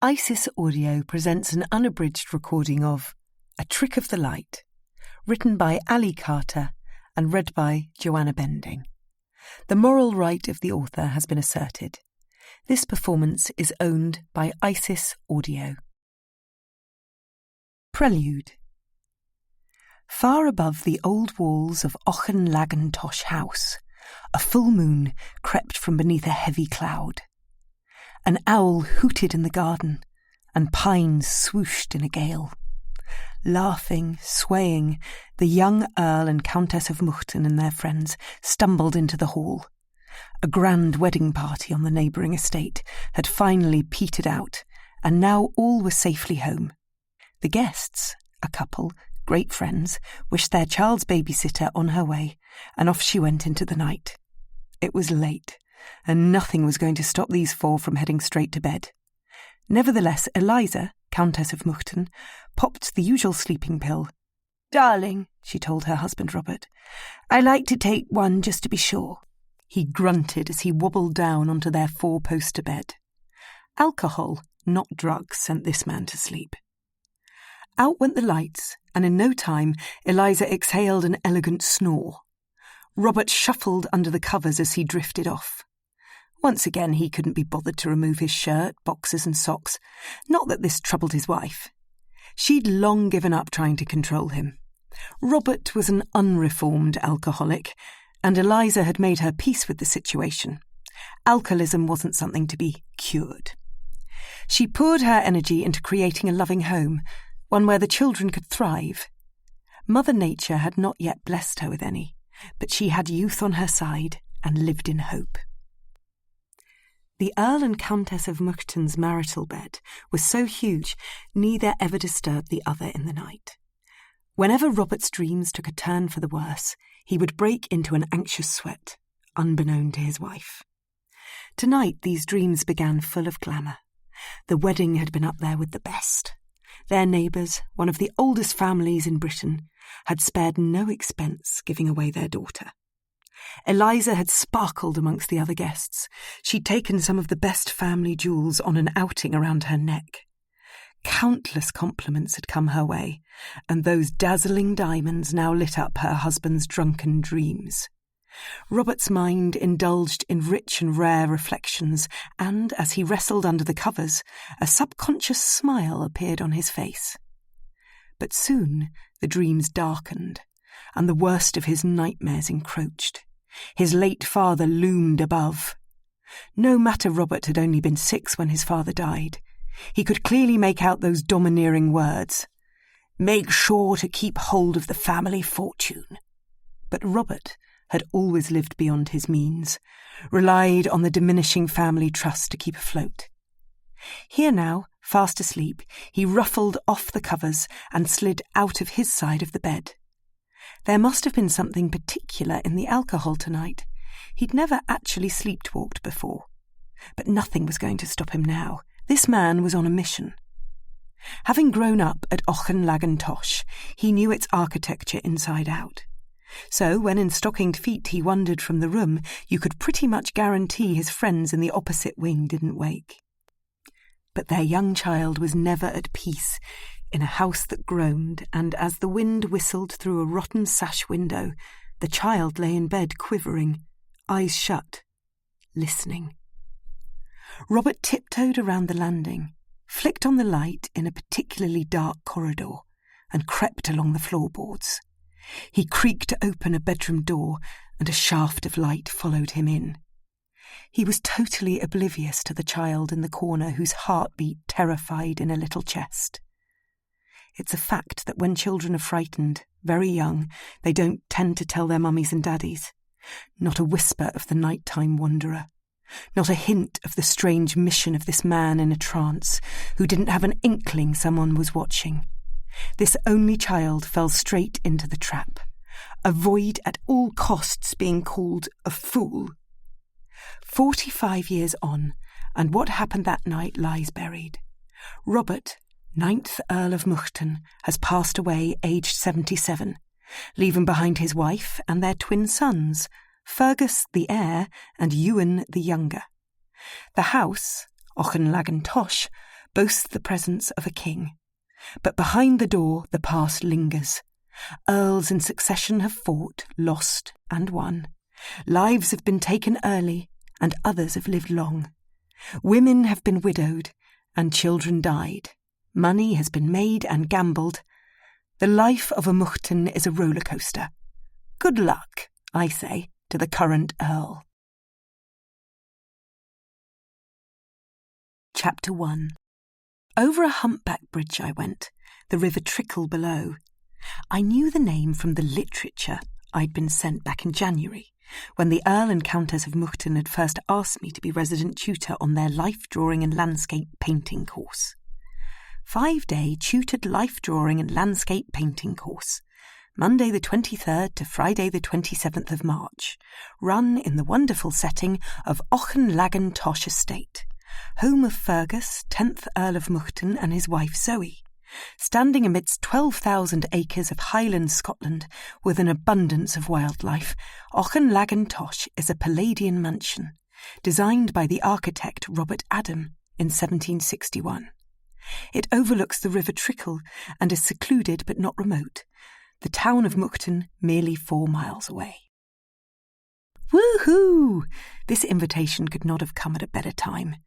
Isis Audio presents an unabridged recording of A Trick of the Light, written by Ali Carter and read by Joanna Bending. The moral right of the author has been asserted. This performance is owned by Isis Audio. Prelude. Far above the old walls of Auchan House, a full moon crept from beneath a heavy cloud. An owl hooted in the garden, and pines swooshed in a gale. Laughing, swaying, the young Earl and Countess of Whodunit and their friends stumbled into the hall. A grand wedding party on the neighbouring estate had finally petered out, and now all were safely home. The guests, a couple, great friends, wished their child's babysitter on her way, and off she went into the night. It was late, and nothing was going to stop these four from heading straight to bed. Nevertheless, Eliza, Countess of Whodunit, popped the usual sleeping pill. "Darling," she told her husband Robert, "I like to take one just to be sure." He grunted as he wobbled down onto their four-poster bed. Alcohol, not drugs, sent this man to sleep. Out went the lights, and in no time Eliza exhaled an elegant snore. Robert shuffled under the covers as he drifted off. Once again he couldn't be bothered to remove his shirt, boxers and socks. Not that this troubled his wife. She'd long given up trying to control him. Robert was an unreformed alcoholic, and Eliza had made her peace with the situation. Alcoholism wasn't something to be cured. She poured her energy into creating a loving home, one where the children could thrive. Mother Nature had not yet blessed her with any, but she had youth on her side and lived in hope. The Earl and Countess of Whodunit's marital bed was so huge neither ever disturbed the other in the night. Whenever Robert's dreams took a turn for the worse, he would break into an anxious sweat, unbeknown to his wife. Tonight these dreams began full of glamour. The wedding had been up there with the best. Their neighbours, one of the oldest families in Britain, had spared no expense giving away their daughter. Eliza had sparkled amongst the other guests. She'd taken some of the best family jewels on an outing around her neck. Countless compliments had come her way, and those dazzling diamonds now lit up her husband's drunken dreams. Robert's mind indulged in rich and rare reflections, and, as he wrestled under the covers, a subconscious smile appeared on his face. But soon the dreams darkened, and the worst of his nightmares encroached. His late father loomed above. No matter Robert had only been 6 when his father died. He could clearly make out those domineering words. "Make sure to keep hold of the family fortune." But Robert had always lived beyond his means, relied on the diminishing family trust to keep afloat. Here now, fast asleep, he ruffled off the covers and slid out of his side of the bed. There must have been something particular in the alcohol tonight. He'd never actually sleepwalked before. But nothing was going to stop him now. This man was on a mission. Having grown up at Auchan, he knew its architecture inside out. So when in stockinged feet he wandered from the room, you could pretty much guarantee his friends in the opposite wing didn't wake. But their young child was never at peace in a house that groaned, and as the wind whistled through a rotten sash window, the child lay in bed quivering, eyes shut, listening. Robert tiptoed around the landing, flicked on the light in a particularly dark corridor, and crept along the floorboards. He creaked open a bedroom door, and a shaft of light followed him in. He was totally oblivious to the child in the corner whose heart beat terrified in a little chest. It's a fact that when children are frightened, very young, they don't tend to tell their mummies and daddies. Not a whisper of the nighttime wanderer. Not a hint of the strange mission of this man in a trance, who didn't have an inkling someone was watching. This only child fell straight into the trap. Avoid at all costs being called a fool. 45 years on, and what happened that night lies buried. Robert, 9th Earl of Whodunit, has passed away aged 77, leaving behind his wife and their twin sons, Fergus the heir and Ewan the younger. The house, Auchan boasts the presence of a king. But behind the door the past lingers. Earls in succession have fought, lost and won. Lives have been taken early, and others have lived long. Women have been widowed, and children died. Money has been made and gambled. The life of a whodun is a roller coaster. Good luck, I say, to the current Earl. Chapter 1. Over a humpback bridge I went, the river trickled below. I knew the name from the literature I'd been sent back in January, when the Earl and Countess of whodun had first asked me to be resident tutor on their life drawing and landscape painting course. 5-day tutored life drawing and landscape painting course, Monday the 23rd to Friday the 27th of March, run in the wonderful setting of Auchenlagan Estate, home of Fergus, 10th Earl of Whodun and his wife Zoe, standing amidst 12,000 acres of Highland Scotland with an abundance of wildlife. Auchenlagan is a Palladian mansion, designed by the architect Robert Adam in 1761. It overlooks the River Trickle and is secluded but not remote, the town of Whodun merely 4 miles away. Woohoo! This invitation could not have come at a better time.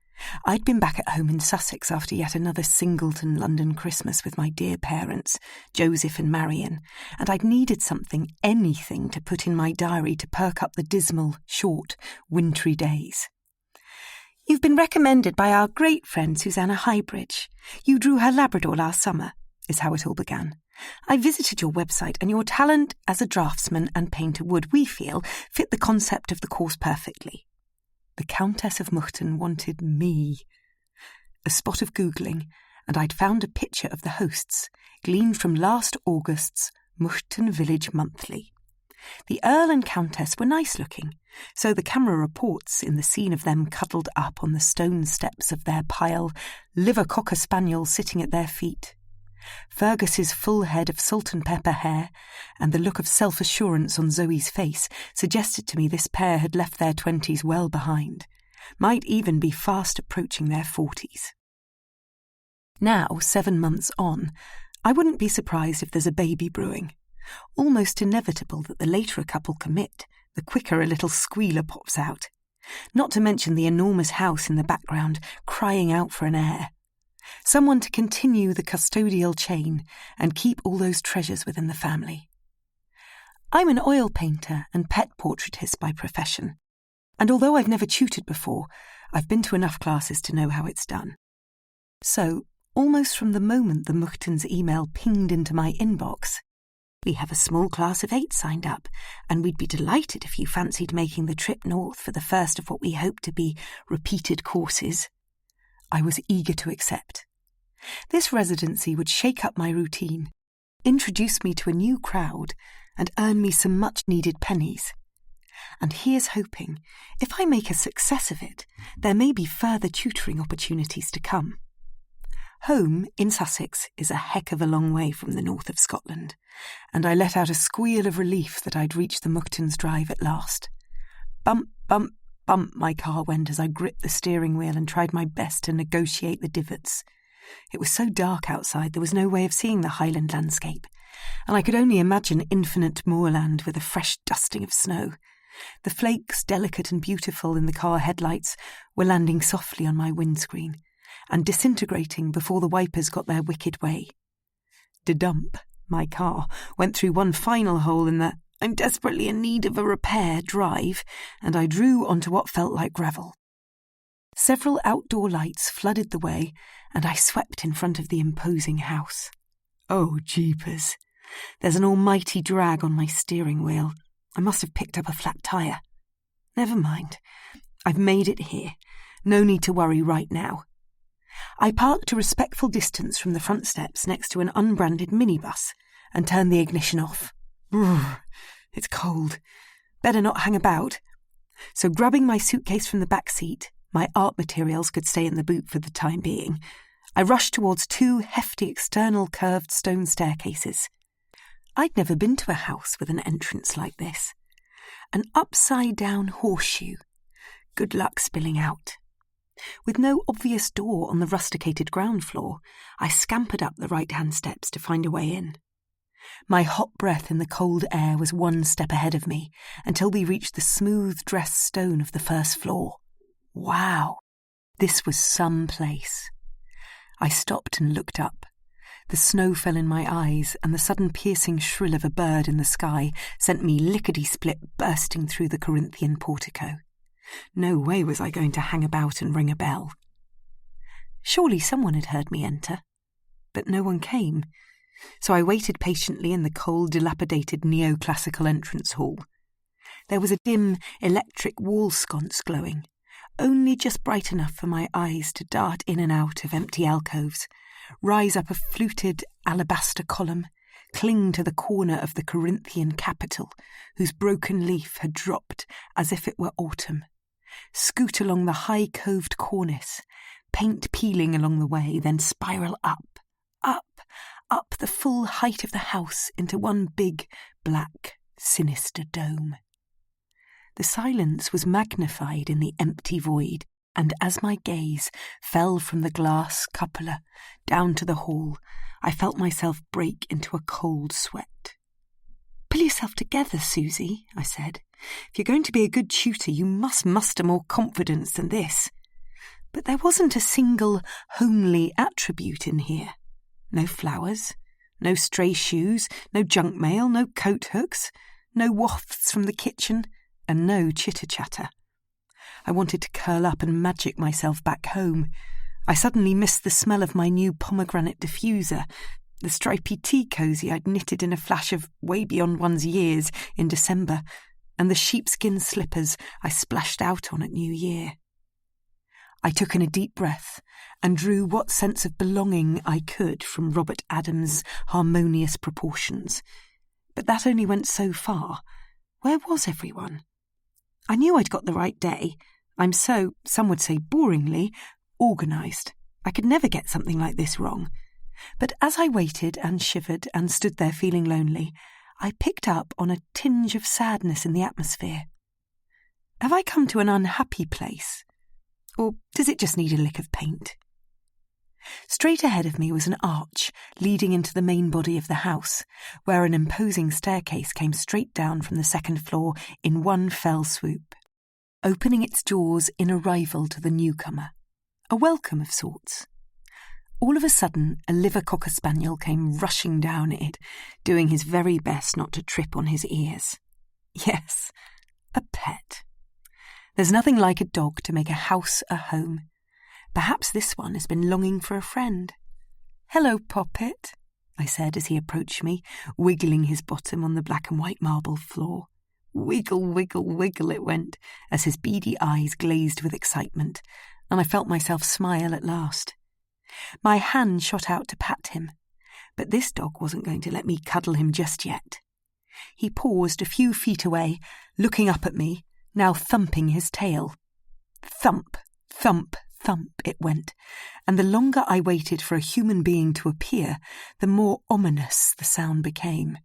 I'd been back at home in Sussex after yet another singleton London Christmas with my dear parents, Joseph and Marion, and I'd needed something, anything, to put in my diary to perk up the dismal, short, wintry days. You've been recommended by our great friend Susanna Highbridge. You drew her Labrador last summer, is how it all began. I visited your website, and your talent as a draftsman and painter would, we feel, fit the concept of the course perfectly. The Countess of Whodun wanted me. A spot of Googling, and I'd found a picture of the hosts, gleaned from last August's Whodun Village Monthly. The Earl and Countess were nice-looking, so the camera reports in the scene of them cuddled up on the stone steps of their pile, liver cocker spaniel sitting at their feet. Fergus's full head of salt and pepper hair and the look of self-assurance on Zoe's face suggested to me this pair had left their 20s well behind, might even be fast approaching their 40s. Now, 7 months on, I wouldn't be surprised if there's a baby brewing. Almost inevitable that the later a couple commit, the quicker a little squealer pops out. Not to mention the enormous house in the background crying out for an heir. Someone to continue the custodial chain and keep all those treasures within the family. I'm an oil painter and pet portraitist by profession, and although I've never tutored before, I've been to enough classes to know how it's done. So, almost from the moment the Whodun's email pinged into my inbox, we have a small class of 8 signed up, and we'd be delighted if you fancied making the trip north for the first of what we hope to be repeated courses. I was eager to accept. This residency would shake up my routine, introduce me to a new crowd, and earn me some much-needed pennies. And here's hoping, if I make a success of it, there may be further tutoring opportunities to come. Home, in Sussex, is a heck of a long way from the north of Scotland, and I let out a squeal of relief that I'd reached the Whodun's drive at last. Bump, bump, bump my car went as I gripped the steering wheel and tried my best to negotiate the divots. It was so dark outside there was no way of seeing the Highland landscape, and I could only imagine infinite moorland with a fresh dusting of snow. The flakes, delicate and beautiful in the car headlights, were landing softly on my windscreen and disintegrating before the wipers got their wicked way. Da-dump, my car went through one final hole in the "I'm desperately in need of a repair" drive, and I drew onto what felt like gravel. Several outdoor lights flooded the way, and I swept in front of the imposing house. Oh, jeepers. There's an almighty drag on my steering wheel. I must have picked up a flat tyre. Never mind. I've made it here. No need to worry right now. I parked a respectful distance from the front steps next to an unbranded minibus and turned the ignition off. Brrr, it's cold. Better not hang about. So grabbing my suitcase from the back seat, my art materials could stay in the boot for the time being, I rushed towards 2 hefty external curved stone staircases. I'd never been to a house with an entrance like this. An upside-down horseshoe. Good luck spilling out. With no obvious door on the rusticated ground floor, I scampered up the right-hand steps to find a way in. My hot breath in the cold air was one step ahead of me until we reached the smooth dressed stone of the first floor. Wow, this was some place. I stopped and looked up. The snow fell in my eyes, and the sudden piercing shrill of a bird in the sky sent me lickety-split bursting through the Corinthian portico. No way was I going to hang about and ring a bell. Surely someone had heard me enter, but no one came, so I waited patiently in the cold, dilapidated neoclassical entrance hall. There was a dim, electric wall sconce glowing, only just bright enough for my eyes to dart in and out of empty alcoves, rise up a fluted alabaster column, cling to the corner of the Corinthian capital, whose broken leaf had dropped as if it were autumn, scoot along the high-coved cornice, paint peeling along the way, then spiral up the full height of the house into one big, black, sinister dome. The silence was magnified in the empty void, and as my gaze fell from the glass cupola down to the hall, I felt myself break into a cold sweat. "Pull yourself together, Susie," I said. "If you're going to be a good tutor, you must muster more confidence than this." But there wasn't a single homely attribute in here. No flowers, no stray shoes, no junk mail, no coat hooks, no wafts from the kitchen, and no chitter-chatter. I wanted to curl up and magic myself back home. I suddenly missed the smell of my new pomegranate diffuser, the stripy tea cosy I'd knitted in a flash of way beyond one's years in December, and the sheepskin slippers I splashed out on at New Year. I took in a deep breath and drew what sense of belonging I could from Robert Adams' harmonious proportions. But that only went so far. Where was everyone? I knew I'd got the right day. I'm so, some would say boringly, organised. I could never get something like this wrong. But as I waited and shivered and stood there feeling lonely, I picked up on a tinge of sadness in the atmosphere. Have I come to an unhappy place? Or does it just need a lick of paint? Straight ahead of me was an arch leading into the main body of the house, where an imposing staircase came straight down from the second floor in one fell swoop, opening its doors in arrival to the newcomer, a welcome of sorts. All of a sudden, a liver cocker spaniel came rushing down it, doing his very best not to trip on his ears. Yes, a pet. There's nothing like a dog to make a house a home. Perhaps this one has been longing for a friend. "Hello, Poppet," I said as he approached me, wiggling his bottom on the black and white marble floor. Wiggle, wiggle, wiggle it went, as his beady eyes glazed with excitement, and I felt myself smile at last. My hand shot out to pat him, but this dog wasn't going to let me cuddle him just yet. He paused a few feet away, looking up at me, now thumping his tail. Thump, thump, thump it went, and the longer I waited for a human being to appear, the more ominous the sound became.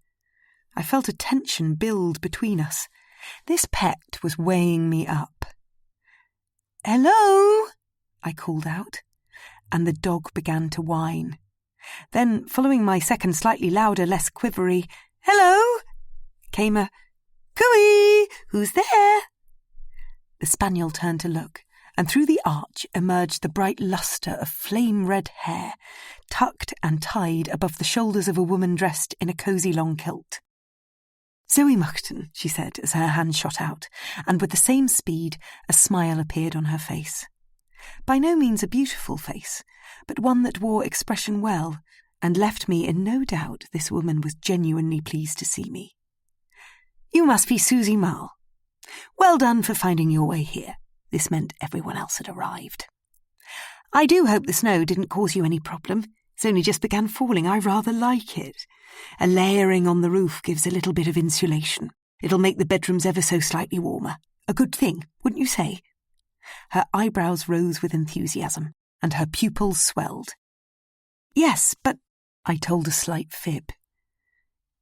I felt a tension build between us. This pet was weighing me up. "Hello," I called out, and the dog began to whine. Then, following my second slightly louder, less quivery, "Hello," came a "Cooey, who's there?" The spaniel turned to look, and through the arch emerged the bright lustre of flame-red hair, tucked and tied above the shoulders of a woman dressed in a cosy long kilt. "Zoe Muckton," she said as her hand shot out, and with the same speed a smile appeared on her face. By no means a beautiful face, but one that wore expression well, and left me in no doubt this woman was genuinely pleased to see me. "You must be Susie Marl. Well done for finding your way here." This meant everyone else had arrived. "I do hope the snow didn't cause you any problem. It's only just began falling. I rather like it. A layering on the roof gives a little bit of insulation. It'll make the bedrooms ever so slightly warmer. A good thing, wouldn't you say?" Her eyebrows rose with enthusiasm, and her pupils swelled. "Yes, but," I told a slight fib.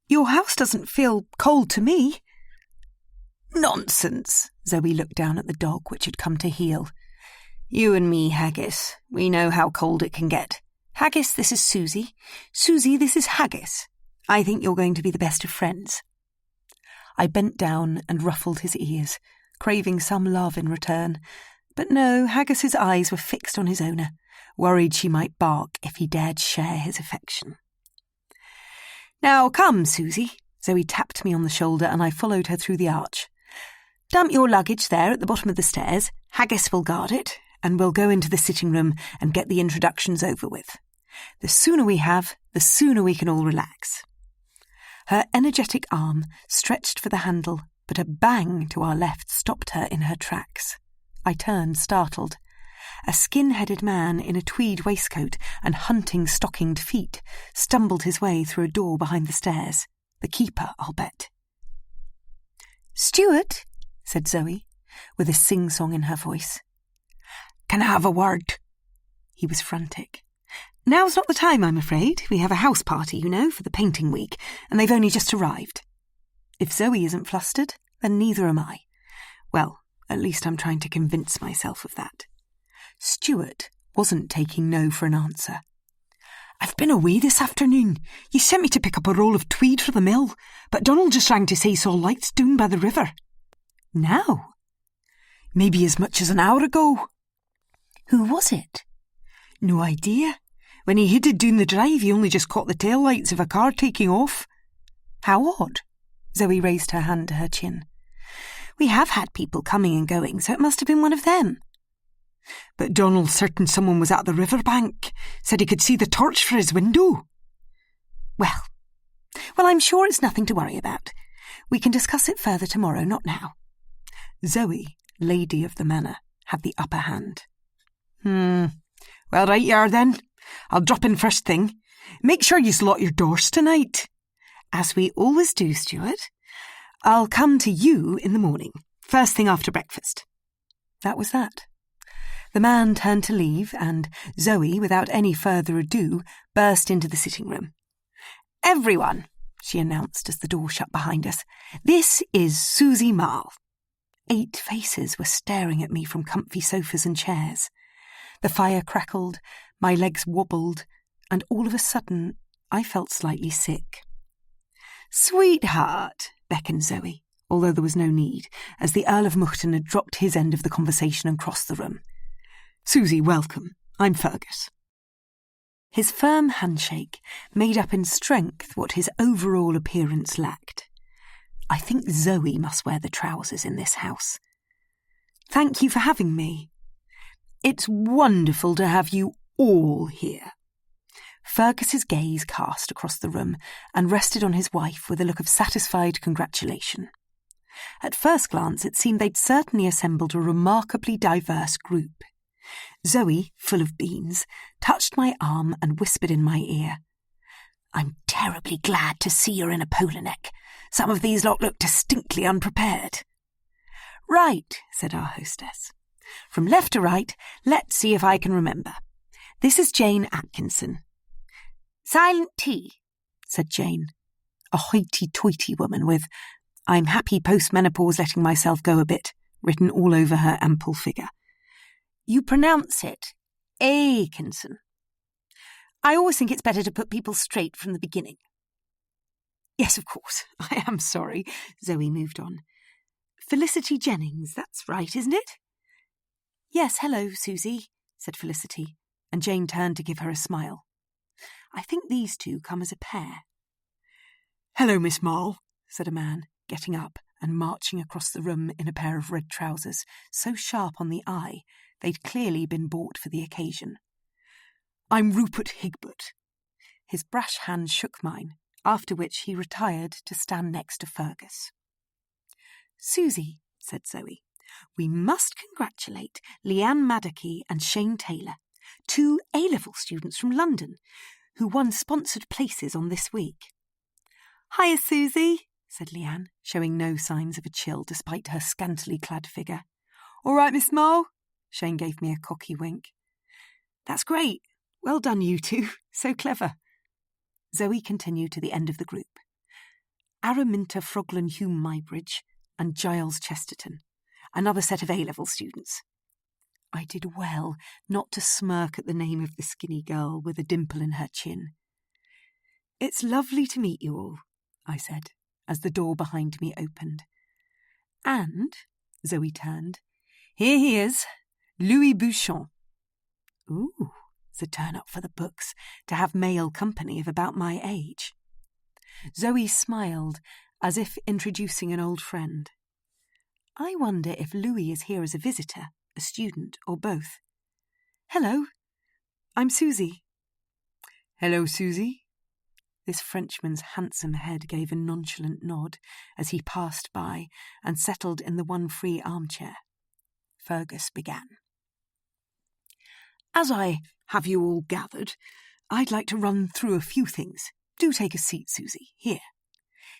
"Your house doesn't feel cold to me." "Nonsense." Zoe looked down at the dog, which had come to heel. You and me, Haggis. We know how cold it can get. Haggis, this is Susie. Susie, this is Haggis. I think you're going to be the best of friends. I bent down and ruffled his ears, craving some love in return. But no, Haggis's eyes were fixed on his owner, worried she might bark if he dared share his affection. Now come, Susie. Zoe tapped me on the shoulder and I followed her through the arch. Dump your luggage there at the bottom of the stairs. Haggis will guard it, and we'll go into the sitting room and get the introductions over with. The sooner we have, the sooner we can all relax. Her energetic arm stretched for the handle, but a bang to our left stopped her in her tracks. I turned, startled. A skin-headed man in a tweed waistcoat and hunting-stockinged feet stumbled his way through a door behind the stairs. The keeper, I'll bet. "Stuart," said Zoe, with a sing-song in her voice. "Can I have a word?" He was frantic. "Now's not the time, I'm afraid. We have a house party, you know, for the painting week, and they've only just arrived." If Zoe isn't flustered, then neither am I. Well, at least I'm trying to convince myself of that. Stuart wasn't taking no for an answer. "I've been away this afternoon. You sent me to pick up a roll of tweed for the mill, but Donald just rang to say he saw lights down by the river." "Now?" "Maybe as much as an hour ago." "Who was it?" "No idea. When he headed down the drive, he only just caught the tail lights of a car taking off." "How odd." Zoe raised her hand to her chin. "We have had people coming and going, so it must have been one of them." "But Donald's certain someone was at the riverbank. Said he could see the torch for his window." Well, I'm sure it's nothing to worry about. We can discuss it further tomorrow, not now." Zoe, lady of the manor, had the upper hand. Well, right you are then. I'll drop in first thing. Make sure you lock your doors tonight." "As we always do, Stuart. I'll come to you in the morning, first thing after breakfast." That was that. The man turned to leave, and Zoe, without any further ado, burst into the sitting room. "Everyone," she announced as the door shut behind us, "this is Susie Marl." 8 faces were staring at me from comfy sofas and chairs. The fire crackled, my legs wobbled, and all of a sudden I felt slightly sick. "Sweetheart," beckoned Zoe, although there was no need, as the Earl of Whodunit had dropped his end of the conversation and crossed the room. "Susie, welcome. I'm Fergus." His firm handshake made up in strength what his overall appearance lacked. I think Zoe must wear the trousers in this house. "Thank you for having me." "It's wonderful to have you all here." Fergus's gaze cast across the room and rested on his wife with a look of satisfied congratulation. At first glance, it seemed they'd certainly assembled a remarkably diverse group. Zoe, full of beans, touched my arm and whispered in my ear, "I'm terribly glad to see you're in a polo neck. Some of these lot look distinctly unprepared." "Right," said our hostess. "From left to right, let's see if I can remember. This is Jane Atkinson." "Silent T," said Jane, a hoity-toity woman with "I'm happy post-menopause letting myself go a bit" written all over her ample figure. "You pronounce it Atkinson. I always think it's better to put people straight from the beginning." "Yes, of course. I am sorry." Zoe moved on. "Felicity Jennings, that's right, isn't it?" "Yes, hello, Susie," said Felicity, and Jane turned to give her a smile. I think these two come as a pair. "Hello, Miss Marl," said a man, getting up and marching across the room in a pair of red trousers, so sharp on the eye they'd clearly been bought for the occasion. "I'm Rupert Higbert." His brash hand shook mine, after which he retired to stand next to Fergus. "Susie," said Zoe, "we must congratulate Leanne Maddockey and Shane Taylor, 2 A-level students from London, who won sponsored places on this week." "Hiya, Susie," said Leanne, showing no signs of a chill despite her scantily clad figure. "All right, Miss Marl?" Shane gave me a cocky wink. "That's great. Well done, you two. So clever." Zoe continued to the end of the group. Araminta Froglan-Hume Mybridge and Giles Chesterton, another set of A-level students. I did well not to smirk at the name of the skinny girl with a dimple in her chin. "It's lovely to meet you all," I said, as the door behind me opened. "And," Zoe turned, "here he is, Louis Bouchon." Ooh, it's a turn-up for the books, to have male company of about my age. Zoe smiled, as if introducing an old friend. "I wonder if Louis is here as a visitor, a student, or both." "Hello, I'm Susie." "Hello, Susie." This Frenchman's handsome head gave a nonchalant nod as he passed by and settled in the one free armchair. Fergus began. "As I have you all gathered, I'd like to run through a few things. Do take a seat, Susie. Here."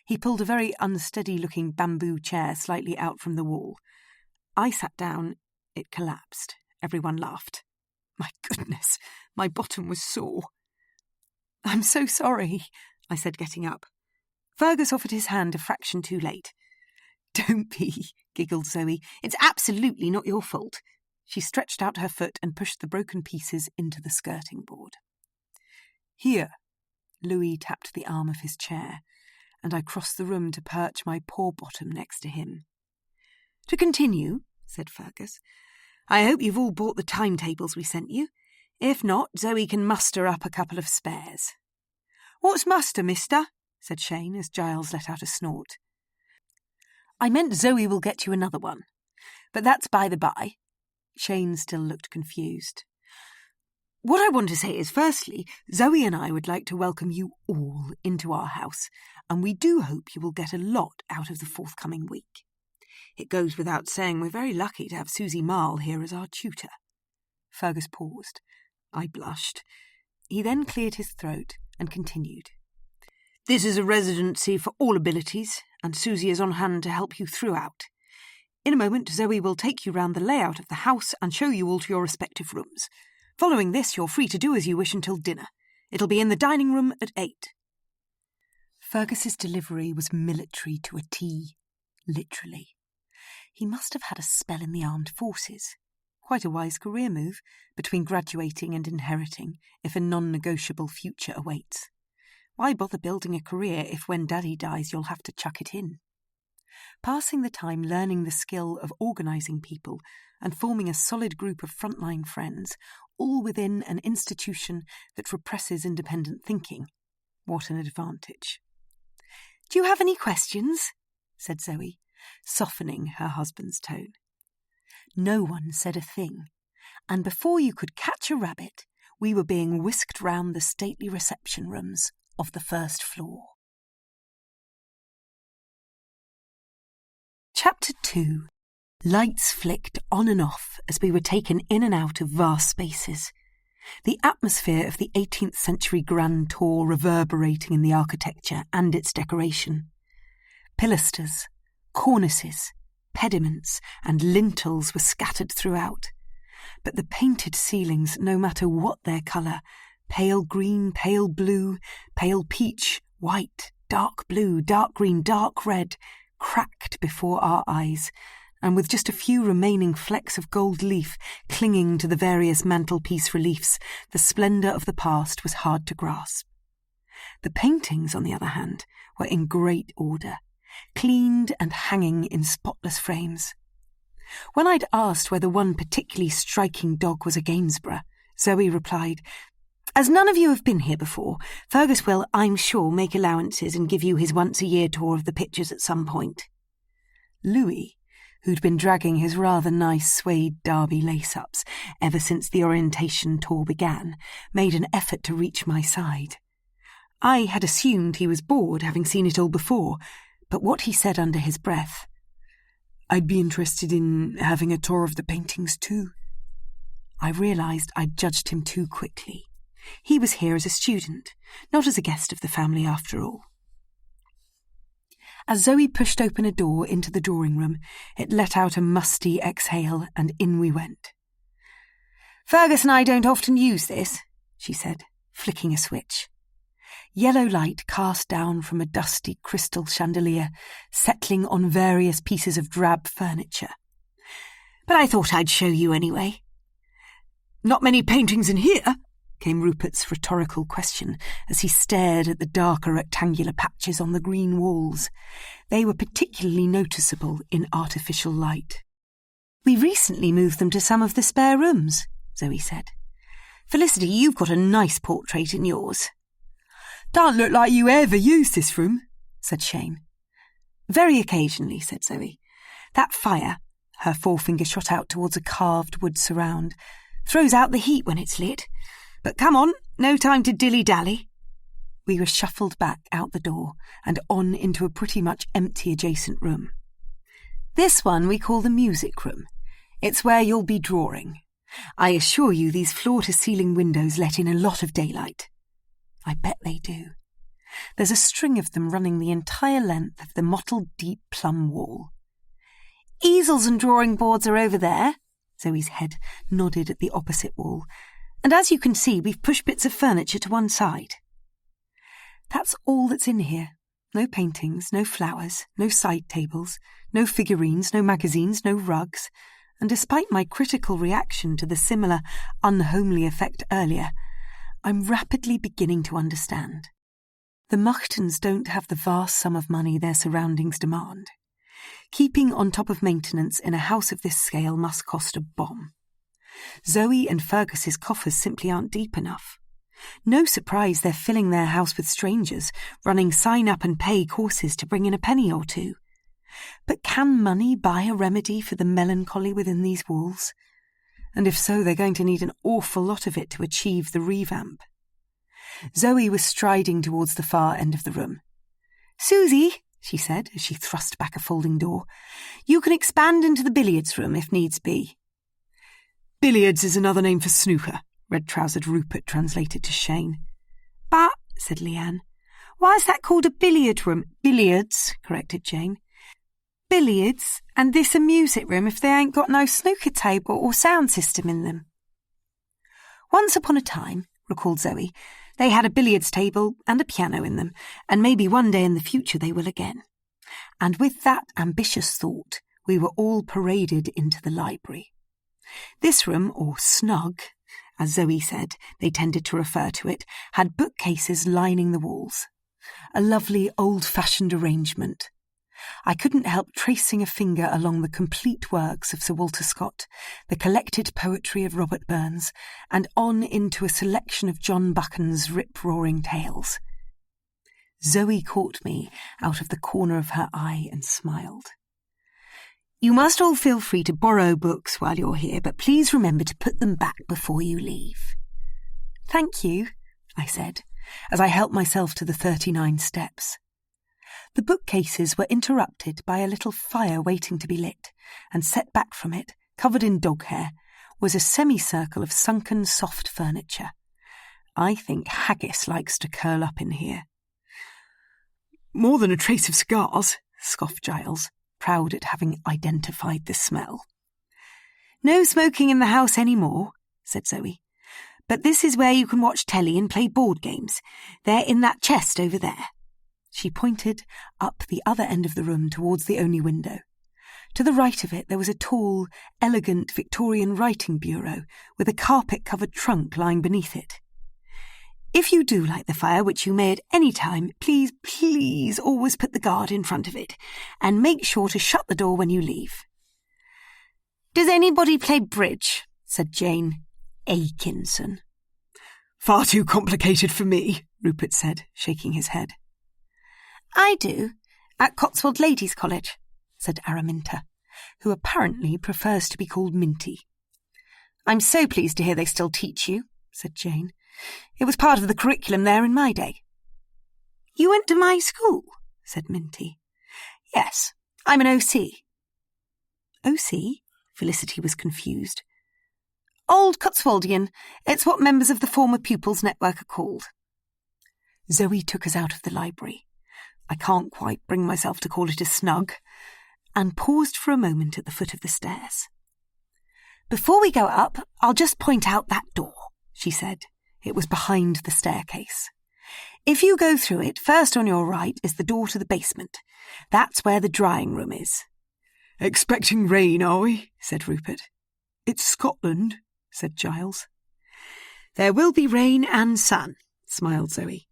He pulled a very unsteady-looking bamboo chair slightly out from the wall. I sat down. It collapsed. Everyone laughed. My goodness, my bottom was sore. "I'm so sorry," I said, getting up. Fergus offered his hand a fraction too late. "Don't be," giggled Zoe. "It's absolutely not your fault." She stretched out her foot and pushed the broken pieces into the skirting board. "Here." Louis tapped the arm of his chair, and I crossed the room to perch my poor bottom next to him. "To continue," said Fergus, "I hope you've all bought the timetables we sent you. If not, Zoe can muster up a couple of spares." "What's muster, mister?" said Shane as Giles let out a snort. "I meant Zoe will get you another one. But that's by the by." Shane still looked confused. "What I want to say is, firstly, Zoe and I would like to welcome you all into our house, and we do hope you will get a lot out of the forthcoming week. It goes without saying we're very lucky to have Susie Marle here as our tutor." Fergus paused. I blushed. He then cleared his throat and continued. "This is a residency for all abilities, and Susie is on hand to help you throughout. In a moment, Zoe will take you round the layout of the house and show you all to your respective rooms. Following this, you're free to do as you wish until dinner. It'll be in the dining room at 8. Fergus's delivery was military to a T, literally. He must have had a spell in the armed forces. Quite a wise career move, between graduating and inheriting, if a non-negotiable future awaits. Why bother building a career if when Daddy dies you'll have to chuck it in? Passing the time learning the skill of organising people and forming a solid group of frontline friends, all within an institution that represses independent thinking. What an advantage. "Do you have any questions?" said Zoe, softening her husband's tone. No one said a thing, and before you could catch a rabbit, we were being whisked round the stately reception rooms of the first floor. Chapter 2. Lights flicked on and off as we were taken in and out of vast spaces, the atmosphere of the 18th century grand tour reverberating in the architecture and its decoration. Pilasters, cornices, pediments and lintels were scattered throughout, but the painted ceilings, no matter what their colour, pale green, pale blue, pale peach, white, dark blue, dark green, dark red, cracked before our eyes, and with just a few remaining flecks of gold leaf clinging to the various mantelpiece reliefs, the splendour of the past was hard to grasp. The paintings, on the other hand, were in great order, cleaned and hanging in spotless frames. When I'd asked whether one particularly striking dog was a Gainsborough, Zoe replied, "As none of you have been here before, Fergus will, I'm sure, make allowances and give you his once-a-year tour of the pictures at some point." Louis, who'd been dragging his rather nice suede derby lace-ups ever since the orientation tour began, made an effort to reach my side. I had assumed he was bored, having seen it all before, but what he said under his breath, "I'd be interested in having a tour of the paintings too." I realised I'd judged him too quickly. He was here as a student, not as a guest of the family after all. As Zoe pushed open a door into the drawing room, it let out a musty exhale, and in we went. "Fergus and I don't often use this," she said, flicking a switch. Yellow light cast down from a dusty crystal chandelier, settling on various pieces of drab furniture. "But I thought I'd show you anyway. Not many paintings in here, came Rupert's rhetorical question as he stared at the darker rectangular patches on the green walls. They were particularly noticeable in artificial light. We recently moved them to some of the spare rooms, Zoe said. Felicity, you've got a nice portrait in yours. Don't look like you ever used this room, said Shane. Very occasionally, said Zoe. That fire, her forefinger shot out towards a carved wood surround, throws out the heat when it's lit. But come on, no time to dilly-dally. We were shuffled back out the door and on into a pretty much empty adjacent room. This one we call the music room. It's where you'll be drawing. I assure you these floor-to-ceiling windows let in a lot of daylight. I bet they do. There's a string of them running the entire length of the mottled deep plum wall. Easels and drawing boards are over there. Zoe's head nodded at the opposite wall. And as you can see, we've pushed bits of furniture to one side. That's all that's in here. No paintings, no flowers, no side tables, no figurines, no magazines, no rugs. And despite my critical reaction to the similar unhomely effect earlier, I'm rapidly beginning to understand. The Muchtons don't have the vast sum of money their surroundings demand. Keeping on top of maintenance in a house of this scale must cost a bomb. Zoe and Fergus's coffers simply aren't deep enough. No surprise they're filling their house with strangers, running sign-up-and-pay courses to bring in a penny or two. But can money buy a remedy for the melancholy within these walls? And if so, they're going to need an awful lot of it to achieve the revamp. Zoe was striding towards the far end of the room. Susie, she said as she thrust back a folding door, you can expand into the billiards room if needs be. Billiards is another name for snooker, red-trousered Rupert translated to Shane. But, said Leanne, why is that called a billiard room? Billiards, corrected Jane. Billiards, and this a music room if they ain't got no snooker table or sound system in them. Once upon a time, recalled Zoe, they had a billiards table and a piano in them, and maybe one day in the future they will again. And with that ambitious thought, we were all paraded into the library. This room, or snug, as Zoe said they tended to refer to it, had bookcases lining the walls. A lovely old-fashioned arrangement. I couldn't help tracing a finger along the complete works of Sir Walter Scott, the collected poetry of Robert Burns, and on into a selection of John Buchan's rip-roaring tales. Zoe caught me out of the corner of her eye and smiled. You must all feel free to borrow books while you're here, but please remember to put them back before you leave. Thank you, I said, as I helped myself to the 39 steps. The bookcases were interrupted by a little fire waiting to be lit, and set back from it, covered in dog hair, was a semicircle of sunken soft furniture. I think Haggis likes to curl up in here. More than a trace of scars, scoffed Giles, proud at having identified the smell. No smoking in the house any more, said Zoe. But this is where you can watch telly and play board games. They're in that chest over there. She pointed up the other end of the room towards the only window. To the right of it there was a tall, elegant Victorian writing bureau with a carpet-covered trunk lying beneath it. If you do light the fire, which you may at any time, please always put the guard in front of it, and make sure to shut the door when you leave. Does anybody play bridge? Said Jane Akinson. Far too complicated for me, Rupert said, shaking his head. I do, at Cotswold Ladies' College, said Araminta, who apparently prefers to be called Minty. I'm so pleased to hear they still teach you, said Jane. It was part of the curriculum there in my day. You went to my school, said Minty. Yes, I'm an OC. OC? Felicity was confused. Old Cotswoldian. It's what members of the former pupils' network are called. Zoe took us out of the library. I can't quite bring myself to call it a snug, and paused for a moment at the foot of the stairs. Before we go up, I'll just point out that door, she said. It was behind the staircase. If you go through it, first on your right is the door to the basement. That's where the drying room is. Expecting rain, are we? Said Rupert. It's Scotland, said Giles. There will be rain and sun, smiled Zoe.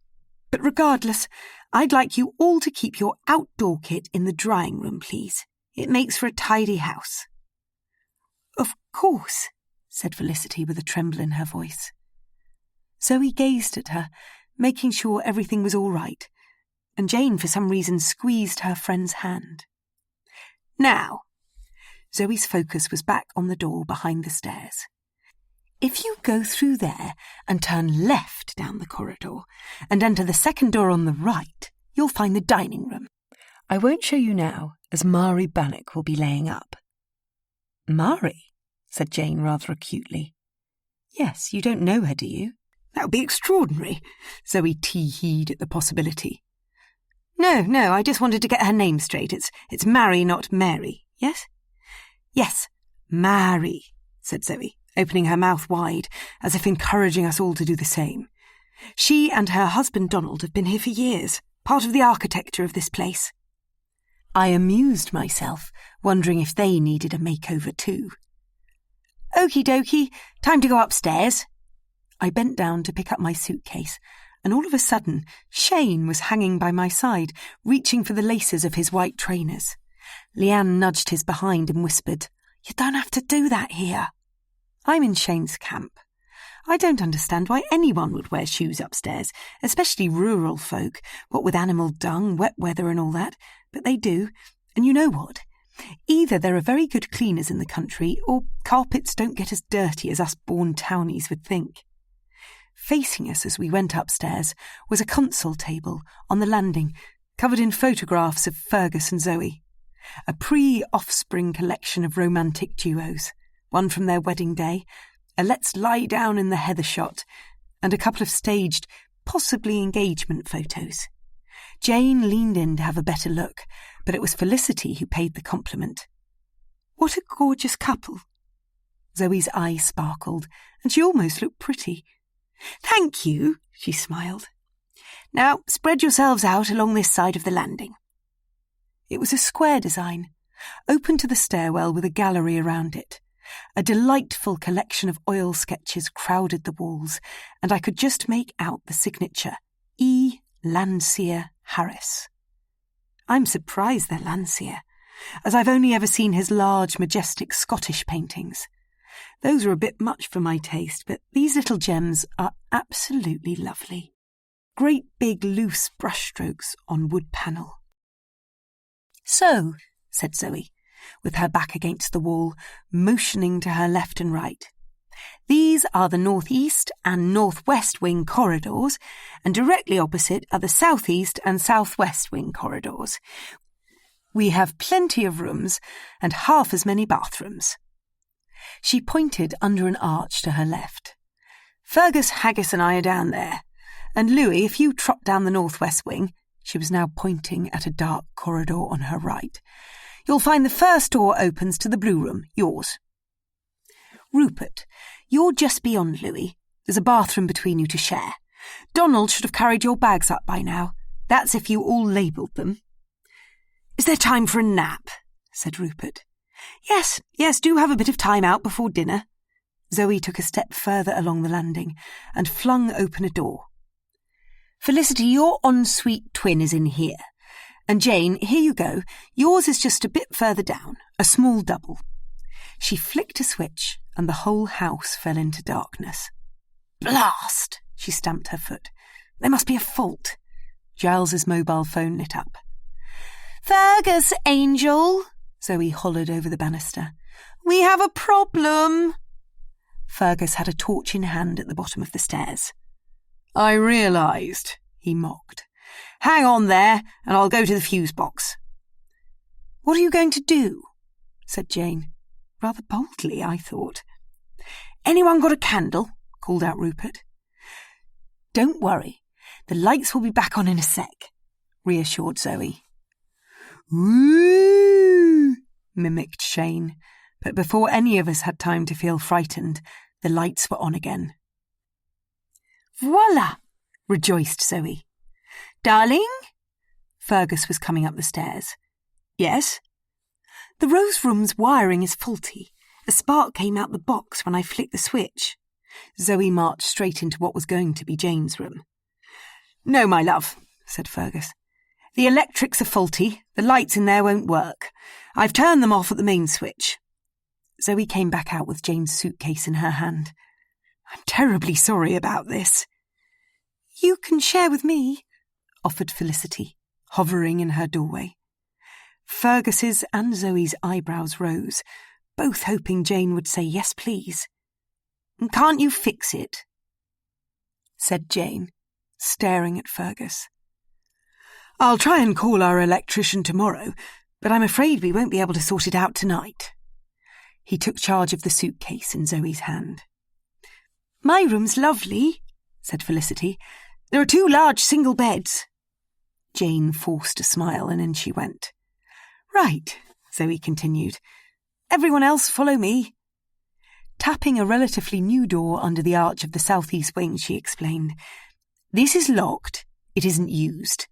But regardless, I'd like you all to keep your outdoor kit in the drying room, please. It makes for a tidy house. Of course, said Felicity with a tremble in her voice. Zoe gazed at her, making sure everything was all right, and Jane for some reason squeezed her friend's hand. Now, Zoe's focus was back on the door behind the stairs. If you go through there and turn left down the corridor and enter the second door on the right, you'll find the dining room. I won't show you now, as Mari Bannock will be laying up. Mari? Said Jane rather acutely. Yes, you don't know her, do you? That would be extraordinary, Zoe tee-heed at the possibility. No, I just wanted to get her name straight. It's Mary, not Mary, yes? Yes, Mary, said Zoe, opening her mouth wide, as if encouraging us all to do the same. She and her husband Donald have been here for years, part of the architecture of this place. I amused myself, wondering if they needed a makeover too. Okie dokie, time to go upstairs. I bent down to pick up my suitcase, and all of a sudden Shane was hanging by my side, reaching for the laces of his white trainers. Leanne nudged his behind and whispered, You don't have to do that here. I'm in Shane's camp. I don't understand why anyone would wear shoes upstairs, especially rural folk, what with animal dung, wet weather and all that, but they do, and you know what? Either there are very good cleaners in the country, or carpets don't get as dirty as us born townies would think. Facing us as we went upstairs was a console table on the landing, covered in photographs of Fergus and Zoe. A pre-Offspring collection of romantic duos, one from their wedding day, a let's lie down in the heather shot, and a couple of staged, possibly engagement photos. Jane leaned in to have a better look, but it was Felicity who paid the compliment. What a gorgeous couple. Zoe's eyes sparkled, and she almost looked pretty. Thank you, she smiled. Now spread yourselves out along this side of the landing. It was a square design, open to the stairwell with a gallery around it. A delightful collection of oil sketches crowded the walls, and I could just make out the signature, E. Landseer Harris. I'm surprised they're Landseer, as I've only ever seen his large, majestic Scottish paintings. Those are a bit much for my taste, but these little gems are absolutely lovely. Great big loose brushstrokes on wood panel. So, said Zoe, with her back against the wall, motioning to her left and right. These are the northeast and northwest wing corridors, and directly opposite are the southeast and southwest wing corridors. We have plenty of rooms and half as many bathrooms. She pointed under an arch to her left. Fergus, Haggis and I are down there, and Louis, if you trot down the northwest wing, she was now pointing at a dark corridor on her right, you'll find the first door opens to the blue room, yours. Rupert, you're just beyond Louis. There's a bathroom between you to share. Donald should have carried your bags up by now. That's if you all labelled them. Is there time for a nap? Said Rupert. Yes, do have a bit of time out before dinner. Zoe took a step further along the landing and flung open a door. Felicity, your ensuite twin is in here. And Jane, here you go. Yours is just a bit further down, a small double. She flicked a switch, and the whole house fell into darkness. Blast! She stamped her foot. There must be a fault. Giles's mobile phone lit up. Fergus, Angel, Zoe hollered over the banister. We have a problem. Fergus had a torch in hand at the bottom of the stairs. I realised, he mocked. Hang on there, and I'll go to the fuse box. What are you going to do? Said Jane. Rather boldly, I thought. Anyone got a candle? Called out Rupert. Don't worry. The lights will be back on in a sec, reassured Zoe. Woo! Mimicked Shane, but before any of us had time to feel frightened, the lights were on again. Voila! Rejoiced Zoe. Darling? Fergus was coming up the stairs. Yes? The Rose Room's wiring is faulty. A spark came out the box when I flicked the switch. Zoe marched straight into what was going to be Jane's room. "No, my love," said Fergus. "The electrics are faulty. The lights in there won't work. I've turned them off at the main switch." Zoe came back out with Jane's suitcase in her hand. "I'm terribly sorry about this." "You can share with me," offered Felicity, hovering in her doorway. Fergus's and Zoe's eyebrows rose, both hoping Jane would say yes, please. "Can't you fix it?" said Jane, staring at Fergus. "I'll try and call our electrician tomorrow, but I'm afraid we won't be able to sort it out tonight." He took charge of the suitcase in Zoe's hand. "My room's lovely," said Felicity. "There are 2 large single beds." Jane forced a smile and in she went. "Right," Zoe continued. "Everyone else follow me." Tapping a relatively new door under the arch of the southeast wing, she explained, "This is locked. It isn't used."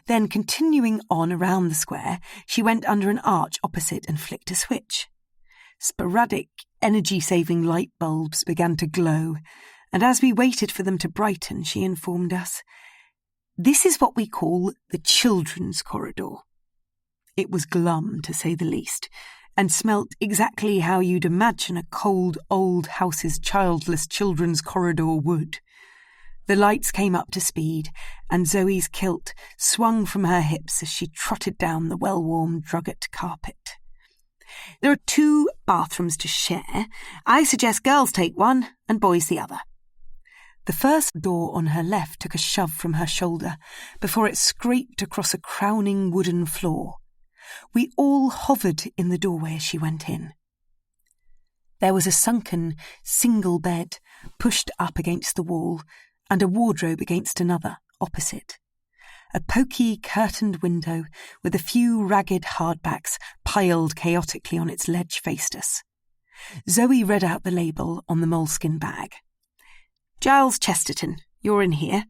Then, continuing on around the square, she went under an arch opposite and flicked a switch. Sporadic, energy-saving light bulbs began to glow, and as we waited for them to brighten, she informed us, "This is what we call the children's corridor." It was glum, to say the least, and smelt exactly how you'd imagine a cold, old house's childless children's corridor would. The lights came up to speed, and Zoe's kilt swung from her hips as she trotted down the well-warmed drugget carpet. "There are 2 bathrooms to share. I suggest girls take one and boys the other." The first door on her left took a shove from her shoulder before it scraped across a crowning wooden floor. We all hovered in the doorway as she went in. There was a sunken, single bed pushed up against the wall and a wardrobe against another, opposite. A poky, curtained window with a few ragged hardbacks piled chaotically on its ledge faced us. Zoe read out the label on the moleskin bag. "Giles Chesterton, you're in here,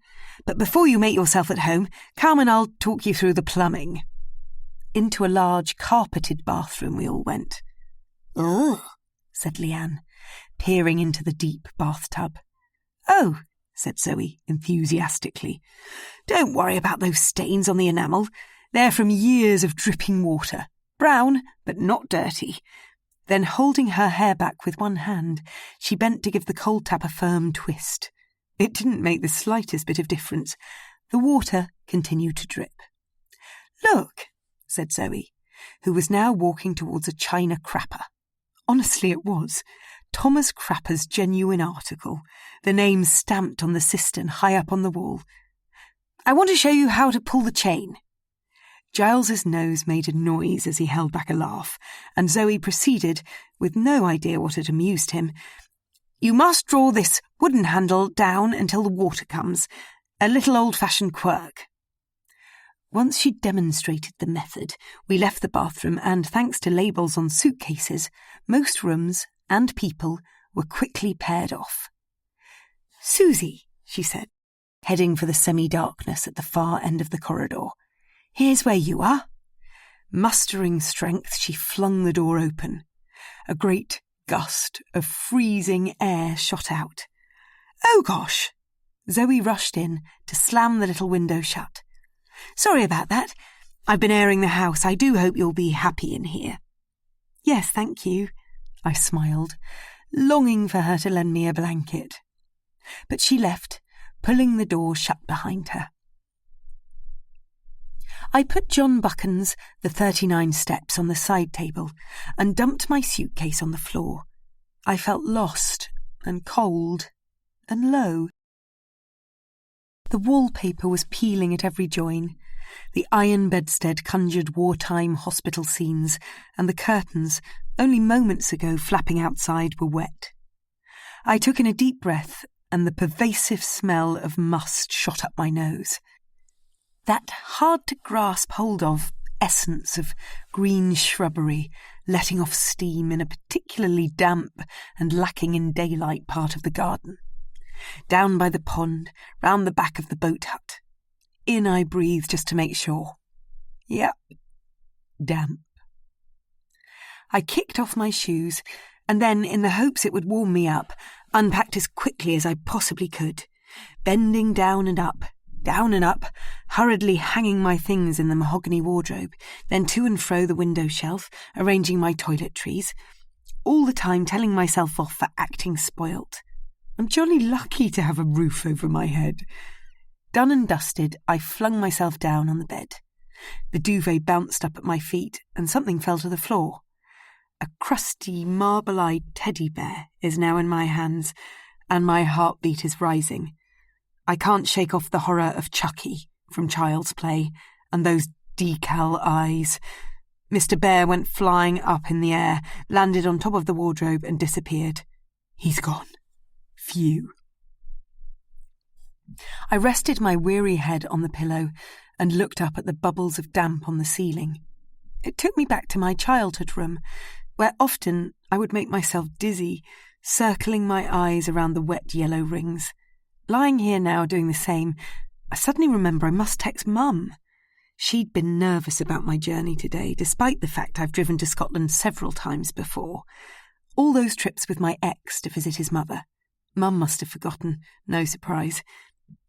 but before you make yourself at home, come and I'll talk you through the plumbing." Into a large, carpeted bathroom we all went. "Ugh," said Leanne, peering into the deep bathtub. "Oh," said Zoe enthusiastically. "Don't worry about those stains on the enamel. They're from years of dripping water. Brown, but not dirty." Then, holding her hair back with one hand, she bent to give the cold tap a firm twist. It didn't make the slightest bit of difference. The water continued to drip. "Look," said Zoe, who was now walking towards a china crapper. Honestly, it was. Thomas Crapper's genuine article, the name stamped on the cistern high up on the wall. "I want to show you how to pull the chain." Giles's nose made a noise as he held back a laugh, and Zoe proceeded, with no idea what had amused him. "You must draw this wooden handle down until the water comes. A little old-fashioned quirk." Once she'd demonstrated the method, we left the bathroom and, thanks to labels on suitcases, most rooms and people were quickly paired off. "Susie," she said, heading for the semi-darkness at the far end of the corridor, "here's where you are." Mustering strength, she flung the door open. A great gust of freezing air shot out. "Oh, gosh!" Zoe rushed in to slam the little window shut. "Sorry about that. I've been airing the house. I do hope you'll be happy in here." "Yes, thank you," I smiled, longing for her to lend me a blanket. But she left, pulling the door shut behind her. I put John Buchan's The 39 Steps on the side table and dumped my suitcase on the floor. I felt lost and cold and low. The wallpaper was peeling at every join. The iron bedstead conjured wartime hospital scenes, and the curtains, only moments ago flapping outside, were wet. I took in a deep breath, and the pervasive smell of must shot up my nose. That hard-to-grasp hold of essence of green shrubbery letting off steam in a particularly damp and lacking in daylight part of the garden. Down by the pond, round the back of the boat hut. In I breathed just to make sure. Yep, damp. I kicked off my shoes, and then, in the hopes it would warm me up, unpacked as quickly as I possibly could, bending down and up, hurriedly hanging my things in the mahogany wardrobe, then to and fro the window shelf, arranging my toiletries, all the time telling myself off for acting spoilt. I'm jolly lucky to have a roof over my head. Done and dusted, I flung myself down on the bed. The duvet bounced up at my feet, and something fell to the floor. A crusty, marble-eyed teddy bear is now in my hands, and my heartbeat is rising. I can't shake off the horror of Chucky from Child's Play, and those decal eyes. Mr. Bear went flying up in the air, landed on top of the wardrobe, and disappeared. He's gone. Phew. I rested my weary head on the pillow and looked up at the bubbles of damp on the ceiling. It took me back to my childhood room, where often I would make myself dizzy, circling my eyes around the wet yellow rings. Lying here now doing the same, I suddenly remember I must text Mum. She'd been nervous about my journey today, despite the fact I've driven to Scotland several times before. All those trips with my ex to visit his mother. Mum must have forgotten, no surprise.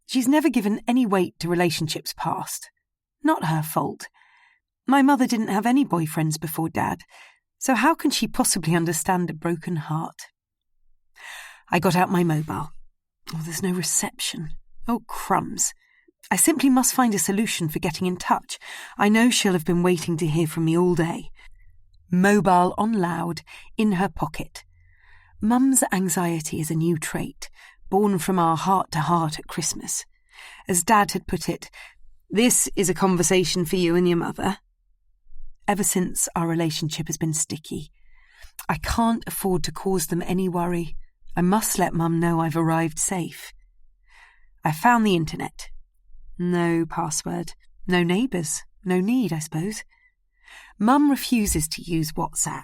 She's never given any weight to relationships past. Not her fault. My mother didn't have any boyfriends before Dad, so how can she possibly understand a broken heart? I got out my mobile. Oh, there's no reception. Oh, crumbs. I simply must find a solution for getting in touch. I know she'll have been waiting to hear from me all day. Mobile on loud, in her pocket. Mum's anxiety is a new trait, born from our heart-to-heart at Christmas. As Dad had put it, this is a conversation for you and your mother. Ever since, our relationship has been sticky. I can't afford to cause them any worry. I must let Mum know I've arrived safe. I found the internet. No password, no neighbours, no need, I suppose. Mum refuses to use WhatsApp.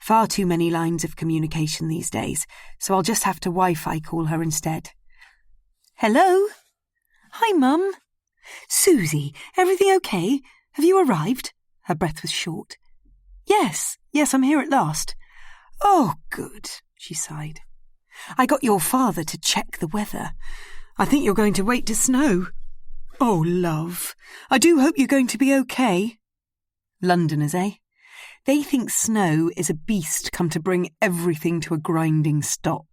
Far too many lines of communication these days, so I'll just have to Wi-Fi call her instead. Hello? Hi, Mum. Susie, everything okay? Have you arrived? Her breath was short. Yes, I'm here at last. Oh, good, she sighed. I got your father to check the weather. I think you're going to wait to snow. Oh, love, I do hope you're going to be okay. Londoners, eh? They think snow is a beast come to bring everything to a grinding stop.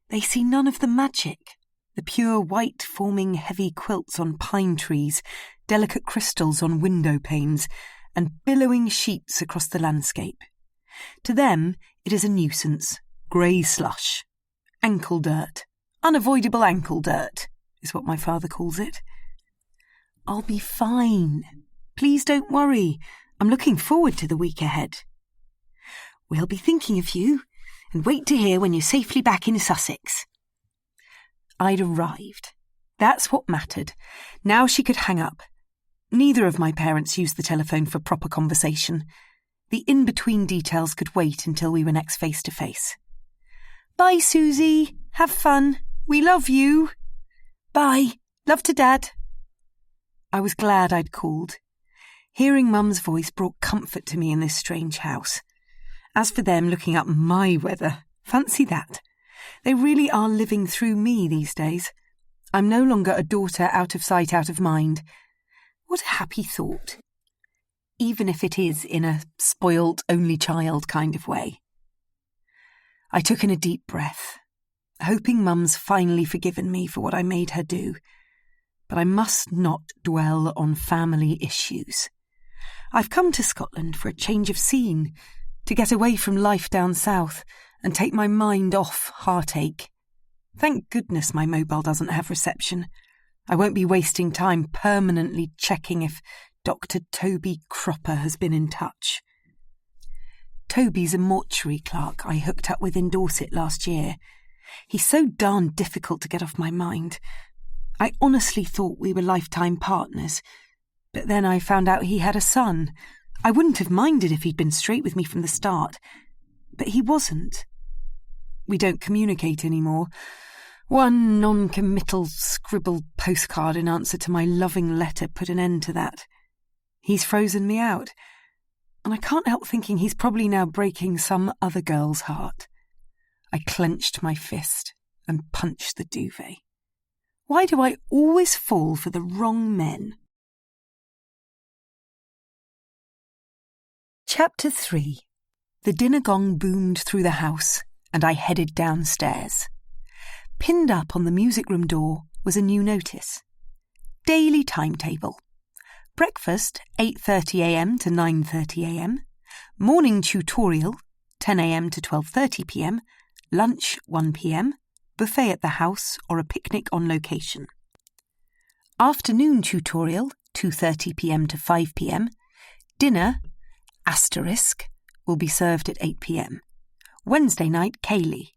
They see none of the magic. The pure white forming heavy quilts on pine trees, delicate crystals on window panes, and billowing sheets across the landscape. To them, it is a nuisance, grey slush. Ankle dirt. Unavoidable ankle dirt, is what my father calls it. I'll be fine. Please don't worry. I'm looking forward to the week ahead. We'll be thinking of you, and wait to hear when you're safely back in Sussex. I'd arrived. That's what mattered. Now she could hang up. Neither of my parents used the telephone for proper conversation. The in-between details could wait until we were next face-to-face. Bye, Susie. Have fun. We love you. Bye. Love to Dad. I was glad I'd called. Hearing Mum's voice brought comfort to me in this strange house. As for them looking up my weather, fancy that. They really are living through me these days. I'm no longer a daughter out of sight, out of mind. What a happy thought. Even if it is in a spoilt only child kind of way. I took in a deep breath, hoping Mum's finally forgiven me for what I made her do. But I must not dwell on family issues. I've come to Scotland for a change of scene, to get away from life down south and take my mind off heartache. Thank goodness my mobile doesn't have reception. I won't be wasting time permanently checking if Dr. Toby Cropper has been in touch. Toby's a mortuary clerk I hooked up with in Dorset last year. He's so darn difficult to get off my mind. I honestly thought we were lifetime partners, but then I found out he had a son. I wouldn't have minded if he'd been straight with me from the start, but he wasn't. We don't communicate anymore. One non-committal scribbled postcard in answer to my loving letter put an end to that. He's frozen me out, and I can't help thinking he's probably now breaking some other girl's heart. I I clenched my fist and punched the duvet. Why do I always fall for the wrong men? Chapter 3. The dinner gong boomed through the house, and I headed downstairs. Pinned up on the music room door was a new notice. Daily timetable. Breakfast 8:30 a.m. to 9:30 a.m. Morning tutorial 10 a.m. to 12:30 p.m. Lunch 1 p.m. Buffet at the house or a picnic on location. Afternoon tutorial 2:30 p.m. to 5 p.m. Dinner asterisk will be served at 8 p.m. Wednesday night Kaylee.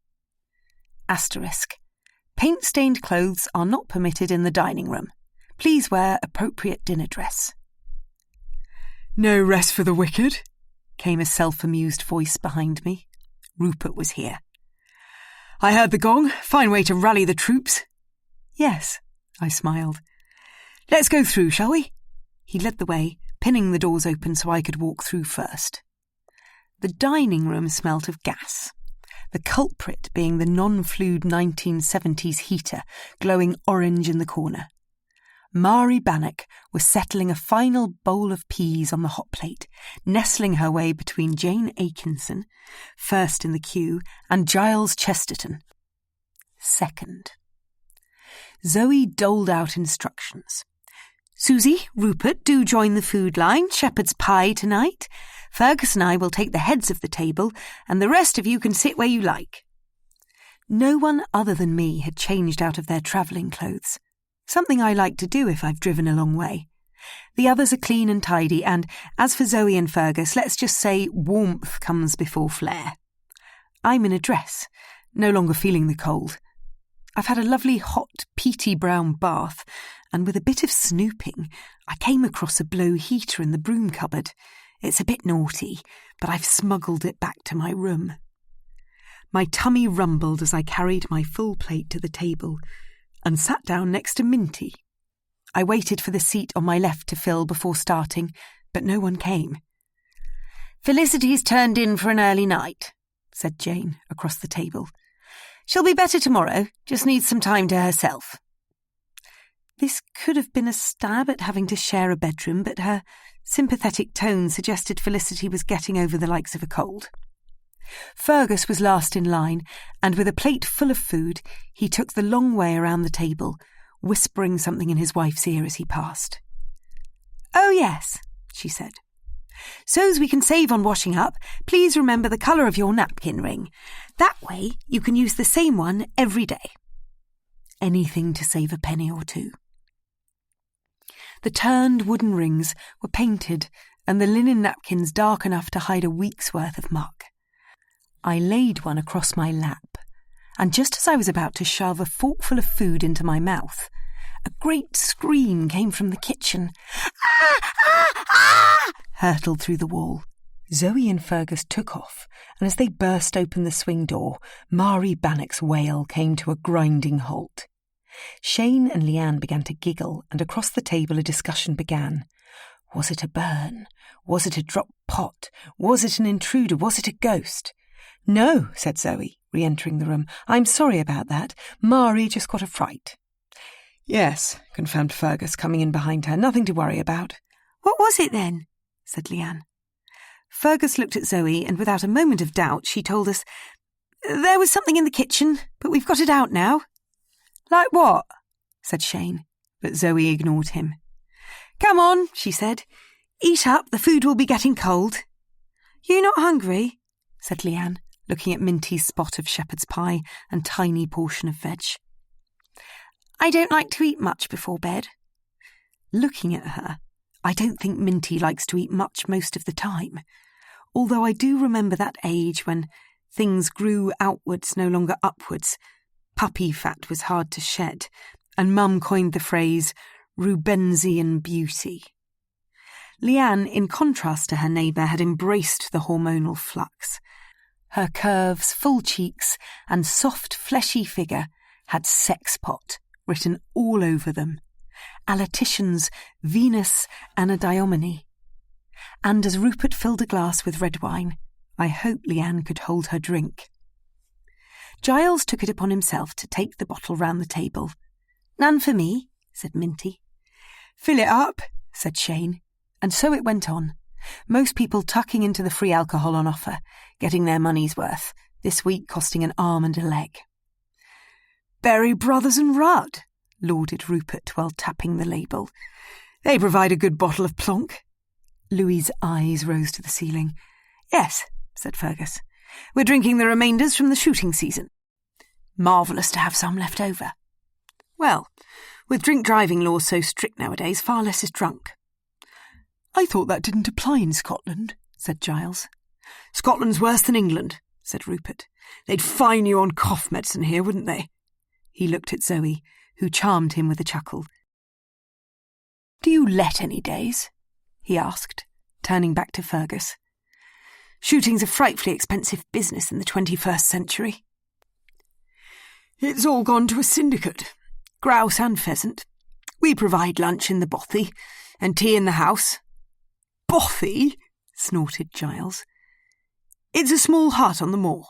Asterisk. Paint-stained clothes are not permitted in the dining room. Please wear appropriate dinner dress. No rest for the wicked, came a self-amused voice behind me. Rupert was here. I heard the gong. Fine way to rally the troops. Yes, I smiled. Let's go through, shall we? He led the way, pinning the doors open so I could walk through first. The dining room smelt of gas, the culprit being the non-flued 1970s heater glowing orange in the corner. Mari Bannock was settling a final bowl of peas on the hot plate, nestling her way between Jane Atkinson, first in the queue, and Giles Chesterton, second. Zoe doled out instructions. Susie, Rupert, do join the food line, shepherd's pie tonight. Fergus and I will take the heads of the table, and the rest of you can sit where you like. No one other than me had changed out of their travelling clothes, something I like to do if I've driven a long way. The others are clean and tidy, and as for Zoe and Fergus, let's just say warmth comes before flair. I'm in a dress, no longer feeling the cold. I've had a lovely hot, peaty brown bath, and with a bit of snooping, I came across a blow heater in the broom cupboard. It's a bit naughty, but I've smuggled it back to my room. My tummy rumbled as I carried my full plate to the table and sat down next to Minty. I waited for the seat on my left to fill before starting, but no one came. Felicity's turned in for an early night, said Jane across the table. She'll be better tomorrow, just needs some time to herself. This could have been a stab at having to share a bedroom, but her sympathetic tone suggested Felicity was getting over the likes of a cold. Fergus was last in line, and with a plate full of food, he took the long way around the table, whispering something in his wife's ear as he passed. Oh, yes, she said. So's we can save on washing up, please remember the colour of your napkin ring. That way you can use the same one every day. Anything to save a penny or two. The turned wooden rings were painted and the linen napkins dark enough to hide a week's worth of muck. I laid one across my lap, and just as I was about to shove a forkful of food into my mouth, a great scream came from the kitchen. Ah! Ah! Ah! Hurtled through the wall. Zoe and Fergus took off, and as they burst open the swing door, Mari Bannock's wail came to a grinding halt. Shane and Leanne began to giggle, and across the table a discussion began. Was it a burn? Was it a dropped pot? Was it an intruder? Was it a ghost? No, said Zoe, re-entering the room. I'm sorry about that. Mari just got a fright. Yes, confirmed Fergus, coming in behind her. Nothing to worry about. What was it then? Said Leanne. Fergus looked at Zoe, and without a moment of doubt she told us, There was something in the kitchen, but we've got it out now. Like what? Said Shane, but Zoe ignored him. Come on, she said. Eat up, the food will be getting cold. You not hungry? Said Leanne, looking at Minty's spot of shepherd's pie and tiny portion of veg. I don't like to eat much before bed. Looking at her, I don't think Minty likes to eat much most of the time, although I do remember that age when things grew outwards, no longer upwards. Puppy fat was hard to shed, and Mum coined the phrase Rubensian beauty. Leanne, in contrast to her neighbour, had embraced the hormonal flux. Her curves, full cheeks, and soft, fleshy figure had sexpot written all over them. Aletician's Venus Anadyomene. And as Rupert filled a glass with red wine, I hoped Leanne could hold her drink. Giles took it upon himself to take the bottle round the table. "None for me," said Minty. "Fill it up," said Shane, and so it went on, most people tucking into the free alcohol on offer, getting their money's worth, this week costing an arm and a leg. "Berry Brothers and Rudd," lauded Rupert while tapping the label. "They provide a good bottle of plonk." Louis's eyes rose to the ceiling. "Yes," said Fergus. "We're drinking the remainders from the shooting season. Marvellous to have some left over. Well, with drink driving laws so strict nowadays, far less is drunk." "I thought that didn't apply in Scotland," said Giles. "Scotland's worse than England," said Rupert. "They'd fine you on cough medicine here, wouldn't they?" He looked at Zoe, who charmed him with a chuckle. "Do you let any days?" he asked, turning back to Fergus. "Shooting's a frightfully expensive business in the 21st century." "It's all gone to a syndicate. Grouse and pheasant. We provide lunch in the bothy, and tea in the house." "Bothy?" snorted Giles. "It's a small hut on the moor."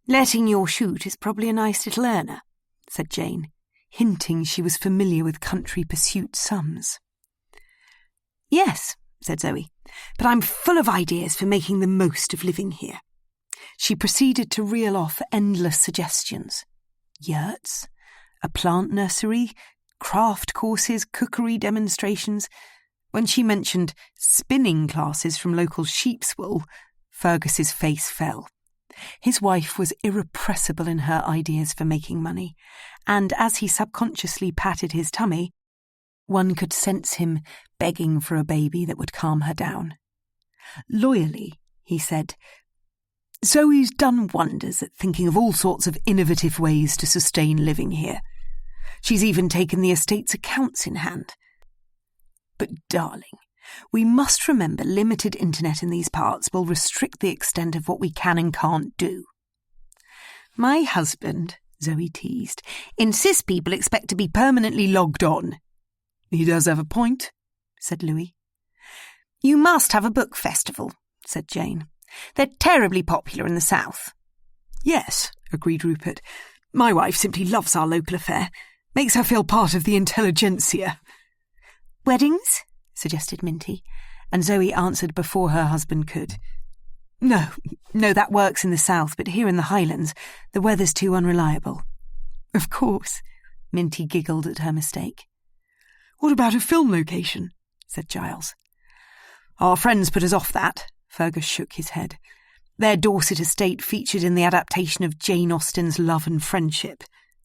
"Letting your shoot is probably a nice little earner," said Jane, hinting she was familiar with country pursuit sums. "Yes," said Zoe, "but I'm full of ideas for making the most of living here." She proceeded to reel off endless suggestions. Yurts, a plant nursery, craft courses, cookery demonstrations. When she mentioned spinning classes from local sheep's wool, Fergus's face fell. His wife was irrepressible in her ideas for making money, and as he subconsciously patted his tummy, one could sense him begging for a baby that would calm her down. Loyally, he said, "Zoe's done wonders at thinking of all sorts of innovative ways to sustain living here. She's even taken the estate's accounts in hand. But, darling, we must remember limited internet in these parts will restrict the extent of what we can and can't do." "My husband," Zoe teased, "insists people expect to be permanently logged on." "He does have a point," said Louis. "You must have a book festival," said Jane. "They're terribly popular in the south." "Yes," agreed Rupert. "My wife simply loves our local affair. Makes her feel part of the intelligentsia." "Weddings?" suggested Minty, and Zoe answered before her husband could. No, that works in the south, but here in the Highlands, the weather's too unreliable." "Of course," Minty giggled at her mistake. "What about a film location?" said Giles. "Our friends put us off that," Fergus shook his head. "Their Dorset estate featured in the adaptation of Jane Austen's Love and Friendship.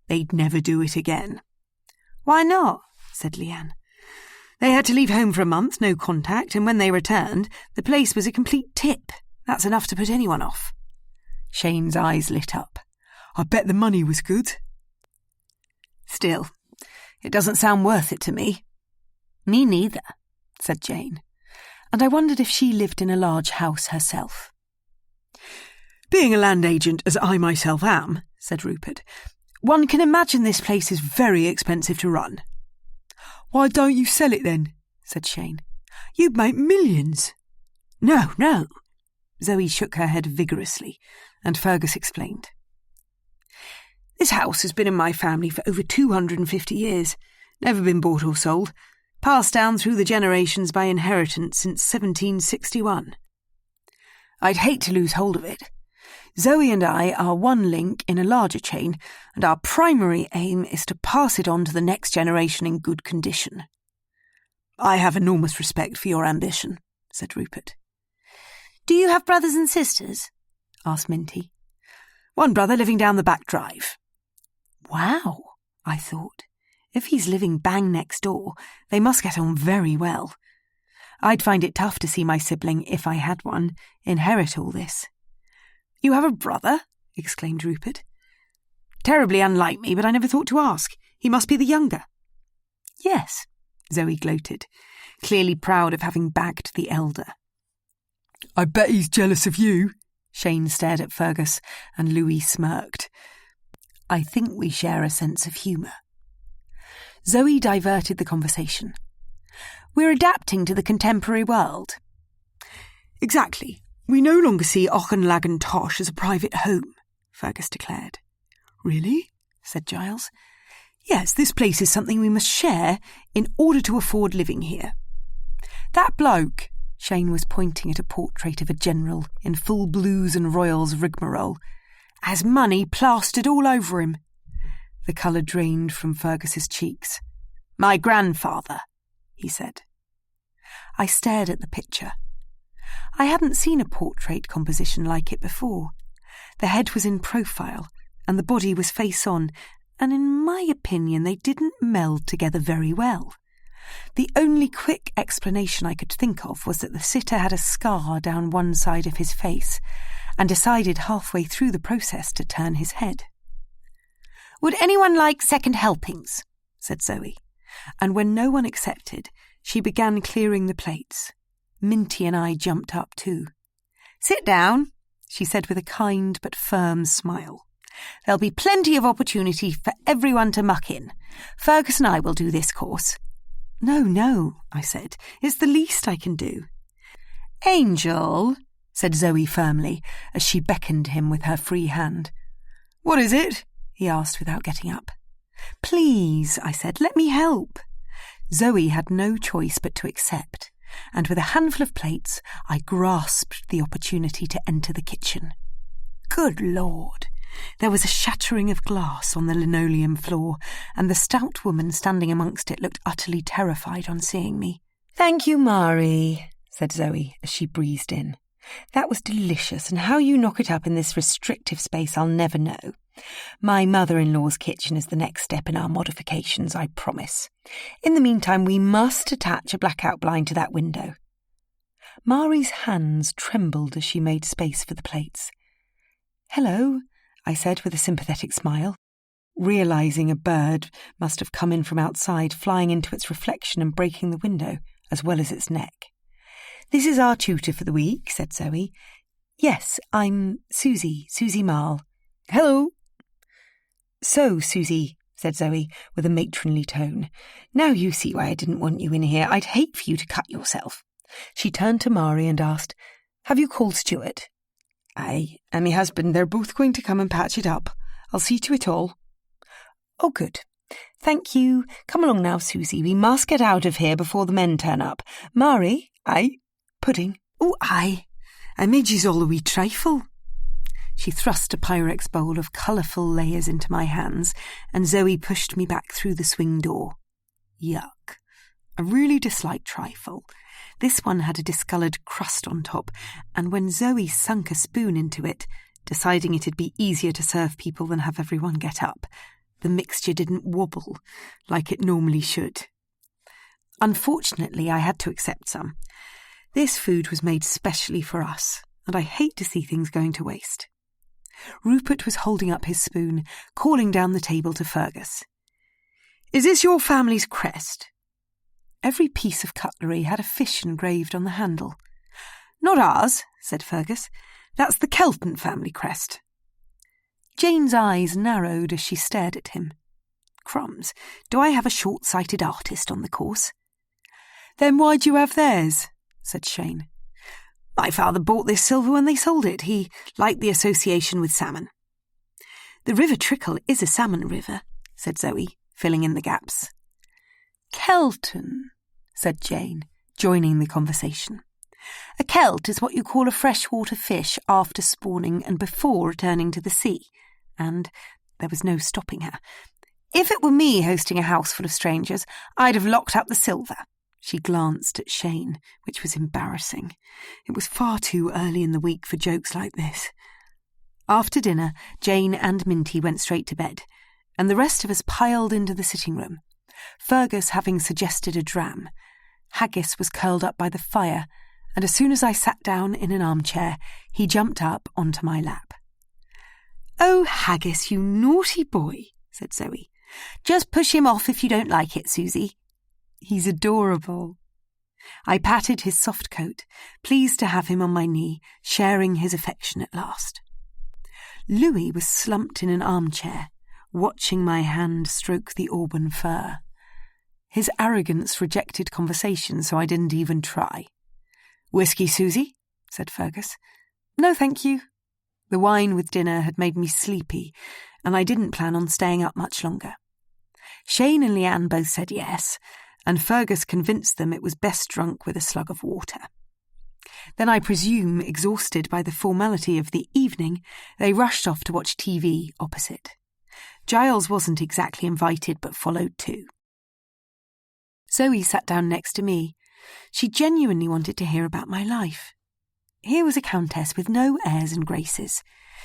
They'd never do it again." "Why not?" said Leanne. "They had to leave home for a month, no contact, and when they returned, the place was a complete tip. That's enough to put anyone off." Shane's eyes lit up. "I bet the money was good." "Still, it doesn't sound worth it to me." "Me neither," said Jane, and I wondered if she lived in a large house herself. "Being a land agent, as I myself am," said Rupert, "one can imagine this place is very expensive to run." "Why don't you sell it then?" said Shane. "You'd make millions." No. Zoe shook her head vigorously, and Fergus explained. "This house has been in my family for over 250 years, never been bought or sold, passed down through the generations by inheritance since 1761. I'd hate to lose hold of it. Zoe and I are one link in a larger chain, and our primary aim is to pass it on to the next generation in good condition." "I have enormous respect for your ambition," said Rupert. "Do you have brothers and sisters?" asked Minty. "One brother living down the back drive." Wow, I thought. If he's living bang next door, they must get on very well. I'd find it tough to see my sibling, if I had one, inherit all this. "You have a brother?" exclaimed Rupert. "Terribly unlike me, but I never thought to ask. He must be the younger." "Yes," Zoe gloated, clearly proud of having bagged the elder. "I bet he's jealous of you." Shane stared at Fergus, and Louis smirked. "I think we share a sense of humour." Zoe diverted the conversation. "We're adapting to the contemporary world." "Exactly. We no longer see Auchenlag and Tosh as a private home," Fergus declared. Really? Said Giles. Yes, this place is something we must share in order to afford living here. That bloke, Shane was pointing at a portrait of a general in full blues and royals rigmarole, has money plastered all over him. The colour drained from Fergus's cheeks. My grandfather, he said. I stared at the picture. I hadn't seen a portrait composition like it before. The head was in profile, and the body was face on, and in my opinion they didn't meld together very well. The only quick explanation I could think of was that the sitter had a scar down one side of his face, and decided halfway through the process to turn his head. Would anyone like second helpings? Said Zoe, and when no one accepted, she began clearing the plates. Minty and I jumped up too. Sit down, she said with a kind but firm smile. There'll be plenty of opportunity for everyone to muck in. Fergus and I will do this course. No, I said. It's the least I can do. Angel, said Zoe firmly, as she beckoned him with her free hand. What is it? He asked without getting up. Please, I said, let me help. Zoe had no choice but to accept, and with a handful of plates I grasped the opportunity to enter the kitchen. Good Lord! There was a shattering of glass on the linoleum floor, and the stout woman standing amongst it looked utterly terrified on seeing me. Thank you, Mari, said Zoe as she breezed in. That was delicious, and how you knock it up in this restrictive space I'll never know. My mother-in-law's kitchen is the next step in our modifications, I promise. In the meantime, we must attach a blackout blind to that window. Mari's hands trembled as she made space for the plates. Hello, I said with a sympathetic smile, realising a bird must have come in from outside, flying into its reflection and breaking the window, as well as its neck. This is our tutor for the week, said Zoe. Yes, I'm Susie Marl. Hello. So, Susie, said Zoe with a matronly tone, now you see why I didn't want you in here. I'd hate for you to cut yourself. She turned to Mari and asked, Have you called Stuart? Aye, and my husband, they're both going to come and patch it up. I'll see to it all. Oh, good. Thank you. Come along now, Susie. We must get out of here before the men turn up. Mari? Aye. Pudding? Oh, aye. I made yous all a wee trifle. She thrust a Pyrex bowl of colourful layers into my hands, and Zoe pushed me back through the swing door. Yuck. I really dislike trifle. This one had a discoloured crust on top, and when Zoe sunk a spoon into it, deciding it'd be easier to serve people than have everyone get up, the mixture didn't wobble like it normally should. Unfortunately, I had to accept some. This food was made specially for us, and I hate to see things going to waste. Rupert was holding up his spoon, calling down the table to Fergus. Is this your family's crest? Every piece of cutlery had a fish engraved on the handle. Not ours, said Fergus. That's the Kelton family crest. Jane's eyes narrowed as she stared at him. Crumbs, do I have a short-sighted artist on the course? Then why'd you have theirs? Said Shane. My father bought this silver when they sold it. He liked the association with salmon. The River Trickle is a salmon river, said Zoe, filling in the gaps. Kelton, said Jane, joining the conversation. A kelt is what you call a freshwater fish after spawning and before returning to the sea. And there was no stopping her. If it were me hosting a house full of strangers, I'd have locked up the silver. She glanced at Shane, which was embarrassing. It was far too early in the week for jokes like this. After dinner, Jane and Minty went straight to bed, and the rest of us piled into the sitting room, Fergus having suggested a dram. Haggis was curled up by the fire, and as soon as I sat down in an armchair, he jumped up onto my lap. Oh, Haggis, you naughty boy, said Zoe. Just push him off if you don't like it, Susie. He's adorable. I patted his soft coat, pleased to have him on my knee, sharing his affection at last. Louis was slumped in an armchair, watching my hand stroke the auburn fur. His arrogance rejected conversation, so I didn't even try. Whiskey, Susie? Said Fergus. No, thank you. The wine with dinner had made me sleepy, and I didn't plan on staying up much longer. Shane and Leanne both said yes, and Fergus convinced them it was best drunk with a slug of water. Then, I presume, exhausted by the formality of the evening, they rushed off to watch TV opposite. Giles wasn't exactly invited, but followed too. Zoe sat down next to me. She genuinely wanted to hear about my life. Here was a countess with no airs and graces.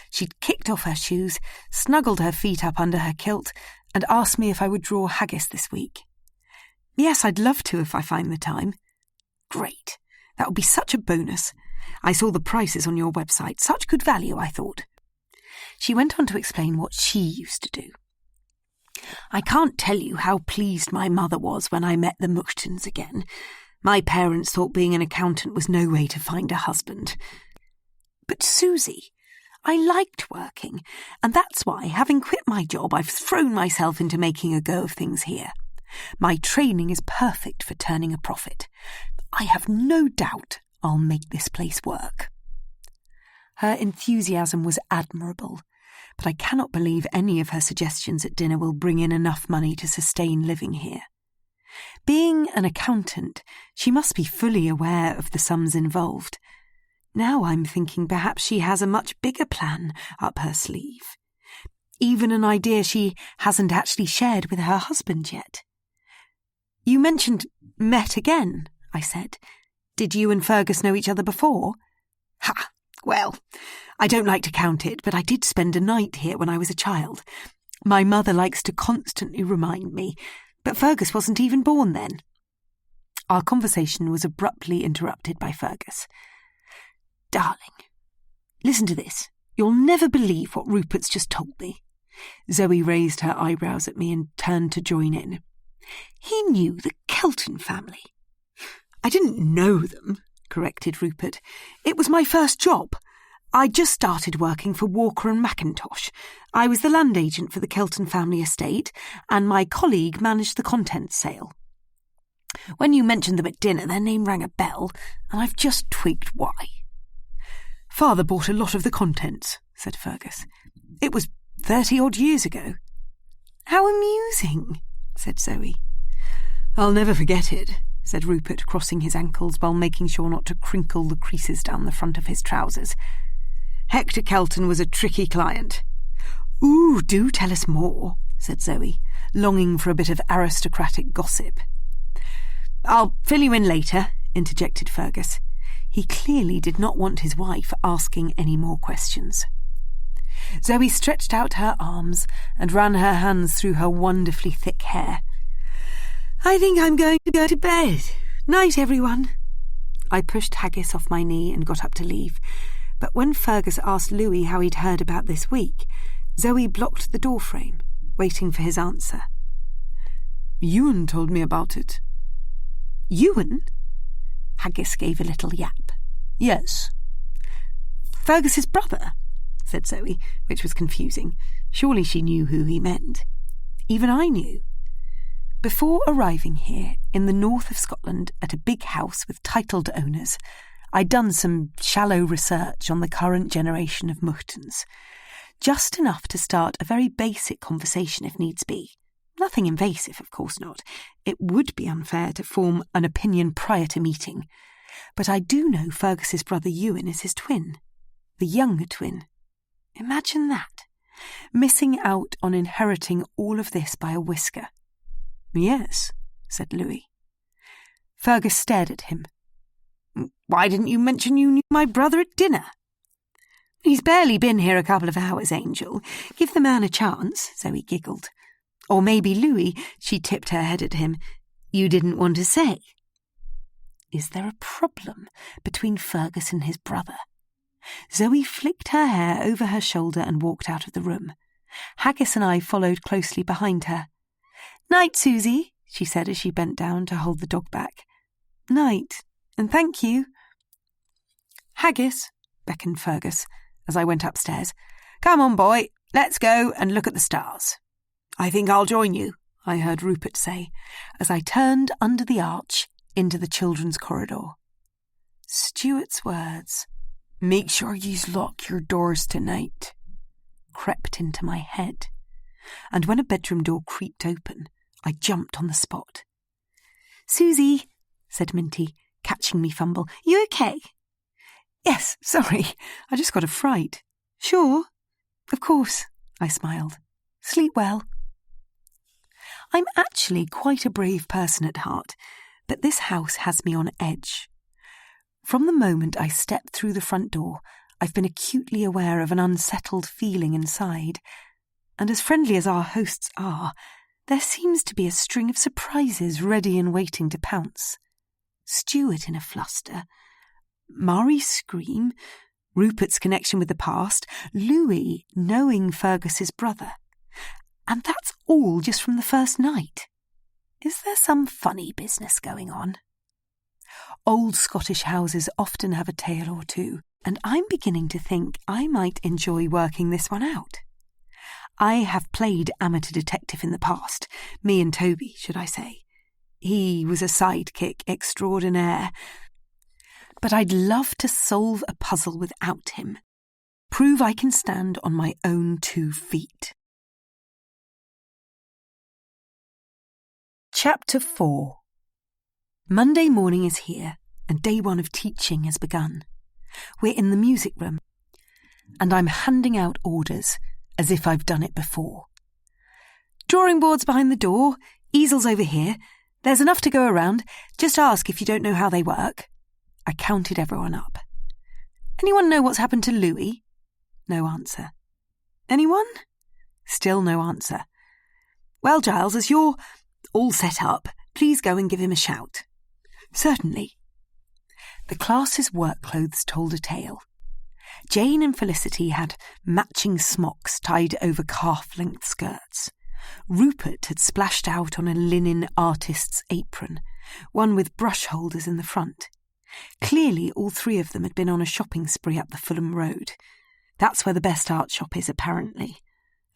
She'd kicked off her shoes, snuggled her feet up under her kilt, and asked me if I would draw haggis this week. Yes, I'd love to if I find the time. Great. That would be such a bonus. I saw the prices on your website. Such good value, I thought. She went on to explain what she used to do. I can't tell you how pleased my mother was when I met the Muchtons again. My parents thought being an accountant was no way to find a husband. But Susie, I liked working, and that's why, having quit my job, I've thrown myself into making a go of things here. My training is perfect for turning a profit. I have no doubt I'll make this place work. Her enthusiasm was admirable, but I cannot believe any of her suggestions at dinner will bring in enough money to sustain living here. Being an accountant, she must be fully aware of the sums involved. Now I'm thinking perhaps she has a much bigger plan up her sleeve. Even an idea she hasn't actually shared with her husband yet. You mentioned met again, I said. Did you and Fergus know each other before? Ha! Well, I don't like to count it, but I did spend a night here when I was a child. My mother likes to constantly remind me, but Fergus wasn't even born then. Our conversation was abruptly interrupted by Fergus. Darling, listen to this. You'll never believe what Rupert's just told me. Zoe raised her eyebrows at me and turned to join in. He knew the Kelton family. I didn't know them, corrected Rupert. It was my first job. I just started working for Walker and Mackintosh. I was the land agent for the Kelton family estate, and my colleague managed the contents sale. When you mentioned them at dinner, their name rang a bell, and I've just twigged why. Father bought a lot of the contents, said Fergus. It was 30-odd years ago. How amusing, said Zoe. I'll never forget it, said Rupert, crossing his ankles while making sure not to crinkle the creases down the front of his trousers. Hector Kelton was a tricky client. Ooh, do tell us more, said Zoe, longing for a bit of aristocratic gossip. I'll fill you in later, interjected Fergus. He clearly did not want his wife asking any more questions. Zoe stretched out her arms and ran her hands through her wonderfully thick hair. I think I'm going to go to bed. Night, everyone. I pushed haggis off my knee and got up to leave, but when Fergus asked Louis how he'd heard about this week, Zoe blocked the doorframe, waiting for his answer. Ewan told me about it. Ewan? Haggis gave a little yap. Yes. Fergus's brother, said Zoe, which was confusing. Surely she knew who he meant. Even I knew. Before arriving here, in the north of Scotland, at a big house with titled owners, I'd done some shallow research on the current generation of Muchtons. Just enough to start a very basic conversation if needs be. Nothing invasive, of course not. It would be unfair to form an opinion prior to meeting. But I do know Fergus's brother Ewan is his twin. The younger twin. Imagine that. Missing out on inheriting all of this by a whisker. Yes, said Louis. Fergus stared at him. Why didn't you mention you knew my brother at dinner? He's barely been here a couple of hours, Angel. Give the man a chance, Zoe giggled. Or maybe, Louis, she tipped her head at him, you didn't want to say. Is there a problem between Fergus and his brother? Zoe flicked her hair over her shoulder and walked out of the room. Haggis and I followed closely behind her. Night, Susie, she said as she bent down to hold the dog back. Night, and thank you. Haggis, beckoned Fergus as I went upstairs. Come on, boy, let's go and look at the stars. I think I'll join you, I heard Rupert say, as I turned under the arch into the children's corridor. Stuart's words. "Make sure yous lock your doors tonight," crept into my head, and when a bedroom door creaked open, I jumped on the spot. "Susie," said Minty, catching me fumble, "you okay?" "Yes, sorry, I just got a fright." "Sure? Of course," I smiled. "Sleep well." I'm actually quite a brave person at heart, but this house has me on edge. From the moment I stepped through the front door, I've been acutely aware of an unsettled feeling inside, and as friendly as our hosts are, there seems to be a string of surprises ready and waiting to pounce. Stuart in a fluster, Mari's scream, Rupert's connection with the past, Louis knowing Fergus's brother. And that's all just from the first night. Is there some funny business going on? Old Scottish houses often have a tale or two, and I'm beginning to think I might enjoy working this one out. I have played amateur detective in the past, me and Toby, should I say. He was a sidekick extraordinaire. But I'd love to solve a puzzle without him. Prove I can stand on my own 2 feet. Chapter 4. Monday morning is here, and day 1 of teaching has begun. We're in the music room, and I'm handing out orders as if I've done it before. "Drawing boards behind the door, easels over here. There's enough to go around. Just ask if you don't know how they work." I counted everyone up. "Anyone know what's happened to Louis?" No answer. "Anyone?" Still no answer. "Well, Giles, as you're all set up, please go and give him a shout." "Certainly." The class's work clothes told a tale. Jane and Felicity had matching smocks tied over calf-length skirts. Rupert had splashed out on a linen artist's apron, one with brush holders in the front. Clearly all 3 of them had been on a shopping spree up the Fulham Road. That's where the best art shop is, apparently.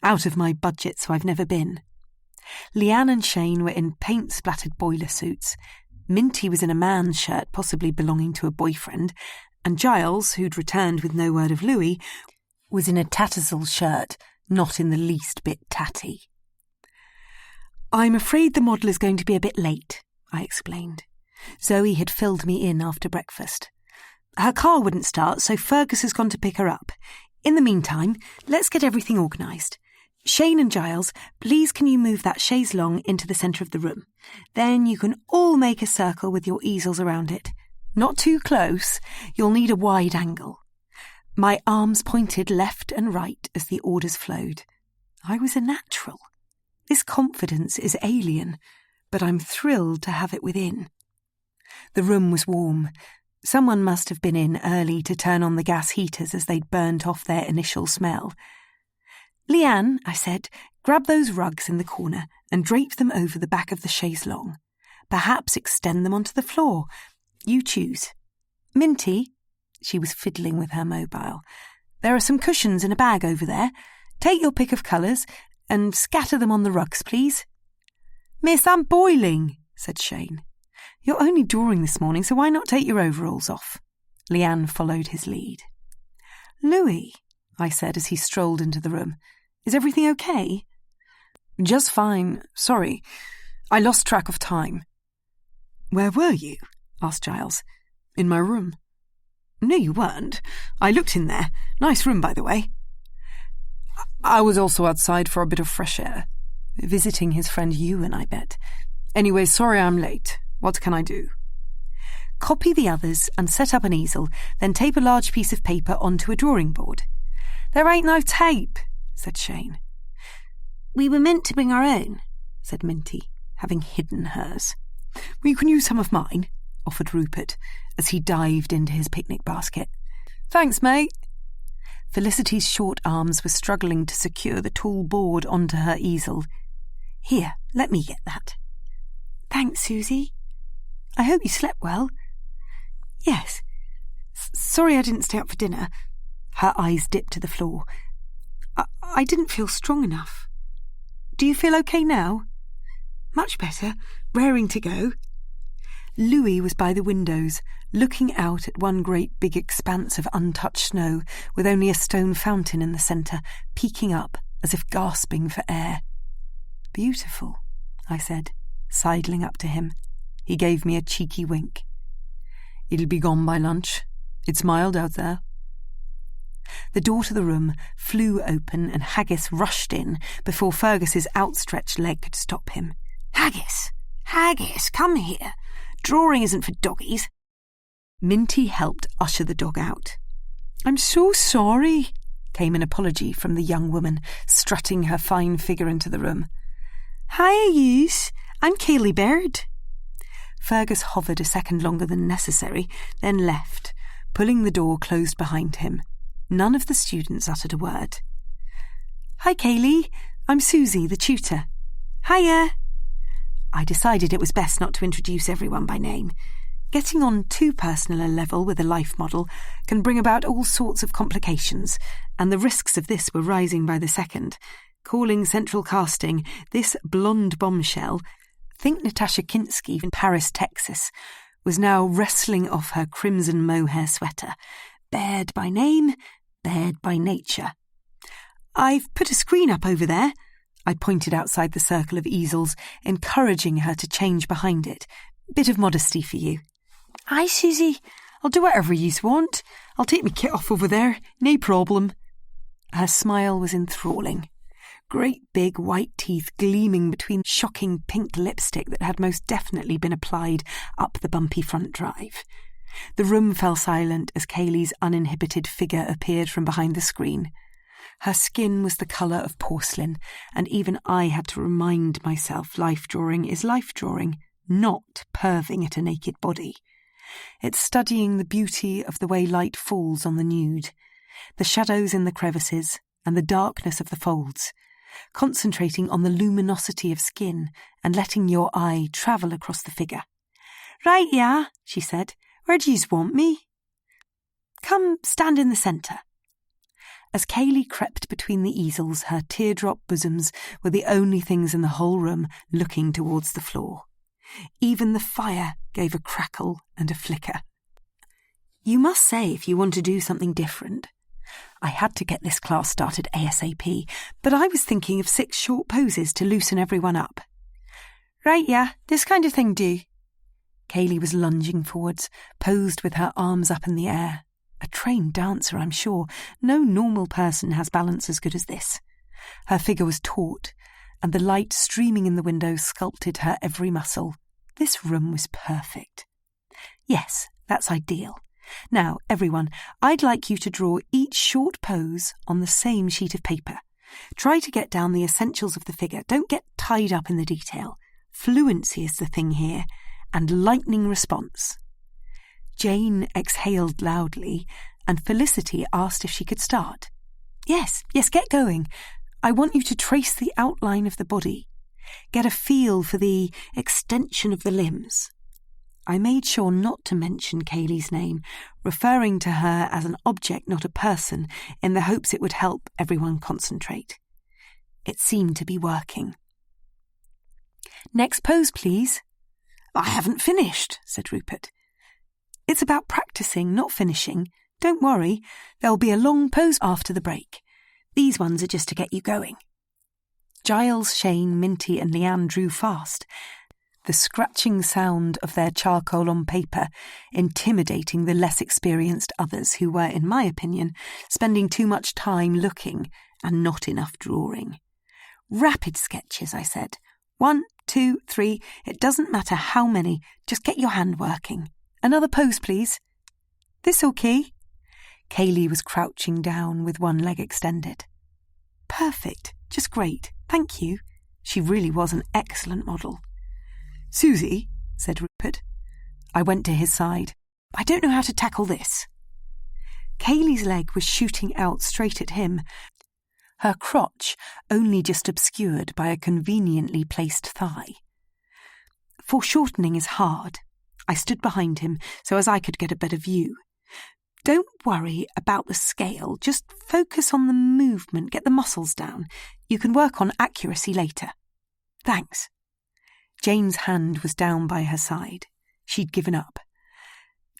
Out of my budget, so I've never been. Leanne and Shane were in paint-splattered boiler suits. Minty was in a man's shirt, possibly belonging to a boyfriend, and Giles, who'd returned with no word of Louis, was in a Tattersall shirt, not in the least bit tatty. "I'm afraid the model is going to be a bit late," I explained. Zoe had filled me in after breakfast. "Her car wouldn't start, so Fergus has gone to pick her up. In the meantime, let's get everything organised. Shane and Giles, please can you move that chaise longue into the centre of the room? Then you can all make a circle with your easels around it. Not too close, you'll need a wide angle." My arms pointed left and right as the orders flowed. I was a natural. This confidence is alien, but I'm thrilled to have it within. The room was warm. Someone must have been in early to turn on the gas heaters as they'd burnt off their initial smell. "Leanne," I said, "grab those rugs in the corner and drape them over the back of the chaise longue. Perhaps extend them onto the floor. You choose. Minty," she was fiddling with her mobile, "there are some cushions in a bag over there. Take your pick of colours and scatter them on the rugs, please." "Miss, I'm boiling," said Shane. "You're only drawing this morning, so why not take your overalls off?" Leanne followed his lead. "Louis," I said as he strolled into the room, "is everything okay?" "Just fine. Sorry. I lost track of time." "Where were you?" asked Giles. "In my room." "No, you weren't. I looked in there. Nice room, by the way." "I was also outside for a bit of fresh air. Visiting his friend Ewan, I bet. Anyway, sorry I'm late. What can I do?" "Copy the others and set up an easel, then tape a large piece of paper onto a drawing board." "There ain't no tape," said Shane. "We were meant to bring our own," said Minty, having hidden hers. "Well, you can use some of mine," offered Rupert, as he dived into his picnic basket. "Thanks, mate." Felicity's short arms were struggling to secure the tall board onto her easel. "Here, let me get that." "Thanks, Susie. I hope you slept well." "Yes. Sorry I didn't stay up for dinner." Her eyes dipped to the floor. I didn't feel strong enough." "Do you feel okay now?" "Much better. Raring to go." Louis was by the windows, looking out at one great big expanse of untouched snow, with only a stone fountain in the centre, peeking up as if gasping for air. "Beautiful," I said, sidling up to him. He gave me a cheeky wink. "It'll be gone by lunch. It's mild out there." The door to the room flew open and Haggis rushed in before Fergus's outstretched leg could stop him. Haggis, come here. Drawing isn't for doggies." Minty helped usher the dog out. "I'm so sorry," came an apology from the young woman, strutting her fine figure into the room. "Hiya, yous. I'm Kaylee Baird." Fergus hovered a second longer than necessary, then left, pulling the door closed behind him. None of the students uttered a word. "Hi, Kaylee. I'm Susie, the tutor." "Hiya." I decided it was best not to introduce everyone by name. Getting on too personal a level with a life model can bring about all sorts of complications, and the risks of this were rising by the second. Calling central casting this blonde bombshell, think Natasha Kinski in Paris, Texas, was now wrestling off her crimson mohair sweater. Baird by name, Baird by nature. "I've put a screen up over there." I pointed outside the circle of easels, encouraging her to change behind it. "Bit of modesty for you." "Aye, Susie. I'll do whatever yous want. I'll take me kit off over there. No problem." Her smile was enthralling. Great big white teeth gleaming between shocking pink lipstick that had most definitely been applied up the bumpy front drive. The room fell silent as Kaylee's uninhibited figure appeared from behind the screen. Her skin was the colour of porcelain, and even I had to remind myself life drawing is life drawing, not perving at a naked body. It's studying the beauty of the way light falls on the nude, the shadows in the crevices and the darkness of the folds, concentrating on the luminosity of skin and letting your eye travel across the figure. "Right, yeah," she said. "Where do yous want me?" "Come stand in the centre." As Kaylee crept between the easels, her teardrop bosoms were the only things in the whole room looking towards the floor. Even the fire gave a crackle and a flicker. "You must say if you want to do something different." I had to get this class started ASAP, but I was thinking of 6 short poses to loosen everyone up. "Right, yeah, this kind of thing do." Kaylee was lunging forwards, posed with her arms up in the air. A trained dancer, I'm sure. No normal person has balance as good as this. Her figure was taut, and the light streaming in the window sculpted her every muscle. This room was perfect. Yes, that's ideal. Now, everyone, I'd like you to draw each short pose on the same sheet of paper. Try to get down the essentials of the figure. Don't get tied up in the detail. Fluency is the thing here, and lightning response. Jane exhaled loudly, and Felicity asked if she could start. Yes, get going. I want you to trace the outline of the body. Get a feel for the extension of the limbs. I made sure not to mention Kaylee's name, referring to her as an object, not a person, in the hopes it would help everyone concentrate. It seemed to be working. "Next pose, please." "I haven't finished," said Rupert. "It's about practicing, not finishing. Don't worry, there'll be a long pose after the break. These ones are just to get you going." Giles, Shane, Minty and Leanne drew fast, the scratching sound of their charcoal on paper intimidating the less experienced others who were, in my opinion, spending too much time looking and not enough drawing. "Rapid sketches," I said. 1, 2, 3, it doesn't matter how many, just get your hand working. Another pose, please." "This okay?" Kaylee was crouching down with one leg extended. "Perfect, just great, thank you." She really was an excellent model. "Susie," said Rupert. I went to his side. "I don't know how to tackle this." Kaylee's leg was shooting out straight at him, her crotch only just obscured by a conveniently placed thigh. Foreshortening is hard. I stood behind him so as I could get a better view. "Don't worry about the scale, just focus on the movement, get the muscles down. You can work on accuracy later." "Thanks." Jane's hand was down by her side. She'd given up.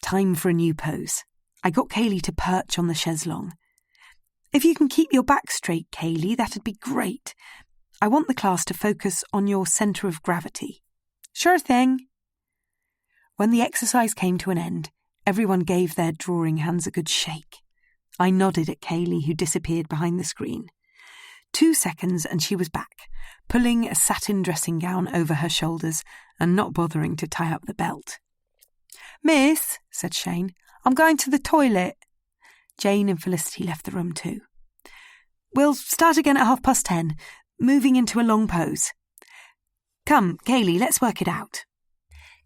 Time for a new pose. I got Kaylee to perch on the chaise-longue. If you can keep your back straight, Kaylee, that'd be great. I want the class to focus on your centre of gravity. Sure thing. When the exercise came to an end, everyone gave their drawing hands a good shake. I nodded at Kaylee, who disappeared behind the screen. 2 seconds and she was back, pulling a satin dressing gown over her shoulders and not bothering to tie up the belt. Miss, said Shane, I'm going to the toilet. Jane and Felicity left the room too. We'll start again at 10:30, moving into a long pose. Come, Kaylee, let's work it out.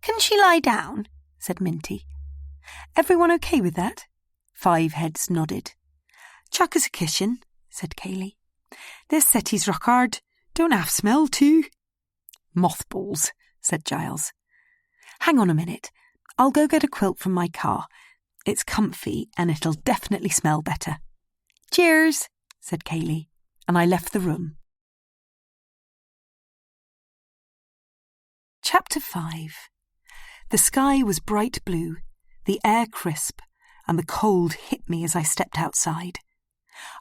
Can she lie down? Said Minty. Everyone okay with that? 5 heads nodded. Chuck us a cushion, said Kaylee. This settee's rock hard. Don't half smell too. Mothballs, said Giles. Hang on a minute. I'll go get a quilt from my car. It's comfy and it'll definitely smell better. Cheers, said Kaylee, and I left the room. Chapter 5. The sky was bright blue, the air crisp, and the cold hit me as I stepped outside.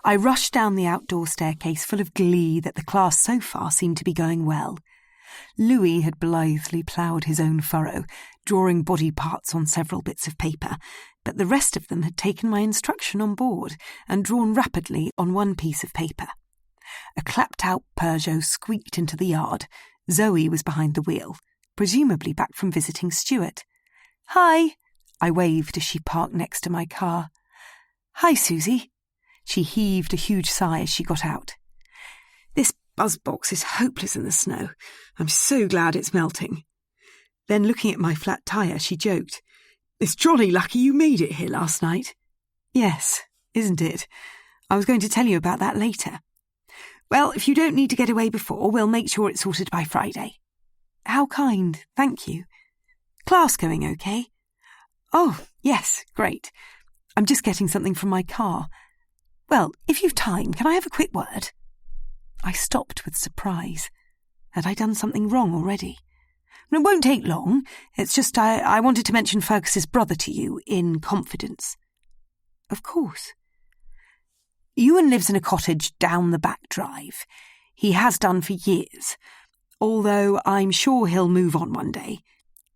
I rushed down the outdoor staircase full of glee that the class so far seemed to be going well. Louis had blithely ploughed his own furrow, drawing body parts on several bits of paper, but the rest of them had taken my instruction on board and drawn rapidly on one piece of paper. A clapped-out Peugeot squeaked into the yard. Zoe was behind the wheel, presumably back from visiting Stuart. Hi, I waved as she parked next to my car. Hi, Susie. She heaved a huge sigh as she got out. This buzzbox is hopeless in the snow. I'm so glad it's melting. Then, looking at my flat tyre, she joked, It's jolly lucky you made it here last night. Yes, isn't it? I was going to tell you about that later. Well, if you don't need to get away before, we'll make sure it's sorted by Friday. How kind, thank you. Class going okay? Oh, yes, great. I'm just getting something from my car. Well, if you've time, can I have a quick word? I stopped with surprise. Had I done something wrong already? It won't take long. It's just I wanted to mention Fergus's brother to you in confidence. Of course. Ewan lives in a cottage down the back drive. He has done for years, although I'm sure he'll move on one day.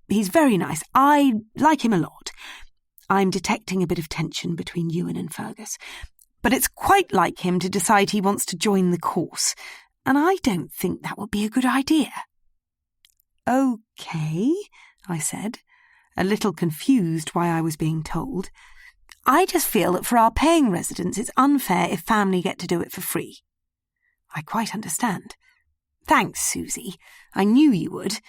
He's very nice. I like him a lot. I'm detecting a bit of tension between Ewan and Fergus, but it's quite like him to decide he wants to join the course, and I don't think that would be a good idea. Okay, I said, a little confused why I was being told. I just feel that for our paying residents it's unfair if family get to do it for free. I quite understand. Thanks, Susie. I knew you would.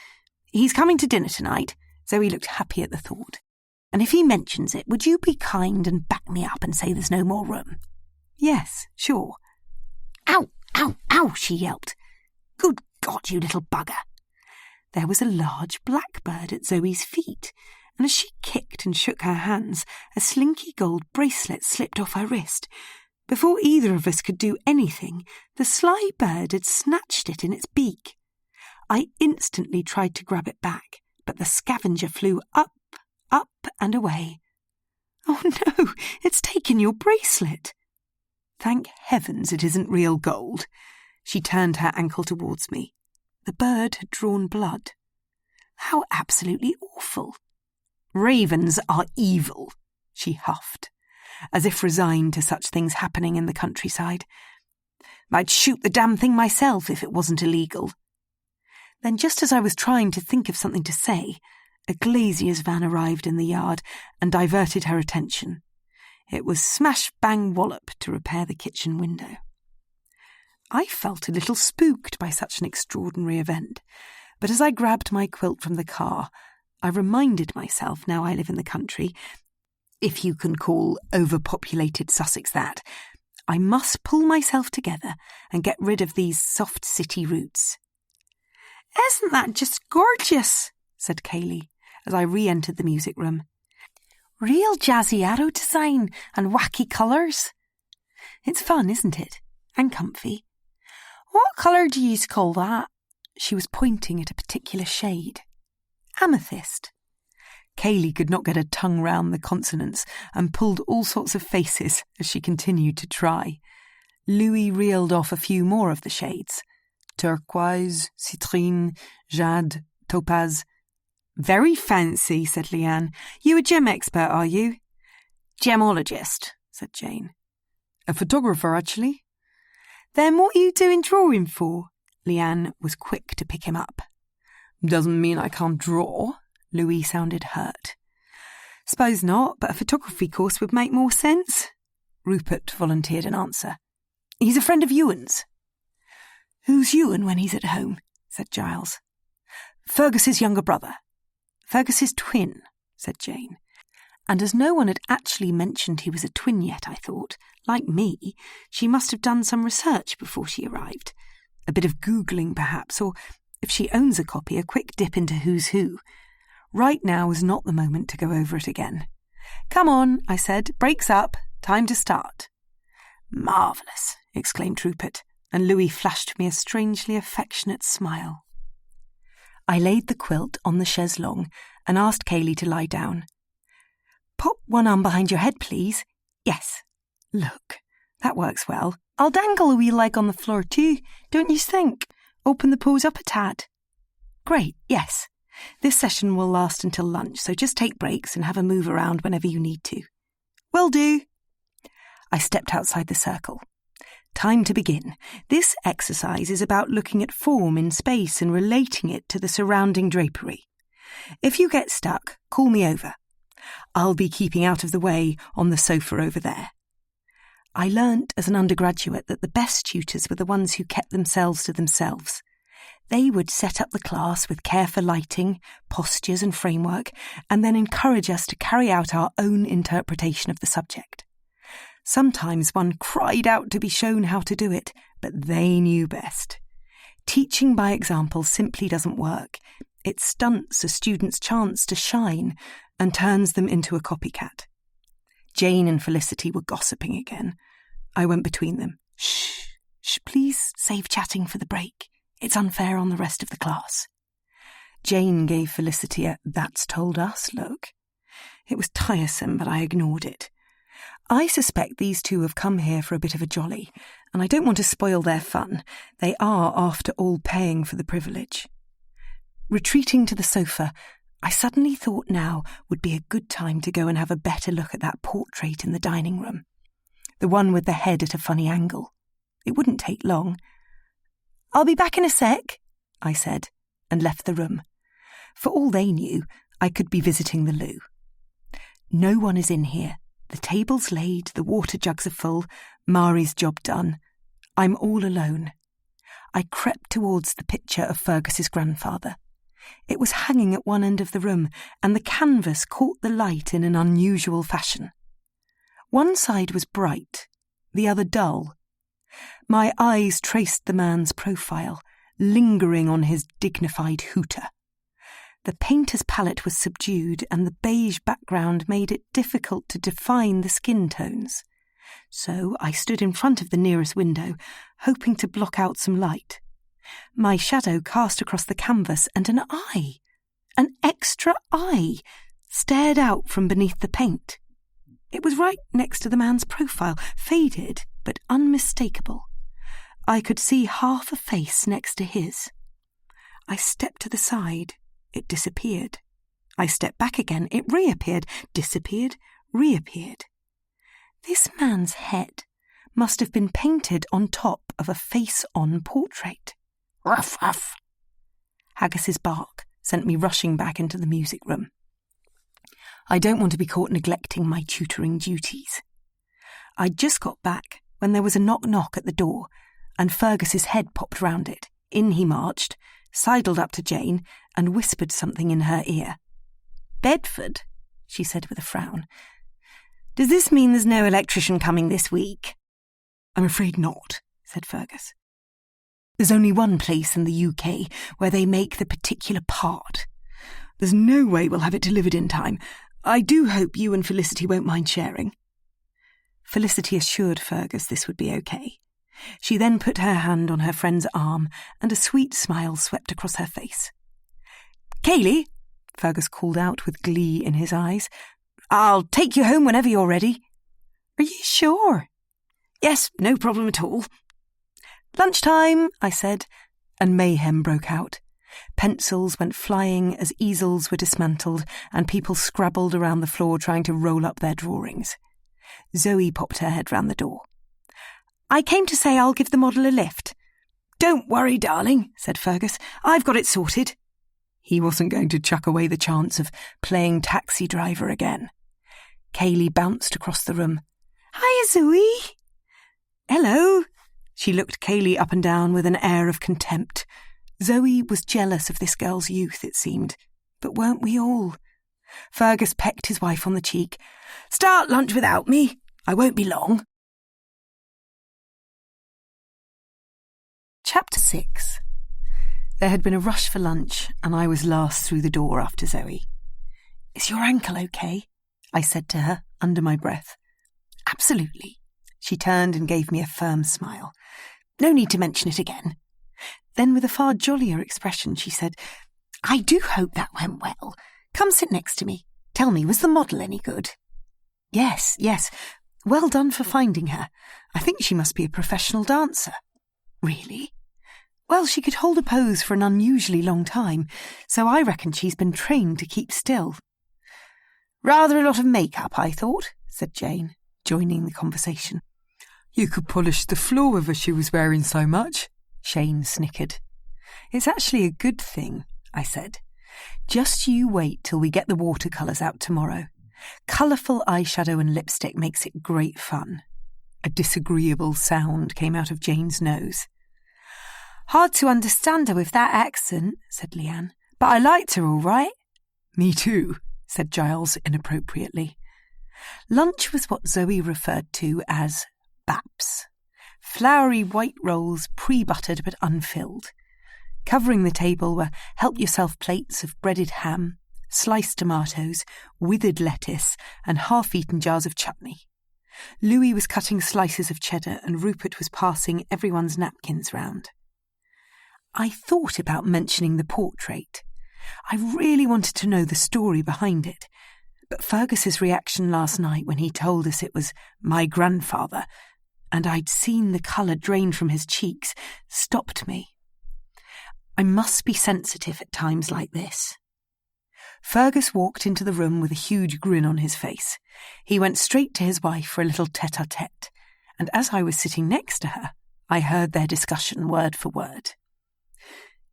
He's coming to dinner tonight. Zoe looked happy at the thought. And if he mentions it, would you be kind and back me up and say there's no more room? Yes, sure. Ow, ow, ow, she yelped. Good God, you little bugger. There was a large blackbird at Zoe's feet, and as she kicked and shook her hands, a slinky gold bracelet slipped off her wrist. Before either of us could do anything, the sly bird had snatched it in its beak. I instantly tried to grab it back, but the scavenger flew up, up and away. Oh no, it's taken your bracelet. Thank heavens it isn't real gold. She turned her ankle towards me. The bird had drawn blood. How absolutely awful. Ravens are evil, she huffed, as if resigned to such things happening in the countryside. I'd shoot the damn thing myself if it wasn't illegal. Then, just as I was trying to think of something to say, a glazier's van arrived in the yard and diverted her attention. It was smash bang wallop to repair the kitchen window. I felt a little spooked by such an extraordinary event, but as I grabbed my quilt from the car, I reminded myself, now I live in the country, if you can call overpopulated Sussex that, I must pull myself together and get rid of these soft city roots. Isn't that just gorgeous? Said Kaylee, as I re-entered the music room. Real jazzy arrow design and wacky colours. It's fun, isn't it? And comfy. What colour do you call that? She was pointing at a particular shade. Amethyst. Kaylee could not get her tongue round the consonants and pulled all sorts of faces as she continued to try. Louis reeled off a few more of the shades. Turquoise, citrine, jade, topaz. "Very fancy," said Leanne. "You a gem expert, are you?" "Gemologist," said Jane. "A photographer, actually." "Then what are you doing drawing for?" Leanne was quick to pick him up. "Doesn't mean I can't draw." Louis sounded hurt. "Suppose not, but a photography course would make more sense." Rupert volunteered an answer. "He's a friend of Ewan's." "Who's Ewan when he's at home?" said Giles. "Fergus's younger brother." "Fergus's twin," said Jane. And as no one had actually mentioned he was a twin yet, I thought, like me, she must have done some research before she arrived. A bit of Googling, perhaps, or, if she owns a copy, a quick dip into Who's Who. Right now was not the moment to go over it again. "Come on," I said. "Break's up. Time to start." "Marvellous," exclaimed Rupert, and Louis flashed me a strangely affectionate smile. I laid the quilt on the chaise longue and asked Kaylee to lie down. "Pop one arm behind your head, please." "Yes. Look, that works well. I'll dangle a wee leg on the floor too, don't you think? Open the pose up a tad." "Great, yes. This session will last until lunch, so just take breaks and have a move around whenever you need to." "Will do." I stepped outside the circle. Time to begin. This exercise is about looking at form in space and relating it to the surrounding drapery. If you get stuck, call me over. I'll be keeping out of the way on the sofa over there. I learnt as an undergraduate that the best tutors were the ones who kept themselves to themselves. They would set up the class with care for lighting, postures and framework, and then encourage us to carry out our own interpretation of the subject. Sometimes one cried out to be shown how to do it, but they knew best. Teaching by example simply doesn't work. It stunts a student's chance to shine and turns them into a copycat. Jane and Felicity were gossiping again. I went between them. Shh, please save chatting for the break. It's unfair on the rest of the class." Jane gave Felicity a "that's told us" look. It was tiresome, but I ignored it. I suspect these two have come here for a bit of a jolly, and I don't want to spoil their fun. They are, after all, paying for the privilege. Retreating to the sofa, I suddenly thought now would be a good time to go and have a better look at that portrait in the dining room. The one with the head at a funny angle. It wouldn't take long. "I'll be back in a sec," I said, and left the room. For all they knew, I could be visiting the loo. No one is in here. The table's laid, the water jugs are full, Mari's job done. I'm all alone. I crept towards the picture of Fergus's grandfather. It was hanging at one end of the room, and the canvas caught the light in an unusual fashion. One side was bright, the other dull. My eyes traced the man's profile, lingering on his dignified hooter. The painter's palette was subdued, and the beige background made it difficult to define the skin tones. So I stood in front of the nearest window, hoping to block out some light. My shadow cast across the canvas, and an eye, an extra eye, stared out from beneath the paint. It was right next to the man's profile, faded but unmistakable. I could see half a face next to his. I stepped to the side. It disappeared. I stepped back again. It reappeared, disappeared, reappeared. This man's head must have been painted on top of a face-on portrait. Ruff, ruff. Haggis's bark sent me rushing back into the music room. I don't want to be caught neglecting my tutoring duties. I'd just got back when there was a knock-knock at the door, and Fergus's head popped round it. In he marched, sidled up to Jane, and whispered something in her ear. "Bedford?" she said with a frown. "Does this mean there's no electrician coming this week?" "I'm afraid not," said Fergus. "There's only one place in the UK where they make the particular part. There's no way we'll have it delivered in time. I do hope you and Felicity won't mind sharing." Felicity assured Fergus this would be okay. She then put her hand on her friend's arm, and a sweet smile swept across her face. "Kaylee," Fergus called out with glee in his eyes. "I'll take you home whenever you're ready." "Are you sure?" "Yes, no problem at all." "Lunchtime," I said, and mayhem broke out. Pencils went flying as easels were dismantled, and people scrabbled around the floor trying to roll up their drawings. Zoe popped her head round the door. "I came to say I'll give the model a lift." "Don't worry, darling," said Fergus. "I've got it sorted." He wasn't going to chuck away the chance of playing taxi driver again. Kaylee bounced across the room. "Hiya, Zoe." "Hello." She looked Kaylee up and down with an air of contempt. Zoe was jealous of this girl's youth, it seemed. But weren't we all? Fergus pecked his wife on the cheek. "Start lunch without me. I won't be long." Chapter 6. There had been a rush for lunch, and I was last through the door after Zoe. "Is your ankle okay?" I said to her under my breath. "Absolutely." She turned and gave me a firm smile. "No need to mention it again." Then with a far jollier expression she said, "I do hope that went well. Come sit next to me. Tell me, was the model any good?" Yes. Well done for finding her. I think she must be a professional dancer." "Really?" "Well, she could hold a pose for an unusually long time, so I reckon she's been trained to keep still." "Rather a lot of makeup, I thought," said Jane, joining the conversation. "You could polish the floor with her, she was wearing so much," Shane snickered. "It's actually a good thing," I said. "Just you wait till we get the watercolours out tomorrow. Colourful eyeshadow and lipstick makes it great fun." A disagreeable sound came out of Jane's nose. "Hard to understand her with that accent," said Leanne, "but I liked her all right." "Me too," said Giles inappropriately. Lunch was what Zoe referred to as baps. Floury white rolls, pre-buttered but unfilled. Covering the table were help-yourself plates of breaded ham, sliced tomatoes, withered lettuce, and half-eaten jars of chutney. Louis was cutting slices of cheddar, and Rupert was passing everyone's napkins round. I thought about mentioning the portrait. I really wanted to know the story behind it, but Fergus's reaction last night when he told us it was my grandfather, and I'd seen the colour drain from his cheeks, stopped me. I must be sensitive at times like this. Fergus walked into the room with a huge grin on his face. He went straight to his wife for a little tête-à-tête, and as I was sitting next to her, I heard their discussion word for word.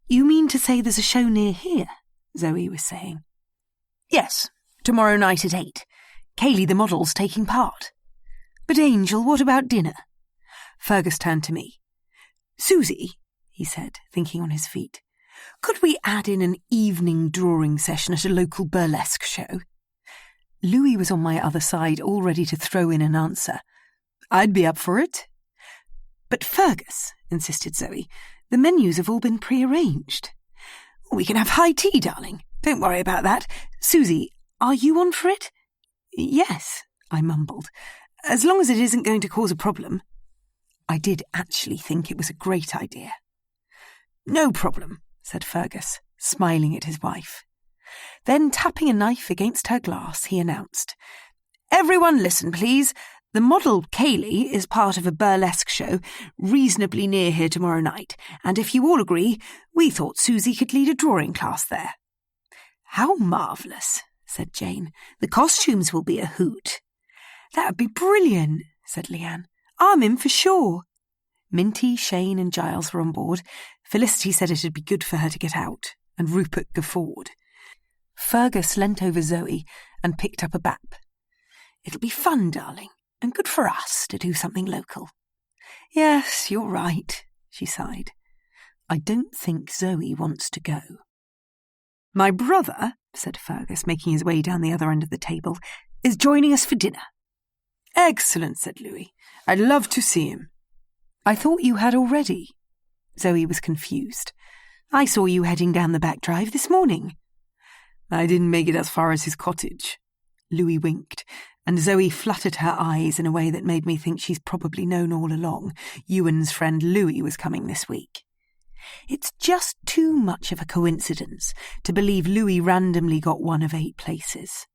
"You mean to say there's a show near here?" Zoe was saying. "Yes, tomorrow night at 8. Kaylee the model's taking part." "But Angel, what about dinner?" Fergus turned to me. "Susie," he said, thinking on his feet, "could we add in an evening drawing session at a local burlesque show?" Louis was on my other side, all ready to throw in an answer. "I'd be up for it." "But Fergus," insisted Zoe, "the menus have all been prearranged." "We can have high tea, darling. Don't worry about that. Susie, are you on for it?" "Yes," I mumbled, "as long as it isn't going to cause a problem." I did actually think it was a great idea. "No problem," said Fergus, smiling at his wife. Then, tapping a knife against her glass, he announced, "Everyone listen, please. The model Kaylee is part of a burlesque show reasonably near here tomorrow night, and if you all agree, we thought Susie could lead a drawing class there." "How marvellous," said Jane. "The costumes will be a hoot." "That would be brilliant," said Leanne. "I'm in for sure." Minty, Shane and Giles were on board. Felicity said it'd be good for her to get out, and Rupert guffawed. Fergus leant over Zoe and picked up a bap. "It'll be fun, darling, and good for us to do something local." "Yes, you're right," she sighed. "I don't think Zoe wants to go." "My brother," said Fergus, making his way down the other end of the table, "is joining us for dinner." "Excellent," said Louis. "I'd love to see him." "I thought you had already." Zoe was confused. "I saw you heading down the back drive this morning." "I didn't make it as far as his cottage." Louis winked, and Zoe fluttered her eyes in a way that made me think she's probably known all along. Ewan's friend Louis was coming this week. It's just too much of a coincidence to believe Louis randomly got one of 8 places.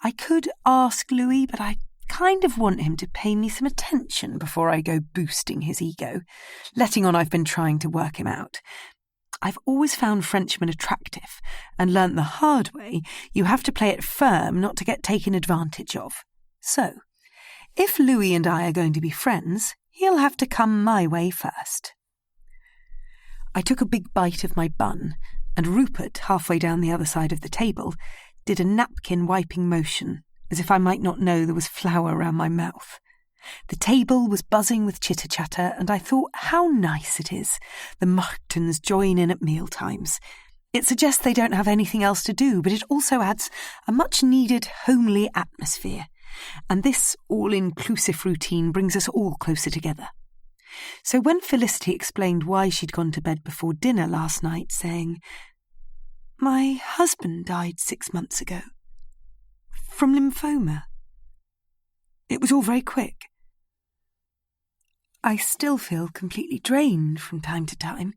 I could ask Louis, but I kind of want him to pay me some attention before I go boosting his ego, letting on I've been trying to work him out. I've always found Frenchmen attractive and learnt the hard way you have to play it firm not to get taken advantage of. So, if Louis and I are going to be friends, he'll have to come my way first. I took a big bite of my bun, and Rupert, halfway down the other side of the table, did a napkin wiping motion, as if I might not know there was flour around my mouth. The table was buzzing with chitter-chatter, and I thought how nice it is the Martins join in at mealtimes. It suggests they don't have anything else to do, but it also adds a much-needed homely atmosphere, and this all-inclusive routine brings us all closer together. So when Felicity explained why she'd gone to bed before dinner last night, saying, "My husband died 6 months ago. From lymphoma. It was all very quick. I still feel completely drained from time to time,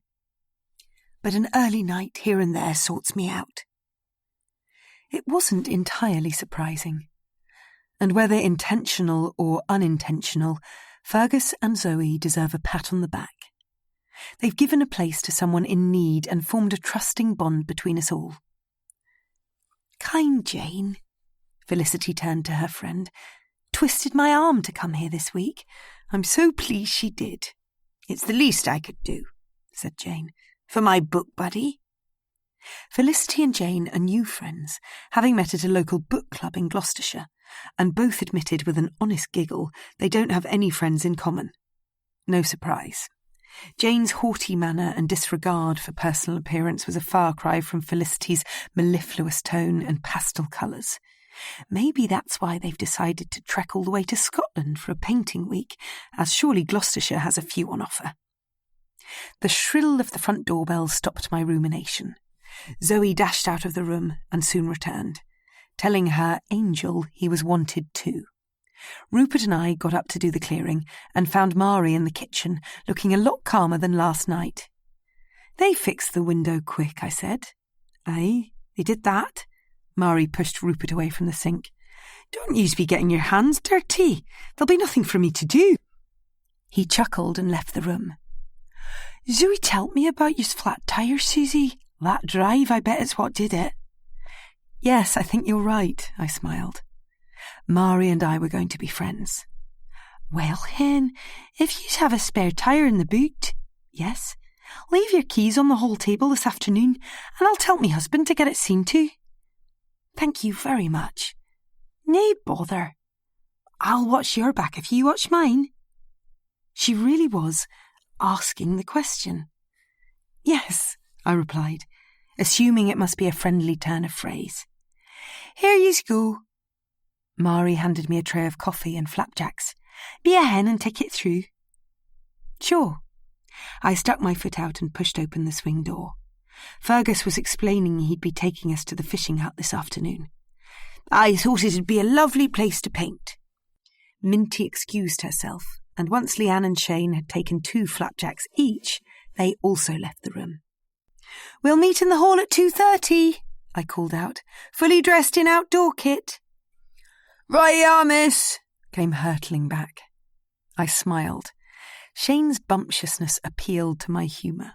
but an early night here and there sorts me out." It wasn't entirely surprising, and whether intentional or unintentional, Fergus and Zoe deserve a pat on the back. They've given a place to someone in need and formed a trusting bond between us all. "Kind Jane," Felicity turned to her friend, "twisted my arm to come here this week. I'm so pleased she did." "It's the least I could do," said Jane, "for my book buddy." Felicity and Jane are new friends, having met at a local book club in Gloucestershire, and both admitted with an honest giggle they don't have any friends in common. No surprise. Jane's haughty manner and disregard for personal appearance was a far cry from Felicity's mellifluous tone and pastel colours. Maybe that's why they've decided to trek all the way to Scotland for a painting week, as surely Gloucestershire has a few on offer. The shrill of the front doorbell stopped my rumination. Zoe dashed out of the room and soon returned, telling her angel he was wanted too. Rupert and I got up to do the clearing and found Mari in the kitchen, looking a lot calmer than last night. "They fixed the window quick," I said. "Aye, they did that." Mari pushed Rupert away from the sink. "Don't yous be getting your hands dirty. There'll be nothing for me to do." He chuckled and left the room. "Zoe told me about yous flat tire, Susie. That drive, I bet it's what did it." "Yes, I think you're right," I smiled. Mari and I were going to be friends. "Well, hen, if yous have a spare tire in the boot," "Yes, leave your keys on the hall table this afternoon, and I'll tell me husband to get it seen to." "Thank you very much." "Nae bother. I'll watch your back if you watch mine." She really was asking the question. "Yes," I replied, assuming it must be a friendly turn of phrase. "Here yous go." Mari handed me a tray of coffee and flapjacks. "Be a hen and take it through." "Sure." I stuck my foot out and pushed open the swing door. Fergus was explaining he'd be taking us to the fishing hut this afternoon. "I thought it'd be a lovely place to paint." Minty excused herself, and once Leanne and Shane had taken 2 flapjacks each, they also left the room. "We'll meet in the hall at 2:30, I called out, fully dressed in outdoor kit. "Right you are, miss," came hurtling back. I smiled. Shane's bumptiousness appealed to my humour.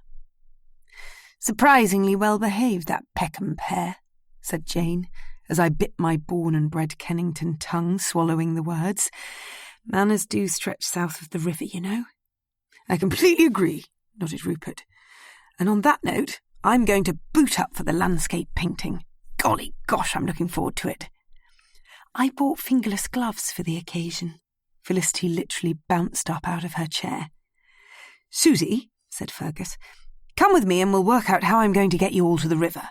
"Surprisingly well behaved, that Peckham pair," said Jane, as I bit my born-and-bred Kennington tongue, swallowing the words. "Manners do stretch south of the river, you know." "I completely agree," nodded Rupert. "And on that note, I'm going to boot up for the landscape painting. Golly gosh, I'm looking forward to it." I bought fingerless gloves for the occasion. Felicity literally bounced up out of her chair. "Susie," said Fergus, "come with me and we'll work out how I'm going to get you all to the river."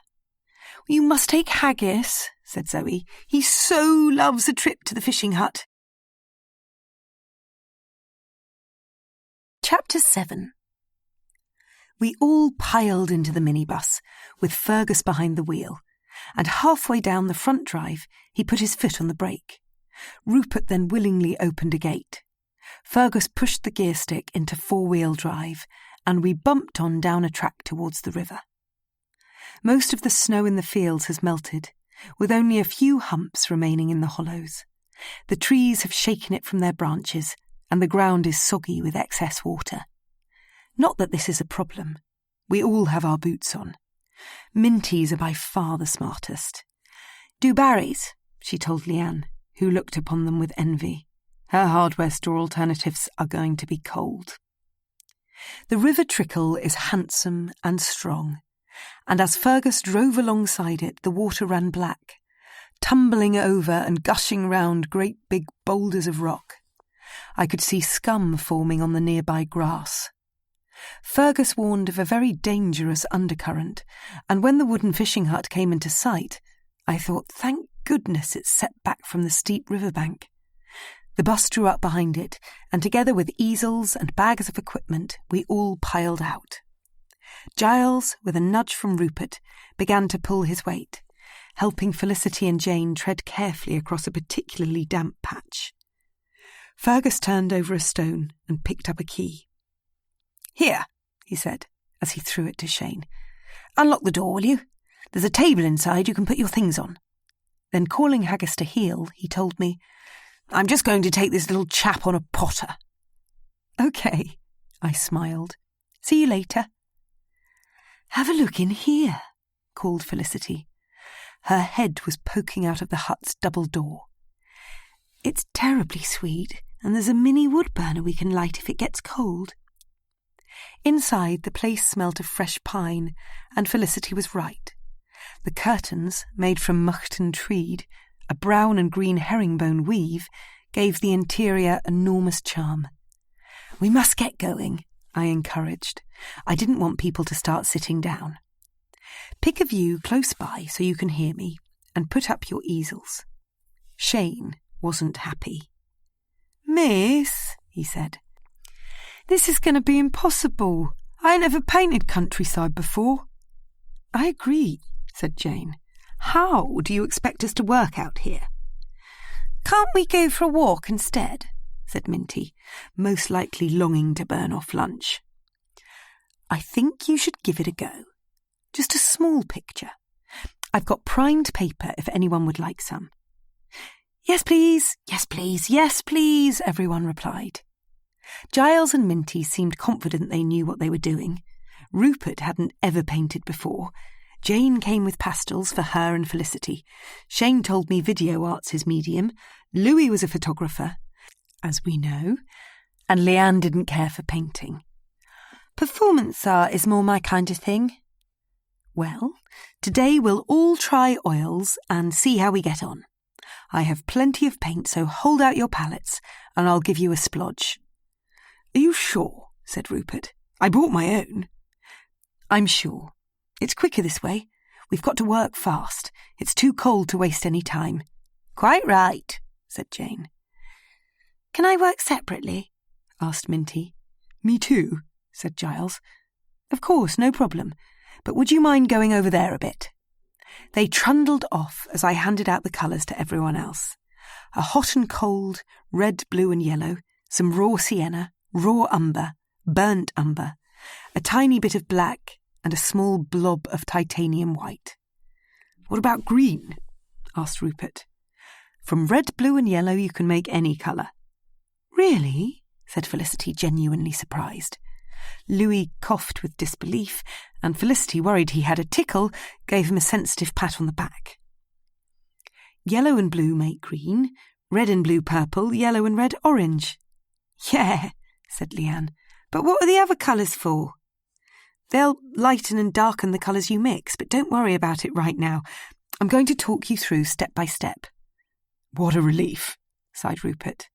"You must take Haggis," said Zoe. "He so loves a trip to the fishing hut." Chapter 7. We all piled into the minibus, with Fergus behind the wheel, and halfway down the front drive he put his foot on the brake. Rupert then willingly opened a gate. Fergus pushed the gear stick into 4-wheel drive, and we bumped on down a track towards the river. Most of the snow in the fields has melted, with only a few humps remaining in the hollows. The trees have shaken it from their branches, and the ground is soggy with excess water. Not that this is a problem. We all have our boots on. Minty's are by far the smartest. "Do Barry's," she told Leanne, who looked upon them with envy. Her hardware store alternatives are going to be cold. The river trickle is handsome and strong, and as Fergus drove alongside it, the water ran black, tumbling over and gushing round great big boulders of rock. I could see scum forming on the nearby grass. Fergus warned of a very dangerous undercurrent, and when the wooden fishing hut came into sight, I thought, thank goodness it's set back from the steep riverbank. The bus drew up behind it, and together with easels and bags of equipment, we all piled out. Giles, with a nudge from Rupert, began to pull his weight, helping Felicity and Jane tread carefully across a particularly damp patch. Fergus turned over a stone and picked up a key. "Here," he said, as he threw it to Shane. "Unlock the door, will you? There's a table inside you can put your things on." Then calling Haggis to heel, he told me, "I'm just going to take this little chap on a potter." "OK," I smiled. "See you later." "Have a look in here," called Felicity. Her head was poking out of the hut's double door. "It's terribly sweet, and there's a mini wood burner we can light if it gets cold." Inside, the place smelt of fresh pine, and Felicity was right. The curtains, made from Muchton treed, a brown and green herringbone weave, gave the interior enormous charm. "We must get going," I encouraged. I didn't want people to start sitting down. "Pick a view close by so you can hear me, and put up your easels." Shane wasn't happy. "Miss," he said, "this is going to be impossible. I ain't ever painted countryside before." "I agree," said Jane. "How do you expect us to work out here?" "Can't we go for a walk instead?" said Minty, most likely longing to burn off lunch. "I think you should give it a go. Just a small picture. I've got primed paper if anyone would like some." "Yes, please, yes, please, yes, please," everyone replied. Giles and Minty seemed confident they knew what they were doing. Rupert hadn't ever painted before. Jane came with pastels for her and Felicity. Shane told me video art's his medium. Louis was a photographer, as we know, and Leanne didn't care for painting. "Performance art is more my kind of thing." "Well, today we'll all try oils and see how we get on. I have plenty of paint, so hold out your palettes, and I'll give you a splodge." "Are you sure?" said Rupert. "I brought my own." "I'm sure. It's quicker this way. We've got to work fast. It's too cold to waste any time." "Quite right," said Jane. "Can I work separately?" asked Minty. "Me too," said Giles. "Of course, no problem. But would you mind going over there a bit?" They trundled off as I handed out the colours to everyone else. A hot and cold, red, blue and yellow, some raw sienna, raw umber, burnt umber, a tiny bit of black, and a small blob of titanium white. "What about green?" asked Rupert. "From red, blue and yellow you can make any colour." "Really?" said Felicity, genuinely surprised. Louis coughed with disbelief, and Felicity, worried he had a tickle, gave him a sensitive pat on the back. "Yellow and blue make green, red and blue purple, yellow and red orange." "Yeah," said Leanne, "but what are the other colours for?" "They'll lighten and darken the colours you mix, but don't worry about it right now. I'm going to talk you through step by step." "What a relief," sighed Rupert.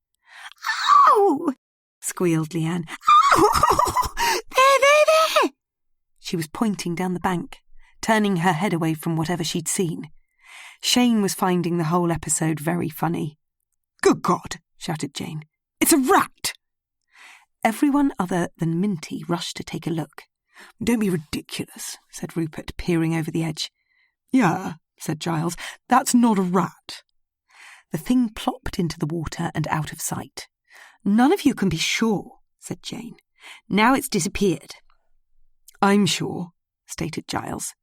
"Ow!" squealed Leanne. "Ow! There! She was pointing down the bank, turning her head away from whatever she'd seen. Shane was finding the whole episode very funny. "Good God!" shouted Jane. "It's a rat!" Everyone other than Minty rushed to take a look. "Don't be ridiculous," said Rupert, peering over the edge. "Yeah," said Giles, "that's not a rat." The thing plopped into the water and out of sight. "None of you can be sure," said Jane. "Now it's disappeared. I'm sure, stated Giles.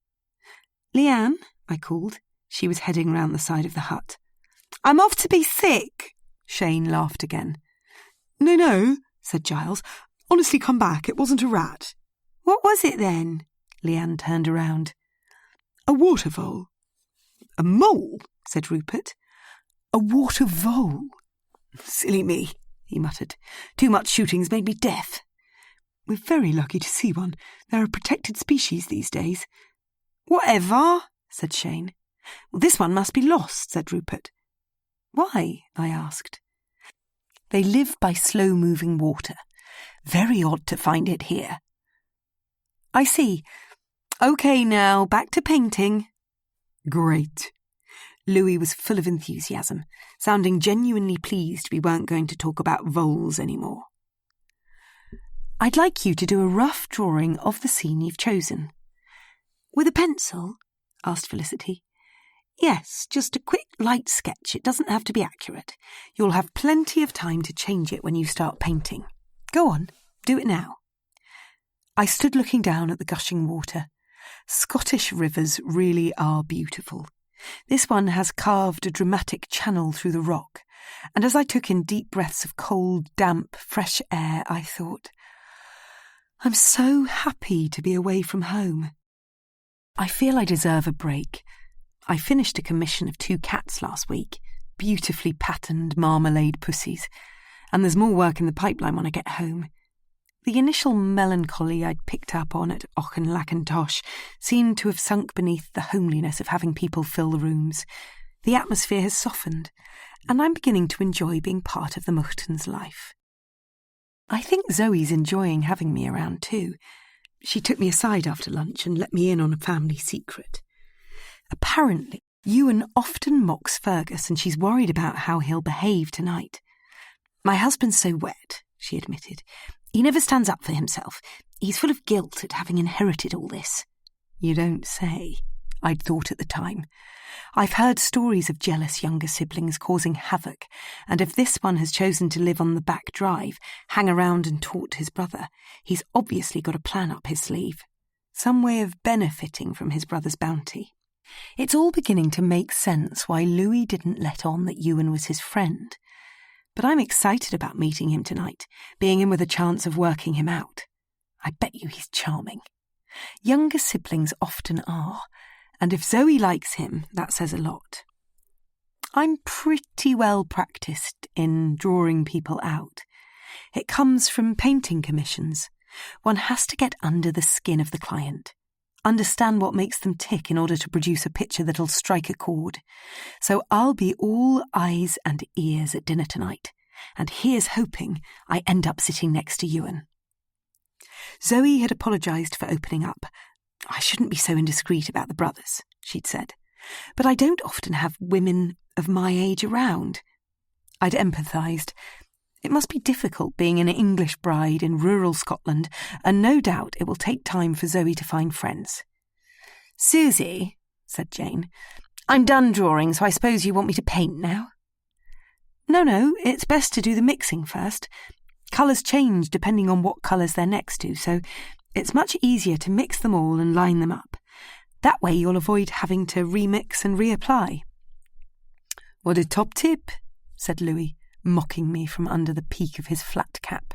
Leanne, I called. She was heading round the side of the hut. I'm off to be sick. Shane laughed again. No, said Giles. Honestly, come back. It wasn't a rat. What was it then? Leanne turned around. A water vole. A mole, said Rupert. A water vole. Silly me, he muttered. Too much shooting's made me deaf. We're very lucky to see one. They're a protected species these days. Whatever, said Shane. Well, this one must be lost, said Rupert. Why? I asked. They live by slow-moving water. Very odd to find it here. I see. OK now, back to painting. Great. Louis was full of enthusiasm, sounding genuinely pleased we weren't going to talk about voles anymore. I'd like you to do a rough drawing of the scene you've chosen. With a pencil? Asked Felicity. Yes, just a quick, light sketch. It doesn't have to be accurate. You'll have plenty of time to change it when you start painting. Go on, do it now. I stood looking down at the gushing water. Scottish rivers really are beautiful. This one has carved a dramatic channel through the rock, and as I took in deep breaths of cold, damp, fresh air, I thought, I'm so happy to be away from home. I feel I deserve a break. I finished a commission of 2 cats last week, beautifully patterned marmalade pussies, and there's more work in the pipeline when I get home. The initial melancholy I'd picked up on at Auchinleck seemed to have sunk beneath the homeliness of having people fill the rooms. The atmosphere has softened, and I'm beginning to enjoy being part of the Moughton's life. I think Zoe's enjoying having me around too. She took me aside after lunch and let me in on a family secret. Apparently, Ewan often mocks Fergus and she's worried about how he'll behave tonight. My husband's so wet, she admitted. He never stands up for himself. He's full of guilt at having inherited all this. You don't say, I'd thought at the time. I've heard stories of jealous younger siblings causing havoc, and if this one has chosen to live on the back drive, hang around and talk to his brother, he's obviously got a plan up his sleeve. Some way of benefiting from his brother's bounty. It's all beginning to make sense why Louis didn't let on that Ewan was his friend. But I'm excited about meeting him tonight, being in with a chance of working him out. I bet you he's charming. Younger siblings often are, and if Zoe likes him, that says a lot. I'm pretty well practiced in drawing people out. It comes from painting commissions. One has to get under the skin of the client, understand what makes them tick in order to produce a picture that'll strike a chord. So I'll be all eyes and ears at dinner tonight, and here's hoping I end up sitting next to Ewan. Zoe had apologised for opening up. I shouldn't be so indiscreet about the brothers, she'd said, but I don't often have women of my age around. I'd empathised. It must be difficult being an English bride in rural Scotland, and no doubt it will take time for Zoe to find friends. Susie, said Jane, I'm done drawing, so I suppose you want me to paint now? No, it's best to do the mixing first. Colours change depending on what colours they're next to, so it's much easier to mix them all and line them up. That way you'll avoid having to remix and reapply. What a top tip, said Louis, mocking me from under the peak of his flat cap.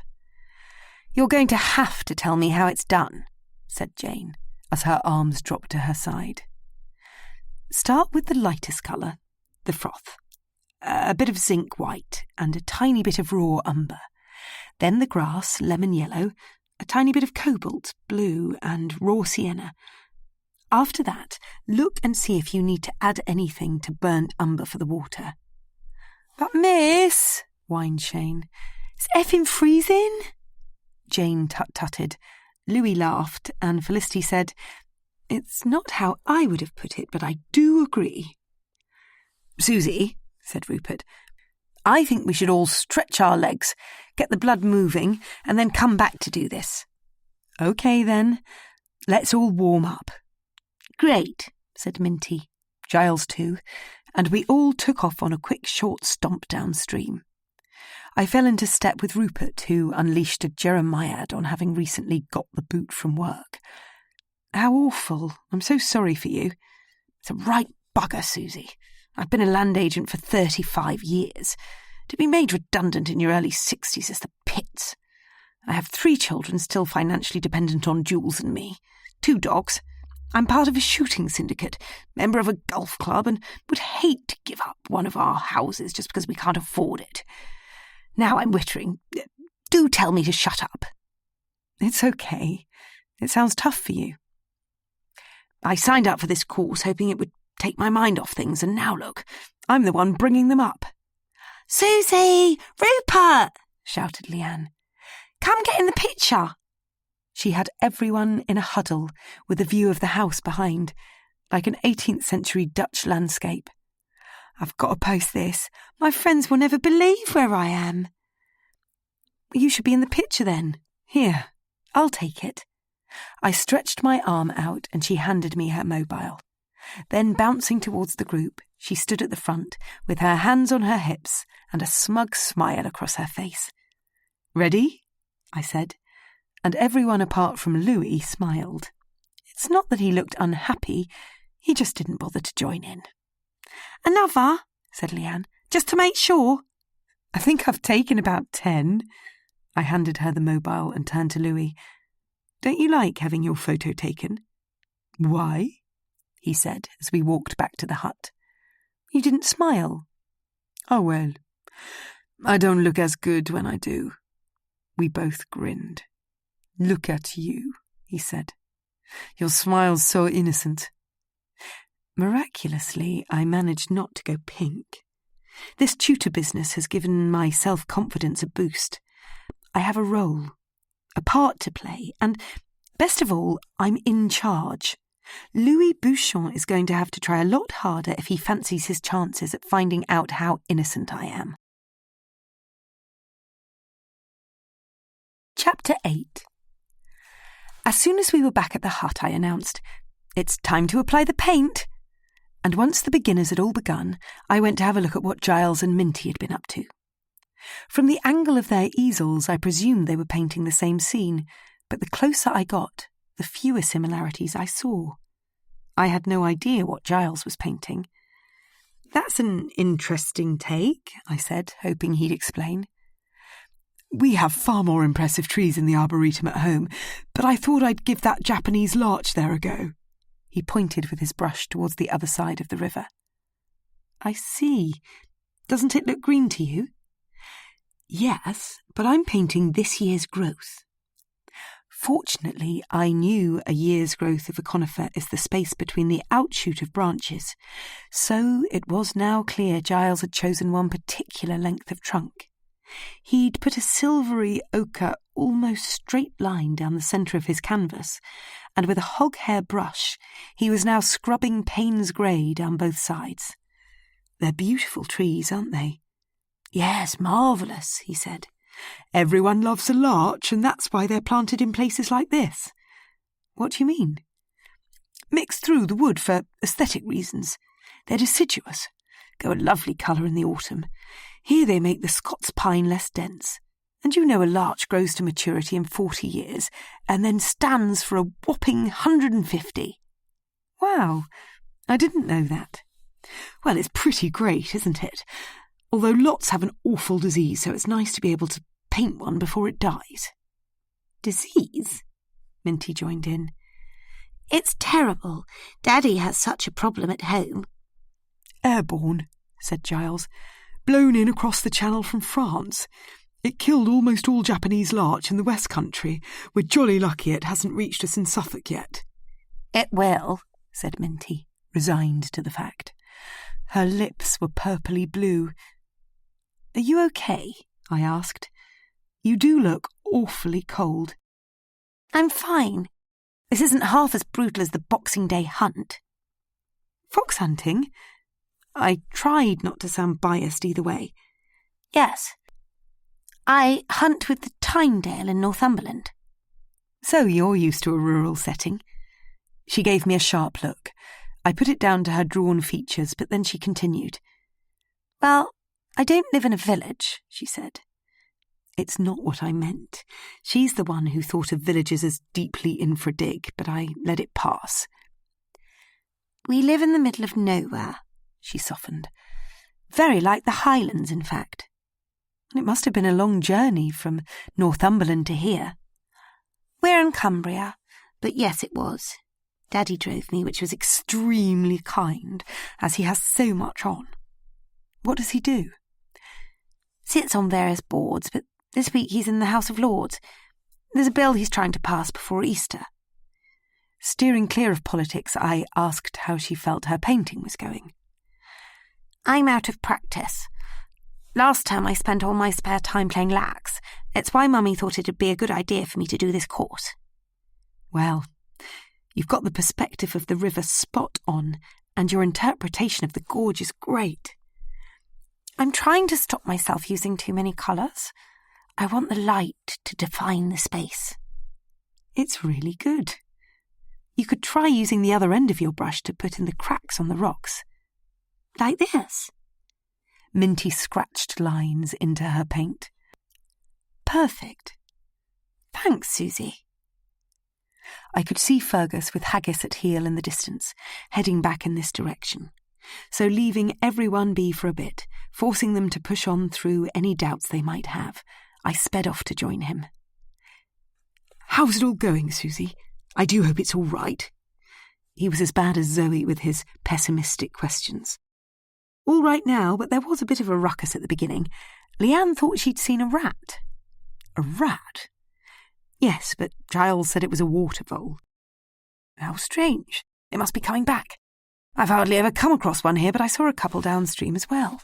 You're going to have to tell me how it's done, said Jane, as her arms dropped to her side. Start with the lightest colour, the froth, a bit of zinc white and a tiny bit of raw umber, then the grass, lemon yellow, a tiny bit of cobalt, blue and raw sienna. After that, look and see if you need to add anything to burnt umber for the water. But miss, whined Shane, it's effing freezing. Jane tut-tutted. Louis laughed, and Felicity said, It's not how I would have put it, but I do agree. Susie, said Rupert, I think we should all stretch our legs, get the blood moving, and then come back to do this. OK, then. Let's all warm up. Great, said Minty, Giles too, and we all took off on a quick short stomp downstream. I fell into step with Rupert, who unleashed a jeremiad on having recently got the boot from work. How awful. I'm so sorry for you. It's a right bugger, Susie. I've been a land agent for 35 years. To be made redundant in your early 60s is the pits. I have 3 children still financially dependent on Jules and me. 2 dogs. I'm part of a shooting syndicate, member of a golf club, and would hate to give up one of our houses just because we can't afford it. Now I'm wittering. Do tell me to shut up. It's okay. It sounds tough for you. I signed up for this course hoping it would take my mind off things, and now look, I'm the one bringing them up. Susie! Rupert! Shouted Leanne. Come get in the picture. She had everyone in a huddle with a view of the house behind, like an 18th century Dutch landscape. I've got to post this. My friends will never believe where I am. You should be in the picture then. Here, I'll take it. I stretched my arm out and she handed me her mobile. Then, bouncing towards the group, she stood at the front with her hands on her hips and a smug smile across her face. Ready? I said, and everyone apart from Louis smiled. It's not that he looked unhappy, he just didn't bother to join in. Another, said Leanne, just to make sure. I think I've taken about 10. I handed her the mobile and turned to Louis. Don't you like having your photo taken? Why? He said as we walked back to the hut. You didn't smile. Oh, well, I don't look as good when I do. We both grinned. Look at you, he said. Your smile's so innocent. Miraculously, I managed not to go pink. This tutor business has given my self-confidence a boost. I have a role, a part to play, and, best of all, I'm in charge. Louis Bouchon is going to have to try a lot harder if he fancies his chances at finding out how innocent I am. Chapter 8. As soon as we were back at the hut, I announced, "It's time to apply the paint." And once the beginners had all begun, I went to have a look at what Giles and Minty had been up to. From the angle of their easels, I presumed they were painting the same scene, but the closer I got, the fewer similarities I saw. I had no idea what Giles was painting. That's an interesting take, I said, hoping he'd explain. We have far more impressive trees in the arboretum at home, but I thought I'd give that Japanese larch there a go. He pointed with his brush towards the other side of the river. I see. Doesn't it look green to you? Yes, but I'm painting this year's growth. Fortunately, I knew a year's growth of a conifer is the space between the outshoot of branches, so it was now clear Giles had chosen one particular length of trunk. He'd put a silvery ochre, almost straight line down the centre of his canvas, and with a hog-hair brush, he was now scrubbing Payne's grey down both sides. They're beautiful trees, aren't they? Yes, marvellous, he said. Everyone loves a larch, and that's why they're planted in places like this. What do you mean? Mixed through the wood for aesthetic reasons. They're deciduous, go a lovely colour in the autumn. Here they make the Scots pine less dense. And you know a larch grows to maturity in 40 years, and then stands for a whopping 150. Wow, I didn't know that. Well, it's pretty great, isn't it? Although lots have an awful disease, so it's nice to be able to paint one before it dies. Disease? Minty joined in. It's terrible. Daddy has such a problem at home. Airborne, said Giles. Blown in across the channel from France. It killed almost all Japanese larch in the West Country. We're jolly lucky it hasn't reached us in Suffolk yet. It will, said Minty, resigned to the fact. Her lips were purpley blue. Are you okay? I asked. You do look awfully cold. I'm fine. This isn't half as brutal as the Boxing Day hunt. Fox hunting? I tried not to sound biased either way. Yes. I hunt with the Tynedale in Northumberland. So you're used to a rural setting. She gave me a sharp look. I put it down to her drawn features, but then she continued. Well, I don't live in a village, she said. It's not what I meant. She's the one who thought of villagers as deeply infra-dig, but I let it pass. We live in the middle of nowhere, she softened. Very like the Highlands, in fact. It must have been a long journey from Northumberland to here. We're in Cumbria, but yes, it was. Daddy drove me, which was extremely kind, as he has so much on. What does he do? Sits on various boards, but this week he's in the House of Lords. There's a bill he's trying to pass before Easter. Steering clear of politics, I asked how she felt her painting was going. I'm out of practice. Last term I spent all my spare time playing lax. It's why Mummy thought it'd be a good idea for me to do this course. Well, you've got the perspective of the river spot on, and your interpretation of the gorge is great. I'm trying to stop myself using too many colours. I want the light to define the space. It's really good. You could try using the other end of your brush to put in the cracks on the rocks. Like this? Minty scratched lines into her paint. Perfect. Thanks, Susie. I could see Fergus with Haggis at heel in the distance, heading back in this direction. So leaving everyone be for a bit, forcing them to push on through any doubts they might have, I sped off to join him. How's it all going, Susie? I do hope it's all right. He was as bad as Zoe with his pessimistic questions. All right now, but there was a bit of a ruckus at the beginning. Leanne thought she'd seen a rat. A rat? Yes, but Giles said it was a water vole. How strange. It must be coming back. I've hardly ever come across one here, but I saw a couple downstream as well.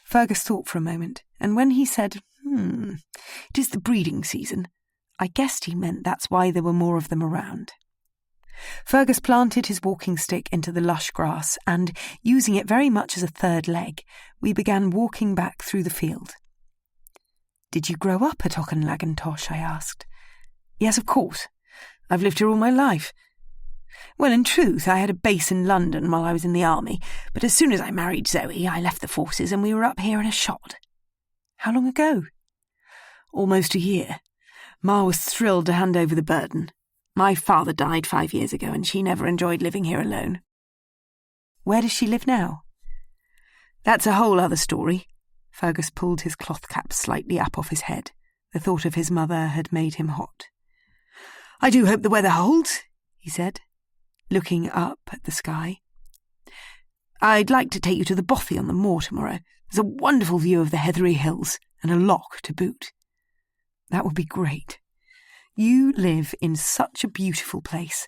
Fergus thought for a moment, and when he said, it is the breeding season, I guessed he meant that's why there were more of them around. Fergus planted his walking stick into the lush grass and, using it very much as a third leg, we began walking back through the field. Did you grow up at Auchenlagantosh? I asked. Yes, of course. I've lived here all my life. Well, in truth, I had a base in London while I was in the army, but as soon as I married Zoe, I left the forces and we were up here in a shot. How long ago? Almost a year. Ma was thrilled to hand over the burden. My father died 5 years ago and she never enjoyed living here alone. Where does she live now? That's a whole other story. Fergus pulled his cloth cap slightly up off his head. The thought of his mother had made him hot. I do hope the weather holds, he said, looking up at the sky. I'd like to take you to the bothy on the moor tomorrow. There's a wonderful view of the heathery hills and a loch to boot. That would be great. You live in such a beautiful place.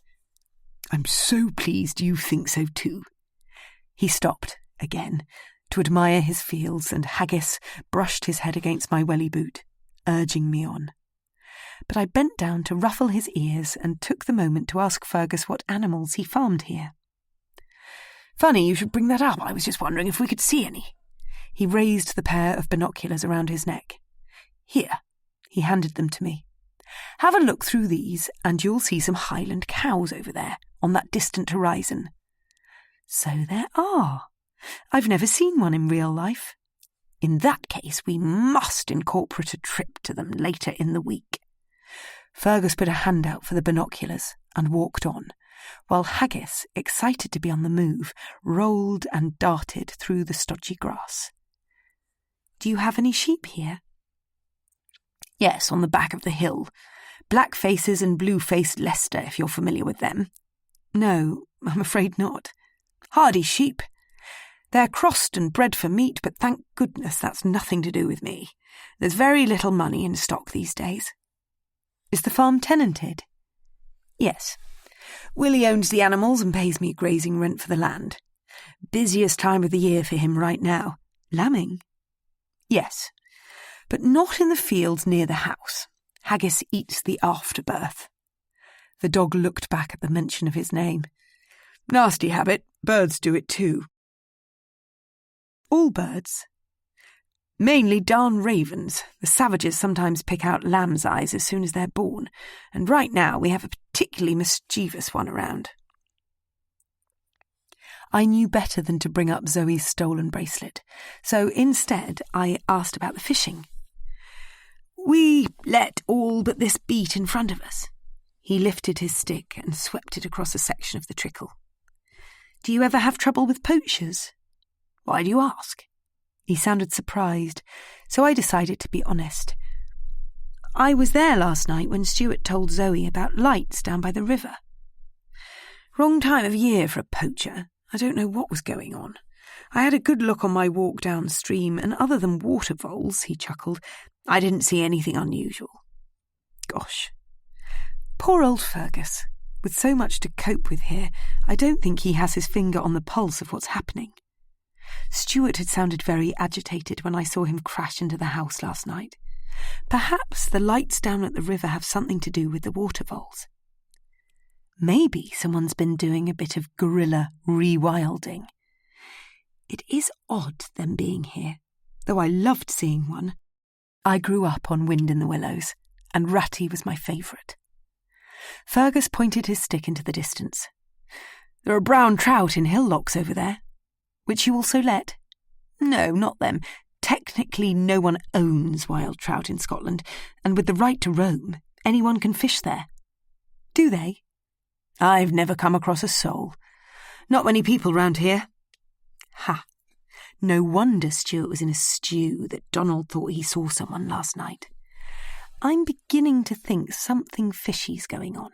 I'm so pleased you think so too. He stopped again to admire his fields, and Haggis brushed his head against my welly boot, urging me on. But I bent down to ruffle his ears and took the moment to ask Fergus what animals he farmed here. Funny you should bring that up. I was just wondering if we could see any. He raised the pair of binoculars around his neck. Here, he handed them to me. Have a look through these and you'll see some Highland cows over there on that distant horizon. So there are. I've never seen one in real life. In that case, we must incorporate a trip to them later in the week. Fergus put a hand out for the binoculars and walked on, while Haggis, excited to be on the move, rolled and darted through the stodgy grass. Do you have any sheep here? Yes, on the back of the hill. Black faces and blue-faced Leicester, if you're familiar with them. No, I'm afraid not. Hardy sheep. They're crossed and bred for meat, but thank goodness that's nothing to do with me. There's very little money in stock these days. Is the farm tenanted? Yes. Willie owns the animals and pays me grazing rent for the land. Busiest time of the year for him right now. Lambing? Yes, but not in the fields near the house. Haggis eats the afterbirth. The dog looked back at the mention of his name. Nasty habit. Birds do it too. All birds? Mainly darn ravens. The savages sometimes pick out lamb's eyes as soon as they're born, and right now we have a particularly mischievous one around. I knew better than to bring up Zoe's stolen bracelet, so instead I asked about the fishing. We let all but this beat in front of us. He lifted his stick and swept it across a section of the trickle. Do you ever have trouble with poachers? Why do you ask? He sounded surprised, so I decided to be honest. I was there last night when Stuart told Zoe about lights down by the river. Wrong time of year for a poacher. I don't know what was going on. I had a good look on my walk downstream, and other than water voles, he chuckled, I didn't see anything unusual. Gosh. Poor old Fergus. With so much to cope with here, I don't think he has his finger on the pulse of what's happening. Stuart had sounded very agitated when I saw him crash into the house last night. Perhaps the lights down at the river have something to do with the water voles. Maybe someone's been doing a bit of guerrilla rewilding. It is odd them being here, though I loved seeing one. I grew up on Wind in the Willows, and Ratty was my favourite. Fergus pointed his stick into the distance. There are brown trout in hill locks over there. Which you also let? No, not them. Technically no one owns wild trout in Scotland, and with the right to roam, anyone can fish there. Do they? I've never come across a soul. Not many people round here. Ha! No wonder Stuart was in a stew that Donald thought he saw someone last night. I'm beginning to think something fishy's going on.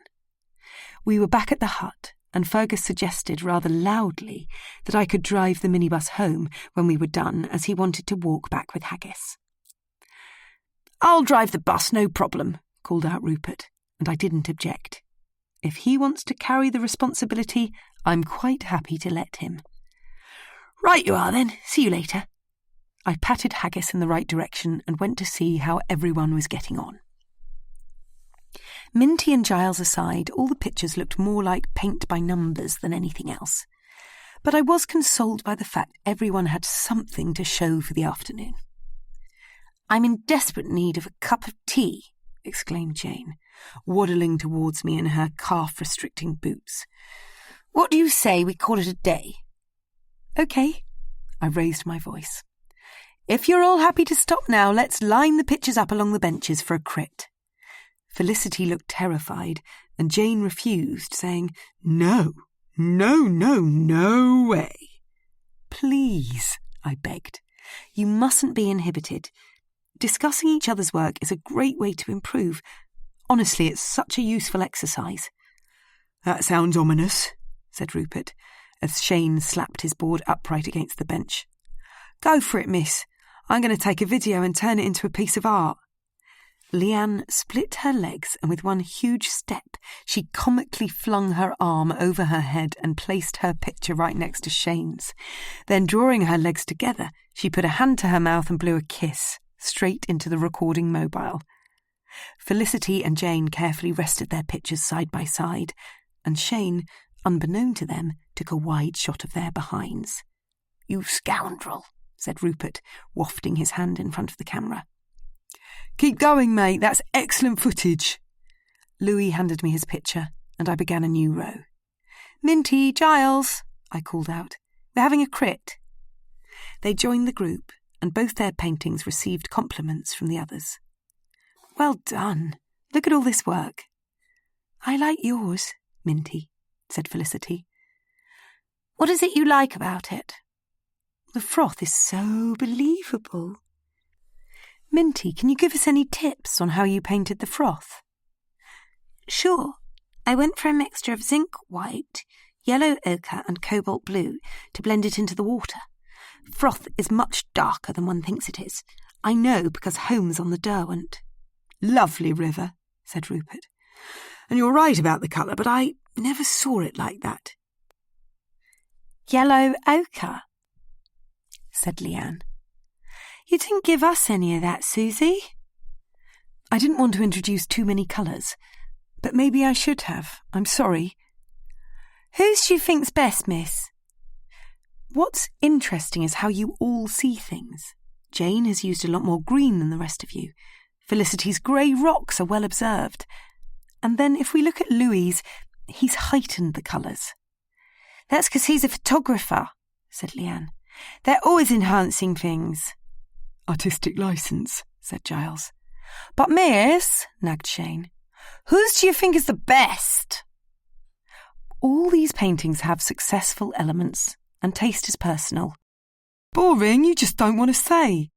We were back at the hut, and Fergus suggested rather loudly that I could drive the minibus home when we were done, as he wanted to walk back with Haggis. I'll drive the bus, no problem, called out Rupert, and I didn't object. If he wants to carry the responsibility, I'm quite happy to let him. Right you are then, see you later. I patted Haggis in the right direction and went to see how everyone was getting on. Minty and Giles aside, all the pictures looked more like paint by numbers than anything else. But I was consoled by the fact everyone had something to show for the afternoon. I'm in desperate need of a cup of tea, exclaimed Jane, waddling towards me in her calf-restricting boots. What do you say we call it a day? OK, I raised my voice. If you're all happy to stop now, let's line the pictures up along the benches for a crit. Felicity looked terrified, and Jane refused, saying, No way. Please, I begged. You mustn't be inhibited. Discussing each other's work is a great way to improve. Honestly, it's such a useful exercise. That sounds ominous, said Rupert, as Shane slapped his board upright against the bench. Go for it, miss. I'm going to take a video and turn it into a piece of art. Leanne split her legs, and with one huge step, she comically flung her arm over her head and placed her picture right next to Shane's. Then, drawing her legs together, she put a hand to her mouth and blew a kiss, straight into the recording mobile. Felicity and Jane carefully rested their pictures side by side, and Shane, unbeknown to them, took a wide shot of their behinds. You scoundrel, said Rupert, wafting his hand in front of the camera. Keep going, mate, that's excellent footage. Louis handed me his picture, and I began a new row. Minty, Giles, I called out. We're having a crit. They joined the group, and both their paintings received compliments from the others. Well done. Look at all this work. I like yours, Minty, said Felicity. What is it you like about it? The froth is so believable. Minty, can you give us any tips on how you painted the froth? Sure. I went for a mixture of zinc white, yellow ochre and cobalt blue to blend it into the water. Froth is much darker than one thinks it is. I know because Home's on the Derwent. Lovely river, said Rupert. And you're right about the colour, but I never saw it like that. Yellow ochre, said Leanne. You didn't give us any of that, Susie. I didn't want to introduce too many colours, but maybe I should have. I'm sorry. Whose do you think's best, miss? What's interesting is how you all see things. Jane has used a lot more green than the rest of you. Felicity's grey rocks are well observed. And then if we look at Louis', he's heightened the colours. That's because he's a photographer, said Leanne. They're always enhancing things. Artistic licence, said Giles. "But miss," nagged Shane, "whose do you think is the best?" All these paintings have successful elements, and taste is personal. Boring, you just don't want to say.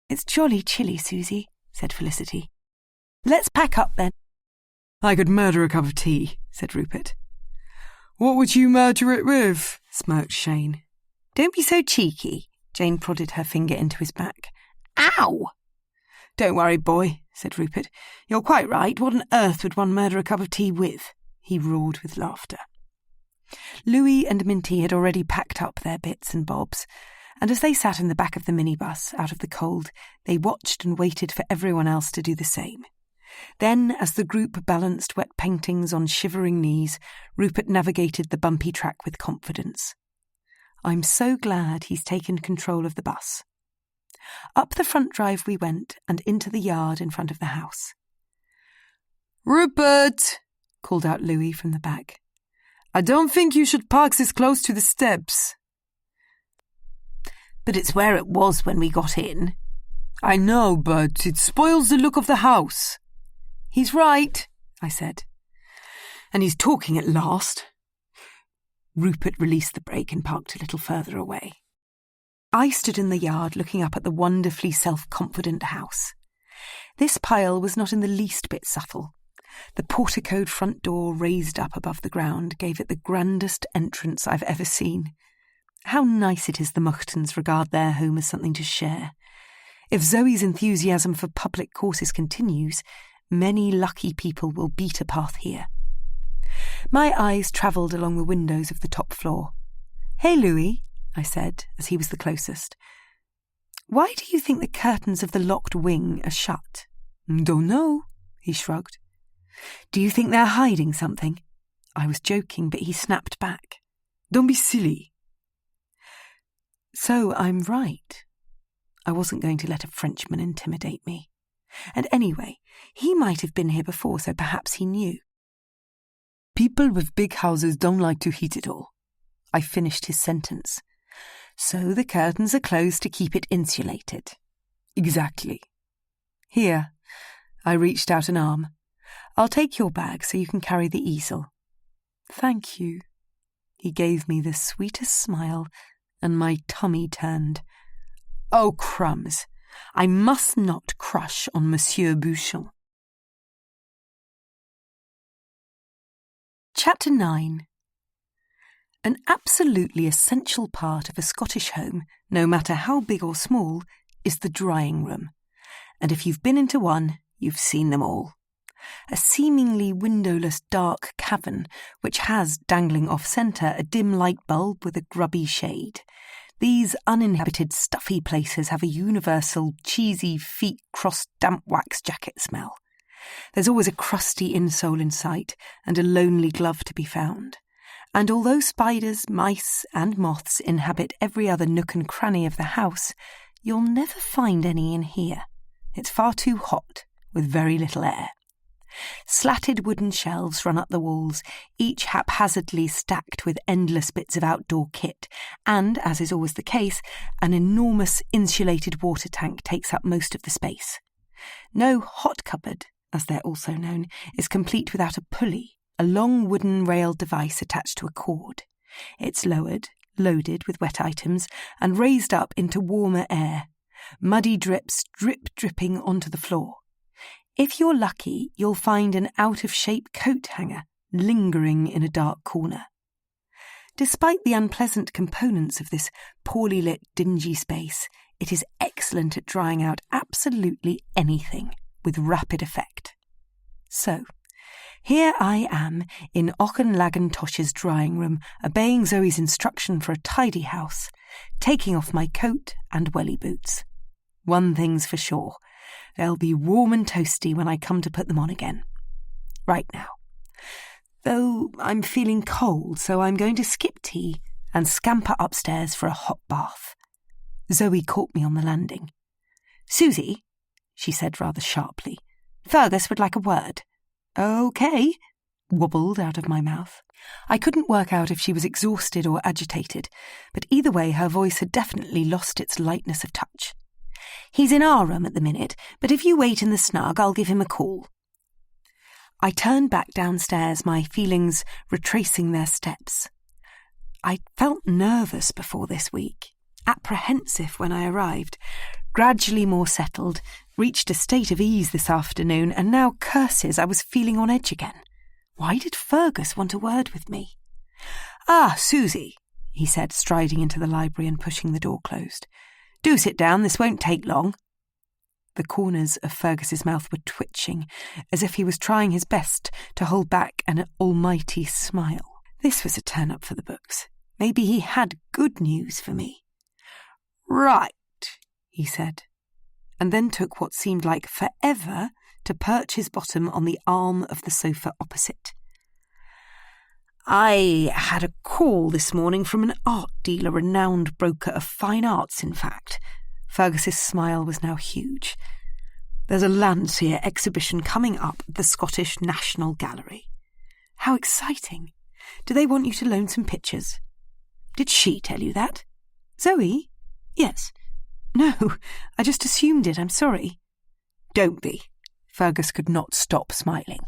It's jolly chilly, Susie, said Felicity. Let's pack up then. I could murder a cup of tea, said Rupert. What would you murder it with? Smirked Shane. Don't be so cheeky. Jane prodded her finger into his back. Ow! Don't worry, boy, said Rupert. You're quite right. What on earth would one murder a cup of tea with? He roared with laughter. Louis and Minty had already packed up their bits and bobs, and as they sat in the back of the minibus out of the cold, they watched and waited for everyone else to do the same. Then, as the group balanced wet paintings on shivering knees, Rupert navigated the bumpy track with confidence. I'm so glad he's taken control of the bus. Up the front drive we went and into the yard in front of the house. Rupert! Called out Louis from the back. I don't think you should park this close to the steps. But it's where it was when we got in. I know, but it spoils the look of the house. He's right, I said. And he's talking at last. Rupert released the brake and parked a little further away. I stood in the yard looking up at the wonderfully self-confident house. This pile was not in the least bit subtle. The porticoed front door raised up above the ground gave it the grandest entrance I've ever seen. How nice it is the Muchtons regard their home as something to share. If Zoe's enthusiasm for public courses continues, many lucky people will beat a path here. My eyes travelled along the windows of the top floor. Hey, Louis, I said, as he was the closest. Why do you think the curtains of the locked wing are shut? Don't know, he shrugged. Do you think they're hiding something? I was joking, but he snapped back. Don't be silly. So I'm right. I wasn't going to let a Frenchman intimidate me. And anyway, he might have been here before, so perhaps he knew. People with big houses don't like to heat it all. I finished his sentence. So the curtains are closed to keep it insulated. Exactly. Here. I reached out an arm. I'll take your bag so you can carry the easel. Thank you. He gave me the sweetest smile, and my tummy turned. Oh, crumbs! I must not crush on Monsieur Bouchon. Chapter 9. An absolutely essential part of a Scottish home, no matter how big or small, is the drying room. And if you've been into one, you've seen them all. A seemingly windowless dark cavern which has, dangling off-centre, a dim light bulb with a grubby shade. These uninhabited, stuffy places have a universal, cheesy, feet-crossed damp wax jacket smell. There's always a crusty insole in sight and a lonely glove to be found. And although spiders, mice and moths inhabit every other nook and cranny of the house, you'll never find any in here. It's far too hot, with very little air. Slatted wooden shelves run up the walls, each haphazardly stacked with endless bits of outdoor kit, and, as is always the case, an enormous insulated water tank takes up most of the space. No hot cupboard, as they're also known, is complete without a pulley, a long wooden railed device attached to a cord. It's lowered, loaded with wet items, and raised up into warmer air. Muddy drips dripping onto the floor. If you're lucky, you'll find an out-of-shape coat hanger lingering in a dark corner. Despite the unpleasant components of this poorly lit, dingy space, it is excellent at drying out absolutely anything with rapid effect. So, here I am in Auchenlagan-Tosh's drying room, obeying Zoe's instruction for a tidy house, taking off my coat and welly boots. One thing's for sure. They'll be warm and toasty when I come to put them on again. Right now. Though I'm feeling cold, so I'm going to skip tea and scamper upstairs for a hot bath. Zoe caught me on the landing. Susie, she said rather sharply, Fergus would like a word. Okay, wobbled out of my mouth. I couldn't work out if she was exhausted or agitated, but either way her voice had definitely lost its lightness of touch. He's in our room at the minute, but if you wait in the snug, I'll give him a call. I turned back downstairs, my feelings retracing their steps. I felt nervous before this week, apprehensive when I arrived, gradually more settled, reached a state of ease this afternoon, and now, curses, I was feeling on edge again. Why did Fergus want a word with me? "Ah, Susie," he said, striding into the library and pushing the door closed. "Do sit down, this won't take long." The corners of Fergus's mouth were twitching, as if he was trying his best to hold back an almighty smile. This was a turn-up for the books. Maybe he had good news for me. "Right," he said, and then took what seemed like forever to perch his bottom on the arm of the sofa opposite. "I had a call this morning from an art dealer, renowned broker of fine arts, in fact." Fergus's smile was now huge. "There's a Landseer exhibition coming up at the Scottish National Gallery." "How exciting! Do they want you to loan some pictures?" "Did she tell you that?" "Zoe?" "Yes." "No, I just assumed it, I'm sorry." "Don't be." Fergus could not stop smiling.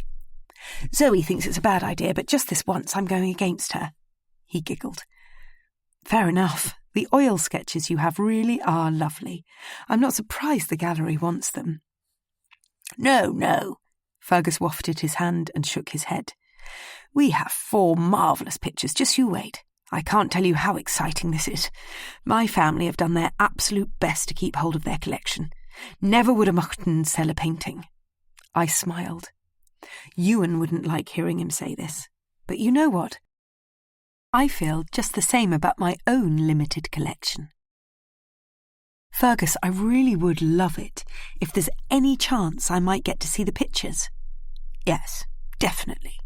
"Zoe thinks it's a bad idea, but just this once I'm going against her." He giggled. "Fair enough. The oil sketches you have really are lovely. I'm not surprised the gallery wants them." No. Fergus wafted his hand and shook his head. "We have 4 marvellous pictures, just you wait. I can't tell you how exciting this is. My family have done their absolute best to keep hold of their collection. Never would a Muchten sell a painting." I smiled. Ewan wouldn't like hearing him say this. But you know what? I feel just the same about my own limited collection. "Fergus, I really would love it if there's any chance I might get to see the pictures." "Yes, definitely.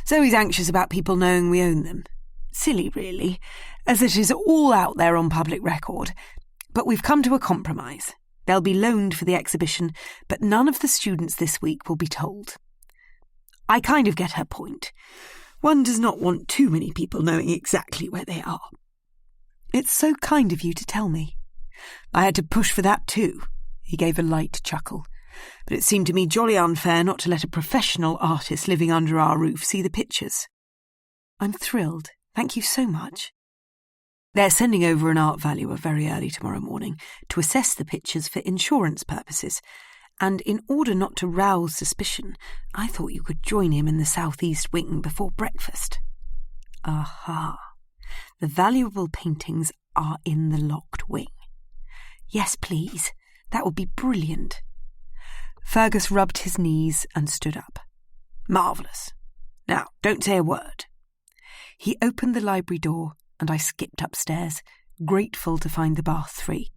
Zoe's anxious about people knowing we own them. Silly, really, as it is all out there on public record. But we've come to a compromise. They'll be loaned for the exhibition, but none of the students this week will be told." I kind of get her point. One does not want too many people knowing exactly where they are. "It's so kind of you to tell me." "I had to push for that too." He gave a light chuckle. "But it seemed to me jolly unfair not to let a professional artist living under our roof see the pictures." "I'm thrilled. Thank you so much." "They're sending over an art valuer very early tomorrow morning to assess the pictures for insurance purposes, and in order not to rouse suspicion, I thought you could join him in the southeast wing before breakfast." Aha. The valuable paintings are in the locked wing. "Yes, please. That would be brilliant." Fergus rubbed his knees and stood up. "Marvellous. Now, don't say a word." He opened the library door, and I skipped upstairs, grateful to find the bath free.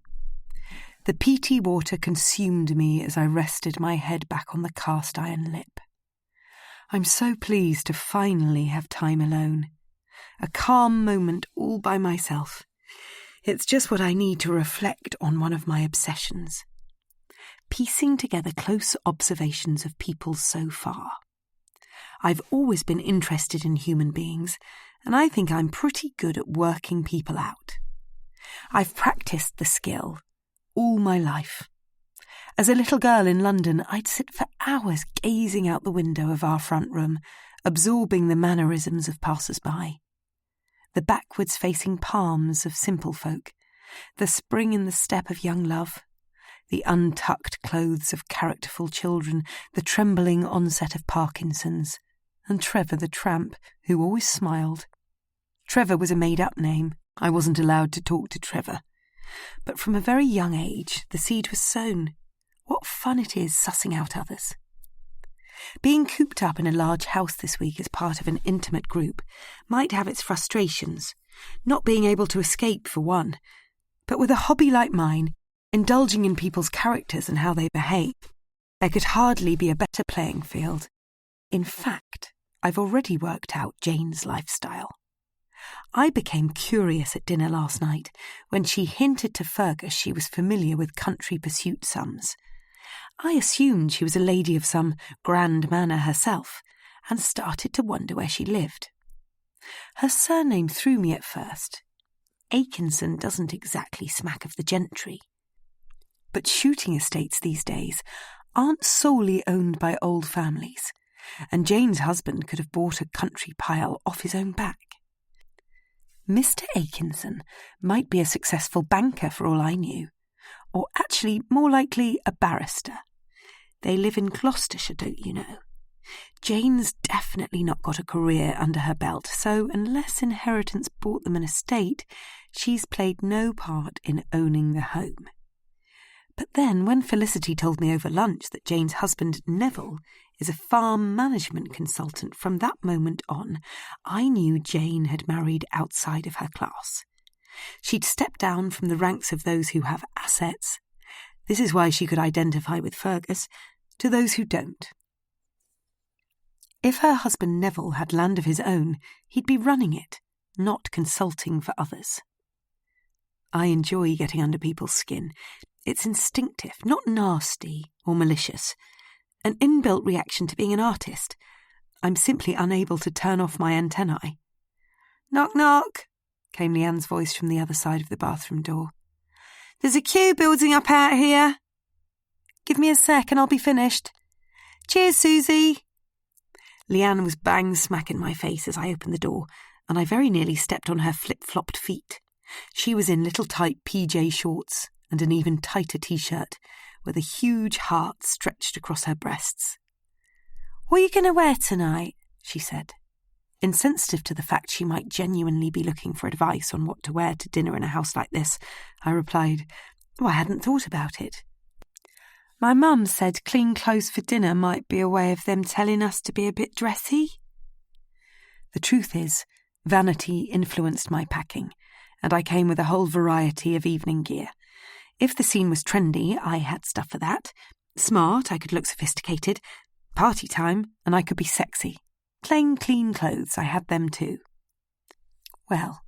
The peaty water consumed me as I rested my head back on the cast-iron lip. I'm so pleased to finally have time alone. A calm moment all by myself. It's just what I need to reflect on one of my obsessions. Piecing together close observations of people so far. I've always been interested in human beings, and I think I'm pretty good at working people out. I've practiced the skill all my life. As a little girl in London, I'd sit for hours gazing out the window of our front room, absorbing the mannerisms of passers-by. The backwards-facing palms of simple folk, the spring in the step of young love, the untucked clothes of characterful children, the trembling onset of Parkinson's, and Trevor the tramp, who always smiled. Trevor was a made-up name. I wasn't allowed to talk to Trevor. But from a very young age, the seed was sown. What fun it is sussing out others. Being cooped up in a large house this week as part of an intimate group might have its frustrations, not being able to escape for one. But with a hobby like mine, indulging in people's characters and how they behave, there could hardly be a better playing field. In fact, I've already worked out Jane's lifestyle. I became curious at dinner last night when she hinted to Fergus she was familiar with country pursuit sums. I assumed she was a lady of some grand manor herself and started to wonder where she lived. Her surname threw me at first. Akinson doesn't exactly smack of the gentry. But shooting estates these days aren't solely owned by old families, and Jane's husband could have bought a country pile off his own back. Mr. Akinson might be a successful banker for all I knew, or actually more likely a barrister. They live in Gloucestershire, don't you know? Jane's definitely not got a career under her belt, so unless inheritance bought them an estate, she's played no part in owning the home. But then when Felicity told me over lunch that Jane's husband, Neville, is a farm management consultant, from that moment on, I knew Jane had married outside of her class. She'd stepped down from the ranks of those who have assets. This is why she could identify with Fergus, to those who don't. If her husband Neville had land of his own, he'd be running it, not consulting for others. I enjoy getting under people's skin. It's instinctive, not nasty or malicious. An inbuilt reaction to being an artist. I'm simply unable to turn off my antennae. "Knock, knock," came Leanne's voice from the other side of the bathroom door. "There's a queue building up out here." "Give me a sec and I'll be finished." "Cheers, Susie." Leanne was bang smack in my face as I opened the door, and I very nearly stepped on her flip-flopped feet. She was in little tight PJ shorts and an even tighter T-shirt, with a huge heart stretched across her breasts. "What are you going to wear tonight?" she said. Insensitive to the fact she might genuinely be looking for advice on what to wear to dinner in a house like this, I replied, "Oh, I hadn't thought about it." "My mum said clean clothes for dinner might be a way of them telling us to be a bit dressy." The truth is, vanity influenced my packing, and I came with a whole variety of evening gear. If the scene was trendy, I had stuff for that. Smart, I could look sophisticated. Party time, and I could be sexy. Plain, clean clothes, I had them too. Well,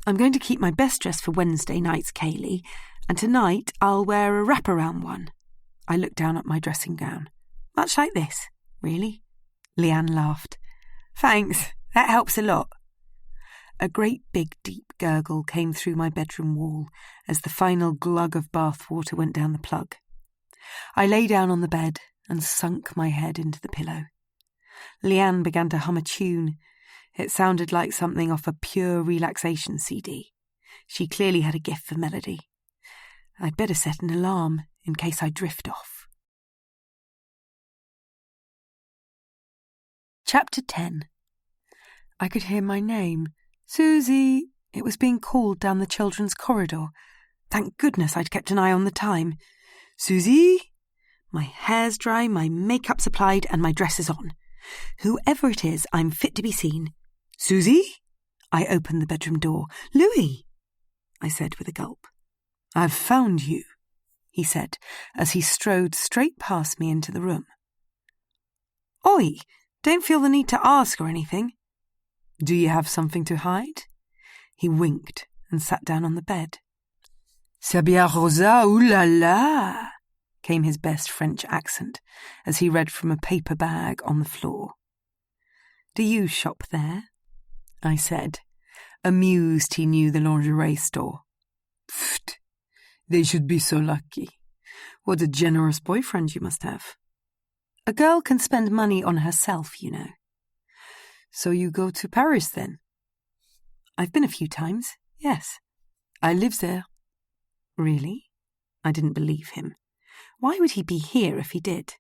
I'm going to keep my best dress for Wednesday night's Kaylee, and tonight I'll wear a wraparound one. I looked down at my dressing gown. Much like this, really? Leanne laughed. "Thanks, that helps a lot." A great big deep gurgle came through my bedroom wall as the final glug of bath water went down the plug. I lay down on the bed and sunk my head into the pillow. Leanne began to hum a tune. It sounded like something off a pure relaxation CD. She clearly had a gift for melody. I'd better set an alarm in case I drift off. Chapter 10. I could hear my name. "Susie!" It was being called down the children's corridor. Thank goodness I'd kept an eye on the time. "Susie!" My hair's dry, my makeup's applied, and my dress is on. Whoever it is, I'm fit to be seen. "Susie?" I opened the bedroom door. "Louis!" I said with a gulp. "I've found you," he said, as he strode straight past me into the room. "Oi, don't feel the need to ask or anything." "Do you have something to hide?" He winked and sat down on the bed. "Sabia Rosa, ooh la la," came his best French accent as he read from a paper bag on the floor. "Do you shop there?" I said, amused he knew the lingerie store. "Pfft, they should be so lucky. What a generous boyfriend you must have." "A girl can spend money on herself, you know." "So you go to Paris, then?" "I've been a few times, yes. I live there." "Really?" I didn't believe him. Why would he be here if he did?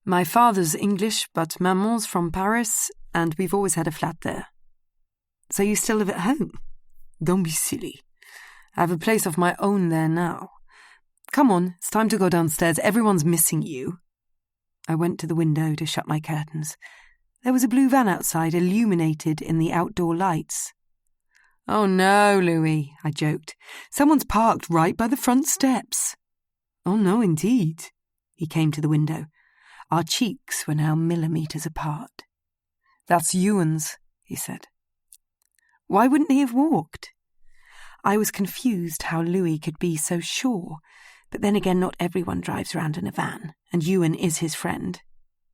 "My father's English, but Maman's from Paris, and we've always had a flat there." "So you still live at home?" "Don't be silly. I have a place of my own there now. Come on, it's time to go downstairs. Everyone's missing you." I went to the window to shut my curtains. There was a blue van outside, illuminated in the outdoor lights. "Oh no, Louis," I joked. "Someone's parked right by the front steps." "Oh no, indeed." He came to the window. Our cheeks were now millimetres apart. "That's Ewan's," he said. Why wouldn't he have walked? I was confused how Louis could be so sure, but then again not everyone drives around in a van, and Ewan is his friend.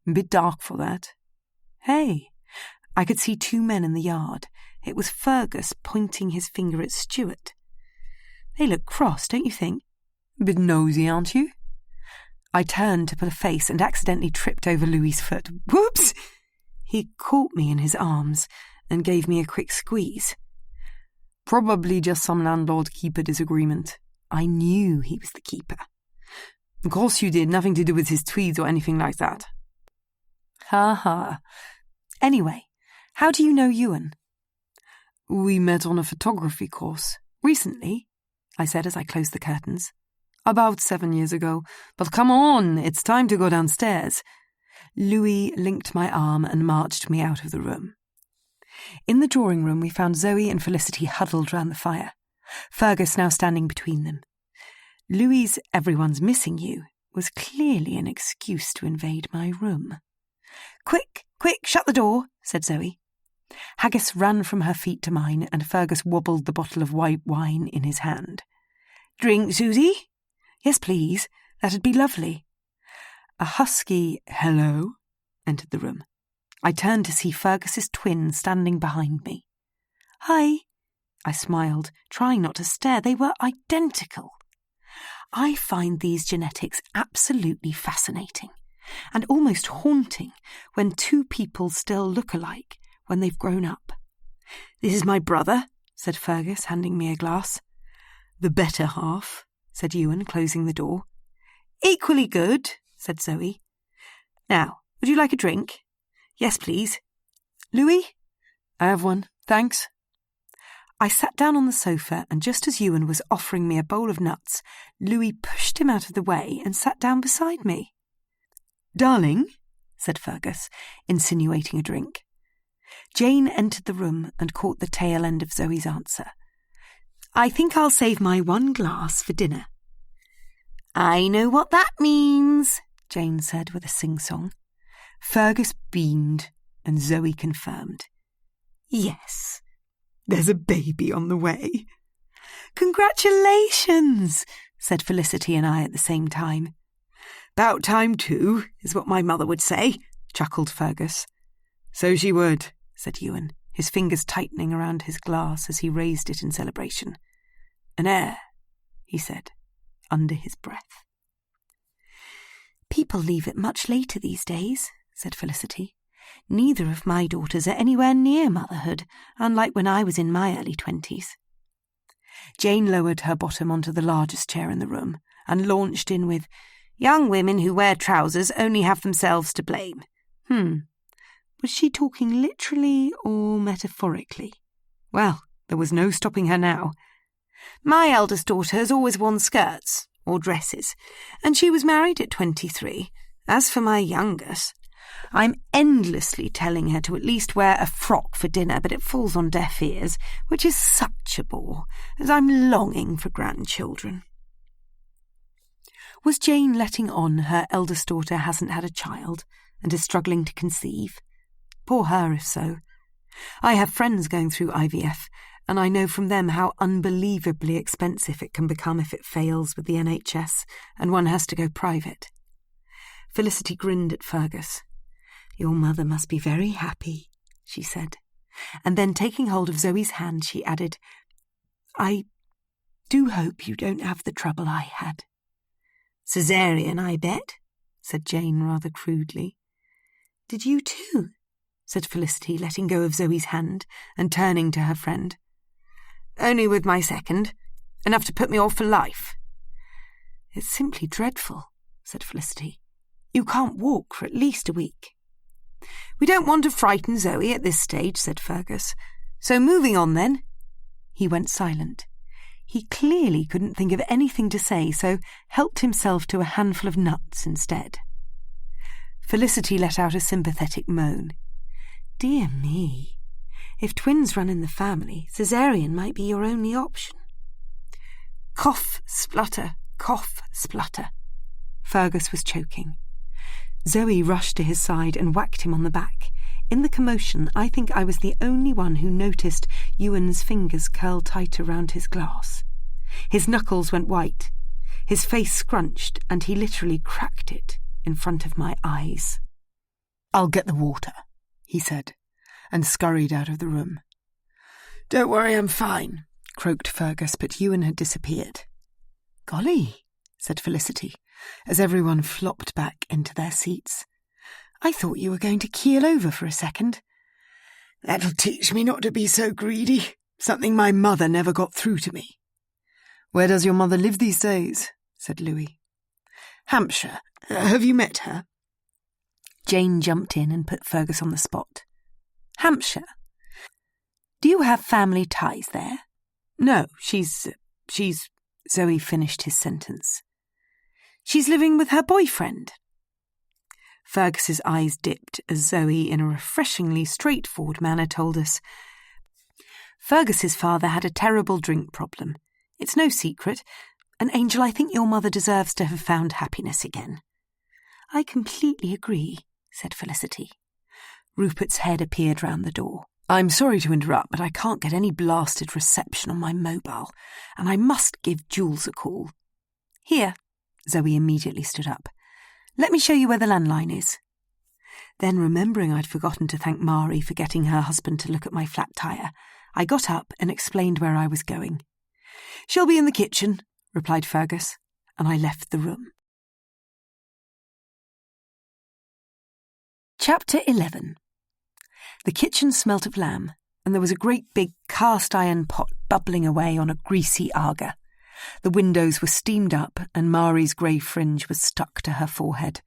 A bit dark for that. Hey, I could see two men in the yard. It was Fergus pointing his finger at Stuart. They look cross, don't you think? Bit nosy, aren't you? I turned to put a face and accidentally tripped over Louis's foot. Whoops! He caught me in his arms and gave me a quick squeeze. Probably just some landlord-keeper disagreement. I knew he was the keeper. Of course you did, nothing to do with his tweeds or anything like that. Ha ha. Anyway, how do you know Ewan? We met on a photography course. Recently, I said as I closed the curtains. About 7 years ago. But come on, it's time to go downstairs. Louis linked my arm and marched me out of the room. In the drawing room we found Zoe and Felicity huddled round the fire, Fergus now standing between them. Louis's "everyone's missing you" was clearly an excuse to invade my room. Quick, shut the door, said Zoe. Haggis ran from her feet to mine, and Fergus wobbled the bottle of white wine in his hand. Drink, Susie? Yes, please. That'd be lovely. A husky hello entered the room. I turned to see Fergus's twin standing behind me. Hi, I smiled, trying not to stare. They were identical. I find these genetics absolutely fascinating and almost haunting when two people still look alike when they've grown up. This is my brother, said Fergus, handing me a glass. The better half, said Ewan, closing the door. Equally good, said Zoe. Now, would you like a drink? Yes, please. Louis? I have one, thanks. I sat down on the sofa, and just as Ewan was offering me a bowl of nuts, Louis pushed him out of the way and sat down beside me. Darling, said Fergus, insinuating a drink. Jane entered the room and caught the tail end of Zoe's answer. I think I'll save my one glass for dinner. I know what that means, Jane said with a sing-song. Fergus beamed, and Zoe confirmed. Yes, there's a baby on the way. Congratulations, said Felicity and I at the same time. About time too, is what my mother would say, chuckled Fergus. So she would, said Ewan, his fingers tightening around his glass as he raised it in celebration. An heir, he said, under his breath. People leave it much later these days, said Felicity. Neither of my daughters are anywhere near motherhood, unlike when I was in my early 20s. Jane lowered her bottom onto the largest chair in the room and launched in with, Young women who wear trousers only have themselves to blame. Was she talking literally or metaphorically? Well, there was no stopping her now. My eldest daughter has always worn skirts, or dresses, and she was married at 23. As for my youngest, I'm endlessly telling her to at least wear a frock for dinner, but it falls on deaf ears, which is such a bore, as I'm longing for grandchildren. Was Jane letting on her eldest daughter hasn't had a child and is struggling to conceive? Poor her if so. I have friends going through IVF, and I know from them how unbelievably expensive it can become if it fails with the NHS and one has to go private. Felicity grinned at Fergus. Your mother must be very happy, she said, and then taking hold of Zoe's hand, she added, I do hope you don't have the trouble I had. Caesarean, I bet, said Jane rather crudely. Did you too? Said Felicity, letting go of Zoe's hand and turning to her friend. Only with my second. Enough to put me off for life. It's simply dreadful, said Felicity. You can't walk for at least a week. We don't want to frighten Zoe at this stage, said Fergus. So moving on then. He went silent. He clearly couldn't think of anything to say, so helped himself to a handful of nuts instead. Felicity let out a sympathetic moan. Dear me. If twins run in the family, caesarean might be your only option. Cough, splutter, cough, splutter. Fergus was choking. Zoe rushed to his side and whacked him on the back. In the commotion, I think I was the only one who noticed Ewan's fingers curl tighter round his glass. His knuckles went white. His face scrunched, and he literally cracked it in front of my eyes. I'll get the water, he said, and scurried out of the room. Don't worry, I'm fine, croaked Fergus, but Ewan had disappeared. Golly, said Felicity, as everyone flopped back into their seats. "I thought you were going to keel over for a second." "That'll teach me not to be so greedy. Something my mother never got through to me." "Where does your mother live these days?" said Louis. "Hampshire. Have you met her?" Jane jumped in and put Fergus on the spot. "Hampshire? Do you have family ties there?" "No, she's... Zoe finished his sentence. "She's living with her boyfriend." Fergus's eyes dipped as Zoe, in a refreshingly straightforward manner, told us, "Fergus's father had a terrible drink problem. It's no secret. And Angel, I think your mother deserves to have found happiness again." "I completely agree," said Felicity. Rupert's head appeared round the door. "I'm sorry to interrupt, but I can't get any blasted reception on my mobile, and I must give Jules a call." "Here." Zoe immediately stood up. "Let me show you where the landline is." Then, remembering I'd forgotten to thank Mari for getting her husband to look at my flat tyre, I got up and explained where I was going. "She'll be in the kitchen," replied Fergus, and I left the room. Chapter 11. The kitchen smelt of lamb, and there was a great big cast-iron pot bubbling away on a greasy aga. The windows were steamed up, and Mari's grey fringe was stuck to her forehead.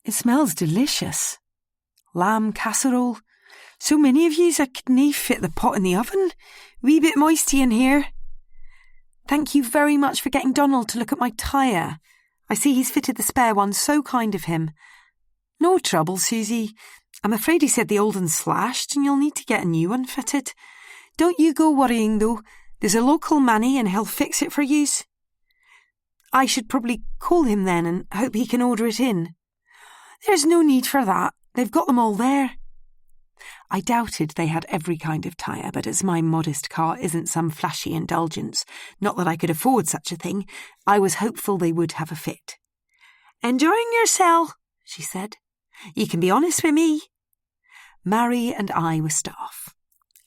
"It smells delicious." "Lamb casserole. So many of yous I couldn't fit the pot in the oven. Wee bit moisty in here." "Thank you very much for getting Donald to look at my tyre. I see he's fitted the spare one, so kind of him." "No trouble, Susie. I'm afraid he said the old one's slashed and you'll need to get a new one fitted. Don't you go worrying, though. There's a local manny and he'll fix it for yous." "I should probably call him then and hope he can order it in." "There's no need for that. They've got them all there." I doubted they had every kind of tyre, but as my modest car isn't some flashy indulgence, not that I could afford such a thing, I was hopeful they would have a fit. "Enjoying yourself?" she said. "You can be honest with me." Mari and I were staff.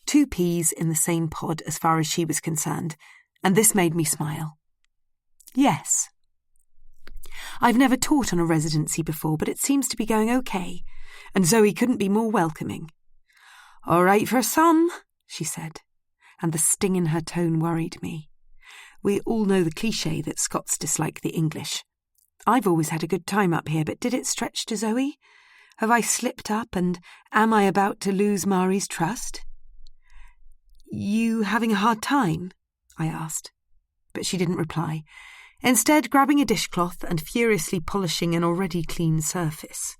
2 peas in the same pod as far as she was concerned, and this made me smile. Yes. I've never taught on a residency before, but it seems to be going okay, and Zoe couldn't be more welcoming. "All right for some," she said, and the sting in her tone worried me. We all know the cliché that Scots dislike the English. I've always had a good time up here, but did it stretch to Zoe? Have I slipped up, and am I about to lose Mari's trust? "You having a hard time?" I asked, but she didn't reply, instead grabbing a dishcloth and furiously polishing an already clean surface.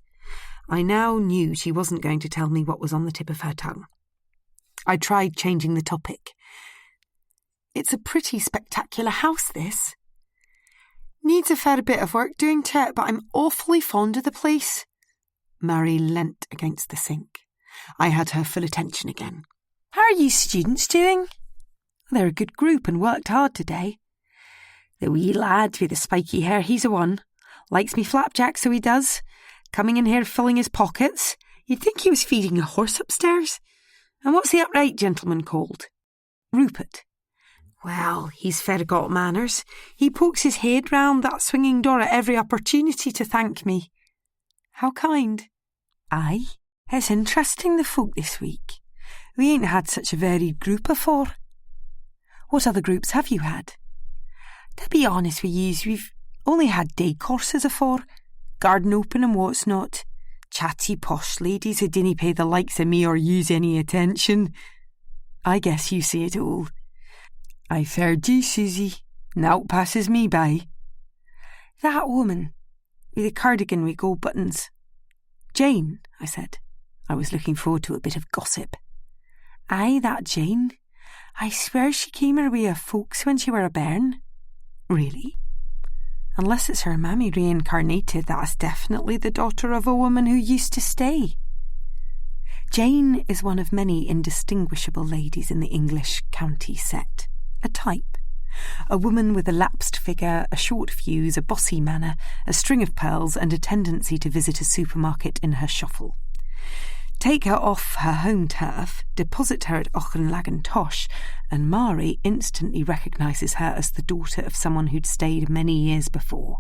I now knew she wasn't going to tell me what was on the tip of her tongue. I tried changing the topic. "It's a pretty spectacular house, this." "Needs a fair bit of work doing to it, but I'm awfully fond of the place." Mari leant against the sink. I had her full attention again. "How are you students doing?" "They're a good group and worked hard today." "The wee lad with the spiky hair, he's a one. Likes me flapjack, so he does. Coming in here filling his pockets. You'd think he was feeding a horse upstairs. And what's the upright gentleman called?" "Rupert." "Well, he's fair got manners. He pokes his head round that swinging door at every opportunity to thank me." "How kind." "Aye, it's interesting the folk this week. We ain't had such a varied group afore." "What other groups have you had?" "To be honest with yous, we've only had day courses afore. Garden open and what's not. Chatty posh ladies who didn't pay the likes of me or use any attention." "I guess you see it all." "I've heard you, Susie. Nowt passes me by." "That woman with the cardigan with gold buttons." "Jane," I said. I was looking forward to a bit of gossip. "Aye, that Jane. I swear she came her way of folks when she were a bairn." "Really?" "Unless it's her mammy reincarnated, that's definitely the daughter of a woman who used to stay." Jane is one of many indistinguishable ladies in the English county set. A type. A woman with a lapsed figure, a short fuse, a bossy manner, a string of pearls, and a tendency to visit a supermarket in her shuffle. take her off her home turf, deposit her at Auchinleck, and Mari instantly recognises her as the daughter of someone who'd stayed many years before.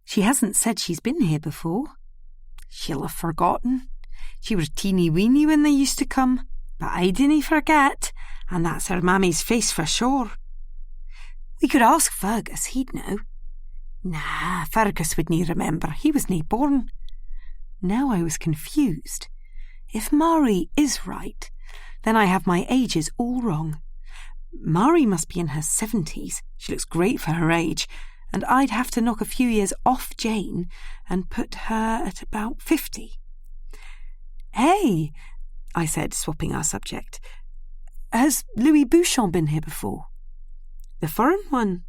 She hasn't said she's been here before. She'll have forgotten. She was teeny-weeny when they used to come, but I didn't forget, and that's her mammy's face for sure. We could ask Fergus, he'd know. Nah, Fergus wouldn't remember, he was nae born. Now I was confused. If Mari is right, then I have my ages all wrong. Mari must be in her 70s, she looks great for her age, and I'd have to knock a few years off Jane and put her at about 50. Hey, I said, swapping our subject. Has Louis Bouchon been here before? The foreign one?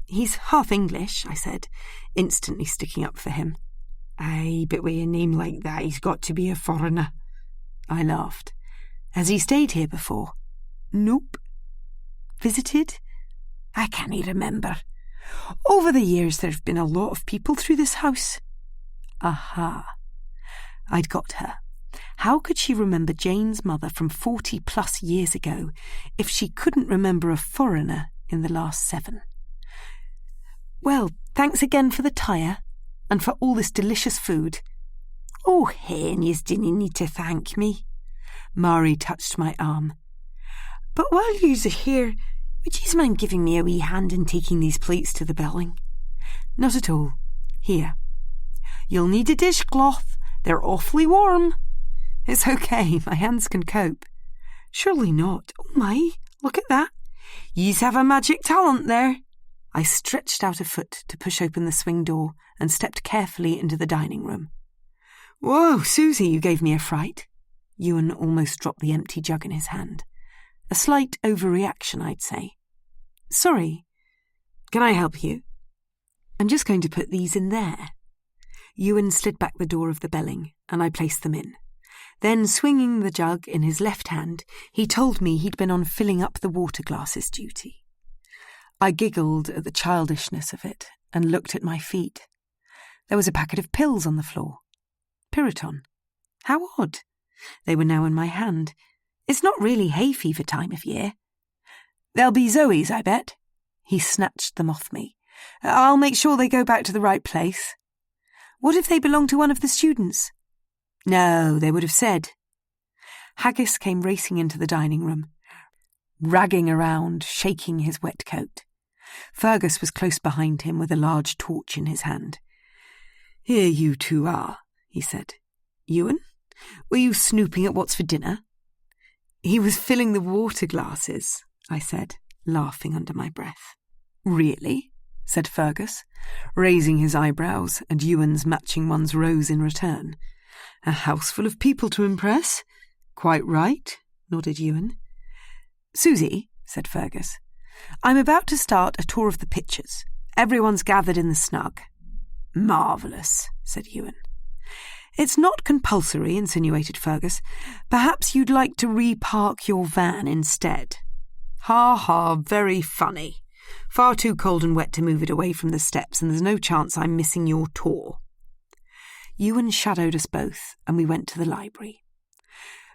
He's half English, I said, instantly sticking up for him. Aye, but with a name like that, he's got to be a foreigner. I laughed. Has he stayed here before? Nope. Visited? I can't remember. Over the years, there've been a lot of people through this house. Aha. I'd got her. How could she remember Jane's mother from 40+ years ago if she couldn't remember a foreigner in the last 7? Well, thanks again for the tyre and for all this delicious food. Oh, hen, yous didn't need to thank me. Mari touched my arm. But while yous are here, would yous mind giving me a wee hand in taking these plates to the belling? Not at all. Here. You'll need a dishcloth. They're awfully warm. It's okay, my hands can cope. Surely not. Oh my, look at that. Yous have a magic talent there. I stretched out a foot to push open the swing door and stepped carefully into the dining room. Whoa, Susie, you gave me a fright. Ewan almost dropped the empty jug in his hand. A slight overreaction, I'd say. Sorry. Can I help you? I'm just going to put these in there. Ewan slid back the door of the belling, and I placed them in. Then, swinging the jug in his left hand, he told me he'd been on filling up the water glasses duty. I giggled at the childishness of it and looked at my feet. There was a packet of pills on the floor. Piriton. How odd. They were now in my hand. It's not really hay fever time of year. They'll be Zoe's, I bet. He snatched them off me. I'll make sure they go back to the right place. What if they belong to one of the students? No, they would have said. Haggis came racing into the dining room, ragging around, shaking his wet coat. Fergus was close behind him with a large torch in his hand. Here you two are, he said. Ewan, were you snooping at what's for dinner? He was filling the water glasses, I said, laughing under my breath. Really? Said Fergus, raising his eyebrows, and Ewan's matching ones rose in return. A house full of people to impress? Quite right, nodded Ewan. Susie, said Fergus, I'm about to start a tour of the pictures. Everyone's gathered in the snug. Marvellous, said Ewan. It's not compulsory, insinuated Fergus. Perhaps you'd like to repark your van instead. Ha ha, very funny. Far too cold and wet to move it away from the steps, and there's no chance I'm missing your tour. Ewan shadowed us both, and we went to the library.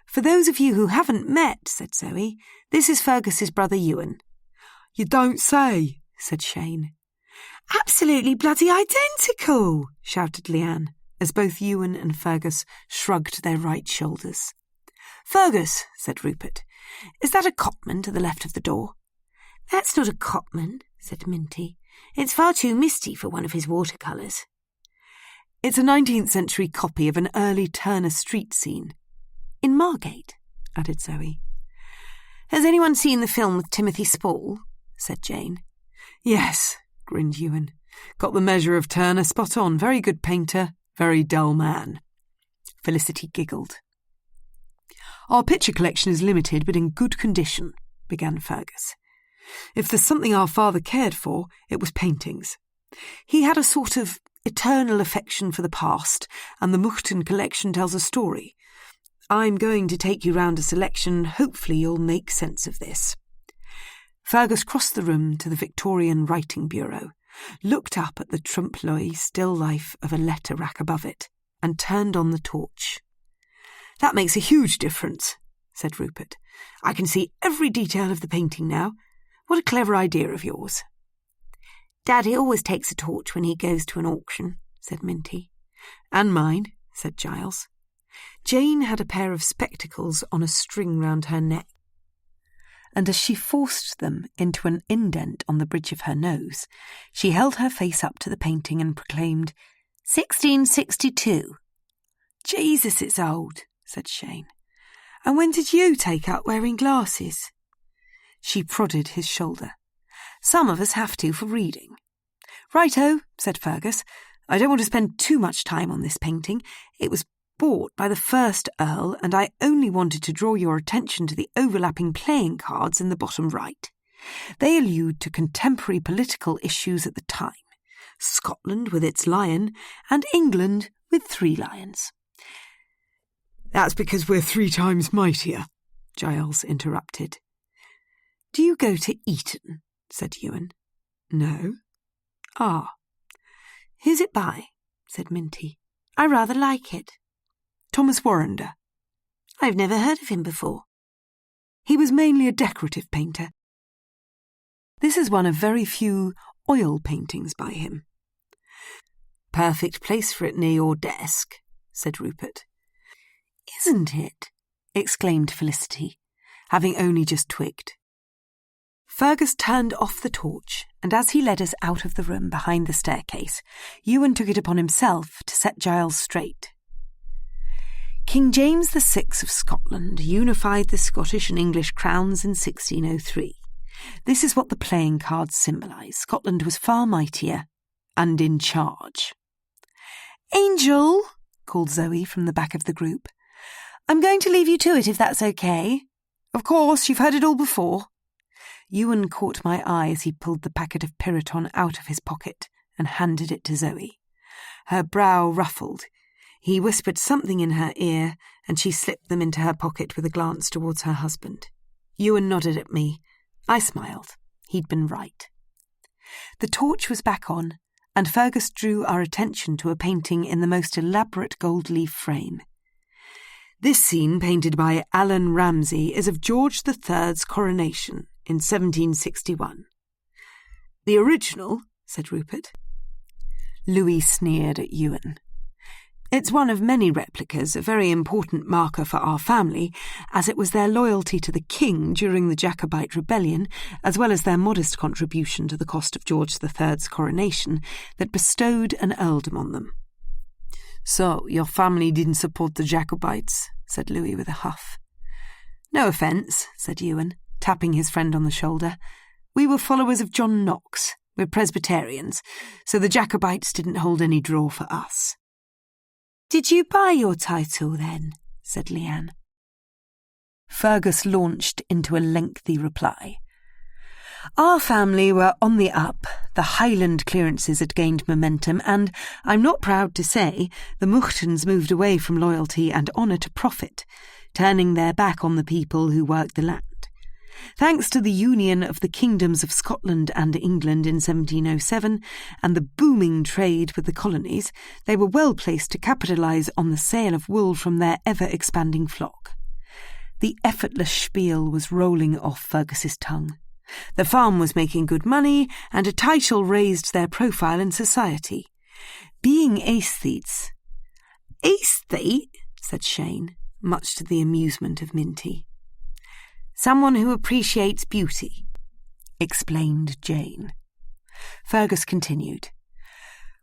For those of you who haven't met, said Zoe, this is Fergus's brother Ewan. You don't say, said Shane. Absolutely bloody identical, shouted Leanne, as both Ewan and Fergus shrugged their right shoulders. Fergus, said Rupert, is that a Copman to the left of the door? That's not a Copman, said Minty. It's far too misty for one of his watercolours. It's a 19th century copy of an early Turner Street scene. In Margate, added Zoe. Has anyone seen the film with Timothy Spall? Said Jane. Yes, grinned Ewan. Got the measure of Turner spot on. Very good painter, very dull man. Felicity giggled. Our picture collection is limited but in good condition, began Fergus. If there's something our father cared for, it was paintings. He had a sort of eternal affection for the past, and the Moughton collection tells a story. I'm going to take you round a selection. Hopefully you'll make sense of this. Fergus crossed the room to the Victorian writing bureau, looked up at the trompe-l'oeil still life of a letter rack above it, and turned on the torch. "That makes a huge difference," said Rupert. "I can see every detail of the painting now. What a clever idea of yours." "Daddy always takes a torch when he goes to an auction," said Minty. "And mine," said Giles. Jane had a pair of spectacles on a string round her neck, and as she forced them into an indent on the bridge of her nose, she held her face up to the painting and proclaimed, 1662. "Jesus, it's old," said Shane. "And when did you take up wearing glasses?" She prodded his shoulder. "Some of us have to for reading." "Righto," said Fergus. "I don't want to spend too much time on this painting. It was bought by the first Earl, and I only wanted to draw your attention to the overlapping playing cards in the bottom right. They allude to contemporary political issues at the time. Scotland with its lion, and England with 3 lions. "That's because we're 3 times mightier," Giles interrupted. "Do you go to Eton?" said Ewan. "No." "Ah." "Who's it by?" said Minty. "I rather like it." "Thomas Warrender." "I've never heard of him before." "He was mainly a decorative painter. This is one of very few oil paintings by him." "Perfect place for it near your desk," said Rupert. "Isn't it?" exclaimed Felicity, having only just twigged. Fergus turned off the torch, and as he led us out of the room behind the staircase, Ewan took it upon himself to set Giles straight. King James VI of Scotland unified the Scottish and English crowns in 1603. This is what the playing cards symbolise. Scotland was far mightier and in charge. "Angel," called Zoe from the back of the group. "I'm going to leave you to it if that's okay. Of course, you've heard it all before." Ewan caught my eye as he pulled the packet of Piriton out of his pocket and handed it to Zoe. Her brow ruffled. He whispered something in her ear, and she slipped them into her pocket with a glance towards her husband. Ewan nodded at me. I smiled. He'd been right. The torch was back on, and Fergus drew our attention to a painting in the most elaborate gold leaf frame. This scene, painted by Alan Ramsay, is of George III's coronation in 1761. "The original," said Rupert. Louis sneered at Ewan. "It's one of many replicas, a very important marker for our family, as it was their loyalty to the king during the Jacobite rebellion, as well as their modest contribution to the cost of George III's coronation, that bestowed an earldom on them." "So, your family didn't support the Jacobites," said Louis with a huff. "No offence," said Ewan, tapping his friend on the shoulder. "We were followers of John Knox. We're Presbyterians, so the Jacobites didn't hold any draw for us." "Did you buy your title then?" said Leanne. Fergus launched into a lengthy reply. "Our family were on the up, the Highland clearances had gained momentum, and, I'm not proud to say, the Muchtons moved away from loyalty and honour to profit, turning their back on the people who worked the land. Thanks to the union of the kingdoms of Scotland and England in 1707 and the booming trade with the colonies, they were well placed to capitalise on the sale of wool from their ever-expanding flock." The effortless spiel was rolling off Fergus's tongue. The farm was making good money, and a title raised their profile in society. Being aesthetes... "Aesthete?" said Shane, much to the amusement of Minty. "Someone who appreciates beauty," explained Jane. Fergus continued.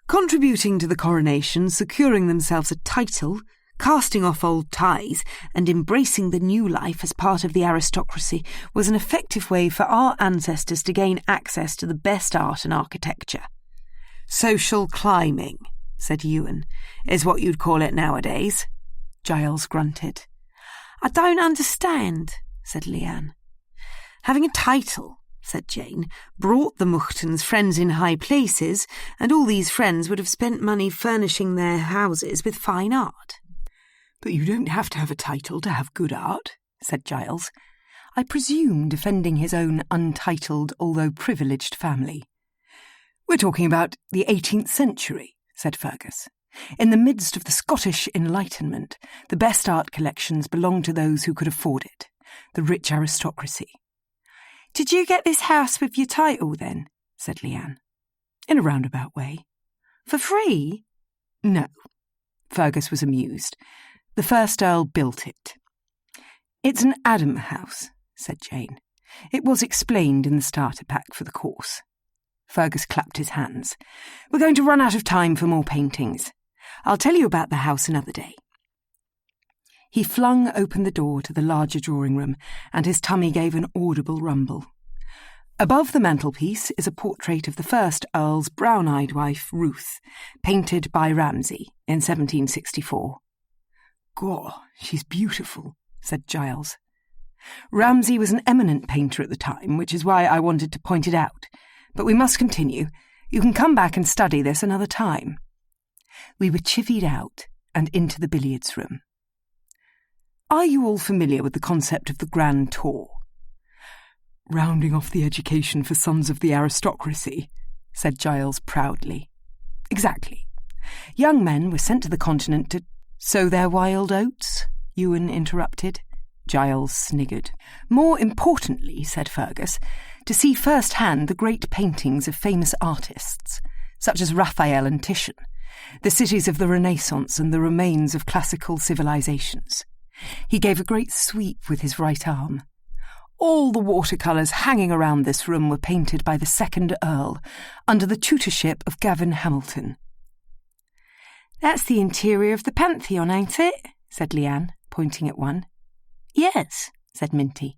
"Contributing to the coronation, securing themselves a title, casting off old ties, and embracing the new life as part of the aristocracy was an effective way for our ancestors to gain access to the best art and architecture." "Social climbing," said Ewan, "is what you'd call it nowadays." Giles grunted. "I don't understand," said Leanne. "Having a title," said Jane, "brought the Muchtons friends in high places, and all these friends would have spent money furnishing their houses with fine art." "But you don't have to have a title to have good art," said Giles, I presume defending his own untitled, although privileged family. "We're talking about the 18th century," said Fergus. In the midst of the Scottish Enlightenment, the best art collections belonged to those who could afford it, the rich aristocracy. "Did you get this house with your title, then?" said Leanne. In a roundabout way. "For free?" No. Fergus was amused. The first Earl built it. "It's an Adam house," said Jane. It was explained in the starter pack for the course. Fergus clapped his hands. "We're going to run out of time for more paintings. I'll tell you about the house another day." He flung open the door to the larger drawing room, and his tummy gave an audible rumble. Above the mantelpiece is a portrait of the first Earl's brown-eyed wife, Ruth, painted by Ramsay in 1764. "Gosh, she's beautiful," said Giles. Ramsay was an eminent painter at the time, which is why I wanted to point it out. But we must continue. You can come back and study this another time. We were chivied out and into the billiards room. Are you all familiar with the concept of the Grand Tour? "Rounding off the education for sons of the aristocracy," said Giles proudly. "Exactly. Young men were sent to the continent to sow their wild oats," Ewan interrupted. Giles sniggered. "More importantly," said Fergus, "to see firsthand the great paintings of famous artists, such as Raphael and Titian, the cities of the Renaissance and the remains of classical civilizations." He gave a great sweep with his right arm. "All the watercolours hanging around this room were painted by the second Earl, under the tutorship of Gavin Hamilton." "That's the interior of the Pantheon, ain't it?" said Leanne, pointing at one. "Yes," said Minty.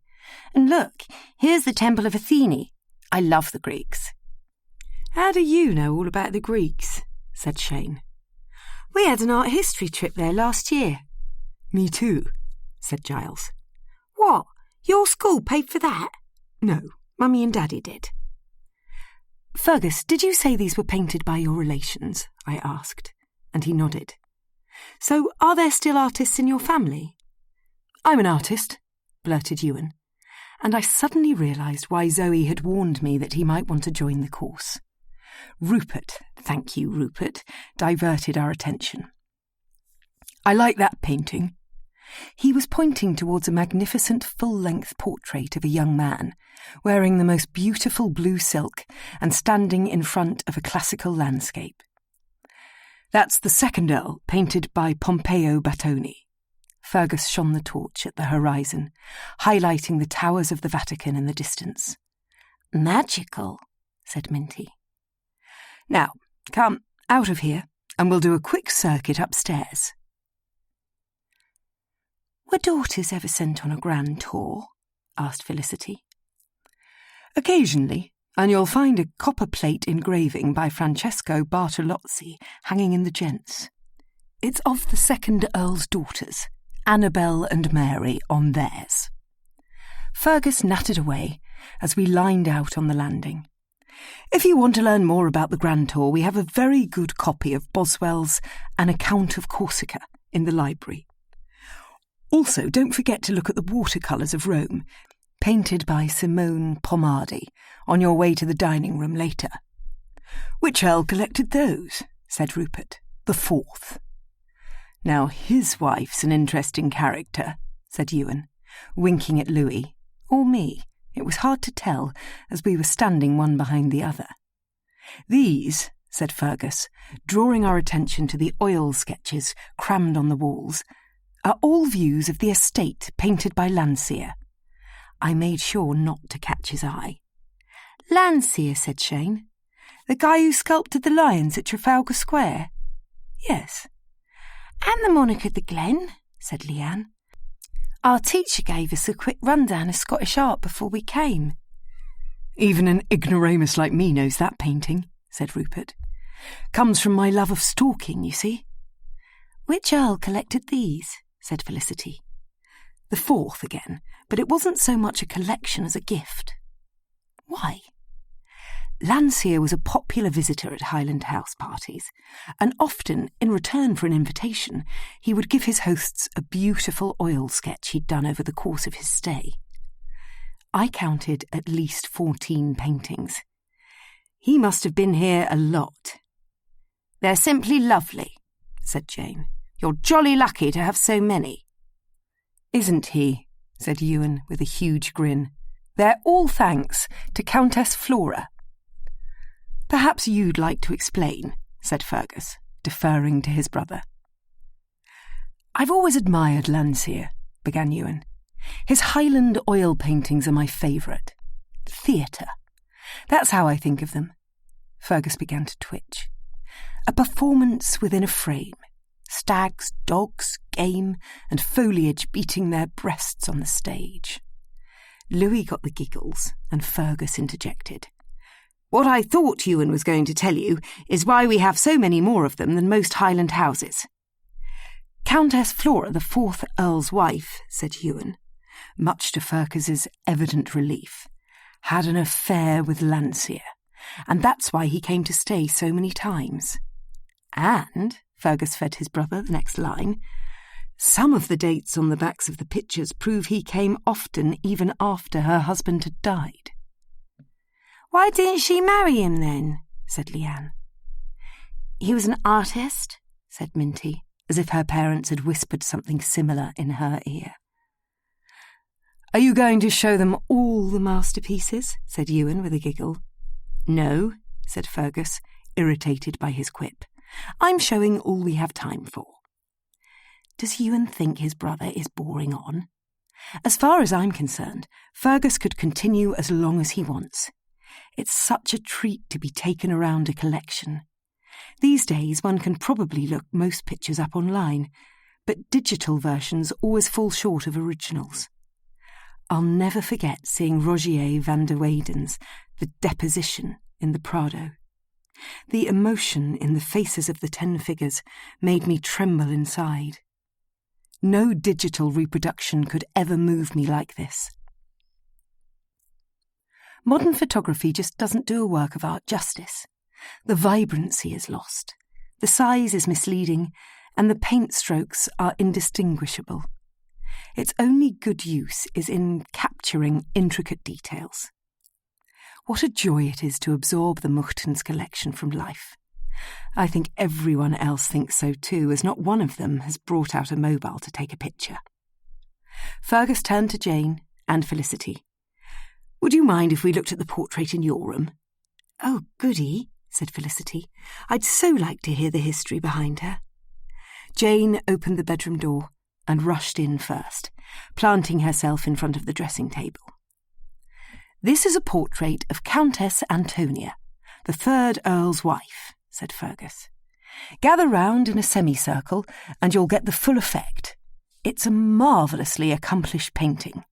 "And look, here's the Temple of Athene. I love the Greeks." "How do you know all about the Greeks?" said Shane. "We had an art history trip there last year." "Me too," said Giles. "What? Your school paid for that?" "No, Mummy and Daddy did." "Fergus, did you say these were painted by your relations?" I asked, and he nodded. "So are there still artists in your family?" "I'm an artist," blurted Ewan, and I suddenly realised why Zoe had warned me that he might want to join the course. Rupert, thank you, Rupert, diverted our attention. "I like that painting." He was pointing towards a magnificent full-length portrait of a young man, wearing the most beautiful blue silk and standing in front of a classical landscape. "That's the second Earl, painted by Pompeo Battoni." Fergus shone the torch at the horizon, highlighting the towers of the Vatican in the distance. "Magical," said Minty. "Now, come, out of here, and we'll do a quick circuit upstairs." "Were daughters ever sent on a grand tour?" asked Felicity. "Occasionally, and you'll find a copper plate engraving by Francesco Bartolozzi hanging in the gents. It's of the second Earl's daughters, Annabel and Mary, on theirs." Fergus nattered away as we lined out on the landing. "If you want to learn more about the Grand Tour, we have a very good copy of Boswell's An Account of Corsica in the library. Also, don't forget to look at the watercolours of Rome, painted by Simone Pomardi, on your way to the dining room later." "Which Earl collected those?" said Rupert. "The fourth." "Now his wife's an interesting character," said Ewan, winking at Louis, or me. It was hard to tell, as we were standing one behind the other. "These," said Fergus, drawing our attention to the oil sketches crammed on the walls, "are all views of the estate painted by Landseer." I made sure not to catch his eye. "Landseer," said Shane. "The guy who sculpted the lions at Trafalgar Square?" "Yes." "And the monarch of the Glen," said Leanne. "Our teacher gave us a quick rundown of Scottish art before we came." "Even an ignoramus like me knows that painting," said Rupert. "Comes from my love of stalking, you see." "Which Earl collected these?" said Felicity. "The fourth again, but it wasn't so much a collection as a gift." "Why?" Landseer was a popular visitor at Highland house parties, and often, in return for an invitation, he would give his hosts a beautiful oil sketch he'd done over the course of his stay. I counted at least 14 paintings. He must have been here a lot. "They're simply lovely," said Jane. "You're jolly lucky to have so many." "Isn't he?" said Ewan with a huge grin. "They're all thanks to Countess Flora." "Perhaps you'd like to explain," said Fergus, deferring to his brother. "I've always admired Landseer," began Ewan. "His Highland oil paintings are my favourite. Theatre. That's how I think of them." Fergus began to twitch. "A performance within a frame. Stags, dogs, game, and foliage beating their breasts on the stage." Louis got the giggles, and Fergus interjected. "What I thought Ewan was going to tell you is why we have so many more of them than most Highland houses." "Countess Flora, the 4th Earl's wife," said Ewan, much to Fergus's evident relief, "had an affair with Landseer, and that's why he came to stay so many times. And," Fergus fed his brother the next line, "some of the dates on the backs of the pictures prove he came often even after her husband had died." "Why didn't she marry him then?" said Leanne. "He was an artist," said Minty, as if her parents had whispered something similar in her ear. "Are you going to show them all the masterpieces?" said Ewan with a giggle. "No," said Fergus, irritated by his quip. "I'm showing all we have time for." Does Ewan think his brother is boring on? As far as I'm concerned, Fergus could continue as long as he wants. It's such a treat to be taken around a collection. These days one can probably look most pictures up online, but digital versions always fall short of originals. I'll never forget seeing Rogier van der Weyden's The Deposition in the Prado. The emotion in the faces of the 10 figures made me tremble inside. No digital reproduction could ever move me like this. Modern photography just doesn't do a work of art justice. The vibrancy is lost, the size is misleading, and the paint strokes are indistinguishable. Its only good use is in capturing intricate details. What a joy it is to absorb the Muchtens collection from life. I think everyone else thinks so too, as not one of them has brought out a mobile to take a picture. Fergus turned to Jane and Felicity. "Would you mind if we looked at the portrait in your room?" "Oh, goody," said Felicity. "I'd so like to hear the history behind her." Jane opened the bedroom door and rushed in first, planting herself in front of the dressing table. "This is a portrait of Countess Antonia, the 3rd Earl's wife," said Fergus. "Gather round in a semicircle and you'll get the full effect. It's a marvellously accomplished painting."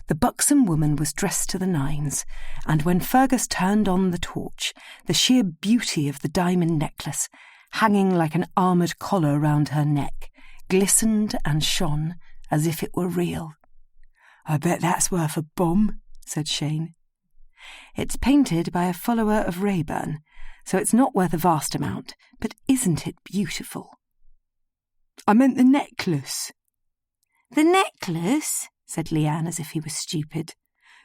The buxom woman was dressed to the nines, and when Fergus turned on the torch, the sheer beauty of the diamond necklace, hanging like an armoured collar round her neck, glistened and shone as if it were real. "I bet that's worth a bomb," said Shane. "It's painted by a follower of Rayburn, so it's not worth a vast amount, but isn't it beautiful?" "I meant the necklace." "The necklace?" said Leanne as if he was stupid.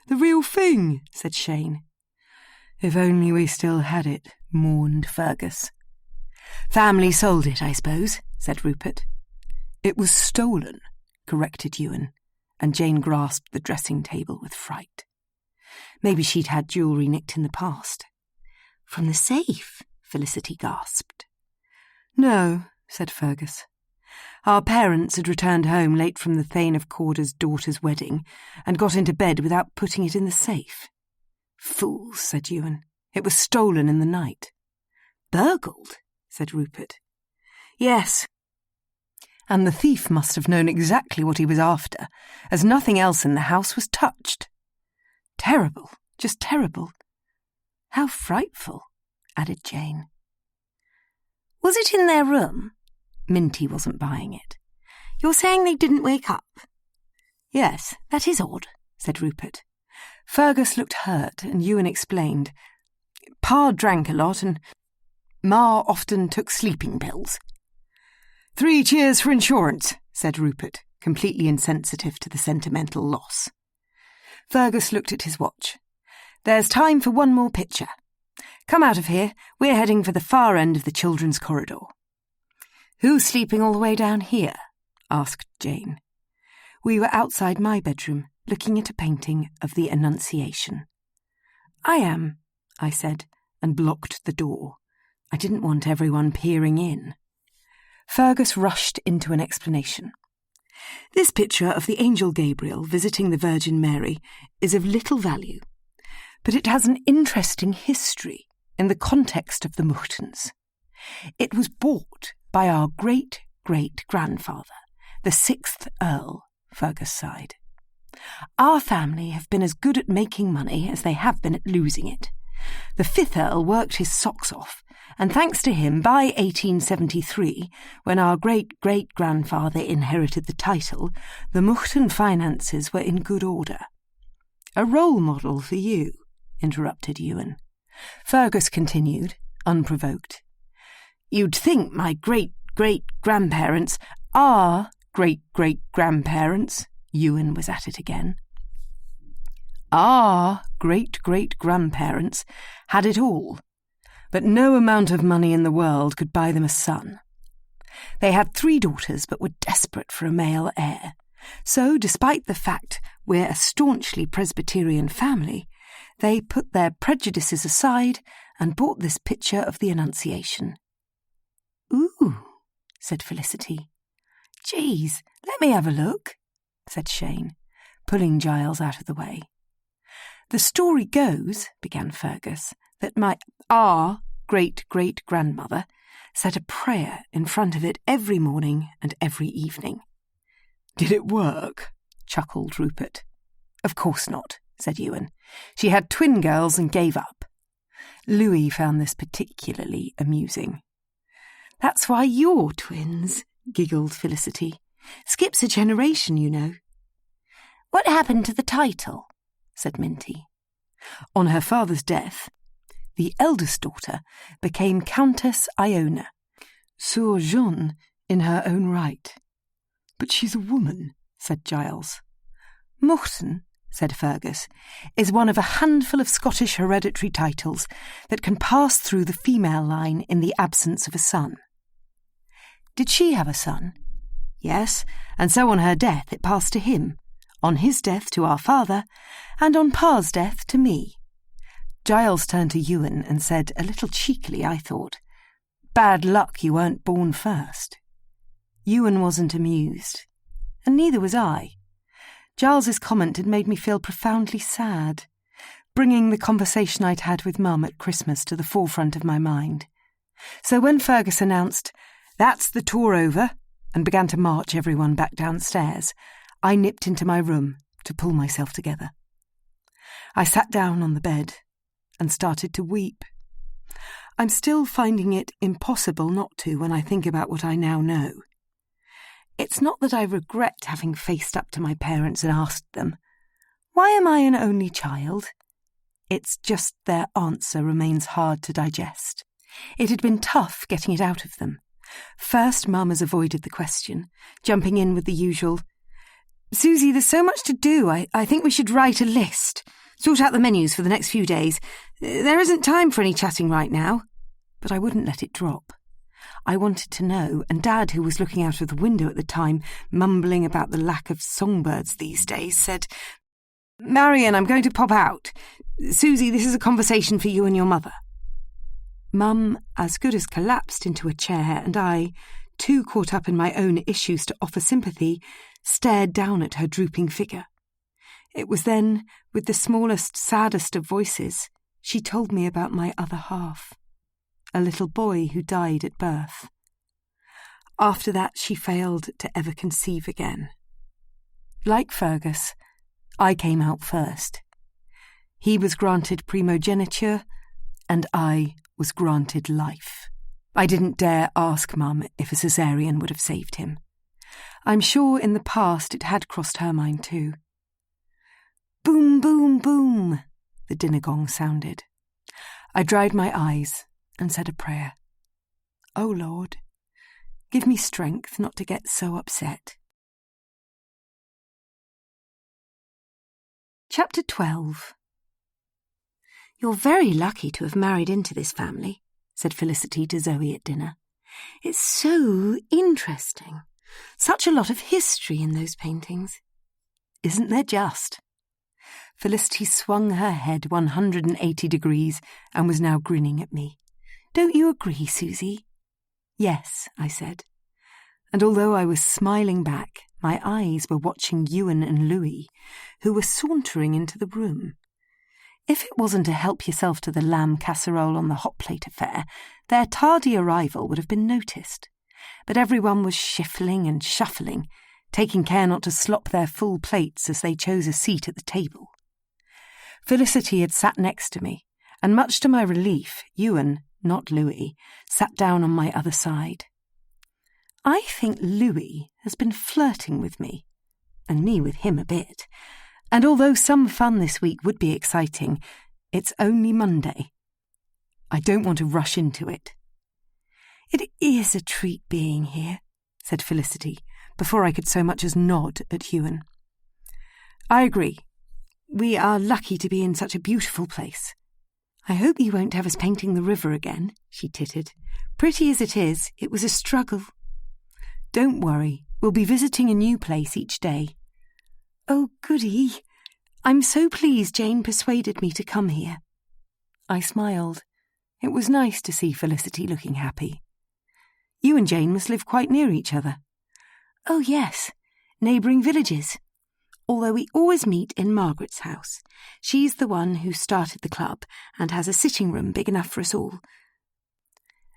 "The real thing," said Shane. "If only we still had it," mourned Fergus. "Family sold it, I suppose," said Rupert. "It was stolen," corrected Ewan, and Jane grasped the dressing table with fright. Maybe she'd had jewellery nicked in the past. "From the safe?" Felicity gasped. "No," said Fergus. "Our parents had returned home late from the Thane of Corder's daughter's wedding and got into bed without putting it in the safe." "Fools," said Ewan. "It was stolen in the night." "Burgled?" said Rupert. "Yes. And the thief must have known exactly what he was after, as nothing else in the house was touched. Terrible, just terrible." "How frightful," added Jane. "Was it in their room?" Minty wasn't buying it. "You're saying they didn't wake up?" "Yes, that is odd," said Rupert. Fergus looked hurt, and Ewan explained. "Pa drank a lot, and Ma often took sleeping pills." "3 cheers for insurance," said Rupert, completely insensitive to the sentimental loss. Fergus looked at his watch. "There's time for one more picture. Come out of here, we're heading for the far end of the children's corridor." "Who's sleeping all the way down here?" asked Jane. We were outside my bedroom, looking at a painting of the Annunciation. "I am," I said, and blocked the door. I didn't want everyone peering in. Fergus rushed into an explanation. "This picture of the angel Gabriel visiting the Virgin Mary is of little value, but it has an interesting history in the context of the Muhtens. It was bought by our great-great-grandfather, the 6th Earl," Fergus sighed. "Our family have been as good at making money as they have been at losing it. The 5th Earl worked his socks off, and thanks to him, by 1873, when our great-great-grandfather inherited the title, the Muhten finances were in good order." "A role model for you," interrupted Ewan. Fergus continued, unprovoked. "You'd think my great-great-grandparents are great-great-grandparents," Ewan was at it again. "Our great-great-grandparents had it all, but no amount of money in the world could buy them a son. They had 3 daughters but were desperate for a male heir. So, despite the fact we're a staunchly Presbyterian family, they put their prejudices aside and bought this picture of the Annunciation." "Ooh," said Felicity. "Geez, let me have a look," said Shane, pulling Giles out of the way. "The story goes," began Fergus, "that our great-great-grandmother said a prayer in front of it every morning and every evening." "Did it work?" chuckled Rupert. "Of course not," said Ewan. "She had twin girls and gave up." Louis found this particularly amusing. "That's why you're twins," giggled Felicity. "Skips a generation, you know." "What happened to the title?" said Minty. "On her father's death, the eldest daughter became Countess Iona, Sœur Jeanne in her own right." "But she's a woman," said Giles. "Muhten," said Fergus, "is one of a handful of Scottish hereditary titles that can pass through the female line in the absence of a son." "Did she have a son?" "Yes, and so on her death it passed to him, on his death to our father, and on Pa's death to me." Giles turned to Ewan and said, a little cheekily, I thought, "Bad luck you weren't born first." Ewan wasn't amused, and neither was I. Giles's comment had made me feel profoundly sad, bringing the conversation I'd had with Mum at Christmas to the forefront of my mind. So when Fergus announced, "That's the tour over," and began to march everyone back downstairs, I nipped into my room to pull myself together. I sat down on the bed and started to weep. I'm still finding it impossible not to when I think about what I now know. It's not that I regret having faced up to my parents and asked them, "Why am I an only child?" It's just their answer remains hard to digest. It had been tough getting it out of them. First, Mum has avoided the question, jumping in with the usual, "Susie, there's so much to do. I think we should write a list. Sort out the menus for the next few days. There isn't time for any chatting right now." But I wouldn't let it drop. I wanted to know, and Dad, who was looking out of the window at the time, mumbling about the lack of songbirds these days, said, "Marion, I'm going to pop out. Susie, this is a conversation for you and your mother." Mum as good as collapsed into a chair, and I, too caught up in my own issues to offer sympathy, stared down at her drooping figure. It was then, with the smallest, saddest of voices, she told me about my other half, a little boy who died at birth. After that, she failed to ever conceive again. Like Fergus, I came out first. He was granted primogeniture, and I was granted life. I didn't dare ask Mum if a caesarean would have saved him. I'm sure in the past it had crossed her mind too. Boom, boom, boom, the dinner gong sounded. I dried my eyes and said a prayer. "Oh Lord, give me strength not to get so upset." Chapter 12. "You're very lucky to have married into this family," said Felicity to Zoe at dinner. It's so interesting. Such a lot of history in those paintings. Isn't there just? Felicity swung her head 180 degrees and was now grinning at me. Don't you agree, Susie? Yes, I said. And although I was smiling back, my eyes were watching Ewan and Louis, who were sauntering into the room. If it wasn't a help-yourself-to-the-lamb casserole on the hot plate affair, their tardy arrival would have been noticed. But everyone was shiffling and shuffling, taking care not to slop their full plates as they chose a seat at the table. Felicity had sat next to me, and much to my relief, Ewan, not Louis, sat down on my other side. I think Louis has been flirting with me, and me with him a bit, and although some fun this week would be exciting, it's only Monday. I don't want to rush into it. It is a treat being here, said Felicity, before I could so much as nod at Ewan. I agree. We are lucky to be in such a beautiful place. I hope you won't have us painting the river again, she tittered. Pretty as it is, it was a struggle. Don't worry, we'll be visiting a new place each day. Oh, goody. I'm so pleased Jane persuaded me to come here. I smiled. It was nice to see Felicity looking happy. You and Jane must live quite near each other. Oh, yes, neighbouring villages. Although we always meet in Margaret's house. She's the one who started the club and has a sitting room big enough for us all.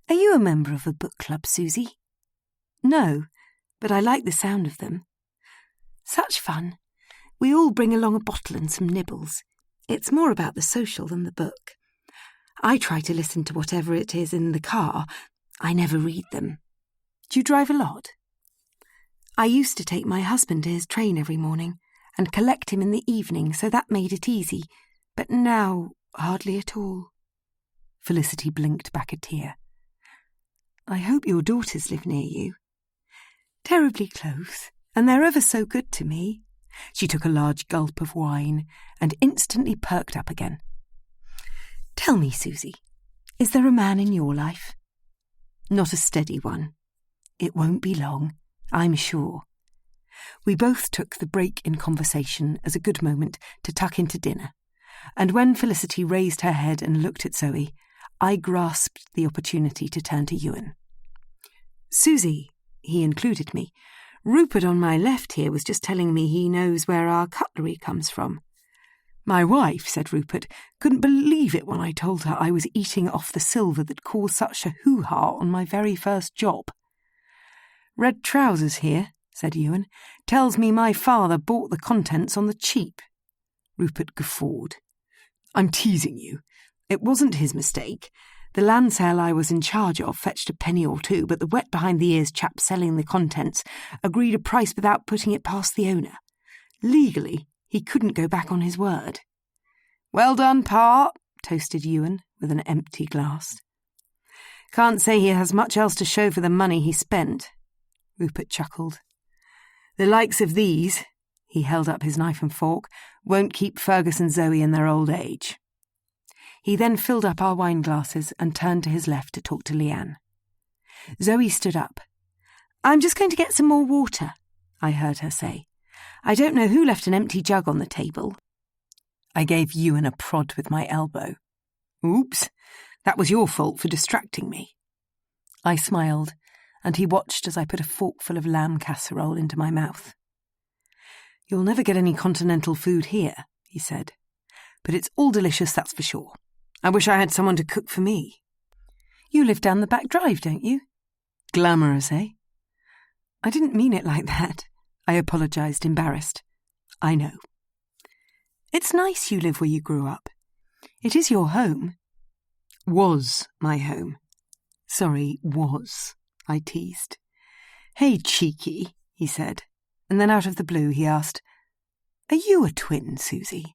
Are you a member of a book club, Susie? No, but I like the sound of them. Such fun. We all bring along a bottle and some nibbles. It's more about the social than the book. I try to listen to whatever it is in the car. I never read them. Do you drive a lot? I used to take my husband to his train every morning and collect him in the evening, so that made it easy. But now, hardly at all. Felicity blinked back a tear. I hope your daughters live near you. Terribly close, and they're ever so good to me. She took a large gulp of wine and instantly perked up again. Tell me, Susie, is there a man in your life? Not a steady one. It won't be long, I'm sure. We both took the break in conversation as a good moment to tuck into dinner, and when Felicity raised her head and looked at Zoe, I grasped the opportunity to turn to Ewan. Susie, he included me. Rupert on my left here was just telling me he knows where our cutlery comes from. My wife, said Rupert, couldn't believe it when I told her I was eating off the silver that caused such a hoo-ha on my very first job. Red trousers here, said Ewan, tells me my father bought the contents on the cheap. Rupert guffawed. I'm teasing you. It wasn't his mistake. The land sale I was in charge of fetched a penny or two, but the wet-behind-the-ears chap selling the contents agreed a price without putting it past the owner. Legally, he couldn't go back on his word. Well done, Pa, toasted Ewan with an empty glass. Can't say he has much else to show for the money he spent. Rupert chuckled. The likes of these, he held up his knife and fork, won't keep Fergus and Zoe in their old age. He then filled up our wine glasses and turned to his left to talk to Leanne. Zoe stood up. I'm just going to get some more water, I heard her say. I don't know who left an empty jug on the table. I gave Ewan a prod with my elbow. Oops, that was your fault for distracting me. I smiled, and he watched as I put a forkful of lamb casserole into my mouth. You'll never get any continental food here, he said. But it's all delicious, that's for sure. I wish I had someone to cook for me. You live down the back drive, don't you? Glamorous, eh? I didn't mean it like that. I apologised, embarrassed. I know. It's nice you live where you grew up. It is your home. Was my home. Sorry, was, I teased. Hey, cheeky, he said, and then out of the blue he asked, Are you a twin, Susie?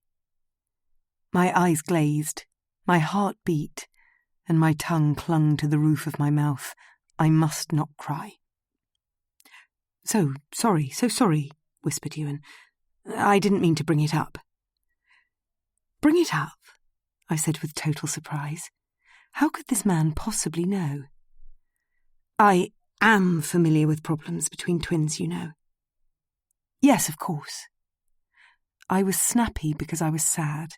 My eyes glazed, my heart beat, and my tongue clung to the roof of my mouth. I must not cry. So sorry, whispered Ewan. I didn't mean to bring it up. Bring it up? I said with total surprise. How could this man possibly know? I am familiar with problems between twins, you know. Yes, of course. I was snappy because I was sad,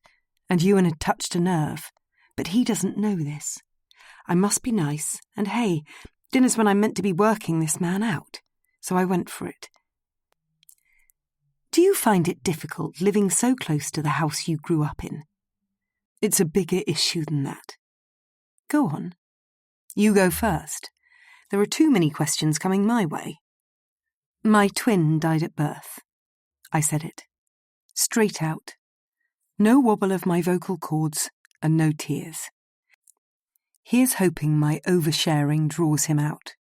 and Ewan had touched a nerve, but he doesn't know this. I must be nice, and hey, dinner's when I'm meant to be working this man out, so I went for it. Do you find it difficult living so close to the house you grew up in? It's a bigger issue than that. Go on. You go first. There are too many questions coming my way. My twin died at birth. I said it. Straight out. No wobble of my vocal cords and no tears. Here's hoping my oversharing draws him out.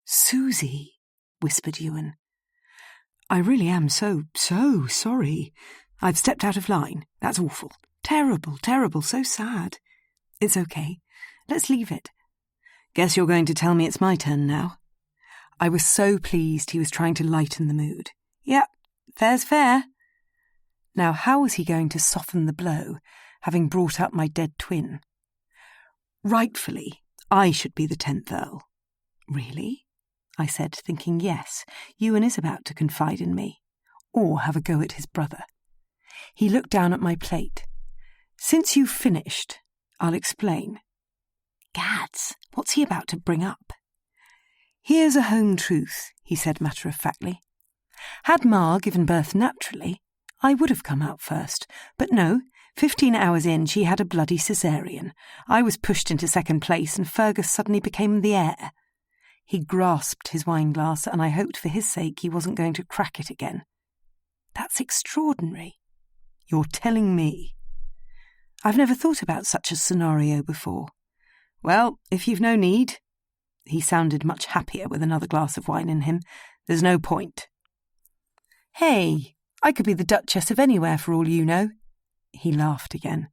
Susie, whispered Ewan. I really am so sorry. I've stepped out of line. That's awful. Terrible, so sad. It's okay. Let's leave it. Guess you're going to tell me it's my turn now. I was so pleased he was trying to lighten the mood. Yep, fair's fair. Now how was he going to soften the blow, having brought up my dead twin? Rightfully, I should be the 10th Earl. Really? I said, thinking, yes, Ewan is about to confide in me, or have a go at his brother. He looked down at my plate. Since you've finished, I'll explain. Gads, what's he about to bring up? Here's a home truth, he said matter-of-factly. Had Ma given birth naturally, I would have come out first, but no, 15 hours in she had a bloody caesarean. I was pushed into second place and Fergus suddenly became the heir. He grasped his wine-glass, and I hoped for his sake he wasn't going to crack it again. That's extraordinary. You're telling me. I've never thought about such a scenario before. Well, if you've no need. He sounded much happier with another glass of wine in him. There's no point. Hey, I could be the Duchess of Anywhere for all you know. He laughed again.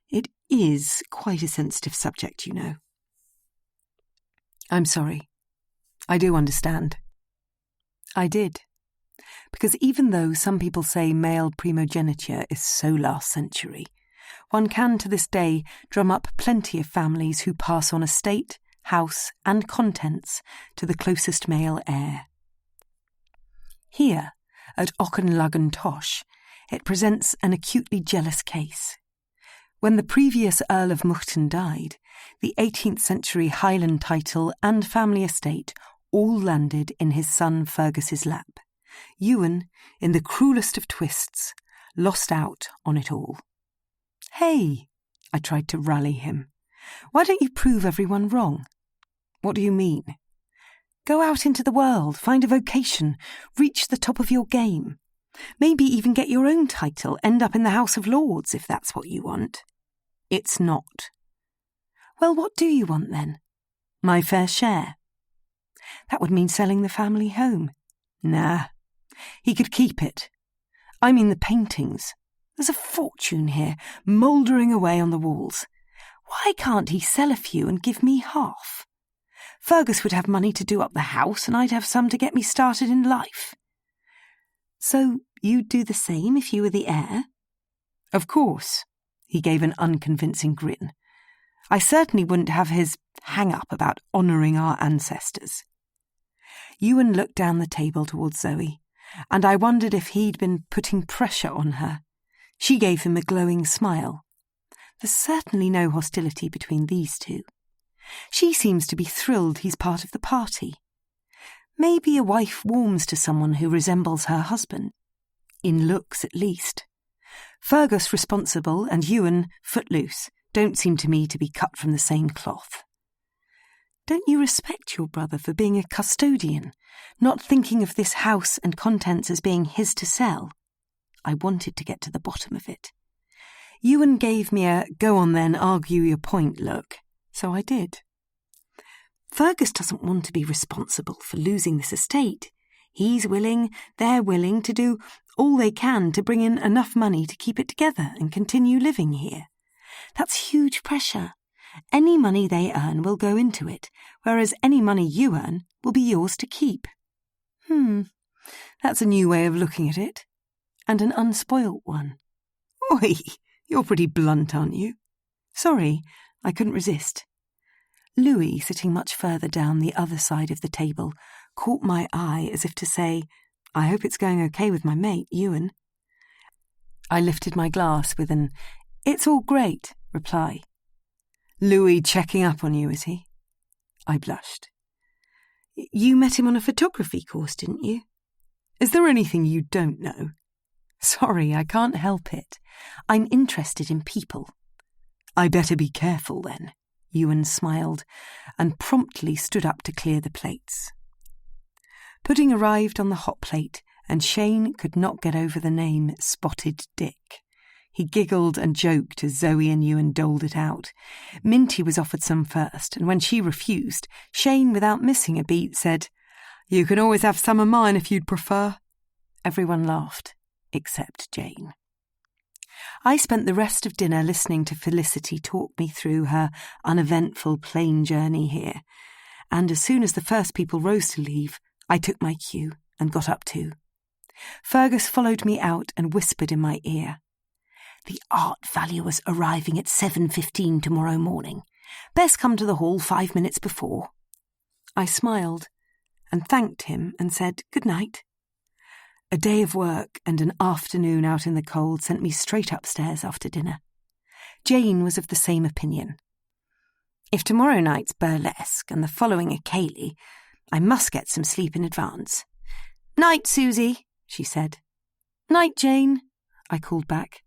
It is quite a sensitive subject, you know. I'm sorry. I do understand. I did. Because even though some people say male primogeniture is so last century, one can to this day drum up plenty of families who pass on estate, house and contents to the closest male heir. Here, at Auchenlagan-Tosh, it presents an acutely jealous case. When the previous Earl of Muchten died, the 18th century Highland title and family estate all landed in his son Fergus's lap. Ewan, in the cruelest of twists, lost out on it all. Hey, I tried to rally him. Why don't you prove everyone wrong? What do you mean? Go out into the world, find a vocation, reach the top of your game. Maybe even get your own title, end up in the House of Lords if that's what you want. It's not. Well, what do you want then? My fair share. That would mean selling the family home. Nah, he could keep it. I mean the paintings. There's a fortune here, mouldering away on the walls. Why can't he sell a few and give me half? Fergus would have money to do up the house, and I'd have some to get me started in life. So you'd do the same if you were the heir? Of course. He gave an unconvincing grin. I certainly wouldn't have his hang-up about honouring our ancestors. Ewan looked down the table towards Zoe, and I wondered if he'd been putting pressure on her. She gave him a glowing smile. There's certainly no hostility between these two. She seems to be thrilled he's part of the party. Maybe a wife warms to someone who resembles her husband. In looks, at least. Fergus responsible and Ewan footloose don't seem to me to be cut from the same cloth. Don't you respect your brother for being a custodian, not thinking of this house and contents as being his to sell? I wanted to get to the bottom of it. Ewan gave me a go on then, argue your point look, so I did. Fergus doesn't want to be responsible for losing this estate. He's willing, they're willing to do all they can to bring in enough money to keep it together and continue living here. That's huge pressure. Any money they earn will go into it, whereas any money you earn will be yours to keep. That's a new way of looking at it. And an unspoilt one. Oi, you're pretty blunt, aren't you? Sorry, I couldn't resist. Louis, sitting much further down the other side of the table, caught my eye as if to say, "I hope it's going okay with my mate, Ewan." I lifted my glass with an "It's all great" reply. "Louis checking up on you, is he?" I blushed. "You met him on a photography course, didn't you? Is there anything you don't know?" "Sorry, I can't help it. I'm interested in people." "I better be careful then." Ewan smiled and promptly stood up to clear the plates. Pudding arrived on the hot plate, and Shane could not get over the name Spotted Dick. He giggled and joked as Zoe and Ewan doled it out. Minty was offered some first, and when she refused, Shane, without missing a beat, said, "You can always have some of mine if you'd prefer." Everyone laughed, except Jane. I spent the rest of dinner listening to Felicity talk me through her uneventful plane journey here, and as soon as the first people rose to leave, I took my cue and got up too. Fergus followed me out and whispered in my ear, "The art valuer's arriving at 7:15 tomorrow morning. Best come to the hall 5 minutes before." I smiled and thanked him and said good night. A day of work and an afternoon out in the cold sent me straight upstairs after dinner. Jane was of the same opinion. If tomorrow night's burlesque and the following a ceilidh, I must get some sleep in advance. "Night, Susie," she said. "Night, Jane," I called back.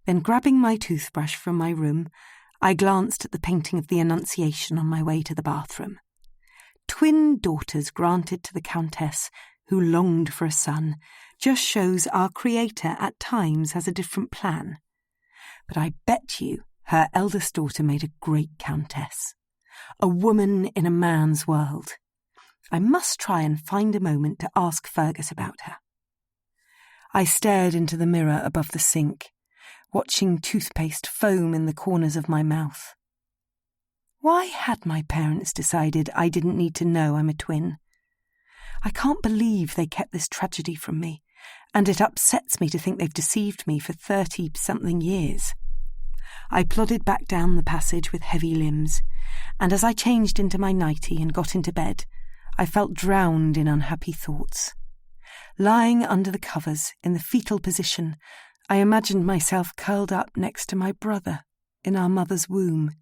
Then, grabbing my toothbrush from my room, I glanced at the painting of the Annunciation on my way to the bathroom. Twin daughters granted to the Countess, who longed for a son, just shows our Creator at times has a different plan. But I bet you her eldest daughter made a great Countess. A woman in a man's world. I must try and find a moment to ask Fergus about her. I stared into the mirror above the sink, watching toothpaste foam in the corners of my mouth. Why had my parents decided I didn't need to know I'm a twin? I can't believe they kept this tragedy from me, and it upsets me to think they've deceived me for 30-something years. I plodded back down the passage with heavy limbs, and as I changed into my nightie and got into bed, I felt drowned in unhappy thoughts. Lying under the covers in the fetal position, I imagined myself curled up next to my brother in our mother's womb.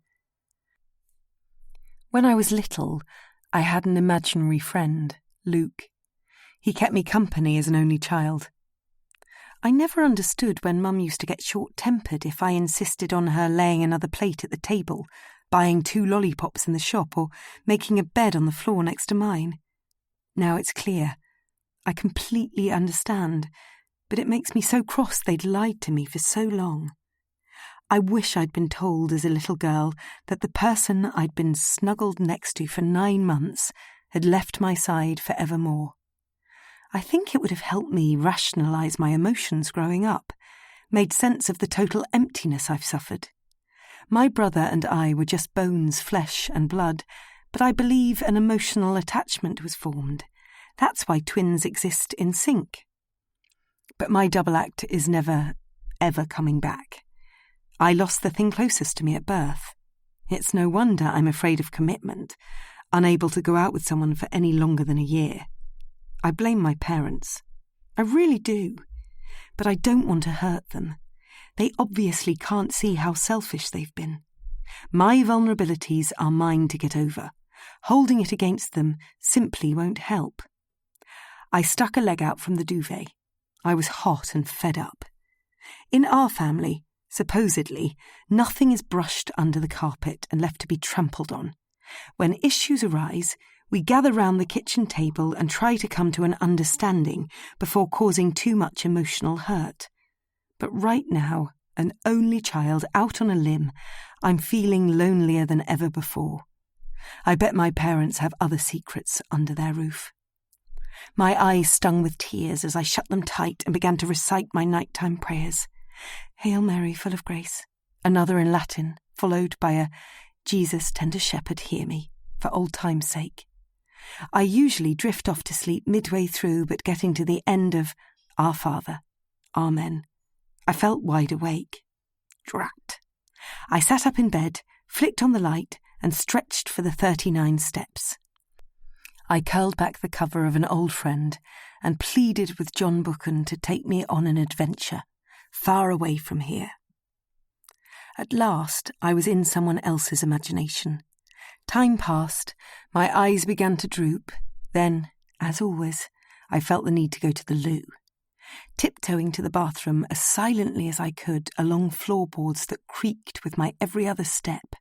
When I was little, I had an imaginary friend, Luke. He kept me company as an only child. I never understood when Mum used to get short-tempered if I insisted on her laying another plate at the table, buying 2 lollipops in the shop, or making a bed on the floor next to mine. Now it's clear. I completely understand, but it makes me so cross they'd lied to me for so long. I wish I'd been told as a little girl that the person I'd been snuggled next to for 9 months had left my side for evermore. I think it would have helped me rationalise my emotions growing up, made sense of the total emptiness I've suffered. My brother and I were just bones, flesh and blood, but I believe an emotional attachment was formed. That's why twins exist in sync. But my double act is never, ever coming back. I lost the thing closest to me at birth. It's no wonder I'm afraid of commitment, unable to go out with someone for any longer than a year. I blame my parents. I really do. But I don't want to hurt them. They obviously can't see how selfish they've been. My vulnerabilities are mine to get over. Holding it against them simply won't help. I stuck a leg out from the duvet. I was hot and fed up. In our family, supposedly, nothing is brushed under the carpet and left to be trampled on. When issues arise, we gather round the kitchen table and try to come to an understanding before causing too much emotional hurt. But right now, an only child out on a limb, I'm feeling lonelier than ever before. I bet my parents have other secrets under their roof. My eyes stung with tears as I shut them tight and began to recite my nighttime prayers. Hail Mary, full of grace, another in Latin, followed by a Jesus, tender shepherd, hear me, for old time's sake. I usually drift off to sleep midway through, but getting to the end of Our Father, Amen, I felt wide awake. Drat. I sat up in bed, flicked on the light, and stretched for the 39 steps. I curled back the cover of an old friend and pleaded with John Buchan to take me on an adventure, far away from here. At last, I was in someone else's imagination. Time passed, my eyes began to droop. Then, as always, I felt the need to go to the loo. Tiptoeing to the bathroom as silently as I could along floorboards that creaked with my every other step,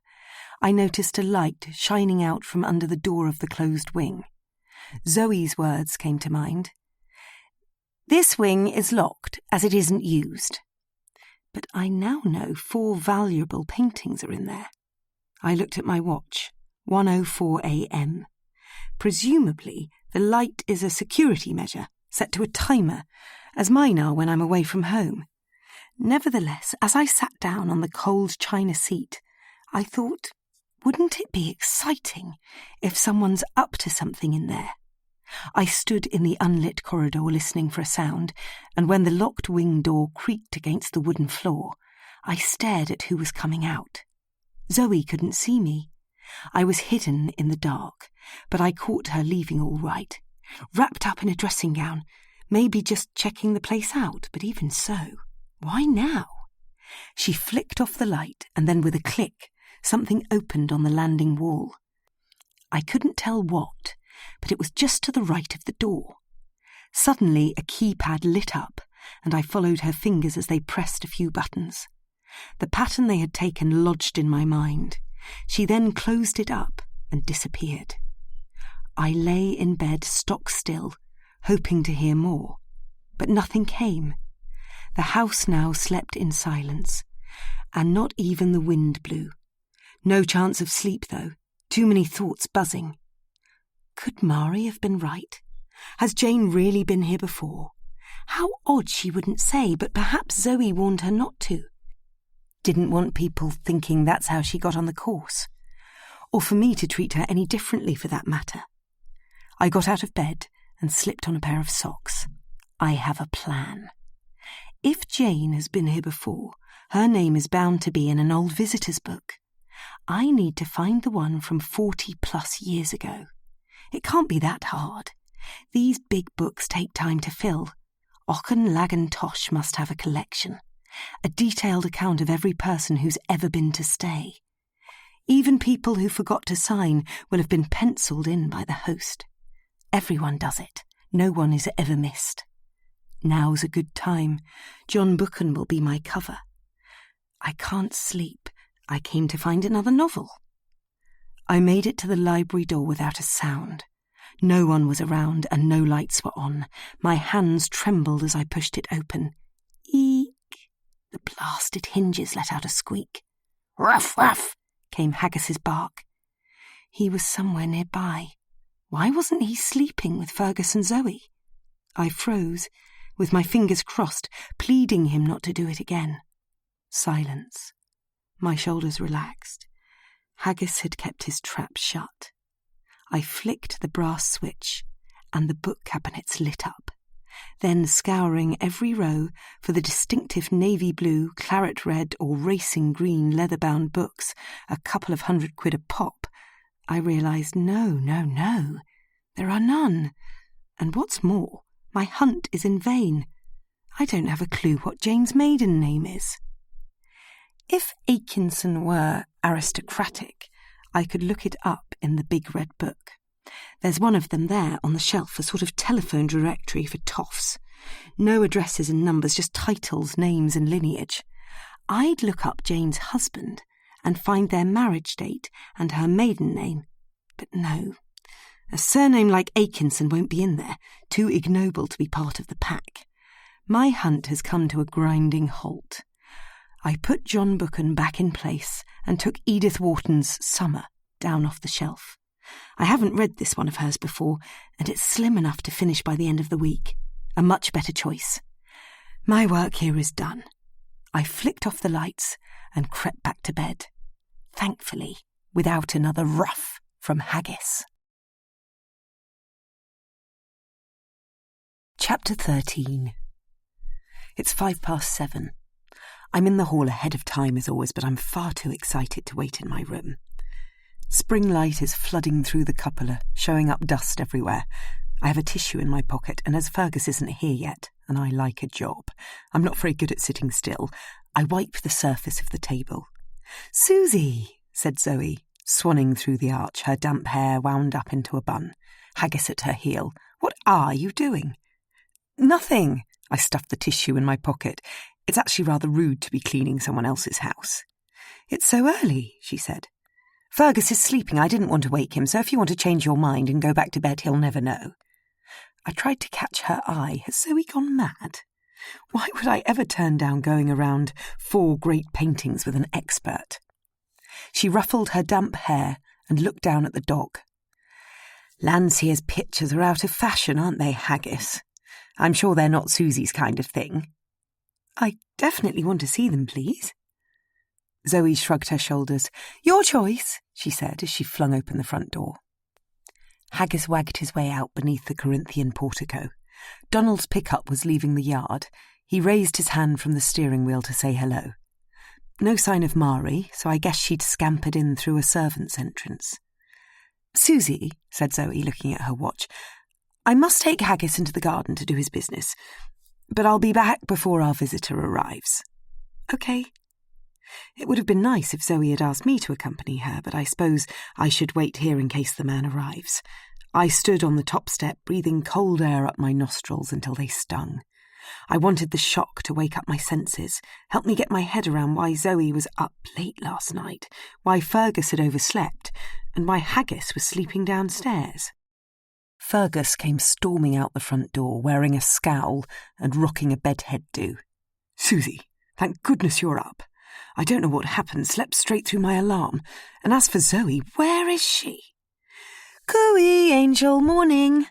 I noticed a light shining out from under the door of the closed wing. Zoe's words came to mind. "This wing is locked as it isn't used." But I now know 4 valuable paintings are in there. I looked at my watch. 1:04 a.m. Presumably, the light is a security measure, set to a timer, as mine are when I'm away from home. Nevertheless, as I sat down on the cold china seat, I thought, wouldn't it be exciting if someone's up to something in there? I stood in the unlit corridor listening for a sound, and when the locked wing door creaked against the wooden floor, I stared at who was coming out. Zoe couldn't see me. I was hidden in the dark, but I caught her leaving all right, wrapped up in a dressing gown, maybe just checking the place out, but even so, why now? She flicked off the light, and then with a click, something opened on the landing wall. I couldn't tell what, but it was just to the right of the door. Suddenly a keypad lit up, and I followed her fingers as they pressed a few buttons. The pattern they had taken lodged in my mind. She then closed it up and disappeared. I lay in bed stock still, hoping to hear more, but nothing came. The house now slept in silence, and not even the wind blew. No chance of sleep, though. Too many thoughts buzzing. Could Mari have been right? Has Jane really been here before? How odd she wouldn't say, but perhaps Zoe warned her not to. Didn't want people thinking that's how she got on the course. Or for me to treat her any differently for that matter. I got out of bed and slipped on a pair of socks. I have a plan. If Jane has been here before, her name is bound to be in an old visitor's book. I need to find the one from 40+ years ago. It can't be that hard. These big books take time to fill. Auchenlagan must have a collection. A detailed account of every person who's ever been to stay. Even people who forgot to sign will have been penciled in by the host. Everyone does it. No one is ever missed. Now's a good time. John Buchan will be my cover. I can't sleep. I came to find another novel. I made it to the library door without a sound. No one was around and no lights were on. My hands trembled as I pushed it open. Eek! The blasted hinges let out a squeak. Ruff, ruff, came Haggis's bark. He was somewhere nearby. Why wasn't he sleeping with Fergus and Zoe? I froze, with my fingers crossed, pleading him not to do it again. Silence. My shoulders relaxed. Haggis had kept his trap shut. I flicked the brass switch, and the book cabinets lit up. Then, scouring every row for the distinctive navy blue, claret red or racing green leather-bound books, a couple of £100 a pop, I realised no, there are none. And what's more, my hunt is in vain. I don't have a clue what Jane's maiden name is. If Atkinson were aristocratic, I could look it up in the big red book. There's one of them there on the shelf, a sort of telephone directory for toffs. No addresses and numbers, just titles, names and lineage. I'd look up Jane's husband and find their marriage date and her maiden name. But no, a surname like Atkinson won't be in there, too ignoble to be part of the pack. My hunt has come to a grinding halt. I put John Buchan back in place and took Edith Wharton's Summer down off the shelf. I haven't read this one of hers before, and it's slim enough to finish by the end of the week. A much better choice. My work here is done. I flicked off the lights and crept back to bed. Thankfully, without another ruff from Haggis. Chapter 13. It's 7:05. I'm in the hall ahead of time as always, but I'm far too excited to wait in my room. Spring light is flooding through the cupola, showing up dust everywhere. I have a tissue in my pocket, and as Fergus isn't here yet, and I like a job, I'm not very good at sitting still, I wipe the surface of the table. "Susie," said Zoe, swanning through the arch, her damp hair wound up into a bun, Haggis at her heel. "What are you doing?" "Nothing." I stuffed the tissue in my pocket. It's actually rather rude to be cleaning someone else's house. "It's so early," she said. "Fergus is sleeping. I didn't want to wake him, so if you want to change your mind and go back to bed, he'll never know." I tried to catch her eye. Has Zoe gone mad? Why would I ever turn down going around 4 great paintings with an expert? She ruffled her damp hair and looked down at the dog. "Landseer's pictures are out of fashion, aren't they, Haggis? I'm sure they're not Susie's kind of thing." "I definitely want to see them, please." Zoe shrugged her shoulders. "Your choice," she said as she flung open the front door. Haggis wagged his way out beneath the Corinthian portico. Donald's pickup was leaving the yard. He raised his hand from the steering wheel to say hello. No sign of Mari, so I guess she'd scampered in through a servant's entrance. "Susie," said Zoe, looking at her watch, "I must take Haggis into the garden to do his business, but I'll be back before our visitor arrives." "Okay." It would have been nice if Zoe had asked me to accompany her, but I suppose I should wait here in case the man arrives. I stood on the top step, breathing cold air up my nostrils until they stung. I wanted the shock to wake up my senses, help me get my head around why Zoe was up late last night, why Fergus had overslept, and why Haggis was sleeping downstairs. Fergus came storming out the front door, wearing a scowl and rocking a bedhead do. "Susie, thank goodness you're up. I don't know what happened, slept straight through my alarm. And as for Zoe, where is she?" "Cooey, Angel, morning."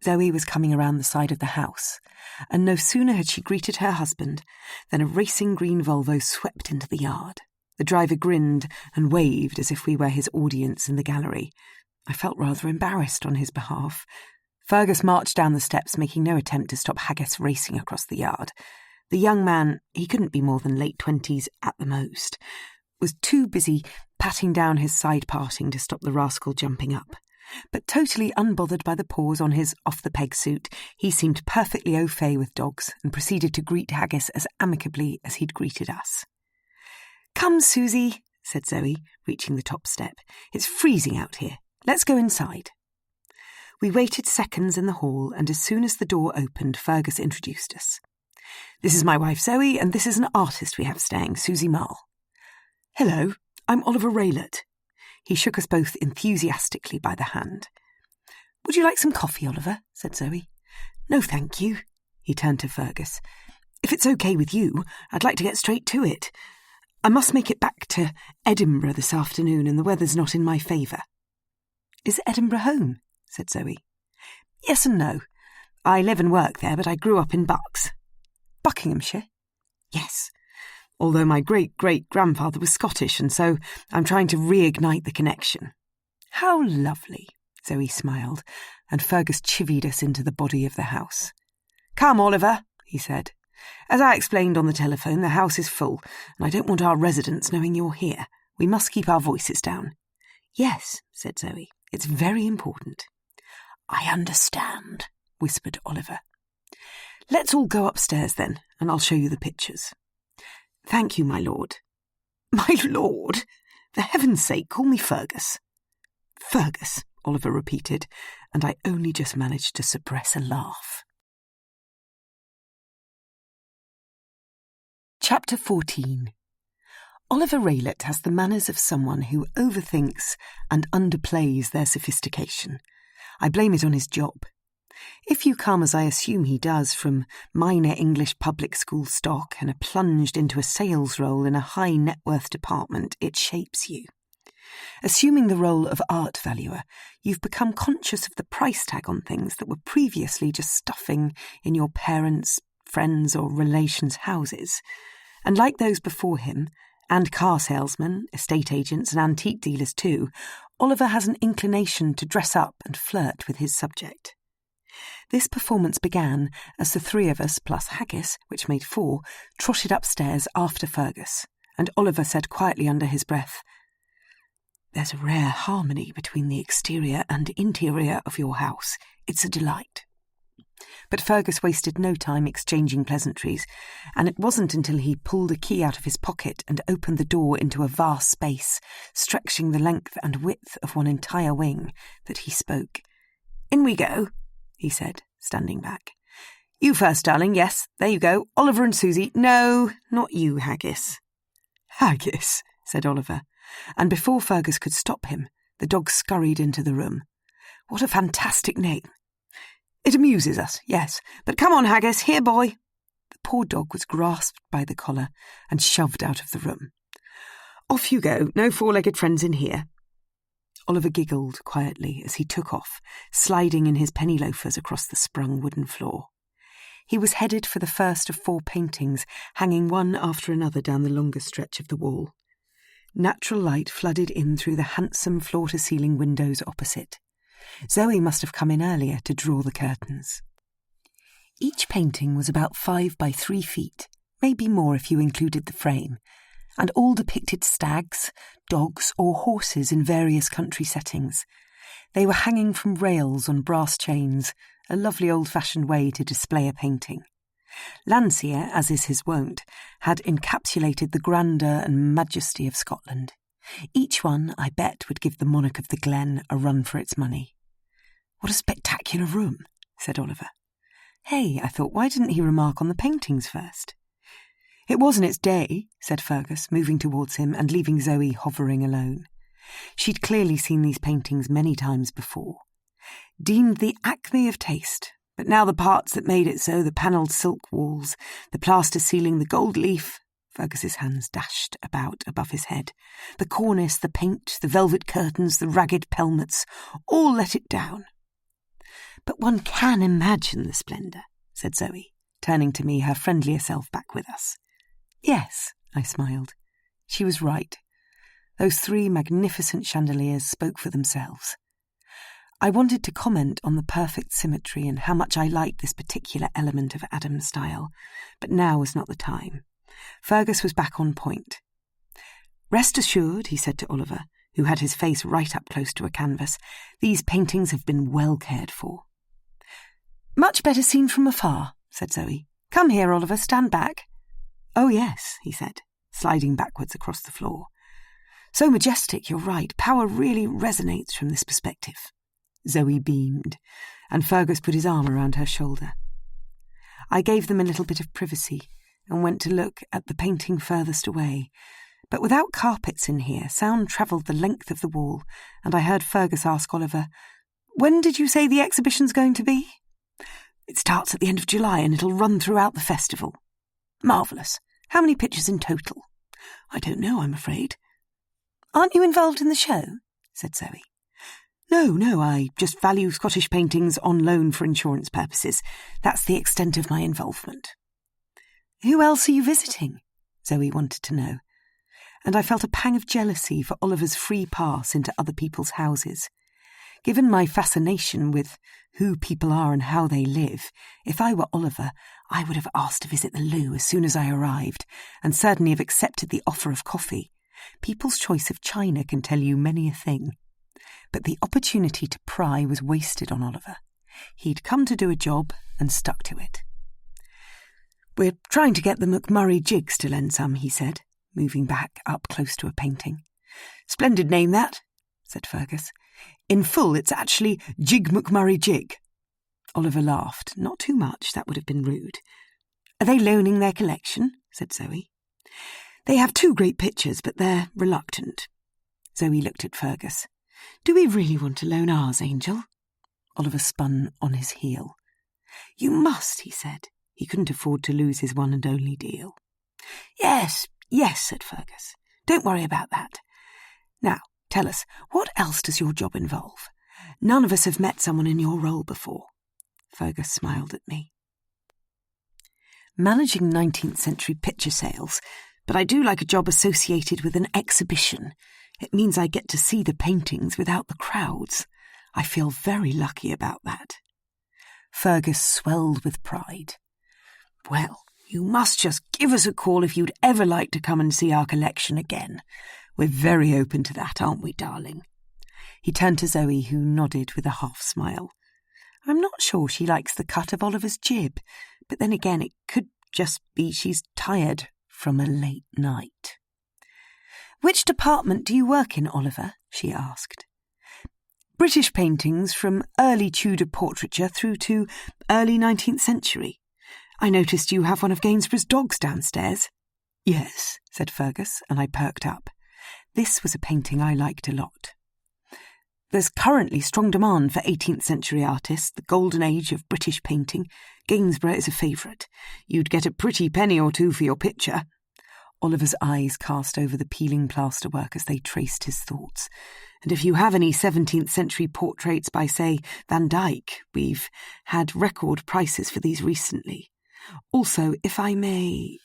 Zoe was coming around the side of the house, and no sooner had she greeted her husband than a racing green Volvo swept into the yard. The driver grinned and waved as if we were his audience in the gallery. I felt rather embarrassed on his behalf. Fergus marched down the steps, making no attempt to stop Haggis racing across the yard. The young man, he couldn't be more than late 20s at the most, was too busy patting down his side parting to stop the rascal jumping up. But totally unbothered by the pause on his off-the-peg suit, he seemed perfectly au fait with dogs and proceeded to greet Haggis as amicably as he'd greeted us. "Come, Susie," said Zoe, reaching the top step. "It's freezing out here. Let's go inside." We waited seconds in the hall, and as soon as the door opened, Fergus introduced us. "This is my wife Zoe, and this is an artist we have staying, Susie Marl." "Hello, I'm Oliver Raylett." He shook us both enthusiastically by the hand. "Would you like some coffee, Oliver?" said Zoe. "No, thank you." He turned to Fergus. "If it's okay with you, I'd like to get straight to it. I must make it back to Edinburgh this afternoon, and the weather's not in my favour." "Is Edinburgh home?" said Zoe. "Yes and no. I live and work there, but I grew up in Bucks." "Buckinghamshire?" "Yes, although my great-great-grandfather was Scottish, and so I'm trying to reignite the connection." "How lovely," Zoe smiled, and Fergus chivied us into the body of the house. "Come, Oliver," he said. "As I explained on the telephone, the house is full, and I don't want our residents knowing you're here. We must keep our voices down." "Yes," said Zoe, "it's very important." "I understand," whispered Oliver. "Let's all go upstairs then, and I'll show you the pictures." "Thank you, my lord." "My lord? For heaven's sake, call me Fergus." "Fergus," Oliver repeated, and I only just managed to suppress a laugh. Chapter 14. Oliver Raylett has the manners of someone who overthinks and underplays their sophistication. I blame it on his job. If you come, as I assume he does, from minor English public school stock and are plunged into a sales role in a high net worth department, it shapes you. Assuming the role of art valuer, you've become conscious of the price tag on things that were previously just stuffing in your parents', friends' or relations' houses. And like those before him, and car salesmen, estate agents and antique dealers too, Oliver has an inclination to dress up and flirt with his subject. This performance began as the 3 of us, plus Haggis, which made 4, trotted upstairs after Fergus, and Oliver said quietly under his breath, There's a rare harmony between the exterior and interior of your house. It's a delight. But Fergus wasted no time exchanging pleasantries, and it wasn't until he pulled a key out of his pocket and opened the door into a vast space, stretching the length and width of one entire wing, that he spoke. "In we go," he said, standing back. "You first, darling, yes, there you go. Oliver and Susie. No, not you, Haggis." "Haggis," said Oliver, and before Fergus could stop him, the dog scurried into the room. "What a fantastic name." "It amuses us, yes. But come on, Haggis, here, boy." The poor dog was grasped by the collar and shoved out of the room. "Off you go, no four-legged friends in here." Oliver giggled quietly as he took off, sliding in his penny loafers across the sprung wooden floor. He was headed for the first of 4 paintings, hanging one after another down the longest stretch of the wall. Natural light flooded in through the handsome floor-to-ceiling windows opposite. Zoe must have come in earlier to draw the curtains. Each painting was about 5 by 3 feet, maybe more if you included the frame, and all depicted stags, dogs or horses in various country settings. They were hanging from rails on brass chains, a lovely old-fashioned way to display a painting. Landseer, as is his wont, had encapsulated the grandeur and majesty of Scotland. Each one, I bet, would give the monarch of the glen a run for its money. "What a spectacular room," said Oliver. "Hey," I thought, why didn't he remark on the paintings first? "It wasn't its day," said Fergus, moving towards him and leaving Zoe hovering alone. She'd clearly seen these paintings many times before. Deemed the acme of taste, but now the parts that made it so, the panelled silk walls, the plaster ceiling, the gold leaf, Fergus's hands dashed about above his head, the cornice, the paint, the velvet curtains, the ragged pelmets, all let it down. "But one can imagine the splendour," said Zoe, turning to me, her friendlier self back with us. "Yes," I smiled. She was right. Those 3 magnificent chandeliers spoke for themselves. I wanted to comment on the perfect symmetry and how much I liked this particular element of Adam's style, but now was not the time. Fergus was back on point. "Rest assured," he said to Oliver, who had his face right up close to a canvas, "these paintings have been well cared for." "Much better seen from afar," said Zoe. "Come here, Oliver, stand back." "Oh, yes," he said, sliding backwards across the floor. "So majestic, you're right. Power really resonates from this perspective." Zoe beamed, and Fergus put his arm around her shoulder. I gave them a little bit of privacy and went to look at the painting furthest away. But without carpets in here, sound travelled the length of the wall, and I heard Fergus ask Oliver, "When did you say the exhibition's going to be?" "It starts at the end of July and it'll run throughout the festival." "Marvellous. How many pictures in total?" "I don't know, I'm afraid." "Aren't you involved in the show?" said Zoe. No, I just value Scottish paintings on loan for insurance purposes. That's the extent of my involvement." "Who else are you visiting?" Zoe wanted to know. And I felt a pang of jealousy for Oliver's free pass into other people's houses. Given my fascination with who people are and how they live, if I were Oliver, I would have asked to visit the loo as soon as I arrived, and certainly have accepted the offer of coffee. People's choice of china can tell you many a thing. But the opportunity to pry was wasted on Oliver. He'd come to do a job and stuck to it. "We're trying to get the McMurray jigs to lend some," he said, moving back up close to a painting. "Splendid name, that," said Fergus. "In full, it's actually Jig McMurray Jig." Oliver laughed. Not too much, that would have been rude. "Are they loaning their collection?" said Zoe. "They have 2 great pictures, but they're reluctant." Zoe looked at Fergus. "Do we really want to loan ours, Angel?" Oliver spun on his heel. "You must," he said. He couldn't afford to lose his one and only deal. Yes, said Fergus. "Don't worry about that. Now, tell us, what else does your job involve? None of us have met someone in your role before." Fergus smiled at me. "Managing 19th century picture sales, but I do like a job associated with an exhibition. It means I get to see the paintings without the crowds. I feel very lucky about that." Fergus swelled with pride. "Well, you must just give us a call if you'd ever like to come and see our collection again. We're very open to that, aren't we, darling? He turned to Zoe, who nodded with a half-smile. I'm not sure she likes the cut of Oliver's jib, but then again it could just be she's tired from a late night. Which department do you work in, Oliver? She asked. British paintings from early Tudor portraiture through to early 19th century. I noticed you have one of Gainsborough's dogs downstairs. Yes, said Fergus, and I perked up. This was a painting I liked a lot. There's currently strong demand for 18th century artists, the golden age of British painting. Gainsborough is a favourite. You'd get a pretty penny or two for your picture. Oliver's eyes cast over the peeling plasterwork as they traced his thoughts. And if you have any 17th century portraits by, say, Van Dyck, we've had record prices for these recently. Also, if I may...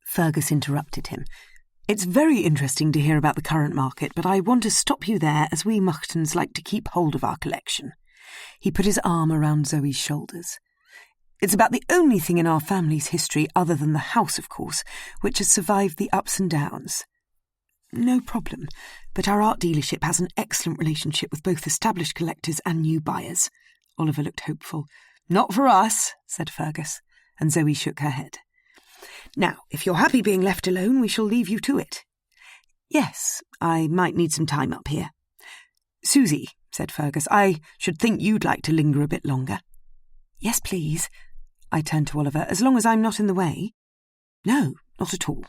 Fergus interrupted him. It's very interesting to hear about the current market, but I want to stop you there, as we Muchtons like to keep hold of our collection. He put his arm around Zoe's shoulders. It's about the only thing in our family's history, other than the house, of course, which has survived the ups and downs. No problem, but our art dealership has an excellent relationship with both established collectors and new buyers. Oliver looked hopeful. Not for us, said Fergus, and Zoe shook her head. Now, if you're happy being left alone, we shall leave you to it. Yes, I might need some time up here. Susie, said Fergus, I should think you'd like to linger a bit longer. Yes, please. I turned to Oliver, as long as I'm not in the way. No, not at all.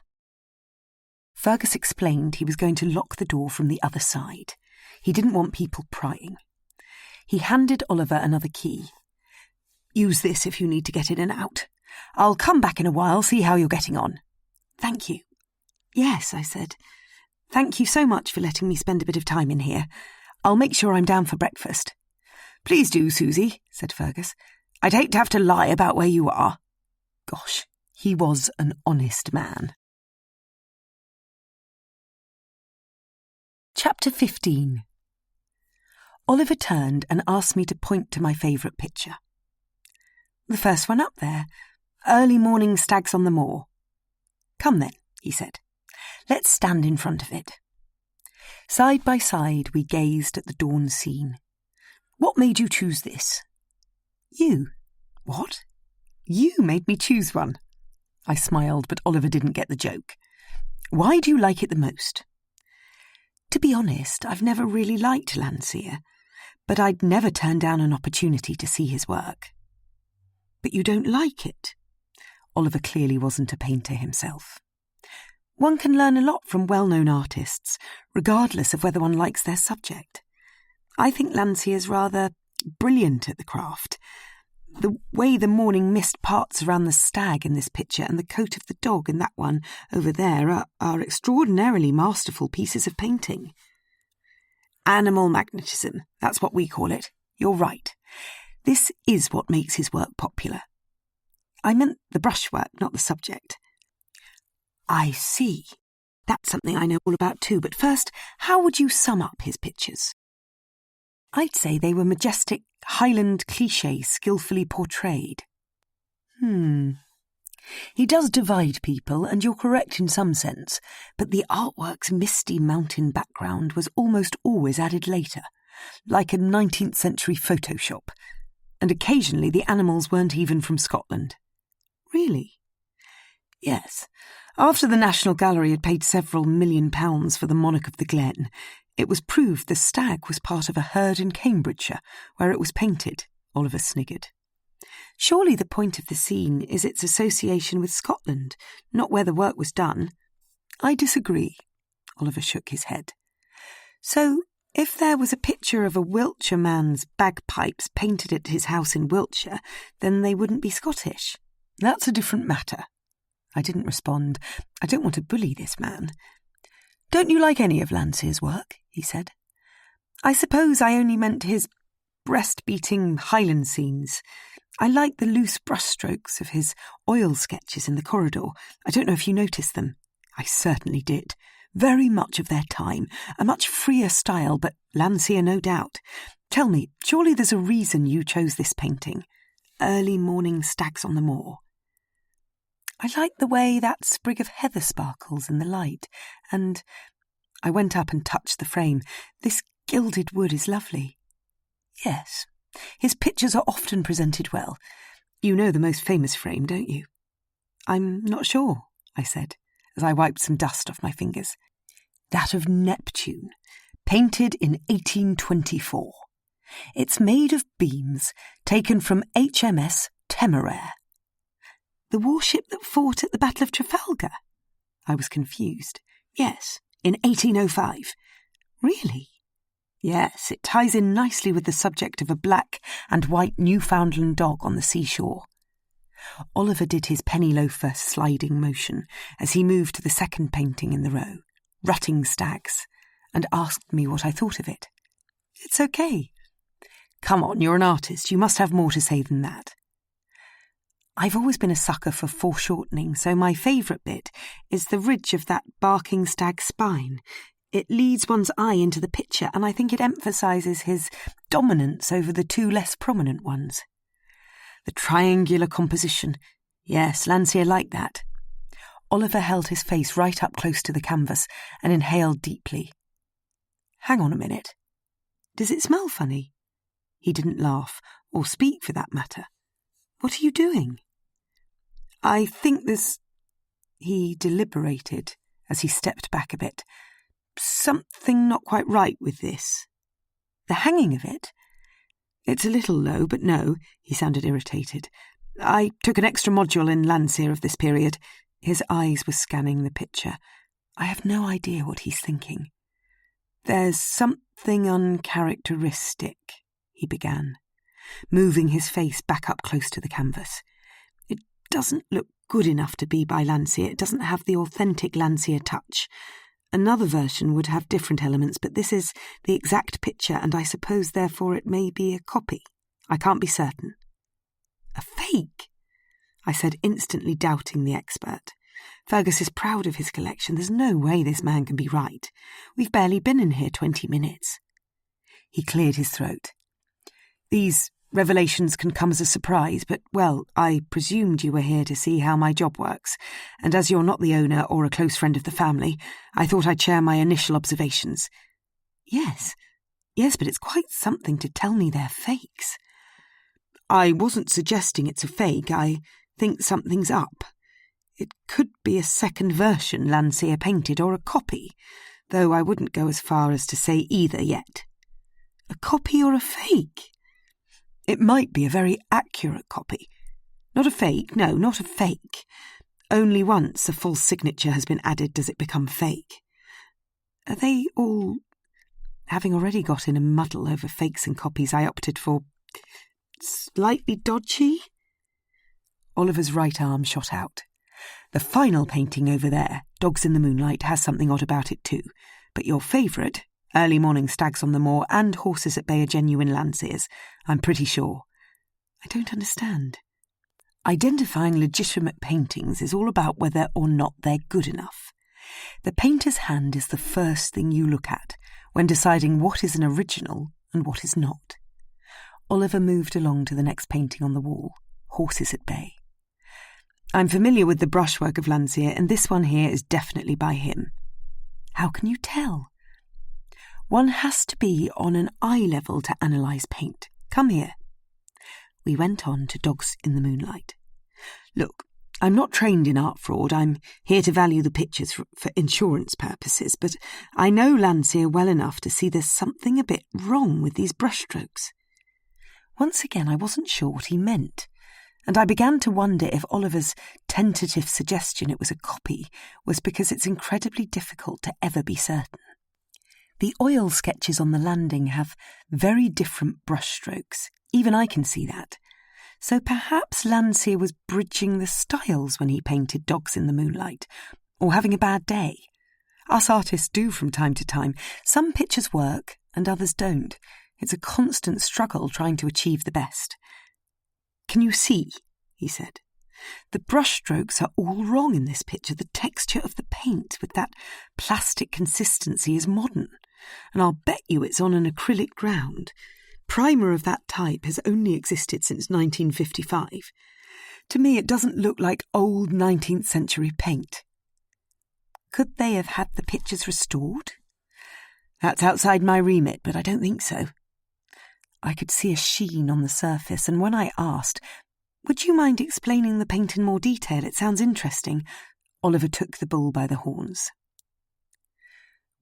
Fergus explained he was going to lock the door from the other side. He didn't want people prying. He handed Oliver another key. Use this if you need to get in and out. I'll come back in a while, see how you're getting on. Thank you. Yes, I said. Thank you so much for letting me spend a bit of time in here. I'll make sure I'm down for breakfast. Please do, Susie, said Fergus. I'd hate to have to lie about where you are. Gosh, he was an honest man. Chapter 15. Oliver turned and asked me to point to my favourite picture. The first one up there. Early morning stags on the moor. Come then, he said. Let's stand in front of it. Side by side we gazed at the dawn scene. What made you choose this? You. What? You made me choose one. I smiled, but Oliver didn't get the joke. Why do you like it the most? To be honest, I've never really liked Landseer, but I'd never turn down an opportunity to see his work. But you don't like it? Oliver clearly wasn't a painter himself. One can learn a lot from well-known artists, regardless of whether one likes their subject. I think Landseer's rather brilliant at the craft. The way the morning mist parts around the stag in this picture and the coat of the dog in that one over there are extraordinarily masterful pieces of painting. Animal magnetism, that's what we call it. You're right. This is what makes his work popular. I meant the brushwork, not the subject. I see. That's something I know all about too, but first, how would you sum up his pictures? I'd say they were majestic Highland clichés skillfully portrayed. He does divide people, and you're correct in some sense, but the artwork's misty mountain background was almost always added later, like a 19th century Photoshop, and occasionally the animals weren't even from Scotland. Really? Yes. After the National Gallery had paid several £1 million for the Monarch of the Glen, it was proved the stag was part of a herd in Cambridgeshire, where it was painted, Oliver sniggered. Surely the point of the scene is its association with Scotland, not where the work was done. I disagree, Oliver shook his head. So, if there was a picture of a Wiltshire man's bagpipes painted at his house in Wiltshire, then they wouldn't be Scottish. That's a different matter. I didn't respond. I don't want to bully this man. Don't you like any of Landseer's work? He said. I suppose I only meant his breast-beating Highland scenes. I like the loose brushstrokes of his oil sketches in the corridor. I don't know if you noticed them. I certainly did. Very much of their time. A much freer style, but Landseer no doubt. Tell me, surely there's a reason you chose this painting. Early morning stags on the moor. I like the way that sprig of heather sparkles in the light, and I went up and touched the frame. This gilded wood is lovely. Yes, his pictures are often presented well. You know the most famous frame, don't you? I'm not sure, I said, as I wiped some dust off my fingers. That of Neptune, painted in 1824. It's made of beams taken from HMS Temeraire. The warship that fought at the Battle of Trafalgar? I was confused. Yes, in 1805. Really? Yes, it ties in nicely with the subject of a black and white Newfoundland dog on the seashore. Oliver did his penny loafer sliding motion as he moved to the second painting in the row, Rutting Stags, and asked me what I thought of it. It's okay. Come on, you're an artist. You must have more to say than that. I've always been a sucker for foreshortening, so my favourite bit is the ridge of that barking stag's spine. It leads one's eye into the picture, and I think it emphasises his dominance over the two less prominent ones. The triangular composition. Yes, Landseer liked that. Oliver held his face right up close to the canvas and inhaled deeply. Hang on a minute. Does it smell funny? He didn't laugh, or speak for that matter. What are you doing? I think there's... He deliberated as he stepped back a bit. Something not quite right with this. The hanging of it? It's a little low, but no, he sounded irritated. I took an extra module in Landseer of this period. His eyes were scanning the picture. I have no idea what he's thinking. There's something uncharacteristic, he began, moving his face back up close to the canvas. It doesn't look good enough to be by Landseer. It doesn't have the authentic Landseer touch. Another version would have different elements, but this is the exact picture, and I suppose therefore it may be a copy. I can't be certain. A fake? I said, instantly doubting the expert. Fergus is proud of his collection. There's no way this man can be right. We've barely been in here 20 minutes. He cleared his throat. These revelations can come as a surprise, but, well, I presumed you were here to see how my job works, and as you're not the owner or a close friend of the family, I thought I'd share my initial observations. Yes, but it's quite something to tell me they're fakes. I wasn't suggesting it's a fake. I think something's up. It could be a second version Landseer painted or a copy, though I wouldn't go as far as to say either yet. A copy or a fake? It might be a very accurate copy. Not a fake, no, not a fake. Only once a false signature has been added does it become fake. Are they all... Having already got in a muddle over fakes and copies, I opted for... slightly dodgy? Oliver's right arm shot out. The final painting over there, Dogs in the Moonlight, has something odd about it too. But your favourite... Early Morning Stags on the Moor and Horses at Bay are genuine Landseers, I'm pretty sure. I don't understand. Identifying legitimate paintings is all about whether or not they're good enough. The painter's hand is the first thing you look at when deciding what is an original and what is not. Oliver moved along to the next painting on the wall, Horses at Bay. I'm familiar with the brushwork of Landseer, and this one here is definitely by him. How can you tell? One has to be on an eye level to analyse paint. Come here. We went on to Dogs in the Moonlight. Look, I'm not trained in art fraud. I'm here to value the pictures for insurance purposes, but I know Landseer well enough to see there's something a bit wrong with these brushstrokes. Once again, I wasn't sure what he meant, and I began to wonder if Oliver's tentative suggestion it was a copy was because it's incredibly difficult to ever be certain. The oil sketches on the landing have very different brushstrokes. Even I can see that. So perhaps Landseer was bridging the styles when he painted Dogs in the Moonlight, or having a bad day. Us artists do from time to time. Some pictures work and others don't. It's a constant struggle trying to achieve the best. Can you see? He said. The brushstrokes are all wrong in this picture. The texture of the paint with that plastic consistency is modern. And I'll bet you it's on an acrylic ground. Primer of that type has only existed since 1955. To me, it doesn't look like old 19th century paint. Could they have had the pictures restored? That's outside my remit, but I don't think so. I could see a sheen on the surface, and when I asked, "Would you mind explaining the paint in more detail? It sounds interesting," Oliver took the bull by the horns.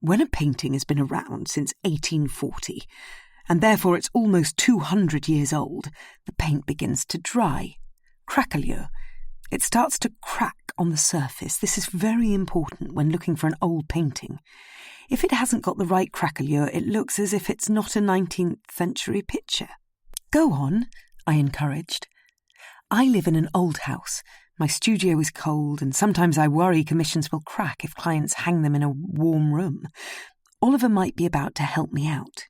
When a painting has been around since 1840, and therefore it's almost 200 years old, the paint begins to dry. Craquelure. It starts to crack on the surface. This is very important when looking for an old painting. If it hasn't got the right craquelure, it looks as if it's not a 19th century picture. "Go on," I encouraged. "I live in an old house. My studio is cold, and sometimes I worry commissions will crack if clients hang them in a warm room. Oliver might be about to help me out.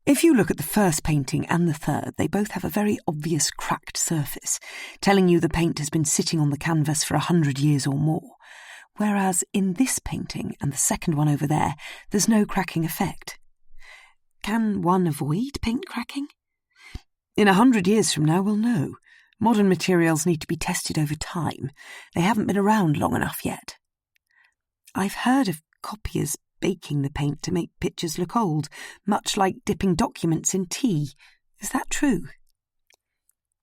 If you look at the first painting and the third, they both have a very obvious cracked surface, telling you the paint has been sitting on the canvas for 100 years or more. Whereas in this painting and the second one over there, there's no cracking effect. Can one avoid paint cracking? In 100 years from now, we'll know. Modern materials need to be tested over time. They haven't been around long enough yet. I've heard of copiers baking the paint to make pictures look old, much like dipping documents in tea. Is that true?"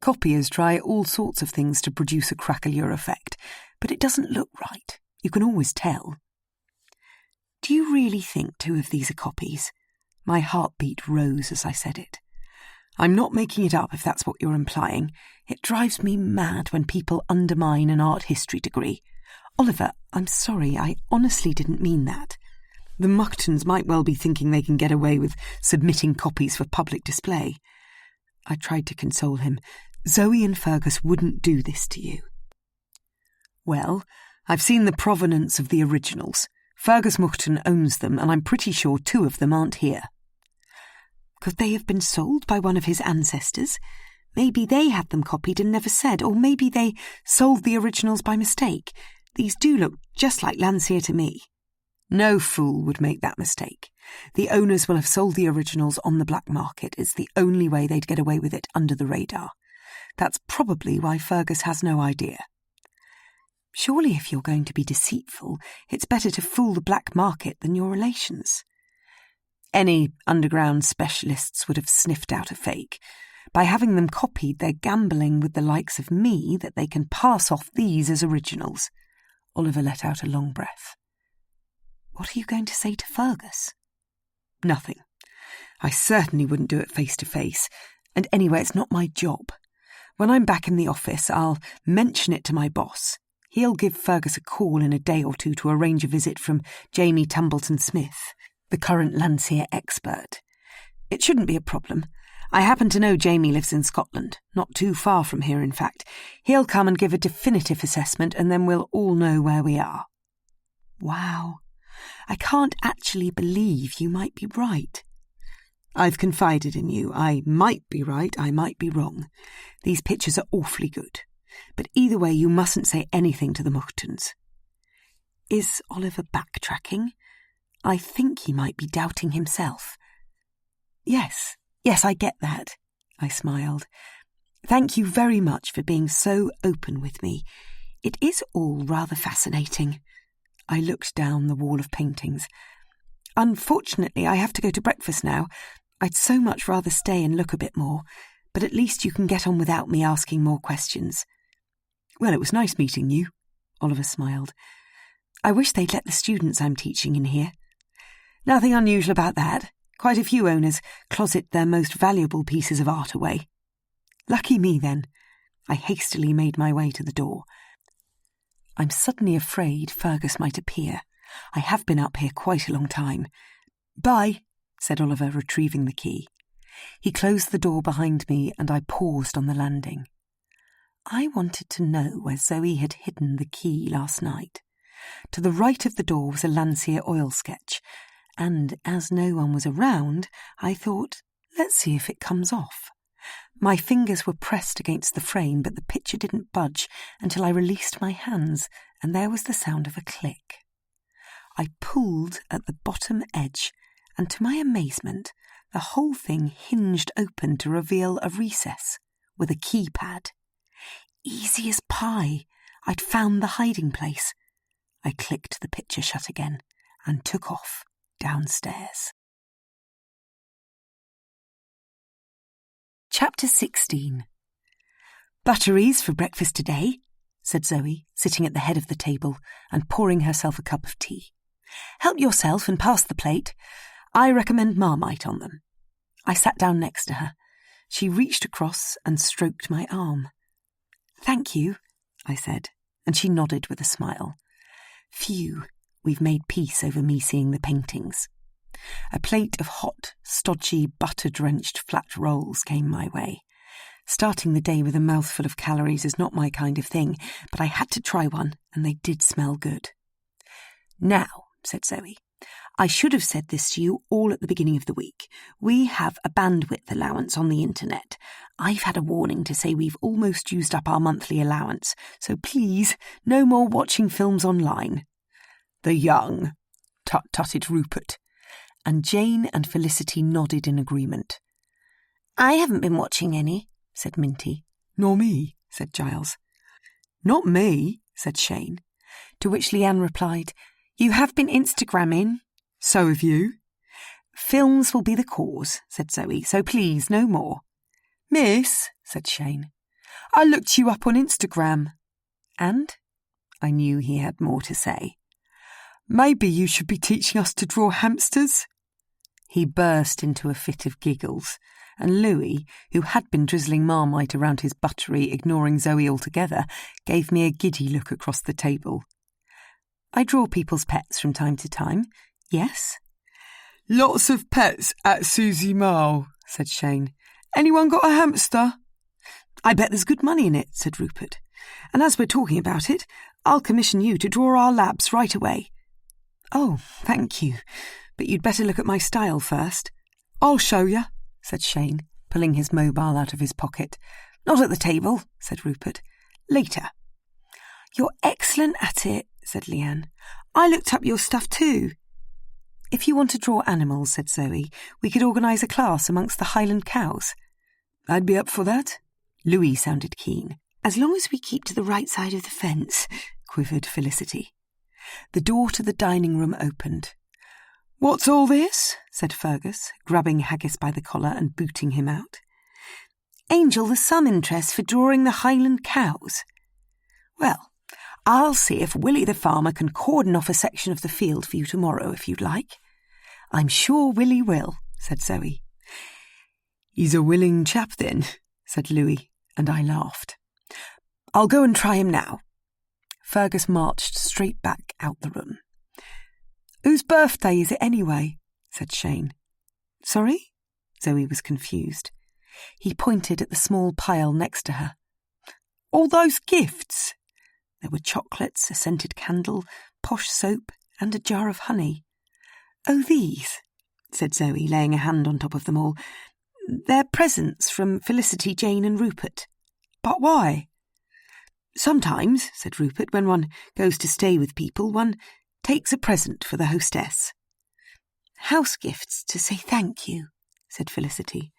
Copiers try all sorts of things to produce a craquelure effect, but it doesn't look right. You can always tell. "Do you really think 2 of these are copies?" My heartbeat rose as I said it. "I'm not making it up if that's what you're implying. It drives me mad when people undermine an art history degree. Oliver, I'm sorry, I honestly didn't mean that. The Muchtons might well be thinking they can get away with submitting copies for public display." I tried to console him. "Zoe and Fergus wouldn't do this to you." "Well, I've seen the provenance of the originals. Fergus Muchton owns them, and I'm pretty sure 2 of them aren't here." "Could they have been sold by one of his ancestors? Maybe they had them copied and never said, or maybe they sold the originals by mistake. These do look just like Landseer to me." "No fool would make that mistake. The owners will have sold the originals on the black market. It's the only way they'd get away with it under the radar. That's probably why Fergus has no idea." "Surely if you're going to be deceitful, it's better to fool the black market than your relations." "Any underground specialists would have sniffed out a fake. By having them copied, they're gambling with the likes of me that they can pass off these as originals." Oliver let out a long breath. "What are you going to say to Fergus?" "Nothing. I certainly wouldn't do it face to face, and anyway, it's not my job. When I'm back in the office, I'll mention it to my boss. He'll give Fergus a call in a day or 2 to arrange a visit from Jamie Tumbleton-Smith, the current Landseer expert. It shouldn't be a problem. I happen to know Jamie lives in Scotland, not too far from here, in fact. He'll come and give a definitive assessment, and then we'll all know where we are." "Wow. I can't actually believe you might be right." "I've confided in you. I might be right, I might be wrong. These pictures are awfully good. But either way, you mustn't say anything to the Muchtons." Is Oliver backtracking? I think he might be doubting himself. Yes, I get that," I smiled. "Thank you very much for being so open with me. It is all rather fascinating." I looked down the wall of paintings. "Unfortunately, I have to go to breakfast now. I'd so much rather stay and look a bit more, but at least you can get on without me asking more questions." "Well, it was nice meeting you," Oliver smiled. "I wish they'd let the students I'm teaching in here." "Nothing unusual about that. Quite a few owners closet their most valuable pieces of art away." "Lucky me, then." I hastily made my way to the door. I'm suddenly afraid Fergus might appear. I have been up here quite a long time. "Bye," said Oliver, retrieving the key. He closed the door behind me, and I paused on the landing. I wanted to know where Zoe had hidden the key last night. To the right of the door was a Landseer oil sketch, and as no one was around, I thought, let's see if it comes off. My fingers were pressed against the frame, but the picture didn't budge until I released my hands, and there was the sound of a click. I pulled at the bottom edge, and to my amazement, the whole thing hinged open to reveal a recess with a keypad. Easy as pie. I'd found the hiding place. I clicked the picture shut again and took off. downstairs. Chapter 16. "Butteries for breakfast today," said Zoe, sitting at the head of the table and pouring herself a cup of tea. "Help yourself and pass the plate. I recommend Marmite on them." I sat down next to her. She reached across and stroked my arm. "Thank you," I said, and she nodded with a smile. "Phew, we've made peace over me seeing the paintings." A plate of hot, stodgy, butter-drenched flat rolls came my way. Starting the day with a mouthful of calories is not my kind of thing, but I had to try one, and they did smell good. "Now," said Zoe, "I should have said this to you all at the beginning of the week. We have a bandwidth allowance on the internet. I've had a warning to say we've almost used up our monthly allowance, so please, no more watching films online." "The young," tut-tutted Rupert, and Jane and Felicity nodded in agreement. "I haven't been watching any," said Minty. "Nor me," said Giles. "Not me," said Shane, to which Leanne replied, "You have been Instagramming." "So have you." "Films will be the cause," said Zoe, "so please, no more." "Miss," said Shane, "I looked you up on Instagram." And I knew he had more to say. "Maybe you should be teaching us to draw hamsters." He burst into a fit of giggles, and Louis, who had been drizzling Marmite around his buttery, ignoring Zoe altogether, gave me a giddy look across the table. "I draw people's pets from time to time, yes." "Lots of pets at Susie Mile," said Shane. "Anyone got a hamster?" "I bet there's good money in it," said Rupert. "And as we're talking about it, I'll commission you to draw our labs right away." "Oh, thank you, but you'd better look at my style first." "I'll show you," said Shane, pulling his mobile out of his pocket. "Not at the table," said Rupert. "Later." "You're excellent at it," said Leanne. "I looked up your stuff too." "If you want to draw animals," said Zoe, "we could organise a class amongst the Highland cows." "I'd be up for that." Louis sounded keen. "As long as we keep to the right side of the fence," quivered Felicity. The door to the dining room opened. "What's all this?" said Fergus, grabbing Haggis by the collar and booting him out. "Angel, there's some interest for drawing the Highland cows." "Well, I'll see if Willie the farmer can cordon off a section of the field for you tomorrow, if you'd like." "I'm sure Willie will," said Zoe. "He's a willing chap then," said Louis, and I laughed. "I'll go and try him now." Fergus marched straight back out the room. "Whose birthday is it anyway?" said Shane. "Sorry?" Zoe was confused. He pointed at the small pile next to her. "All those gifts." There were chocolates, a scented candle, posh soap, and a jar of honey. "Oh, these," said Zoe, laying a hand on top of them all. "They're presents from Felicity, Jane and Rupert." "But why?" "Sometimes," said Rupert, "when one goes to stay with people, one takes a present for the hostess." "House gifts to say thank you," said Felicity.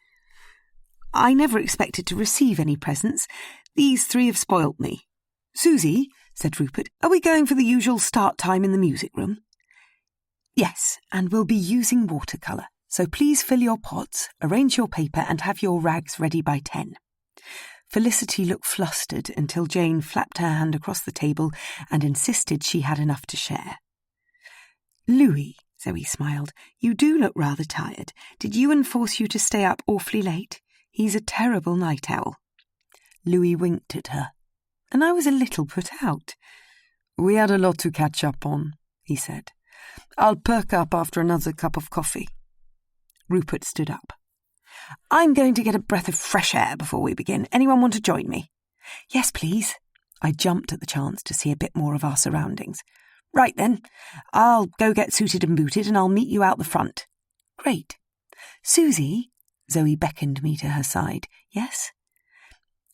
"I never expected to receive any presents. These three have spoilt me." "Susie," said Rupert, "are we going for the usual start time in the music room?" "Yes, and we'll be using watercolour, so please fill your pots, arrange your paper and have your rags ready by 10. Felicity looked flustered until Jane flapped her hand across the table and insisted she had enough to share. "Louis," Zoe smiled, "you do look rather tired. Did Ewan force you to stay up awfully late? He's a terrible night owl." Louis winked at her, and I was a little put out. "We had a lot to catch up on," he said. "I'll perk up after another cup of coffee." Rupert stood up. "I'm going to get a breath of fresh air before we begin. Anyone want to join me?" "Yes, please." I jumped at the chance to see a bit more of our surroundings. "Right then, I'll go get suited and booted and I'll meet you out the front." "Great. Susie," Zoe beckoned me to her side. "Yes?"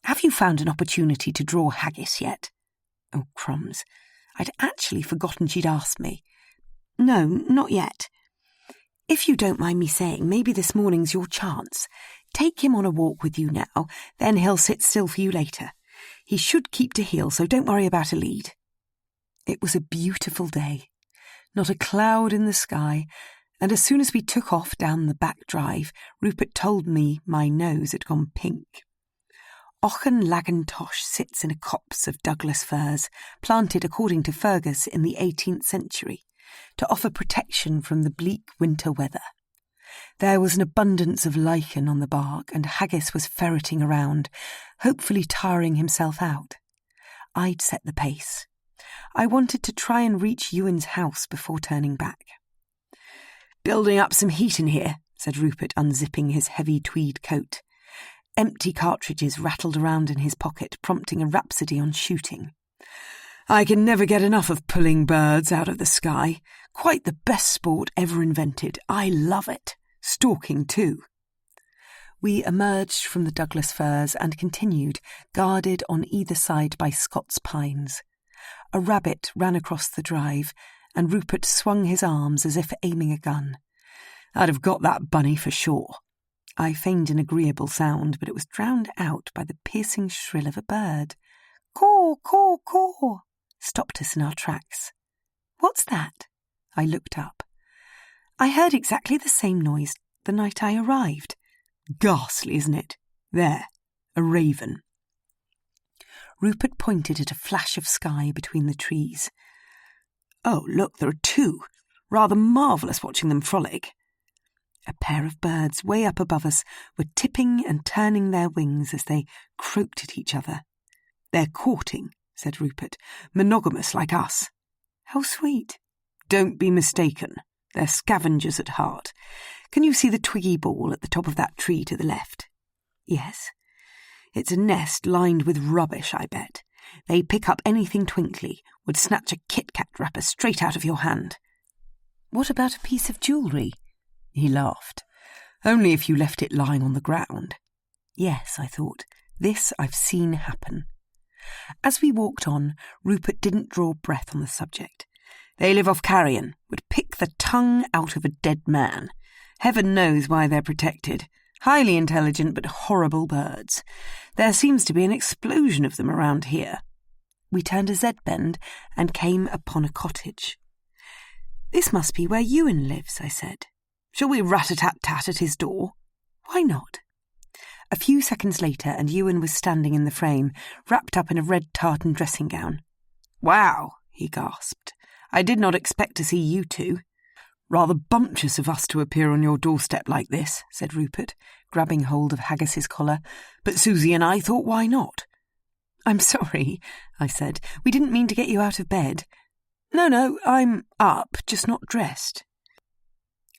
"Have you found an opportunity to draw Haggis yet?" Oh, crumbs. I'd actually forgotten she'd asked me. "No, not yet." "If you don't mind me saying, maybe this morning's your chance. Take him on a walk with you now, then he'll sit still for you later. He should keep to heel, so don't worry about a lead." It was a beautiful day. Not a cloud in the sky, And as soon as we took off down the back drive, Rupert told me my nose had gone pink. Auchenlagentosh sits in a copse of Douglas firs, planted according to Fergus in the 18th century, to offer protection from the bleak winter weather. There was an abundance of lichen on the bark, and Haggis was ferreting around, hopefully tiring himself out. I'd set the pace. I wanted to try and reach Ewan's house before turning back. "Building up some heat in here," said Rupert, unzipping his heavy tweed coat. Empty cartridges rattled around in his pocket, prompting a rhapsody on shooting. "I can never get enough of pulling birds out of the sky. Quite the best sport ever invented. I love it. Stalking, too." We emerged from the Douglas firs and continued, guarded on either side by Scots pines. A rabbit ran across the drive, and Rupert swung his arms as if aiming a gun. "I'd have got that bunny for sure." I feigned an agreeable sound, but it was drowned out by the piercing shrill of a bird. "Caw, caw, caw," stopped us in our tracks. "What's that?" I looked up. I heard exactly the same noise the night I arrived. Ghastly, isn't it? There, a raven. Rupert pointed at a flash of sky between the trees. "Oh, look, there are two. Rather marvellous watching them frolic." A pair of birds way up above us were tipping and turning their wings as they croaked at each other. "They're courting," said Rupert, "monogamous like us." "How sweet." "Don't be mistaken. They're scavengers at heart. Can you see the twiggy ball at the top of that tree to the left?" "Yes." "It's a nest lined with rubbish, I bet. They pick up anything twinkly, would snatch a Kit Kat wrapper straight out of your hand." "What about a piece of jewellery?" He laughed. "Only if you left it lying on the ground." Yes, I thought, this I've seen happen. As we walked on, Rupert didn't draw breath on the subject. "They live off carrion, would pick the tongue out of a dead man. Heaven knows why they're protected. Highly intelligent but horrible birds. There seems to be an explosion of them around here." We turned a Z-bend and came upon a cottage. "This must be where Ewan lives," I said. "Shall we rat-a-tat-tat at his door?" "Why not?" A few seconds later, and Ewan was standing in the frame, wrapped up in a red tartan dressing gown. "Wow," he gasped. "I did not expect to see you two." "Rather bumptious of us to appear on your doorstep like this," said Rupert, grabbing hold of Haggis's collar. "But Susie and I thought, why not?" "I'm sorry," I said. "We didn't mean to get you out of bed." No, I'm up, just not dressed."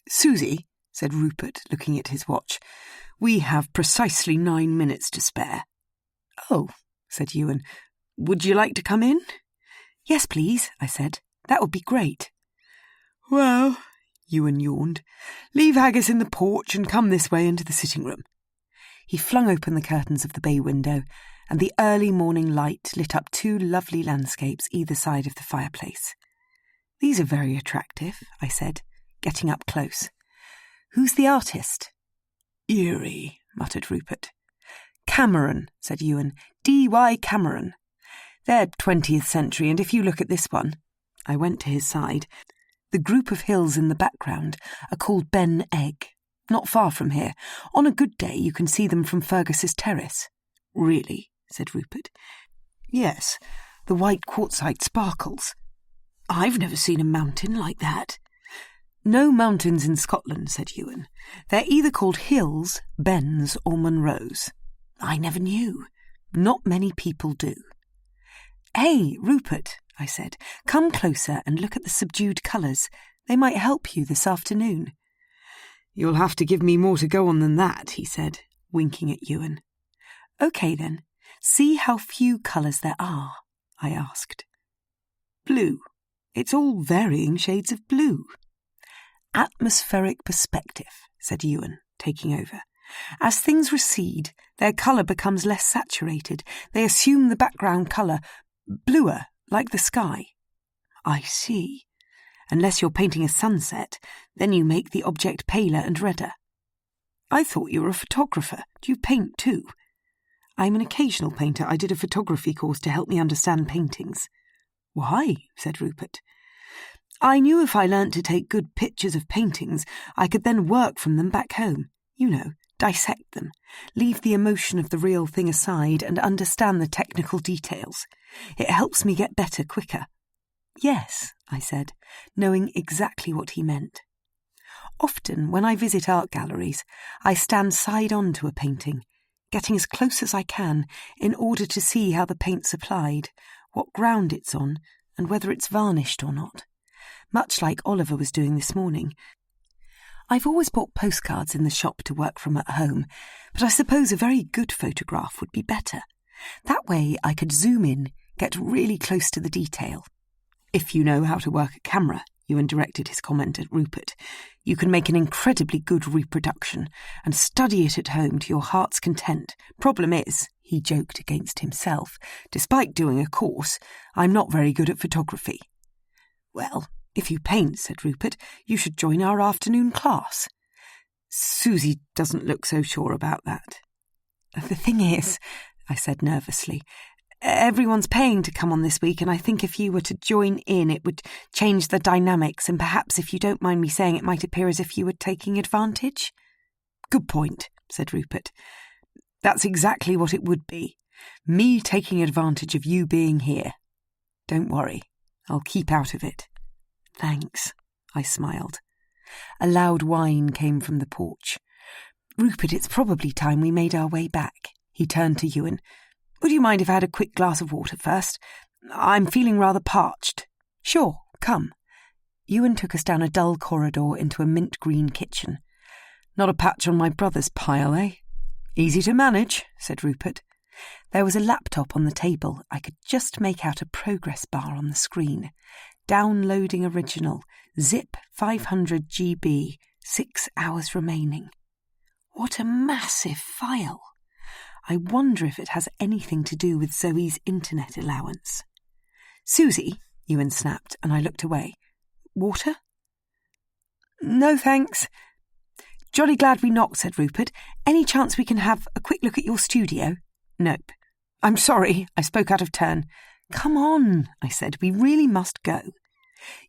"Susie," said Rupert, looking at his watch, "we have precisely 9 minutes to spare." "Oh," said Ewan. "Would you like to come in?" "Yes, please," I said. "That would be great." "Well," Ewan yawned, "leave Haggis in the porch and come this way into the sitting room." He flung open the curtains of the bay window, and the early morning light lit up 2 lovely landscapes either side of the fireplace. "These are very attractive," I said, getting up close. "Who's the artist?" "Eerie," muttered Rupert. "Cameron," said Ewan. D.Y. Cameron. They're 20th century, and if you look at this one—" I went to his side. "The group of hills in the background are called Ben Egg. Not far from here. On a good day you can see them from Fergus's terrace." "Really?" said Rupert. "Yes, the white quartzite sparkles." "I've never seen a mountain like that." "No mountains in Scotland," said Ewan. "They're either called hills, bens, or Munros." "I never knew." "Not many people do." "Hey, Rupert," I said, "come closer and look at the subdued colours. They might help you this afternoon." "You'll have to give me more to go on than that," he said, winking at Ewan. "OK then, see how few colours there are," I asked. "Blue. It's all varying shades of blue." "Atmospheric perspective," said Ewan, taking over. "As things recede, their colour becomes less saturated. They assume the background colour, bluer, like the sky." "I see. Unless you're painting a sunset, then you make the object paler and redder." "I thought you were a photographer. Do you paint too?" "I'm an occasional painter. I did a photography course to help me understand paintings." "Why?" said Rupert. I knew if I learnt to take good pictures of paintings, I could then work from them back home. You know, dissect them, leave the emotion of the real thing aside and understand the technical details. It helps me get better quicker. Yes, I said, knowing exactly what he meant. Often, when I visit art galleries, I stand side on to a painting, getting as close as I can in order to see how the paint's applied, what ground it's on, and whether it's varnished or not. Much like Oliver was doing this morning. I've always bought postcards in the shop to work from at home, but I suppose a very good photograph would be better. That way I could zoom in, get really close to the detail. If you know how to work a camera, Ewan directed his comment at Rupert, you can make an incredibly good reproduction and study it at home to your heart's content. Problem is, he joked against himself, despite doing a course, I'm not very good at photography. Well, if you paint, said Rupert, you should join our afternoon class. Susie doesn't look so sure about that. The thing is, I said nervously, everyone's paying to come on this week, and I think if you were to join in, it would change the dynamics, and perhaps, if you don't mind me saying, it might appear as if you were taking advantage. Good point, said Rupert. That's exactly what it would be. Me taking advantage of you being here. Don't worry, I'll keep out of it. Thanks, I smiled. A loud whine came from the porch. Rupert, it's probably time we made our way back. He turned to Ewan. Would you mind if I had a quick glass of water first? I'm feeling rather parched. Sure, come. Ewan took us down a dull corridor into a mint-green kitchen. Not a patch on my brother's pile, eh? Easy to manage, said Rupert. There was a laptop on the table. I could just make out a progress bar on the screen. Downloading original. Zip 500 GB. 6 hours remaining. What a massive file. I wonder if it has anything to do with Zoe's internet allowance. Susie, Ewan snapped, and I looked away. Water? No, thanks. Jolly glad we knocked, said Rupert. Any chance we can have a quick look at your studio? Nope. I'm sorry, I spoke out of turn. Come on, I said, we really must go.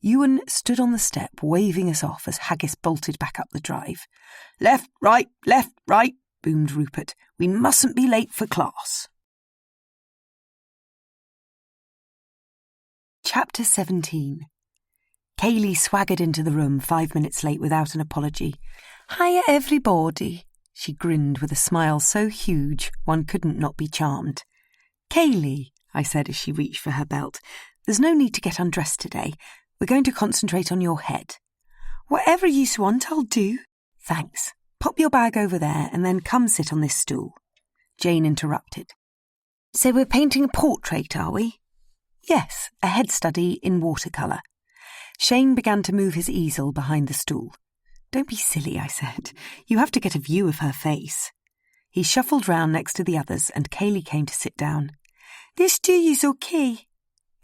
Ewan stood on the step, waving us off as Haggis bolted back up the drive. Left, right, boomed Rupert. We mustn't be late for class. Chapter 17. Kaylee swaggered into the room 5 minutes late without an apology. Hiya, everybody. She grinned with a smile so huge one couldn't not be charmed. Kaylee, I said as she reached for her belt, there's no need to get undressed today. We're going to concentrate on your head. Whatever you want, I'll do. Thanks. Pop your bag over there and then come sit on this stool. Jane interrupted. So we're painting a portrait, are we? Yes, a head study in watercolour. Shane began to move his easel behind the stool. Don't be silly, I said. You have to get a view of her face. He shuffled round next to the others and Kaylee came to sit down. This studio's okay.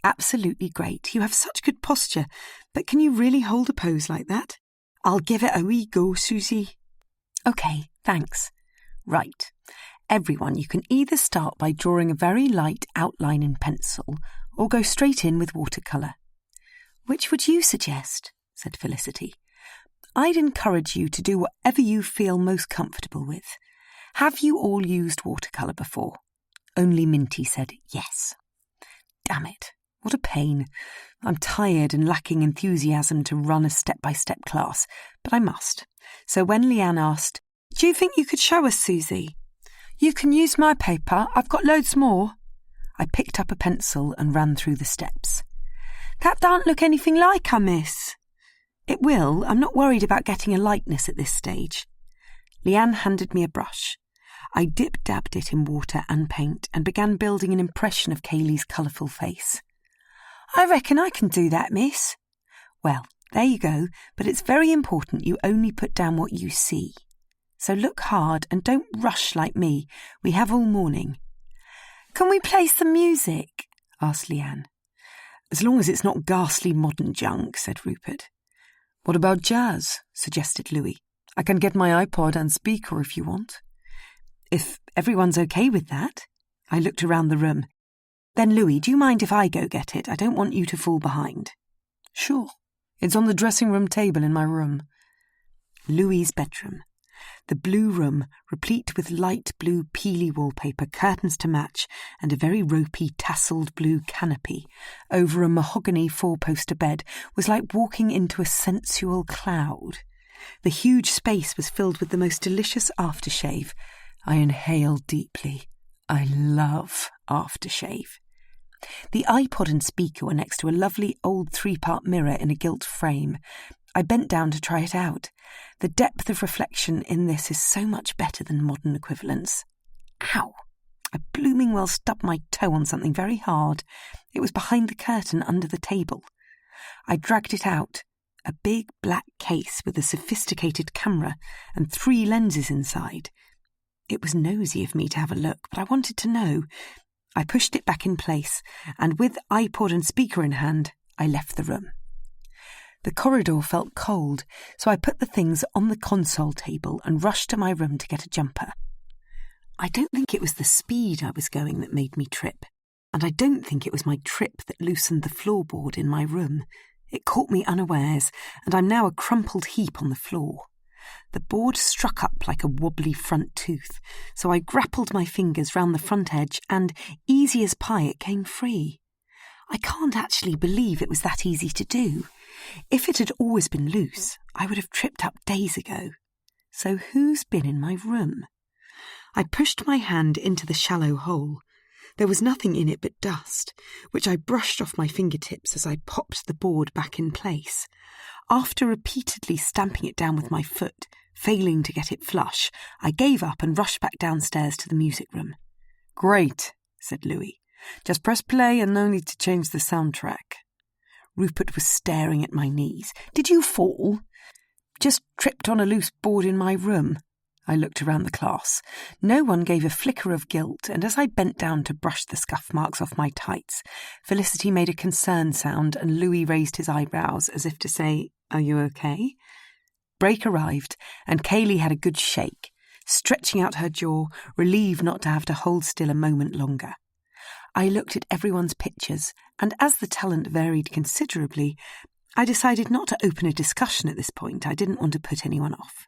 Absolutely great. You have such good posture. But can you really hold a pose like that? I'll give it a wee go, Susie. OK, thanks. Right. Everyone, you can either start by drawing a very light outline in pencil or go straight in with watercolour. Which would you suggest? Said Felicity. I'd encourage you to do whatever you feel most comfortable with. Have you all used watercolour before? Only Minty said yes. Damn it, what a pain. I'm tired and lacking enthusiasm to run a step-by-step class, but I must. So when Leanne asked, Do you think you could show us, Susie? You can use my paper, I've got loads more. I picked up a pencil and ran through the steps. That don't look anything like her, miss. It will. I'm not worried about getting a likeness at this stage. Leanne handed me a brush. I dip-dabbed it in water and paint and began building an impression of Kaylee's colourful face. I reckon I can do that, miss. Well, there you go, but it's very important you only put down what you see. So look hard and don't rush like me. We have all morning. Can we play some music? Asked Leanne. As long as it's not ghastly modern junk, said Rupert. What about jazz? Suggested Louis. I can get my iPod and speaker if you want. If everyone's okay with that. I looked around the room. Then, Louis, do you mind if I go get it? I don't want you to fall behind. Sure. It's on the dressing room table in my room. Louis's bedroom. The blue room, replete with light blue peely wallpaper, curtains to match, and a very ropey tasselled blue canopy over a mahogany four-poster bed, was like walking into a sensual cloud. The huge space was filled with the most delicious aftershave. I inhaled deeply. I love aftershave. The iPod and speaker were next to a lovely old 3-part mirror in a gilt frame. I bent down to try it out. The depth of reflection in this is so much better than modern equivalents. Ow! I blooming well stubbed my toe on something very hard. It was behind the curtain under the table. I dragged it out. A big black case with a sophisticated camera and 3 lenses inside. It was nosy of me to have a look, but I wanted to know. I pushed it back in place, and with iPod and speaker in hand, I left the room. The corridor felt cold, so I put the things on the console table and rushed to my room to get a jumper. I don't think it was the speed I was going that made me trip, and I don't think it was my trip that loosened the floorboard in my room. It caught me unawares, and I'm now a crumpled heap on the floor. The board struck up like a wobbly front tooth, so I grappled my fingers round the front edge, and, easy as pie, it came free. I can't actually believe it was that easy to do. If it had always been loose, I would have tripped up days ago. So who's been in my room? I pushed my hand into the shallow hole. There was nothing in it but dust, which I brushed off my fingertips as I popped the board back in place. After repeatedly stamping it down with my foot, failing to get it flush, I gave up and rushed back downstairs to the music room. Great, said Louis. Just press play and no need to change the soundtrack. Rupert was staring at my knees. Did you fall? Just tripped on a loose board in my room. I looked around the class. No one gave a flicker of guilt, and as I bent down to brush the scuff marks off my tights, Felicity made a concerned sound and Louis raised his eyebrows as if to say, "Are you okay?" Break arrived, and Kaylee had a good shake, stretching out her jaw, relieved not to have to hold still a moment longer. I looked at everyone's pictures, and as the talent varied considerably, I decided not to open a discussion at this point. I didn't want to put anyone off.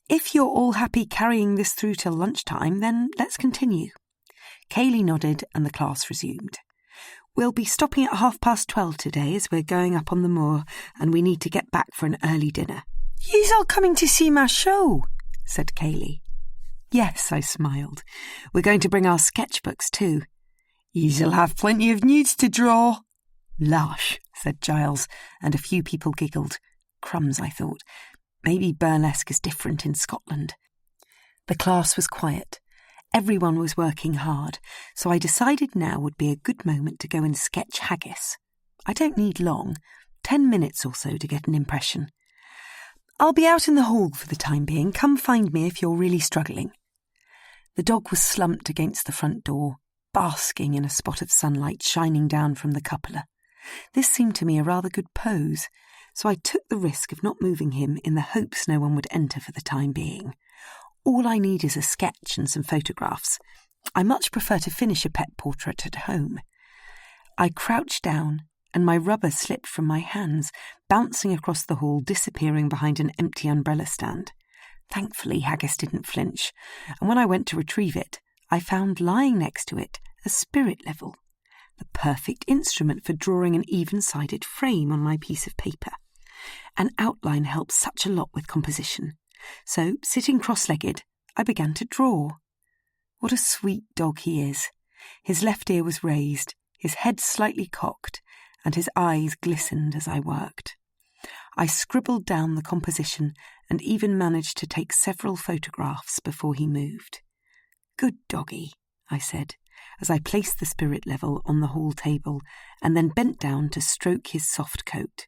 If you're all happy carrying this through till lunchtime, then let's continue. Kaylee nodded and the class resumed. We'll be stopping at 12:30 today as we're going up on the moor and we need to get back for an early dinner. Yous all coming to see my show? Said Kaylee. Yes, I smiled. We're going to bring our sketchbooks too. You'll have plenty of nudes to draw. Lush, said Giles, and a few people giggled. Crumbs, I thought. Maybe burlesque is different in Scotland. The class was quiet. Everyone was working hard, so I decided now would be a good moment to go and sketch haggis. I don't need long, 10 minutes or so to get an impression. I'll be out in the hall for the time being. Come find me if you're really struggling. The dog was slumped against the front door, basking in a spot of sunlight shining down from the cupola. This seemed to me a rather good pose, so I took the risk of not moving him in the hopes no one would enter for the time being. All I need is a sketch and some photographs. I much prefer to finish a pet portrait at home. I crouched down, and my rubber slipped from my hands, bouncing across the hall, disappearing behind an empty umbrella stand. Thankfully, haggis didn't flinch, and when I went to retrieve it, I found lying next to it a spirit level, the perfect instrument for drawing an even-sided frame on my piece of paper. An outline helps such a lot with composition. So, sitting cross-legged, I began to draw. What a sweet dog he is. His left ear was raised, his head slightly cocked, and his eyes glistened as I worked. I scribbled down the composition and even managed to take several photographs before he moved. Good doggy, I said, as I placed the spirit level on the hall table and then bent down to stroke his soft coat.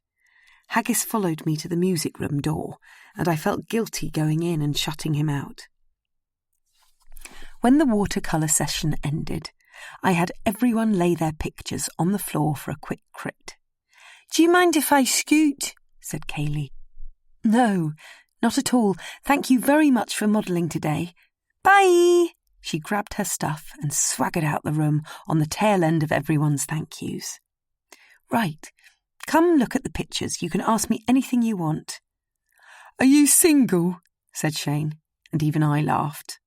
Haggis followed me to the music room door, and I felt guilty going in and shutting him out. When the watercolour session ended, I had everyone lay their pictures on the floor for a quick crit. Do you mind if I scoot? Said Kaylee. No, not at all. Thank you very much for modelling today. Bye! She grabbed her stuff and swaggered out the room on the tail end of everyone's thank yous. Right, Come look at the pictures. You can ask me anything you want. Are you single? Said Shane, and even I laughed.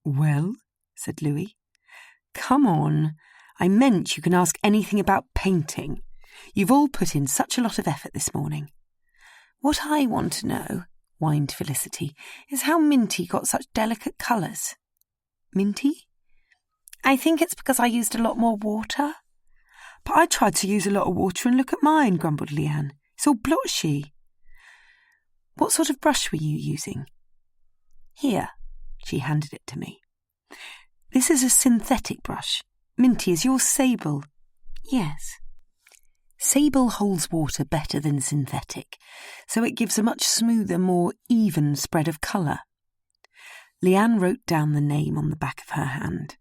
Well, said Louis. Come on. I meant you can ask anything about painting. You've all put in such a lot of effort this morning. What I want to know, whined Felicity, is how Minty got such delicate colours. Minty? I think it's because I used a lot more water. But I tried to use a lot of water and look at mine, grumbled Leanne. It's all blotchy. What sort of brush were you using? Here, she handed it to me. This is a synthetic brush. Minty, is yours sable? Yes. Sable holds water better than synthetic, so it gives a much smoother, more even spread of colour. Leanne wrote down the name on the back of her hand.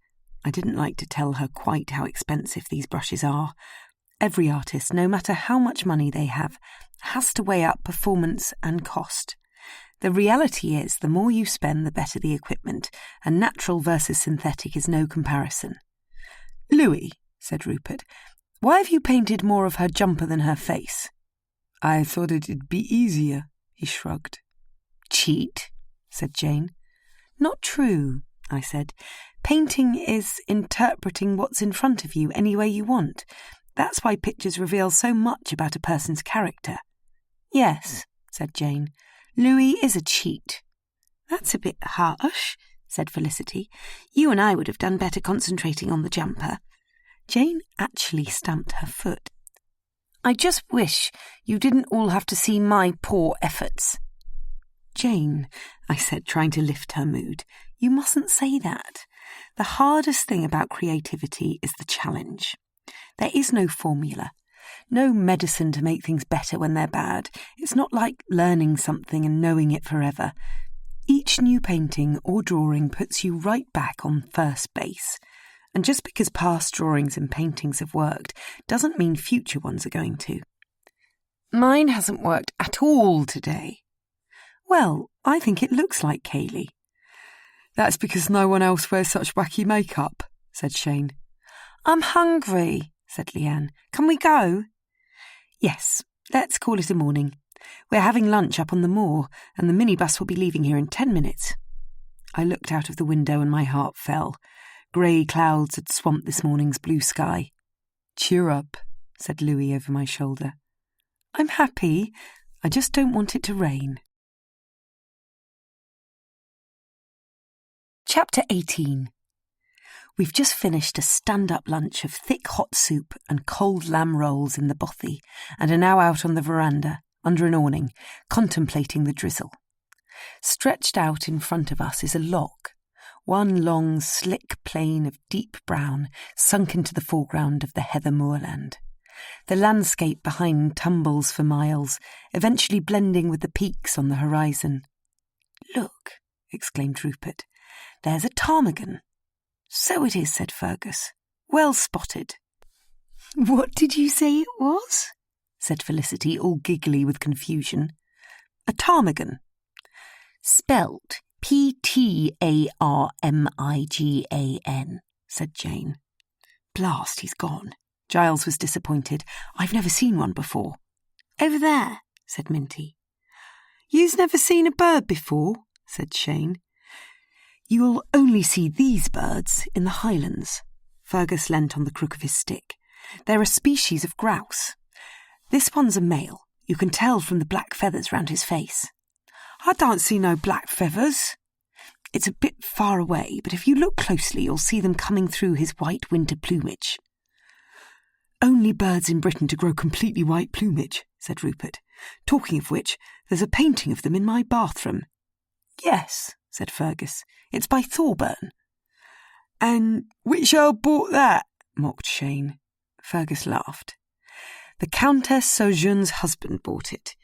I didn't like to tell her quite how expensive these brushes are. Every artist, no matter how much money they have, has to weigh up performance and cost. The reality is, the more you spend, the better the equipment, and natural versus synthetic is no comparison. Louis, said Rupert, why have you painted more of her jumper than her face? I thought it'd be easier, he shrugged. Cheat, said Jane. Not true, I said. Painting is interpreting what's in front of you any way you want. That's why pictures reveal so much about a person's character. Yes, said Jane. Louis is a cheat. That's a bit harsh, said Felicity. You and I would have done better concentrating on the jumper. Jane actually stamped her foot. I just wish you didn't all have to see my poor efforts. Jane, I said, trying to lift her mood, you mustn't say that. The hardest thing about creativity is the challenge. There is no formula, no medicine to make things better when they're bad. It's not like learning something and knowing it forever. Each new painting or drawing puts you right back on first base. And just because past drawings and paintings have worked doesn't mean future ones are going to. Mine hasn't worked at all today. Well, I think it looks like Kaylee. That's because no one else wears such wacky makeup, said Shane. I'm hungry, said Leanne. Can we go? Yes, let's call it a morning. We're having lunch up on the moor, and the minibus will be leaving here in 10 minutes. I looked out of the window and my heart fell. Grey clouds had swamped this morning's blue sky. Cheer up, said Louis over my shoulder. I'm happy. I just don't want it to rain. Chapter 18. We've just finished a stand-up lunch of thick hot soup and cold lamb rolls in the bothy and are now out on the veranda, under an awning, contemplating the drizzle. Stretched out in front of us is a log, one long, slick plain of deep brown sunk into the foreground of the heather moorland. The landscape behind tumbles for miles, eventually blending with the peaks on the horizon. Look, exclaimed Rupert. There's a ptarmigan. So it is, said Fergus. Well spotted. What did you say it was? Said Felicity, all giggly with confusion. A ptarmigan. Spelt Ptarmigan, said Jane. Blast, he's gone. Giles was disappointed. I've never seen one before. Over there, said Minty. You've never seen a bird before, said Shane. You'll only see these birds in the Highlands. Fergus leant on the crook of his stick. They're a species of grouse. This one's a male. You can tell from the black feathers round his face. I don't see no black feathers. It's a bit far away, but if you look closely, you'll see them coming through his white winter plumage. Only birds in Britain to grow completely white plumage, said Rupert. Talking of which, there's a painting of them in my bathroom. Yes, said Fergus. It's by Thorburn. And which earl bought that? Mocked Shane. Fergus laughed. The Countess Sojourn's husband bought it.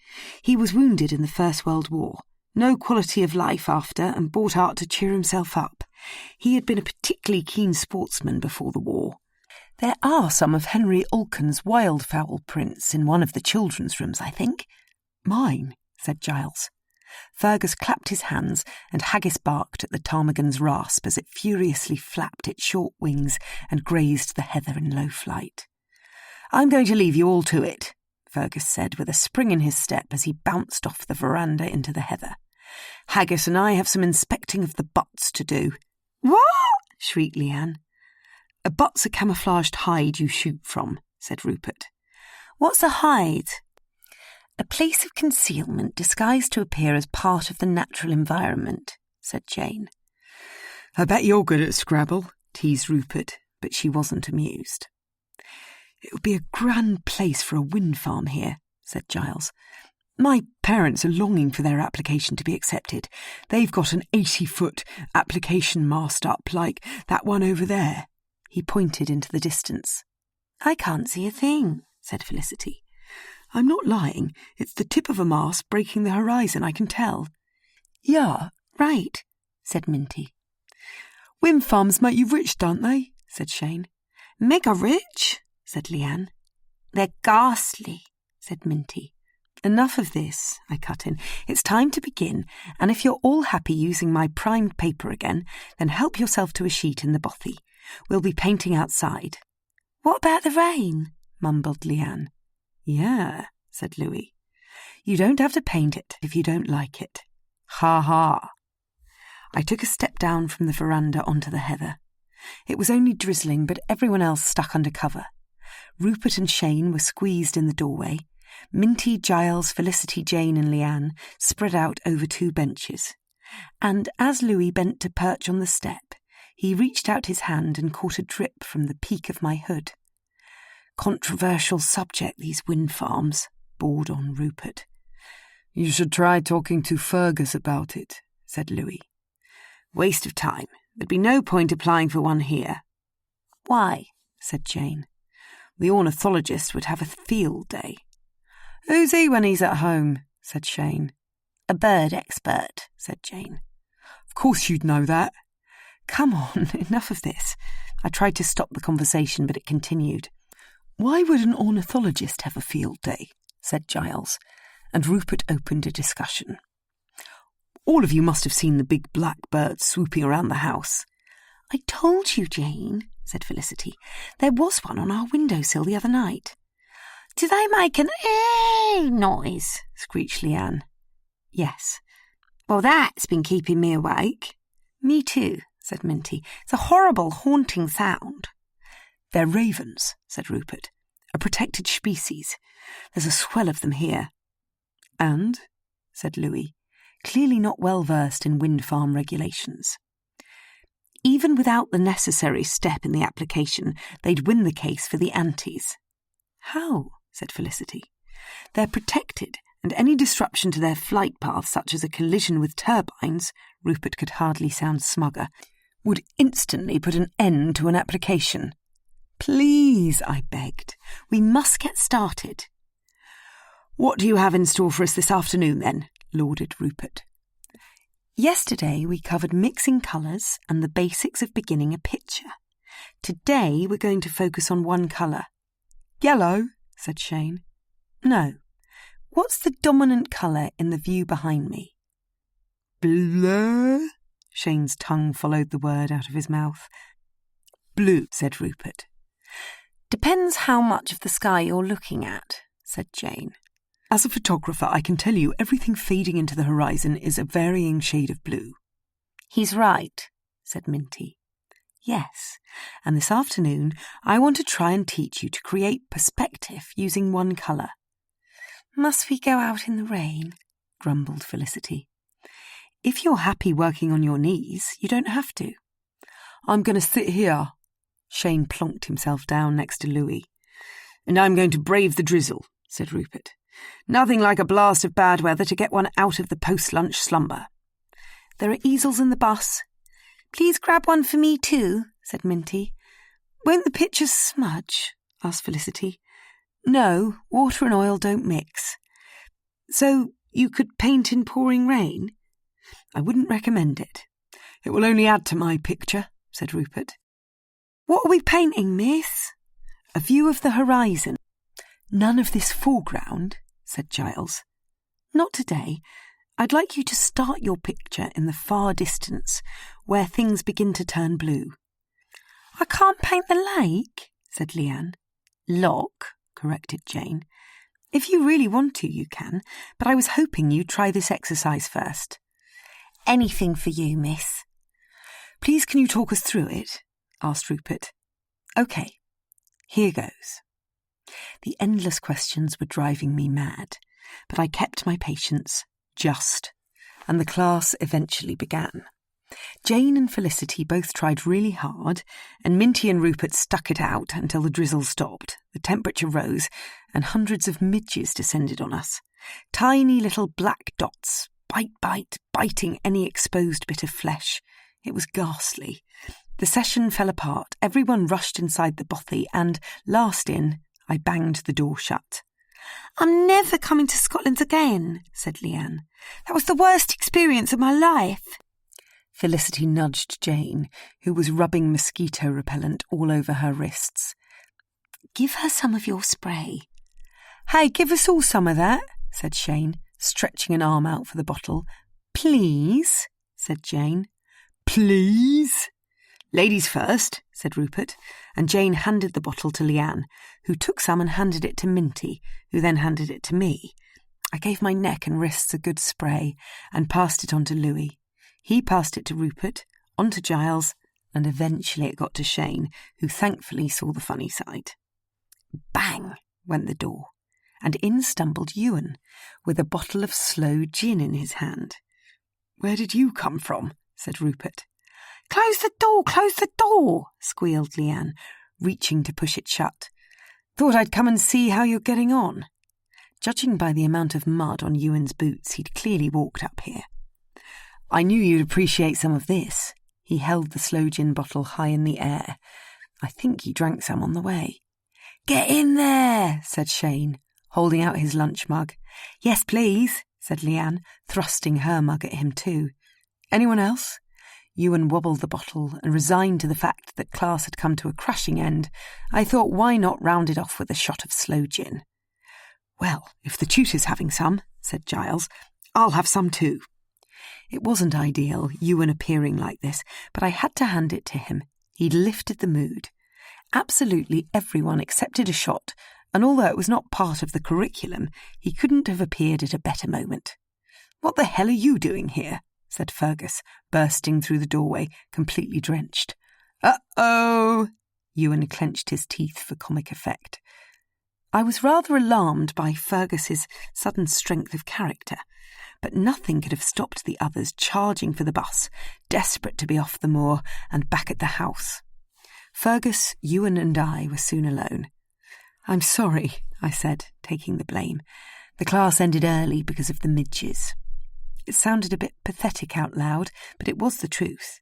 He was wounded in the First World War. No quality of life after, and bought art to cheer himself up. He had been a particularly keen sportsman before the war. There are some of Henry Alcon's wildfowl prints in one of the children's rooms, I think. Mine, said Giles. Fergus clapped his hands, and Haggis barked at the ptarmigan's rasp as it furiously flapped its short wings and grazed the heather in low flight. I'm going to leave you all to it. Fergus said with a spring in his step as he bounced off the veranda into the heather. Haggis and I have some inspecting of the butts to do. What? Shrieked Leanne. A butt's a camouflaged hide you shoot from, said Rupert. What's a hide? A place of concealment disguised to appear as part of the natural environment, said Jane. I bet you're good at Scrabble, teased Rupert, but she wasn't amused. It would be a grand place for a wind farm here, said Giles. My parents are longing for their application to be accepted. They've got an 80-foot application mast up like that one over there. He pointed into the distance. I can't see a thing, said Felicity. I'm not lying. It's the tip of a mast breaking the horizon, I can tell. Yeah, right, said Minty. Wind farms make you rich, don't they? Said Shane. Mega rich, said Leanne. They're ghastly, said Minty. Enough of this, I cut in. It's time to begin, and if you're all happy using my primed paper again, then help yourself to a sheet in the bothy. We'll be painting outside. What about the rain? Mumbled Leanne. Yeah, said Louis. You don't have to paint it if you don't like it. Ha ha. I took a step down from the veranda onto the heather. It was only drizzling, but everyone else stuck under cover. Rupert and Shane were squeezed in the doorway. Minty, Giles, Felicity, Jane and Leanne spread out over 2 benches. And as Louis bent to perch on the step, he reached out his hand and caught a drip from the peak of my hood. Controversial subject, these wind farms, bored on Rupert. You should try talking to Fergus about it, said Louis. Waste of time. There'd be no point applying for one here. Why? Said Jane. The ornithologist would have a field day. Who's he when he's at home? Said Shane. A bird expert, said Jane. Of course you'd know that. Come on, enough of this. I tried to stop the conversation, but it continued. Why would an ornithologist have a field day? Said Giles, and Rupert opened a discussion. All of you must have seen the big black birds swooping around the house. I told you, Jane, said Felicity. There was one on our windowsill the other night. Do they make an noise? Screeched Leanne. Yes. Well, that's been keeping me awake. Me too, said Minty. It's a horrible, haunting sound. They're ravens, said Rupert. A protected species. There's a swell of them here. And, said Louis, clearly not well versed in wind farm regulations. Even without the necessary step in the application, they'd win the case for the antes. How? Said Felicity. They're protected, and any disruption to their flight path, such as a collision with turbines, Rupert could hardly sound smugger, would instantly put an end to an application. Please, I begged. We must get started. What do you have in store for us this afternoon, then? Lauded Rupert. Yesterday we covered mixing colours and the basics of beginning a picture. Today we're going to focus on one colour. Yellow, said Shane. No. What's the dominant colour in the view behind me? Bleu. Shane's tongue followed the word out of his mouth. Blue, said Rupert. Depends how much of the sky you're looking at, said Jane. As a photographer, I can tell you everything fading into the horizon is a varying shade of blue. He's right, said Minty. Yes, and this afternoon I want to try and teach you to create perspective using one colour. Must we go out in the rain? Grumbled Felicity. If you're happy working on your knees, you don't have to. I'm going to sit here. Shane plonked himself down next to Louis. And I'm going to brave the drizzle, said Rupert. Nothing like a blast of bad weather to get one out of the post-lunch slumber. There are easels in the bus. Please grab one for me too, said Minty. Won't the pictures smudge? Asked Felicity. No, water and oil don't mix. So you could paint in pouring rain? I wouldn't recommend it. It will only add to my picture, said Rupert. What are we painting, miss? A view of the horizon. None of this foreground, said Giles. Not today. I'd like you to start your picture in the far distance, where things begin to turn blue. I can't paint the lake, said Leanne. Lock, corrected Jane. If you really want to, you can, but I was hoping you'd try this exercise first. Anything for you, miss. Please can you talk us through it? Asked Rupert. OK, here goes. The endless questions were driving me mad, but I kept my patience, and the class eventually began. Jane and Felicity both tried really hard, and Minty and Rupert stuck it out until the drizzle stopped, the temperature rose, and hundreds of midges descended on us. Tiny little black dots, biting any exposed bit of flesh. It was ghastly. The session fell apart, everyone rushed inside the bothy, and, last in, I banged the door shut. I'm never coming to Scotland again, said Leanne. That was the worst experience of my life. Felicity nudged Jane, who was rubbing mosquito repellent all over her wrists. Give her some of your spray. Hey, give us all some of that, said Shane, stretching an arm out for the bottle. Please, said Jane. Please? Ladies first, said Rupert, and Jane handed the bottle to Leanne, who took some and handed it to Minty, who then handed it to me. I gave my neck and wrists a good spray and passed it on to Louis. He passed it to Rupert, on to Giles, and eventually it got to Shane, who thankfully saw the funny side. Bang went the door, and in stumbled Ewan, with a bottle of sloe gin in his hand. Where did you come from? Said Rupert. Close the door, squealed Leanne, reaching to push it shut. Thought I'd come and see how you're getting on. Judging by the amount of mud on Ewan's boots, he'd clearly walked up here. I knew you'd appreciate some of this. He held the sloe gin bottle high in the air. I think he drank some on the way. Get in there, said Shane, holding out his lunch mug. Yes, please, said Leanne, thrusting her mug at him too. Anyone else? Ewan wobbled the bottle, and resigned to the fact that class had come to a crashing end, I thought why not round it off with a shot of sloe gin. Well, if the tutor's having some, said Giles, I'll have some too. It wasn't ideal, Ewan appearing like this, but I had to hand it to him. He'd lifted the mood. Absolutely everyone accepted a shot, and although it was not part of the curriculum, he couldn't have appeared at a better moment. What the hell are you doing here? Said Fergus, bursting through the doorway, completely drenched. Uh-oh! Ewan clenched his teeth for comic effect. I was rather alarmed by Fergus's sudden strength of character, but nothing could have stopped the others charging for the bus, desperate to be off the moor and back at the house. Fergus, Ewan and I were soon alone. I'm sorry, I said, taking the blame. The class ended early because of the midges. It sounded a bit pathetic out loud, but it was the truth.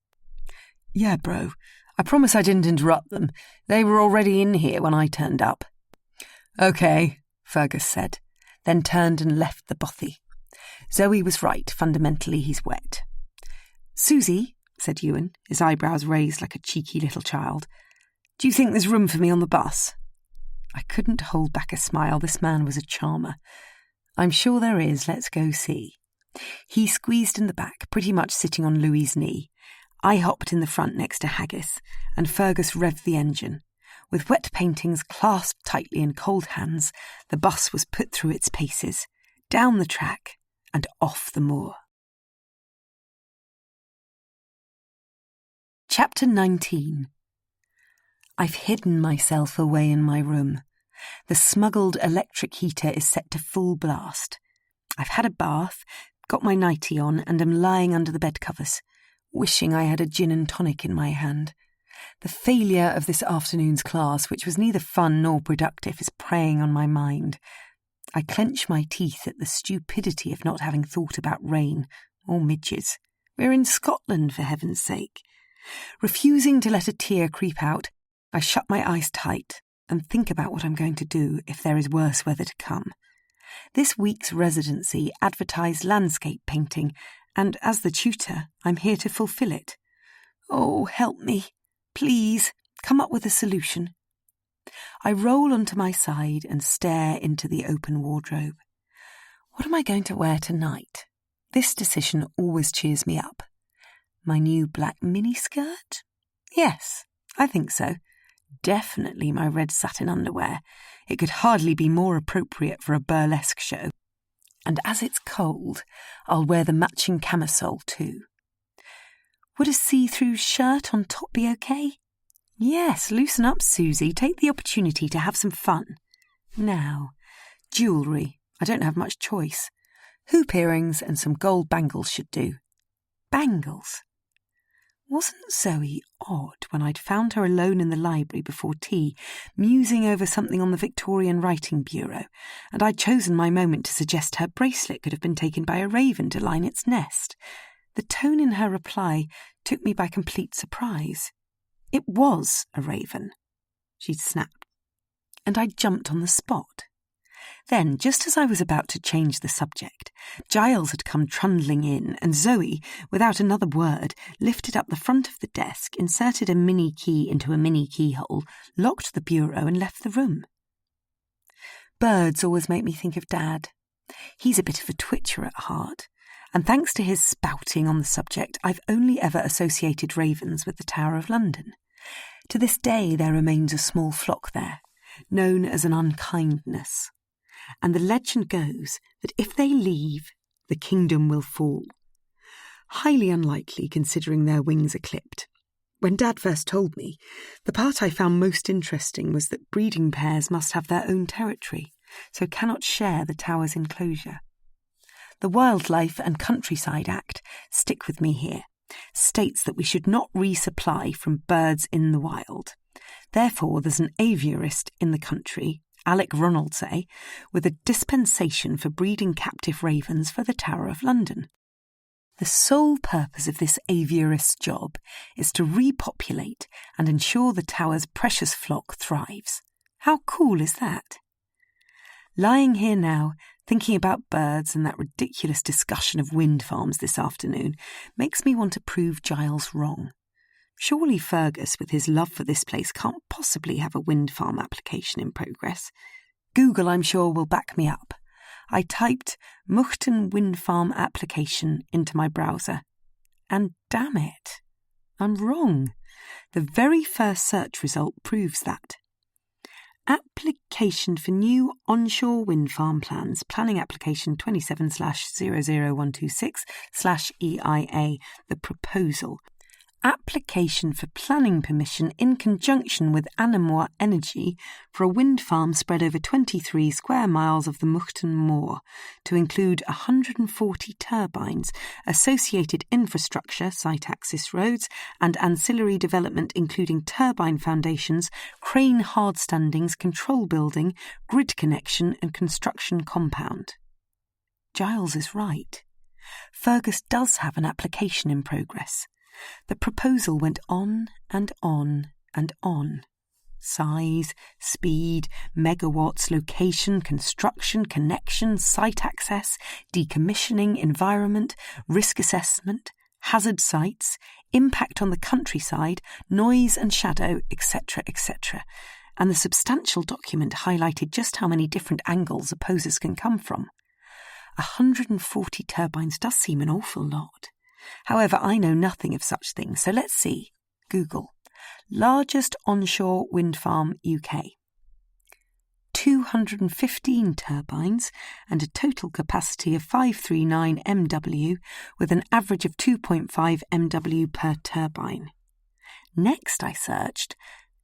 Yeah, bro. I promise I didn't interrupt them. They were already in here when I turned up. OK, Fergus said, then turned and left the bothy. Zoe was right, fundamentally he's wet. Susie, said Ewan, his eyebrows raised like a cheeky little child, do you think there's room for me on the bus? I couldn't hold back a smile. This man was a charmer. I'm sure there is. Let's go see. He squeezed in the back, pretty much sitting on Louis's knee. I hopped in the front next to Haggis, and Fergus revved the engine. With wet paintings clasped tightly in cold hands, the bus was put through its paces, down the track, and off the moor. Chapter 19. I've hidden myself away in my room. The smuggled electric heater is set to full blast. I've had a bath, got my nightie on, and am lying under the bedcovers, wishing I had a gin and tonic in my hand. The failure of this afternoon's class, which was neither fun nor productive, is preying on my mind. I clench my teeth at the stupidity of not having thought about rain or midges. We're in Scotland, for heaven's sake. Refusing to let a tear creep out, I shut my eyes tight and think about what I'm going to do if there is worse weather to come. This week's residency advertised landscape painting, and as the tutor, I'm here to fulfil it. Oh, help me. Please, come up with a solution. I roll onto my side and stare into the open wardrobe. What am I going to wear tonight? This decision always cheers me up. My new black miniskirt? Yes, I think so. Definitely my red satin underwear. It could hardly be more appropriate for a burlesque show. And as it's cold, I'll wear the matching camisole too. Would a see-through shirt on top be okay? Yes, loosen up, Susie. Take the opportunity to have some fun. Now, jewellery. I don't have much choice. Hoop earrings and some gold bangles should do. Bangles? Wasn't Zoe odd when I'd found her alone in the library before tea, musing over something on the Victorian Writing Bureau, and I'd chosen my moment to suggest her bracelet could have been taken by a raven to line its nest? The tone in her reply took me by complete surprise. It was a raven, she'd snapped, and I jumped on the spot. Then, just as I was about to change the subject, Giles had come trundling in, and Zoe, without another word, lifted up the front of the desk, inserted a mini key into a mini keyhole, locked the bureau and left the room. Birds always make me think of Dad. He's a bit of a twitcher at heart, and thanks to his spouting on the subject, I've only ever associated ravens with the Tower of London. To this day there remains a small flock there, known as an unkindness. And the legend goes that if they leave, the kingdom will fall. Highly unlikely considering their wings are clipped. When Dad first told me, the part I found most interesting was that breeding pairs must have their own territory, so cannot share the tower's enclosure. The Wildlife and Countryside Act, stick with me here, states that we should not resupply from birds in the wild. Therefore, there's an aviarist in the country, Alec Ronaldsay, with a dispensation for breeding captive ravens for the Tower of London. The sole purpose of this aviarist's job is to repopulate and ensure the tower's precious flock thrives. How cool is that? Lying here now, thinking about birds and that ridiculous discussion of wind farms this afternoon, makes me want to prove Giles wrong. Surely Fergus, with his love for this place, can't possibly have a wind farm application in progress. Google, I'm sure, will back me up. I typed Moughton Wind Farm application into my browser. And damn it, I'm wrong. The very first search result proves that. Application for new onshore wind farm plans. Planning application 27/00126/EIA. The proposal. Application for planning permission in conjunction with Anamoy Energy for a wind farm spread over 23 square miles of the Moughton Moor to include 140 turbines, associated infrastructure, site access roads, and ancillary development including turbine foundations, crane hard standings, control building, grid connection and construction compound. Giles is right. Fergus does have an application in progress. The proposal went on and on and on. Size, speed, megawatts, location, construction, connection, site access, decommissioning, environment, risk assessment, hazard sites, impact on the countryside, noise and shadow, etc., etc. And the substantial document highlighted just how many different angles opposers can come from. 140 turbines does seem an awful lot. However, I know nothing of such things, so let's see. Google. Largest onshore wind farm UK. 215 turbines and a total capacity of 539 MW with an average of 2.5 MW per turbine. Next I searched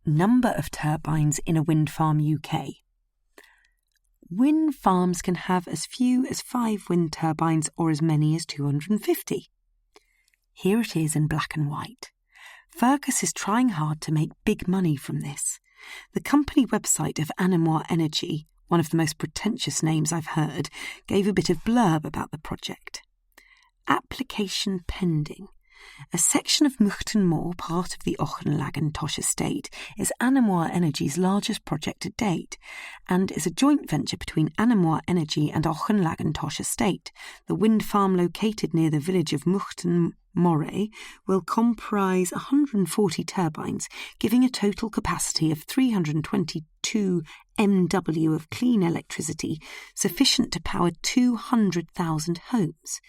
number of turbines in a wind farm UK. Wind farms can have as few as 5 wind turbines or as many as 250. Here it is in black and white. Fergus is trying hard to make big money from this. The company website of Anamoy Energy, one of the most pretentious names I've heard, gave a bit of blurb about the project. Application pending. A section of Moughton Moor, part of the Auchenlagan-Tosh estate, is Anamoy Energy's largest project to date and is a joint venture between Anamoy Energy and Auchenlagan-Tosh estate, the wind farm located near the village of Moughton Moray, will comprise 140 turbines, giving a total capacity of 322 MW of clean electricity, sufficient to power 200,000 homes.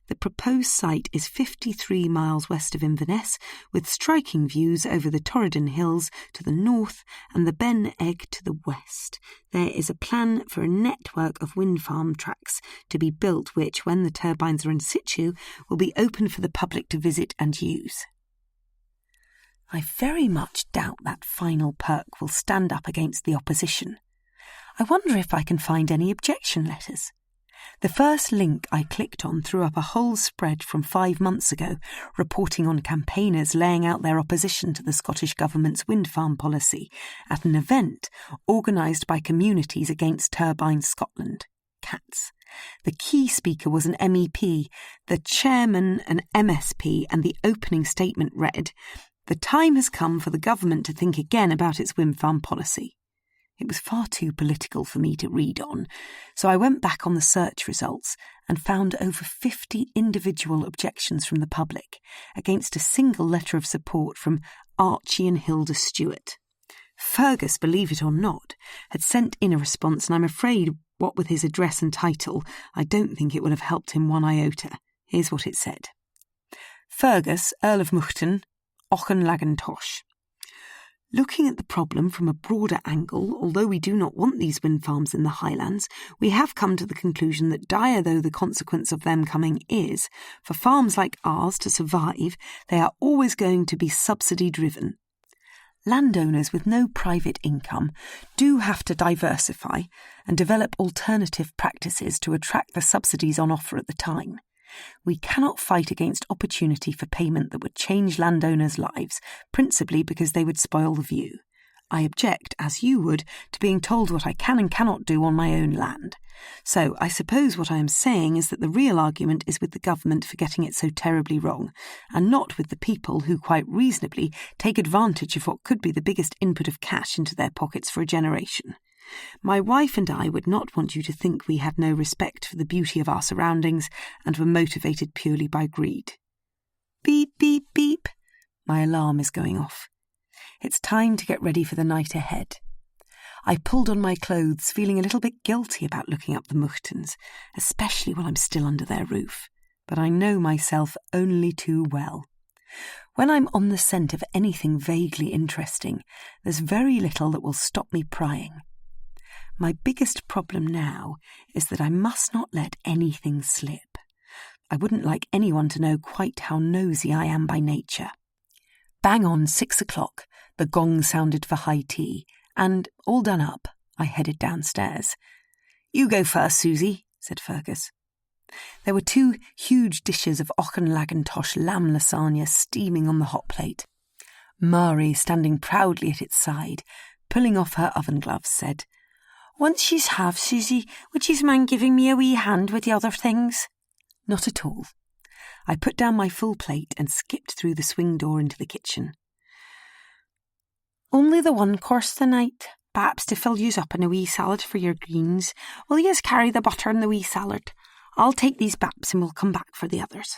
The proposed site is 53 miles west of Inverness, with striking views over the Torridon Hills to the north and the Ben Egg to the west. There is a plan for a network of wind farm tracks to be built which, when the turbines are in situ, will be open for the public to visit and use. I very much doubt that final perk will stand up against the opposition. I wonder if I can find any objection letters. The first link I clicked on threw up a whole spread from 5 months ago, reporting on campaigners laying out their opposition to the Scottish Government's wind farm policy at an event organised by Communities Against Turbine Scotland, CATS. The key speaker was an MEP, the chairman an MSP, and the opening statement read, "The time has come for the government to think again about its wind farm policy." It was far too political for me to read on, so I went back on the search results and found over 50 individual objections from the public against a single letter of support from Archie and Hilda Stewart. Fergus, believe it or not, had sent in a response, and I'm afraid, what with his address and title, I don't think it would have helped him one iota. Here's what it said. Fergus, Earl of Muchton, Auchenlagan-Tosh. Looking at the problem from a broader angle, although we do not want these wind farms in the Highlands, we have come to the conclusion that, dire though the consequence of them coming is, for farms like ours to survive, they are always going to be subsidy-driven. Landowners with no private income do have to diversify and develop alternative practices to attract the subsidies on offer at the time. We cannot fight against opportunity for payment that would change landowners' lives, principally because they would spoil the view. I object, as you would, to being told what I can and cannot do on my own land. So I suppose what I am saying is that the real argument is with the government for getting it so terribly wrong, and not with the people who quite reasonably take advantage of what could be the biggest input of cash into their pockets for a generation. My wife and I would not want you to think we had no respect for the beauty of our surroundings and were motivated purely by greed. Beep, beep, beep. My alarm is going off. It's time to get ready for the night ahead. I pulled on my clothes, feeling a little bit guilty about looking up the Muchtons, especially while I'm still under their roof. But I know myself only too well. When I'm on the scent of anything vaguely interesting, there's very little that will stop me prying. My biggest problem now is that I must not let anything slip. I wouldn't like anyone to know quite how nosy I am by nature. Bang on 6 o'clock, the gong sounded for high tea, and, all done up, I headed downstairs. "You go first, Susie," said Fergus. There were 2 huge dishes of Auchenlagan-Tosh lamb lasagna steaming on the hot plate. Mari, standing proudly at its side, pulling off her oven gloves, said, "Once yous have, Susie, would yous mind giving me a wee hand with the other things?" Not at all. I put down my full plate and skipped through the swing door into the kitchen. "Only the one course tonight, perhaps to fill yous up in a wee salad for your greens. Will yous carry the butter and the wee salad? I'll take these baps and we'll come back for the others."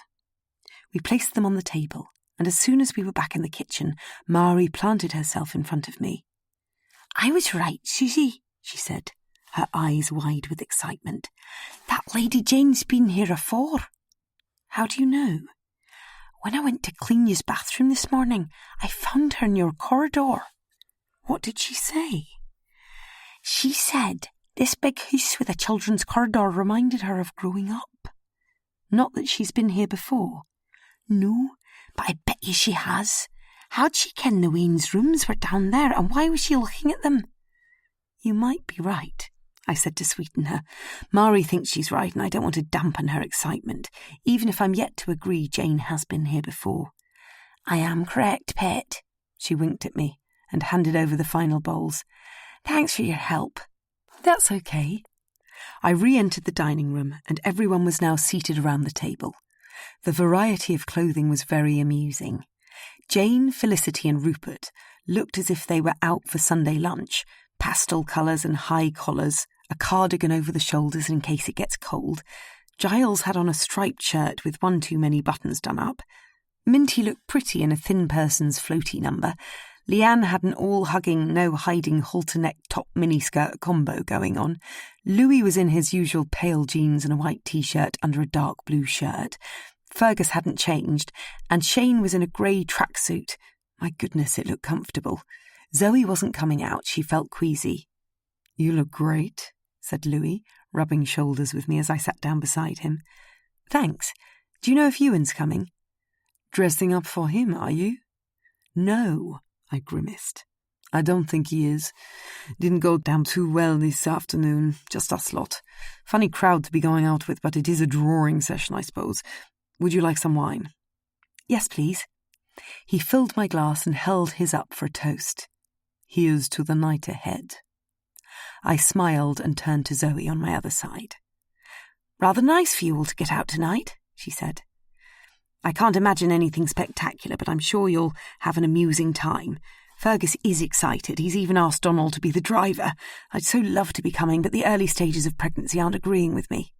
We placed them on the table, and as soon as we were back in the kitchen, Mari planted herself in front of me. "I was right, Susie," she said, her eyes wide with excitement. "That Lady Jane's been here afore." "How do you know?" "When I went to clean yous bathroom this morning, I found her in your corridor." "What did she say?" "She said this big house with a children's corridor reminded her of growing up." "Not that she's been here before?" "No, but I bet you she has. How'd she ken the Wayne's rooms were down there, and why was she looking at them?" "You might be right," I said to sweeten her. "Mari thinks she's right, and I don't want to dampen her excitement, even if I'm yet to agree Jane has been here before." "I am correct, pet." She winked at me and handed over the final bowls. "Thanks for your help." "That's okay." I re-entered the dining room, and everyone was now seated around the table. The variety of clothing was very amusing. Jane, Felicity and Rupert looked as if they were out for Sunday lunch, pastel colours and high collars, a cardigan over the shoulders in case it gets cold. Giles had on a striped shirt with one too many buttons done up. Minty looked pretty in a thin person's floaty number. Leanne had an all-hugging, no-hiding halter-neck top miniskirt combo going on. Louis was in his usual pale jeans and a white T-shirt under a dark blue shirt. Fergus hadn't changed, and Shane was in a grey tracksuit. My goodness, it looked comfortable. Zoe wasn't coming out. She felt queasy. "You look great," said Louis, rubbing shoulders with me as I sat down beside him. "Thanks. Do you know if Ewan's coming?" "Dressing up for him, are you?" "No," I grimaced. "I don't think he is. Didn't go down too well this afternoon. Just us lot. Funny crowd to be going out with, but it is a drawing session, I suppose. Would you like some wine?" "Yes, please." He filled my glass and held his up for a toast. "Here's to the night ahead." I smiled and turned to Zoe on my other side. "Rather nice for you all to get out tonight," she said. "I can't imagine anything spectacular, but I'm sure you'll have an amusing time. Fergus is excited. He's even asked Donald to be the driver. I'd so love to be coming, but the early stages of pregnancy aren't agreeing with me."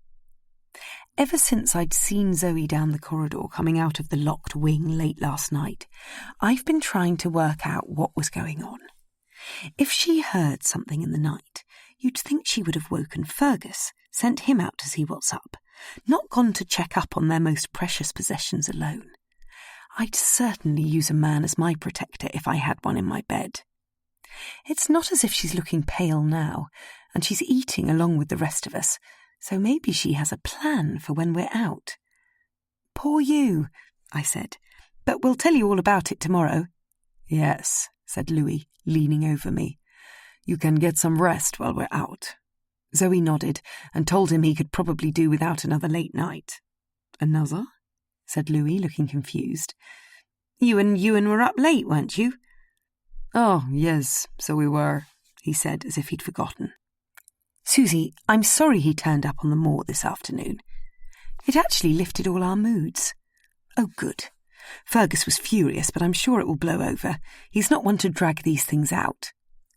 Ever since I'd seen Zoe down the corridor coming out of the locked wing late last night, I've been trying to work out what was going on. If she heard something in the night, you'd think she would have woken Fergus, sent him out to see what's up, not gone to check up on their most precious possessions alone. I'd certainly use a man as my protector if I had one in my bed. It's not as if she's looking pale now, and she's eating along with the rest of us, so maybe she has a plan for when we're out. "Poor you," I said, "but we'll tell you all about it tomorrow." "Yes," said Louis, leaning over me. "You can get some rest while we're out." Zoe nodded and told him he could probably do without another late night. "Another?" said Louis, looking confused. "You and Ewan were up late, weren't you?" "Oh, yes, so we were," he said, as if he'd forgotten. "Susie, I'm sorry he turned up on the moor this afternoon. It actually lifted all our moods." "Oh, good. Fergus was furious, but I'm sure it will blow over. He's not one to drag these things out.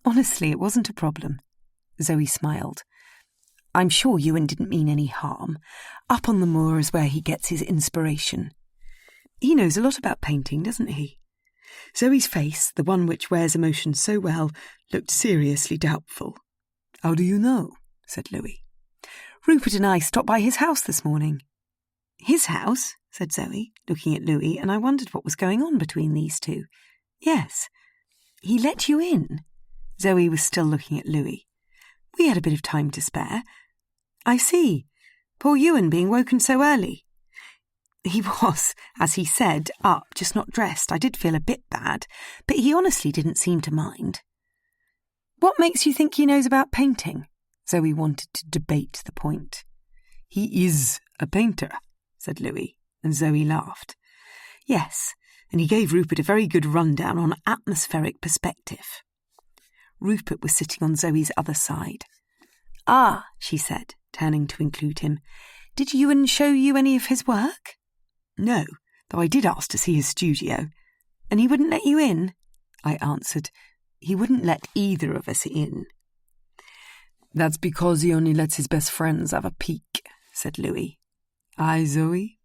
Honestly, it wasn't a problem." Zoe smiled. "I'm sure Ewan didn't mean any harm. Up on the moor is where he gets his inspiration. He knows a lot about painting, doesn't he?" Zoe's face, the one which wears emotion so well, looked seriously doubtful. "How do you know?" said Louis. "Rupert and I stopped by his house this morning." "His house?" said Zoe, looking at Louis, and I wondered what was going on between these two. "Yes." "He let you in?" Zoe was still looking at Louis. "We had a bit of time to spare." "I see. Poor Ewan being woken so early." "He was, as he said, up, just not dressed. I did feel a bit bad, but he honestly didn't seem to mind." "What makes you think he knows about painting?" Zoe wanted to debate the point. "He is a painter," said Louis, and Zoe laughed. "Yes, and he gave Rupert a very good rundown on atmospheric perspective." Rupert was sitting on Zoe's other side. "Ah," she said, turning to include him. "Did Ewan show you any of his work?" "No, though I did ask to see his studio." "And he wouldn't let you in?" I answered. "He wouldn't let either of us in." "That's because he only lets his best friends have a peek," said Louis. "Aye, Zoe?"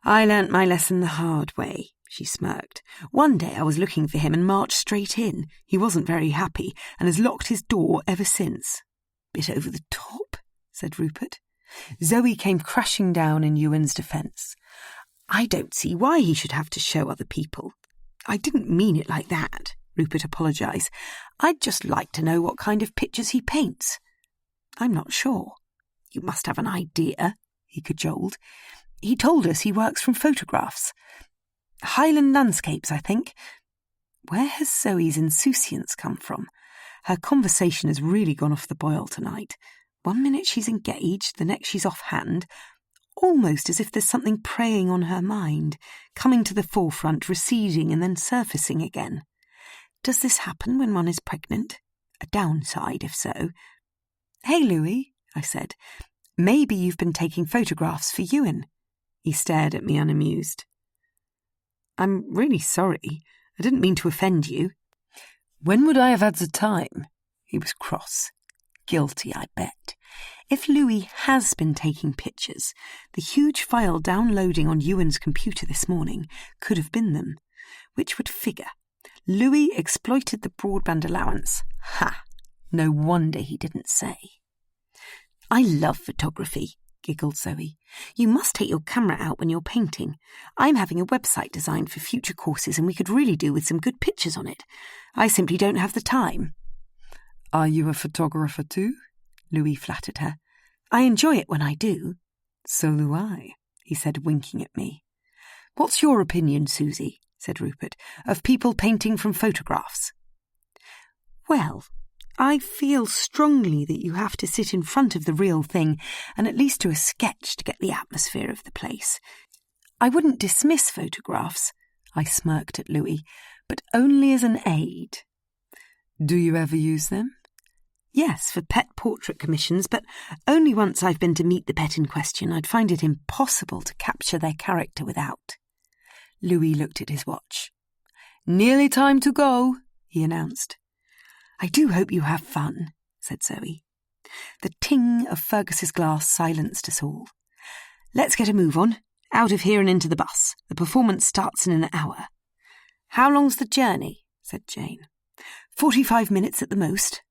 "I learnt my lesson the hard way," she smirked. "One day I was looking for him and marched straight in. He wasn't very happy and has locked his door ever since." "Bit over the top," said Rupert. Zoe came crashing down in Ewan's defence. "I don't see why he should have to show other people." "I didn't mean it like that," Rupert apologised. "I'd just like to know what kind of pictures he paints." "I'm not sure." "You must have an idea," he cajoled. "He told us he works from photographs. Highland landscapes, I think." Where has Zoe's insouciance come from? Her conversation has really gone off the boil tonight. One minute she's engaged, the next she's offhand, almost as if there's something preying on her mind, coming to the forefront, receding and then surfacing again. Does this happen when one is pregnant? A downside, if so. "Hey, Louis," I said. "Maybe you've been taking photographs for Ewan." He stared at me unamused. "I'm really sorry. I didn't mean to offend you." "When would I have had the time?" He was cross. Guilty, I bet. If Louis has been taking pictures, the huge file downloading on Ewan's computer this morning could have been them, which would figure. Louis exploited the broadband allowance. Ha! No wonder he didn't say. I love photography, giggled Zoe. You must take your camera out when you're painting. I'm having a website designed for future courses and we could really do with some good pictures on it. I simply don't have the time. Are you a photographer too? Louis flattered her. I enjoy it when I do. So do I, he said, winking at me. What's your opinion, Susie, said Rupert, of people painting from photographs? Well, I feel strongly that you have to sit in front of the real thing and at least do a sketch to get the atmosphere of the place. I wouldn't dismiss photographs, I smirked at Louis, but only as an aid. Do you ever use them? Yes, for pet portrait commissions, but only once I've been to meet the pet in question. I'd find it impossible to capture their character without. Louis looked at his watch. Nearly time to go, he announced. I do hope you have fun, said Zoe. The ting of Fergus's glass silenced us all. Let's get a move on, out of here and into the bus. The performance starts in an hour. How long's the journey? Said Jane. 45 minutes at the most.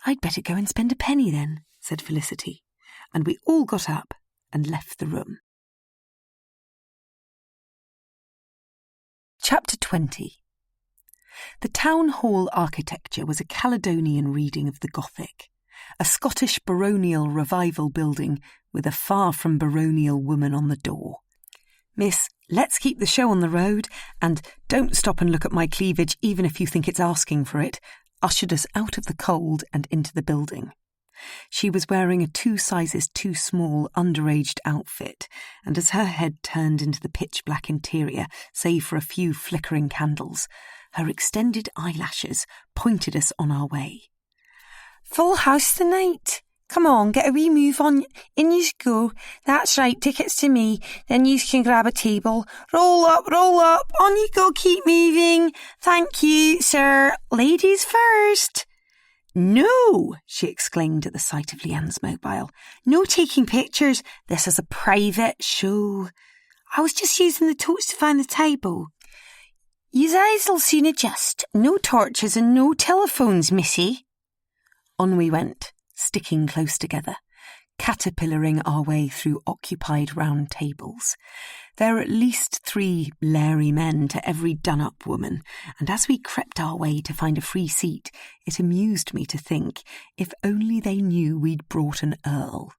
I'd better go and spend a penny then, said Felicity, and we all got up and left the room. Chapter 20. The town hall architecture was a Caledonian reading of the Gothic, a Scottish baronial revival building with a far from baronial woman on the door. Miss, let's keep the show on the road, and don't stop and look at my cleavage even if you think it's asking for it, ushered us out of the cold and into the building. She was wearing a 2 sizes too small underaged outfit, and as her head turned into the pitch-black interior, save for a few flickering candles, her extended eyelashes pointed us on our way. Full house tonight. Come on, get a wee move on. In you go. That's right, tickets to me. Then you can grab a table. Roll up, on you go, keep moving. Thank you, sir. Ladies first. No, she exclaimed at the sight of Leanne's mobile. No taking pictures. This is a private show. I was just using the torch to find the table. Yous eyes'll soon adjust. No torches and no telephones, missy. On we went, sticking close together, caterpillaring our way through occupied round tables. There were at least 3 leery men to every done-up woman, and as we crept our way to find a free seat, it amused me to think, if only they knew we'd brought an earl.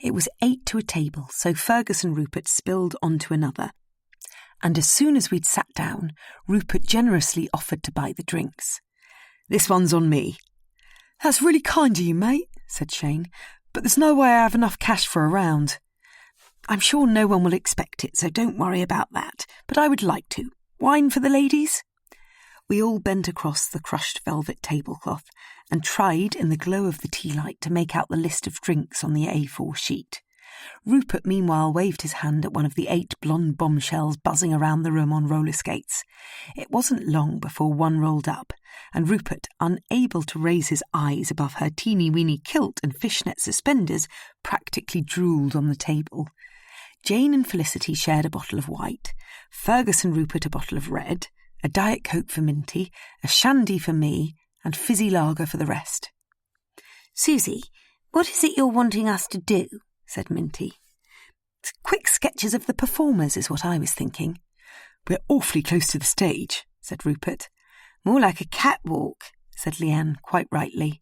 It was 8 to a table, so Fergus and Rupert spilled onto another, and as soon as we'd sat down, Rupert generously offered to buy the drinks. This one's on me. That's really kind of you, mate, said Shane, but there's no way I have enough cash for a round. I'm sure no one will expect it, so don't worry about that, but I would like to. Wine for the ladies? We all bent across the crushed velvet tablecloth and tried in the glow of the tea light to make out the list of drinks on the A4 sheet. Rupert meanwhile waved his hand at one of the 8 blonde bombshells buzzing around the room on roller skates. It wasn't long before one rolled up, and Rupert, unable to raise his eyes above her teeny-weeny kilt and fishnet suspenders, practically drooled on the table. Jane and Felicity shared a bottle of white, Fergus and Rupert a bottle of red, a Diet Coke for Minty, a shandy for me, and fizzy lager for the rest. Susie, what is it you're wanting us to do? Said Minty. Quick sketches of the performers is what I was thinking. We're awfully close to the stage, said Rupert. More like a catwalk, said Leanne, quite rightly.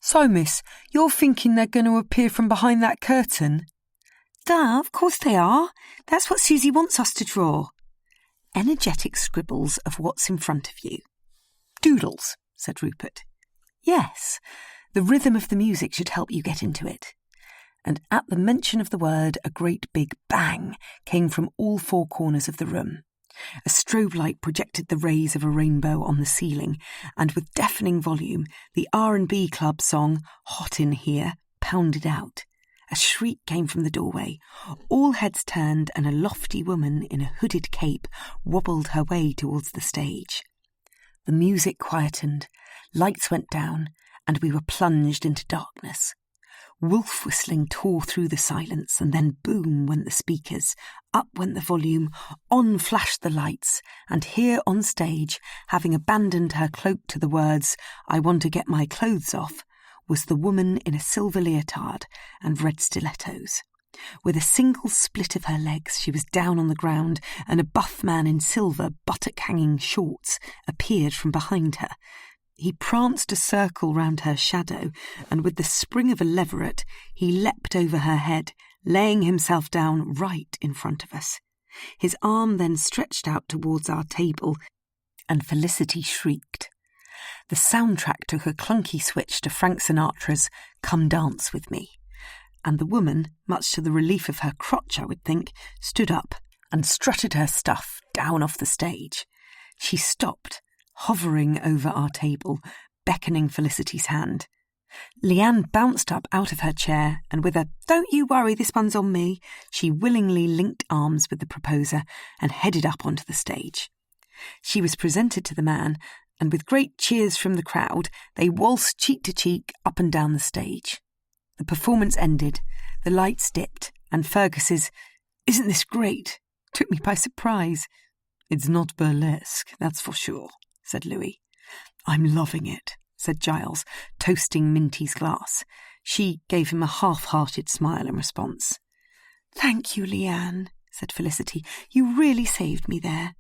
So, miss, you're thinking they're going to appear from behind that curtain? Duh, of course they are. That's what Susie wants us to draw. Energetic scribbles of what's in front of you. Doodles, said Rupert. Yes, the rhythm of the music should help you get into it. And at the mention of the word, a great big bang came from all 4 corners of the room. A strobe light projected the rays of a rainbow on the ceiling, and with deafening volume, the R&B club song, Hot in Here, pounded out. A shriek came from the doorway. All heads turned, and a lofty woman in a hooded cape wobbled her way towards the stage. The music quietened, lights went down, and we were plunged into darkness. Wolf whistling tore through the silence, and then boom went the speakers, up went the volume, on flashed the lights, and here on stage, having abandoned her cloak to the words, "I want to get my clothes off," was the woman in a silver leotard and red stilettos. With a single split of her legs, she was down on the ground, and a buff man in silver, buttock-hanging shorts appeared from behind her. He pranced a circle round her shadow, and with the spring of a leveret, he leapt over her head, laying himself down right in front of us. His arm then stretched out towards our table, and Felicity shrieked. The soundtrack took a clunky switch to Frank Sinatra's "Come Dance With Me," and the woman, much to the relief of her crotch, I would think, stood up and strutted her stuff down off the stage. She stopped, hovering over our table, beckoning Felicity's hand. Leanne bounced up out of her chair, and with a "Don't you worry, this one's on me," she willingly linked arms with the proposer and headed up onto the stage. She was presented to the man, and with great cheers from the crowd, they waltzed cheek to cheek up and down the stage. The performance ended, the lights dipped, and Fergus's "Isn't this great?" took me by surprise. "It's not burlesque, that's for sure," said Louis. "I'm loving it," said Giles, toasting Minty's glass. She gave him a half-hearted smile in response. "Thank you, Leanne," said Felicity. "You really saved me there."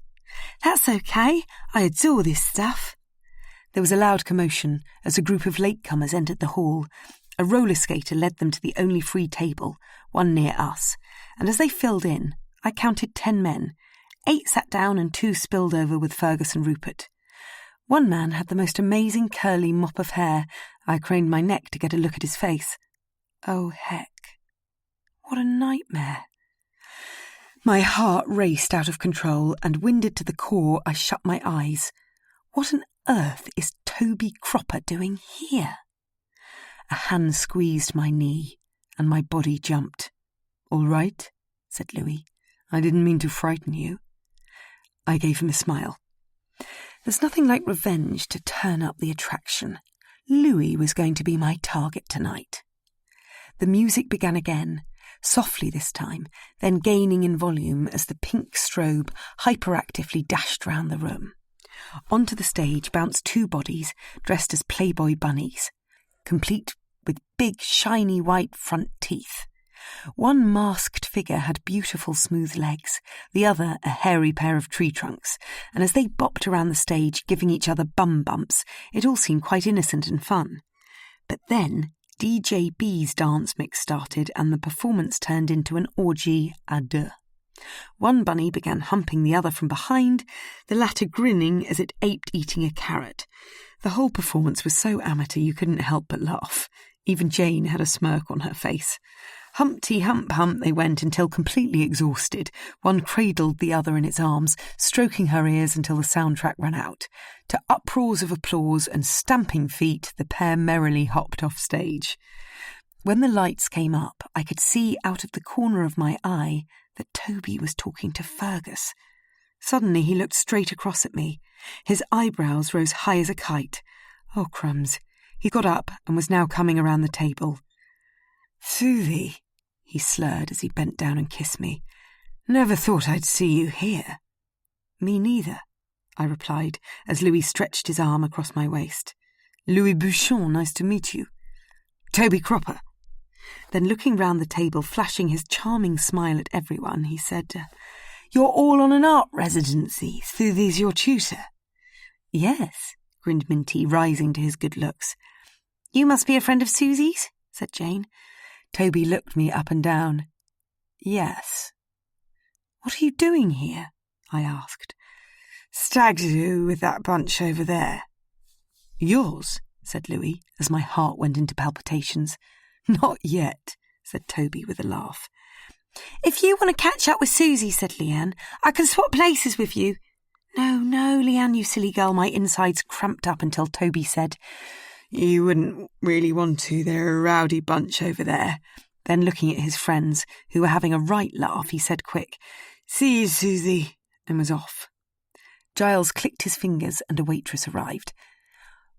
"That's okay. I adore this stuff." There was a loud commotion as a group of latecomers entered the hall. A roller skater led them to the only free table, one near us, and as they filled in, I counted 10 men. 8 sat down and 2 spilled over with Fergus and Rupert. One man had the most amazing curly mop of hair. I craned my neck to get a look at his face. Oh, heck. What a nightmare. My heart raced out of control, and winded to the core, I shut my eyes. What on earth is Toby Cropper doing here? A hand squeezed my knee, and my body jumped. "All right," said Louis. "I didn't mean to frighten you." I gave him a smile. There's nothing like revenge to turn up the attraction. Louis was going to be my target tonight. The music began again, softly this time, then gaining in volume as the pink strobe hyperactively dashed round the room. Onto the stage bounced 2 bodies dressed as Playboy bunnies, complete with big, shiny white front teeth. One masked figure had beautiful smooth legs, the other a hairy pair of tree trunks, and as they bopped around the stage, giving each other bum bumps, it all seemed quite innocent and fun. But then DJ B's dance mix started, and the performance turned into an orgy à deux. One bunny began humping the other from behind, the latter grinning as it aped eating a carrot. The whole performance was so amateur you couldn't help but laugh. Even Jane had a smirk on her face. Humpty hump hump they went until completely exhausted. One cradled the other in its arms, stroking her ears until the soundtrack ran out. To uproars of applause and stamping feet, the pair merrily hopped off stage. When the lights came up, I could see out of the corner of my eye that Toby was talking to Fergus. Suddenly he looked straight across at me. His eyebrows rose high as a kite. Oh, crumbs. He got up and was now coming around the table. "Susie," he slurred as he bent down and kissed me. "Never thought I'd see you here." "Me neither," I replied, as Louis stretched his arm across my waist. "Louis Bouchon, nice to meet you." "Toby Cropper." Then looking round the table, flashing his charming smile at everyone, he said, "You're all on an art residency. Susie's your tutor." "Yes," grinned Minty, rising to his good looks. "You must be a friend of Susie's," said Jane. Toby looked me up and down. "Yes." "What are you doing here?" I asked. "Stag do with that bunch over there." "Yours?" said Louis, as my heart went into palpitations. "Not yet," said Toby with a laugh. "If you want to catch up with Susie," said Leanne, "I can swap places with you." No, Leanne, you silly girl." My insides cramped up until Toby said, "You wouldn't really want to. They're a rowdy bunch over there." Then looking at his friends, who were having a right laugh, he said quick, "See you, Susie," and was off. Giles clicked his fingers and a waitress arrived.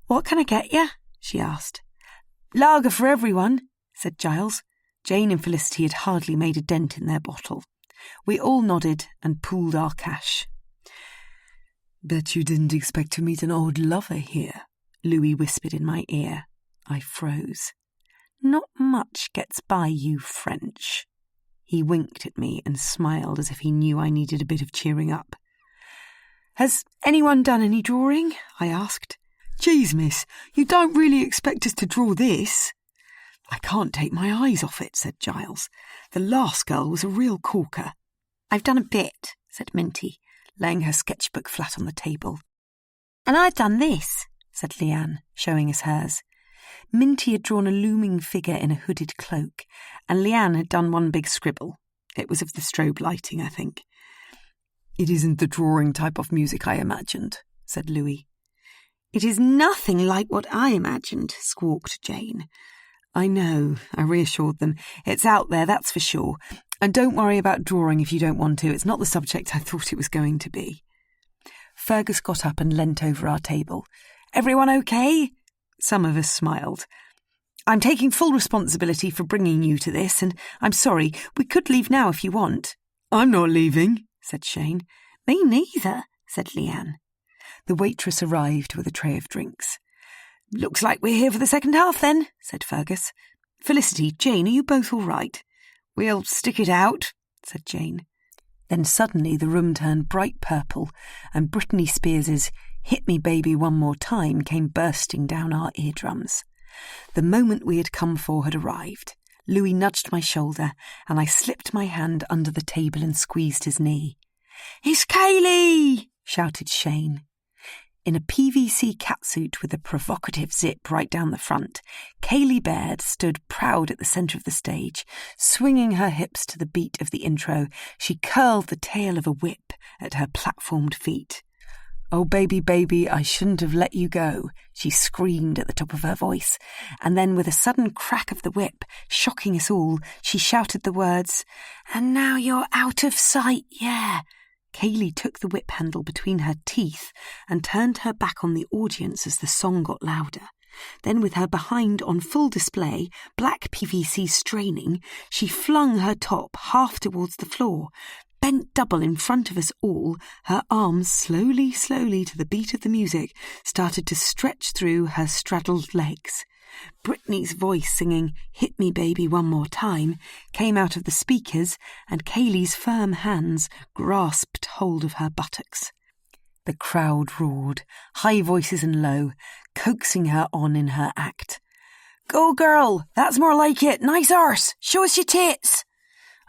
"What can I get you?" she asked. "Lager for everyone," said Giles. Jane and Felicity had hardly made a dent in their bottle. We all nodded and pooled our cash. Bet you didn't expect to meet an old lover here, Louis whispered in my ear. I froze. Not much gets by you French. He winked at me and smiled as if he knew I needed a bit of cheering up. Has anyone done any drawing? I asked. Geez, miss, you don't really expect us to draw this? I can't take my eyes off it, said Giles. The last girl was a real corker. I've done a bit, said Minty, laying her sketchbook flat on the table. And I've done this, said Leanne, showing us hers. Minty had drawn a looming figure in a hooded cloak, and Leanne had done one big scribble. It was of the strobe lighting, I think. It isn't the drawing type of music I imagined, said Louis. It is nothing like what I imagined, squawked Jane. I know, I reassured them. It's out there, that's for sure. And don't worry about drawing if you don't want to. It's not the subject I thought it was going to be. Fergus got up and leant over our table. Everyone okay? Some of us smiled. I'm taking full responsibility for bringing you to this, and I'm sorry. We could leave now if you want. I'm not leaving, said Shane. Me neither, said Leanne. The waitress arrived with a tray of drinks. Looks like we're here for the second half then, said Fergus. Felicity, Jane, are you both all right? We'll stick it out, said Jane. Then suddenly the room turned bright purple, and Britney Spears's Hit Me Baby One More Time came bursting down our eardrums. The moment we had come for had arrived. Louis nudged my shoulder, and I slipped my hand under the table and squeezed his knee. It's Kaylee! Shouted Shane. In a PVC catsuit with a provocative zip right down the front, Kaylee Baird stood proud at the centre of the stage. Swinging her hips to the beat of the intro, she curled the tail of a whip at her platformed feet. Oh, baby, baby, I shouldn't have let you go, she screamed at the top of her voice. And then with a sudden crack of the whip, shocking us all, she shouted the words, And now you're out of sight, yeah. Kaylee took the whip handle between her teeth and turned her back on the audience as the song got louder. Then, with her behind on full display, black PVC straining, she flung her top half towards the floor. Bent double in front of us all, her arms slowly to the beat of the music started to stretch through her straddled legs. Britney's voice singing Hit Me Baby One More Time came out of the speakers, and Kaylee's firm hands grasped hold of her buttocks. The crowd roared, high voices and low, coaxing her on in her act. Go girl, that's more like it, nice arse, show us your tits.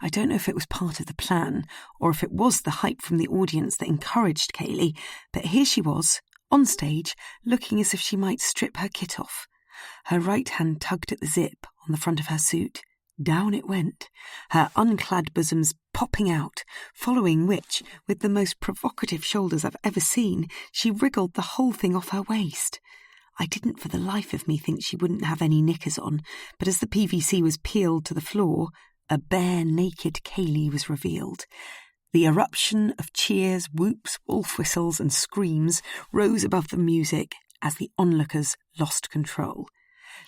I don't know if it was part of the plan, or if it was the hype from the audience that encouraged Kaylee, but here she was, on stage, looking as if she might strip her kit off. Her right hand tugged at the zip on the front of her suit. Down it went, her unclad bosoms popping out, following which, with the most provocative shoulders I've ever seen, she wriggled the whole thing off her waist. I didn't for the life of me think she wouldn't have any knickers on, but as the PVC was peeled to the floor, a bare, naked Kaylee was revealed. The eruption of cheers, whoops, wolf whistles and screams rose above the music as the onlookers lost control.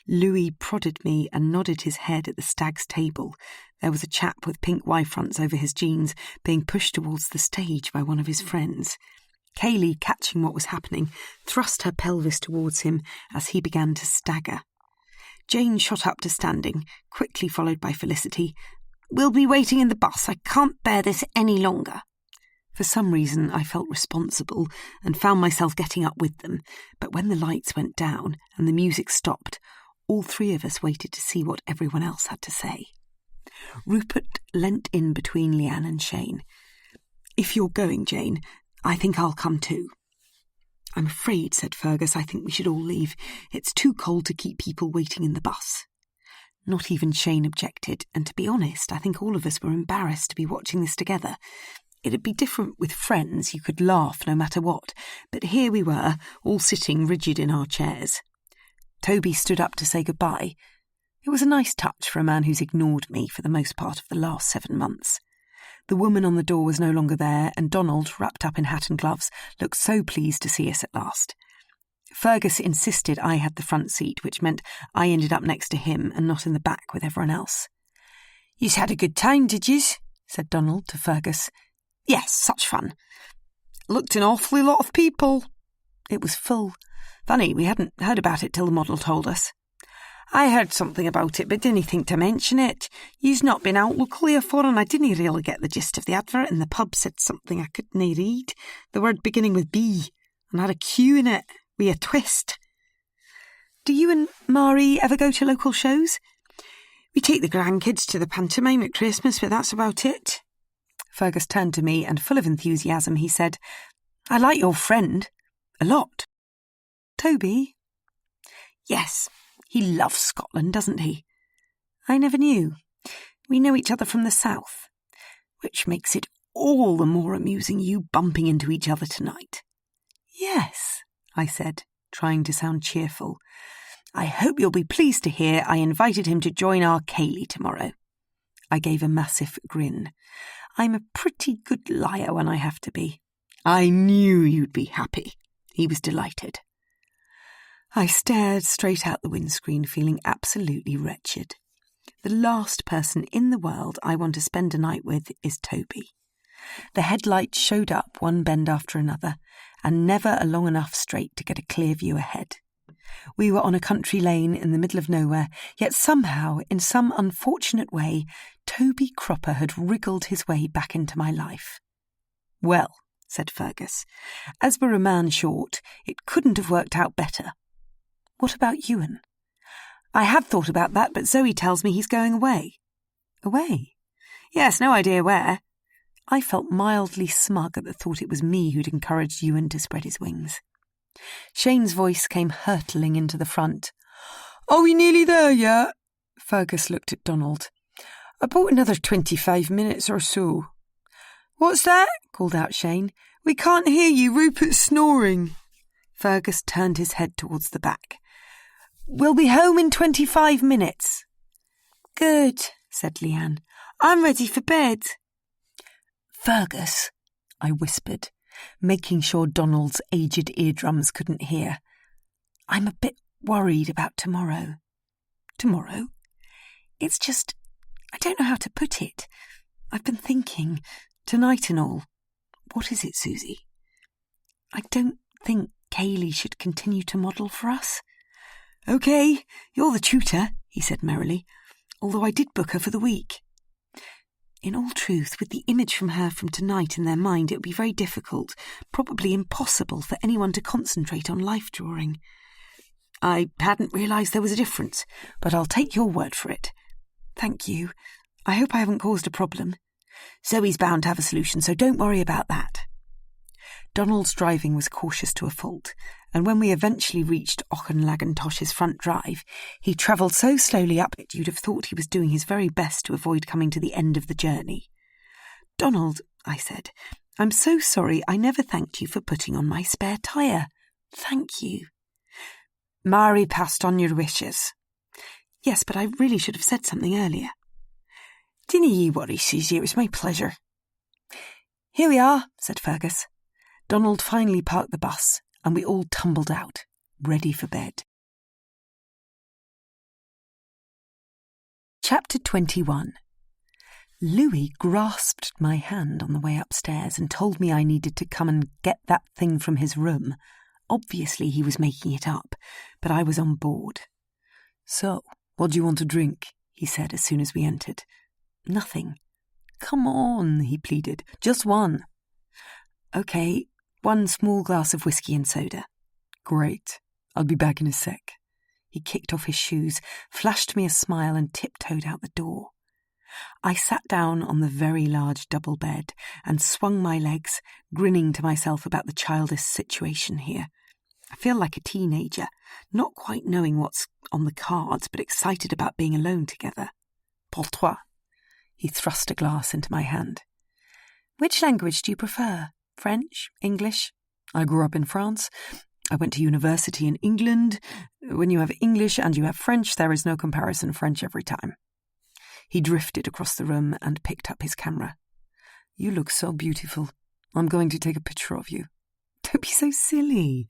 Louis prodded me and nodded his head at the stag's table. There was a chap with pink Y-fronts over his jeans being pushed towards the stage by one of his friends. Kaylee, catching what was happening, thrust her pelvis towards him as he began to stagger. Jane shot up to standing, quickly followed by Felicity. We'll be waiting in the bus. I can't bear this any longer. For some reason, I felt responsible and found myself getting up with them, but when the lights went down and the music stopped, all three of us waited to see what everyone else had to say. Rupert leant in between Leanne and Shane. If you're going, Jane, I think I'll come too. I'm afraid, said Fergus, I think we should all leave. It's too cold to keep people waiting in the bus. Not even Shane objected, and to be honest, I think all of us were embarrassed to be watching this together. It'd be different with friends, you could laugh no matter what, but here we were, all sitting rigid in our chairs. Toby stood up to say goodbye. It was a nice touch for a man who's ignored me for the most part of the last 7 months. The woman on the door was no longer there, and Donald, wrapped up in hat and gloves, looked so pleased to see us at last. Fergus insisted I had the front seat, which meant I ended up next to him and not in the back with everyone else. "Yous had a good time, did yous?" said Donald to Fergus. "Yes, such fun. Looked an awfully lot of people." It was full. Funny, we hadn't heard about it till the model told us. "I heard something about it, but didn't think to mention it. You's not been out locally afore, and I didn't really get the gist of the advert, and the pub said something I couldn't read, the word beginning with B, and had a Q in it, with a twist." "Do you and Mari ever go to local shows?" "We take the grandkids to the pantomime at Christmas, but that's about it." Fergus turned to me, and full of enthusiasm, he said, "I like your friend. A lot." "Toby?" "Yes. He loves Scotland, doesn't he?" "I never knew. We know each other from the south, which makes it all the more amusing you bumping into each other tonight." "Yes," I said, trying to sound cheerful. "I hope you'll be pleased to hear I invited him to join our ceilidh tomorrow." I gave a massive grin. I'm a pretty good liar when I have to be. "I knew you'd be happy." He was delighted. I stared straight out the windscreen, feeling absolutely wretched. The last person in the world I want to spend a night with is Toby. The headlights showed up one bend after another, and never a long enough straight to get a clear view ahead. We were on a country lane in the middle of nowhere, yet somehow, in some unfortunate way, Toby Cropper had wriggled his way back into my life. "Well," said Fergus, "as we're a man short, it couldn't have worked out better. What about Ewan?" "I had thought about that, but Zoe tells me he's going away." "Away?" "Yes, no idea where." I felt mildly smug at the thought it was me who'd encouraged Ewan to spread his wings. Shane's voice came hurtling into the front. "Are we nearly there yet?" Fergus looked at Donald. "About another 25 minutes or so." "What's that?" called out Shane. "We can't hear you. Rupert's snoring." Fergus turned his head towards the back. "We'll be home in 25 minutes. "Good," said Leanne. "I'm ready for bed." "Fergus," I whispered, making sure Donald's aged eardrums couldn't hear. "I'm a bit worried about tomorrow." "Tomorrow?" "It's just, I don't know how to put it. I've been thinking, tonight and all." "What is it, Susie?" "I don't think Kayleigh should continue to model for us." "OK, you're the tutor," he said merrily, "although I did book her for the week." In all truth, with the image from her from tonight in their mind, it would be very difficult, probably impossible, for anyone to concentrate on life drawing. "I hadn't realised there was a difference, but I'll take your word for it." "Thank you. I hope I haven't caused a problem." "Zoe's bound to have a solution, so don't worry about that." Donald's driving was cautious to a fault, and when we eventually reached Auchenlagantosh's front drive, he travelled so slowly up it you'd have thought he was doing his very best to avoid coming to the end of the journey. "Donald," I said, "I'm so sorry I never thanked you for putting on my spare tyre. Thank you." "Mari passed on your wishes." "Yes, but I really should have said something earlier." "Dinna ye worry, Susie, it was my pleasure." "Here we are," said Fergus. Donald finally parked the bus, and we all tumbled out, ready for bed. Chapter 21. Louis grasped my hand on the way upstairs and told me I needed to come and get that thing from his room. Obviously he was making it up, but I was on board. "So, what do you want to drink?" he said as soon as we entered. "Nothing." "Come on," he pleaded. "Just one." "OK, one small glass of whiskey and soda." "Great. I'll be back in a sec." He kicked off his shoes, flashed me a smile and tiptoed out the door. I sat down on the very large double bed and swung my legs, grinning to myself about the childish situation here. I feel like a teenager, not quite knowing what's on the cards, but excited about being alone together. "Pour toi." He thrust a glass into my hand. "Which language do you prefer? French? English?" "I grew up in France. I went to university in England. When you have English and you have French, there is no comparison. French every time." He drifted across the room and picked up his camera. "You look so beautiful. I'm going to take a picture of you." "Don't be so silly."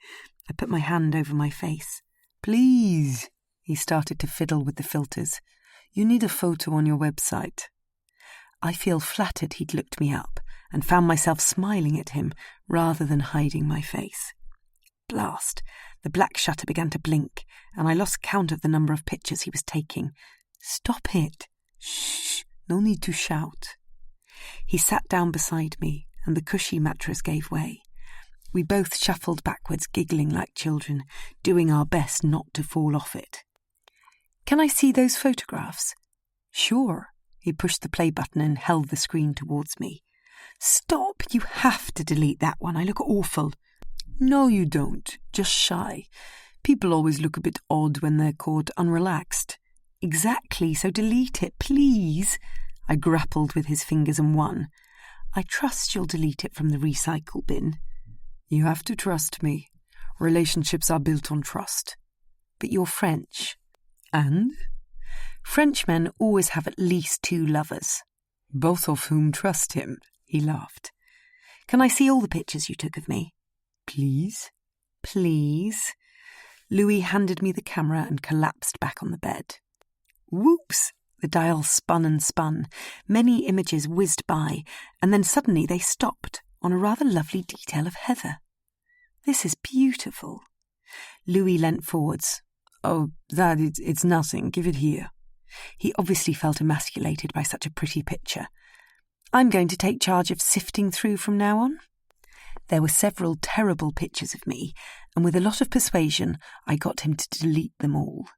I put my hand over my face. "Please," he started to fiddle with the filters. "You need a photo on your website." I feel flattered he'd looked me up and found myself smiling at him rather than hiding my face. Blast! The black shutter began to blink, and I lost count of the number of pictures he was taking. "Stop it! Shh! No need to shout." He sat down beside me, and the cushy mattress gave way. We both shuffled backwards, giggling like children, doing our best not to fall off it. "Can I see those photographs?" "Sure." He pushed the play button and held the screen towards me. "Stop! You have to delete that one. I look awful." "No, you don't. Just shy. People always look a bit odd when they're caught unrelaxed." "Exactly, so delete it, please." I grappled with his fingers and won. "I trust you'll delete it from the recycle bin." "You have to trust me. Relationships are built on trust." "But you're French." "And?" "Frenchmen always have at least 2 lovers." "Both of whom trust him," he laughed. "Can I see all the pictures you took of me?" "Please?" "Please." Louis handed me the camera and collapsed back on the bed. Whoops! The dial spun and spun. Many images whizzed by, and then suddenly they stopped on a rather lovely detail of heather. "This is beautiful." Louis leant forwards. "Oh, it's nothing. Give it here." He obviously felt emasculated by such a pretty picture. "I'm going to take charge of sifting through from now on." There were several terrible pictures of me, and with a lot of persuasion, I got him to delete them all.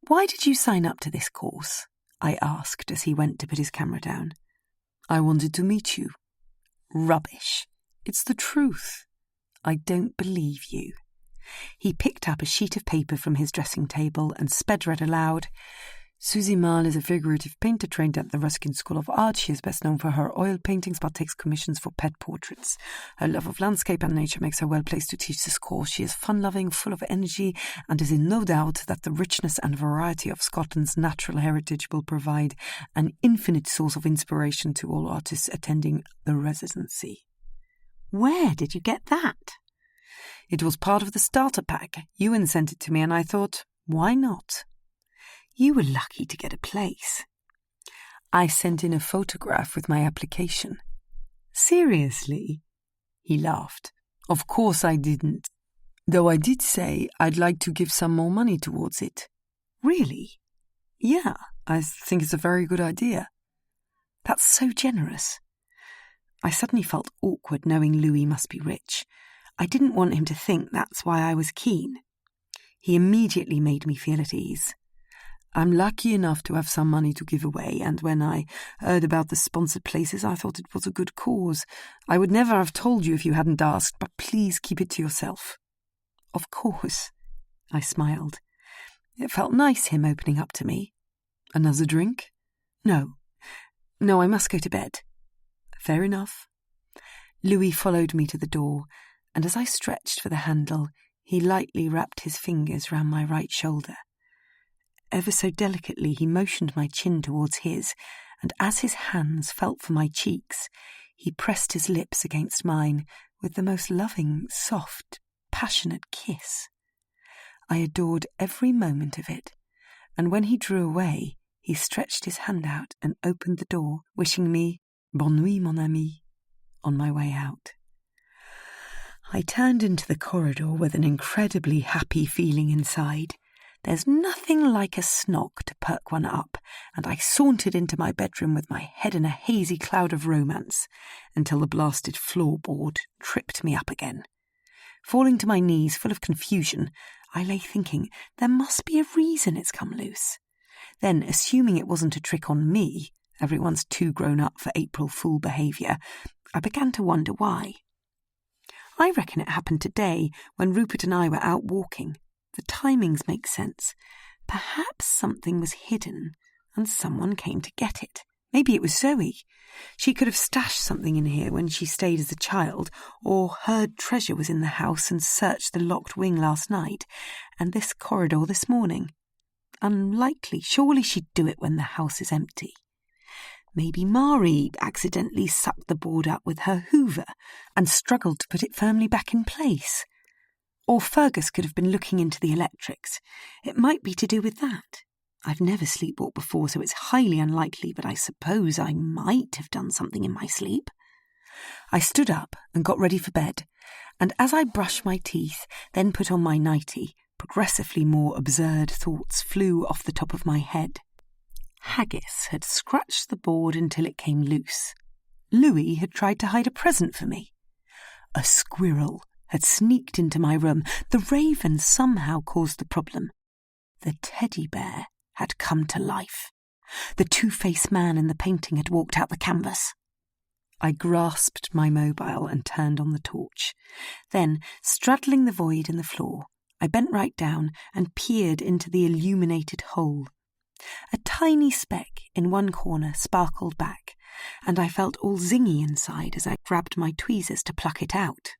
"Why did you sign up to this course?" I asked as he went to put his camera down. "I wanted to meet you." "Rubbish. It's the truth." "I don't believe you." He picked up a sheet of paper from his dressing table and sped read aloud. "Suzy Marle is a figurative painter trained at the Ruskin School of Art. She is best known for her oil paintings but takes commissions for pet portraits. Her love of landscape and nature makes her well placed to teach this course. She is fun-loving, full of energy, and is in no doubt that the richness and variety of Scotland's natural heritage will provide an infinite source of inspiration to all artists attending the residency." "Where did you get that?" "It was part of the starter pack. Ewan sent it to me and I thought, why not?" "You were lucky to get a place." "I sent in a photograph with my application." "Seriously?" He laughed. "Of course I didn't. Though I did say I'd like to give some more money towards it." "Really?" "Yeah, I think it's a very good idea." "That's so generous." I suddenly felt awkward knowing Louis must be rich. I didn't want him to think that's why I was keen. He immediately made me feel at ease. "I'm lucky enough to have some money to give away, and when I heard about the sponsored places, I thought it was a good cause. I would never have told you if you hadn't asked, but please keep it to yourself." "Of course." I smiled. It felt nice, him opening up to me. "Another drink?" No, I must go to bed." "Fair enough." Louis followed me to the door, and as I stretched for the handle, he lightly wrapped his fingers round my right shoulder. Ever so delicately he motioned my chin towards his, and as his hands felt for my cheeks, he pressed his lips against mine with the most loving, soft, passionate kiss. I adored every moment of it, and when he drew away, he stretched his hand out and opened the door, wishing me "Bonne nuit, mon ami," on my way out. I turned into the corridor with an incredibly happy feeling inside. There's nothing like a snog to perk one up, and I sauntered into my bedroom with my head in a hazy cloud of romance, until the blasted floorboard tripped me up again. Falling to my knees full of confusion, I lay thinking there must be a reason it's come loose. Then, assuming it wasn't a trick on me, everyone's too grown up for April Fool behaviour, I began to wonder why. I reckon it happened today when Rupert and I were out walking. The timings make sense. Perhaps something was hidden and someone came to get it. Maybe it was Zoe. She could have stashed something in here when she stayed as a child, or heard treasure was in the house and searched the locked wing last night, and this corridor this morning. Unlikely. Surely she'd do it when the house is empty. Maybe Mari accidentally sucked the board up with her hoover and struggled to put it firmly back in place. Or Fergus could have been looking into the electrics. It might be to do with that. I've never sleepwalked before, so it's highly unlikely, but I suppose I might have done something in my sleep. I stood up and got ready for bed, and as I brushed my teeth, then put on my nightie, progressively more absurd thoughts flew off the top of my head. Haggis had scratched the board until it came loose. Louis had tried to hide a present for me. A squirrel had sneaked into my room. The raven somehow caused the problem. The teddy bear had come to life. The two-faced man in the painting had walked out the canvas. I grasped my mobile and turned on the torch. Then, straddling the void in the floor, I bent right down and peered into the illuminated hole. A tiny speck in one corner sparkled back, and I felt all zingy inside as I grabbed my tweezers to pluck it out.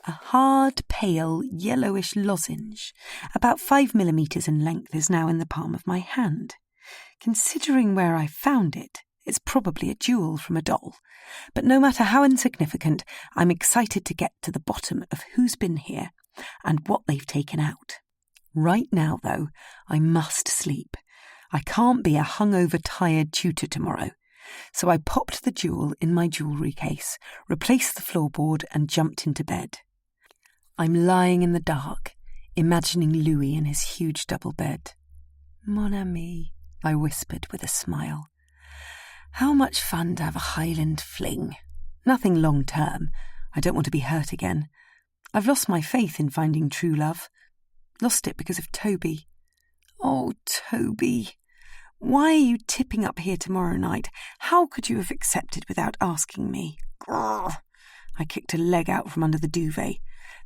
A hard, pale, yellowish lozenge, about 5 millimetres in length, is now in the palm of my hand. Considering where I found it, it's probably a jewel from a doll. But no matter how insignificant, I'm excited to get to the bottom of who's been here and what they've taken out. Right now, though, I must sleep. I can't be a hungover, tired tutor tomorrow. So I popped the jewel in my jewellery case, replaced the floorboard and jumped into bed. I'm lying in the dark, imagining Louis in his huge double bed. Mon ami, I whispered with a smile. How much fun to have a Highland fling. Nothing long-term. I don't want to be hurt again. I've lost my faith in finding true love. Lost it because of Toby. Oh, Toby. Why are you tipping up here tomorrow night? How could you have accepted without asking me? Grrr. I kicked a leg out from under the duvet.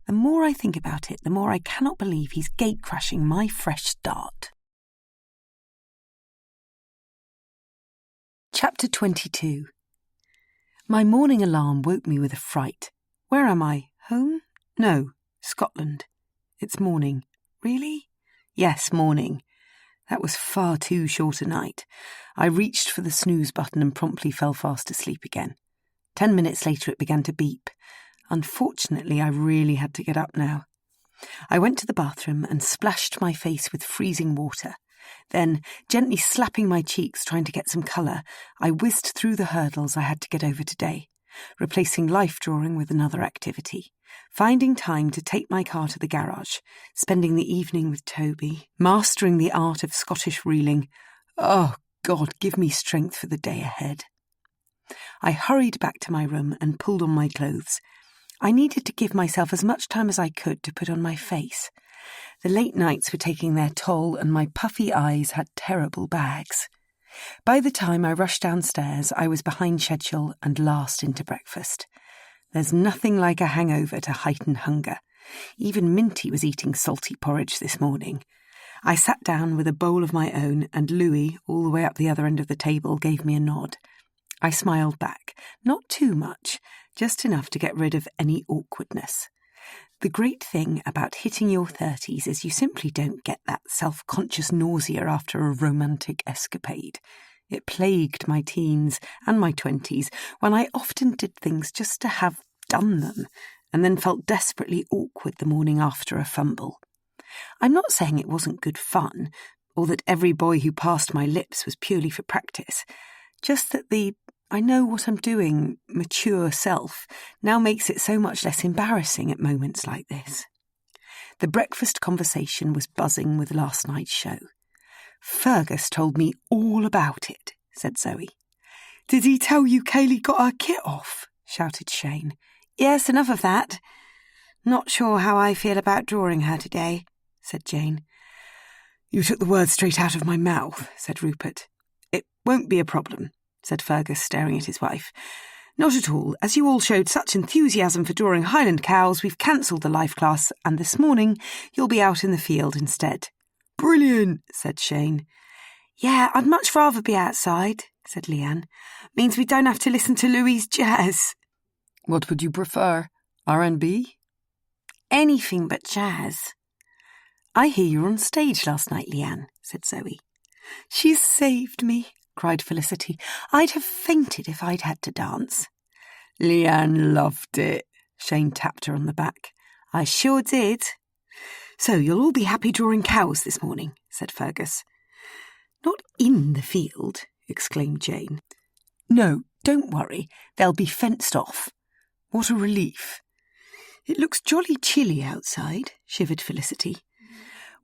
The more I think about it, the more I cannot believe he's gate-crashing my fresh start. Chapter 22. My morning alarm woke me with a fright. Where am I? Home? No, Scotland. It's morning. Really? Yes, morning. That was far too short a night. I reached for the snooze button and promptly fell fast asleep again. 10 minutes later it began to beep. Unfortunately, I really had to get up now. I went to the bathroom and splashed my face with freezing water. Then, gently slapping my cheeks trying to get some colour, I whizzed through the hurdles I had to get over today, replacing life drawing with another activity, finding time to take my car to the garage, spending the evening with Toby, mastering the art of Scottish reeling. Oh, God, give me strength for the day ahead. I hurried back to my room and pulled on my clothes. I needed to give myself as much time as I could to put on my face. The late nights were taking their toll and my puffy eyes had terrible bags. By the time I rushed downstairs, I was behind schedule and last into breakfast. There's nothing like a hangover to heighten hunger. Even Minty was eating salty porridge this morning. I sat down with a bowl of my own and Louis, all the way up the other end of the table, gave me a nod. I smiled back, not too much, just enough to get rid of any awkwardness. The great thing about hitting your 30s is you simply don't get that self-conscious nausea after a romantic escapade. It plagued my teens and my 20s when I often did things just to have done them and then felt desperately awkward the morning after a fumble. I'm not saying it wasn't good fun or that every boy who passed my lips was purely for practice, just that the I know what I'm doing, mature self now makes it so much less embarrassing at moments like this. The breakfast conversation was buzzing with last night's show. Fergus told me all about it, said Zoe. Did he tell you Kaylee got her kit off? Shouted Shane. Yes, enough of that. Not sure how I feel about drawing her today, said Jane. You took the words straight out of my mouth, said Rupert. It won't be a problem, said Fergus, staring at his wife. Not at all. As you all showed such enthusiasm for drawing Highland cows, we've cancelled the life class, and this morning you'll be out in the field instead. Brilliant, said Shane. Yeah, I'd much rather be outside, said Leanne. Means we don't have to listen to Louis's jazz. What would you prefer? R&B? Anything but jazz. I hear you were on stage last night, Leanne, said Zoe. She saved me, cried Felicity. I'd have fainted if I'd had to dance. Leanne loved it. Shane tapped her on the back. I sure did. So you'll all be happy drawing cows this morning, said Fergus. Not in the field, exclaimed Jane. No, don't worry, they'll be fenced off. What a relief. It looks jolly chilly outside, shivered Felicity.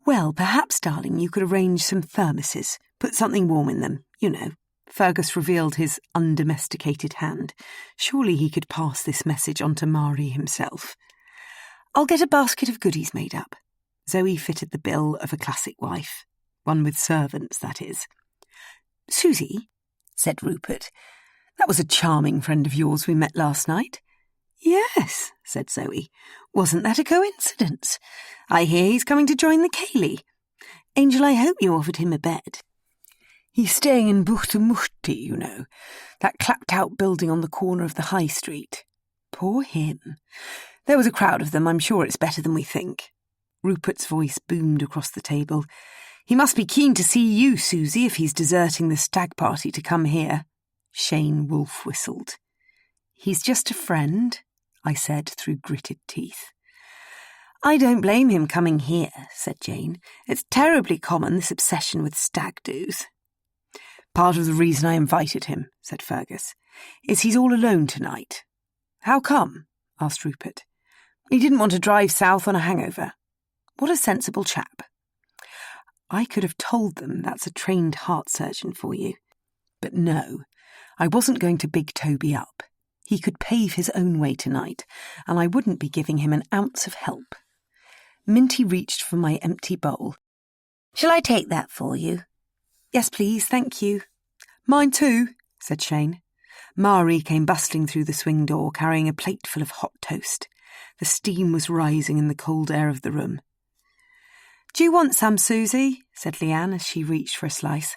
Well, perhaps, darling, you could arrange some thermoses, put something warm in them, you know. Fergus revealed his undomesticated hand. Surely he could pass this message on to Mari himself. I'll get a basket of goodies made up. Zoe fitted the bill of a classic wife. One with servants, that is. Susie, said Rupert, that was a charming friend of yours we met last night. Yes, said Zoe. Wasn't that a coincidence? I hear he's coming to join the Cayley. Angel, I hope you offered him a bed. He's staying in Buchtermuchti, you know, that clapped-out building on the corner of the High Street. Poor him. There was a crowd of them. I'm sure it's better than we think. Rupert's voice boomed across the table. He must be keen to see you, Susie, if he's deserting the stag party to come here. Shane Wolfe whistled. He's just a friend, I said through gritted teeth. I don't blame him coming here, said Jane. It's terribly common, this obsession with stag do's. Part of the reason I invited him, said Fergus, is he's all alone tonight. How come? Asked Rupert. He didn't want to drive south on a hangover. What a sensible chap. I could have told them that's a trained heart surgeon for you. But no, I wasn't going to big Toby up. He could pave his own way tonight, and I wouldn't be giving him an ounce of help. Minty reached for my empty bowl. Shall I take that for you? Yes, please, thank you. Mine too, said Shane. Mari came bustling through the swing door, carrying a plate full of hot toast. The steam was rising in the cold air of the room. Do you want some, Susie? Said Leanne as she reached for a slice.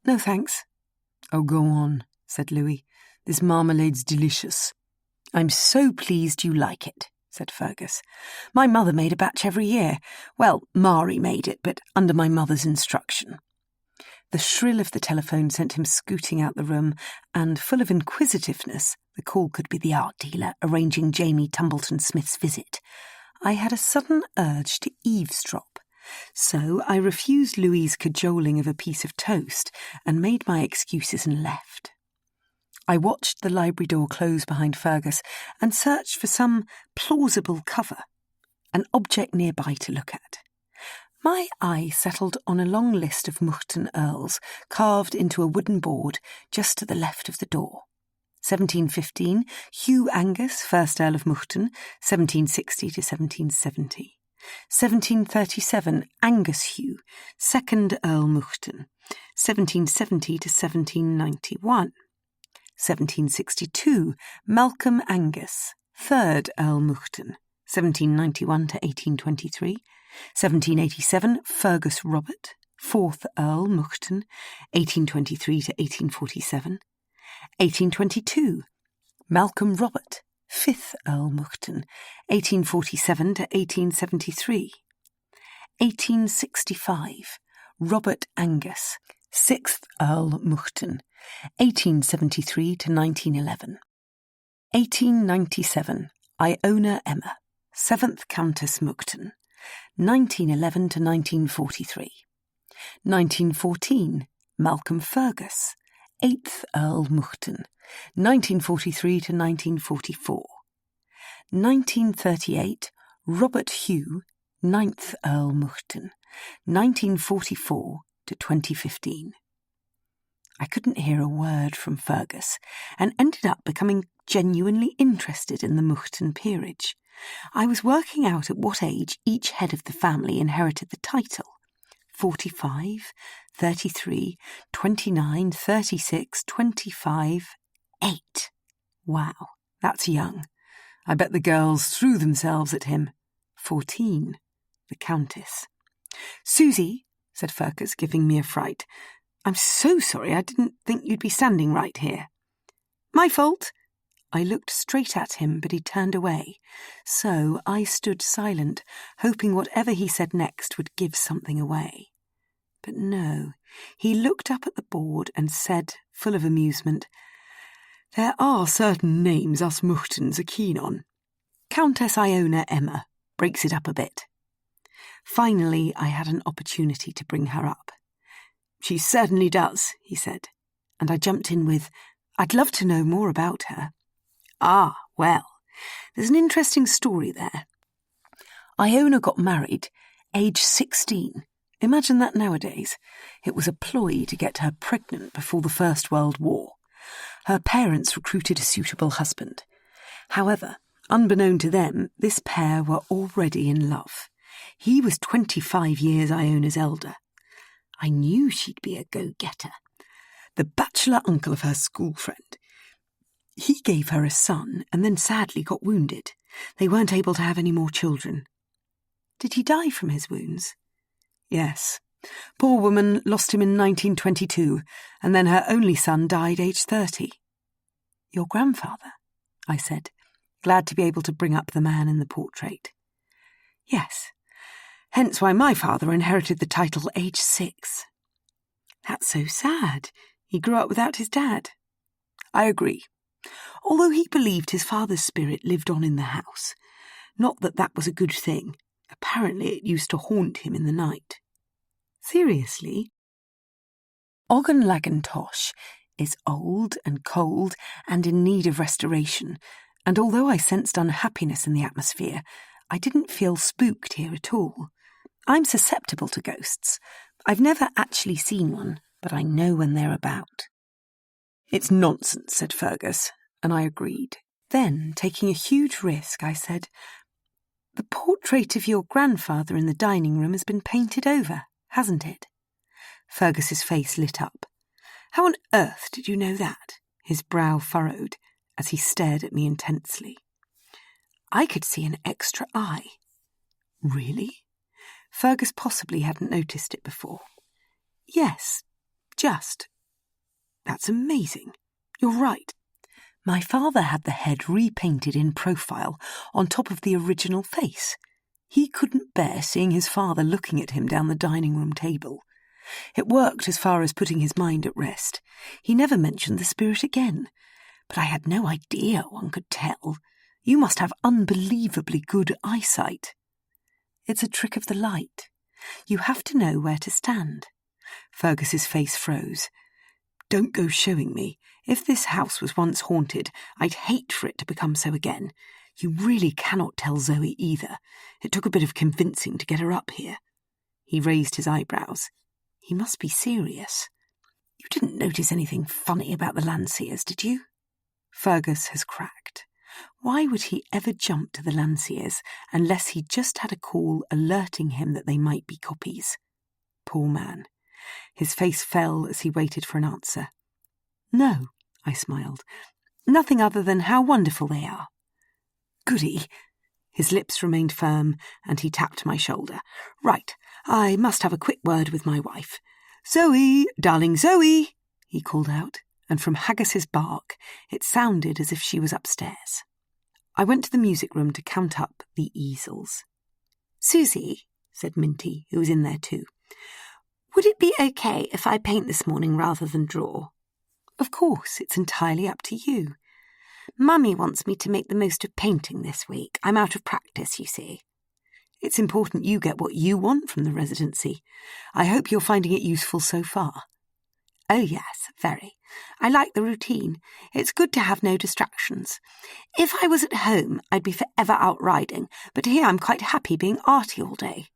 No, thanks. Oh, go on, said Louis. This marmalade's delicious. I'm so pleased you like it, said Fergus. My mother made a batch every year. Well, Mari made it, but under my mother's instruction. The shrill of the telephone sent him scooting out the room, and, full of inquisitiveness, the call could be the art dealer arranging Jamie Tumbleton-Smith's visit. I had a sudden urge to eavesdrop, so I refused Louis's cajoling of a piece of toast and made my excuses and left. I watched the library door close behind Fergus and searched for some plausible cover, an object nearby to look at. My eye settled on a long list of Moughton earls carved into a wooden board just to the left of the door. 1715, Hugh Angus, 1st Earl of Moughton, 1760 to 1770. 1737, Angus Hugh, 2nd Earl Moughton, 1770 to 1791. 1762, Malcolm Angus, 3rd Earl Moughton, 1791 to 1823. 1787, Fergus Robert, 4th Earl Moughton, 1823 to 1847. 1822, Malcolm Robert, 5th Earl Moughton, 1847 to 1873. 1865, Robert Angus, 6th Earl Moughton, 1873 to 1911. 1897, Iona Emma, 7th Countess Moughton, 1911 to 1943. 1914, Malcolm Fergus, 8th Earl Moughton, 1943 to 1944. 1938, Robert Hugh, 9th Earl Moughton, 1944 to 2015. I couldn't hear a word from Fergus and ended up becoming genuinely interested in the Moughton peerage. I was working out at what age each head of the family inherited the title. 45, 33, 29, 36, 25, 8. Wow, that's young. I bet the girls threw themselves at him. 14, the Countess. Susie, said Fergus, giving me a fright. I'm so sorry, I didn't think you'd be standing right here. My fault. I looked straight at him, but he turned away. So I stood silent, hoping whatever he said next would give something away. But no, he looked up at the board and said, full of amusement, There are certain names us Mouchtons are keen on. Countess Iona Emma, breaks it up a bit. Finally, I had an opportunity to bring her up. She certainly does, he said, and I jumped in with, I'd love to know more about her. Ah, well, there's an interesting story there. Iona got married, age 16. Imagine that nowadays. It was a ploy to get her pregnant before the First World War. Her parents recruited a suitable husband. However, unbeknown to them, this pair were already in love. He was 25 years Iona's elder. I knew she'd be a go-getter. The bachelor uncle of her school friend. He gave her a son and then sadly got wounded. They weren't able to have any more children. Did he die from his wounds? Yes. Poor woman lost him in 1922, and then her only son died aged 30. Your grandfather, I said, glad to be able to bring up the man in the portrait. Yes. Hence why my father inherited the title aged 6. That's so sad. He grew up without his dad. I agree. Although he believed his father's spirit lived on in the house. Not that that was a good thing. Apparently it used to haunt him in the night. Seriously? Auchenlagan is old and cold and in need of restoration, and although I sensed unhappiness in the atmosphere, I didn't feel spooked here at all. I'm susceptible to ghosts. I've never actually seen one, but I know when they're about. It's nonsense, said Fergus, and I agreed. Then, taking a huge risk, I said, the portrait of your grandfather in the dining room has been painted over, hasn't it? Fergus's face lit up. How on earth did you know that? His brow furrowed as he stared at me intensely. I could see an extra eye. Really? Fergus possibly hadn't noticed it before. Yes, just. That's amazing. You're right. My father had the head repainted in profile on top of the original face. He couldn't bear seeing his father looking at him down the dining room table. It worked as far as putting his mind at rest. He never mentioned the spirit again. But I had no idea one could tell. You must have unbelievably good eyesight. It's a trick of the light. You have to know where to stand. Fergus's face froze. Don't go showing me. If this house was once haunted, I'd hate for it to become so again. You really cannot tell Zoe either. It took a bit of convincing to get her up here. He raised his eyebrows. He must be serious. You didn't notice anything funny about the Landseers, did you? Fergus has cracked. Why would he ever jump to the Landseers unless he just had a call alerting him that they might be copies? Poor man. His face fell as he waited for an answer. No, I smiled. Nothing other than how wonderful they are. Goody. His lips remained firm, and he tapped my shoulder. Right, I must have a quick word with my wife. Zoe, darling Zoe, he called out, and from Haggis's bark it sounded as if she was upstairs. I went to the music room to count up the easels. Susie, said Minty, who was in there too, would it be okay if I paint this morning rather than draw? Of course, it's entirely up to you. Mummy wants me to make the most of painting this week. I'm out of practice, you see. It's important you get what you want from the residency. I hope you're finding it useful so far. Oh yes, very. I like the routine. It's good to have no distractions. If I was at home, I'd be forever out riding, but here I'm quite happy being arty all day.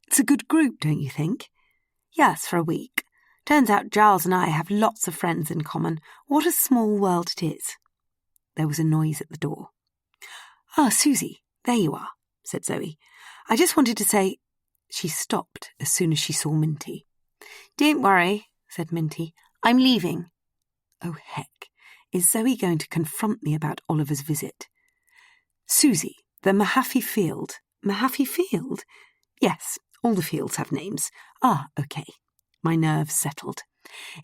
It's a good group, don't you think? Yes, for a week. Turns out Giles and I have lots of friends in common. What a small world it is. There was a noise at the door. Ah, Susie, there you are, said Zoe. I just wanted to say... She stopped as soon as she saw Minty. Don't worry, said Minty. I'm leaving. Oh, heck. Is Zoe going to confront me about Oliver's visit? Susie, the Mahaffey Field. Mahaffey Field? Yes, all the fields have names. Ah, OK. My nerves settled.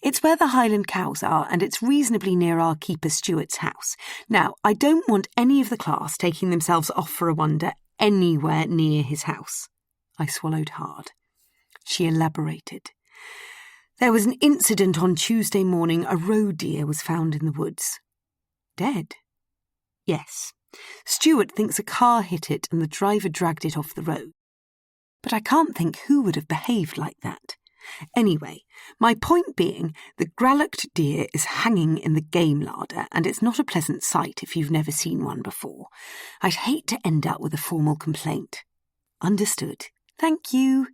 It's where the Highland cows are, and it's reasonably near our keeper Stuart's house. Now, I don't want any of the class taking themselves off for a wander anywhere near his house. I swallowed hard. She elaborated. There was an incident on Tuesday morning. A roe deer was found in the woods. Dead? Yes. Stuart thinks a car hit it and the driver dragged it off the road. But I can't think who would have behaved like that. Anyway, my point being, the grallocked deer is hanging in the game larder, and it's not a pleasant sight if you've never seen one before. I'd hate to end up with a formal complaint. Understood. Thank you.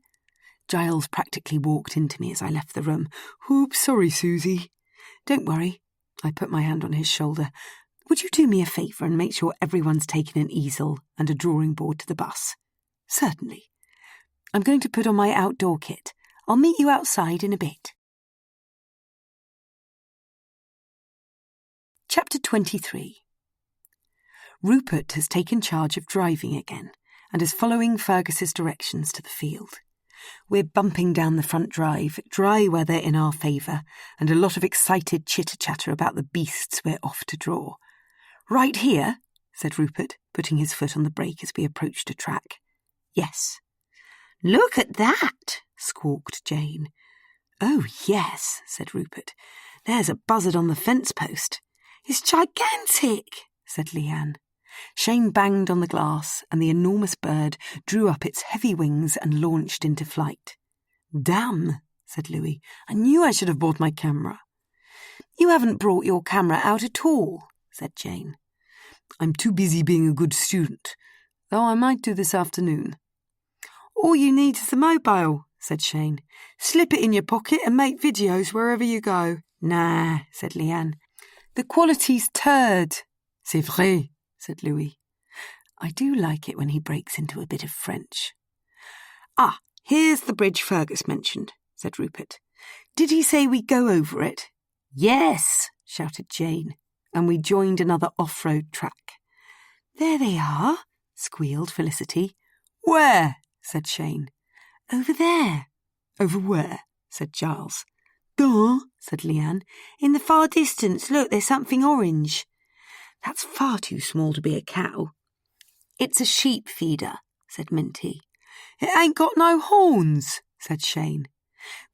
Giles practically walked into me as I left the room. Oops, sorry, Susie. Don't worry. I put my hand on his shoulder. Would you do me a favour and make sure everyone's taken an easel and a drawing board to the bus? Certainly. I'm going to put on my outdoor kit. I'll meet you outside in a bit. Chapter 23. Rupert has taken charge of driving again and is following Fergus's directions to the field. We're bumping down the front drive, dry weather in our favour, and a lot of excited chitter-chatter about the beasts we're off to draw. Right here, said Rupert, putting his foot on the brake as we approached a track. Yes. Look at that, squawked Jane. Oh, yes, said Rupert. There's a buzzard on the fence post. It's gigantic, said Leanne. Shane banged on the glass, and the enormous bird drew up its heavy wings and launched into flight. Damn, said Louis. I knew I should have brought my camera. You haven't brought your camera out at all, said Jane. I'm too busy being a good student, though I might do this afternoon. All you need is the mobile, said Shane. Slip it in your pocket and make videos wherever you go. Nah, said Leanne. The quality's turd. C'est vrai, said Louis. I do like it when he breaks into a bit of French. Ah, here's the bridge Fergus mentioned, said Rupert. Did he say we go over it? Yes, shouted Jane, and we joined another off-road track. There they are, squealed Felicity. Where? Said Shane. Over there. Over where? Said Giles. Duh, said Leanne. In the far distance, look, there's something orange. That's far too small to be a cow. It's a sheep feeder, said Minty. It ain't got no horns, said Shane.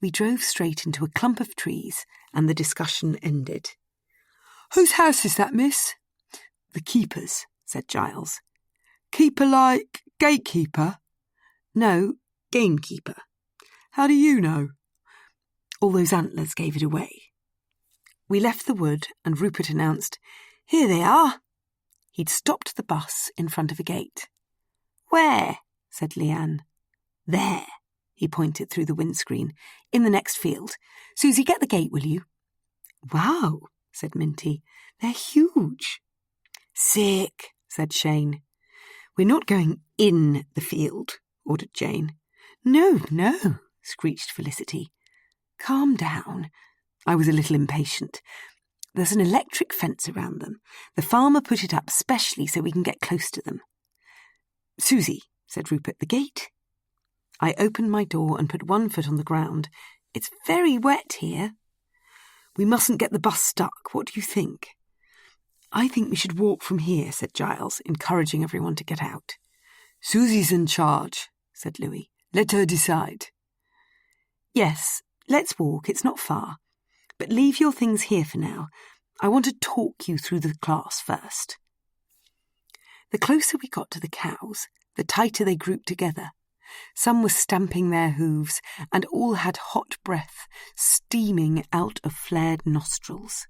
We drove straight into a clump of trees, and the discussion ended. Whose house is that, miss? The keeper's, said Giles. Keeper like gatekeeper? No, gamekeeper. How do you know? All those antlers gave it away. We left the wood, and Rupert announced, Here they are. He'd stopped the bus in front of a gate. Where? Said Leanne. There, he pointed through the windscreen. In the next field. Susie, get the gate, will you? Wow, said Minty. They're huge. Sick, said Shane. We're not going in the field, ordered Jane. No, no, screeched Felicity. Calm down. I was a little impatient. There's an electric fence around them. The farmer put it up specially so we can get close to them. Susie, said Rupert, the gate. I opened my door and put one foot on the ground. It's very wet here. We mustn't get the bus stuck. What do you think? I think we should walk from here, said Giles, encouraging everyone to get out. Susie's in charge, said Louis. Let her decide. Yes, let's walk. It's not far. But leave your things here for now. I want to talk you through the class first. The closer we got to the cows, the tighter they grouped together. Some were stamping their hooves, and all had hot breath steaming out of flared nostrils.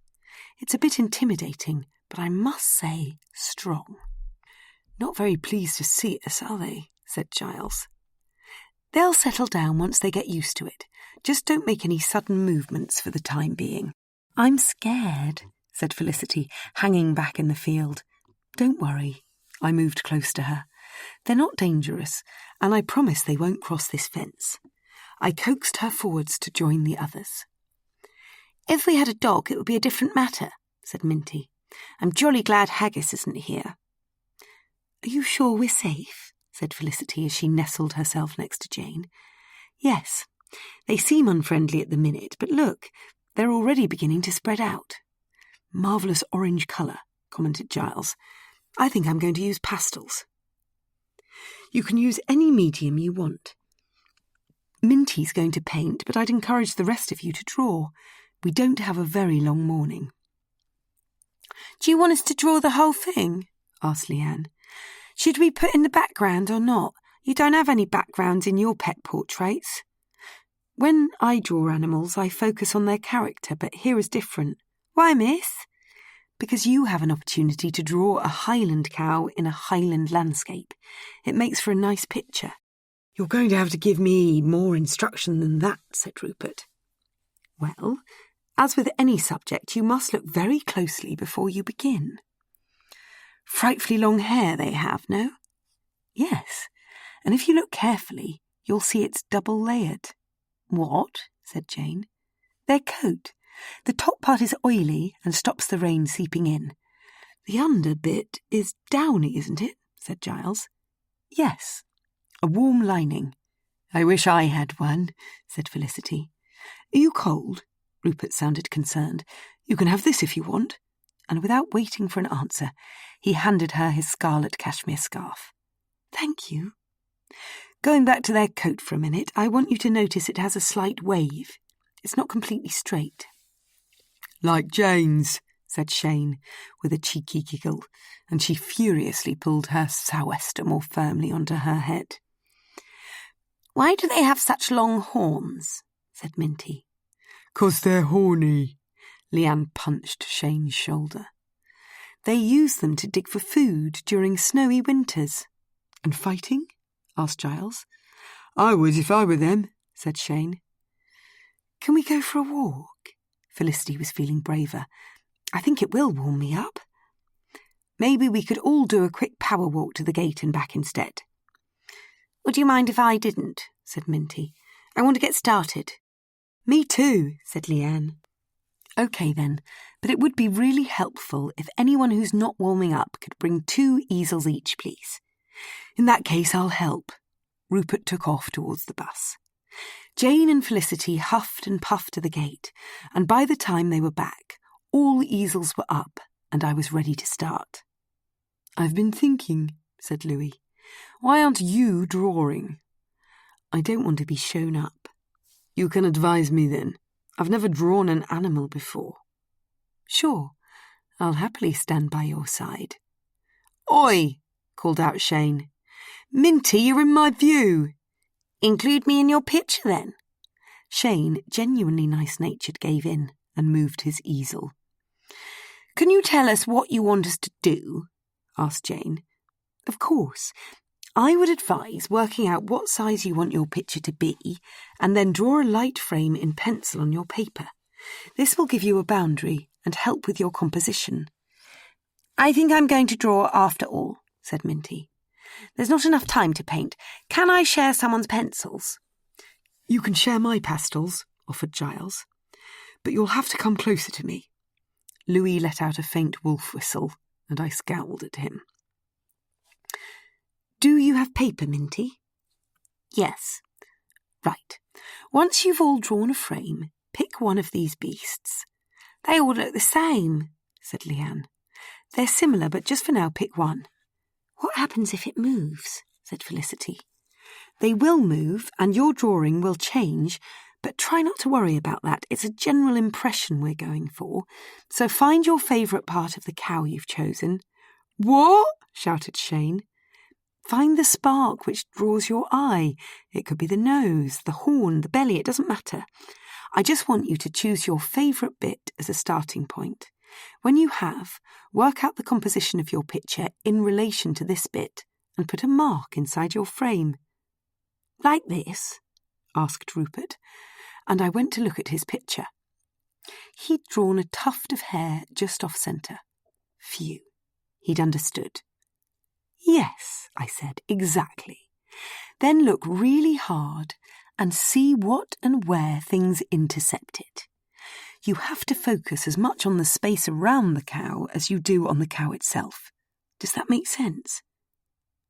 It's a bit intimidating, but I must say strong. Not very pleased to see us, are they? Said Giles. They'll settle down once they get used to it. Just don't make any sudden movements for the time being. I'm scared, said Felicity, hanging back in the field. Don't worry. I moved close to her. They're not dangerous, and I promise they won't cross this fence. I coaxed her forwards to join the others. If we had a dog, it would be a different matter, said Minty. I'm jolly glad Haggis isn't here. Are you sure we're safe? Said Felicity as she nestled herself next to Jane. Yes, they seem unfriendly at the minute, but look, they're already beginning to spread out. Marvellous orange colour, commented Giles. I think I'm going to use pastels. You can use any medium you want. Minty's going to paint, but I'd encourage the rest of you to draw. We don't have a very long morning. Do you want us to draw the whole thing? asked Leanne. Should we put in the background or not? You don't have any backgrounds in your pet portraits. When I draw animals, I focus on their character, but here is different. Why, miss? Because you have an opportunity to draw a Highland cow in a Highland landscape. It makes for a nice picture. You're going to have to give me more instruction than that, said Rupert. Well, as with any subject, you must look very closely before you begin. Frightfully long hair they have, no? Yes, and if you look carefully, you'll see it's double-layered. What? Said Jane. Their coat. The top part is oily and stops the rain seeping in. The under bit is downy, isn't it? Said Giles. Yes, a warm lining. I wish I had one, said Felicity. Are you cold? Rupert sounded concerned. You can have this if you want. And without waiting for an answer, he handed her his scarlet cashmere scarf. Thank you. Going back to their coat for a minute, I want you to notice it has a slight wave. It's not completely straight. Like Jane's, said Shane, with a cheeky giggle, and she furiously pulled her sou'wester more firmly onto her head. Why do they have such long horns? Said Minty. 'Cause they're horny. Leanne punched Shane's shoulder. They use them to dig for food during snowy winters. And fighting? Asked Giles. I would if I were them, said Shane. Can we go for a walk? Felicity was feeling braver. I think it will warm me up. Maybe we could all do a quick power walk to the gate and back instead. Would you mind if I didn't? Said Minty. I want to get started. Me too, said Leanne. OK then, but it would be really helpful if anyone who's not warming up could bring 2 easels each, please. In that case, I'll help. Rupert took off towards the bus. Jane and Felicity huffed and puffed to the gate, and by the time they were back, all easels were up, and I was ready to start. I've been thinking, said Louis. Why aren't you drawing? I don't want to be shown up. You can advise me then. I've never drawn an animal before. Sure, I'll happily stand by your side. Oi, called out Shane. Minty, you're in my view. Include me in your picture, then. Shane, genuinely nice-natured, gave in and moved his easel. Can you tell us what you want us to do? Asked Jane. Of course. I would advise working out what size you want your picture to be and then draw a light frame in pencil on your paper. This will give you a boundary and help with your composition. I think I'm going to draw after all, said Minty. There's not enough time to paint. Can I share someone's pencils? You can share my pastels, offered Giles. But you'll have to come closer to me. Louis let out a faint wolf whistle, and I scowled at him. Do you have paper, Minty? Yes. Right. Once you've all drawn a frame, pick one of these beasts. They all look the same, said Leanne. They're similar, but just for now pick one. What happens if it moves? Said Felicity. They will move, and your drawing will change, but try not to worry about that. It's a general impression we're going for. So find your favourite part of the cow you've chosen. What? Shouted Shane. Find the spark which draws your eye. It could be the nose, the horn, the belly, it doesn't matter. I just want you to choose your favourite bit as a starting point. When you have, work out the composition of your picture in relation to this bit and put a mark inside your frame. Like this? Asked Rupert, and I went to look at his picture. He'd drawn a tuft of hair just off centre. Phew, he'd understood. Yes, I said, exactly. Then look really hard and see what and where things intersected. You have to focus as much on the space around the cow as you do on the cow itself. Does that make sense?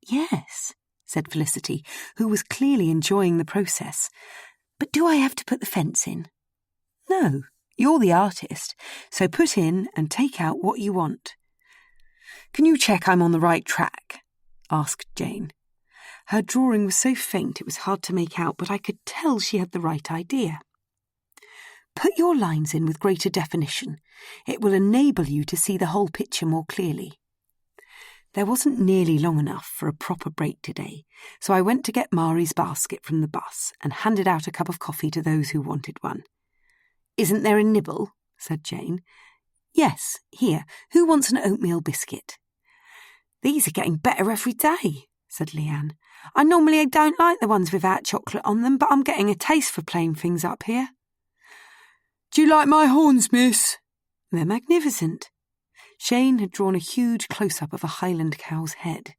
Yes, said Felicity, who was clearly enjoying the process. But do I have to put the fence in? No, you're the artist, so put in and take out what you want. Can you check I'm on the right track? Asked Jane. Her drawing was so faint it was hard to make out, but I could tell she had the right idea. Put your lines in with greater definition. It will enable you to see the whole picture more clearly. There wasn't nearly long enough for a proper break today, so I went to get Mari's basket from the bus and handed out a cup of coffee to those who wanted one. "Isn't there a nibble?" said Jane. "Yes, here. Who wants an oatmeal biscuit?" "These are getting better every day," said Leanne. "I normally don't like the ones without chocolate on them, but I'm getting a taste for plain things up here." "Do you like my horns, miss?" "They're magnificent." Shane had drawn a huge close-up of a Highland cow's head.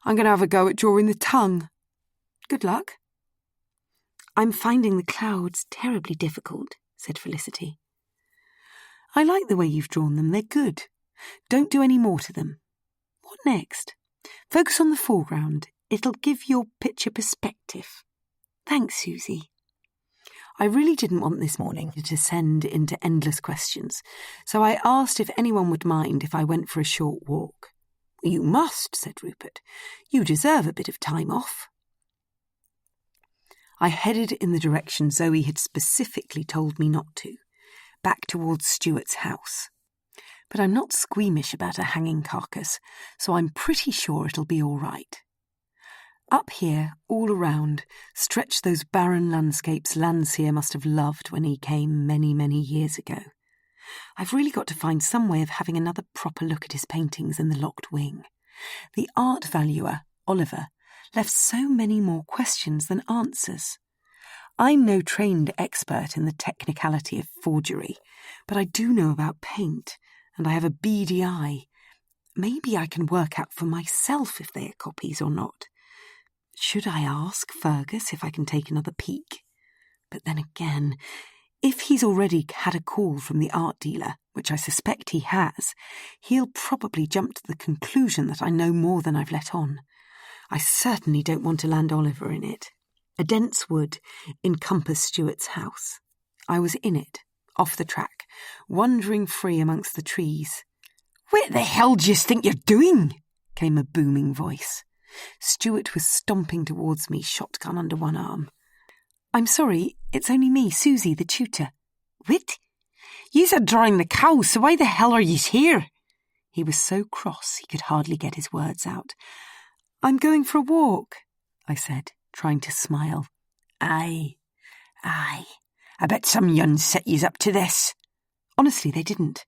"I'm going to have a go at drawing the tongue." "Good luck." "I'm finding the clouds terribly difficult," said Felicity. "I like the way you've drawn them. They're good. Don't do any more to them." "What next?" "Focus on the foreground. It'll give your picture perspective." "Thanks, Susie." I really didn't want this morning to descend into endless questions, so I asked if anyone would mind if I went for a short walk. "You must," said Rupert. "You deserve a bit of time off." I headed in the direction Zoe had specifically told me not to, back towards Stuart's house. But I'm not squeamish about a hanging carcass, so I'm pretty sure it'll be all right. Up here, all around, stretched those barren landscapes Landseer must have loved when he came many, many years ago. I've really got to find some way of having another proper look at his paintings in the locked wing. The art valuer, Oliver, left so many more questions than answers. I'm no trained expert in the technicality of forgery, but I do know about paint, and I have a beady eye. Maybe I can work out for myself if they are copies or not. Should I ask Fergus if I can take another peek? But then again, if he's already had a call from the art dealer, which I suspect he has, he'll probably jump to the conclusion that I know more than I've let on. I certainly don't want to land Oliver in it. A dense wood encompassed Stuart's house. I was in it, off the track, wandering free amongst the trees. "What the hell do you think you're doing?" came a booming voice. Stuart was stomping towards me, shotgun under one arm. "I'm sorry, it's only me, Susie, the tutor." "What? Yous are drawing the cow, so why the hell are yous here?" He was so cross he could hardly get his words out. "I'm going for a walk," I said, trying to smile. Aye. I bet some yuns set yous up to this." Honestly, they didn't.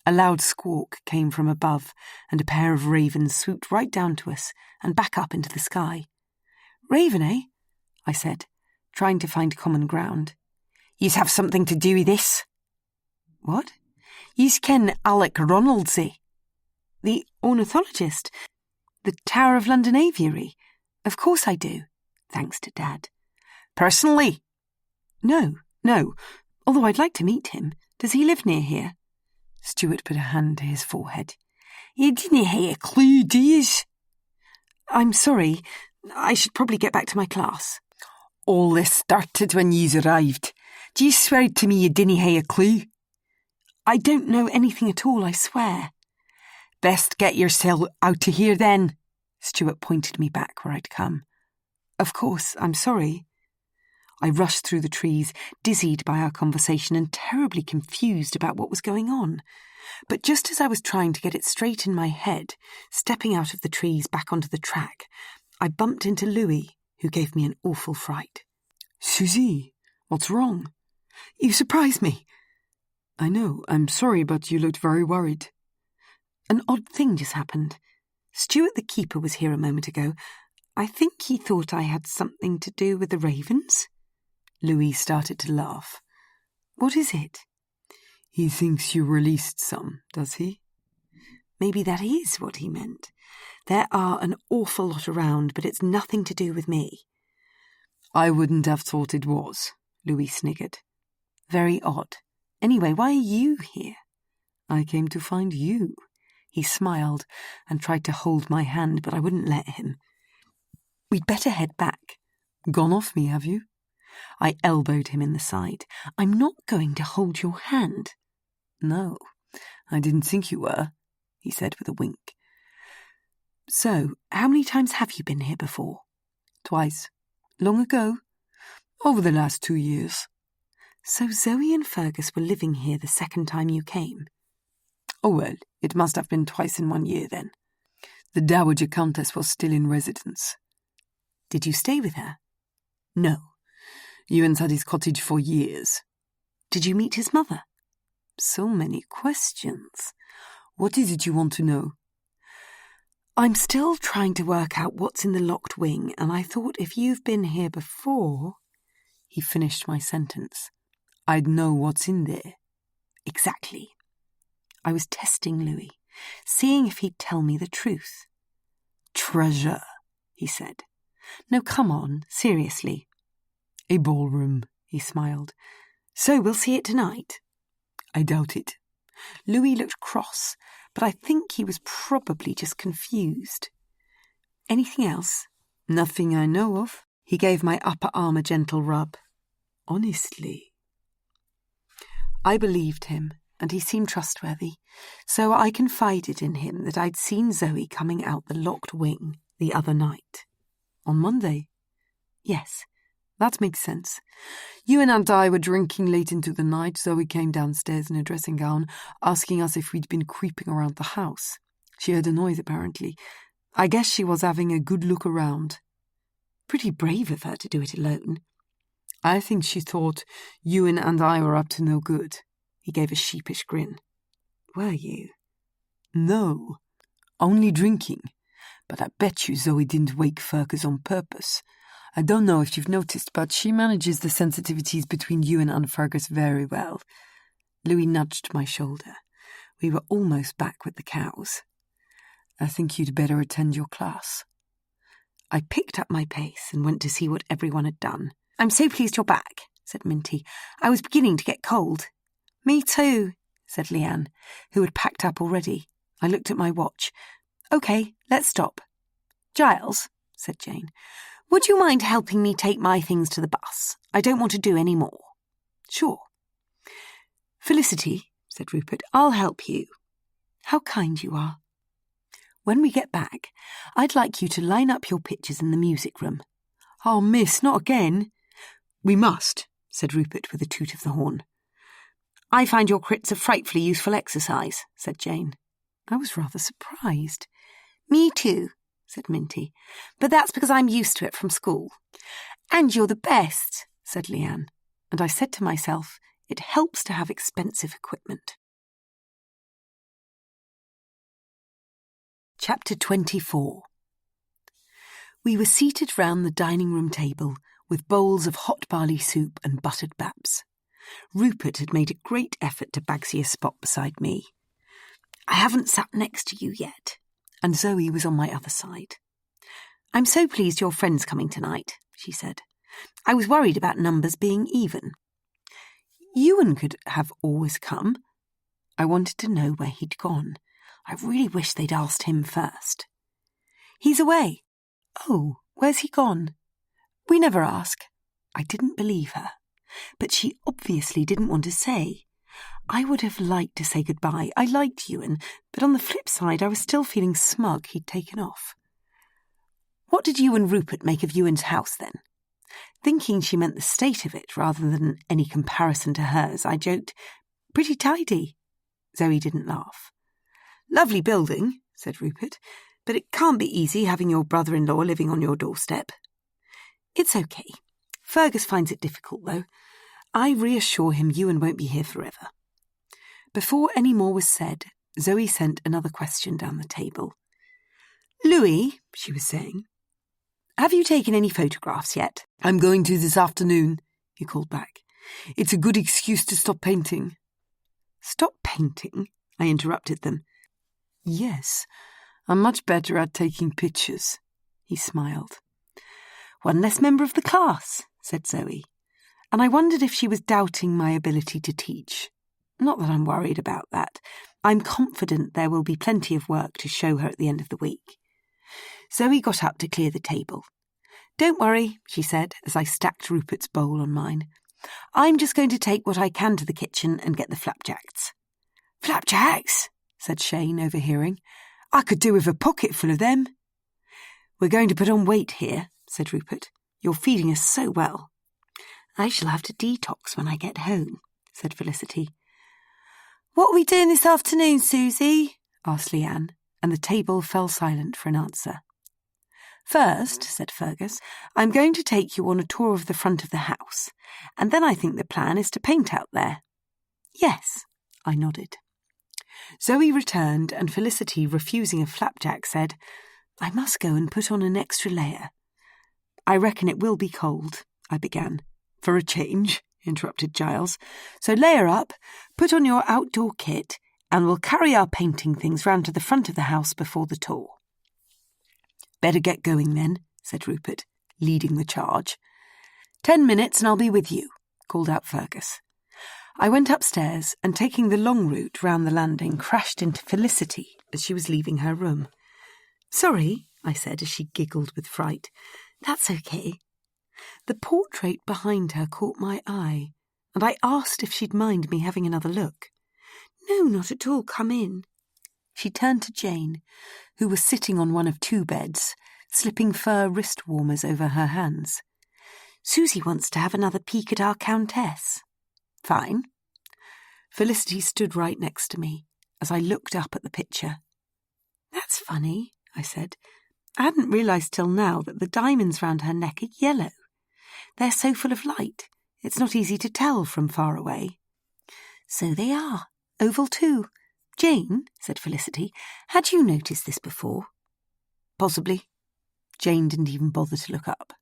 A loud squawk came from above, and a pair of ravens swooped right down to us and back up into the sky. "Raven, eh?" I said, trying to find common ground. "Yous have something to do with this?" "What?" "Yous ken Alec Ronaldsay?" "The ornithologist? The Tower of London Aviary? Of course I do, thanks to Dad." "Personally?" No, although I'd like to meet him. Does he live near here?" Stuart put a hand to his forehead. "You didn't hae a clue, do yous?" "I'm sorry. I should probably get back to my class." "All this started when yous arrived. Do you swear to me you didn't hae a clue?" "I don't know anything at all, I swear." "Best get yourself out of here then." Stuart pointed me back where I'd come. "Of course, I'm sorry." I rushed through the trees, dizzied by our conversation and terribly confused about what was going on. But just as I was trying to get it straight in my head, stepping out of the trees back onto the track, I bumped into Louis, who gave me an awful fright. "Susie, what's wrong?" "You surprised me." "I know, I'm sorry, but you looked very worried." "An odd thing just happened. Stuart the keeper was here a moment ago. I think he thought I had something to do with the ravens." Louis started to laugh. "What is it?" "He thinks you released some, does he?" Maybe that is what he meant. There are an awful lot around, but it's nothing to do with me. "I wouldn't have thought it was," Louis sniggered. "Very odd. Anyway, why are you here?" "I came to find you." He smiled and tried to hold my hand, but I wouldn't let him. "We'd better head back." "Gone off me, have you?" I elbowed him in the side. "I'm not going to hold your hand." "No, I didn't think you were," he said with a wink. "So, how many times have you been here before?" "Twice." "Long ago?" "Over the last 2 years." "So Zoe and Fergus were living here the second time you came?" Oh well, it must have been twice in 1 year then. The Dowager Countess was still in residence. Did you stay with her? No. Ewan's had his cottage for years. Did you meet his mother? So many questions. What is it you want to know? I'm still trying to work out what's in the locked wing, and I thought if you've been here before... He finished my sentence. I'd know what's in there. Exactly. I was testing Louis, seeing if he'd tell me the truth. Treasure, he said. No, come on, seriously. A ballroom, he smiled. So we'll see it tonight? I doubt it. Louis looked cross, but I think he was probably just confused. Anything else? Nothing I know of. He gave my upper arm a gentle rub. Honestly. I believed him, and he seemed trustworthy, so I confided in him that I'd seen Zoe coming out the locked wing the other night. On Monday? Yes. That makes sense. Ewan and I were drinking late into the night. Zoe came downstairs in a dressing gown, asking us if we'd been creeping around the house. She heard a noise, apparently. I guess she was having a good look around. Pretty brave of her to do it alone. I think she thought Ewan and I were up to no good. He gave a sheepish grin. Were you? No, only drinking. But I bet you Zoe didn't wake Fergus on purpose. I don't know if you've noticed, but she manages the sensitivities between Ewan and Fergus very well. Louis nudged my shoulder. We were almost back with the cows. I think you'd better attend your class. I picked up my pace and went to see what everyone had done. I'm so pleased you're back, said Minty. I was beginning to get cold. Me too, said Leanne, who had packed up already. I looked at my watch. OK, let's stop. Giles, said Jane, would you mind helping me take my things to the bus? I don't want to do any more. Sure. Felicity, said Rupert, I'll help you. How kind you are. When we get back, I'd like you to line up your pictures in the music room. Oh, miss, not again. We must, said Rupert with a toot of the horn. I find your crits a frightfully useful exercise, said Jane. I was rather surprised. Me too, said Minty, but that's because I'm used to it from school. And you're the best, said Leanne, and I said to myself, it helps to have expensive equipment. Chapter 24. We were seated round the dining room table with bowls of hot barley soup and buttered baps. Rupert had made a great effort to Bagsy a spot beside me. I haven't sat next to you yet, and Zoe was on my other side. I'm so pleased your friend's coming tonight, she said. I was worried about numbers being even. Ewan could have always come. I wanted to know where he'd gone. I really wish they'd asked him first. He's away. Oh, where's he gone? We never ask. I didn't believe her, but she obviously didn't want to say. I would have liked to say goodbye. I liked Ewan, but on the flip side, I was still feeling smug he'd taken off. What did you and Rupert make of Ewan's house, then? Thinking she meant the state of it rather than any comparison to hers, I joked, pretty tidy. Zoe didn't laugh. Lovely building, said Rupert, but it can't be easy having your brother-in-law living on your doorstep. It's okay. Fergus finds it difficult, though. I reassure him Ewan won't be here forever. Before any more was said, Zoe sent another question down the table. Louis, she was saying, have you taken any photographs yet? I'm going to this afternoon, he called back. It's a good excuse to stop painting. Stop painting? I interrupted them. Yes, I'm much better at taking pictures, he smiled. One less member of the class, said Zoe, and I wondered if she was doubting my ability to teach. Not that I'm worried about that. I'm confident there will be plenty of work to show her at the end of the week. Zoe got up to clear the table. Don't worry, she said, as I stacked Rupert's bowl on mine. I'm just going to take what I can to the kitchen and get the flapjacks. Flapjacks? Said Shane, overhearing. I could do with a pocket full of them. We're going to put on weight here, said Rupert. You're feeding us so well. I shall have to detox when I get home, said Felicity. "What are we doing this afternoon, Susie?" asked Leanne, and the table fell silent for an answer. "First," said Fergus, "I'm going to take you on a tour of the front of the house, and then I think the plan is to paint out there." "Yes," I nodded. Zoe returned, and Felicity, refusing a flapjack, said, "I must go and put on an extra layer." "I reckon it will be cold," I began. "For a change," interrupted Giles. "So layer up, put on your outdoor kit, and we'll carry our painting things round to the front of the house before the tour." "Better get going then," said Rupert, leading the charge. 10 minutes and I'll be with you," called out Fergus. I went upstairs and, taking the long route round the landing, crashed into Felicity as she was leaving her room. "Sorry," I said as she giggled with fright. "That's okay." The portrait behind her caught my eye, and I asked if she'd mind me having another look. "No, not at all. Come in." She turned to Jane, who was sitting on one of 2 beds, slipping fur wrist warmers over her hands. "Susie wants to have another peek at our Countess." "Fine." Felicity stood right next to me as I looked up at the picture. "That's funny," I said. "I hadn't realised till now that the diamonds round her neck are yellow. They're so full of light, it's not easy to tell from far away." "So they are. Oval too. Jane," said Felicity, "had you noticed this before?" "Possibly." Jane didn't even bother to look up.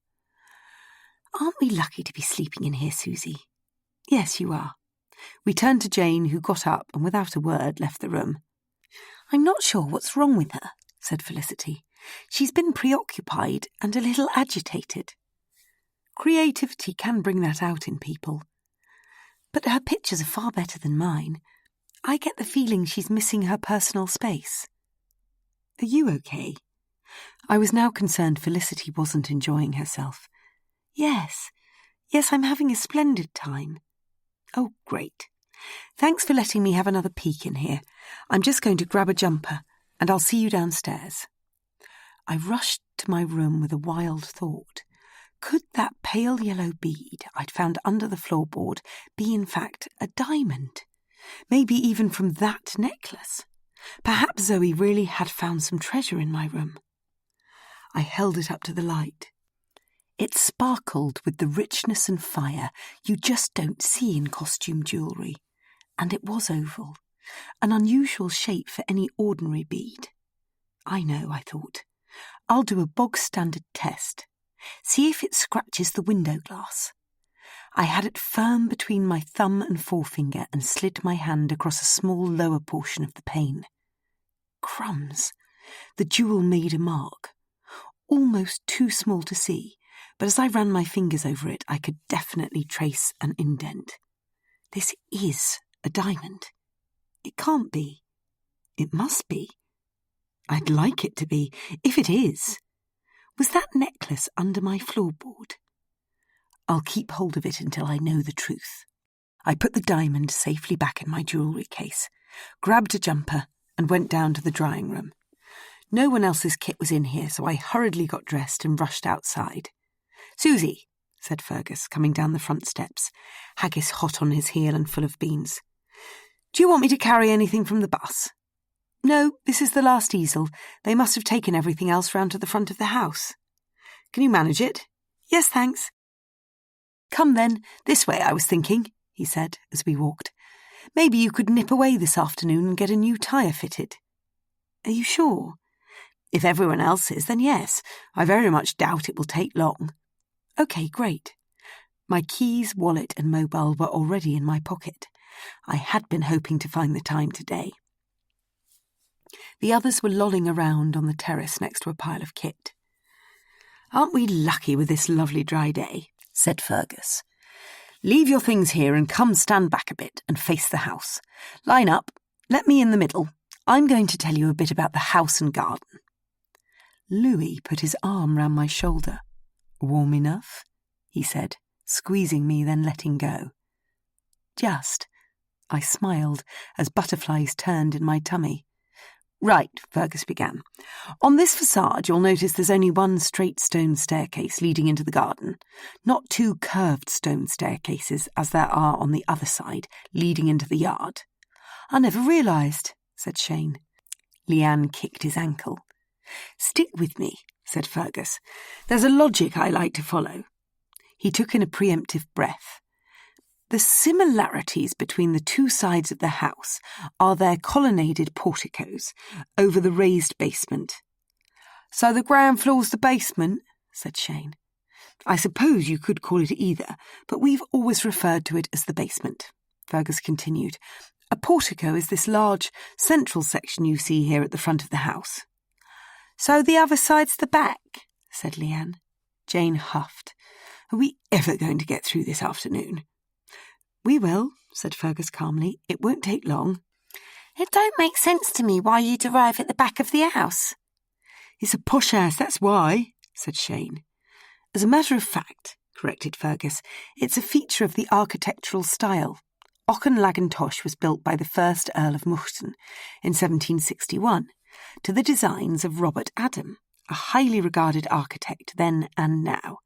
"Aren't we lucky to be sleeping in here, Susie?" "Yes, you are." We turned to Jane, who got up and without a word left the room. "I'm not sure what's wrong with her," said Felicity. "She's been preoccupied and a little agitated." Creativity can bring that out in people. But her pictures are far better than mine. I get the feeling she's missing her personal space. "Are you okay?" I was now concerned Felicity wasn't enjoying herself. Yes, I'm having a splendid time." "Oh, great. Thanks for letting me have another peek in here. I'm just going to grab a jumper, and I'll see you downstairs." I rushed to my room with a wild thought. Could that pale yellow bead I'd found under the floorboard be in fact a diamond? Maybe even from that necklace. Perhaps Zoe really had found some treasure in my room. I held it up to the light. It sparkled with the richness and fire you just don't see in costume jewellery, and it was oval, an unusual shape for any ordinary bead. I know, I thought. I'll do a bog-standard test. See if it scratches the window glass. I had it firm between my thumb and forefinger and slid my hand across a small lower portion of the pane. Crumbs! The jewel made a mark. Almost too small to see, but as I ran my fingers over it, I could definitely trace an indent. This is a diamond. It can't be. It must be. I'd like it to be, if it is. Was that necklace under my floorboard? I'll keep hold of it until I know the truth. I put the diamond safely back in my jewellery case, grabbed a jumper, and went down to the drying room. No one else's kit was in here, so I hurriedly got dressed and rushed outside. "Susie," said Fergus, coming down the front steps, haggis hot on his heel and full of beans. "Do you want me to carry anything from the bus?" "No, this is the last easel. They must have taken everything else round to the front of the house." "Can you manage it?" "Yes, thanks." "Come then, this way I was thinking," he said as we walked. "Maybe you could nip away this afternoon and get a new tyre fitted." "Are you sure?" "If everyone else is, then yes. I very much doubt it will take long." "OK, great." My keys, wallet and mobile were already in my pocket. I had been hoping to find the time today. The others were lolling around on the terrace next to a pile of kit. "Aren't we lucky with this lovely dry day?" said Fergus. "Leave your things here and come stand back a bit and face the house. Line up. Let me in the middle. I'm going to tell you a bit about the house and garden." Louis put his arm round my shoulder. "Warm enough?" he said, squeezing me, then letting go. "Just." I smiled as butterflies turned in my tummy. "Right," Fergus began. "On this facade you'll notice there's only one straight stone staircase leading into the garden, not 2 curved stone staircases as there are on the other side leading into the yard. I never realised, said Shane. Leanne kicked his ankle. Stick with me, said Fergus. There's a logic I like to follow. He took in a preemptive breath. The similarities between the two sides of the house are their colonnaded porticos over the raised basement. So the ground floor's the basement, said Shane. I suppose you could call it either, but we've always referred to it as the basement, Fergus continued. A portico is this large central section you see here at the front of the house. So the other side's the back, said Leanne. Jane huffed. Are we ever going to get through this afternoon? We will, said Fergus calmly. It won't take long. It don't make sense to me why you'd arrive at the back of the house. It's a posh house, that's why, said Shane. As a matter of fact, corrected Fergus, it's a feature of the architectural style. Auchinleck was built by the first Earl of Moughton in 1761 to the designs of Robert Adam, a highly regarded architect then and now.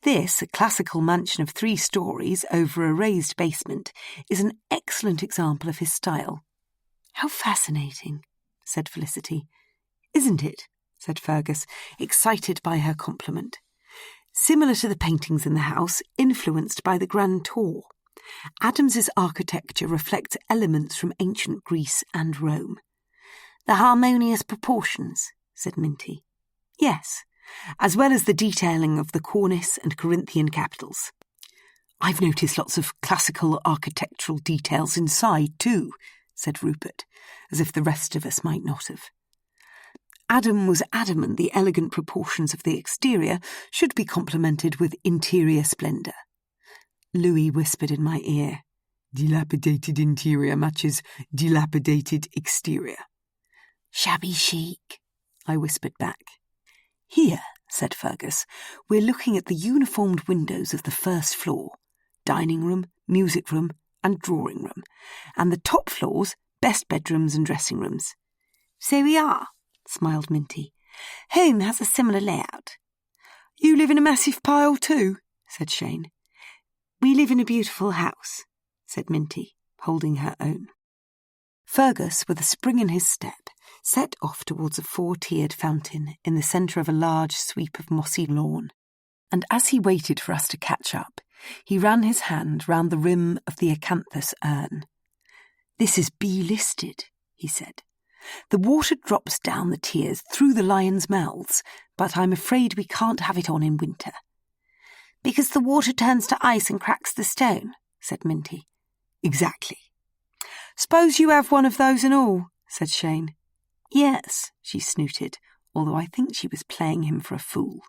This, a classical mansion of 3 stories over a raised basement, is an excellent example of his style. How fascinating, said Felicity. Isn't it? Said Fergus, excited by her compliment. Similar to the paintings in the house, influenced by the Grand Tour. Adams's architecture reflects elements from ancient Greece and Rome. The harmonious proportions, said Minty. Yes, as well as the detailing of the cornice and Corinthian capitals. I've noticed lots of classical architectural details inside too, said Rupert, as if the rest of us might not have. Adam was adamant the elegant proportions of the exterior should be complemented with interior splendour. Louis whispered in my ear, Dilapidated interior matches dilapidated exterior. Shabby chic, I whispered back. Here, said Fergus, we're looking at the uniformed windows of the first floor, dining room, music room and drawing room, and the top floors, best bedrooms and dressing rooms. So we are, smiled Minty. Home has a similar layout. You live in a massive pile too, said Shane. We live in a beautiful house, said Minty, holding her own. Fergus, with a spring in his step, set off towards a 4-tiered fountain in the centre of a large sweep of mossy lawn, and as he waited for us to catch up, he ran his hand round the rim of the acanthus urn. This is B-listed, he said. The water drops down the tiers through the lions' mouths, but I'm afraid we can't have it on in winter. Because the water turns to ice and cracks the stone, said Minty. Exactly. Suppose you have one of those and all, said Shane. Yes, she snooted, although I think she was playing him for a fool.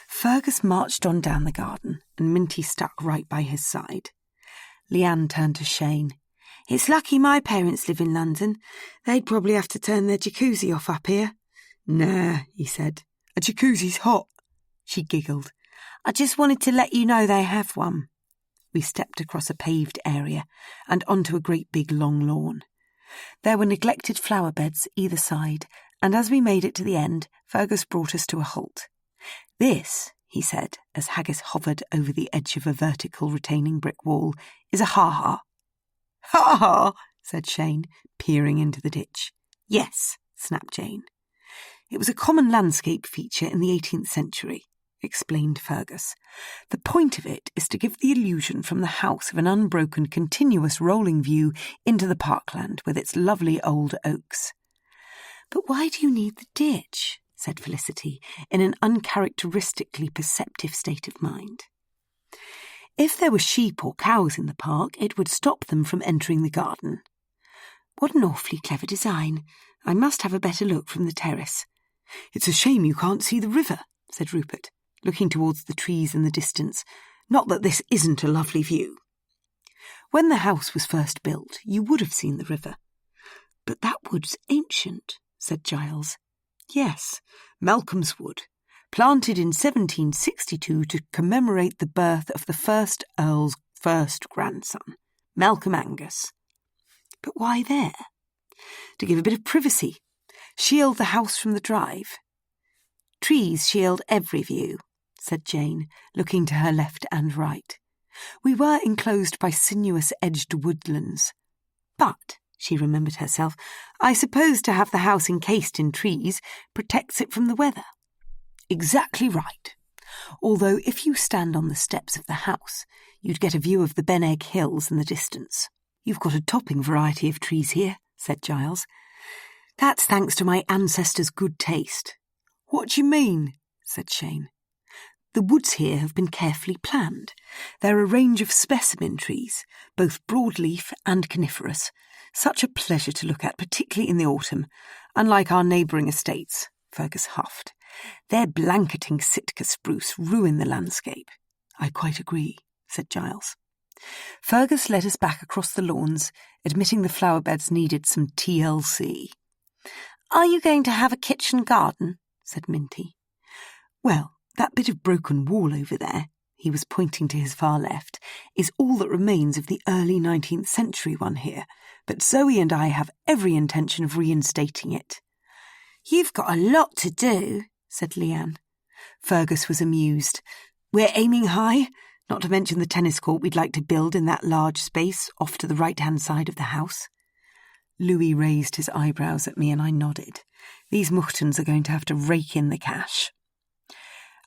Fergus marched on down the garden, and Minty stuck right by his side. Leanne turned to Shane. It's lucky my parents live in London. They'd probably have to turn their jacuzzi off up here. Nah, he said. A jacuzzi's hot. She giggled. I just wanted to let you know they have one. We stepped across a paved area and onto a great big long lawn. There were neglected flower beds either side, and as we made it to the end, Fergus brought us to a halt. This, he said, as Haggis hovered over the edge of a vertical retaining brick wall, is a ha-ha. Ha-ha, said Shane, peering into the ditch. Yes, snapped Jane. It was a common landscape feature in the 18th century, explained Fergus. The point of it is to give the illusion from the house of an unbroken, continuous rolling view into the parkland with its lovely old oaks. But why do you need the ditch? Said Felicity, in an uncharacteristically perceptive state of mind. If there were sheep or cows in the park, it would stop them from entering the garden. What an awfully clever design. I must have a better look from the terrace. It's a shame you can't see the river, said Rupert, looking towards the trees in the distance. Not that this isn't a lovely view. When the house was first built, you would have seen the river. But that wood's ancient, said Giles. Yes, Malcolm's Wood, planted in 1762 to commemorate the birth of the first Earl's first grandson, Malcolm Angus. But why there? To give a bit of privacy, shield the house from the drive. Trees shield every view, said Jane, looking to her left and right. We were enclosed by sinuous edged woodlands. But, she remembered herself. I suppose to have the house encased in trees protects it from the weather. Exactly right. Although if you stand on the steps of the house, you'd get a view of the Ben Egg Hills in the distance. You've got a topping variety of trees here, said Giles. That's thanks to my ancestors' good taste. What do you mean? Said Shane. The woods here have been carefully planned. They're a range of specimen trees, both broadleaf and coniferous. Such a pleasure to look at, particularly in the autumn. Unlike our neighbouring estates, Fergus huffed. Their blanketing Sitka spruce ruin the landscape. I quite agree, said Giles. Fergus led us back across the lawns, admitting the flower beds needed some TLC. Are you going to have a kitchen garden? Said Minty. Well, that bit of broken wall over there, he was pointing to his far left, is all that remains of the early 19th century one here, but Zoe and I have every intention of reinstating it. You've got a lot to do, said Leanne. Fergus was amused. We're aiming high, not to mention the tennis court we'd like to build in that large space off to the right-hand side of the house. Louis raised his eyebrows at me and I nodded. These Muchtons are going to have to rake in the cash.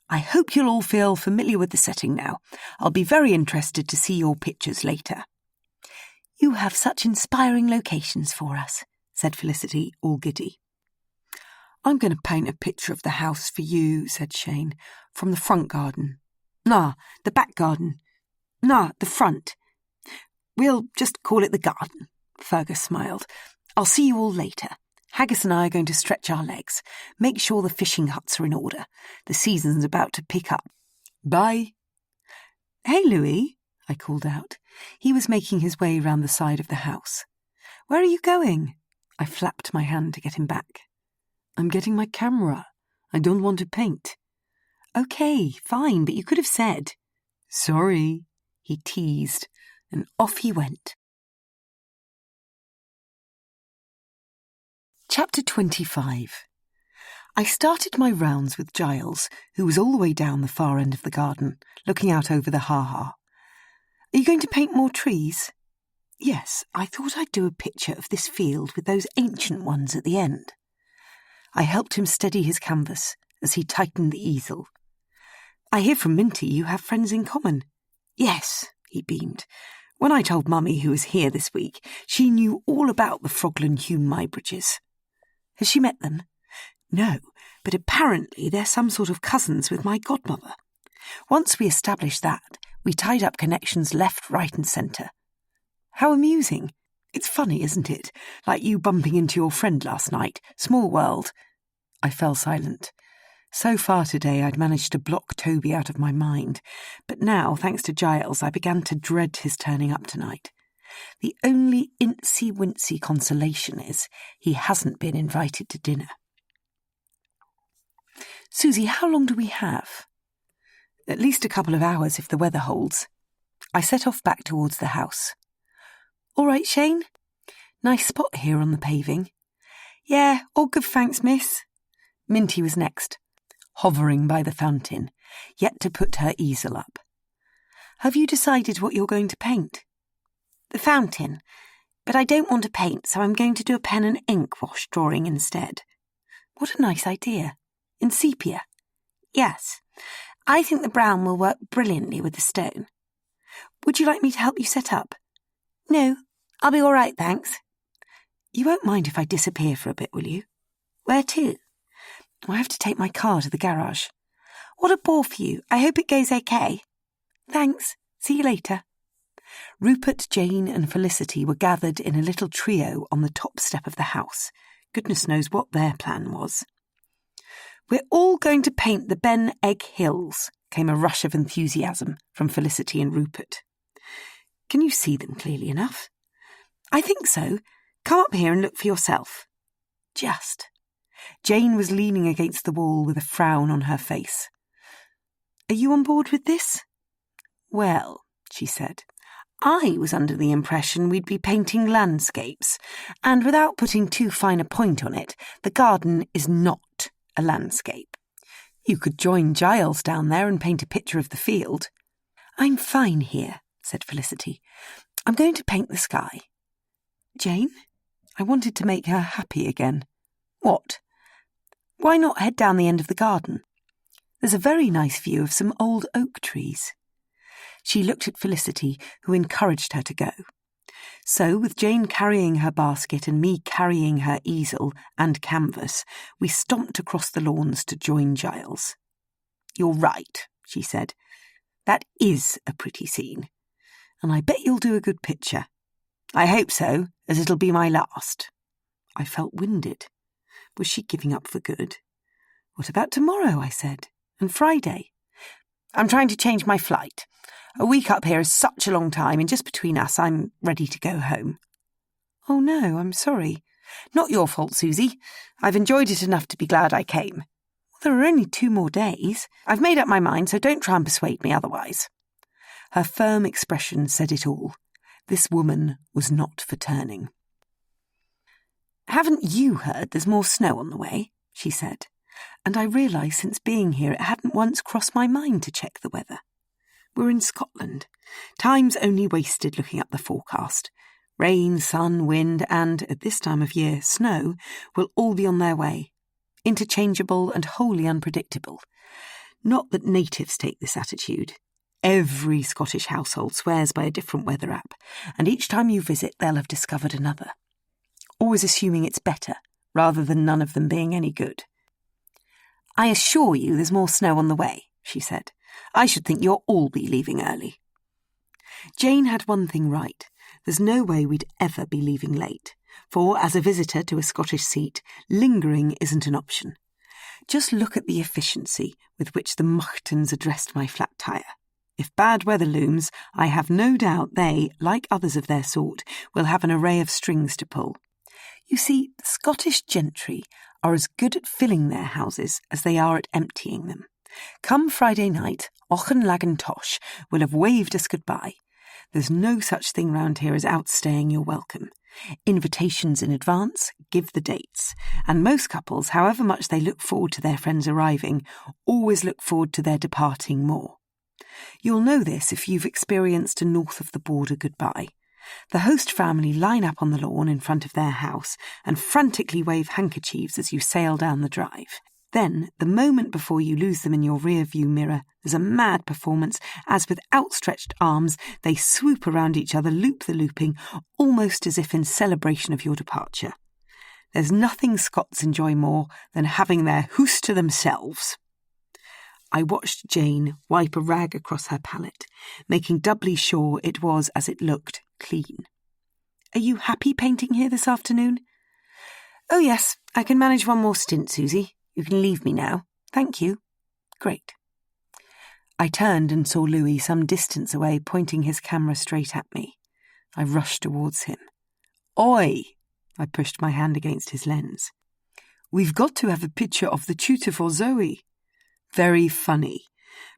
I hope you'll all feel familiar with the setting now. I'll be very interested to see your pictures later. You have such inspiring locations for us, said Felicity, all giddy. I'm going to paint a picture of the house for you, said Shane, from the front garden. Nah, the back garden. Nah, the front. We'll just call it the garden, Fergus smiled. I'll see you all later. Haggis and I are going to stretch our legs. Make sure the fishing huts are in order. The season's about to pick up. Bye. Hey, Louis, I called out. He was making his way round the side of the house. Where are you going? I flapped my hand to get him back. I'm getting my camera. I don't want to paint. Okay, fine, but you could have said. Sorry, he teased, and off he went. Chapter 25. I started my rounds with Giles, who was all the way down the far end of the garden, looking out over the ha-ha. Are you going to paint more trees? Yes, I thought I'd do a picture of this field with those ancient ones at the end. I helped him steady his canvas as he tightened the easel. I hear from Minty you have friends in common. Yes, he beamed. When I told Mummy, who was here this week, she knew all about the Frogland Hume Mybridges. Has she met them? No, but apparently they're some sort of cousins with my godmother. Once we established that, we tied up connections left, right and centre. How amusing. It's funny, isn't it? Like you bumping into your friend last night. Small world. I fell silent. So far today I'd managed to block Toby out of my mind, but now, thanks to Giles, I began to dread his turning up tonight. The only incy-wincy consolation is he hasn't been invited to dinner. Susie, how long do we have? At least a couple of hours if the weather holds. I set off back towards the house. All right, Shane? Nice spot here on the paving. Yeah, all good thanks, miss. Minty was next, hovering by the fountain, yet to put her easel up. Have you decided what you're going to paint? The fountain, but I don't want to paint, so I'm going to do a pen and ink wash drawing instead. What a nice idea. In sepia? Yes. I think the brown will work brilliantly with the stone. Would you like me to help you set up? No, I'll be all right, thanks. You won't mind if I disappear for a bit, will you? Where to? I have to take my car to the garage. What a bore for you. I hope it goes okay. Thanks. See you later. Rupert, Jane and Felicity were gathered in a little trio on the top step of the house. Goodness knows what their plan was. We're all going to paint the Ben Egg Hills, came a rush of enthusiasm from Felicity and Rupert. Can you see them clearly enough? I think so. Come up here and look for yourself. Just. Jane was leaning against the wall with a frown on her face. Are you on board with this? Well, she said, I was under the impression we'd be painting landscapes, and without putting too fine a point on it, the garden is not a landscape. You could join Giles down there and paint a picture of the field. I'm fine here, said Felicity. I'm going to paint the sky. Jane? I wanted to make her happy again. What? Why not head down the end of the garden? There's a very nice view of some old oak trees. She looked at Felicity, who encouraged her to go. So, with Jane carrying her basket and me carrying her easel and canvas, we stomped across the lawns to join Giles. "You're right," she said. "That is a pretty scene. And I bet you'll do a good picture. I hope so, as it'll be my last." I felt winded. Was she giving up for good? "What about tomorrow?" I said. "And Friday?" "I'm trying to change my flight. A week up here is such a long time, and just between us, I'm ready to go home." "Oh no, I'm sorry." "Not your fault, Susie. I've enjoyed it enough to be glad I came." "Well, there are only 2 more days. I've made up my mind, so don't try and persuade me otherwise." Her firm expression said it all. This woman was not for turning. "Haven't you heard there's more snow on the way?" she said. And I realised since being here it hadn't once crossed my mind to check the weather. We're in Scotland. Time's only wasted looking up the forecast. Rain, sun, wind, and, at this time of year, snow will all be on their way. Interchangeable and wholly unpredictable. Not that natives take this attitude. Every Scottish household swears by a different weather app, and each time you visit they'll have discovered another. Always assuming it's better, rather than none of them being any good. "I assure you there's more snow on the way," she said. "I should think you'll all be leaving early." Jane had one thing right. There's no way we'd ever be leaving late, for as a visitor to a Scottish seat, lingering isn't an option. Just look at the efficiency with which the Muchtons addressed my flat tire. If bad weather looms, I have no doubt they, like others of their sort, will have an array of strings to pull. You see, Scottish gentry are as good at filling their houses as they are at emptying them. Come Friday night, Auchenlagan will have waved us goodbye. There's no such thing round here as outstaying your welcome. Invitations in advance, give the dates. And most couples, however much they look forward to their friends arriving, always look forward to their departing more. You'll know this if you've experienced a north of the border goodbye. The host family line up on the lawn in front of their house and frantically wave handkerchiefs as you sail down the drive. Then, the moment before you lose them in your rear-view mirror, there's a mad performance as with outstretched arms they swoop around each other, loop the looping, almost as if in celebration of your departure. There's nothing Scots enjoy more than having their hoose to themselves. I watched Jane wipe a rag across her palette, making doubly sure it was, as it looked, clean. "Are you happy painting here this afternoon?" "Oh yes, I can manage one more stint, Susie. You can leave me now. Thank you." "Great." I turned and saw Louis some distance away, pointing his camera straight at me. I rushed towards him. "Oi!" I pushed my hand against his lens. "We've got to have a picture of the tutor for Zoe." "Very funny,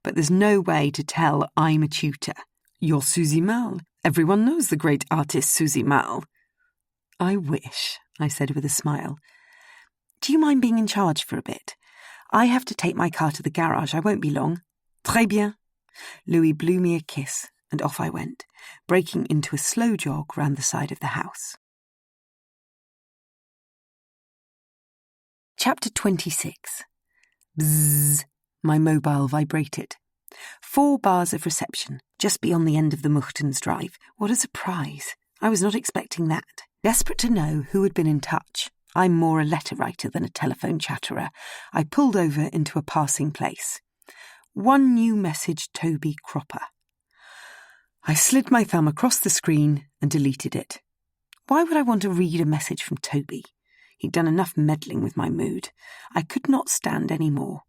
but there's no way to tell I'm a tutor. You're Susie Mal. Everyone knows the great artist Susie Mal." "I wish," I said with a smile. "Do you mind being in charge for a bit? I have to take my car to the garage. I won't be long." "Très bien." Louis blew me a kiss, and off I went, breaking into a slow jog round the side of the house. Chapter 26. Bzzz. My mobile vibrated. 4 bars of reception, just beyond the end of the Muchtons drive. What a surprise. I was not expecting that. Desperate to know who had been in touch. I'm more a letter writer than a telephone chatterer. I pulled over into a passing place. One new message, Toby Cropper. I slid my thumb across the screen and deleted it. Why would I want to read a message from Toby? He'd done enough meddling with my mood. I could not stand any more.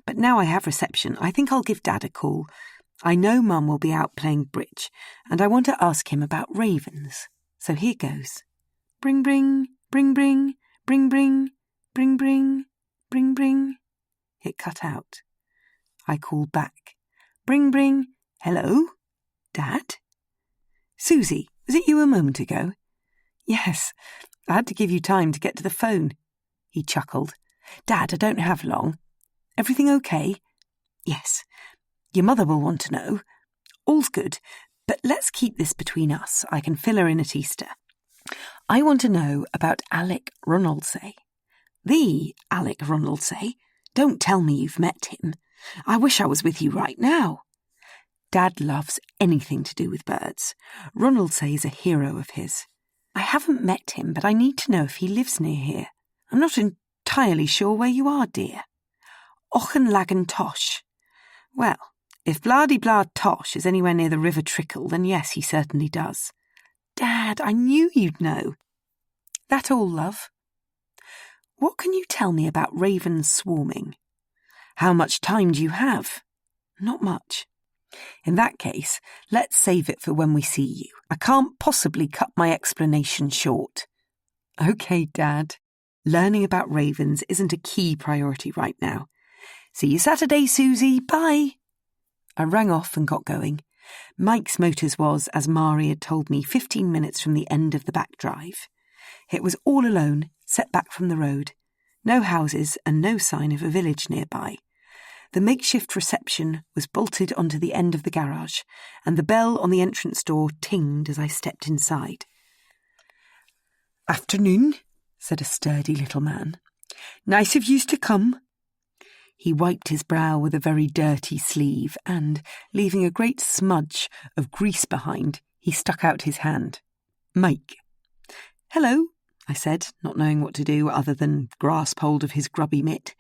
But now I have reception, I think I'll give Dad a call. I know Mum will be out playing bridge, and I want to ask him about ravens. So here goes. Bring, bring, bring, bring, bring, bring, bring, bring, bring, bring. It cut out. I called back. Bring, bring. Hello? Dad? Susie, was it you a moment ago? Yes, I had to give you time to get to the phone. He chuckled. Dad, I don't have long. Everything okay? Yes. Your mother will want to know. All's good, but let's keep this between us. I can fill her in at Easter. I want to know about Alec Ronaldsay. The Alec Ronaldsay. Don't tell me you've met him. I wish I was with you right now. Dad loves anything to do with birds. Ronaldsay is a hero of his. I haven't met him, but I need to know if he lives near here. I'm not entirely sure where you are, dear. Tosh. Well, if Blah-de-Blah Tosh is anywhere near the River Trickle, then yes, he certainly does. Dad, I knew you'd know. That all, love? What can you tell me about ravens swarming? How much time do you have? Not much. In that case, let's save it for when we see you. I can't possibly cut my explanation short. OK, Dad. Learning about ravens isn't a key priority right now. See you Saturday, Susie. Bye. I rang off and got going. Mike's Motors was, as Mari had told me, 15 minutes from the end of the back drive. It was all alone, set back from the road. No houses and no sign of a village nearby. The makeshift reception was bolted onto the end of the garage, and the bell on the entrance door tinged as I stepped inside. "Afternoon," said a sturdy little man. "Nice of yous to come." He wiped his brow with a very dirty sleeve and, leaving a great smudge of grease behind, he stuck out his hand. "Mike." "Hello," I said, not knowing what to do other than grasp hold of his grubby mitt.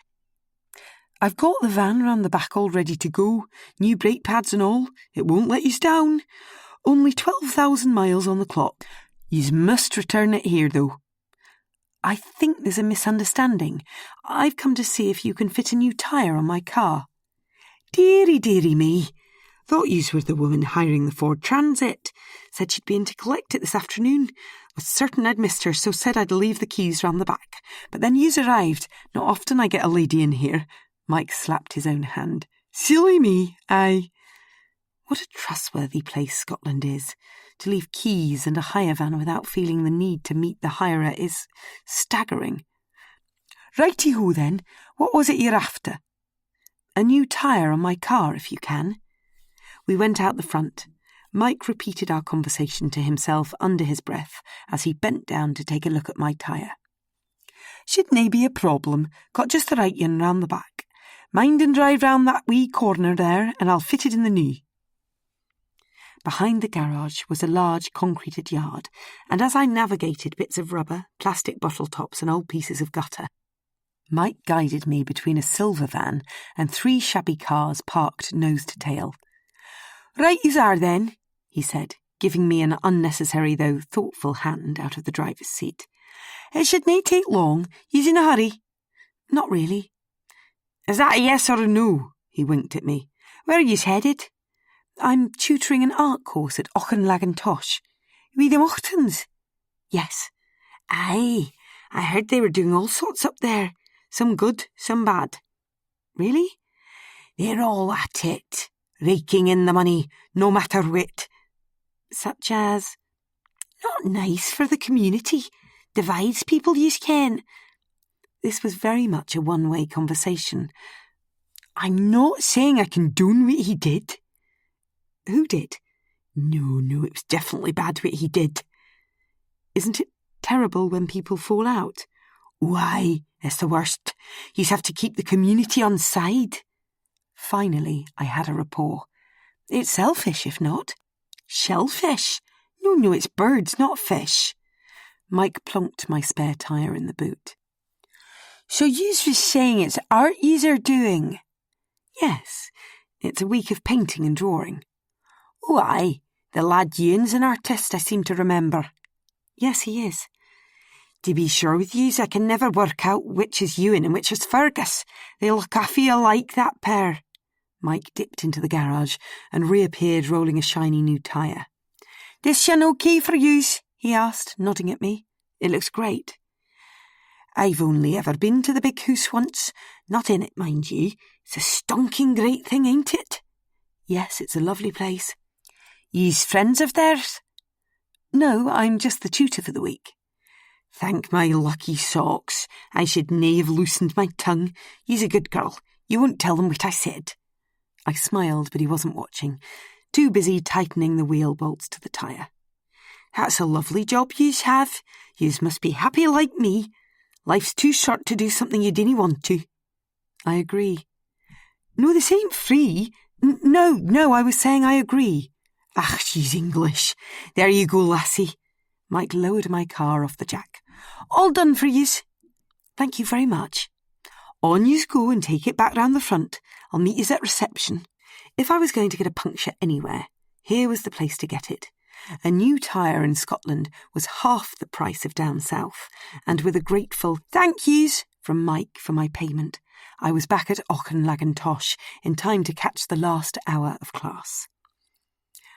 "I've got the van round the back all ready to go, new brake pads and all. It won't let yous down. Only 12,000 miles on the clock. Yous must return it here, though." "I think there's a misunderstanding. I've come to see if you can fit a new tyre on my car." Dearie me. Thought yous were the woman hiring the Ford Transit. Said she'd be in to collect it this afternoon. Was certain I'd missed her, so said I'd leave the keys round the back. But then yous arrived. Not often I get a lady in here." Mike slapped his own hand. "Silly me, aye." What a trustworthy place Scotland is. To leave keys and a hire van without feeling the need to meet the hirer is staggering. "Righty-ho then, what was it you're after?" "A new tyre on my car, if you can." We went out the front. Mike repeated our conversation to himself under his breath as he bent down to take a look at my tyre. "Should nae be a problem. Got just the right one round the back. Mind and drive round that wee corner there, and I'll fit it in the knee." Behind the garage was a large concreted yard, and as I navigated bits of rubber, plastic bottle tops and old pieces of gutter, Mike guided me between a silver van and 3 shabby cars parked nose to tail. "Right yous are then," he said, giving me an unnecessary though thoughtful hand out of the driver's seat. "It should nae take long. Yous in a hurry?" "Not really." "Is that a yes or a no?" He winked at me. "Where are yous headed?" "I'm tutoring an art course at Tosh." "Wi' the Mochtons?" "Yes." "Aye, I heard they were doing all sorts up there. Some good, some bad." "Really?" "They're all at it, raking in the money, no matter whit." "Such as?" "Not nice for the community. Divides people, yous ken." This was very much a one-way conversation. "I'm not saying I condone what he did." "Who did?" No, it was definitely bad what he did." "Isn't it terrible when people fall out?" "Why, it's the worst. You have to keep the community on side." Finally, I had a rapport. "It's selfish, if not." "Shellfish? No, it's birds, not fish." Mike plonked my spare tyre in the boot. "So yous was saying it's art yous are doing?" "Yes, it's a week of painting and drawing." "Oh, aye, the lad Ewan's an artist, I seem to remember." "Yes, he is." "To be sure with yous, I can never work out which is Ewan and which is Fergus. They look awfully alike, that pair." Mike dipped into the garage and reappeared rolling a shiny new tyre. "This shun okay for yous?" he asked, nodding at me. "It looks great." "I've only ever been to the big house once. Not in it, mind ye. It's a stonking great thing, ain't it?" "Yes, it's a lovely place." "Yous friends of theirs?" "No, I'm just the tutor for the week." "Thank my lucky socks. I should nae have loosened my tongue. Yous a good girl. You won't tell them what I said." I smiled, but he wasn't watching, too busy tightening the wheel bolts to the tyre. That's a lovely job yous have. Yous must be happy like me. Life's too short to do something you didn't want to. I agree. No, this ain't free. No, I was saying I agree. Ach, she's English. There you go, lassie. Mike lowered my car off the jack. All done for yous. Thank you very much. On yous go and take it back round the front. I'll meet yous at reception. If I was going to get a puncture anywhere, here was the place to get it. A new tyre in Scotland was half the price of down south, and with a grateful thank yous from Mike for my payment, I was back at Auchinleck in time to catch the last hour of class.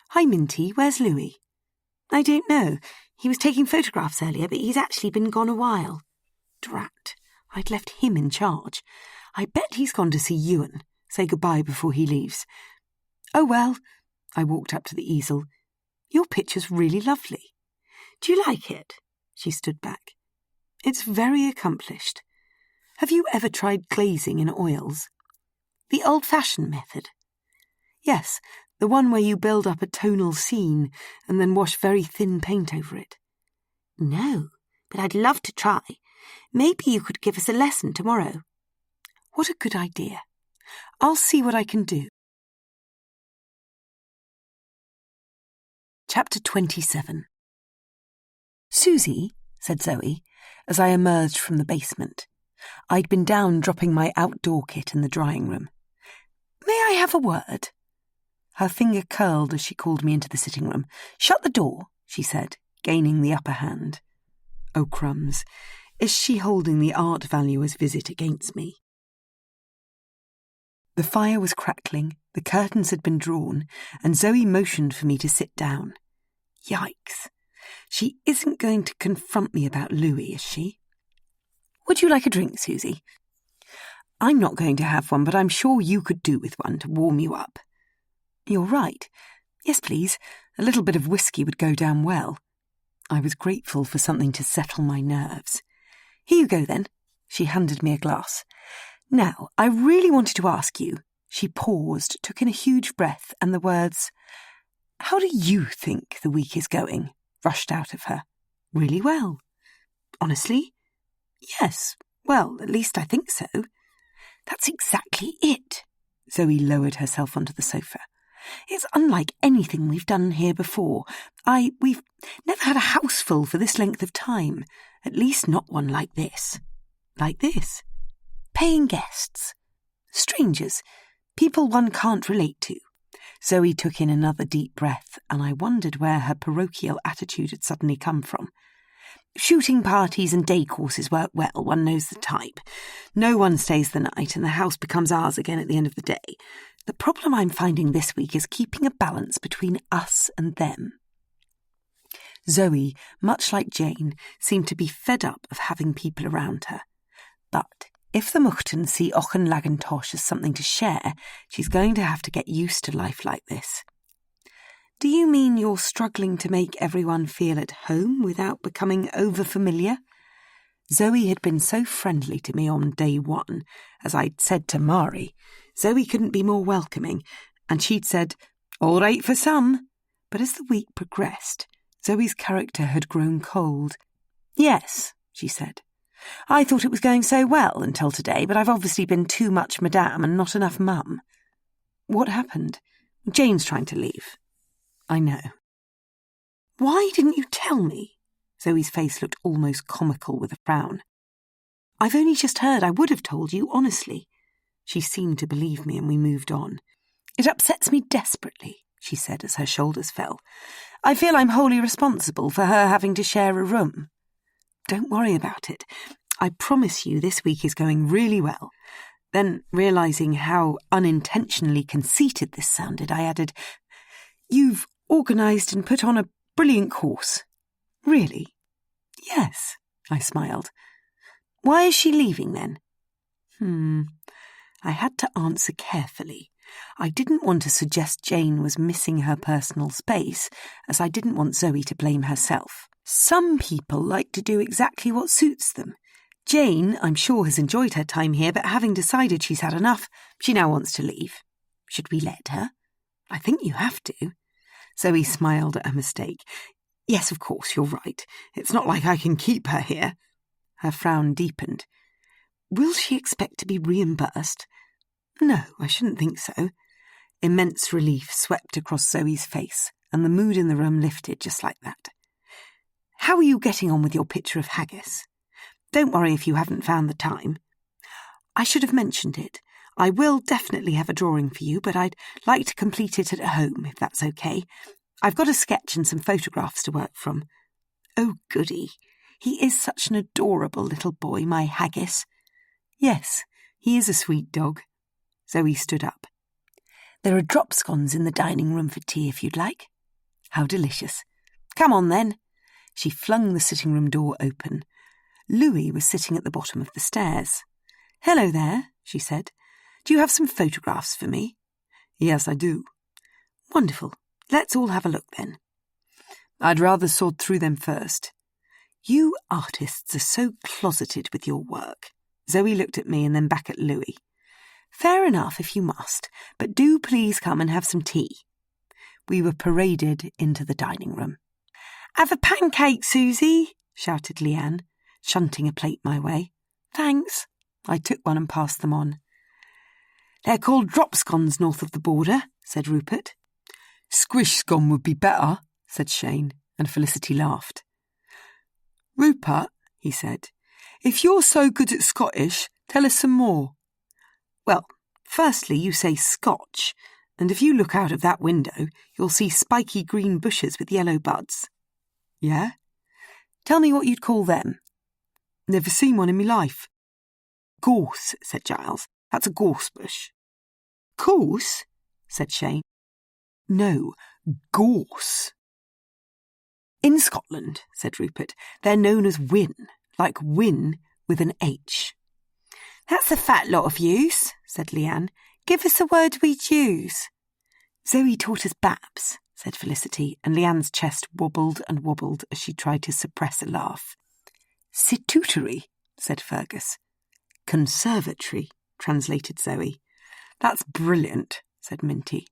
Hi, Minty, where's Louis? I don't know. He was taking photographs earlier, but he's actually been gone a while. Drat, I'd left him in charge. I bet he's gone to see Ewan. Say goodbye before he leaves. Oh, well, I walked up to the easel. Your picture's really lovely. Do you like it? She stood back. It's very accomplished. Have you ever tried glazing in oils? The old-fashioned method? Yes, the one where you build up a tonal scene and then wash very thin paint over it. No, but I'd love to try. Maybe you could give us a lesson tomorrow. What a good idea. I'll see what I can do. Chapter 27. Susie, said Zoe, as I emerged from the basement. I'd been down dropping my outdoor kit in the drying room. May I have a word? Her finger curled as she called me into the sitting room. Shut the door, she said, gaining the upper hand. Oh, crumbs. Is she holding the art valuer's visit against me? The fire was crackling, the curtains had been drawn, and Zoe motioned for me to sit down. Yikes. She isn't going to confront me about Louis, is she? Would you like a drink, Susie? I'm not going to have one, but I'm sure you could do with one to warm you up. You're right. Yes, please. A little bit of whiskey would go down well. I was grateful for something to settle my nerves. Here you go, then. She handed me a glass. Now, I really wanted to ask you. She paused, took in a huge breath, and the words, how do you think the week is going? Rushed out of her. Really well. Honestly? Yes. Well, at least I think so. That's exactly it. Zoe lowered herself onto the sofa. It's unlike anything we've done here before. We've never had a house full for this length of time. At least not one like this. Like this. Paying guests. Strangers. People one can't relate to. Zoe took in another deep breath, and I wondered where her parochial attitude had suddenly come from. Shooting parties and day courses work well, one knows the type. No one stays the night, and the house becomes ours again at the end of the day. The problem I'm finding this week is keeping a balance between us and them. Zoe, much like Jane, seemed to be fed up of having people around her. But if the Muchtons see Auchinleck as something to share, she's going to have to get used to life like this. Do you mean you're struggling to make everyone feel at home without becoming over-familiar? Zoe had been so friendly to me on day one. As I'd said to Mari, Zoe couldn't be more welcoming, and she'd said, all right for some. But as the week progressed, Zoe's character had grown cold. Yes, she said. I thought it was going so well until today, but I've obviously been too much madame and not enough mum. What happened? Jane's trying to leave. I know. Why didn't you tell me? Zoe's face looked almost comical with a frown. I've only just heard. I would have told you, honestly. She seemed to believe me, and we moved on. It upsets me desperately, she said as her shoulders fell. I feel I'm wholly responsible for her having to share a room. Don't worry about it. I promise you this week is going really well. Then, realising how unintentionally conceited this sounded, I added, You've organised and put on a brilliant course. Really? Yes, I smiled. Why is she leaving then? I had to answer carefully. I didn't want to suggest Jane was missing her personal space, as I didn't want Zoe to blame herself. Some people like to do exactly what suits them. Jane, I'm sure, has enjoyed her time here, but having decided she's had enough, she now wants to leave. Should we let her? I think you have to. Zoe smiled at her mistake. Yes, of course, you're right. It's not like I can keep her here. Her frown deepened. Will she expect to be reimbursed? No, I shouldn't think so. Immense relief swept across Zoe's face, and the mood in the room lifted just like that. How are you getting on with your picture of haggis? Don't worry if you haven't found the time. I should have mentioned it. I will definitely have a drawing for you, but I'd like to complete it at home, if that's okay. I've got a sketch and some photographs to work from. Oh, goody. He is such an adorable little boy, my haggis. Yes, he is a sweet dog. Zoe stood up. There are drop scones in the dining room for tea if you'd like. How delicious. Come on then. She flung the sitting room door open. Louis was sitting at the bottom of the stairs. Hello there, she said. Do you have some photographs for me? Yes, I do. Wonderful. Let's all have a look then. I'd rather sort through them first. You artists are so closeted with your work. Zoe looked at me and then back at Louis. Fair enough if you must, but do please come and have some tea. We were paraded into the dining room. Have a pancake, Susie, shouted Leanne, shunting a plate my way. Thanks. I took one and passed them on. They're called drop scones north of the border, said Rupert. Squish scone would be better, said Shane, and Felicity laughed. Rupert, he said, if you're so good at Scottish, tell us some more. Well, firstly you say Scotch, and if you look out of that window, you'll see spiky green bushes with yellow buds. Yeah? Tell me what you'd call them. Never seen one in me life. Gorse, said Giles. That's a gorse bush. Gorse? Said Shane. No, gorse. In Scotland, said Rupert, they're known as whin, like win with an H. That's a fat lot of use, said Leanne. Give us a word we'd use. Zoe taught us Babs, said Felicity, and Leanne's chest wobbled and wobbled as she tried to suppress a laugh. Situtory, said Fergus. Conservatory, translated Zoe. That's brilliant, said Minty.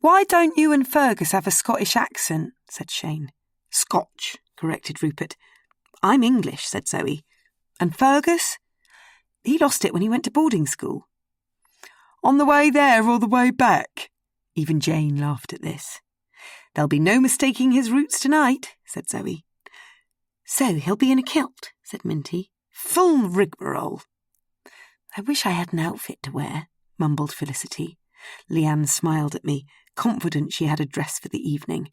Why don't you and Fergus have a Scottish accent, said Shane. Scotch, corrected Rupert. I'm English, said Zoe. And Fergus? He lost it when he went to boarding school. On the way there or the way back? Even Jane laughed at this. There'll be no mistaking his roots tonight, said Zoe. So he'll be in a kilt, said Minty. Full rigmarole. I wish I had an outfit to wear, mumbled Felicity. Leanne smiled at me, confident she had a dress for the evening.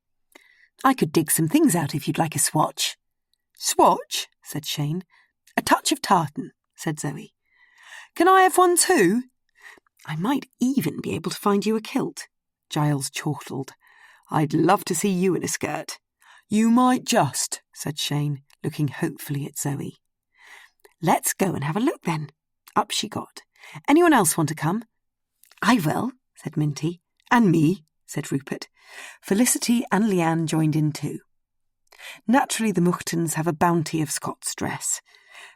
I could dig some things out if you'd like a swatch. Swatch, said Shane. A touch of tartan, said Zoe. Can I have one too? I might even be able to find you a kilt. Giles chortled. I'd love to see you in a skirt. You might just, said Shane, looking hopefully at Zoe. Let's go and have a look then. Up she got. Anyone else want to come? I will, said Minty. And me, said Rupert. Felicity and Leanne joined in too. Naturally the Muchtons have a bounty of Scots dress.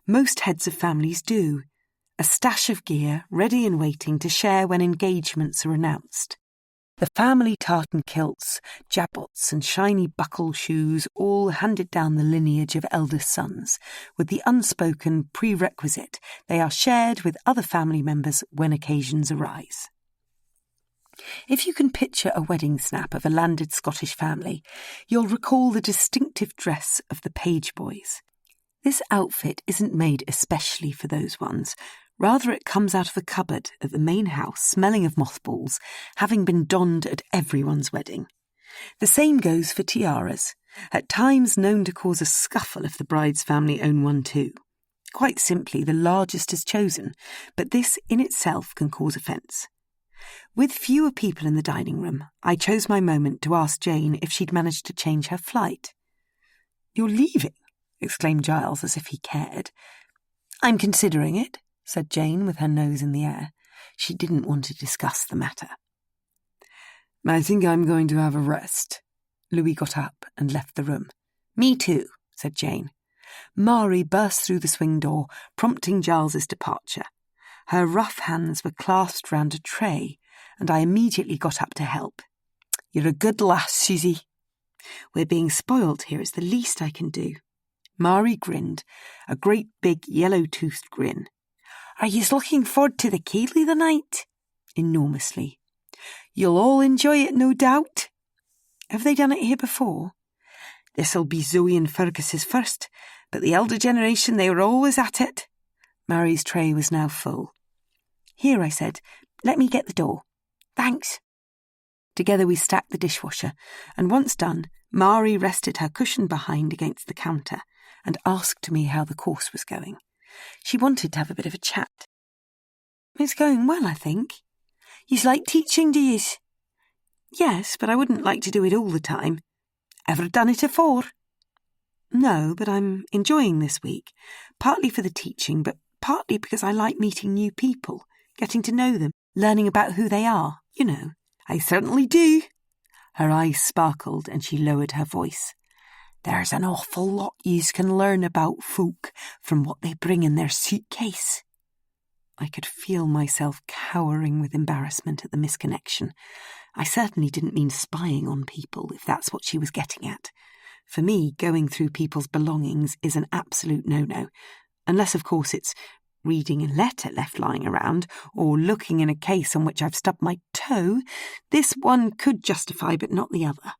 Most heads of families do. A stash of gear ready and waiting to share when engagements are announced. The family tartan kilts, jabots and shiny buckle shoes all handed down the lineage of eldest sons, with the unspoken prerequisite they are shared with other family members when occasions arise. If you can picture a wedding snap of a landed Scottish family, you'll recall the distinctive dress of the page boys. This outfit isn't made especially for those ones. Rather, it comes out of a cupboard at the main house, smelling of mothballs, having been donned at everyone's wedding. The same goes for tiaras, at times known to cause a scuffle if the bride's family own one too. Quite simply, the largest is chosen, but this in itself can cause offence. With fewer people in the dining room, I chose my moment to ask Jane if she'd managed to change her flight. "You're leaving?" exclaimed Giles as if he cared. "I'm considering it," said Jane with her nose in the air. She didn't want to discuss the matter. "I think I'm going to have a rest." Louis got up and left the room. "Me too," said Jane. Mari burst through the swing door, prompting Giles's departure. Her rough hands were clasped round a tray, and I immediately got up to help. "You're a good lass, Susie." We're being spoilt here. It's the least I can do. Mari grinned, a great big yellow-toothed grin. Are yous looking forward to the Cayley the night? Enormously. You'll all enjoy it, no doubt. Have they done it here before? This'll be Zoe and Fergus's first, but the elder generation, they were always at it. Mari's tray was now full. Here, I said, let me get the door. Thanks. Together we stacked the dishwasher, and once done, Mari rested her cushion behind against the counter and asked me how the course was going. She wanted to have a bit of a chat. It's going well, I think. Yous like teaching, do yous? Yes, but I wouldn't like to do it all the time. Ever done it afore? No, but I'm enjoying this week, partly for the teaching, but partly because I like meeting new people, getting to know them, learning about who they are, you know. I certainly do. Her eyes sparkled and she lowered her voice. There's an awful lot yous can learn about folk from what they bring in their suitcase. I could feel myself cowering with embarrassment at the misconnection. I certainly didn't mean spying on people, if that's what she was getting at. For me, going through people's belongings is an absolute no-no, unless, of course, it's reading a letter left lying around or looking in a case on which I've stubbed my toe. This one could justify, but not the other.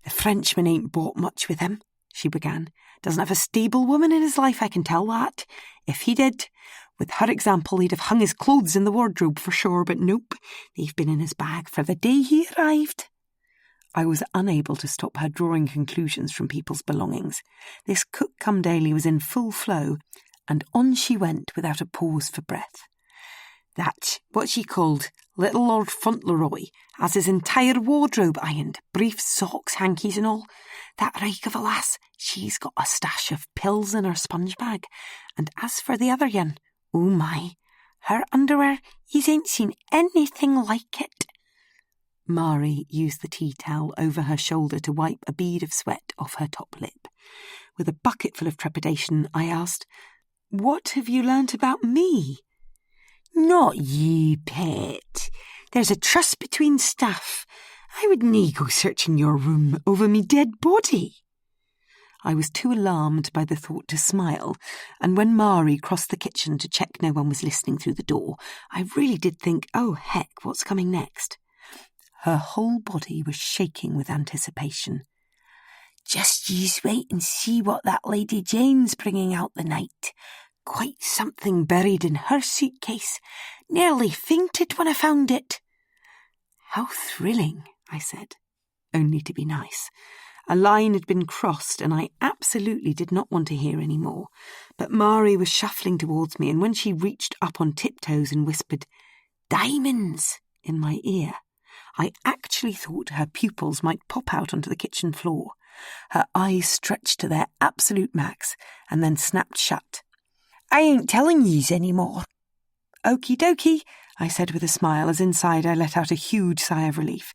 The Frenchman ain't bought much with him, she began. Doesn't have a stable woman in his life, I can tell that. If he did, with her example, he'd have hung his clothes in the wardrobe for sure, but nope, they've been in his bag for the day he arrived. I was unable to stop her drawing conclusions from people's belongings. This cook-cum-daily was in full flow, and on she went without a pause for breath. That's what she called little Lord Fauntleroy has his entire wardrobe ironed, briefs, socks, hankies and all. That rake of a lass, she's got a stash of pills in her sponge bag. And as for the other yen, oh my, her underwear, yous ain't seen anything like it. Mari used the tea towel over her shoulder to wipe a bead of sweat off her top lip. With a bucketful of trepidation, I asked, What have you learnt about me? Not you, pet. There's a trust between staff. I would nae go searching your room over me dead body. I was too alarmed by the thought to smile, and when Mari crossed the kitchen to check no one was listening through the door, I really did think, oh heck, what's coming next? Her whole body was shaking with anticipation. Just yous wait and see what that Lady Jane's bringing out the night. Quite something buried in her suitcase. Nearly fainted when I found it. How thrilling, I said, only to be nice. A line had been crossed and I absolutely did not want to hear any more. But Mari was shuffling towards me, and when she reached up on tiptoes and whispered, "Diamonds," in my ear, I actually thought her pupils might pop out onto the kitchen floor. Her eyes stretched to their absolute max and then snapped shut. I ain't telling yous any more. Okie dokie, I said with a smile as inside I let out a huge sigh of relief.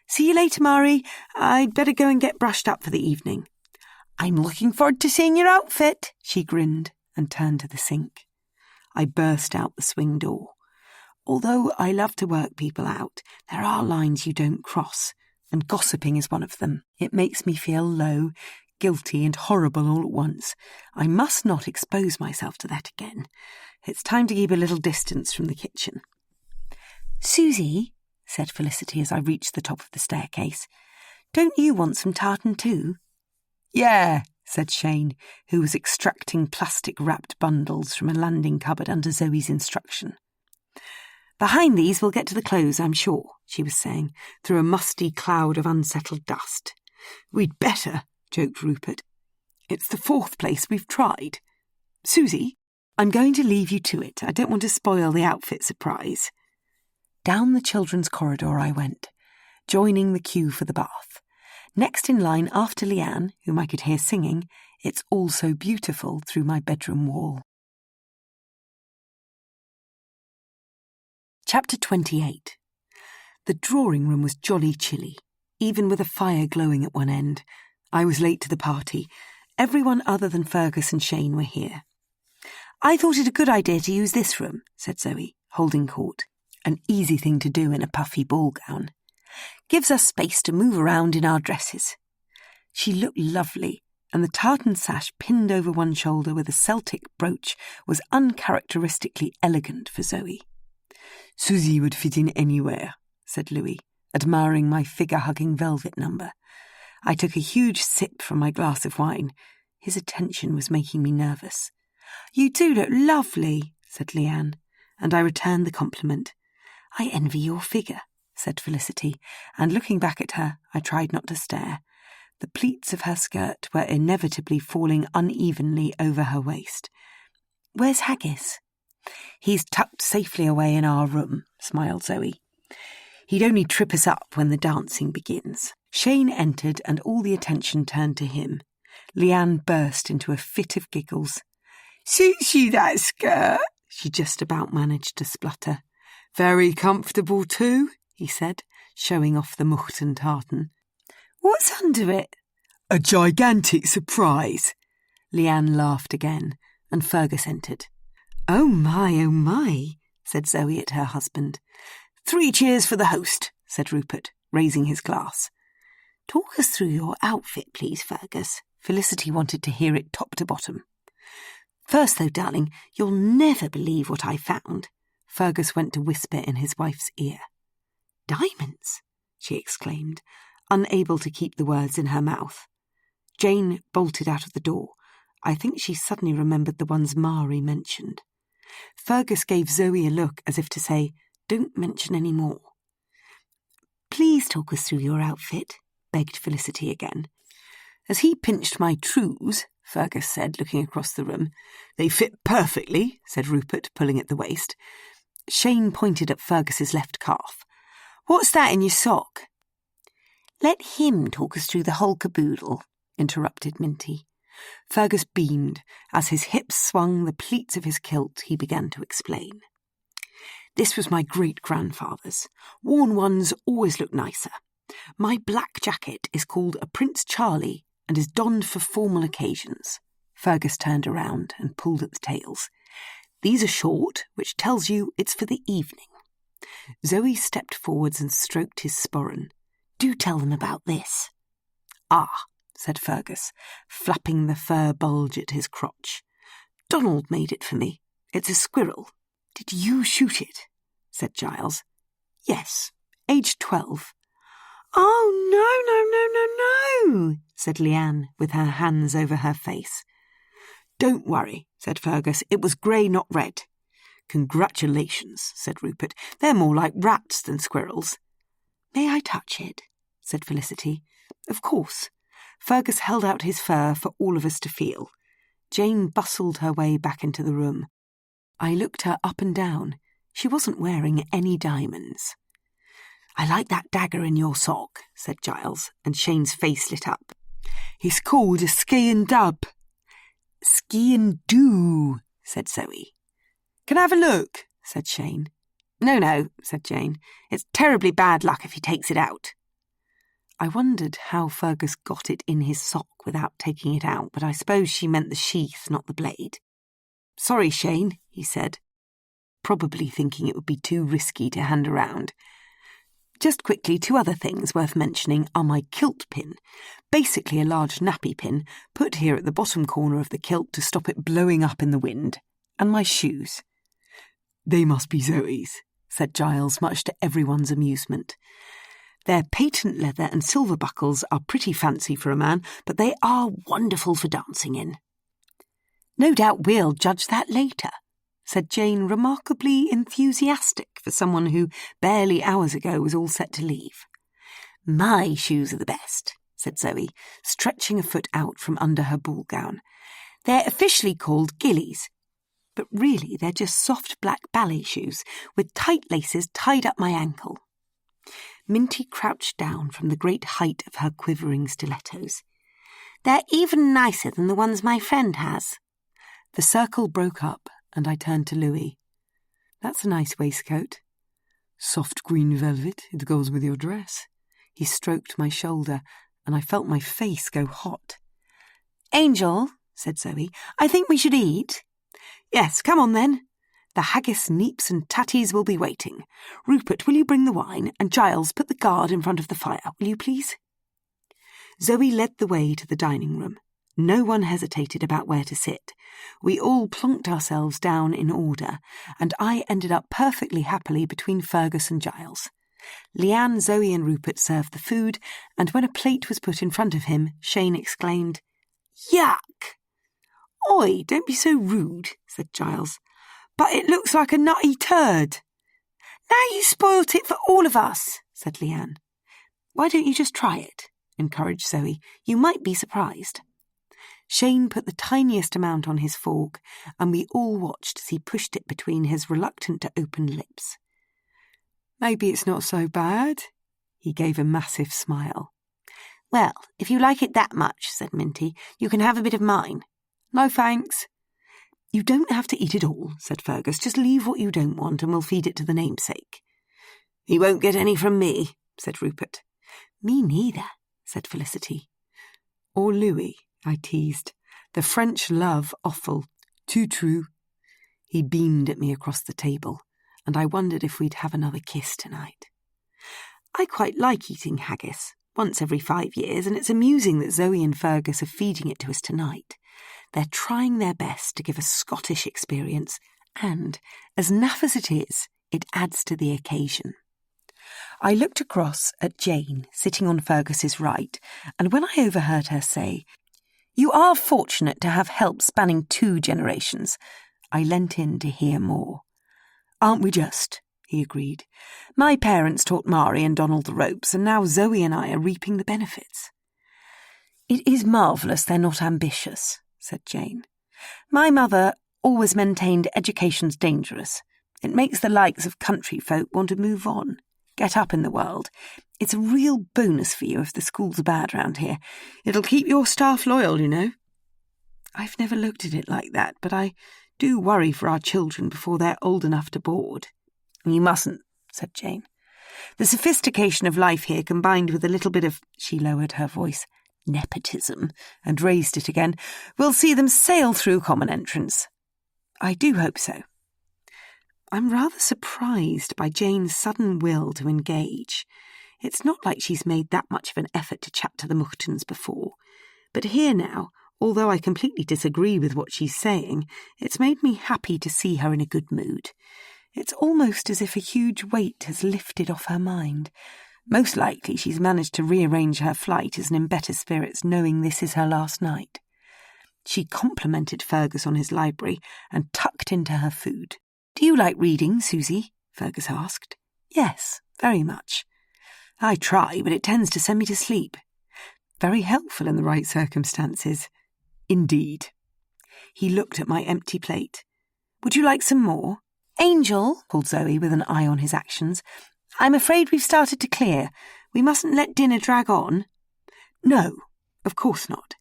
See you later, Mari. I'd better go and get brushed up for the evening. I'm looking forward to seeing your outfit, she grinned and turned to the sink. I burst out the swing door. Although I love to work people out, there are lines you don't cross, and gossiping is one of them. It makes me feel low, guilty and horrible all at once. I must not expose myself to that again. It's time to keep a little distance from the kitchen. Susie, said Felicity as I reached the top of the staircase, don't you want some tartan too? Yeah, said Shane, who was extracting plastic-wrapped bundles from a landing cupboard under Zoe's instruction. Behind these we'll get to the clothes, I'm sure, she was saying, through a musty cloud of unsettled dust. We'd better, joked Rupert. It's the fourth place we've tried. Susie, I'm going to leave you to it. I don't want to spoil the outfit surprise. Down the children's corridor I went, joining the queue for the bath. Next in line after Leanne, whom I could hear singing, It's All So Beautiful through my bedroom wall. Chapter 28. The drawing room was jolly chilly, even with a fire glowing at one end. I was late to the party. Everyone other than Fergus and Shane were here. I thought it a good idea to use this room, said Zoe, holding court. An easy thing to do in a puffy ball gown. Gives us space to move around in our dresses. She looked lovely, and the tartan sash pinned over one shoulder with a Celtic brooch was uncharacteristically elegant for Zoe. Susie would fit in anywhere, said Louis, admiring my figure-hugging velvet number. I took a huge sip from my glass of wine. His attention was making me nervous. You do look lovely, said Leanne, and I returned the compliment. I envy your figure, said Felicity, and looking back at her, I tried not to stare. The pleats of her skirt were inevitably falling unevenly over her waist. Where's Haggis? He's tucked safely away in our room, smiled Zoe. He'd only trip us up when the dancing begins. Shane entered and all the attention turned to him. Leanne burst into a fit of giggles. Suits you, that skirt, she just about managed to splutter. Very comfortable too, he said, showing off the Muchten tartan. What's under it? A gigantic surprise. Leanne laughed again, and Fergus entered. Oh my, said Zoe at her husband. 3 cheers for the host, said Rupert, raising his glass. Talk us through your outfit, please, Fergus. Felicity wanted to hear it top to bottom. First, though, darling, you'll never believe what I found. Fergus went to whisper in his wife's ear. Diamonds, she exclaimed, unable to keep the words in her mouth. Jane bolted out of the door. I think she suddenly remembered the ones Mari mentioned. Fergus gave Zoe a look as if to say, don't mention any more. Please talk us through your outfit, begged Felicity again. As he pinched my trews, Fergus said, looking across the room. They fit perfectly, said Rupert, pulling at the waist. Shane pointed at Fergus's left calf. What's that in your sock? Let him talk us through the whole caboodle, interrupted Minty. Fergus beamed. As his hips swung the pleats of his kilt, he began to explain. This was my great-grandfather's. Worn ones always look nicer. My black jacket is called a Prince Charlie and is donned for formal occasions. Fergus turned around and pulled at the tails. These are short, which tells you it's for the evening. Zoe stepped forwards and stroked his sporran. Do tell them about this. Ah, said Fergus, flapping the fur bulge at his crotch. Donald made it for me. It's a squirrel. Did you shoot it? Said Giles. Yes, aged 12. Oh, no, said Leanne, with her hands over her face. Don't worry, said Fergus. It was grey, not red. Congratulations, said Rupert. They're more like rats than squirrels. May I touch it? Said Felicity. Of course. Fergus held out his fur for all of us to feel. Jane bustled her way back into the room. I looked her up and down. She wasn't wearing any diamonds. I like that dagger in your sock, said Giles, and Shane's face lit up. It's called a ski and dub. Ski and do, said Zoe. Can I have a look? Said Shane. No, said Jane. It's terribly bad luck if he takes it out. I wondered how Fergus got it in his sock without taking it out, but I suppose she meant the sheath, not the blade. Sorry, Shane, he said, probably thinking it would be too risky to hand around. Just quickly, 2 other things worth mentioning are my kilt pin, basically a large nappy pin, put here at the bottom corner of the kilt to stop it blowing up in the wind, and my shoes. They must be Zoe's, said Giles, much to everyone's amusement. Their patent leather and silver buckles are pretty fancy for a man, but they are wonderful for dancing in. No doubt we'll judge that later, said Jane, remarkably enthusiastic for someone who barely hours ago was all set to leave. My shoes are the best, said Zoe, stretching a foot out from under her ball gown. They're officially called gillies, but really they're just soft black ballet shoes with tight laces tied up my ankle. Minty crouched down from the great height of her quivering stilettos. They're even nicer than the ones my friend has. The circle broke up, and I turned to Louis. That's a nice waistcoat. Soft green velvet, it goes with your dress. He stroked my shoulder, and I felt my face go hot. Angel, said Zoe, I think we should eat. Yes, come on then. The haggis, neeps and tatties will be waiting. Rupert, will you bring the wine? And Giles, put the guard in front of the fire, will you please? Zoe led the way to the dining room. No one hesitated about where to sit. We all plonked ourselves down in order, and I ended up perfectly happily between Fergus and Giles. Leanne, Zoe and Rupert served the food, and when a plate was put in front of him, Shane exclaimed, "Yuck!" "Oi, don't be so rude," said Giles. "But it looks like a nutty turd." "Now you spoilt it for all of us," said Leanne. "Why don't you just try it?" encouraged Zoe. "You might be surprised." Shane put the tiniest amount on his fork, and we all watched as he pushed it between his reluctant-to-open lips. "Maybe it's not so bad." He gave a massive smile. "Well, if you like it that much," said Minty, "you can have a bit of mine." "No thanks." "You don't have to eat it all," said Fergus. "Just leave what you don't want and we'll feed it to the namesake." "He won't get any from me," said Rupert. "Me neither," said Felicity. "Or Louis," I teased. "The French love offal. Too true." He beamed at me across the table, and I wondered if we'd have another kiss tonight. I quite like eating haggis, once every 5 years, and it's amusing that Zoe and Fergus are feeding it to us tonight. They're trying their best to give a Scottish experience, and, as naff as it is, it adds to the occasion. I looked across at Jane, sitting on Fergus's right, and when I overheard her say, "You are fortunate to have help spanning 2 generations," I leant in to hear more. "Aren't we just?" he agreed. "My parents taught Mari and Donald the ropes, and now Zoe and I are reaping the benefits." "It is marvellous they're not ambitious," said Jane. "My mother always maintained education's dangerous. It makes the likes of country folk want to move on, get up in the world. It's a real bonus for you if the schools are bad round here. It'll keep your staff loyal, you know." "I've never looked at it like that, but I do worry for our children before they're old enough to board." "You mustn't," said Jane. "The sophistication of life here combined with a little bit of," she lowered her voice, "nepotism," and raised it again, "will see them sail through common entrance." "I do hope so." I'm rather surprised by Jane's sudden will to engage. It's not like she's made that much of an effort to chat to the Muchtons before. But here now, although I completely disagree with what she's saying, it's made me happy to see her in a good mood. It's almost as if a huge weight has lifted off her mind. Most likely she's managed to rearrange her flight as in better spirits, knowing this is her last night. She complimented Fergus on his library and tucked into her food. "Do you like reading, Susie?" Fergus asked. "Yes, very much." "I try, but it tends to send me to sleep." "Very helpful in the right circumstances." "Indeed." He looked at my empty plate. "Would you like some more?" "Angel," called Zoe with an eye on his actions, "I'm afraid we've started to clear. We mustn't let dinner drag on." "No, of course not.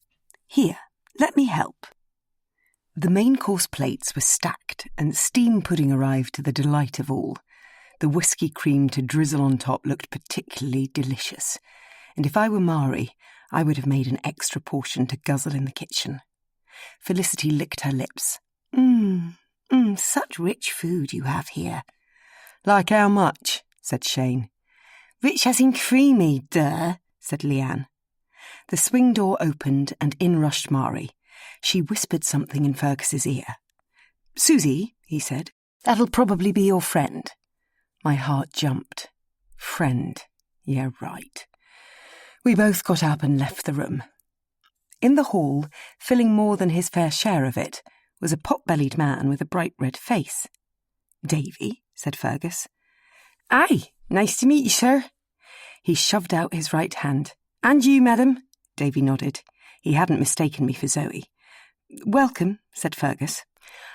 Here, let me help." The main course plates were stacked, and steam pudding arrived to the delight of all. The whiskey cream to drizzle on top looked particularly delicious, and if I were Mari, I would have made an extra portion to guzzle in the kitchen. Felicity licked her lips. Such rich food you have here." "Like how much?" said Shane. "Rich as in creamy, duh," said Leanne. The swing door opened and in rushed Mari. She whispered something in Fergus's ear. "Susie," he said, "that'll probably be your friend." My heart jumped. Friend. Yeah, right. We both got up and left the room. In the hall, filling more than his fair share of it, was a pot-bellied man with a bright red face. "Davy," said Fergus. "Aye, nice to meet you, sir." He shoved out his right hand. "And you, madam?" Davy nodded. He hadn't mistaken me for Zoe. "Welcome," said Fergus.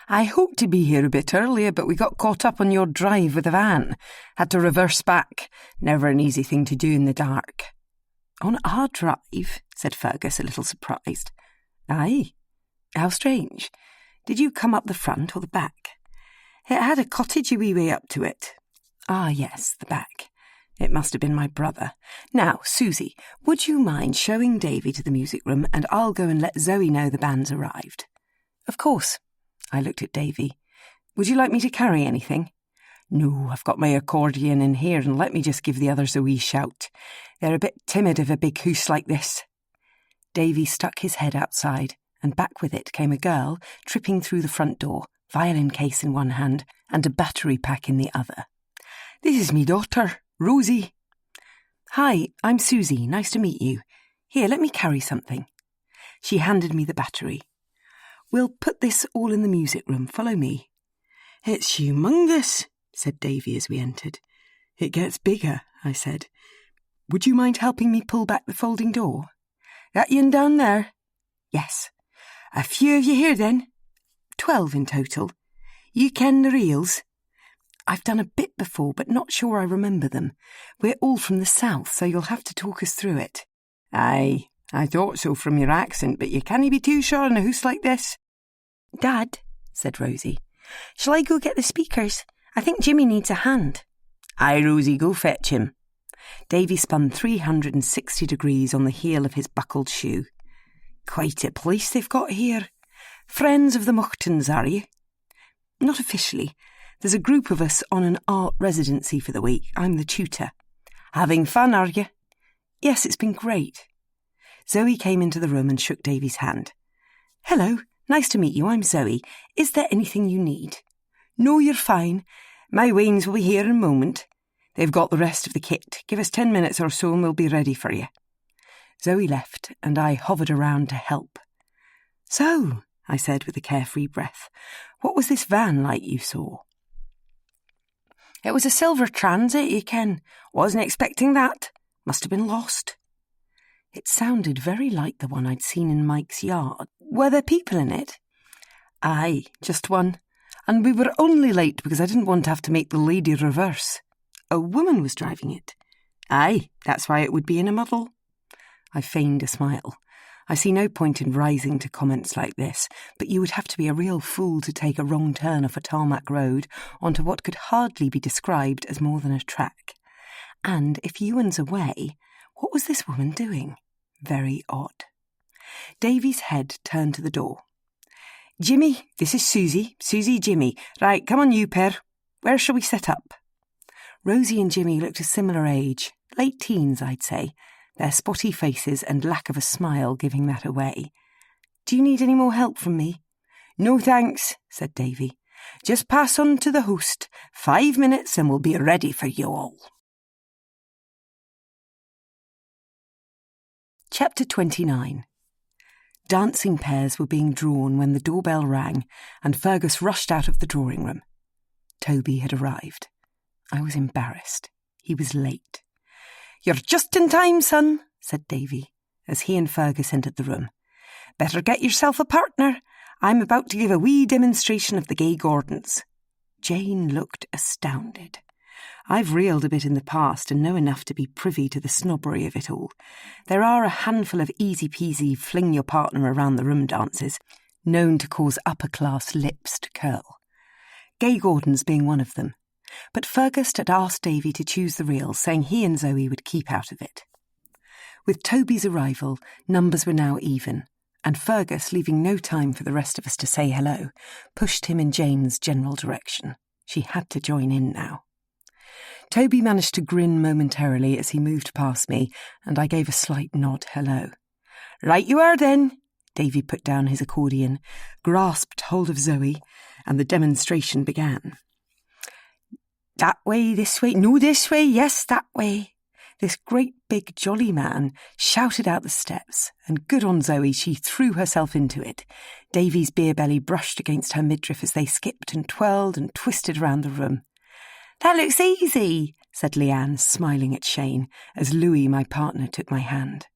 "I hoped to be here a bit earlier, but we got caught up on your drive with the van. Had to reverse back. Never an easy thing to do in the dark." "On our drive?" said Fergus, a little surprised. "Aye. How strange. Did you come up the front or the back?" "It had a cottagey wee way up to it." "Ah, yes, the back. It must have been my brother. Now, Susie, would you mind showing Davy to the music room, and I'll go and let Zoe know the band's arrived?" "Of course." I looked at Davy. "Would you like me to carry anything?" "No, I've got my accordion in here, and let me just give the others a wee shout. They're a bit timid of a big hoose like this." Davy stuck his head outside, and back with it came a girl tripping through the front door, violin case in one hand and a battery pack in the other. "This is me daughter, Rosie." "Hi, I'm Susie. Nice to meet you. Here, let me carry something." She handed me the battery. "We'll put this all in the music room. Follow me." "It's humongous," said Davy as we entered. "It gets bigger," I said. "Would you mind helping me pull back the folding door?" "That yin down there?" "Yes." "A few of you here then?" 12 in total. "You ken the reels?" "I've done a bit before, but not sure I remember them. We're all from the south, so you'll have to talk us through it." "Aye, I thought so from your accent, but you cannae be too sure in a hoose like this." "Dad," said Rosie, "shall I go get the speakers? I think Jimmy needs a hand." "Aye, Rosie, go fetch him." Davy spun 360 degrees on the heel of his buckled shoe. "Quite a place they've got here. Friends of the Muchtons, are you?" "Not officially. There's a group of us on an art residency for the week. I'm the tutor." "Having fun, are you?" "Yes, it's been great." Zoe came into the room and shook Davy's hand. "Hello, nice to meet you. I'm Zoe. Is there anything you need?" "No, you're fine. My wains will be here in a moment. They've got the rest of the kit. Give us 10 minutes or so and we'll be ready for you." Zoe left, and I hovered around to help. "So," I said with a carefree breath, "what was this van like you saw?" "It was a silver transit, you ken. Wasn't expecting that. Must have been lost." It sounded very like the one I'd seen in Mike's yard. Were there people in it? "Aye, just one. And we were only late because I didn't want to have to make the lady reverse." "A woman was driving it?" "Aye, that's why it would be in a muddle." I feigned a smile. I see no point in rising to comments like this, but you would have to be a real fool to take a wrong turn off a tarmac road onto what could hardly be described as more than a track. And if Ewan's away, what was this woman doing? Very odd. Davy's head turned to the door. "Jimmy, this is Susie. Susie, Jimmy. Right, come on you pair. Where shall we set up?" Rosie and Jimmy looked a similar age, late teens, I'd say, their spotty faces and lack of a smile giving that away. "Do you need any more help from me?" "No thanks," said Davy. "Just pass on to the host. 5 minutes and we'll be ready for you all." Chapter 29. Dancing pairs were being drawn when the doorbell rang and Fergus rushed out of the drawing room. Toby had arrived. I was embarrassed. He was late. "You're just in time, son," said Davy, as he and Fergus entered the room. "Better get yourself a partner. I'm about to give a wee demonstration of the gay Gordons." Jane looked astounded. I've reeled a bit in the past and know enough to be privy to the snobbery of it all. There are a handful of easy-peasy fling-your-partner-around-the-room dances, known to cause upper-class lips to curl. Gay Gordons being one of them. But Fergus had asked Davy to choose the reel, saying he and Zoe would keep out of it. With Toby's arrival, numbers were now even, and Fergus, leaving no time for the rest of us to say hello, pushed him in Jane's general direction. She had to join in now. Toby managed to grin momentarily as he moved past me, and I gave a slight nod hello. "Right you are then." Davy put down his accordion, grasped hold of Zoe, and the demonstration began. "That way, this way, no this way, yes, that way." This great big jolly man shouted out the steps, and good on Zoe, she threw herself into it. Davy's beer belly brushed against her midriff as they skipped and twirled and twisted around the room. "That looks easy," said Leanne, smiling at Shane, as Louis, my partner, took my hand.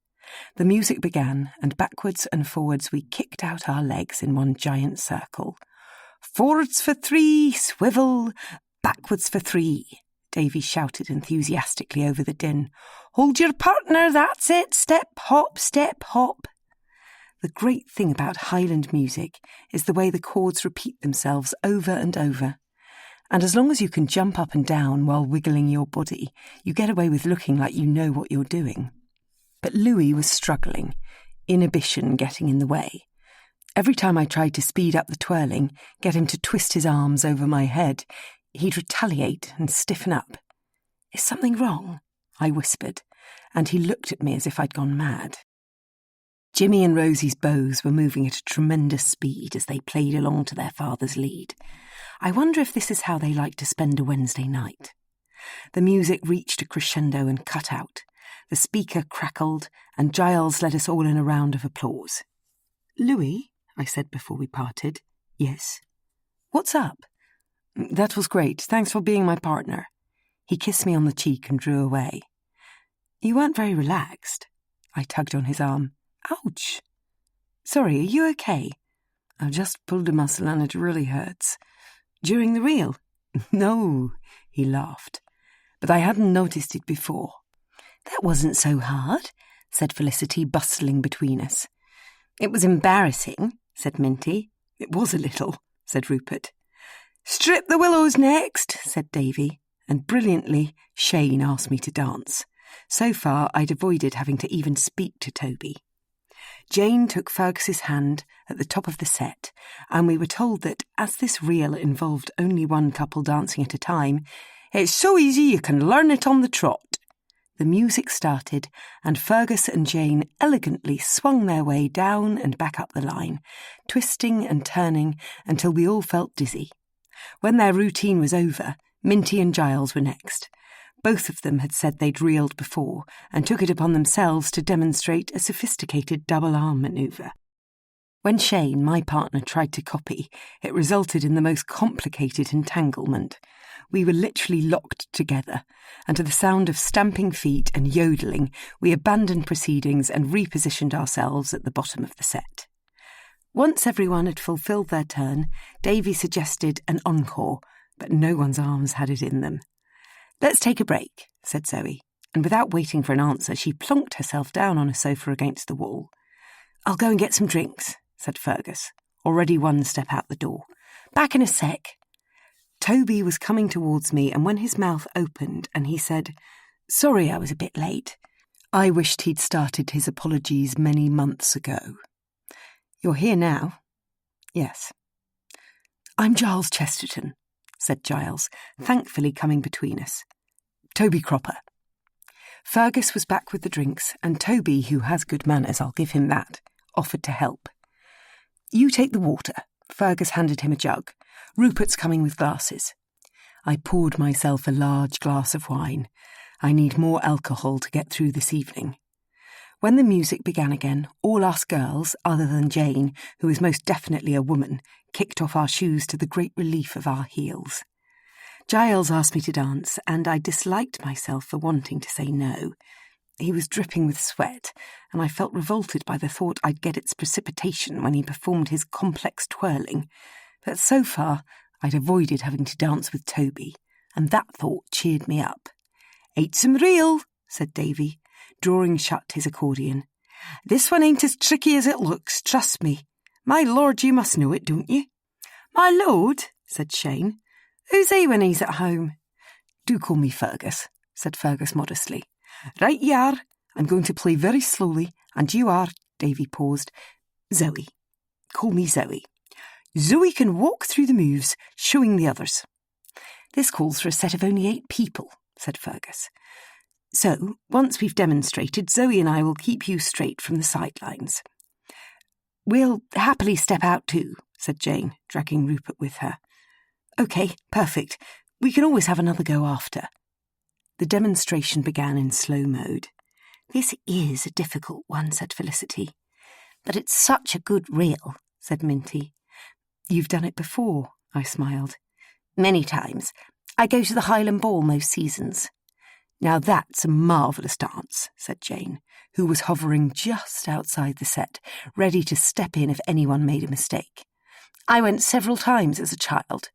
The music began, and backwards and forwards we kicked out our legs in one giant circle. "Forwards for 3, swivel, backwards for 3, Davy shouted enthusiastically over the din. "Hold your partner, that's it, step, hop, step, hop." The great thing about Highland music is the way the chords repeat themselves over and over. And as long as you can jump up and down while wiggling your body, you get away with looking like you know what you're doing. But Louis was struggling, inhibition getting in the way. Every time I tried to speed up the twirling, get him to twist his arms over my head, he'd retaliate and stiffen up. "Is something wrong?" I whispered, and he looked at me as if I'd gone mad. Jimmy and Rosie's bows were moving at a tremendous speed as they played along to their father's lead. I wonder if this is how they like to spend a Wednesday night. The music reached a crescendo and cut out. The speaker crackled, and Giles led us all in a round of applause. "Louis," I said before we parted. "Yes." "What's up?" "That was great. Thanks for being my partner." He kissed me on the cheek and drew away. "You weren't very relaxed." I tugged on his arm. "Ouch." "Sorry, are you okay?" "I've just pulled a muscle and it really hurts." "During the reel?" "No," he laughed. "But I hadn't noticed it before." "That wasn't so hard," said Felicity, bustling between us. "It was embarrassing," said Minty. "It was a little," said Rupert. "Strip the willows next," said Davy, and brilliantly Shane asked me to dance. So far I'd avoided having to even speak to Toby. Jane took Fergus's hand at the top of the set, and we were told that, as this reel involved only one couple dancing at a time, it's so easy you can learn it on the trot. The music started, and Fergus and Jane elegantly swung their way down and back up the line, twisting and turning until we all felt dizzy. When their routine was over, Minty and Giles were next. Both of them had said they'd reeled before and took it upon themselves to demonstrate a sophisticated double-arm manoeuvre. When Shane, my partner, tried to copy, it resulted in the most complicated entanglement. We were literally locked together, and to the sound of stamping feet and yodelling, we abandoned proceedings and repositioned ourselves at the bottom of the set. Once everyone had fulfilled their turn, Davy suggested an encore, but no one's arms had it in them. "Let's take a break," said Zoe, and without waiting for an answer, she plonked herself down on a sofa against the wall. "I'll go and get some drinks," said Fergus, already one step out the door. "Back in a sec." Toby was coming towards me, and when his mouth opened and he said, "Sorry I was a bit late," I wished he'd started his apologies many months ago. "You're here now?" "Yes." "I'm Giles Chesterton," said Giles, thankfully coming between us. "Toby Cropper." Fergus was back with the drinks, and Toby, who has good manners, I'll give him that, offered to help. "You take the water." Fergus handed him a jug. "Rupert's coming with glasses." I poured myself a large glass of wine. I need more alcohol to get through this evening. When the music began again, all us girls, other than Jane, who is most definitely a woman, kicked off our shoes to the great relief of our heels. Giles asked me to dance, and I disliked myself for wanting to say no. He was dripping with sweat, and I felt revolted by the thought I'd get its precipitation when he performed his complex twirling. But so far, I'd avoided having to dance with Toby, and that thought cheered me up. "Ate some reel," said Davy, drawing shut his accordion. "This one ain't as tricky as it looks, trust me. My lord, you must know it, don't you?" "My lord," said Shane. "Who's he when he's at home?" "Do call me Fergus," said Fergus modestly. "Right you are. I'm going to play very slowly, and you are," Davy paused, "Zoe. Call me Zoe. Zoe can walk through the moves, showing the others." "This calls for a set of only 8 people," said Fergus. "So, once we've demonstrated, Zoe and I will keep you straight from the sidelines." "We'll happily step out too," said Jane, dragging Rupert with her. "OK, perfect. We can always have another go after." The demonstration began in slow mode. "This is a difficult one," said Felicity. "But it's such a good reel," said Minty. "You've done it before," I smiled. "Many times. I go to the Highland Ball most seasons." "Now that's a marvellous dance," said Jane, who was hovering just outside the set, ready to step in if anyone made a mistake. "I went several times as a child."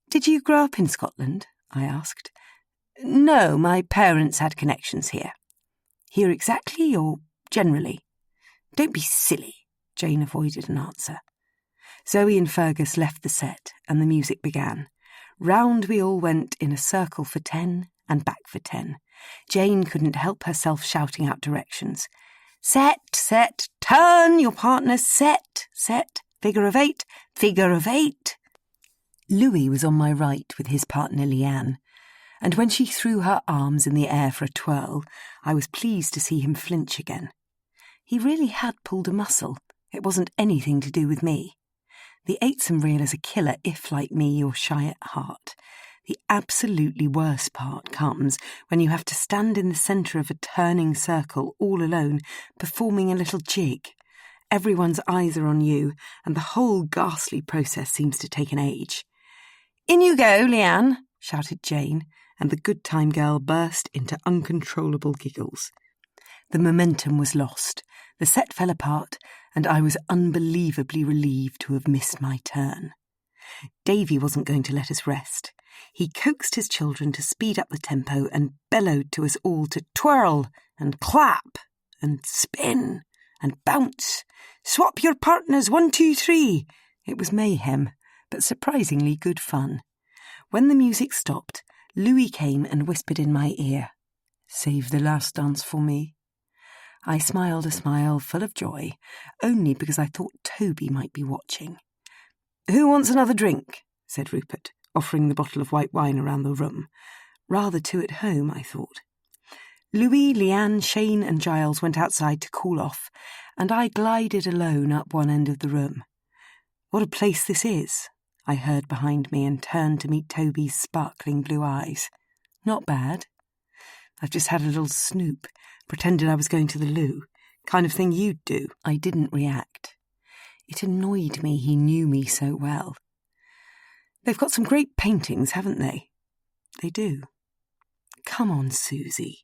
"Did you grow up in Scotland?" I asked. "No, my parents had connections here." "Here exactly, or generally?" "Don't be silly." Jane avoided an answer. Zoe and Fergus left the set, and the music began. Round we all went in a circle for 10, and back for 10. Jane couldn't help herself shouting out directions. "Set, set, turn your partner, set, set, figure of 8, figure of 8. Louis was on my right with his partner Leanne, and when she threw her arms in the air for a twirl, I was pleased to see him flinch again. He really had pulled a muscle. It wasn't anything to do with me. The eightsome reel is a killer if, like me, you're shy at heart. The absolutely worst part comes when you have to stand in the centre of a turning circle all alone, performing a little jig. Everyone's eyes are on you, and the whole ghastly process seems to take an age. "In you go, Leanne," shouted Jane, and the good time girl burst into uncontrollable giggles. The momentum was lost, the set fell apart, and I was unbelievably relieved to have missed my turn. Davy wasn't going to let us rest. He coaxed his children to speed up the tempo and bellowed to us all to twirl and clap and spin and bounce. Swap your partners, 1, 2, 3. It was mayhem, but surprisingly good fun. When the music stopped, Louis came and whispered in my ear, "Save the last dance for me." I smiled a smile full of joy, only because I thought Toby might be watching. "Who wants another drink?" said Rupert, offering the bottle of white wine around the room. Rather too at home, I thought. Louis, Leanne, Shane and Giles went outside to cool off, and I glided alone up one end of the room. "What a place this is," I heard behind me and turned to meet Toby's sparkling blue eyes. "Not bad. I've just had a little snoop, pretended I was going to the loo. Kind of thing you'd do." I didn't react. It annoyed me he knew me so well. "They've got some great paintings, haven't they?" "They do." "Come on, Susie.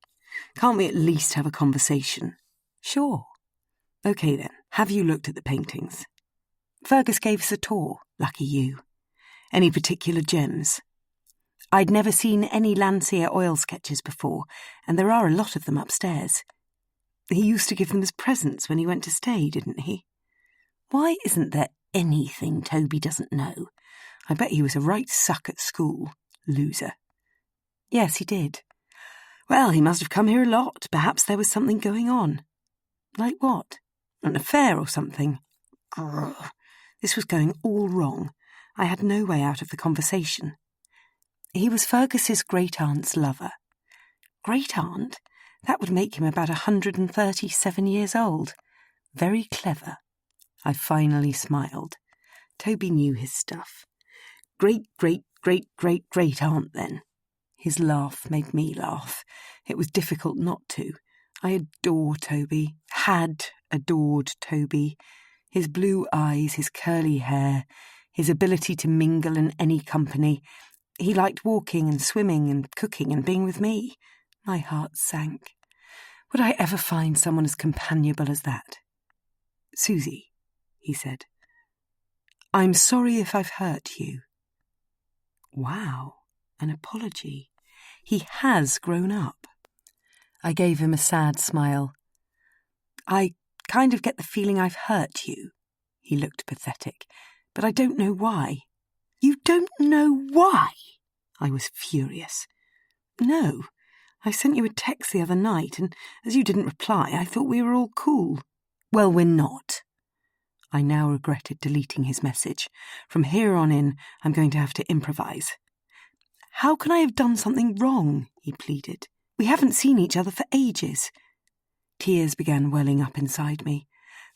Can't we at least have a conversation?" "Sure." "OK then, have you looked at the paintings?" "Fergus gave us a tour. Lucky you. Any particular gems?" "I'd never seen any Landseer oil sketches before, and there are a lot of them upstairs." "He used to give them as presents when he went to stay, didn't he?" "Why isn't there anything Toby doesn't know? I bet he was a right suck at school. Loser." "Yes, he did." "Well, he must have come here a lot. Perhaps there was something going on." "Like what?" "An affair or something." Grrr. This was going all wrong. I had no way out of the conversation. "He was Fergus's great-aunt's lover." "Great-aunt? That would make him about 137 years old. Very clever." I finally smiled. Toby knew his stuff. Great-aunt then." His laugh made me laugh. It was difficult not to. I adore Toby, had adored Toby. His blue eyes, his curly hair, his ability to mingle in any company. He liked walking and swimming and cooking and being with me. My heart sank. Would I ever find someone as companionable as that? "Susie," he said, "I'm sorry if I've hurt you." Wow, an apology. He has grown up. I gave him a sad smile. "I kind of get the feeling I've hurt you." He looked pathetic, "but I don't know why." "You don't know why?" I was furious. "No. I sent you a text the other night, and as you didn't reply, I thought we were all cool." "Well, we're not." I now regretted deleting his message. From here on in, I'm going to have to improvise. "How can I have done something wrong?" he pleaded. "We haven't seen each other for ages." Tears began welling up inside me.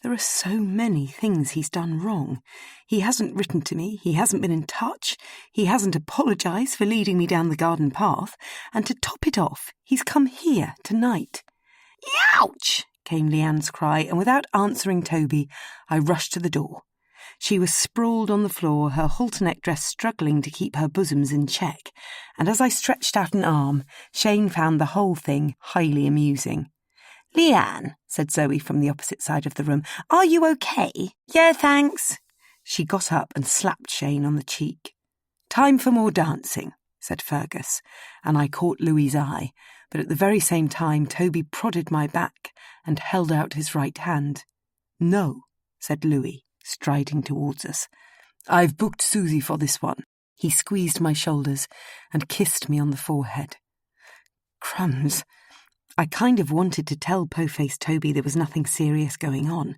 There are so many things he's done wrong. He hasn't written to me, he hasn't been in touch, he hasn't apologised for leading me down the garden path, and to top it off, he's come here tonight. "Ouch!" came Leanne's cry, and without answering Toby, I rushed to the door. She was sprawled on the floor, her halter-neck dress struggling to keep her bosoms in check, and as I stretched out an arm, Shane found the whole thing highly amusing. "Leanne," said Zoe from the opposite side of the room, "are you okay?" "Yeah, thanks." She got up and slapped Shane on the cheek. "Time for more dancing," said Fergus, and I caught Louis's eye, but at the very same time Toby prodded my back and held out his right hand. "No," said Louis, striding towards us. "I've booked Susie for this one." He squeezed my shoulders and kissed me on the forehead. Crumbs. I kind of wanted to tell po-faced Toby there was nothing serious going on,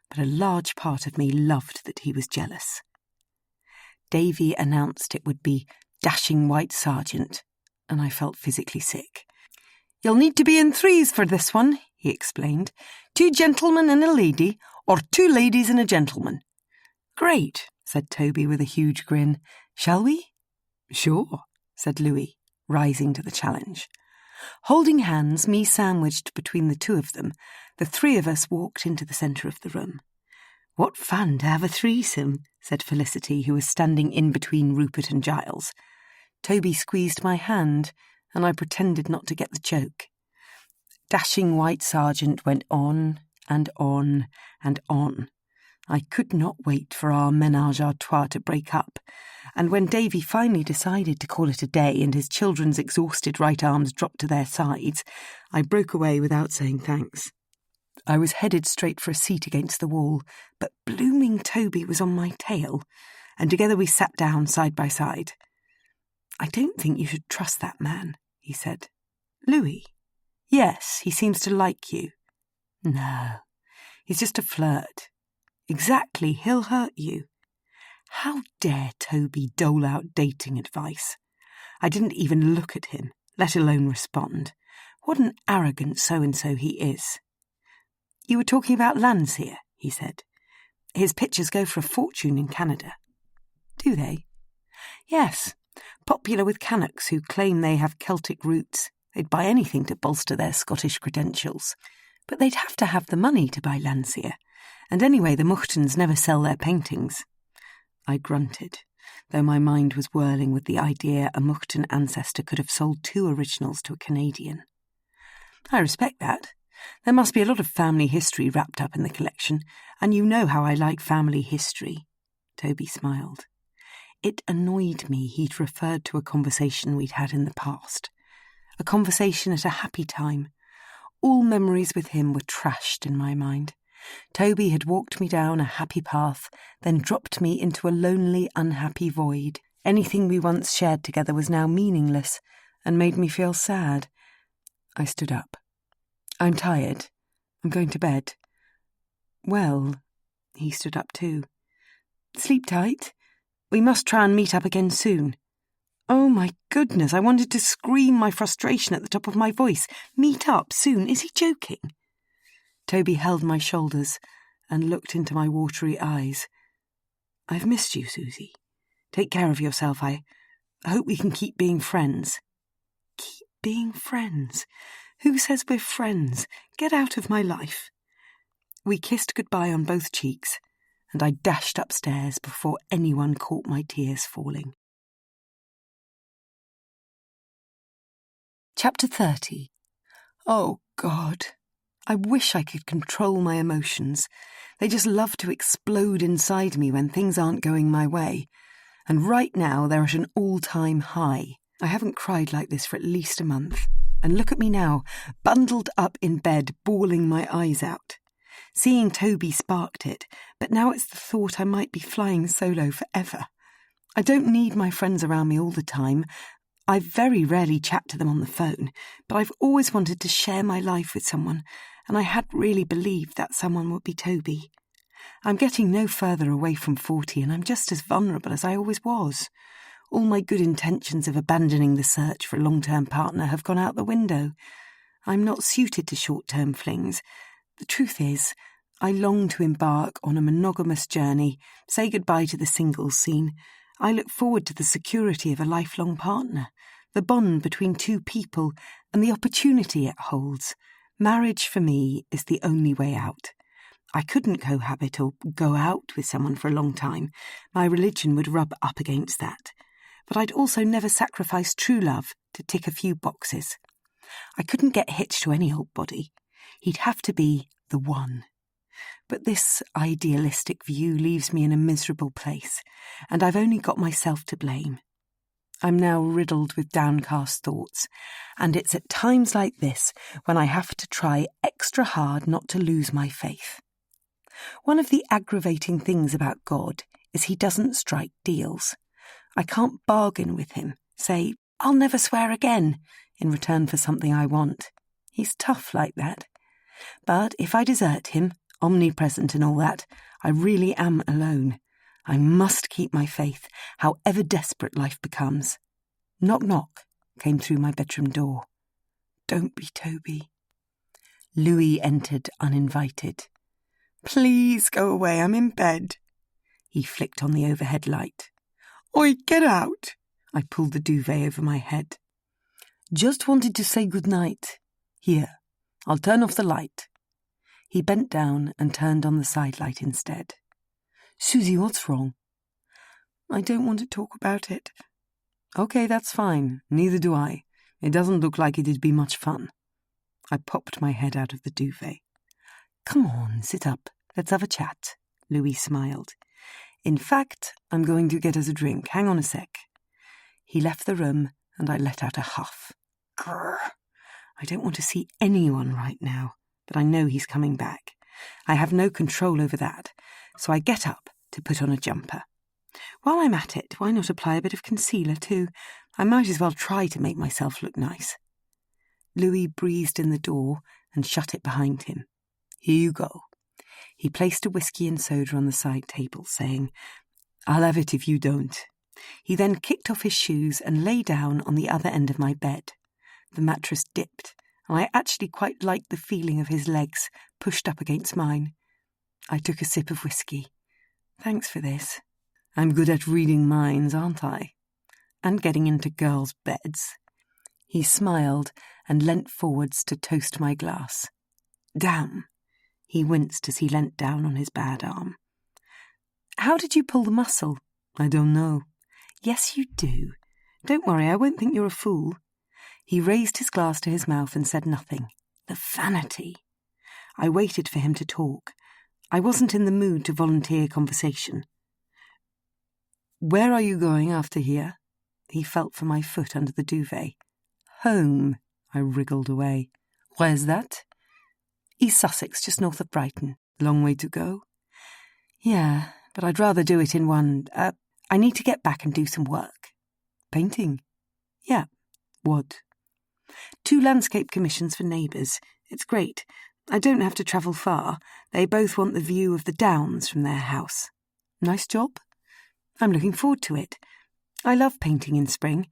but a large part of me loved that he was jealous. Davy announced it would be Dashing White Sergeant, and I felt physically sick. "You'll need to be in threes for this one," he explained. 2 gentlemen and a lady, or 2 ladies and a gentleman?" "Great," said Toby with a huge grin. "Shall we?" "Sure," said Louis, rising to the challenge. Holding hands, me sandwiched between the 2 of them, the 3 of us walked into the centre of the room. "What fun to have a threesome," said Felicity, who was standing in between Rupert and Giles. Toby squeezed my hand, and I pretended not to get the joke. Dashing White Sergeant went on and on and on. I could not wait for our ménage à trois to break up, and when Davy finally decided to call it a day and his children's exhausted right arms dropped to their sides, I broke away without saying thanks. I was headed straight for a seat against the wall, but blooming Toby was on my tail, and together we sat down side by side. "I don't think you should trust that man," he said. "Louis?" "Yes, he seems to like you." "No, he's just a flirt." "Exactly, he'll hurt you." How dare Toby dole out dating advice? I didn't even look at him, let alone respond. What an arrogant so-and-so he is. "You were talking about Landseer," he said. "His pictures go for a fortune in Canada." "Do they?" "Yes, popular with Canucks who claim they have Celtic roots. They'd buy anything to bolster their Scottish credentials. But they'd have to have the money to buy Landseer, and anyway the Muchtons never sell their paintings." I grunted, though my mind was whirling with the idea a Muchton ancestor could have sold 2 originals to a Canadian. "I respect that. There must be a lot of family history wrapped up in the collection, and you know how I like family history." Toby smiled. It annoyed me he'd referred to a conversation we'd had in the past. A conversation at a happy time. All memories with him were trashed in my mind. Toby had walked me down a happy path, then dropped me into a lonely, unhappy void. Anything we once shared together was now meaningless, and made me feel sad. I stood up. "I'm tired. I'm going to bed." "Well," he stood up too. "Sleep tight. We must try and meet up again soon." Oh my goodness, I wanted to scream my frustration at the top of my voice. Meet up soon? Is he joking? Toby held my shoulders and looked into my watery eyes. "I've missed you, Susie. Take care of yourself. I hope we can keep being friends." Keep being friends? Who says we're friends? Get out of my life. We kissed goodbye on both cheeks, and I dashed upstairs before anyone caught my tears falling. Chapter 30. Oh, God. I wish I could control my emotions. They just love to explode inside me when things aren't going my way. And right now they're at an all-time high. I haven't cried like this for at least a month. And look at me now, bundled up in bed, bawling my eyes out. Seeing Toby sparked it, but now it's the thought I might be flying solo forever. I don't need my friends around me all the time. I very rarely chat to them on the phone, but I've always wanted to share my life with someone, and I hadn't really believed that someone would be Toby. I'm getting no further away from 40, and I'm just as vulnerable as I always was. All my good intentions of abandoning the search for a long-term partner have gone out the window. I'm not suited to short-term flings. The truth is, I long to embark on a monogamous journey, say goodbye to the singles scene. I look forward to the security of a lifelong partner, the bond between two people, and the opportunity it holds. Marriage, for me, is the only way out. I couldn't cohabit or go out with someone for a long time. My religion would rub up against that. But I'd also never sacrifice true love to tick a few boxes. I couldn't get hitched to any old body. He'd have to be the one. But this idealistic view leaves me in a miserable place, and I've only got myself to blame. I'm now riddled with downcast thoughts, and it's at times like this when I have to try extra hard not to lose my faith. One of the aggravating things about God is he doesn't strike deals. I can't bargain with him, say, "I'll never swear again," in return for something I want. He's tough like that. But if I desert him, omnipresent and all that, I really am alone. I must keep my faith, however desperate life becomes. Knock, knock, came through my bedroom door. Don't be Toby. Louis entered uninvited. Please go away, I'm in bed. He flicked on the overhead light. Oi, get out. I pulled the duvet over my head. Just wanted to say good night. Here, I'll turn off the light. He bent down and turned on the side light instead. Susie, what's wrong? I don't want to talk about it. Okay, that's fine. Neither do I. It doesn't look like it'd be much fun. I popped my head out of the duvet. Come on, sit up. Let's have a chat. Louis smiled. In fact, I'm going to get us a drink. Hang on a sec. He left the room and I let out a huff. Grrr. I don't want to see anyone right now, but I know he's coming back. I have no control over that, so I get up to put on a jumper. While I'm at it, why not apply a bit of concealer too? I might as well try to make myself look nice. Louis breezed in the door and shut it behind him. Here you go. He placed a whiskey and soda on the side table, saying, I'll have it if you don't. He then kicked off his shoes and lay down on the other end of my bed. The mattress dipped, and I actually quite liked the feeling of his legs pushed up against mine. I took a sip of whiskey. Thanks for this. I'm good at reading minds, aren't I? And getting into girls' beds. He smiled and leant forwards to toast my glass. Damn. He winced as he leant down on his bad arm. How did you pull the muscle? I don't know. Yes, you do. Don't worry, I won't think you're a fool. He raised his glass to his mouth and said nothing. The vanity. I waited for him to talk. I wasn't in the mood to volunteer conversation. Where are you going after here? He felt for my foot under the duvet. Home, I wriggled away. Where's that? East Sussex, just north of Brighton. Long way to go? Yeah, but I'd rather do it in one... I need to get back and do some work. Painting? Yeah. What? 2 landscape commissions for neighbours. It's great. I don't have to travel far. They both want the view of the Downs from their house. Nice job? I'm looking forward to it. I love painting in spring.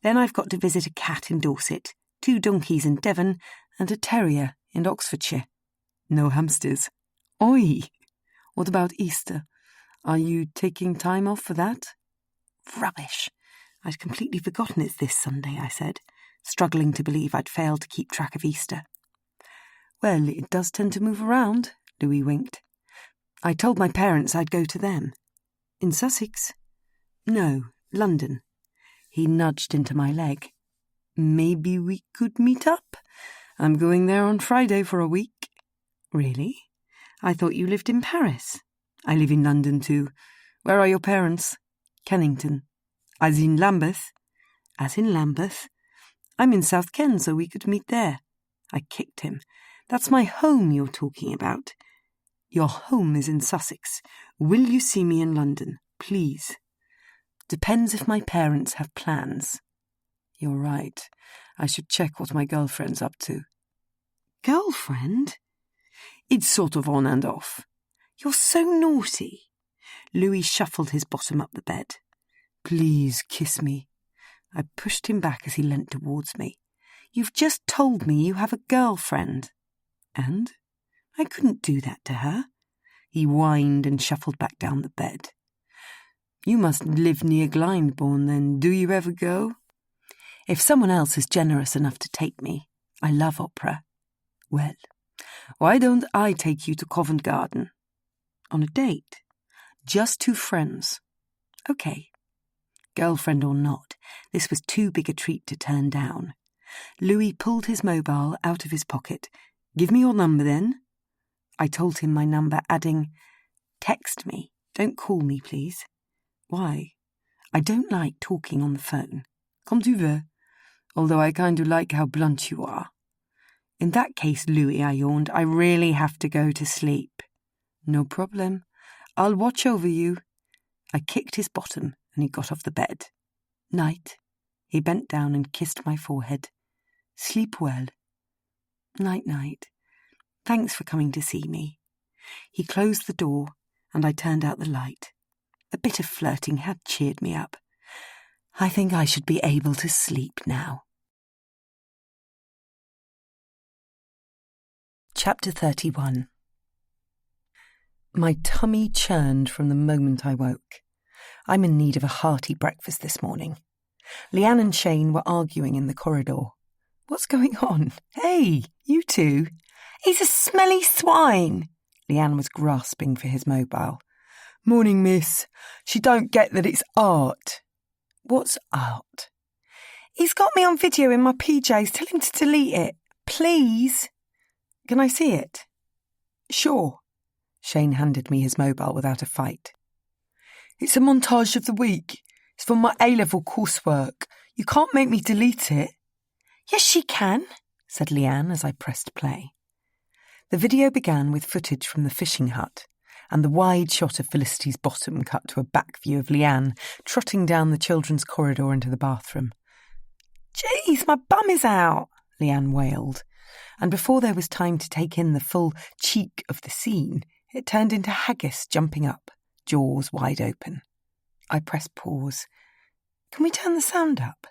Then I've got to visit a cat in Dorset, 2 donkeys in Devon, and a terrier in Oxfordshire. No hamsters. Oi! What about Easter? Are you taking time off for that? Rubbish. I'd completely forgotten it's this Sunday, I said, struggling to believe I'd failed to keep track of Easter. Well, it does tend to move around, Louis winked. I told my parents I'd go to them. In Sussex? No, London. He nudged into my leg. Maybe we could meet up. I'm going there on Friday for a week. Really? I thought you lived in Paris. I live in London too. Where are your parents? Kennington. As in Lambeth? As in Lambeth. I'm in South Ken, so we could meet there. I kicked him. That's my home you're talking about. Your home is in Sussex. Will you see me in London, please? Depends if my parents have plans. You're right. I should check what my girlfriend's up to. Girlfriend? It's sort of on and off. You're so naughty. Louis shuffled his bottom up the bed. Please kiss me. I pushed him back as he leant towards me. You've just told me you have a girlfriend. And? I couldn't do that to her. He whined and shuffled back down the bed. You must live near Glyndebourne, then. Do you ever go? If someone else is generous enough to take me, I love opera. Well, why don't I take you to Covent Garden? On a date? Just 2 friends. Okay. Girlfriend or not, this was too big a treat to turn down. Louis pulled his mobile out of his pocket. Give me your number then. I told him my number, adding, text me. Don't call me, please. Why? I don't like talking on the phone. Comme tu veux. Although I kind of like how blunt you are. In that case, Louis, I yawned, I really have to go to sleep. No problem. I'll watch over you. I kicked his bottom and he got off the bed. Night. He bent down and kissed my forehead. Sleep well. Night-night. Thanks for coming to see me. He closed the door and I turned out the light. A bit of flirting had cheered me up. I think I should be able to sleep now. Chapter 31. My tummy churned from the moment I woke. I'm in need of a hearty breakfast this morning. Leanne and Shane were arguing in the corridor. What's going on? Hey, you two. He's a smelly swine. Leanne was grasping for his mobile. Morning, miss. She don't get that it's art. What's art? He's got me on video in my PJs. Tell him to delete it. Please. Can I see it? Sure. Shane handed me his mobile without a fight. It's a montage of the week. It's from my A-level coursework. You can't make me delete it. Yes, she can, said Leanne as I pressed play. The video began with footage from the fishing hut, and the wide shot of Felicity's bottom cut to a back view of Leanne trotting down the children's corridor into the bathroom. Jeez, my bum is out, Leanne wailed, and before there was time to take in the full cheek of the scene, it turned into Haggis jumping up, jaws wide open. I pressed pause. Can we turn the sound up?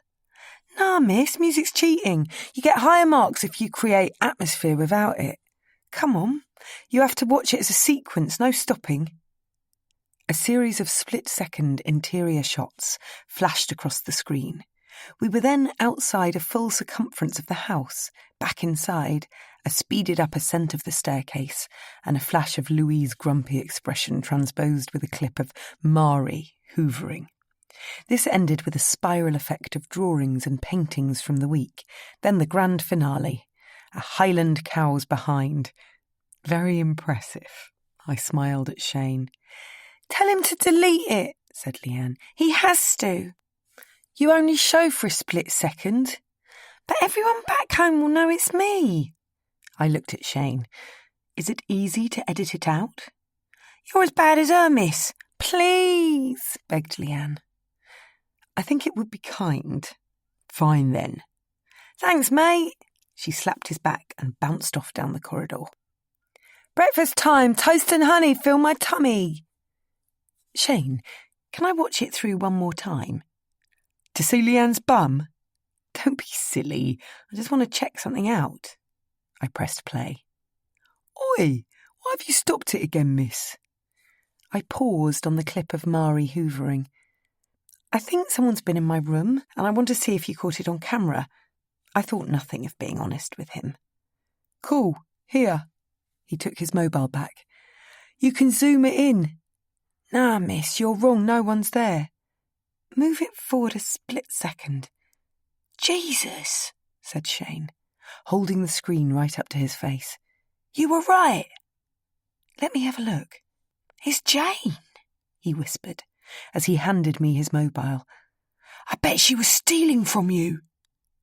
Nah, miss, music's cheating. You get higher marks if you create atmosphere without it. Come on, you have to watch it as a sequence, no stopping. A series of split-second interior shots flashed across the screen. We were then outside a full circumference of the house, back inside, a speeded-up ascent of the staircase, and a flash of Louis's grumpy expression transposed with a clip of Mari hoovering. This ended with a spiral effect of drawings and paintings from the week, then the grand finale, a Highland cow's behind. Very impressive. I smiled at Shane. Tell him to delete it, said Leanne. He has to. You only show for a split second. But everyone back home will know it's me. I looked at Shane. Is it easy to edit it out? You're as bad as her, miss. Please, begged Leanne. I think it would be kind. Fine, then. Thanks, mate. She slapped his back and bounced off down the corridor. Breakfast time, toast and honey, fill my tummy. Shane, can I watch it through one more time? To see Leanne's bum? Don't be silly. I just want to check something out. I pressed play. Oi, why have you stopped it again, miss? I paused on the clip of Mari hoovering. I think someone's been in my room, and I want to see if you caught it on camera. I thought nothing of being honest with him. Cool, here. He took his mobile back. You can zoom it in. Nah, miss, you're wrong, no one's there. Move it forward a split second. Jesus, said Shane, holding the screen right up to his face. You were right. Let me have a look. It's Jane, he whispered, as he handed me his mobile. I bet she was stealing from you.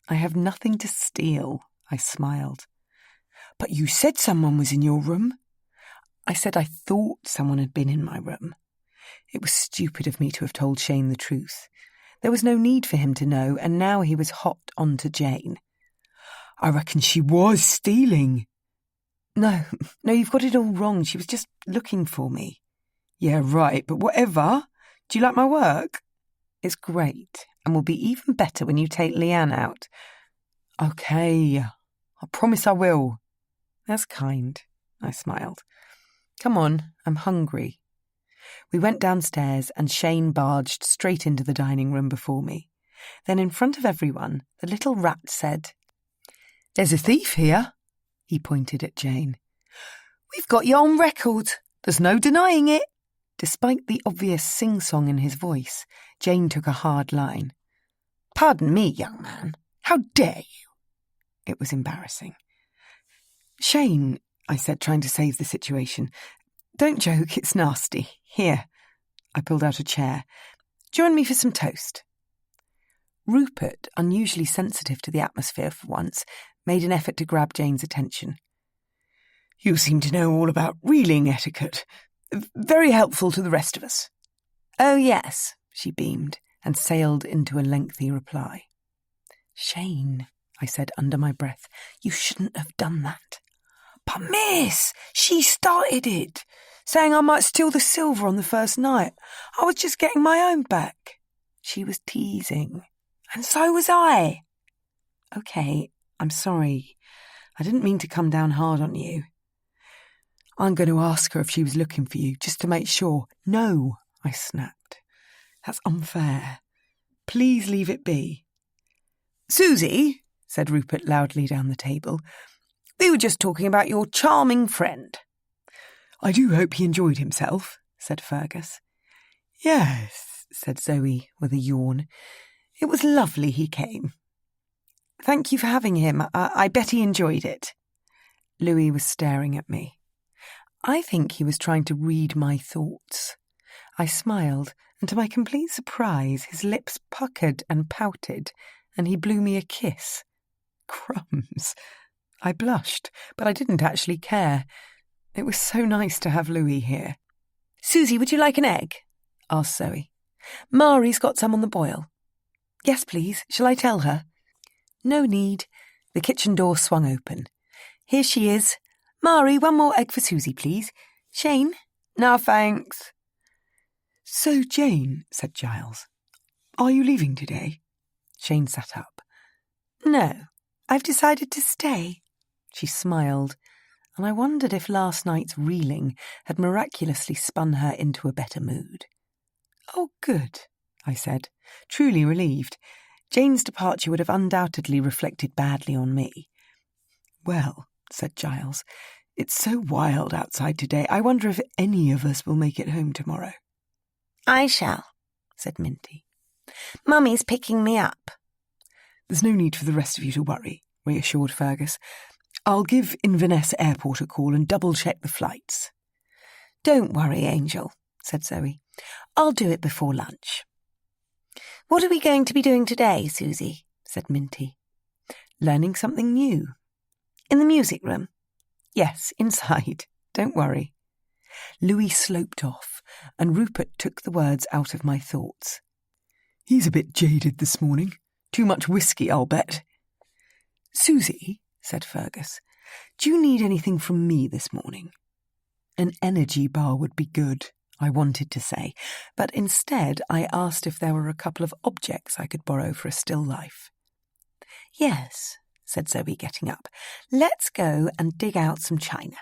I have nothing to steal, I smiled. But you said someone was in your room. I said I thought someone had been in my room. It was stupid of me to have told Shane the truth. There was no need for him to know, and now he was hot on to Jane. I reckon she was stealing. No, you've got it all wrong. She was just looking for me. Yeah, right, but whatever. Do you like my work? It's great, and will be even better when you take Leanne out. Okay, I promise I will. That's kind, I smiled. Come on, I'm hungry. We went downstairs and Shane barged straight into the dining room before me. Then in front of everyone, the little rat said, There's a thief here. He pointed at Jane. We've got you on record. There's no denying it. Despite the obvious sing-song in his voice, Jane took a hard line. Pardon me, young man. How dare you? It was embarrassing. Shane, I said, trying to save the situation. Don't joke, it's nasty. Here. I pulled out a chair. Join me for some toast. Rupert, unusually sensitive to the atmosphere for once, made an effort to grab Jane's attention. You seem to know all about reeling etiquette. Very helpful to the rest of us. Oh, yes, she beamed and sailed into a lengthy reply. Shane, I said under my breath, you shouldn't have done that. But miss, she started it, saying I might steal the silver on the first night. I was just getting my own back. She was teasing. And so was I. Okay, I'm sorry. I didn't mean to come down hard on you. I'm going to ask her if she was looking for you, just to make sure. No, I snapped. That's unfair. Please leave it be. Susie, said Rupert loudly down the table, we were just talking about your charming friend. I do hope he enjoyed himself, said Fergus. Yes, said Zoe with a yawn. It was lovely he came. Thank you for having him. I bet he enjoyed it. Louis was staring at me. I think he was trying to read my thoughts. I smiled, and to my complete surprise, his lips puckered and pouted, and he blew me a kiss. Crumbs. I blushed, but I didn't actually care. It was so nice to have Louis here. Susie, would you like an egg? Asked Zoe. Mari's got some on the boil. Yes, please. Shall I tell her? No need. The kitchen door swung open. Here she is. Mari, one more egg for Susie, please. Shane? No, thanks. So, Jane, said Giles, are you leaving today? Shane sat up. No, I've decided to stay. She smiled, and I wondered if last night's reeling had miraculously spun her into a better mood. Oh, good, I said, truly relieved. Jane's departure would have undoubtedly reflected badly on me. Well, said Giles, it's so wild outside today. I wonder if any of us will make it home tomorrow. I shall, said Minty. Mummy's picking me up. There's no need for the rest of you to worry, reassured Fergus. I'll give Inverness Airport a call and double-check the flights. Don't worry, Angel, said Zoe. I'll do it before lunch. What are we going to be doing today, Susie? Said Minty. Learning something new. In the music room? Yes, inside. Don't worry. Louis sloped off, and Rupert took the words out of my thoughts. He's a bit jaded this morning. Too much whiskey, I'll bet. Susie, said Fergus, do you need anything from me this morning? An energy bar would be good, I wanted to say, but instead I asked if there were a couple of objects I could borrow for a still life. Yes, said Zoe, getting up. Let's go and dig out some china.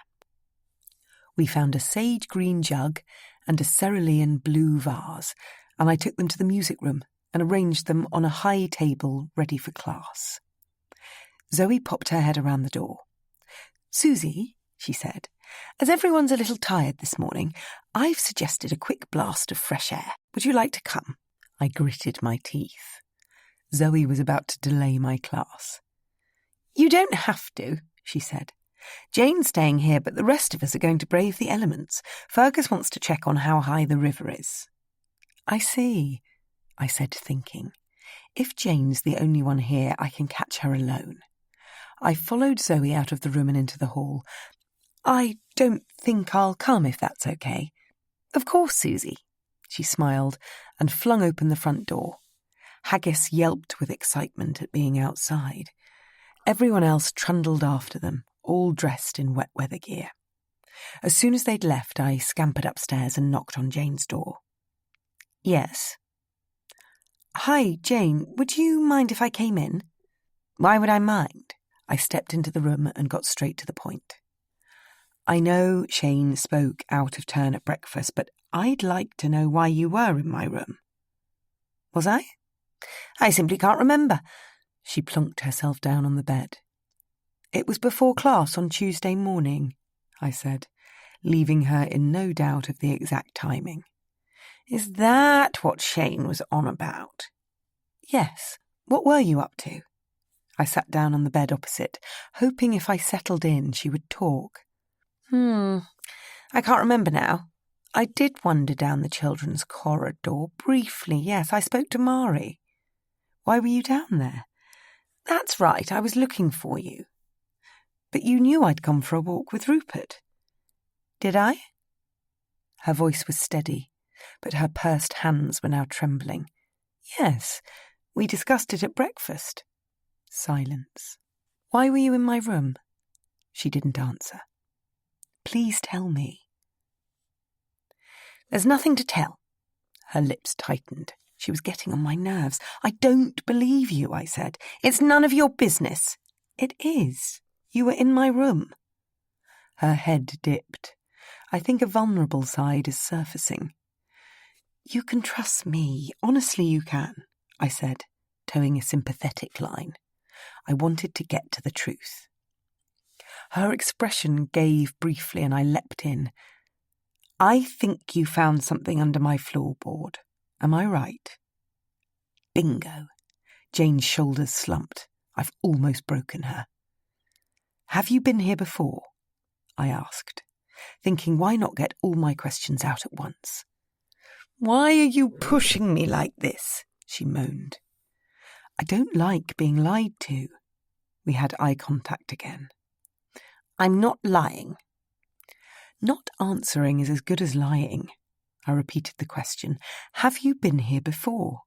We found a sage green jug and a cerulean blue vase, and I took them to the music room and arranged them on a high table ready for class. Zoe popped her head around the door. Susie, she said, as everyone's a little tired this morning, I've suggested a quick blast of fresh air. Would you like to come? I gritted my teeth. Zoe was about to delay my class. You don't have to, she said. Jane's staying here, but the rest of us are going to brave the elements. Fergus wants to check on how high the river is. I see, I said, thinking. If Jane's the only one here, I can catch her alone. I followed Zoe out of the room and into the hall. I don't think I'll come, if that's okay. Of course, Susie. She smiled and flung open the front door. Haggis yelped with excitement at being outside. Everyone else trundled after them, all dressed in wet weather gear. As soon as they'd left, I scampered upstairs and knocked on Jane's door. Yes. Hi, Jane, would you mind if I came in? Why would I mind? I stepped into the room and got straight to the point. I know Shane spoke out of turn at breakfast, but I'd like to know why you were in my room. Was I? I simply can't remember. She plunked herself down on the bed. It was before class on Tuesday morning, I said, leaving her in no doubt of the exact timing. Is that what Shane was on about? Yes. What were you up to? I sat down on the bed opposite, hoping if I settled in she would talk. I can't remember now. I did wander down the children's corridor briefly, yes, I spoke to Mari. Why were you down there? That's right, I was looking for you. But you knew I'd come for a walk with Rupert. Did I? Her voice was steady, but her pursed hands were now trembling. Yes, we discussed it at breakfast. Silence. Why were you in my room? She didn't answer. Please tell me. There's nothing to tell. Her lips tightened. She was getting on my nerves. I don't believe you, I said. It's none of your business. It is. You were in my room. Her head dipped. I think a vulnerable side is surfacing. You can trust me. Honestly, you can, I said, towing a sympathetic line. I wanted to get to the truth. Her expression gave briefly and I leapt in. I think you found something under my floorboard. Am I right? Bingo. Jane's shoulders slumped. I've almost broken her. Have you been here before? I asked, thinking why not get all my questions out at once. Why are you pushing me like this? She moaned. I don't like being lied to. We had eye contact again. I'm not lying. Not answering is as good as lying. I repeated the question. Have you been here before?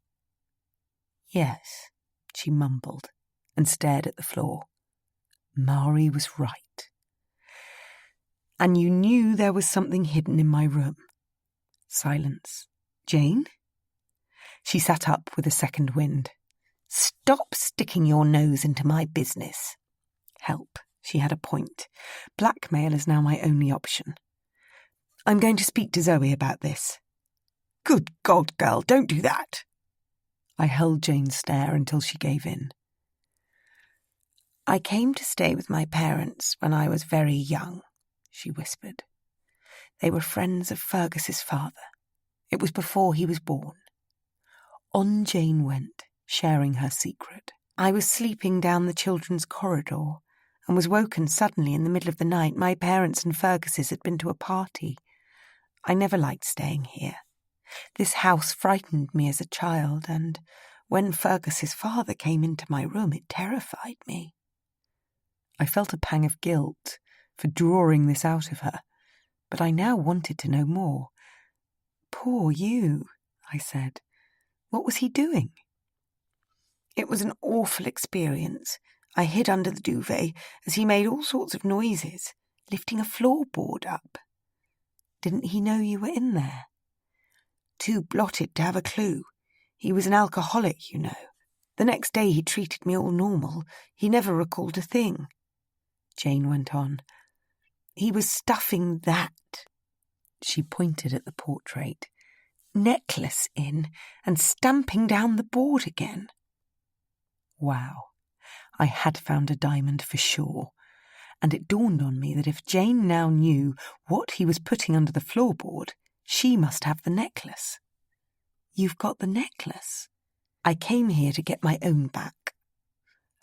Yes, she mumbled and stared at the floor. Mari was right. And you knew there was something hidden in my room. Silence. Jane? She sat up with a second wind. Stop sticking your nose into my business. Help. She had a point. Blackmail is now my only option. I'm going to speak to Zoe about this. Good God, girl, don't do that. I held Jane's stare until she gave in. I came to stay with my parents when I was very young, she whispered. They were friends of Fergus's father. It was before he was born. On Jane went, sharing her secret. I was sleeping down the children's corridor and was woken suddenly in the middle of the night. My parents and Fergus's had been to a party. I never liked staying here. This house frightened me as a child, and when Fergus's father came into my room, it terrified me. I felt a pang of guilt for drawing this out of her, but I now wanted to know more. Poor you, I said. What was he doing? It was an awful experience. I hid under the duvet as he made all sorts of noises, lifting a floorboard up. Didn't he know you were in there? Too blotted to have a clue. He was an alcoholic, you know. The next day he treated me all normal. He never recalled a thing. Jane went on. He was stuffing that. She pointed at the portrait. Necklace in and stamping down the board again. Wow. I had found a diamond for sure. And it dawned on me that if Jane now knew what he was putting under the floorboard, she must have the necklace. You've got the necklace. I came here to get my own back.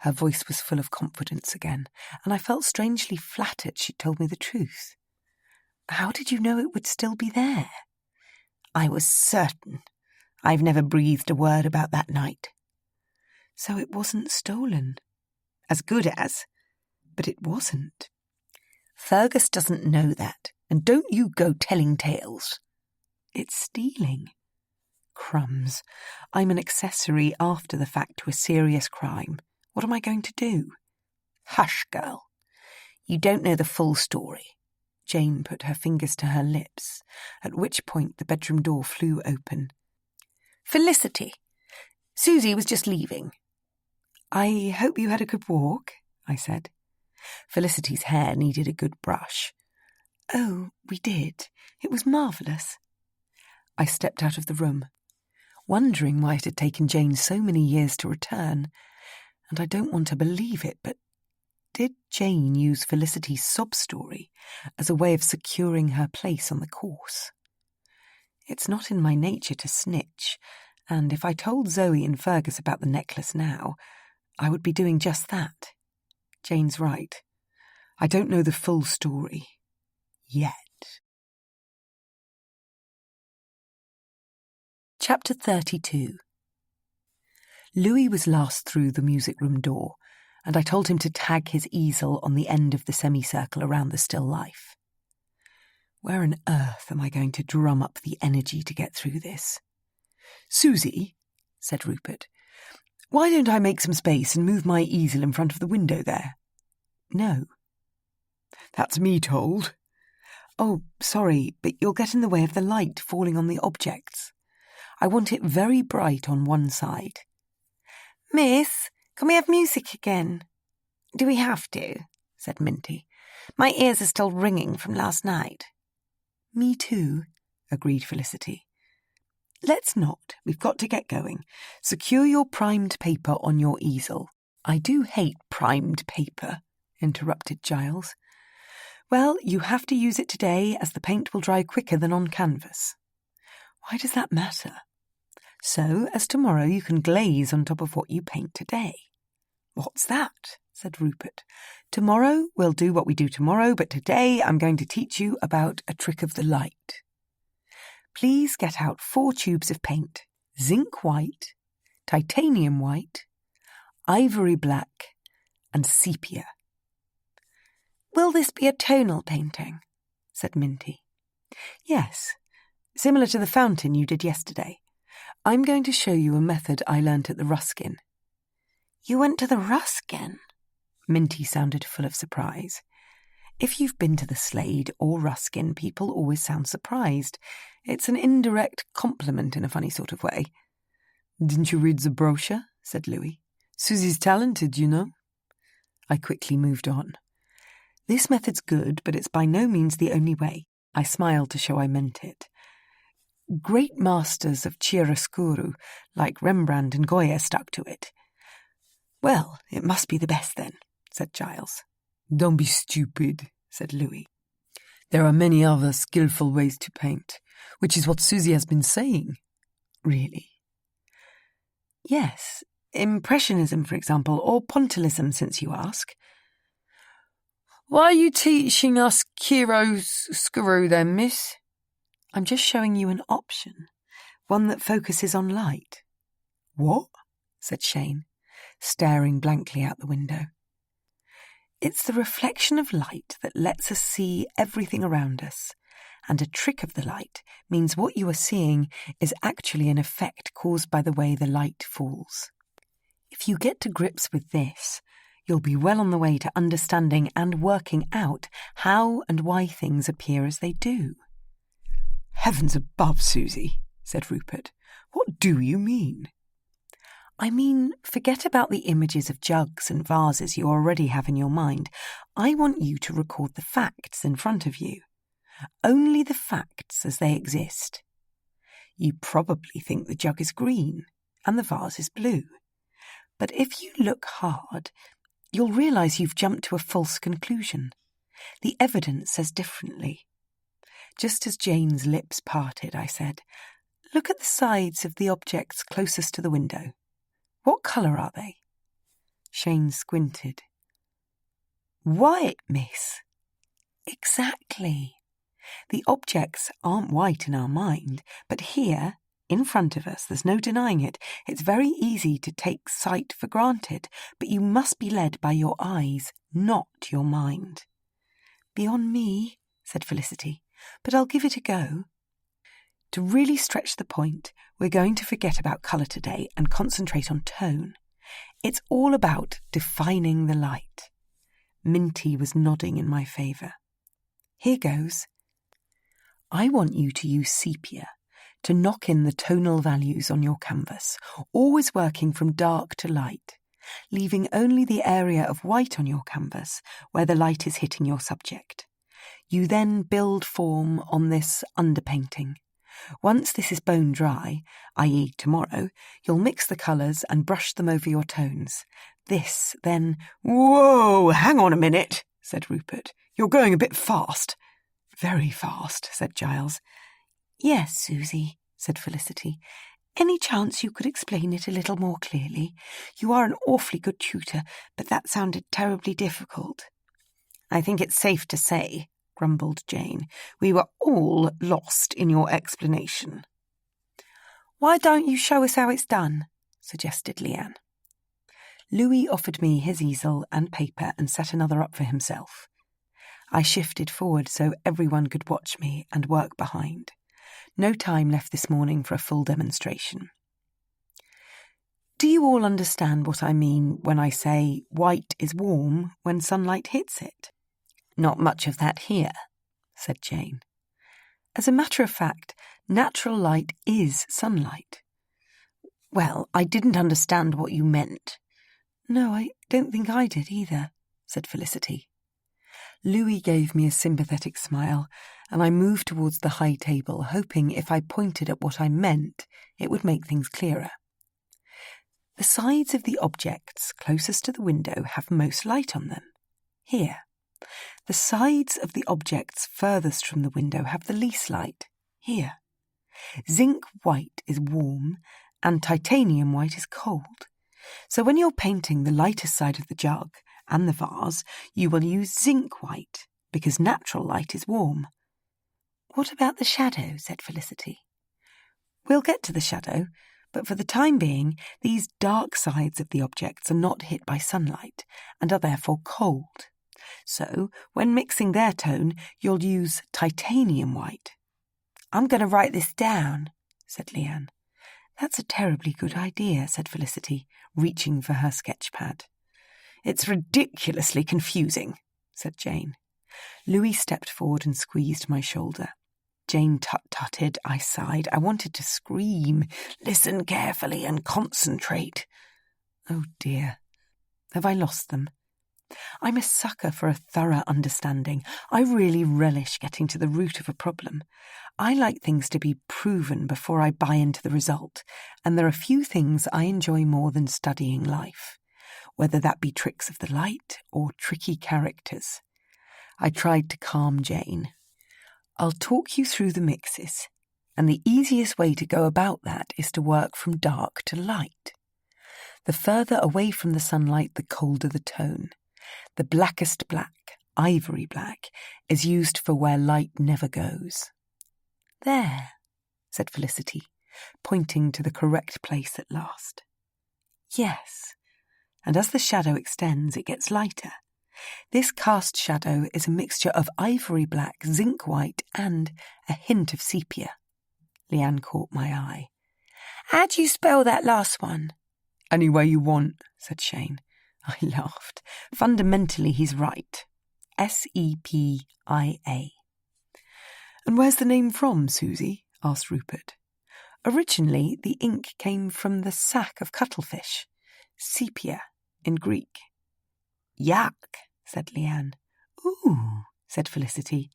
Her voice was full of confidence again, and I felt strangely flattered she'd told me the truth. How did you know it would still be there? I was certain. I've never breathed a word about that night. So it wasn't stolen. As good as. But it wasn't. Fergus doesn't know that, and don't you go telling tales. It's stealing. Crumbs. I'm an accessory after the fact to a serious crime. What am I going to do? Hush, girl. You don't know the full story. Jane put her fingers to her lips, at which point the bedroom door flew open. Felicity. Susie was just leaving. I hope you had a good walk, I said. Felicity's hair needed a good brush. Oh, we did. It was marvellous. I stepped out of the room, wondering why it had taken Jane so many years to return, and I don't want to believe it, but did Jane use Felicity's sob story as a way of securing her place on the course? It's not in my nature to snitch, and if I told Zoe and Fergus about the necklace now, I would be doing just that. Jane's right. I don't know the full story. Yet. Chapter 32. Louis was last through the music room door, and I told him to tag his easel on the end of the semicircle around the still life. Where on earth am I going to drum up the energy to get through this? Susie, said Rupert, why don't I make some space and move my easel in front of the window there? No. That's me told. Oh, sorry, but you'll get in the way of the light falling on the objects. I want it very bright on one side. Miss, can we have music again? Do we have to? Said Minty. My ears are still ringing from last night. Me too, agreed Felicity. Let's not. We've got to get going. Secure your primed paper on your easel. I do hate primed paper, interrupted Giles. Well, you have to use it today as the paint will dry quicker than on canvas. Why does that matter? So, as tomorrow you can glaze on top of what you paint today. What's that? Said Rupert. Tomorrow we'll do what we do tomorrow, but today I'm going to teach you about a trick of the light. Please get out 4 tubes of paint, zinc white, titanium white, ivory black, and sepia. Will this be a tonal painting? Said Minty. Yes, similar to the fountain you did yesterday. I'm going to show you a method I learnt at the Ruskin. You went to the Ruskin? Minty sounded full of surprise. If you've been to the Slade or Ruskin, people always sound surprised. It's an indirect compliment in a funny sort of way. Didn't you read the brochure? Said Louis. Susie's talented, you know. I quickly moved on. This method's good, but it's by no means the only way. I smiled to show I meant it. Great masters of chiaroscuro, like Rembrandt and Goya, stuck to it. Well, it must be the best then, said Giles. Don't be stupid, said Louis. There are many other skillful ways to paint, which is what Susie has been saying. Really? Yes, Impressionism, for example, or Pointillism, since you ask. Why are you teaching us chiaroscuro then, miss? I'm just showing you an option, one that focuses on light. What? Said Shane, staring blankly out the window. It's the reflection of light that lets us see everything around us, and a trick of the light means what you are seeing is actually an effect caused by the way the light falls. If you get to grips with this, you'll be well on the way to understanding and working out how and why things appear as they do. Heavens above, Susie, said Rupert. What do you mean? I mean, forget about the images of jugs and vases you already have in your mind. I want you to record the facts in front of you. Only the facts as they exist. You probably think the jug is green and the vase is blue. But if you look hard, you'll realise you've jumped to a false conclusion. The evidence says differently. Just as Jane's lips parted, I said, Look at the sides of the objects closest to the window. What colour are they? Shane squinted. White, miss. Exactly. The objects aren't white in our mind, but here, in front of us, there's no denying it. It's very easy to take sight for granted, but you must be led by your eyes, not your mind. Beyond me, said Felicity, but I'll give it a go. To really stretch the point, we're going to forget about colour today and concentrate on tone. It's all about defining the light. Minty was nodding in my favour. Here goes. I want you to use sepia to knock in the tonal values on your canvas, always working from dark to light, leaving only the area of white on your canvas where the light is hitting your subject. You then build form on this underpainting. Once this is bone dry, i.e. tomorrow, you'll mix the colours and brush them over your tones. This, then— Whoa, hang on a minute, said Rupert. You're going a bit fast. Very fast, said Giles. Yes, Susie, said Felicity. Any chance you could explain it a little more clearly? You are an awfully good tutor, but that sounded terribly difficult. I think it's safe to say, grumbled Jane, we were all lost in your explanation. Why don't you show us how it's done? Suggested Leanne. Louis offered me his easel and paper and set another up for himself. I shifted forward so everyone could watch me and work behind. No time left this morning for a full demonstration. Do you all understand what I mean when I say white is warm when sunlight hits it? Not much of that here, said Jane. As a matter of fact, natural light is sunlight. Well, I didn't understand what you meant. No, I don't think I did either, said Felicity. Louis gave me a sympathetic smile, and I moved towards the high table, hoping if I pointed at what I meant, it would make things clearer. The sides of the objects closest to the window have most light on them. Here. The sides of the objects furthest from the window have the least light. Here. Zinc white is warm, and titanium white is cold. So when you're painting the lightest side of the jug and the vase, you will use zinc white, because natural light is warm. What about the shadow? Said Felicity. We'll get to the shadow, but for the time being, these dark sides of the objects are not hit by sunlight, and are therefore cold. So, when mixing their tone, you'll use titanium white. I'm going to write this down, said Leanne. That's a terribly good idea, said Felicity, reaching for her sketch pad. It's ridiculously confusing, said Jane. Louis stepped forward and squeezed my shoulder. Jane tut-tutted. I sighed. I wanted to scream. Listen carefully and concentrate. Oh dear. Have I lost them? I'm a sucker for a thorough understanding. I really relish getting to the root of a problem. I like things to be proven before I buy into the result, and there are few things I enjoy more than studying life, whether that be tricks of the light or tricky characters. I tried to calm Jane. I'll talk you through the mixes, and the easiest way to go about that is to work from dark to light. The further away from the sunlight, the colder the tone. The blackest black, ivory black, is used for where light never goes. There, said Felicity, pointing to the correct place at last. Yes, and as the shadow extends, it gets lighter. This cast shadow is a mixture of ivory black, zinc white, and a hint of sepia. Leanne caught my eye. How do you spell that last one? Any way you want, said Shane. I laughed. Fundamentally, he's right. S-E-P-I-A. And where's the name from, Susie? Asked Rupert. Originally, the ink came from the sack of cuttlefish. Sepia, in Greek. Yuck, said Leanne. Ooh, said Felicity.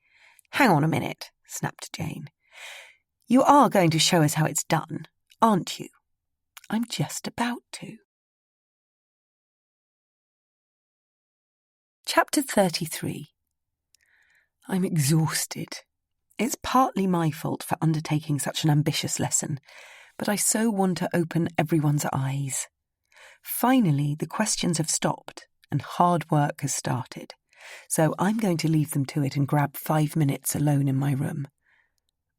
Hang on a minute, snapped Jane. You are going to show us how it's done, aren't you? I'm just about to. Chapter 33. I'm exhausted. It's partly my fault for undertaking such an ambitious lesson, but I so want to open everyone's eyes. Finally, the questions have stopped and hard work has started, so I'm going to leave them to it and grab 5 minutes alone in my room.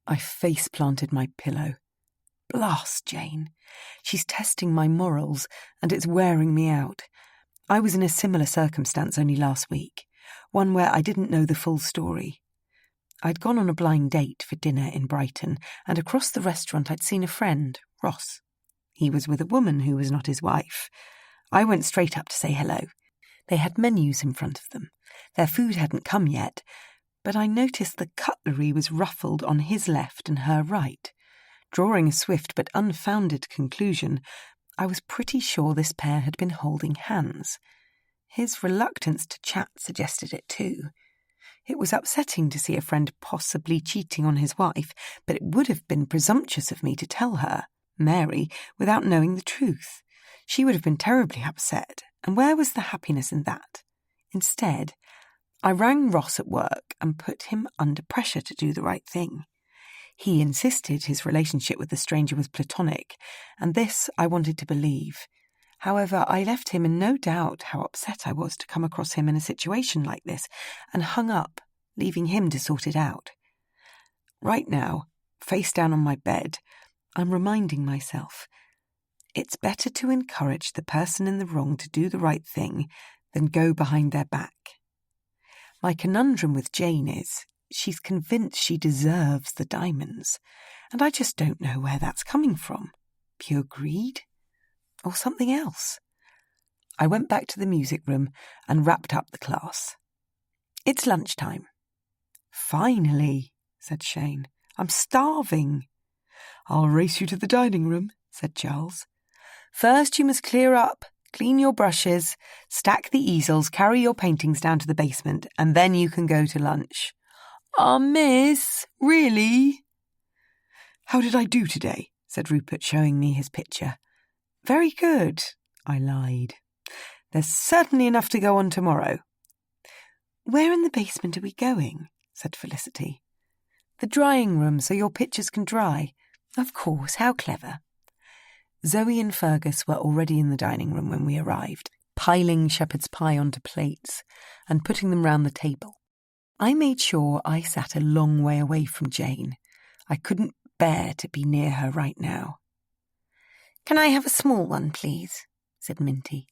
I face-planted my pillow. Blast Jane. She's testing my morals, and it's wearing me out. I was in a similar circumstance only last week, one where I didn't know the full story. I'd gone on a blind date for dinner in Brighton, and across the restaurant I'd seen a friend, Ross. He was with a woman who was not his wife. I went straight up to say hello. They had menus in front of them. Their food hadn't come yet, but I noticed the cutlery was ruffled on his left and her right. Drawing a swift but unfounded conclusion, I was pretty sure this pair had been holding hands. His reluctance to chat suggested it too. It was upsetting to see a friend possibly cheating on his wife, but it would have been presumptuous of me to tell her, Mary, without knowing the truth. She would have been terribly upset, and where was the happiness in that? Instead, I rang Ross at work and put him under pressure to do the right thing. He insisted his relationship with the stranger was platonic, and this I wanted to believe. However, I left him in no doubt how upset I was to come across him in a situation like this, and hung up, leaving him to sort it out. Right now, face down on my bed, I'm reminding myself, it's better to encourage the person in the wrong to do the right thing than go behind their back. My conundrum with Jane is, she's convinced she deserves the diamonds, and I just don't know where that's coming from. Pure greed? Or something else? I went back to the music room and wrapped up the class. It's lunchtime. Finally, said Shane. I'm starving. I'll race you to the dining room, said Charles. First you must clear up, clean your brushes, stack the easels, carry your paintings down to the basement, and then you can go to lunch." Miss, really?" "How did I do today?" said Rupert, showing me his picture. "Very good," I lied. "There's certainly enough to go on tomorrow." "Where in the basement are we going?" said Felicity. "The drying room, so your pictures can dry." "Of course, how clever." Zoe and Fergus were already in the dining room when we arrived, piling shepherd's pie onto plates and putting them round the table. I made sure I sat a long way away from Jane. I couldn't bear to be near her right now. "Can I have a small one, please?" said Minty.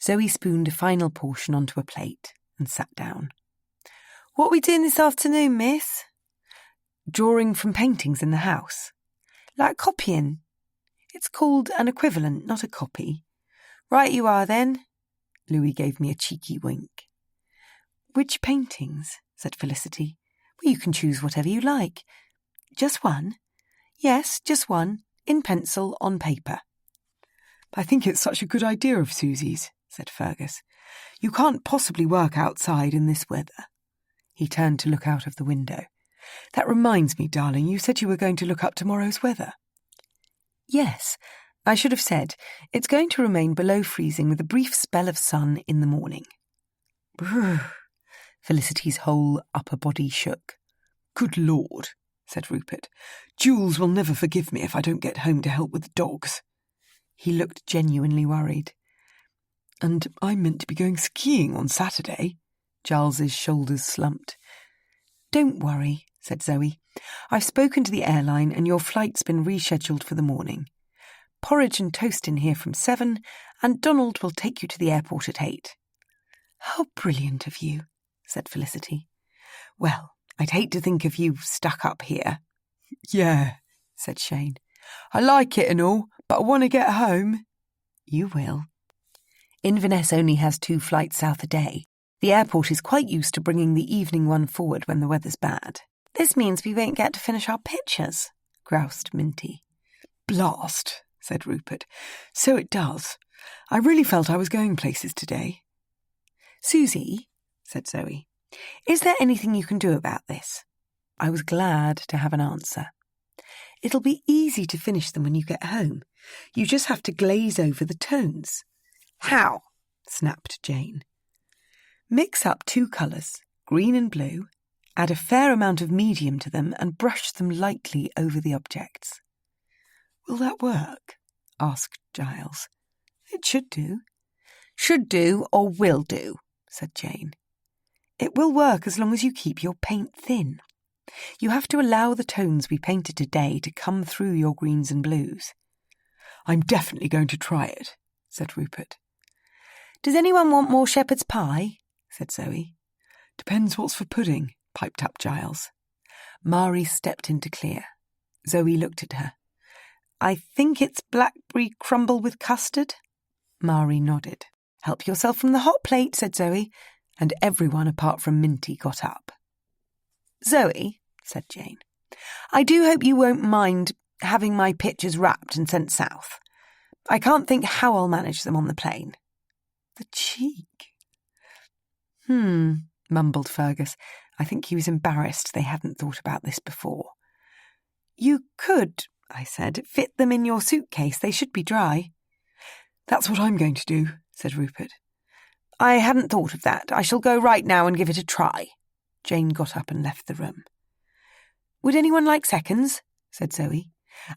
Zoe spooned a final portion onto a plate and sat down. "What are we doing this afternoon, miss?" "Drawing from paintings in the house." "Like copying?" "It's called an equivalent, not a copy." "Right you are, then." Louis gave me a cheeky wink. "Which paintings?" said Felicity. "Well, you can choose whatever you like." "Just one?" "Yes, just one, in pencil, on paper." "I think it's such a good idea of Susie's," said Fergus. "You can't possibly work outside in this weather." He turned to look out of the window. "That reminds me, darling, you said you were going to look up tomorrow's weather." "Yes, I should have said it's going to remain below freezing with a brief spell of sun in the morning." Brrr. Felicity's whole upper body shook. "Good Lord," said Rupert. "Jules will never forgive me if I don't get home to help with the dogs." He looked genuinely worried. "And I'm meant to be going skiing on Saturday." Giles's shoulders slumped. "Don't worry," said Zoe. "I've spoken to the airline and your flight's been rescheduled for the morning. Porridge and toast in here from 7, and Donald will take you to the airport at 8. "How brilliant of you," said Felicity. "Well, I'd hate to think of you stuck up here." "Yeah," said Shane. "I like it and all, but I want to get home." "You will. Inverness only has 2 flights south a day. The airport is quite used to bringing the evening one forward when the weather's bad." "This means we won't get to finish our pictures," groused Minty. "Blast," said Rupert. "So it does. I really felt I was going places today." "Susie," said Zoe, "is there anything you can do about this?" I was glad to have an answer. "It'll be easy to finish them when you get home. You just have to glaze over the tones." "How?" snapped Jane. "Mix up 2 colours, green and blue, add a fair amount of medium to them and brush them lightly over the objects." "Will that work?" asked Giles. "It should do." "Should do or will do," said Jane. "It will work as long as you keep your paint thin. You have to allow the tones we painted today to come through your greens and blues." "I'm definitely going to try it," said Rupert. "Does anyone want more shepherd's pie?" said Zoe. "Depends what's for pudding," piped up Giles. Mari stepped in to clear. Zoe looked at her. "I think it's blackberry crumble with custard." Mari nodded. "Help yourself from the hot plate," said Zoe, and everyone apart from Minty got up. "Zoe," said Jane, "I do hope you won't mind having my pictures wrapped and sent south. I can't think how I'll manage them on the plane." "The cheek." Mumbled Fergus. I think he was embarrassed they hadn't thought about this before. "You could," I said, "fit them in your suitcase. They should be dry." "That's what I'm going to do," said Rupert. "I hadn't thought of that. I shall go right now and give it a try." Jane got up and left the room. "Would anyone like seconds?" said Zoe.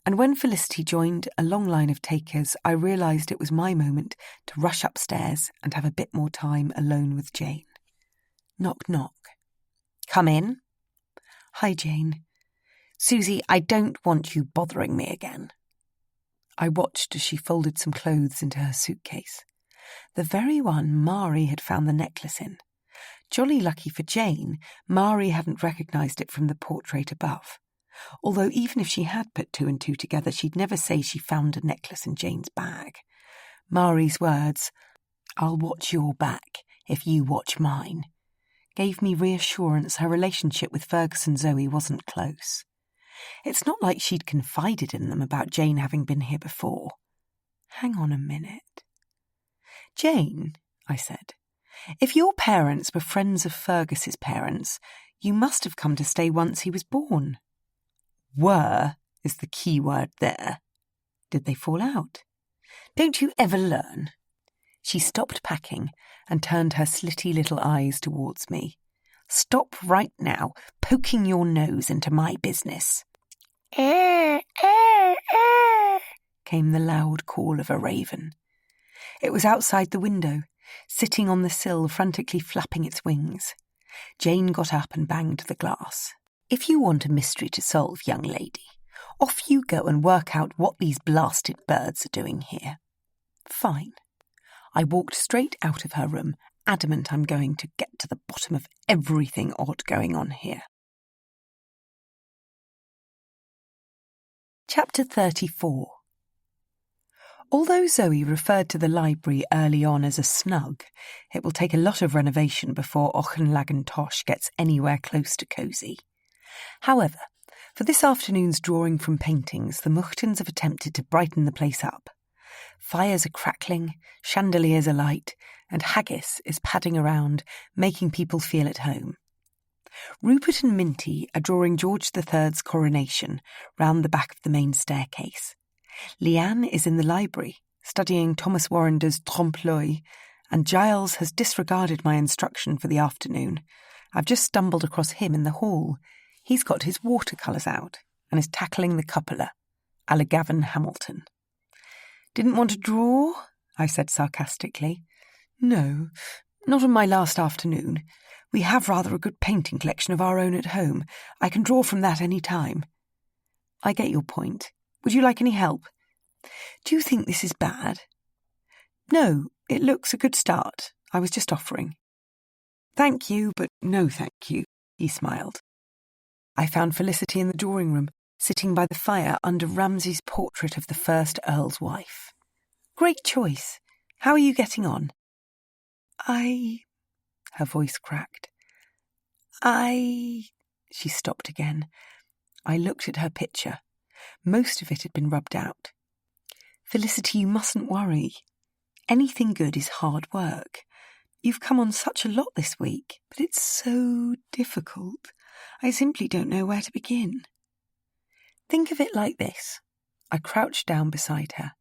And when Felicity joined a long line of takers, I realised it was my moment to rush upstairs and have a bit more time alone with Jane. Knock, knock. "Come in." "Hi, Jane." "Susie, I don't want you bothering me again." I watched as she folded some clothes into her suitcase. The very one Mari had found the necklace in. Jolly lucky for Jane, Mari hadn't recognised it from the portrait above. Although even if she had put 2 and 2 together, she'd never say she found a necklace in Jane's bag. Mari's words, "I'll watch your back if you watch mine," gave me reassurance her relationship with Fergus and Zoe wasn't close. It's not like she'd confided in them about Jane having been here before. Hang on a minute. Jane, I said, if your parents were friends of Fergus's parents, you must have come to stay once he was born. Were is the key word there. Did they fall out? Don't you ever learn? She stopped packing and turned her slitty little eyes towards me. Stop right now, poking your nose into my business. Came the loud call of a raven. It was outside the window, sitting on the sill, frantically flapping its wings. Jane got up and banged the glass. If you want a mystery to solve, young lady, off you go and work out what these blasted birds are doing here. Fine. I walked straight out of her room, adamant I'm going to get to the bottom of everything odd going on here. Chapter 34. Although Zoe referred to the library early on as a snug, it will take a lot of renovation before Auchenlagan gets anywhere close to cosy. However, for this afternoon's drawing from paintings, the Muchtons have attempted to brighten the place up. Fires are crackling, chandeliers are light, and haggis is padding around, making people feel at home. Rupert and Minty are drawing George III's coronation round the back of the main staircase. Leanne is in the library, studying Thomas Warrender's Trompe-l'œil, and Giles has disregarded my instruction for the afternoon. I've just stumbled across him in the hall. He's got his watercolours out and is tackling the cupola, a la Gavin Hamilton. Didn't want to draw? I said sarcastically. No, not on my last afternoon. We have rather a good painting collection of our own at home. I can draw from that any time. I get your point. Would you like any help? Do you think this is bad? No, it looks a good start. I was just offering. Thank you, but no thank you, he smiled. I found Felicity in the drawing room, sitting by the fire under Ramsay's portrait of the first Earl's wife. Great choice. How are you getting on? Her voice cracked. She stopped again. I looked at her picture. Most of it had been rubbed out. Felicity, you mustn't worry. Anything good is hard work. You've come on such a lot this week, but it's so difficult. I simply don't know where to begin. Think of it like this. I crouched down beside her.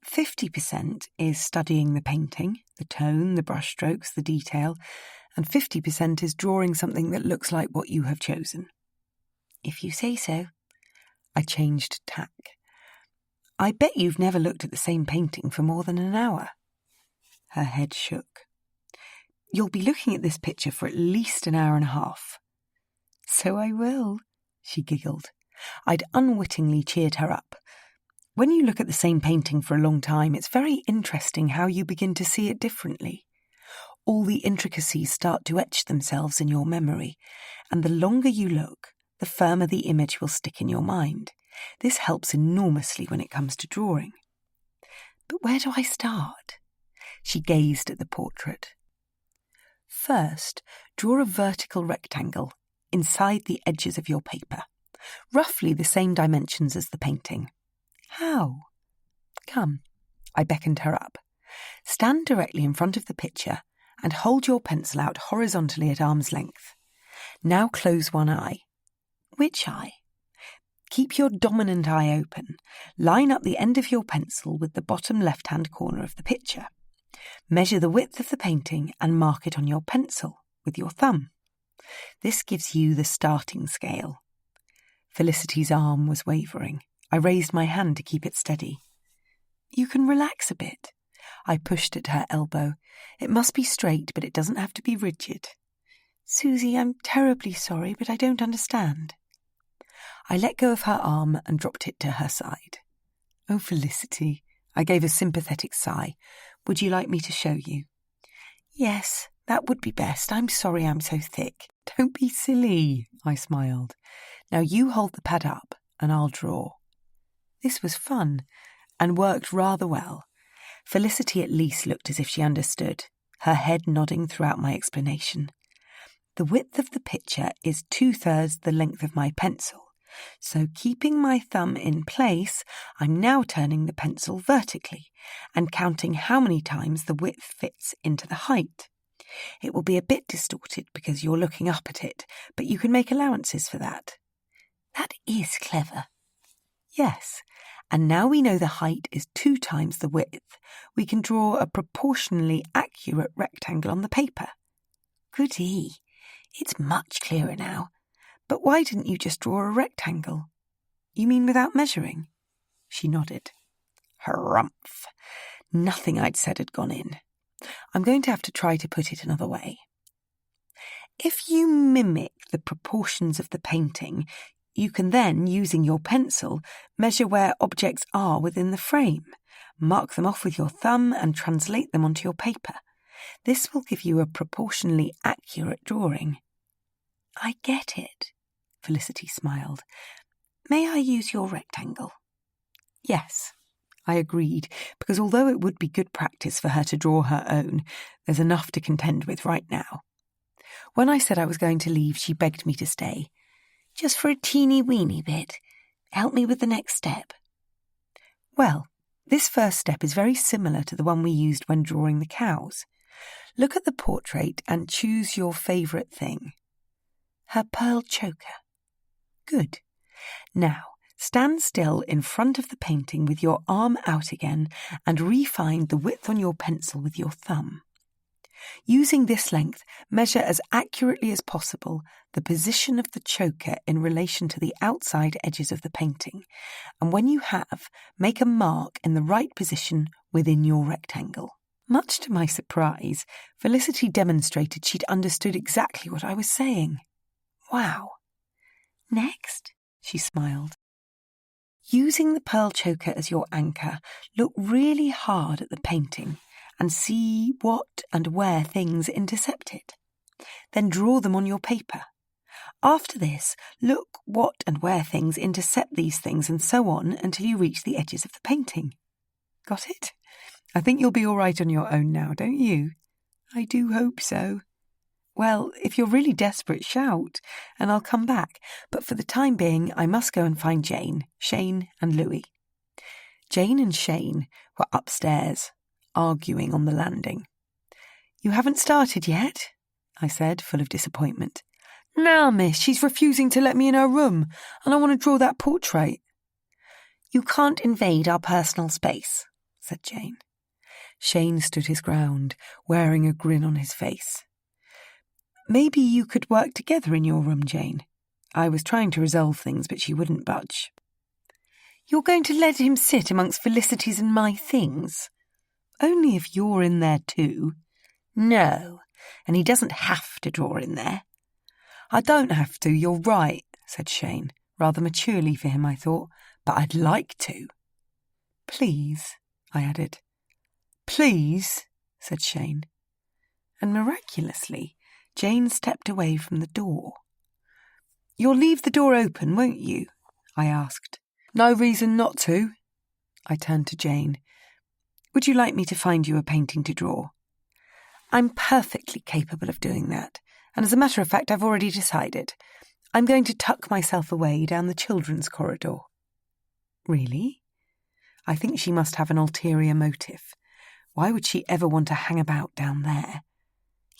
50% is studying the painting, the tone, the brushstrokes, the detail, and 50% is drawing something that looks like what you have chosen. If you say so. I changed tack. I bet you've never looked at the same painting for more than an hour. Her head shook. You'll be looking at this picture for at least an hour and a half. So I will, she giggled. I'd unwittingly cheered her up. When you look at the same painting for a long time, it's very interesting how you begin to see it differently. All the intricacies start to etch themselves in your memory, and the longer you look, the firmer the image will stick in your mind. This helps enormously when it comes to drawing. But where do I start? She gazed at the portrait. First, draw a vertical rectangle inside the edges of your paper, roughly the same dimensions as the painting. How? Come. I beckoned her up. Stand directly in front of the picture and hold your pencil out horizontally at arm's length. Now close one eye. Which eye? Keep your dominant eye open. Line up the end of your pencil with the bottom left-hand corner of the picture. Measure the width of the painting and mark it on your pencil with your thumb. This gives you the starting scale. Felicity's arm was wavering. I raised my hand to keep it steady. You can relax a bit. I pushed at her elbow. It must be straight, but it doesn't have to be rigid. Susie, I'm terribly sorry, but I don't understand. I let go of her arm and dropped it to her side. Oh, Felicity. I gave a sympathetic sigh. Would you like me to show you? Yes, that would be best. I'm sorry I'm so thick. Don't be silly, I smiled. Now you hold the pad up and I'll draw. This was fun and worked rather well. Felicity at least looked as if she understood, her head nodding throughout my explanation. The width of the picture is 2/3 the length of my pencil, So keeping my thumb in place, I'm now turning the pencil vertically and counting how many times the width fits into the height. It will be a bit distorted because you're looking up at it, but you can make allowances for that. That is clever. Yes, and now we know the height is 2 times the width, we can draw a proportionally accurate rectangle on the paper. Goody. It's much clearer now. But why didn't you just draw a rectangle? You mean without measuring? She nodded. Harumph. Nothing I'd said had gone in. I'm going to have to try to put it another way. If you mimic the proportions of the painting, you can then, using your pencil, measure where objects are within the frame, mark them off with your thumb and translate them onto your paper. This will give you a proportionally accurate drawing. I get it, Felicity smiled. May I use your rectangle? Yes, I agreed, because although it would be good practice for her to draw her own, there's enough to contend with right now. When I said I was going to leave, she begged me to stay. Just for a teeny-weeny bit. Help me with the next step. Well, this first step is very similar to the one we used when drawing the cows. Look at the portrait and choose your favourite thing. Her pearl choker. Good. Now, stand still in front of the painting with your arm out again and refine the width on your pencil with your thumb. Using this length, measure as accurately as possible the position of the choker in relation to the outside edges of the painting, and when you have, make a mark in the right position within your rectangle. Much to my surprise, Felicity demonstrated she'd understood exactly what I was saying. Wow. Next, she smiled. Using the pearl choker as your anchor, look really hard at the painting and see what and where things intercept it. Then draw them on your paper. After this, look what and where things intercept these things and so on until you reach the edges of the painting. Got it? I think you'll be all right on your own now, don't you? I do hope so. Well, if you're really desperate, shout, and I'll come back. But for the time being, I must go and find Jane, Shane and Louis. Jane and Shane were upstairs, arguing on the landing. You haven't started yet? I said, full of disappointment. No, miss, she's refusing to let me in her room, and I want to draw that portrait. You can't invade our personal space, said Jane. Shane stood his ground, wearing a grin on his face. Maybe you could work together in your room, Jane. I was trying to resolve things, but she wouldn't budge. You're going to let him sit amongst Felicity's and my things? Only if you're in there too. No, and he doesn't have to draw in there. I don't have to, you're right, said Shane, rather maturely for him, I thought, but I'd like to. Please, I added. Please, said Shane. And miraculously, Jane stepped away from the door. You'll leave the door open, won't you? I asked. No reason not to. I turned to Jane. Would you like me to find you a painting to draw? I'm perfectly capable of doing that, and as a matter of fact, I've already decided. I'm going to tuck myself away down the children's corridor. Really? I think she must have an ulterior motive. Why would she ever want to hang about down there?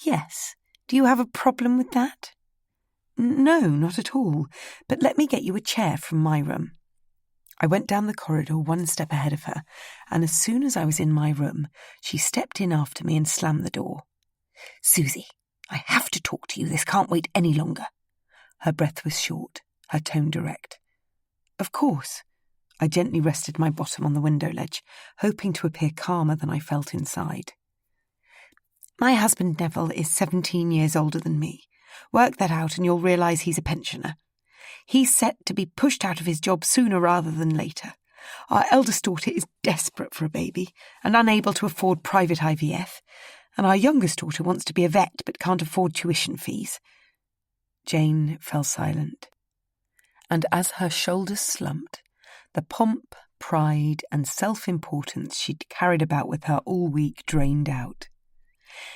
Yes. Do you have a problem with that? No, not at all, but let me get you a chair from my room. I went down the corridor one step ahead of her, and as soon as I was in my room, she stepped in after me and slammed the door. Susie, I have to talk to you. This can't wait any longer. Her breath was short, her tone direct. Of course. I gently rested my bottom on the window ledge, hoping to appear calmer than I felt inside. My husband Neville is 17 years older than me. Work that out and you'll realise he's a pensioner. He's set to be pushed out of his job sooner rather than later. Our eldest daughter is desperate for a baby and unable to afford private IVF, and our youngest daughter wants to be a vet but can't afford tuition fees. Jane fell silent, and as her shoulders slumped, the pomp, pride and self-importance she'd carried about with her all week drained out.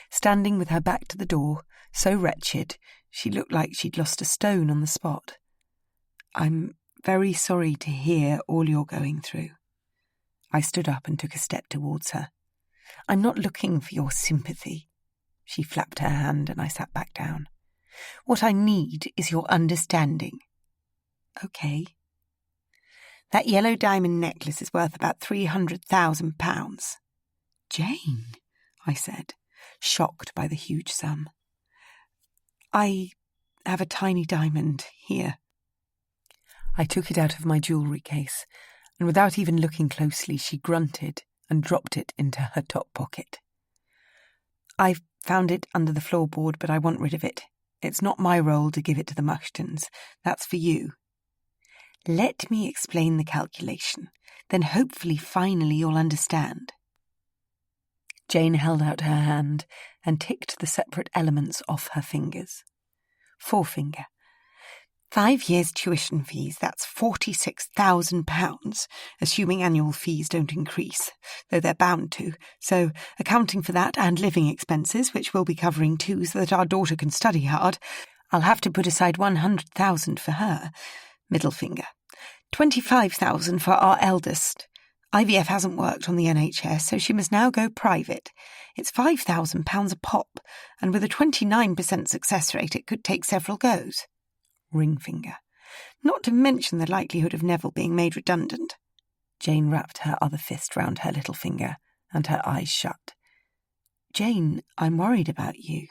Standing with her back to the door, so wretched, she looked like she'd lost a stone on the spot. I'm very sorry to hear all you're going through. I stood up and took a step towards her. I'm not looking for your sympathy. She flapped her hand and I sat back down. What I need is your understanding. Okay. That yellow diamond necklace is worth about £300,000. Jane, I said, shocked by the huge sum. I have a tiny diamond here. I took it out of my jewellery case, and without even looking closely, she grunted and dropped it into her top pocket. I found it under the floorboard, but I want rid of it. It's not my role to give it to the Mushtons. That's for you. Let me explain the calculation, then hopefully finally you'll understand. Jane held out her hand and ticked the separate elements off her fingers. Forefinger. 5 years tuition fees, that's £46,000, assuming annual fees don't increase, though they're bound to. So, accounting for that and living expenses, which we'll be covering too, so that our daughter can study hard, I'll have to put aside £100,000 for her. Middle finger. £25,000 for our eldest. IVF hasn't worked on the NHS, so she must now go private. It's £5,000 a pop, and with a 29% success rate, it could take several goes. Ring finger. Not to mention the likelihood of Neville being made redundant. Jane wrapped her other fist round her little finger, and her eyes shut. Jane, I'm worried about you.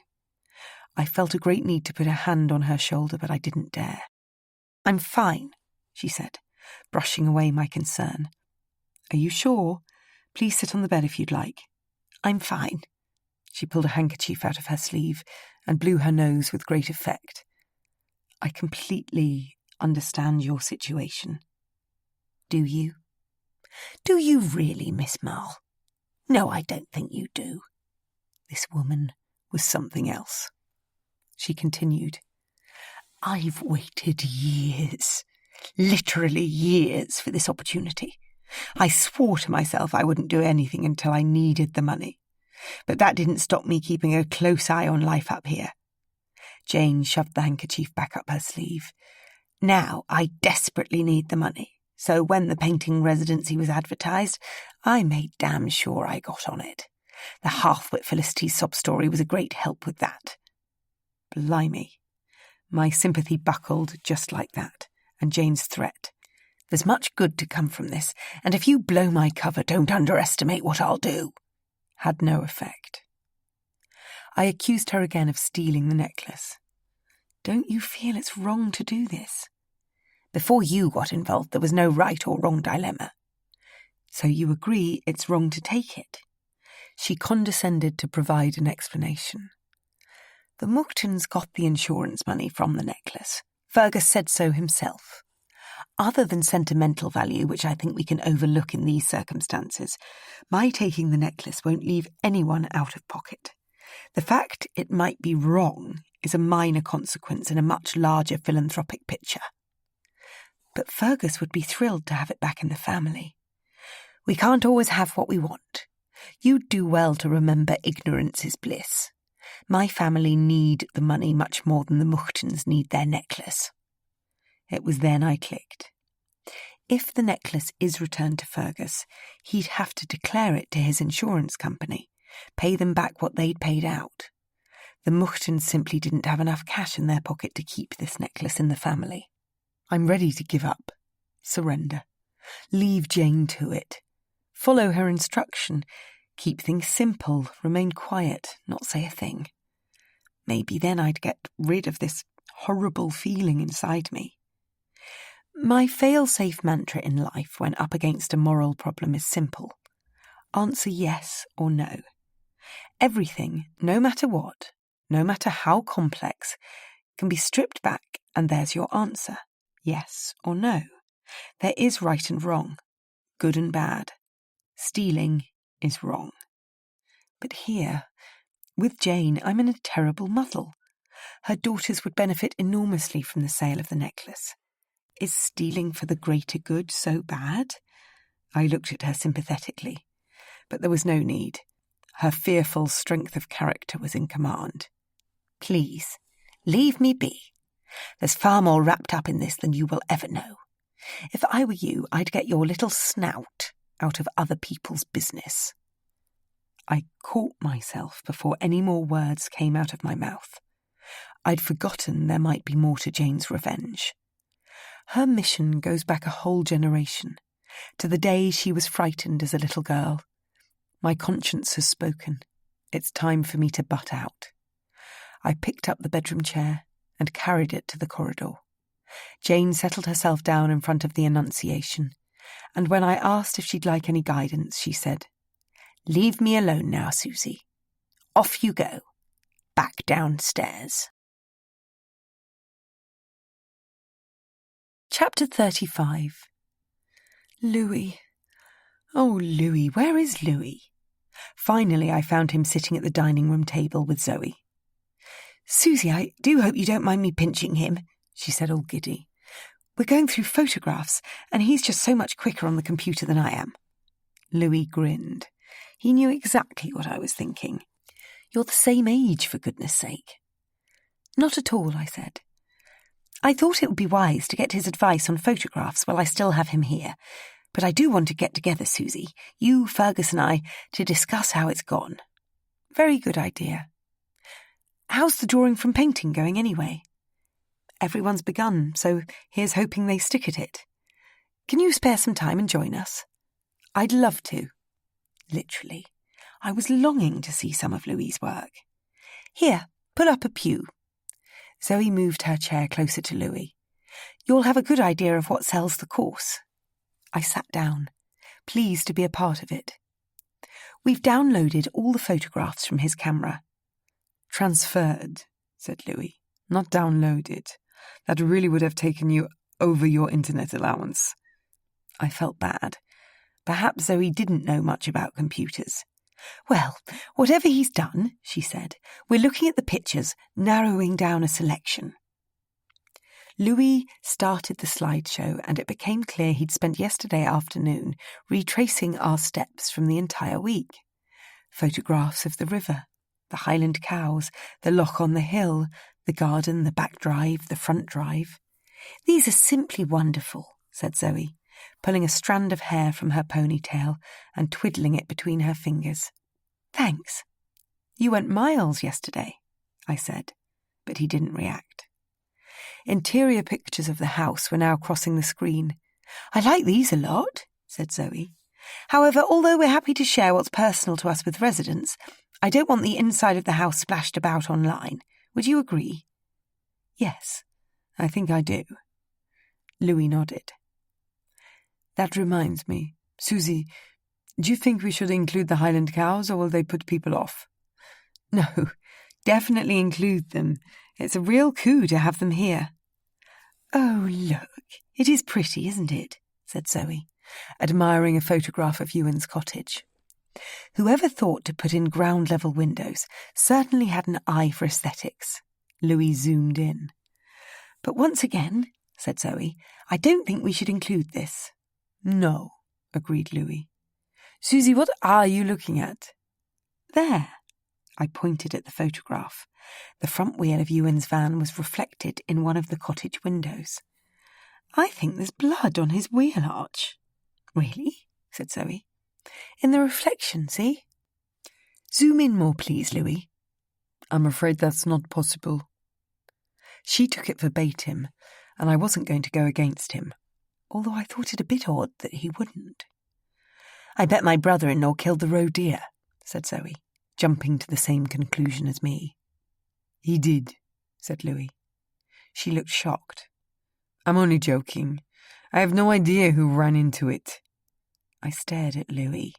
I felt a great need to put a hand on her shoulder, but I didn't dare. I'm fine, she said, brushing away my concern. Are you sure? Please sit on the bed if you'd like. I'm fine. She pulled a handkerchief out of her sleeve and blew her nose with great effect. I completely understand your situation. Do you? Do you really, Miss Marle? No, I don't think you do. This woman was something else. She continued, I've waited years, literally years, for this opportunity. I swore to myself I wouldn't do anything until I needed the money. But that didn't stop me keeping a close eye on life up here. Jane shoved the handkerchief back up her sleeve. Now I desperately need the money, so when the painting residency was advertised, I made damn sure I got on it. The half-wit Felicity's sob story was a great help with that. Blimey. My sympathy buckled just like that, and Jane's threat. There's much good to come from this, and if you blow my cover, don't underestimate what I'll do, had no effect. I accused her again of stealing the necklace. Don't you feel it's wrong to do this? Before you got involved, there was no right or wrong dilemma. So you agree it's wrong to take it? She condescended to provide an explanation. The Mushtons got the insurance money from the necklace. Fergus said so himself. Other than sentimental value, which I think we can overlook in these circumstances, my taking the necklace won't leave anyone out of pocket. The fact it might be wrong is a minor consequence in a much larger philanthropic picture. But Fergus would be thrilled to have it back in the family. We can't always have what we want. You'd do well to remember ignorance is bliss. My family need the money much more than the Mushtons need their necklace. It was then I clicked. If the necklace is returned to Fergus, he'd have to declare it to his insurance company, pay them back what they'd paid out. The Mushtons simply didn't have enough cash in their pocket to keep this necklace in the family. I'm ready to give up, surrender, leave Jane to it, follow her instruction, keep things simple, remain quiet, not say a thing. Maybe then I'd get rid of this horrible feeling inside me. My fail-safe mantra in life when up against a moral problem is simple. Answer yes or no. Everything, no matter what, no matter how complex, can be stripped back and there's your answer, yes or no. There is right and wrong, good and bad. Stealing is wrong. But here, with Jane, I'm in a terrible muddle. Her daughters would benefit enormously from the sale of the necklace. Is stealing for the greater good so bad? I looked at her sympathetically, but there was no need. Her fearful strength of character was in command. Please, leave me be. There's far more wrapped up in this than you will ever know. If I were you, I'd get your little snout out of other people's business." I caught myself before any more words came out of my mouth. I'd forgotten there might be more to Jane's revenge. Her mission goes back a whole generation, to the day she was frightened as a little girl. My conscience has spoken. It's time for me to butt out. I picked up the bedroom chair and carried it to the corridor. Jane settled herself down in front of the Annunciation, and when I asked if she'd like any guidance, she said, "Leave me alone now, Susie. Off you go. Back downstairs." Chapter 35. Louis. Oh, Louis, where is Louis? Finally, I found him sitting at the dining room table with Zoe. "Susie, I do hope you don't mind me pinching him," she said, all giddy. "We're going through photographs, and he's just so much quicker on the computer than I am." Louis grinned. He knew exactly what I was thinking. "You're the same age, for goodness sake." "Not at all," I said. "I thought it would be wise to get his advice on photographs while I still have him here, but I do want to get together, Susie, you, Fergus and I, to discuss how it's gone." "Very good idea. How's the drawing from painting going anyway?" "Everyone's begun, so here's hoping they stick at it. Can you spare some time and join us?" "I'd love to." Literally, I was longing to see some of Louis's work. "Here, pull up a pew." Zoe moved her chair closer to Louis. "You'll have a good idea of what sells the course." I sat down, pleased to be a part of it. "We've downloaded all the photographs from his camera." "Transferred," said Louis, "not downloaded. That really would have taken you over your internet allowance." I felt bad. Perhaps Zoe didn't know much about computers. "Well, whatever he's done," she said, "we're looking at the pictures, narrowing down a selection." Louis started the slideshow, and it became clear he'd spent yesterday afternoon retracing our steps from the entire week. Photographs of the river, the Highland cows, the loch on the hill, the garden, the back drive, the front drive. "These are simply wonderful," said Zoe, pulling a strand of hair from her ponytail and twiddling it between her fingers. "Thanks. You went miles yesterday," I said, but he didn't react. Interior pictures of the house were now crossing the screen. "I like these a lot," said Zoe. "However, although we're happy to share what's personal to us with residents, I don't want the inside of the house splashed about online. Would you agree?" "Yes, I think I do." Louis nodded. "That reminds me. Susie, do you think we should include the Highland cows, or will they put people off?" "No, definitely include them. It's a real coup to have them here." "Oh, look, it is pretty, isn't it?" said Zoe, admiring a photograph of Ewan's cottage. Whoever thought to put in ground-level windows certainly had an eye for aesthetics. Louis zoomed in. "But once again," said Zoe, "I don't think we should include this." "No," agreed Louis. "Susie, what are you looking at?" "There." I pointed at the photograph. The front wheel of Ewan's van was reflected in one of the cottage windows. "I think there's blood on his wheel arch." "Really?" said Zoe. "In the reflection, see?" "Zoom in more, please, Louis." "I'm afraid that's not possible." She took it verbatim, and I wasn't going to go against him, although I thought it a bit odd that he wouldn't. "I bet my brother-in-law killed the roe deer," said Zoe, jumping to the same conclusion as me. "He did," said Louis. She looked shocked. "I'm only joking. I have no idea who ran into it." I stared at Louis.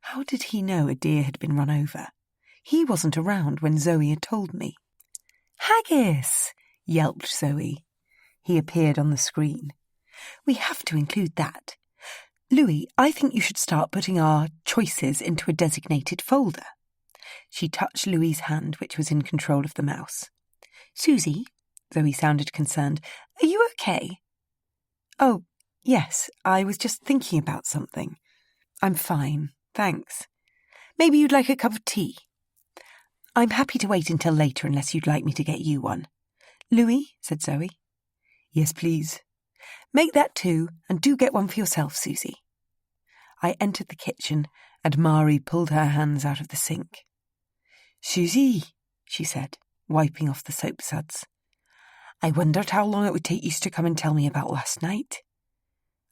How did he know a deer had been run over? He wasn't around when Zoe had told me. "Haggis!" yelped Zoe. He appeared on the screen. "We have to include that. Louis, I think you should start putting our choices into a designated folder." She touched Louis's hand, which was in control of the mouse. "Susie," Zoe sounded concerned, "are you okay?" "Oh, yes, I was just thinking about something. I'm fine, thanks. Maybe you'd like a cup of tea?" "I'm happy to wait until later unless you'd like me to get you one." "Louis," said Zoe. "Yes, please." "Make that 2, and do get one for yourself, Susie." I entered the kitchen, and Mari pulled her hands out of the sink. "Susie," she said, wiping off the soap suds, "I wondered how long it would take you to come and tell me about last night."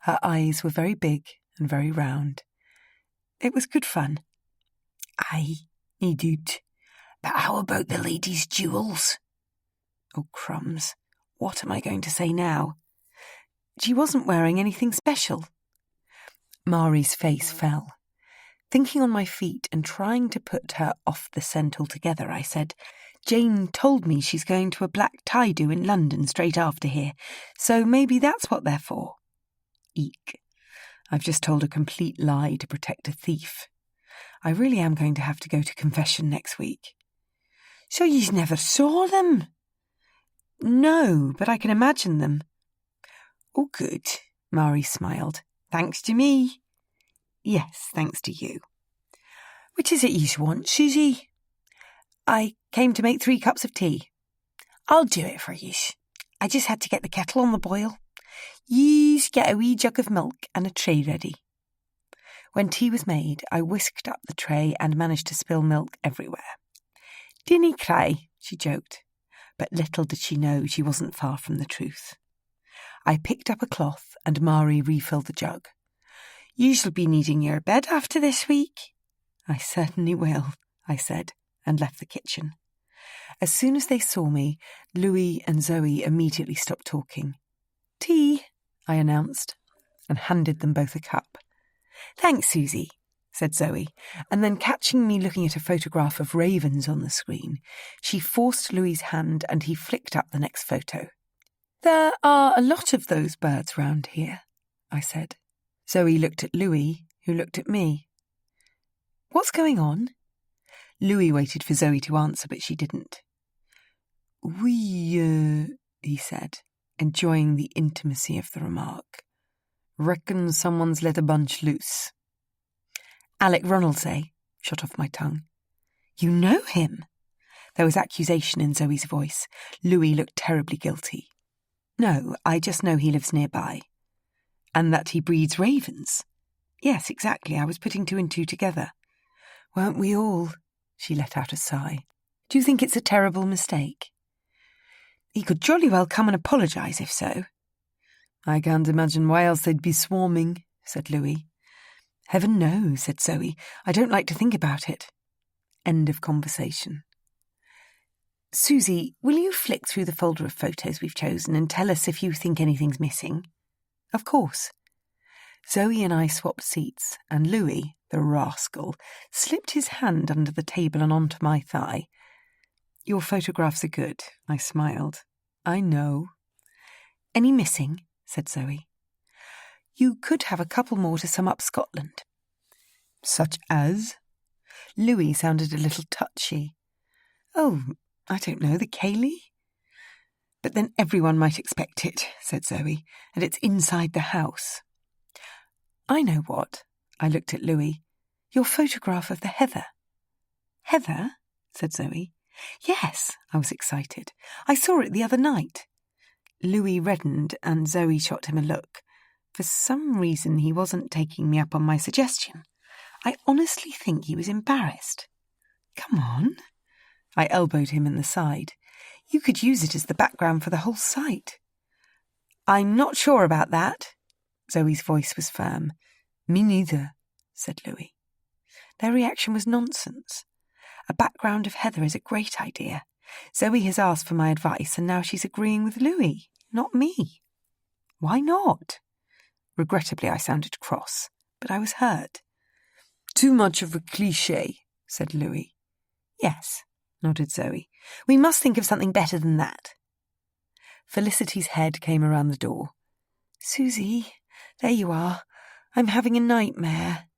Her eyes were very big and very round. It was good fun. "Aye, me doot. But how about the lady's jewels?" Oh, crumbs. What am I going to say now? She wasn't wearing anything special. Mari's face fell. Thinking on my feet and trying to put her off the scent altogether, I said, "Jane told me she's going to a black tie-do in London straight after here, so maybe that's what they're for." Eek. I've just told a complete lie to protect a thief. I really am going to have to go to confession next week. "So you never saw them?" "No, but I can imagine them." "Oh, good," Mari smiled. "Thanks to me." "Yes, thanks to you." "Which is it you want, Susie?" "I came to make 3 cups of tea." "I'll do it for you. I just had to get the kettle on the boil. Yees get a wee jug of milk and a tray ready." When tea was made, I whisked up the tray and managed to spill milk everywhere. "Dinny cry," she joked, but little did she know she wasn't far from the truth. I picked up a cloth and Mari refilled the jug. "You shall be needing your bed after this week." "I certainly will," I said, and left the kitchen. As soon as they saw me, Louis and Zoe immediately stopped talking. "Tea," I announced, and handed them both a cup. "Thanks, Susie," said Zoe, and then catching me looking at a photograph of ravens on the screen, she forced Louis's hand and he flicked up the next photo. "There are a lot of those birds round here," I said. Zoe looked at Louis, who looked at me. "What's going on?" Louis waited for Zoe to answer, but she didn't. He said, enjoying the intimacy of the remark. "Reckon someone's let a bunch loose." "Alec Ronaldsay," shot off my tongue. "You know him?" There was accusation in Zoe's voice. Louis looked terribly guilty. "No, I just know he lives nearby." "And that he breeds ravens?" "Yes, exactly. I was putting 2 and 2 together." "Weren't we all?" She let out a sigh. "Do you think it's a terrible mistake?" "He could jolly well come and apologise if so." "I can't imagine why else they'd be swarming," said Louis. "Heaven knows," said Zoe. "I don't like to think about it." End of conversation. "Susie, will you flick through the folder of photos we've chosen and tell us if you think anything's missing?" "Of course." Zoe and I swapped seats, and Louis, the rascal, slipped his hand under the table and onto my thigh. "Your photographs are good," I smiled. "I know." "Any missing?" said Zoe. "You could have a couple more to sum up Scotland." "Such as?" Louis sounded a little touchy. "Oh, I don't know, the Cayley?" "But then everyone might expect it," said Zoe, "and it's inside the house." "I know what." I looked at Louis. "Your photograph of the heather." "Heather?" said Zoe. "Yes," I was excited. "I saw it the other night." Louis reddened and Zoe shot him a look. For some reason he wasn't taking me up on my suggestion. I honestly think he was embarrassed. "Come on." I elbowed him in the side. "You could use it as the background for the whole site." "I'm not sure about that." Zoe's voice was firm. "Me neither," said Louis. Their reaction was nonsense. A background of heather is a great idea. Zoe has asked for my advice and now she's agreeing with Louis, not me. Why not? Regrettably, I sounded cross, but I was hurt. "Too much of a cliché," said Louis. "Yes," nodded Zoe. "We must think of something better than that." Felicity's head came around the door. "Susie, there you are. I'm having a nightmare."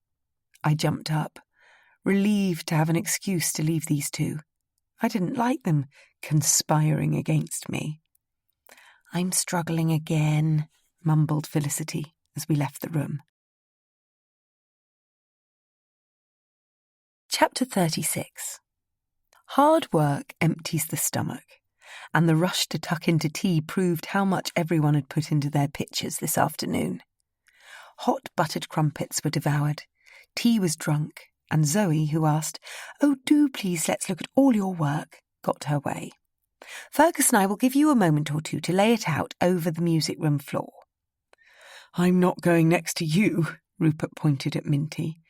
I jumped up, relieved to have an excuse to leave these 2. I didn't like them conspiring against me. "I'm struggling again," mumbled Felicity as we left the room. Chapter 36. Hard work empties the stomach, and the rush to tuck into tea proved how much everyone had put into their pitchers this afternoon. Hot buttered crumpets were devoured, tea was drunk, and Zoe, who asked, "Oh, do please let's look at all your work," got her way. "Fergus and I will give you a moment or two to lay it out over the music room floor." "I'm not going next to you," Rupert pointed at Minty.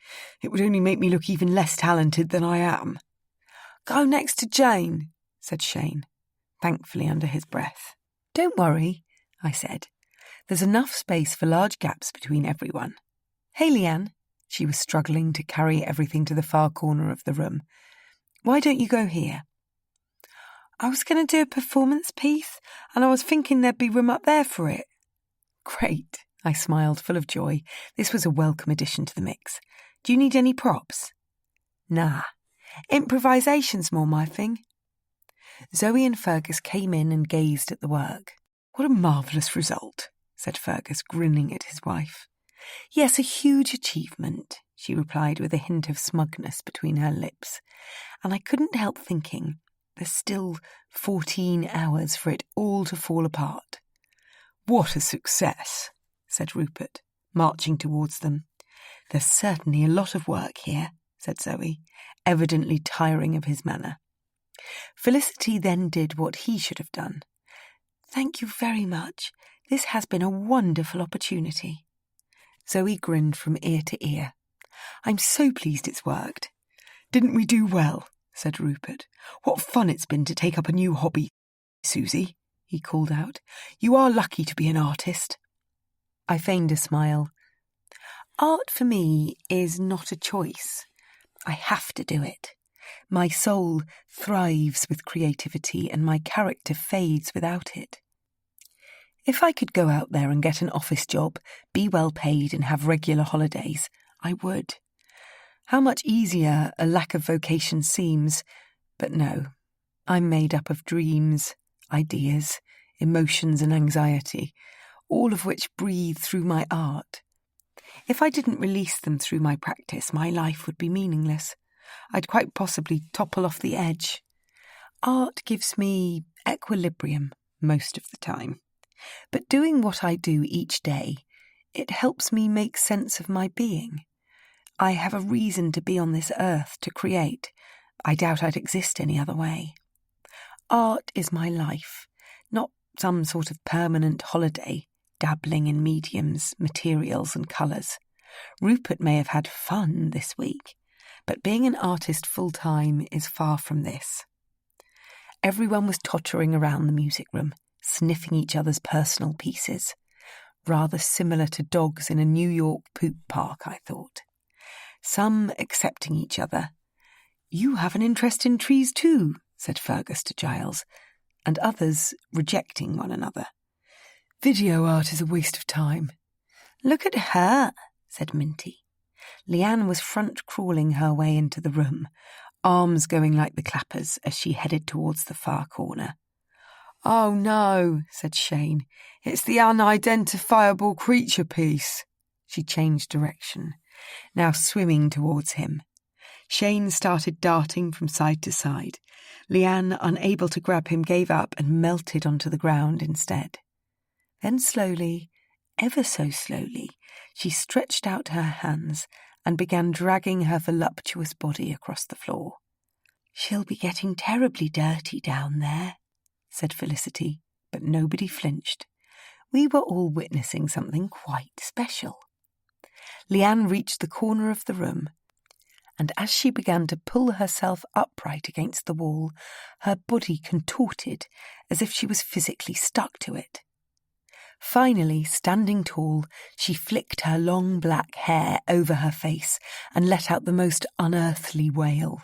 "It would only make me look even less talented than I am." "Go next to Jane," said Shane, thankfully under his breath. "Don't worry," I said. "There's enough space for large gaps between everyone. Hey, Leanne." She was struggling to carry everything to the far corner of the room. "Why don't you go here?" "I was going to do a performance piece, and I was thinking there'd be room up there for it." "Great," I smiled, full of joy. This was a welcome addition to the mix. "Do you need any props?" "Nah, improvisation's more my thing." Zoe and Fergus came in and gazed at the work. "What a marvellous result," said Fergus, grinning at his wife. "Yes, a huge achievement," she replied with a hint of smugness between her lips. And I couldn't help thinking, there's still 14 hours for it all to fall apart. "What a success," said Rupert, marching towards them. "There's certainly a lot of work here," said Zoe, evidently tiring of his manner. Felicity then did what he should have done. "Thank you very much. This has been a wonderful opportunity." Zoe grinned from ear to ear. "I'm so pleased it's worked." "Didn't we do well?" said Rupert. "What fun it's been to take up a new hobby. Susie," he called out, "you are lucky to be an artist." I feigned a smile. Art for me is not a choice. I have to do it. My soul thrives with creativity and my character fades without it. If I could go out there and get an office job, be well paid and have regular holidays, I would. How much easier a lack of vocation seems, but no, I'm made up of dreams, ideas, emotions and anxiety, all of which breathe through my art. If I didn't release them through my practice, my life would be meaningless. I'd quite possibly topple off the edge. Art gives me equilibrium most of the time. But doing what I do each day, it helps me make sense of my being. I have a reason to be on this earth to create. I doubt I'd exist any other way. Art is my life, not some sort of permanent holiday, dabbling in mediums, materials and colours. Rupert may have had fun this week, but being an artist full-time is far from this. Everyone was tottering around the music room, sniffing each other's personal pieces. Rather similar to dogs in a New York poop park, I thought. Some accepting each other. "You have an interest in trees too," said Fergus to Giles, and others rejecting one another. "Video art is a waste of time." "Look at her," said Minty. Leanne was front-crawling her way into the room, arms going like the clappers as she headed towards the far corner. "Oh no," said Shane. "It's the unidentifiable creature piece." She changed direction, now swimming towards him. Shane started darting from side to side. Leanne, unable to grab him, gave up and melted onto the ground instead. Then slowly, ever so slowly, she stretched out her hands and began dragging her voluptuous body across the floor. "She'll be getting terribly dirty down there," said Felicity, but nobody flinched. We were all witnessing something quite special. Leanne reached the corner of the room, and as she began to pull herself upright against the wall, her body contorted as if she was physically stuck to it. Finally, standing tall, she flicked her long black hair over her face and let out the most unearthly wail.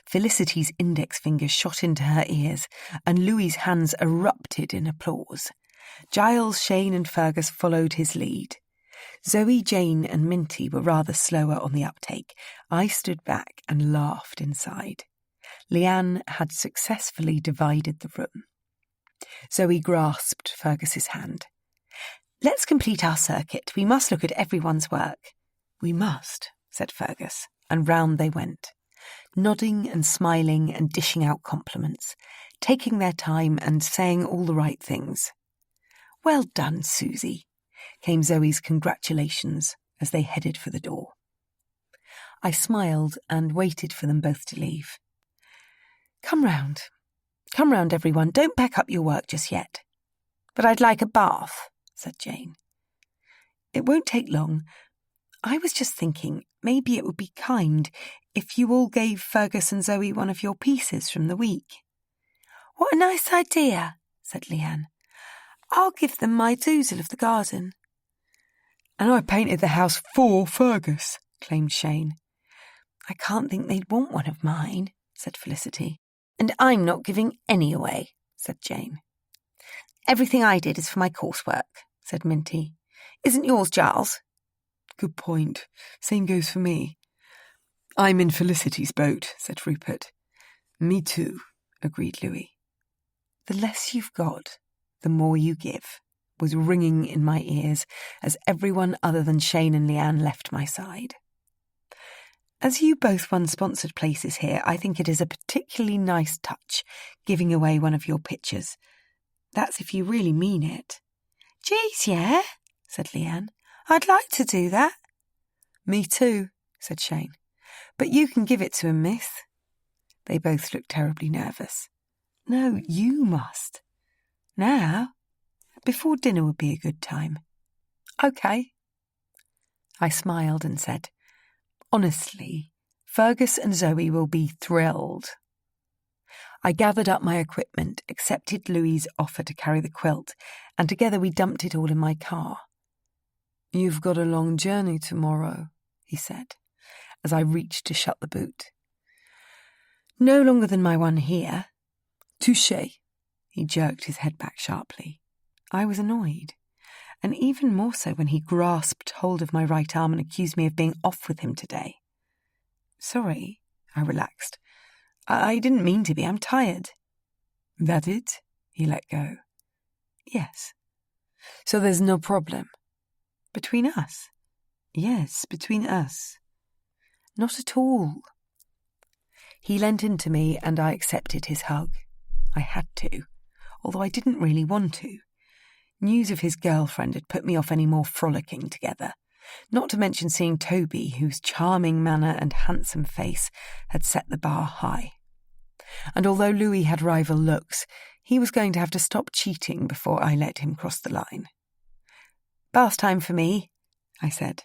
Felicity's index finger shot into her ears, and Louis's hands erupted in applause. Giles, Shane and Fergus followed his lead. Zoe, Jane and Minty were rather slower on the uptake. I stood back and laughed inside. Leanne had successfully divided the room. Zoe grasped Fergus's hand. "Let's complete our circuit. We must look at everyone's work." "We must," said Fergus, and round they went, nodding and smiling and dishing out compliments. taking their time and saying all the right things. "Well done, Susie," came Zoe's congratulations as they headed for the door. I smiled and waited for them both to leave. Come round, everyone. Don't pack up your work just yet." "But I'd like a bath," said Jane. "It won't take long. I was just thinking maybe it would be kind if you all gave Fergus and Zoe one of your pieces from the week." "What a nice idea," said Leanne. "I'll give them my doozle of the garden." "And I painted the house for Fergus," claimed Shane. "I can't think they'd want one of mine," said Felicity. "And I'm not giving any away," said Jane. "Everything I did is for my coursework," said Minty. "Isn't yours, Giles?" "Good point. Same goes for me." "I'm in Felicity's boat," said Rupert. "Me too," agreed Louis. "The less you've got, the more you give," was ringing in my ears as everyone other than Shane and Leanne left my side. "As you both run sponsored places here, I think it is a particularly nice touch giving away one of your pictures. That's if you really mean it." "Geez, yeah," said Leanne. "I'd like to do that." "Me too," said Shane. "But you can give it to him, miss." They both looked terribly nervous. "No, you must." "Now?" "Before dinner would be a good time." "OK." I smiled and said, "Honestly, Fergus and Zoe will be thrilled." I gathered up my equipment, accepted Louis's offer to carry the quilt, and together we dumped it all in my car. "You've got a long journey tomorrow," he said, as I reached to shut the boot. "No longer than my one here." "Touché." He jerked his head back sharply. I was annoyed, and even more so when he grasped hold of my right arm and accused me of being off with him today. "Sorry," I relaxed. I didn't mean to be. I'm tired." "That it?" He let go. "Yes." "So there's no problem?" "Between us?" "Yes, between us." "Not at all." He leant into me and I accepted his hug. I had to, although I didn't really want to. News of his girlfriend had put me off any more frolicking together, not to mention seeing Toby, whose charming manner and handsome face had set the bar high. And although Louis had rival looks, he was going to have to stop cheating before I let him cross the line. "Bath time for me," I said,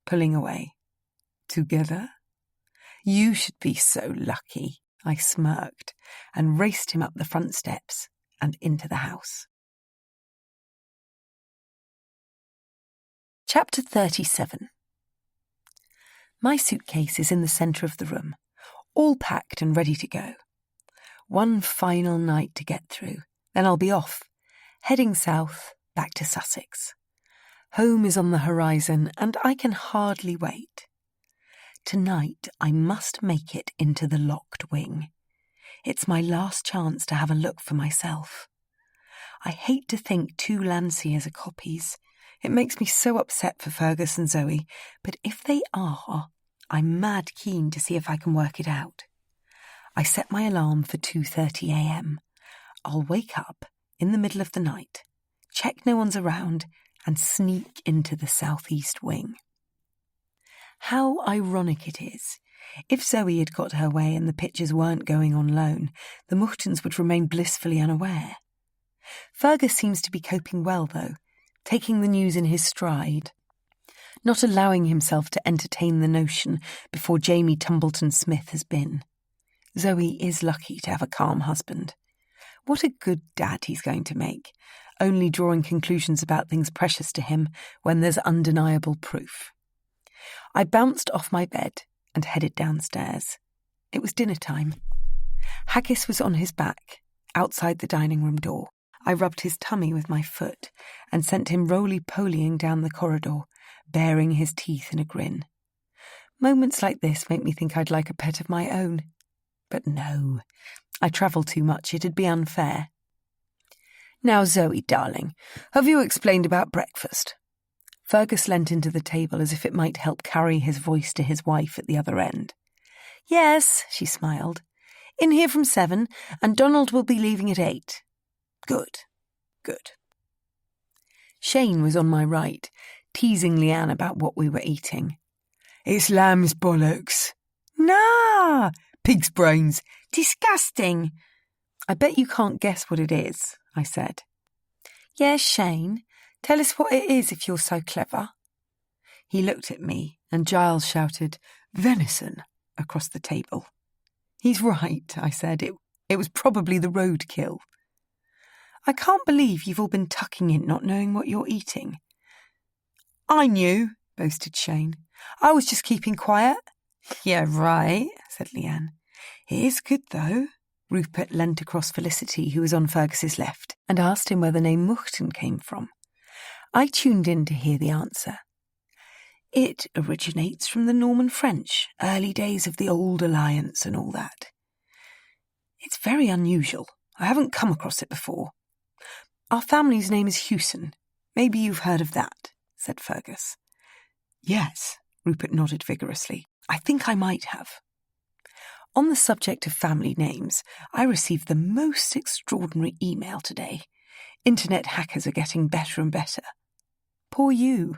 pulling away. "Together?" "You should be so lucky," I smirked, and raced him up the front steps and into the house. Chapter 37. My suitcase is in the centre of the room, all packed and ready to go. One final night to get through, then I'll be off, heading south, back to Sussex. Home is on the horizon, and I can hardly wait. Tonight I must make it into the locked wing. It's my last chance to have a look for myself. I hate to think 2 Lanciers are copies. It makes me so upset for Fergus and Zoe, but if they are, I'm mad keen to see if I can work it out. I set my alarm for 2:30 a.m. I'll wake up in the middle of the night, check no one's around, and sneak into the southeast wing. How ironic it is. If Zoe had got her way and the pictures weren't going on loan, the Muhtons would remain blissfully unaware. Fergus seems to be coping well, though, taking the news in his stride, not allowing himself to entertain the notion before Jamie Tumbleton-Smith has been. Zoe is lucky to have a calm husband. What a good dad he's going to make, only drawing conclusions about things precious to him when there's undeniable proof. I bounced off my bed and headed downstairs. It was dinner time. Haggis was on his back, outside the dining room door. I rubbed his tummy with my foot and sent him roly-polying down the corridor, baring his teeth in a grin. Moments like this make me think I'd like a pet of my own. But no, I travel too much, it'd be unfair. "Now, Zoe, darling, have you explained about breakfast?" Fergus leant into the table as if it might help carry his voice to his wife at the other end. "Yes," she smiled. In here from 7, and Donald will be leaving at 8. Good. Shane was on my right, teasing Leanne about what we were eating. It's lamb's bollocks. Nah, pig's brains. Disgusting. I bet you can't guess what it is, I said. Yes, Shane, tell us what it is if you're so clever. He looked at me, and Giles shouted, venison, across the table. He's right, I said. It was probably the roadkill. I can't believe you've all been tucking in not knowing what you're eating. I knew, boasted Shane. I was just keeping quiet. Yeah, right, said Leanne. It is good, though. Rupert leant across Felicity, who was on Fergus's left, and asked him where the name Moughton came from. I tuned in to hear the answer. It originates from the Norman French, early days of the Old Alliance and all that. It's very unusual. I haven't come across it before. Our family's name is Hewson. Maybe you've heard of that, said Fergus. Yes, Rupert nodded vigorously. I think I might have. On the subject of family names, I received the most extraordinary email today. Internet hackers are getting better and better. Poor you,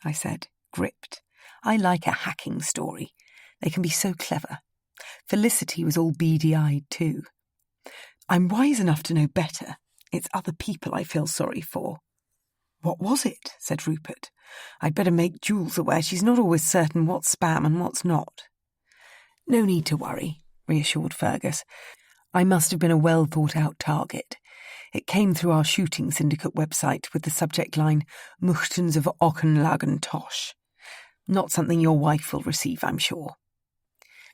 I said, gripped. I like a hacking story. They can be so clever. Felicity was all beady-eyed too. I'm wise enough to know better. It's other people I feel sorry for. What was it? Said Rupert. I'd better make Jules aware she's not always certain what's spam and what's not. No need to worry, reassured Fergus. I must have been a well-thought-out target. It came through our shooting syndicate website with the subject line, Mouchtons of Auchenlagan Tosh. Not something your wife will receive, I'm sure.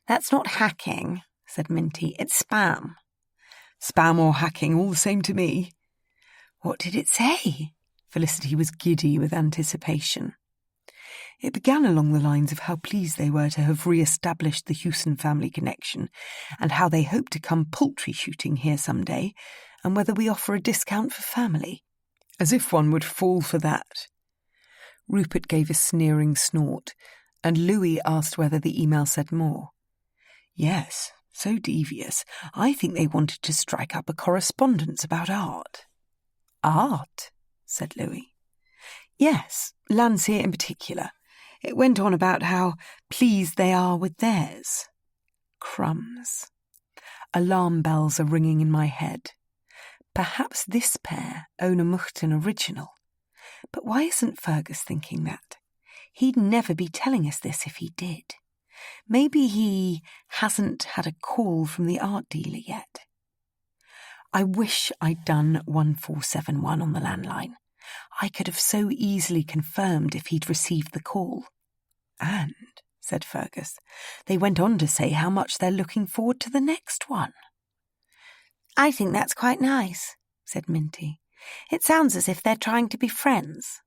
That's not hacking, said Minty. It's spam. Spam or hacking, all the same to me. What did it say? Felicity was giddy with anticipation. It began along the lines of how pleased they were to have re-established the Hewson family connection and how they hope to come poultry shooting here some day and whether we offer a discount for family. As if one would fall for that. Rupert gave a sneering snort, and Louis asked whether the email said more. Yes, so devious. I think they wanted to strike up a correspondence about art. Art? Said Louis. Yes, Landseer in particular. It went on about how pleased they are with theirs. Crumbs. Alarm bells are ringing in my head. Perhaps this pair own a Moughton original. But why isn't Fergus thinking that? He'd never be telling us this if he did. Maybe he hasn't had a call from the art dealer yet. I wish I'd done 1471 on the landline. I could have so easily confirmed if he'd received the call. And, said Fergus, they went on to say how much they're looking forward to the next one. I think that's quite nice, said Minty. It sounds as if they're trying to be friends.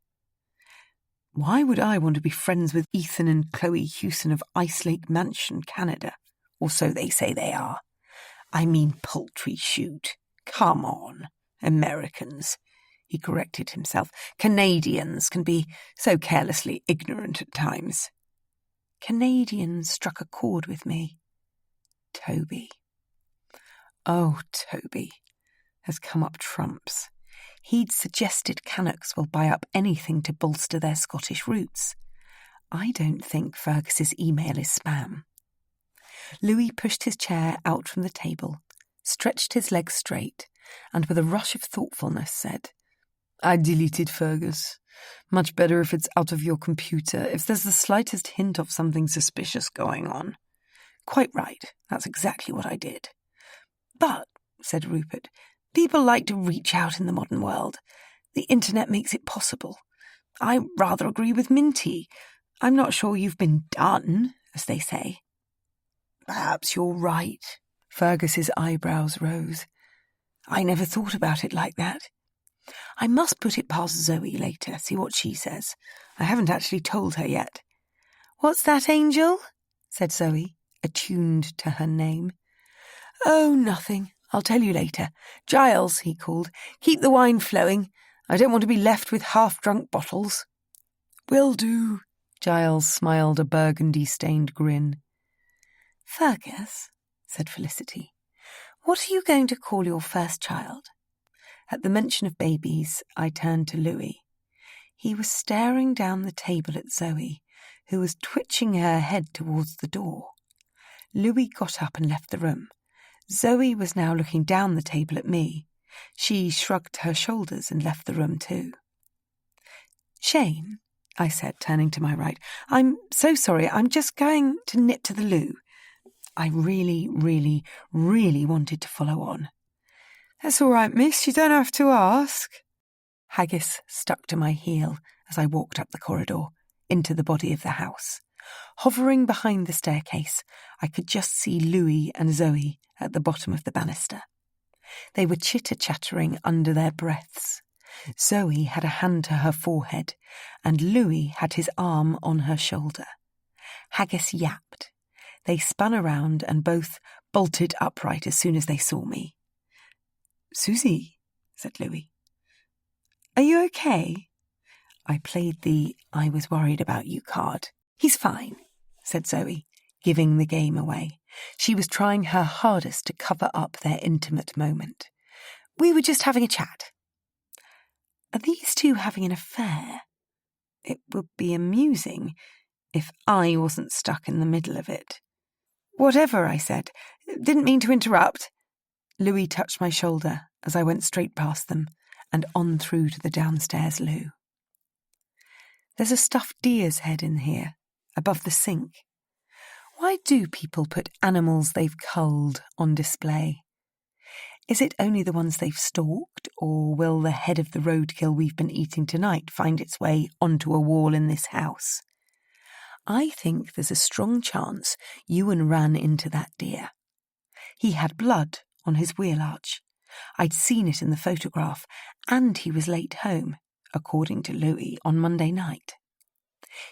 Why would I want to be friends with Ethan and Chloe Hewson of Ice Lake Mansion, Canada? Or so they say they are. I mean poultry shoot. Come on, Americans. He corrected himself. Canadians can be so carelessly ignorant at times. Canadians struck a chord with me. Toby. Oh, Toby has come up trumps. He'd suggested Canucks will buy up anything to bolster their Scottish roots. I don't think Fergus's email is spam. Louis pushed his chair out from the table, stretched his legs straight, and with a rush of thoughtfulness said, I deleted Fergus. Much better if it's out of your computer, if there's the slightest hint of something suspicious going on. Quite right, that's exactly what I did. But, said Rupert, people like to reach out in the modern world. The internet makes it possible. I rather agree with Minty. I'm not sure you've been done, as they say. Perhaps you're right. Fergus's eyebrows rose. I never thought about it like that. I must put it past Zoe later, see what she says. I haven't actually told her yet. What's that, Angel? Said Zoe, attuned to her name. Oh, nothing. I'll tell you later. Giles, he called, keep the wine flowing. I don't want to be left with half-drunk bottles. Will do. Giles smiled a burgundy-stained grin. Fergus, said Felicity, What are you going to call your first child? At the mention of babies, I turned to Louis. He was staring down the table at Zoe, who was twitching her head towards the door. Louis got up and left the room. Zoe was now looking down the table at me. She shrugged her shoulders and left the room too. Shane, I said, turning to my right, I'm so sorry, I'm just going to nip to the loo. I really, really, really wanted to follow on. That's all right, miss, you don't have to ask. Haggis stuck to my heel as I walked up the corridor, into the body of the house. Hovering behind the staircase, I could just see Louis and Zoe at the bottom of the banister. They were chitter-chattering under their breaths. Zoe had a hand to her forehead, and Louis had his arm on her shoulder. Haggis yapped. They spun around and both bolted upright as soon as they saw me. "Susie," said Louis. "Are you okay?" I played the "I was worried about you" card. "He's fine," said Zoe, giving the game away. She was trying her hardest to cover up their intimate moment. "We were just having a chat." Are these two having an affair? It would be amusing if I wasn't stuck in the middle of it. "Whatever," I said. "Didn't mean to interrupt." Louis touched my shoulder as I went straight past them and on through to the downstairs loo. There's a stuffed deer's head in here, above the sink. Why do people put animals they've culled on display? Is it only the ones they've stalked, or will the head of the roadkill we've been eating tonight find its way onto a wall in this house? I think there's a strong chance Ewan ran into that deer. He had blood on his wheel arch. I'd seen it in the photograph, and he was late home, according to Louis, on Monday night.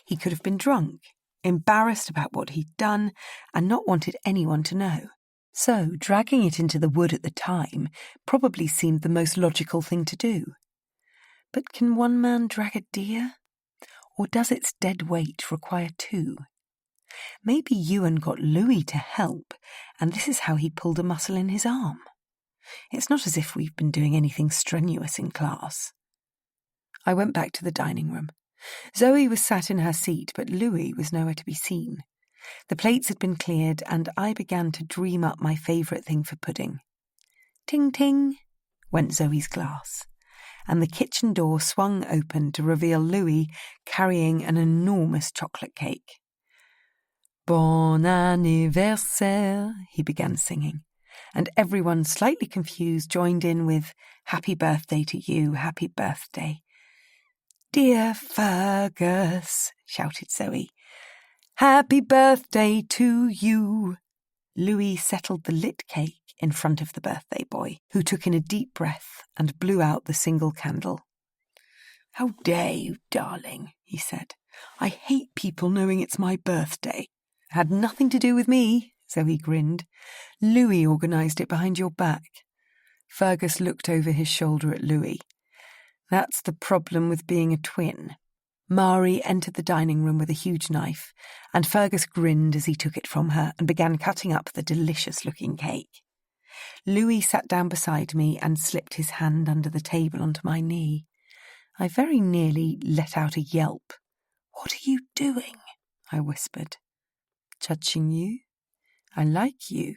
He could have been drunk, embarrassed about what he'd done, and not wanted anyone to know. So dragging it into the wood at the time probably seemed the most logical thing to do. But can one man drag a deer? Or does its dead weight require two? Maybe Ewan got Louis to help, and this is how he pulled a muscle in his arm. It's not as if we've been doing anything strenuous in class. I went back to the dining room. Zoe was sat in her seat, but Louis was nowhere to be seen. The plates had been cleared, and I began to dream up my favourite thing for pudding. Ting ting, went Zoe's glass, and the kitchen door swung open to reveal Louis carrying an enormous chocolate cake. Bon anniversaire, he began singing, and everyone, slightly confused, joined in with "Happy birthday to you, happy birthday." "Dear Fergus," shouted Zoe. "Happy birthday to you." Louis settled the lit cake in front of the birthday boy, who took in a deep breath and blew out the single candle. "How dare you, darling," he said. "I hate people knowing it's my birthday." "Had nothing to do with me," Zoe grinned. "Louis organised it behind your back." Fergus looked over his shoulder at Louis. That's the problem with being a twin. Mari entered the dining room with a huge knife, and Fergus grinned as he took it from her and began cutting up the delicious-looking cake. Louis sat down beside me and slipped his hand under the table onto my knee. I very nearly let out a yelp. "What are you doing?" I whispered. "Judging you. I like you."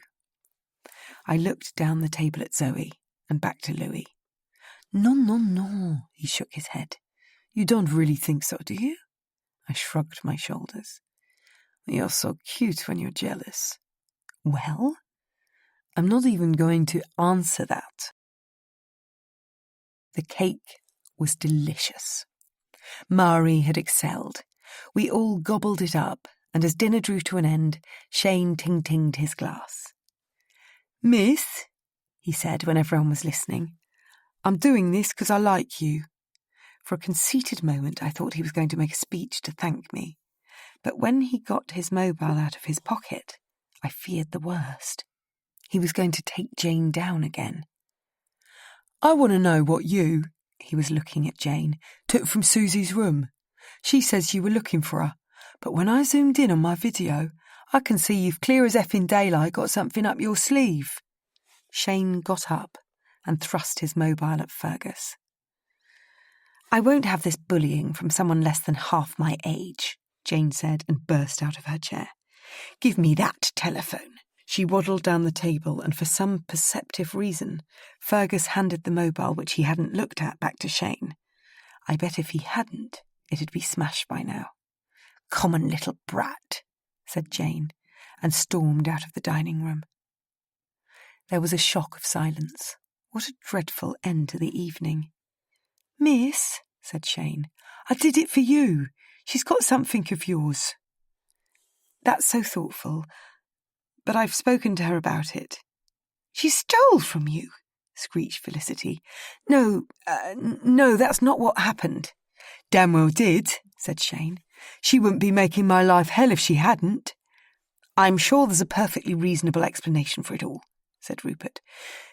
I looked down the table at Zoe and back to Louis. Non, he shook his head. "You don't really think so, do you?" I shrugged my shoulders. "You're so cute when you're jealous." "Well, I'm not even going to answer that." The cake was delicious. Mari had excelled. We all gobbled it up, and as dinner drew to an end, Shane ting-tinged his glass. "Miss," he said when everyone was listening, "I'm doing this because I like you." For a conceited moment I thought he was going to make a speech to thank me, but when he got his mobile out of his pocket, I feared the worst. He was going to take Jane down again. "I want to know what you," he was looking at Jane, "took from Susie's room. She says you were looking for her, but when I zoomed in on my video, I can see you've clear as effing daylight got something up your sleeve." Shane got up and thrust his mobile at Fergus. "I won't have this bullying from someone less than half my age," Jane said and burst out of her chair. "Give me that telephone." She waddled down the table and for some perceptive reason, Fergus handed the mobile which he hadn't looked at back to Shane. I bet if he hadn't, it'd be smashed by now. "Common little brat," said Jane, and stormed out of the dining room. There was a shock of silence. What a dreadful end to the evening. "Miss," said Shane, "I did it for you. She's got something of yours." "That's so thoughtful, but I've spoken to her about it." "She stole from you," screeched Felicity. No, that's not what happened." "Damn well did," said Shane. "She wouldn't be making my life hell if she hadn't." "I'm sure there's a perfectly reasonable explanation for it all," said Rupert,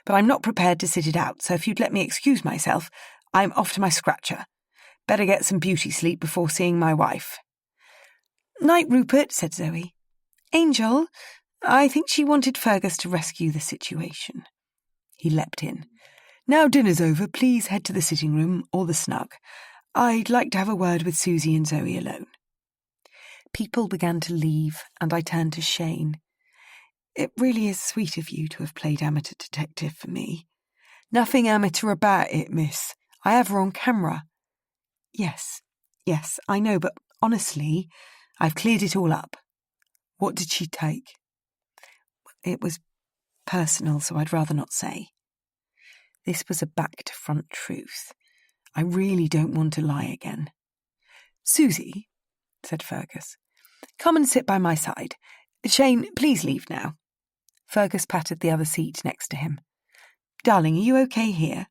"but I'm not prepared to sit it out, so if you'd let me excuse myself, I'm off to my scratcher. Better get some beauty sleep before seeing my wife." "Night, Rupert," said Zoe. "Angel, I think she wanted Fergus to rescue the situation." He leapt in. "Now dinner's over, please head to the sitting room or the snug. I'd like to have a word with Susie and Zoe alone." People began to leave, and I turned to Shane. "It really is sweet of you to have played amateur detective for me." "Nothing amateur about it, miss. I have her on camera." Yes, I know, but honestly, I've cleared it all up." "What did she take?" "It was personal, so I'd rather not say." This was a back-to-front truth. I really don't want to lie again. "Susie," said Fergus, "come and sit by my side. Shane, please leave now." Fergus patted the other seat next to him. "Darling, are you okay here?"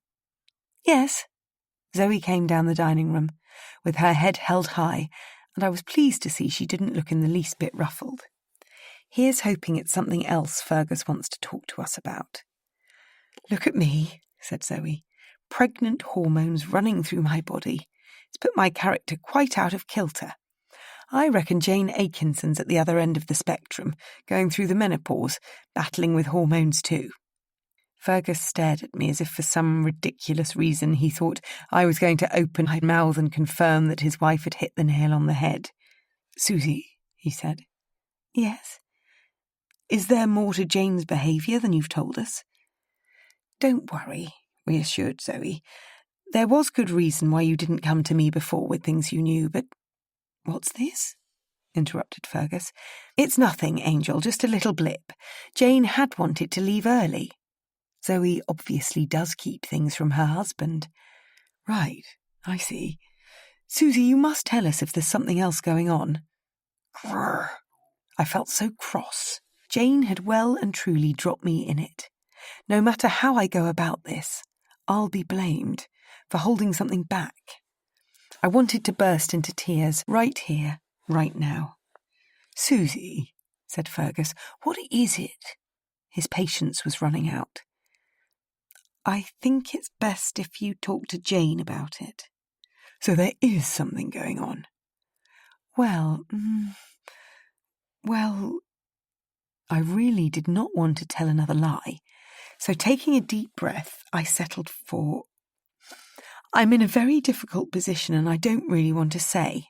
"Yes." Zoe came down the dining room, with her head held high, and I was pleased to see she didn't look in the least bit ruffled. Here's hoping it's something else Fergus wants to talk to us about. "Look at me," said Zoe. "Pregnant hormones running through my body. It's put my character quite out of kilter. I reckon Jane Atkinson's at the other end of the spectrum, going through the menopause, battling with hormones too." Fergus stared at me as if for some ridiculous reason he thought I was going to open my mouth and confirm that his wife had hit the nail on the head. "Susie," he said. "Yes?" "Is there more to Jane's behaviour than you've told us?" "Don't worry," reassured Zoe. "There was good reason why you didn't come to me before with things you knew, but—" "What's this?" interrupted Fergus. "It's nothing, Angel, just a little blip. Jane had wanted to leave early. Zoe obviously does keep things from her husband." "Right, I see. Susie, you must tell us if there's something else going on." Grrr. I felt so cross. Jane had well and truly dropped me in it. No matter how I go about this, I'll be blamed for holding something back. I wanted to burst into tears right here, right now. "Susie," said Fergus, "what is it?" His patience was running out. "I think it's best if you talk to Jane about it." "So there is something going on?" Well, I really did not want to tell another lie, so taking a deep breath, I settled for, "I'm in a very difficult position and I don't really want to say."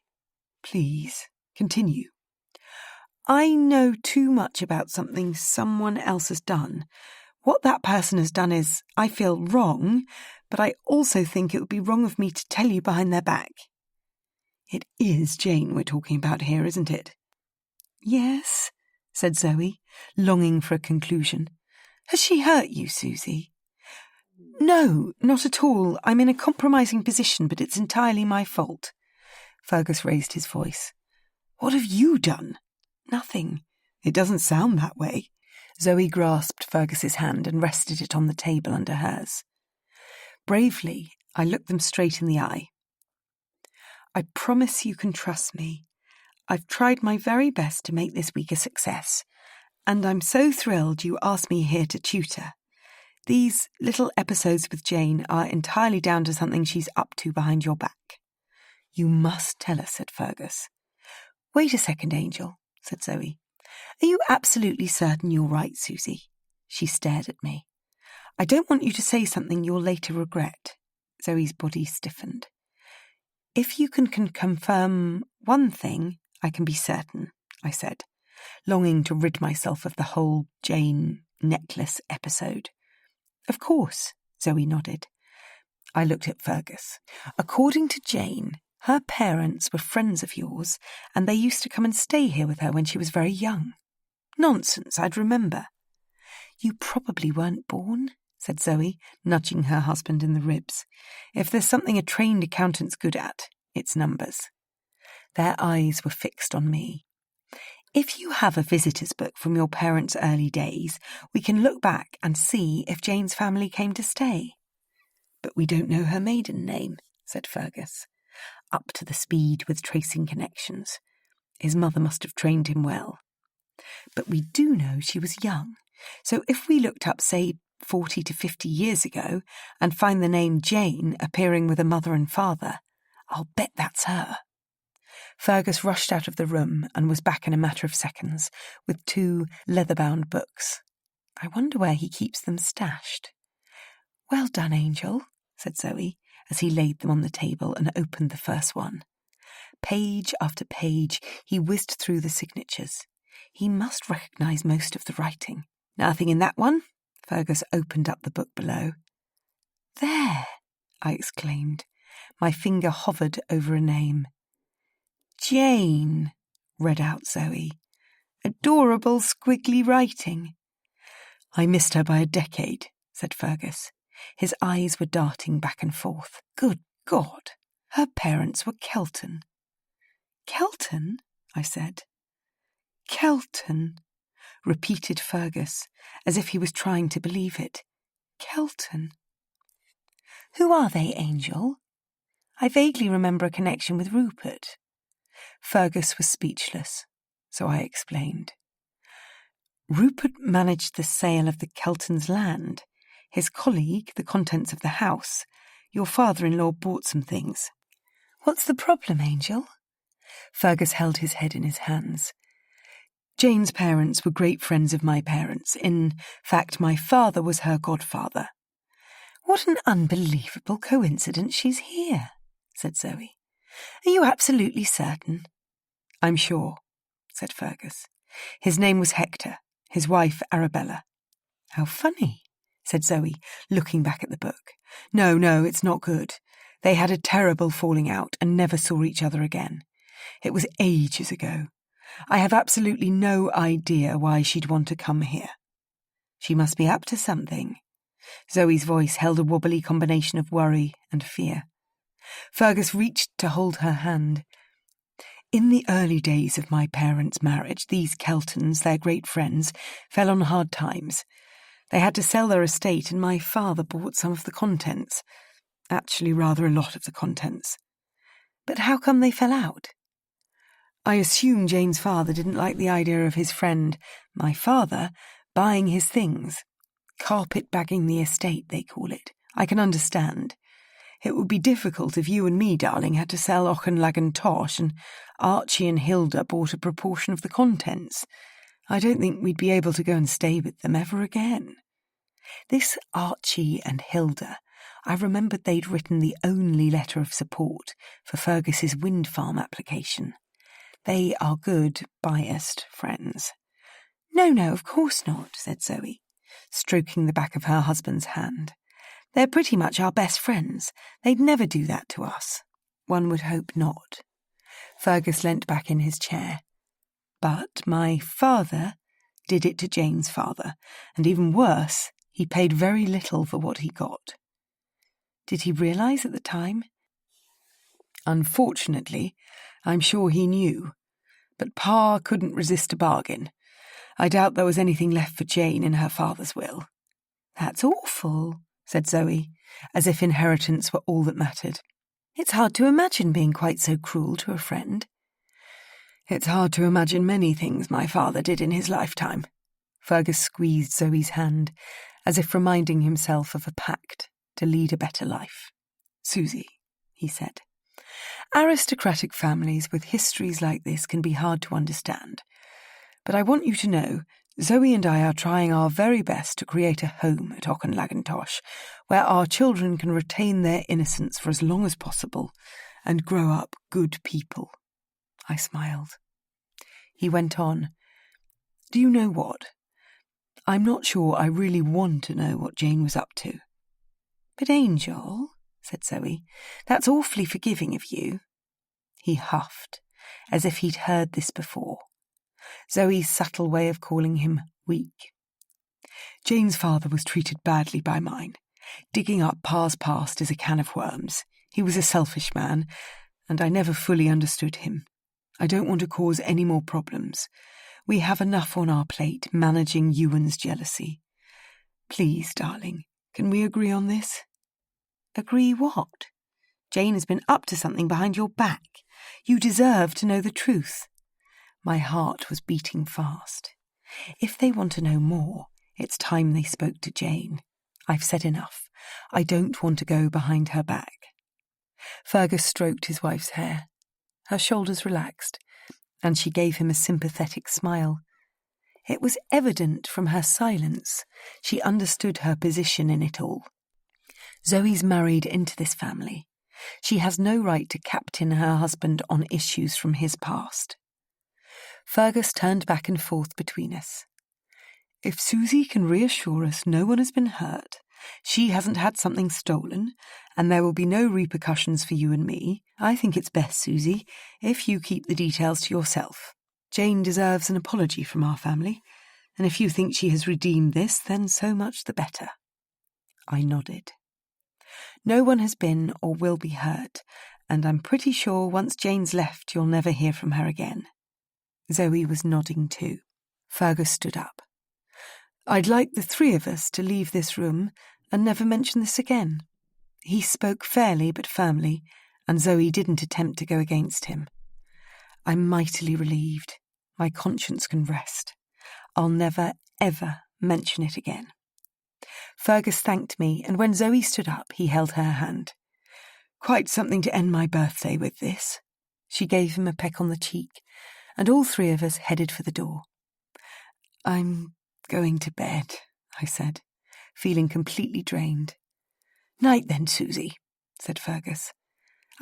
"Please, continue." "I know too much about something someone else has done. What that person has done is, I feel, wrong, but I also think it would be wrong of me to tell you behind their back." "It is Jane we're talking about here, isn't it?" "Yes," said Zoe, longing for a conclusion. "Has she hurt you, Susie?" "No, not at all. I'm in a compromising position, but it's entirely my fault." Fergus raised his voice. "What have you done?" "Nothing." "It doesn't sound that way." Zoe grasped Fergus's hand and rested it on the table under hers. Bravely, I looked them straight in the eye. "I promise you can trust me. I've tried my very best to make this week a success, and I'm so thrilled you asked me here to tutor. These little episodes with Jane are entirely down to something she's up to behind your back." "You must tell us," said Fergus. "Wait a second, Angel," said Zoe. "Are you absolutely certain you're right, Susie?" She stared at me. I don't want you to say something you'll later regret. Zoe's body stiffened. If you can confirm one thing, I can be certain, I said, longing to rid myself of the whole Jane necklace episode. Of course, Zoe nodded. I looked at Fergus. According to Jane, her parents were friends of yours, and they used to come and stay here with her when she was very young. Nonsense, I'd remember. You probably weren't born, said Zoe, nudging her husband in the ribs. If there's something a trained accountant's good at, it's numbers. Their eyes were fixed on me. If you have a visitor's book from your parents' early days, we can look back and see if Jane's family came to stay. But we don't know her maiden name, said Fergus, up to the speed with tracing connections. His mother must have trained him well. But we do know she was young, so if we looked up, say, 40 to 50 years ago and find the name Jane appearing with a mother and father, I'll bet that's her. Fergus rushed out of the room and was back in a matter of seconds with 2 leather-bound books. I wonder where he keeps them stashed. Well done, Angel, said Zoe, as he laid them on the table and opened the first one. Page after page, he whizzed through the signatures. He must recognise most of the writing. Nothing in that one? Fergus opened up the book below. There, I exclaimed. My finger hovered over a name. Jane, read out Zoe. Adorable squiggly writing. I missed her by a decade, said Fergus. His eyes were darting back and forth. Good God, her parents were Kelton. Kelton? I said. Kelton, repeated Fergus, as if he was trying to believe it. Kelton. Who are they, Angel? I vaguely remember a connection with Rupert. Fergus was speechless, so I explained. Rupert managed the sale of the Kelton's land. His colleague, the contents of the house. Your father-in-law bought some things. What's the problem, Angel? Fergus held his head in his hands. Jane's parents were great friends of my parents. In fact, my father was her godfather. What an unbelievable coincidence she's here, said Zoe. Are you absolutely certain? I'm sure, said Fergus. His name was Hector, his wife Arabella. How funny, said Zoe, looking back at the book. No, it's not good. They had a terrible falling out and never saw each other again. It was ages ago. I have absolutely no idea why she'd want to come here. She must be up to something. Zoe's voice held a wobbly combination of worry and fear. Fergus reached to hold her hand. In the early days of my parents' marriage, these Keltons, their great friends, fell on hard times. They had to sell their estate, and my father bought some of the contents. Actually, rather a lot of the contents. But how come they fell out? I assume Jane's father didn't like the idea of his friend, my father, buying his things. Carpet-bagging the estate, they call it. I can understand. It would be difficult if you and me, darling, had to sell Auchenlagan and Archie and Hilda bought a proportion of the contents. I don't think we'd be able to go and stay with them ever again. This Archie and Hilda, I remembered they'd written the only letter of support for Fergus's wind farm application. They are good, biased friends. No, of course not, said Zoe, stroking the back of her husband's hand. They're pretty much our best friends. They'd never do that to us. One would hope not. Fergus leant back in his chair. But my father did it to Jane's father, and even worse, he paid very little for what he got. Did he realise at the time? Unfortunately, I'm sure he knew, but Pa couldn't resist a bargain. I doubt there was anything left for Jane in her father's will. That's awful, said Zoe, as if inheritance were all that mattered. It's hard to imagine being quite so cruel to a friend. It's hard to imagine many things my father did in his lifetime. Fergus squeezed Zoe's hand, as if reminding himself of a pact to lead a better life. Susie, he said, aristocratic families with histories like this can be hard to understand. But I want you to know, Zoe and I are trying our very best to create a home at Auchenlagentosh where our children can retain their innocence for as long as possible and grow up good people. I smiled. He went on, "Do you know what? I'm not sure I really want to know what Jane was up to." "But Angel," said Zoe, "that's awfully forgiving of you." He huffed, as if he'd heard this before. Zoe's subtle way of calling him weak. "Jane's father was treated badly by mine. Digging up Pa's past is a can of worms. He was a selfish man, and I never fully understood him. I don't want to cause any more problems. We have enough on our plate managing Ewan's jealousy. Please, darling, can we agree on this?" "Agree what? Jane has been up to something behind your back. You deserve to know the truth." My heart was beating fast. If they want to know more, it's time they spoke to Jane. I've said enough. I don't want to go behind her back. Fergus stroked his wife's hair. Her shoulders relaxed, and she gave him a sympathetic smile. It was evident from her silence she understood her position in it all. Zoe's married into this family. She has no right to captain her husband on issues from his past. Fergus turned back and forth between us. "If Susie can reassure us no one has been hurt, she hasn't had something stolen, and there will be no repercussions for you and me, I think it's best, Susie, if you keep the details to yourself. Jane deserves an apology from our family, and if you think she has redeemed this, then so much the better." I nodded. "No one has been or will be hurt, and I'm pretty sure once Jane's left you'll never hear from her again." Zoe was nodding too. Fergus stood up. "I'd like the three of us to leave this room and never mention this again." He spoke fairly but firmly, and Zoe didn't attempt to go against him. I'm mightily relieved. My conscience can rest. I'll never, ever mention it again. Fergus thanked me, and when Zoe stood up, he held her hand. "Quite something to end my birthday with this." She gave him a peck on the cheek, and all three of us headed for the door. "I'm going to bed," I said, feeling completely drained. "Night then, Susie," said Fergus.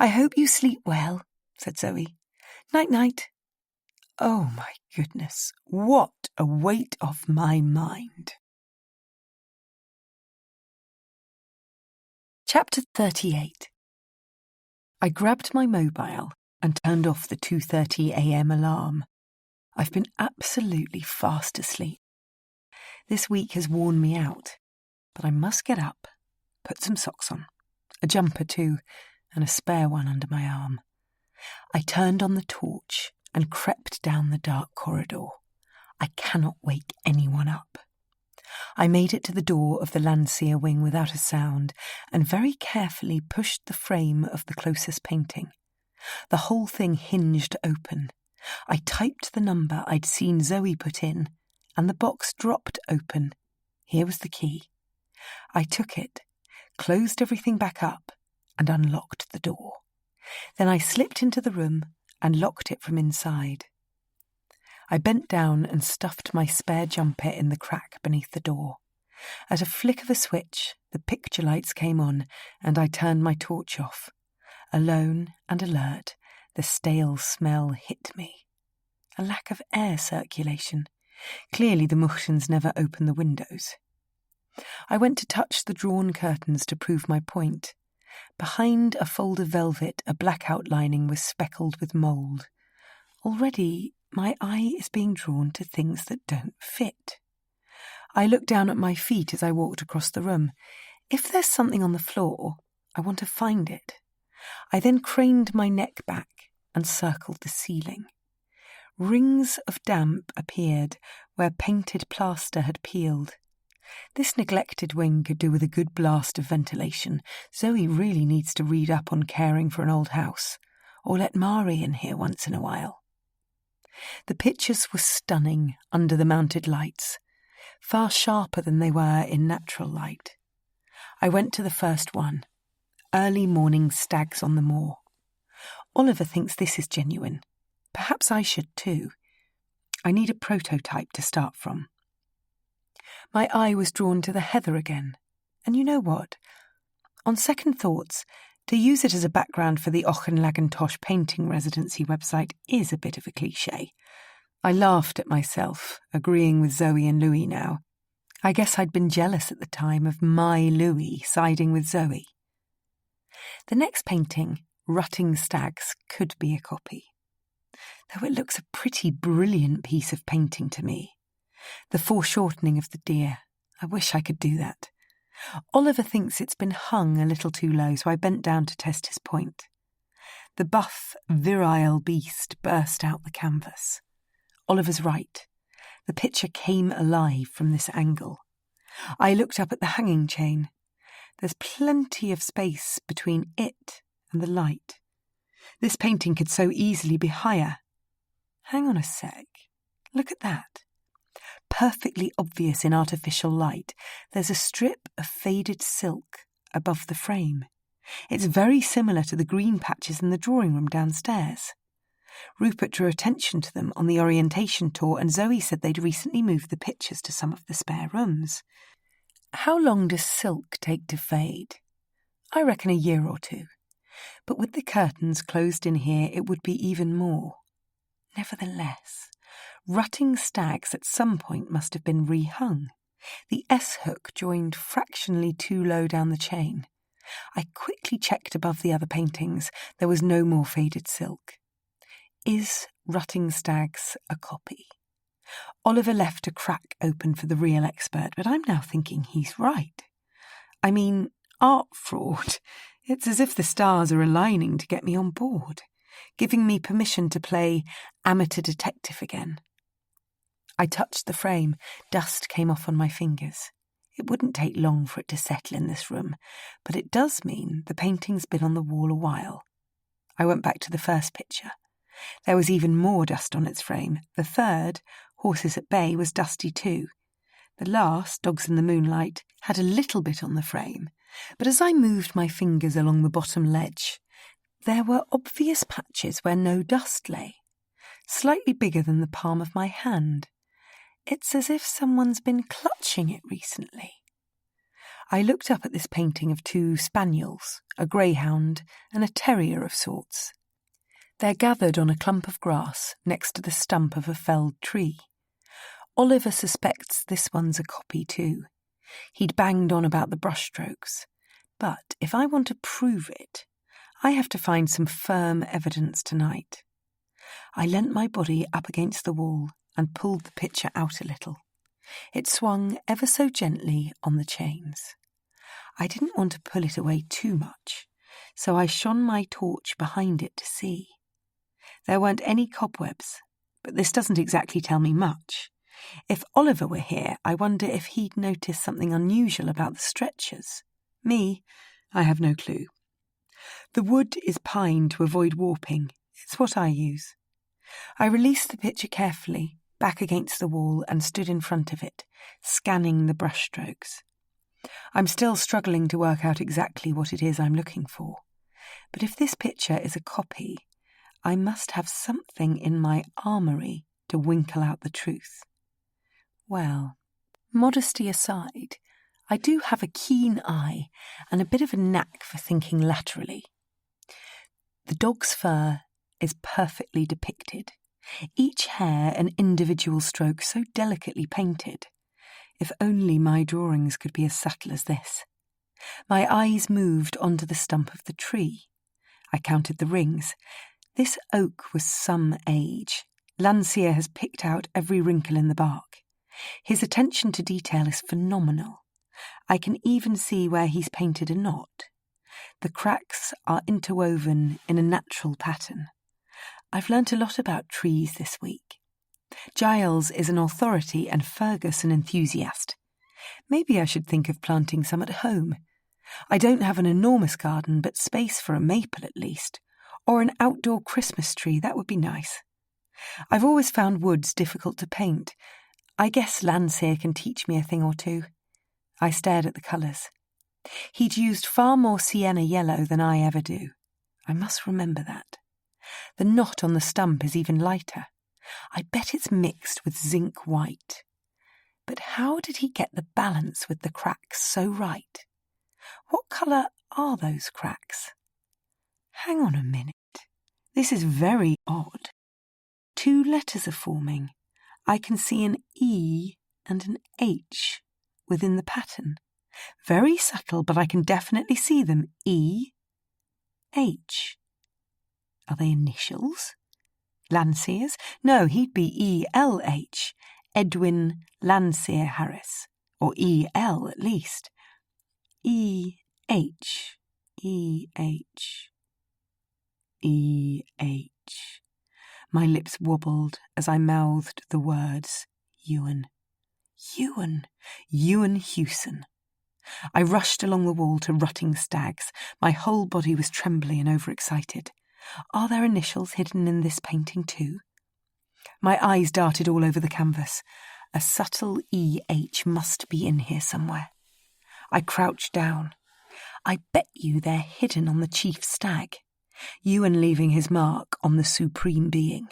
"I hope you sleep well," said Zoe. "Night-night." Oh my goodness, what a weight off my mind. Chapter 38. I grabbed my mobile and turned off the 2:30 a.m. alarm. I've been absolutely fast asleep. This week has worn me out, but I must get up, put some socks on, a jumper too, and a spare one under my arm. I turned on the torch and crept down the dark corridor. I cannot wake anyone up. I made it to the door of the Landseer wing without a sound and very carefully pushed the frame of the closest painting. The whole thing hinged open. I typed the number I'd seen Zoe put in, and the box dropped open. Here was the key. I took it, closed everything back up, and unlocked the door. Then I slipped into the room and locked it from inside. I bent down and stuffed my spare jumper in the crack beneath the door. At a flick of a switch, the picture lights came on, and I turned my torch off. Alone and alert, the stale smell hit me. A lack of air circulation. Clearly the Muchtens never open the windows. I went to touch the drawn curtains to prove my point. Behind a fold of velvet, a black outlining was speckled with mould. Already my eye is being drawn to things that don't fit. I looked down at my feet as I walked across the room. If there's something on the floor, I want to find it. I then craned my neck back and circled the ceiling. Rings of damp appeared where painted plaster had peeled. This neglected wing could do with a good blast of ventilation. Zoe really needs to read up on caring for an old house, or let Mari in here once in a while. The pictures were stunning under the mounted lights, far sharper than they were in natural light. I went to the first one, early morning stags on the moor. Oliver thinks this is genuine. Perhaps I should too. I need a prototype to start from. My eye was drawn to the heather again. And you know what? On second thoughts, to use it as a background for the Auchenlagentosh painting residency website is a bit of a cliché. I laughed at myself, agreeing with Zoe and Louis now. I guess I'd been jealous at the time of my Louis siding with Zoe. The next painting, Rutting Stags, could be a copy. Though it looks a pretty brilliant piece of painting to me. The foreshortening of the deer. I wish I could do that. Oliver thinks it's been hung a little too low, so I bent down to test his point. The buff, virile beast burst out the canvas. Oliver's right. The picture came alive from this angle. I looked up at the hanging chain. There's plenty of space between it and the light. This painting could so easily be higher. Hang on a sec. Look at that. Perfectly obvious in artificial light, there's a strip of faded silk above the frame. It's very similar to the green patches in the drawing room downstairs. Rupert drew attention to them on the orientation tour, and Zoe said they'd recently moved the pictures to some of the spare rooms. How long does silk take to fade? I reckon a year or two. But with the curtains closed in here, it would be even more. Nevertheless, Rutting Stags at some point must have been rehung. The S-hook joined fractionally too low down the chain. I quickly checked above the other paintings. There was no more faded silk. Is Rutting Stags a copy? Oliver left a crack open for the real expert, but I'm now thinking he's right. I mean, art fraud. It's as if the stars are aligning to get me on board, giving me permission to play amateur detective again. I touched the frame. Dust came off on my fingers. It wouldn't take long for it to settle in this room, but it does mean the painting's been on the wall a while. I went back to the first picture. There was even more dust on its frame. The third, Horses at Bay, was dusty too. The last, Dogs in the Moonlight, had a little bit on the frame, but as I moved my fingers along the bottom ledge, there were obvious patches where no dust lay, slightly bigger than the palm of my hand. It's as if someone's been clutching it recently. I looked up at this painting of two spaniels, a greyhound and a terrier of sorts. They're gathered on a clump of grass next to the stump of a felled tree. Oliver suspects this one's a copy too. He'd banged on about the brushstrokes. But if I want to prove it, I have to find some firm evidence tonight. I leant my body up against the wall and pulled the picture out a little. It swung ever so gently on the chains. I didn't want to pull it away too much, so I shone my torch behind it to see. There weren't any cobwebs, but this doesn't exactly tell me much. If Oliver were here, I wonder if he'd notice something unusual about the stretchers. Me, I have no clue. The wood is pine to avoid warping. It's what I use. I released the picture carefully, back against the wall, and stood in front of it, scanning the brushstrokes. I'm still struggling to work out exactly what it is I'm looking for. But if this picture is a copy, I must have something in my armoury to winkle out the truth. Well, modesty aside, I do have a keen eye and a bit of a knack for thinking laterally. The dog's fur is perfectly depicted, each hair an individual stroke so delicately painted. If only my drawings could be as subtle as this. My eyes moved onto the stump of the tree. I counted the rings. This oak was some age. Landseer has picked out every wrinkle in the bark. His attention to detail is phenomenal. I can even see where he's painted a knot. The cracks are interwoven in a natural pattern. I've learnt a lot about trees this week. Giles is an authority and Fergus an enthusiast. Maybe I should think of planting some at home. I don't have an enormous garden, but space for a maple at least, or an outdoor Christmas tree, that would be nice. I've always found woods difficult to paint. I guess Landseer can teach me a thing or two. I stared at the colours. He'd used far more sienna yellow than I ever do. I must remember that. The knot on the stump is even lighter. I bet it's mixed with zinc white. But how did he get the balance with the cracks so right? What colour are those cracks? Hang on a minute. This is very odd. 2 letters are forming. I can see an E and an H within the pattern. Very subtle, but I can definitely see them. E, H. Are they initials? Landseer's? No, he'd be E-L-H. Edwin Landseer Harris. Or E-L at least. E-H. E-H. E-H. My lips wobbled as I mouthed the words Ewan. Ewan. Ewan Hewson. I rushed along the wall to rutting stags. My whole body was trembly and overexcited. Are there initials hidden in this painting too? My eyes darted all over the canvas. A subtle E-H must be in here somewhere. I crouched down. I bet you they're hidden on the chief stag. Ewan leaving his mark on the supreme being.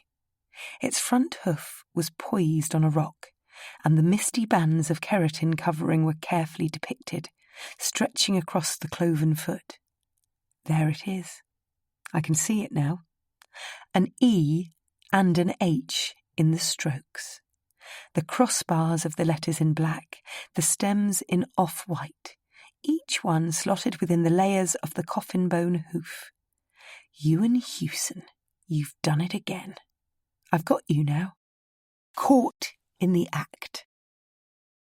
Its front hoof was poised on a rock, and the misty bands of keratin covering were carefully depicted, stretching across the cloven foot. There it is. I can see it now. An E and an H in the strokes. The crossbars of the letters in black, the stems in off-white, each one slotted within the layers of the coffin bone hoof. Ewan Hewson, you've done it again. I've got you now. Caught in the act.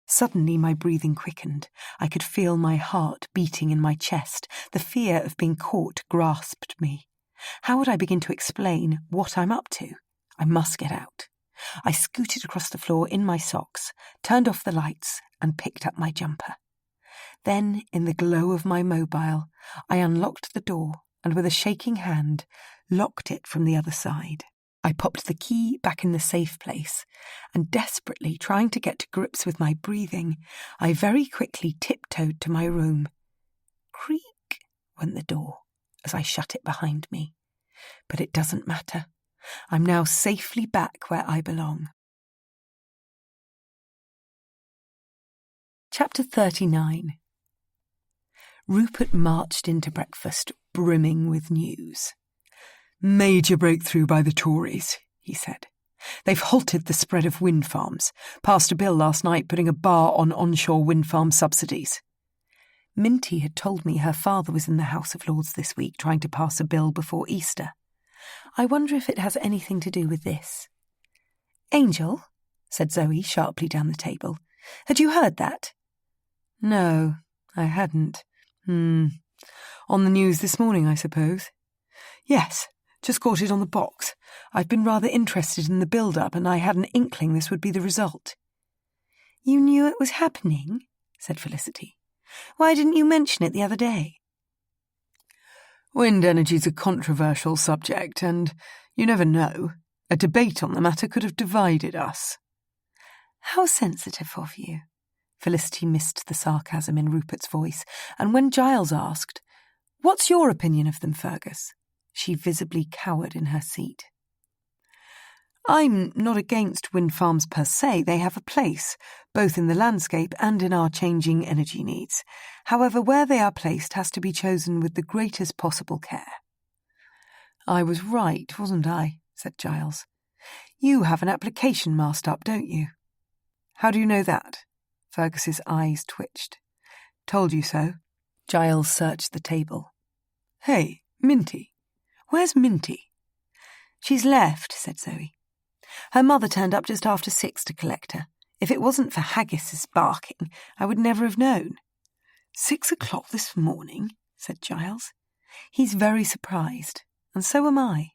Suddenly my breathing quickened. I could feel my heart beating in my chest. The fear of being caught grasped me. How would I begin to explain what I'm up to? I must get out. I scooted across the floor in my socks, turned off the lights, and picked up my jumper. Then, in the glow of my mobile, I unlocked the door and with a shaking hand locked it from the other side. I popped the key back in the safe place, and desperately trying to get to grips with my breathing, I very quickly tiptoed to my room. Creak went the door as I shut it behind me. But it doesn't matter. I'm now safely back where I belong. Chapter 39. Rupert marched into breakfast, brimming with news. "Major breakthrough by the Tories," he said. "They've halted the spread of wind farms. Passed a bill last night putting a bar on onshore wind farm subsidies." Minty had told me her father was in the House of Lords this week trying to pass a bill before Easter. I wonder if it has anything to do with this. "Angel," said Zoe sharply down the table, "had you heard that?" "No, I hadn't. On the news this morning, I suppose." "Yes, just caught it on the box. I've been rather interested in the build-up, and I had an inkling this would be the result." "You knew it was happening?" said Felicity. "Why didn't you mention it the other day?" "Wind energy's a controversial subject, and you never know. A debate on the matter could have divided us." "How sensitive of you." Felicity missed the sarcasm in Rupert's voice, and when Giles asked, "What's your opinion of them, Fergus?" she visibly cowered in her seat. "I'm not against wind farms per se. They have a place, both in the landscape and in our changing energy needs. However, where they are placed has to be chosen with the greatest possible care." "I was right, wasn't I?" said Giles. "You have an application masked up, don't you?" "How do you know that?" Fergus's eyes twitched. "Told you so." Giles searched the table. "Hey, Minty. Where's Minty?" "She's left," said Zoe. "Her mother turned up just after 6 to collect her. If it wasn't for Haggis's barking, I would never have known." 6 o'clock this morning?" said Giles. He's very surprised, and so am I.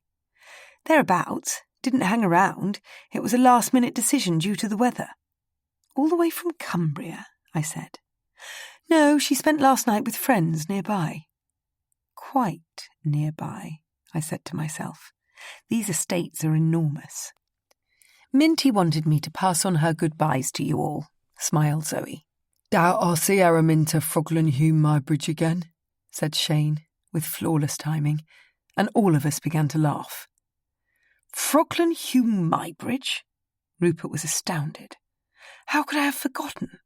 "Thereabouts. Didn't hang around. It was a last-minute decision due to the weather." "All the way from Cumbria?" I said. "No, she spent last night with friends nearby." "Quite nearby," I said to myself. "These estates are enormous." "Minty wanted me to pass on her goodbyes to you all," smiled Zoe. "Doubt I'll see Araminta Froglinhume my bridge again," said Shane, with flawless timing, and all of us began to laugh. "Froglinhume my bridge?" Rupert was astounded. How could I have forgotten?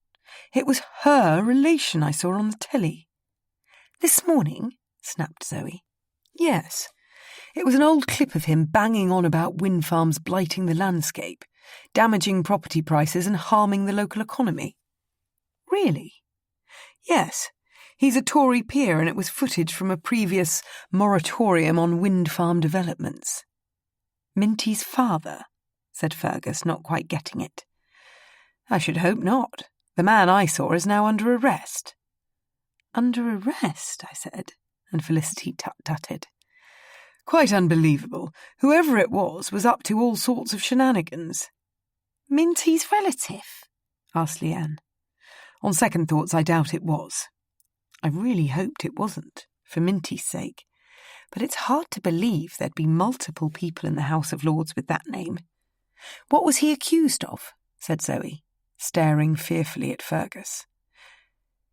It was her relation I saw on the telly. This morning? Snapped Zoe. Yes. It was an old clip of him banging on about wind farms blighting the landscape, damaging property prices and harming the local economy. Really? Yes. He's a Tory peer and it was footage from a previous moratorium on wind farm developments. Minty's father, said Fergus, not quite getting it. I should hope not. The man I saw is now under arrest. Under arrest, I said, and Felicity tut-tutted. Quite unbelievable. Whoever it was up to all sorts of shenanigans. Minty's relative? Asked Leanne. On second thoughts, I doubt it was. I really hoped it wasn't, for Minty's sake. But it's hard to believe there'd be multiple people in the House of Lords with that name. What was he accused of? Said Zoe, staring fearfully at Fergus.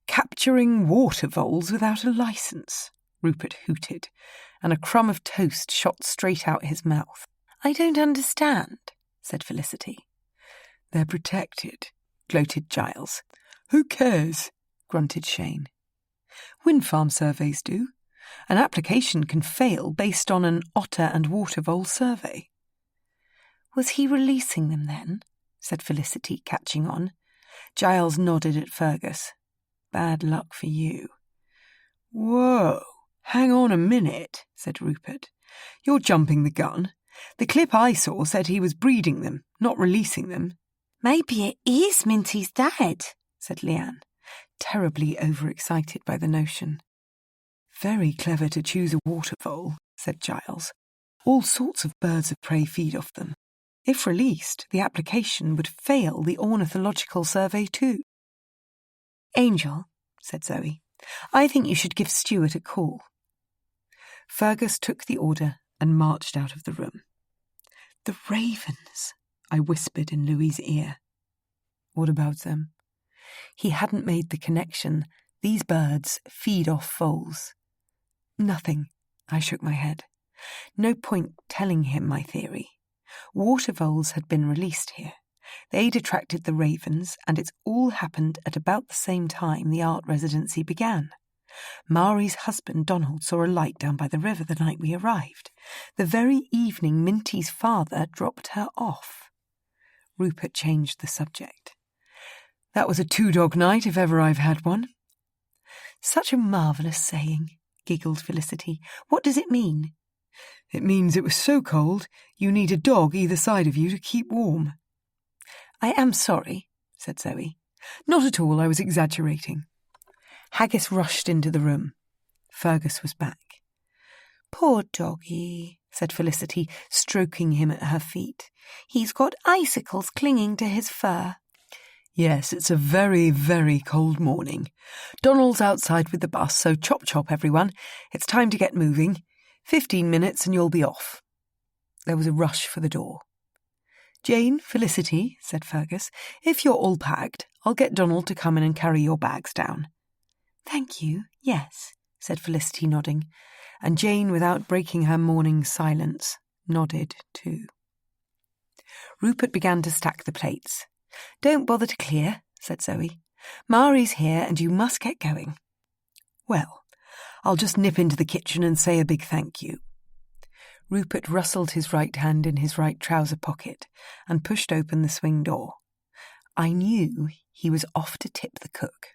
Capturing water voles without a licence, Rupert hooted, and a crumb of toast shot straight out his mouth. I don't understand, said Felicity. They're protected, gloated Giles. Who cares? Grunted Shane. Wind farm surveys do. An application can fail based on an otter and water vole survey. Was he releasing them then? Said Felicity, catching on. Giles nodded at Fergus. Bad luck for you. Whoa, hang on a minute, said Rupert. You're jumping the gun. The clip I saw said he was breeding them, not releasing them. Maybe it is Minty's dad, said Leanne, terribly overexcited by the notion. Very clever to choose a water vole, said Giles. All sorts of birds of prey feed off them. If released, the application would fail the ornithological survey too. Angel, said Zoe, I think you should give Stuart a call. Fergus took the order and marched out of the room. The ravens, I whispered in Louis's ear. What about them? He hadn't made the connection. These birds feed off voles. Nothing, I shook my head. No point telling him my theory. Water voles had been released here. They'd attracted the ravens, and it's all happened at about the same time the art residency began. Mari's husband, Donald, saw a light down by the river the night we arrived, the very evening Minty's father dropped her off. Rupert changed the subject. That was a two-dog night, if ever I've had one. Such a marvellous saying, giggled Felicity. What does it mean? It means it was so cold you need a dog either side of you to keep warm. I am sorry, said Zoe. Not at all, I was exaggerating. Haggis rushed into the room. Fergus was back. Poor doggy, said Felicity, stroking him at her feet. He's got icicles clinging to his fur. Yes, it's a very, very cold morning. Donald's outside with the bus, so chop chop, everyone. It's time to get moving. 15 minutes and you'll be off. There was a rush for the door. Jane, Felicity, said Fergus, if you're all packed, I'll get Donald to come in and carry your bags down. Thank you, yes, said Felicity, nodding, and Jane, without breaking her morning silence, nodded too. Rupert began to stack the plates. Don't bother to clear, said Zoe. Mari's here and you must get going. Well, I'll just nip into the kitchen and say a big thank you. Rupert rustled his right hand in his right trouser pocket and pushed open the swing door. I knew he was off to tip the cook.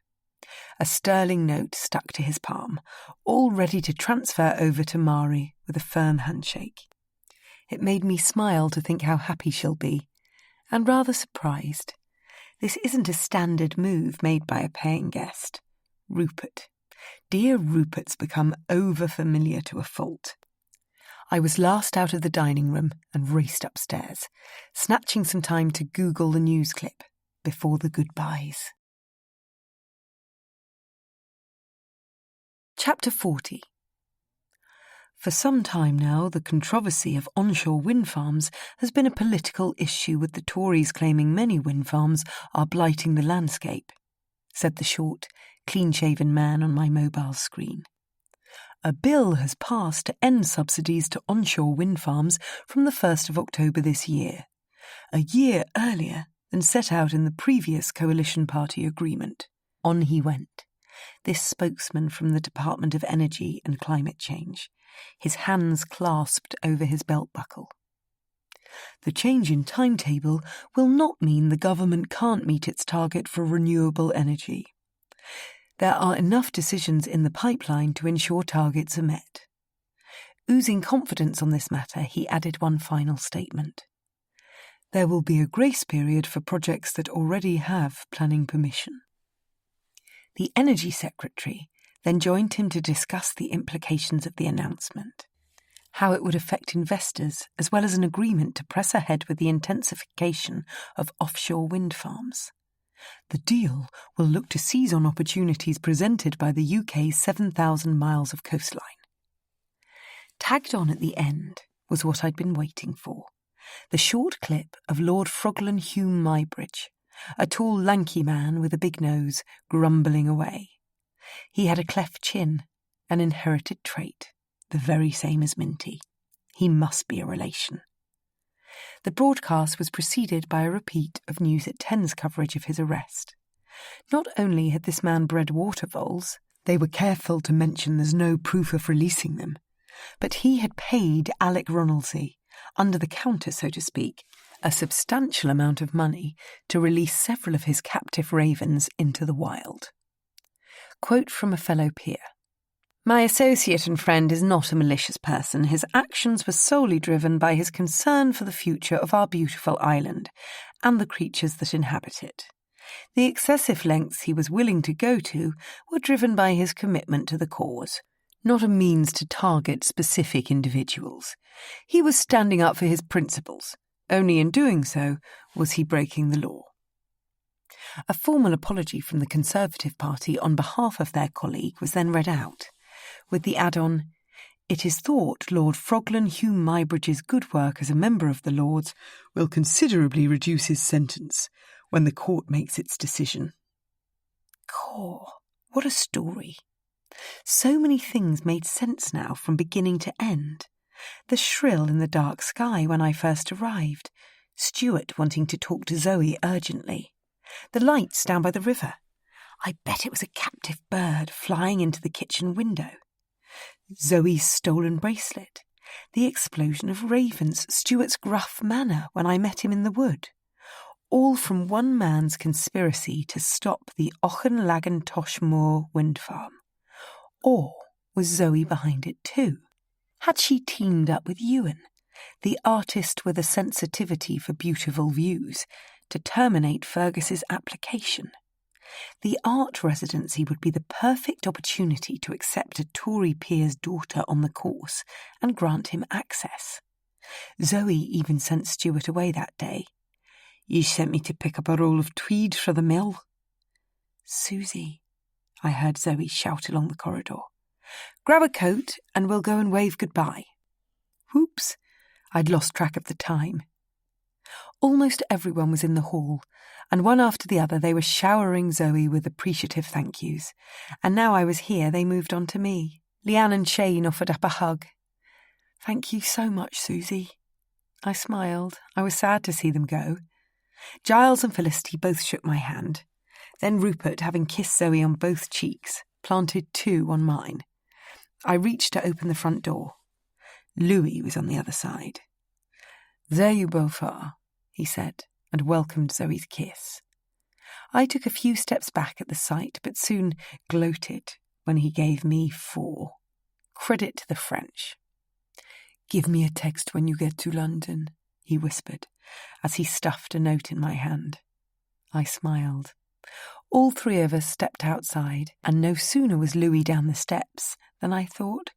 A sterling note stuck to his palm, all ready to transfer over to Mari with a firm handshake. It made me smile to think how happy she'll be, and rather surprised. This isn't a standard move made by a paying guest. Rupert. Dear Rupert's become over-familiar to a fault. I was last out of the dining room and raced upstairs, snatching some time to Google the news clip before the goodbyes. Chapter 40. For some time now, the controversy of onshore wind farms has been a political issue, with the Tories claiming many wind farms are blighting the landscape, said the short, clean-shaven man on my mobile screen. A bill has passed to end subsidies to onshore wind farms from the 1st of October this year. A year earlier, than set out in the previous coalition party agreement. On he went, this spokesman from the Department of Energy and Climate Change, his hands clasped over his belt buckle. The change in timetable will not mean the government can't meet its target for renewable energy. There are enough decisions in the pipeline to ensure targets are met. Oozing confidence on this matter, he added one final statement. There will be a grace period for projects that already have planning permission. The Energy Secretary then joined him to discuss the implications of the announcement, how it would affect investors, as well as an agreement to press ahead with the intensification of offshore wind farms. The deal will look to seize on opportunities presented by the UK's 7,000 miles of coastline. Tagged on at the end was what I'd been waiting for, the short clip of Lord Froglen Hume Mybridge, a tall lanky man with a big nose, grumbling away. He had a cleft chin, an inherited trait, the very same as Minty. He must be a relation. The broadcast was preceded by a repeat of News at 10's coverage of his arrest. Not only had this man bred water voles, they were careful to mention there's no proof of releasing them, but he had paid Alec Ronaldsay, under the counter so to speak, a substantial amount of money to release several of his captive ravens into the wild. Quote from a fellow peer. My associate and friend is not a malicious person. His actions were solely driven by his concern for the future of our beautiful island and the creatures that inhabit it. The excessive lengths he was willing to go to were driven by his commitment to the cause, not a means to target specific individuals. He was standing up for his principles. Only in doing so was he breaking the law. A formal apology from the Conservative Party on behalf of their colleague was then read out, with the add-on, "It is thought Lord Froglen Hume Mybridge's good work as a member of the Lords will considerably reduce his sentence when the court makes its decision." Caw, what a story. So many things made sense now from beginning to end. The shrill in the dark sky when I first arrived, Stuart wanting to talk to Zoe urgently, the lights down by the river. I bet it was a captive bird flying into the kitchen window. Zoe's stolen bracelet, the explosion of ravens, Stuart's gruff manner when I met him in the wood. All from one man's conspiracy to stop the Auchenlagan Moor wind farm. Or was Zoe behind it too? Had she teamed up with Ewan, the artist with a sensitivity for beautiful views, to terminate Fergus's application? The art residency would be the perfect opportunity to accept a Tory peer's daughter on the course and grant him access. Zoe even sent Stuart away that day. "You sent me to pick up a roll of tweed for the mill." "Susie," I heard Zoe shout along the corridor. "Grab a coat and we'll go and wave goodbye." Whoops, I'd lost track of the time. Almost everyone was in the hall, and one after the other they were showering Zoe with appreciative thank yous. And now I was here, they moved on to me. Leanne and Shane offered up a hug. "Thank you so much, Susie." I smiled. I was sad to see them go. Giles and Felicity both shook my hand. Then Rupert, having kissed Zoe on both cheeks, planted 2 on mine. I reached to open the front door. Louis was on the other side. "There you both are," he said, and welcomed Zoe's kiss. I took a few steps back at the sight, but soon gloated when he gave me 4. Credit to the French. "Give me a text when you get to London," he whispered, as he stuffed a note in my hand. I smiled. All 3 of us stepped outside, and no sooner was Louis down the steps than I thought,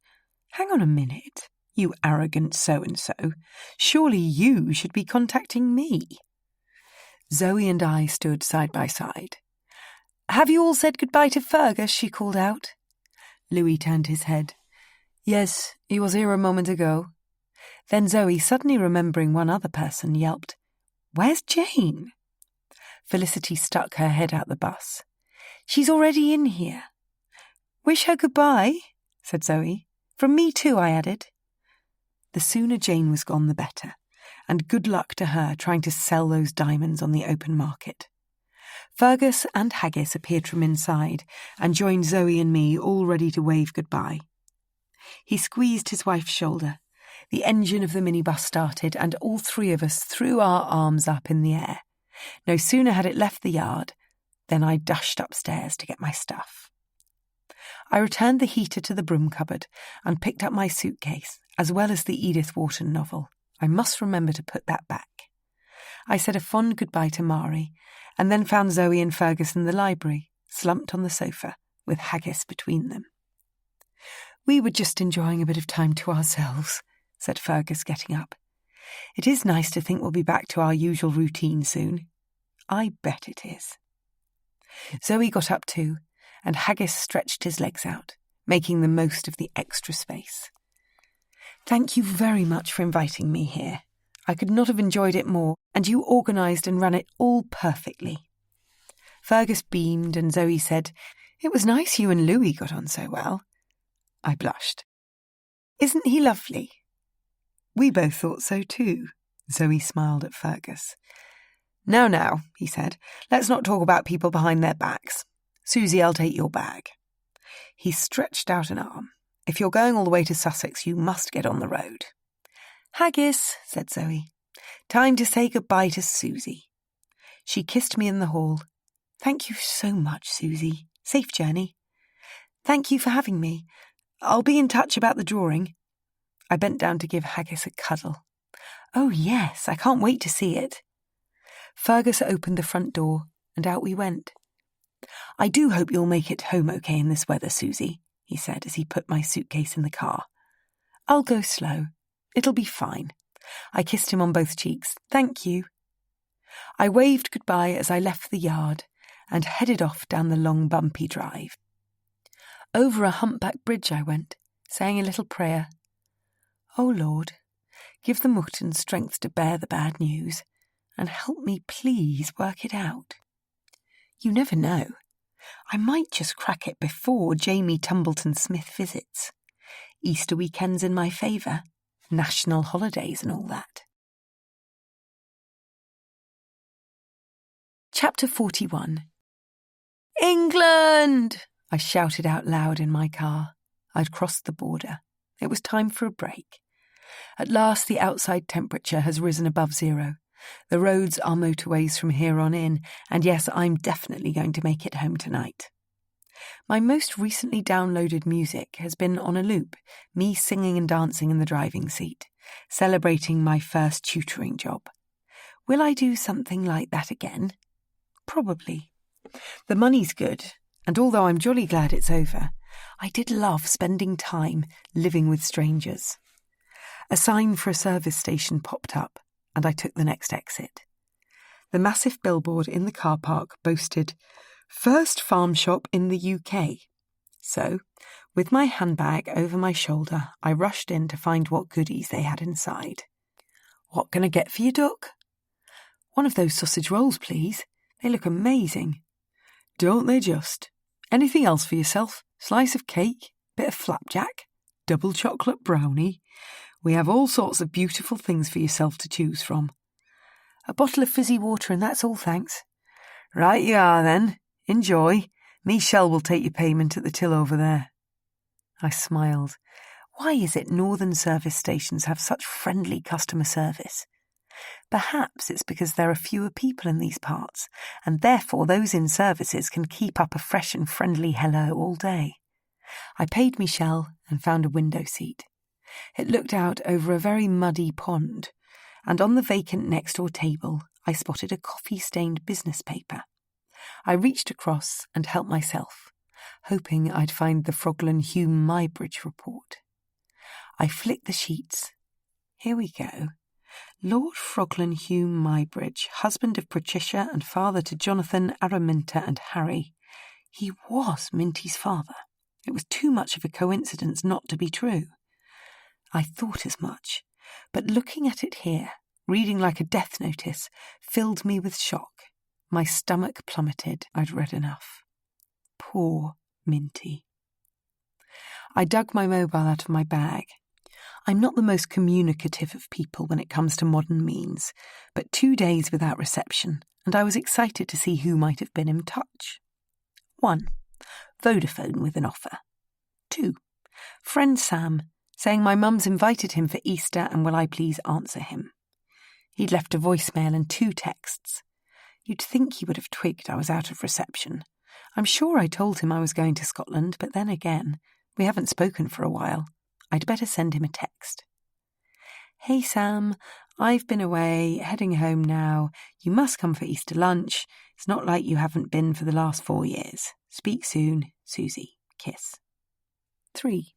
hang on a minute, you arrogant so-and-so, surely you should be contacting me. Zoe and I stood side by side. "Have you all said goodbye to Fergus?" she called out. Louis turned his head. "Yes, he was here a moment ago." Then Zoe, suddenly remembering one other person, yelped, "Where's Jane?" Felicity stuck her head out the bus. "She's already in here." "Wish her goodbye," said Zoe. "From me too," I added. The sooner Jane was gone, the better, and good luck to her trying to sell those diamonds on the open market. Fergus and Haggis appeared from inside and joined Zoe and me, all ready to wave goodbye. He squeezed his wife's shoulder. The engine of the minibus started, and all three of us threw our arms up in the air. No sooner had it left the yard than I dashed upstairs to get my stuff. I returned the heater to the broom cupboard and picked up my suitcase, as well as the Edith Wharton novel. I must remember to put that back. I said a fond goodbye to Mari, and then found Zoe and Fergus in the library, slumped on the sofa, with Haggis between them. "We were just enjoying a bit of time to ourselves," said Fergus, getting up. "It is nice to think we'll be back to our usual routine soon." "I bet it is." Zoe got up too, and Haggis stretched his legs out, making the most of the extra space. "Thank you very much for inviting me here. I could not have enjoyed it more, and you organised and ran it all perfectly." Fergus beamed, and Zoe said, "It was nice you and Louis got on so well." I blushed. "Isn't he lovely?" "We both thought so too." Zoe smiled at Fergus. Now, he said, "let's not talk about people behind their backs. Susie, I'll take your bag." He stretched out an arm. "If you're going all the way to Sussex, you must get on the road." "Haggis," said Zoe. "Time to say goodbye to Susie." She kissed me in the hall. "Thank you so much, Susie. Safe journey." "Thank you for having me. I'll be in touch about the drawing." I bent down to give Haggis a cuddle. "Oh yes, I can't wait to see it." Fergus opened the front door, and out we went. "I do hope you'll make it home okay in this weather, Susie," he said as he put my suitcase in the car. "I'll go slow. It'll be fine." I kissed him on both cheeks. "Thank you." I waved goodbye as I left the yard and headed off down the long bumpy drive. Over a humpback bridge I went, saying a little prayer. "O Lord, give the Whottons strength to bear the bad news, and help me please work it out. You never know. I might just crack it before Jamie Tumbleton-Smith visits. Easter weekend's in my favour, national holidays and all that." Chapter 41. "England!" I shouted out loud in my car. I'd crossed the border. It was time for a break. At last the outside temperature has risen above 0. The roads are motorways from here on in, and yes, I'm definitely going to make it home tonight. My most recently downloaded music has been on a loop, me singing and dancing in the driving seat, celebrating my first tutoring job. Will I do something like that again? Probably. The money's good, and although I'm jolly glad it's over, I did love spending time living with strangers. A sign for a service station popped up, and I took the next exit. The massive billboard in the car park boasted, "First farm shop in the UK." So, with my handbag over my shoulder, I rushed in to find what goodies they had inside. "What can I get for you, Duck?" "One of those sausage rolls, please. They look amazing." "Don't they just? Anything else for yourself? Slice of cake? Bit of flapjack? Double chocolate brownie? We have all sorts of beautiful things for yourself to choose from." "A bottle of fizzy water and that's all, thanks." "Right you are then. Enjoy. Me Shell will take your payment at the till over there." I smiled. Why is it northern service stations have such friendly customer service? Perhaps it's because there are fewer people in these parts, and therefore those in services can keep up a fresh and friendly hello all day. I paid Michelle and found a window seat. It looked out over a very muddy pond, and on the vacant next-door table I spotted a coffee-stained business paper. I reached across and helped myself, hoping I'd find the Froglen-Hume-Mybridge report. I flicked the sheets. Here we go. Lord Froglen-Hume-Mybridge, husband of Patricia and father to Jonathan, Araminta and Harry. He was Minty's father. It was too much of a coincidence not to be true. I thought as much, but looking at it here, reading like a death notice, filled me with shock. My stomach plummeted. I'd read enough. Poor Minty. I dug my mobile out of my bag. I'm not the most communicative of people when it comes to modern means, but 2 days without reception, and I was excited to see who might have been in touch. 1. Vodafone with an offer. 2. Friend Sam, saying my mum's invited him for Easter and will I please answer him. He'd left a voicemail and 2 texts. You'd think he would have twigged I was out of reception. I'm sure I told him I was going to Scotland, but then again, we haven't spoken for a while. I'd better send him a text. Hey Sam, I've been away, heading home now. You must come for Easter lunch. It's not like you haven't been for the last 4 years. Speak soon, Susie. Kiss. 3.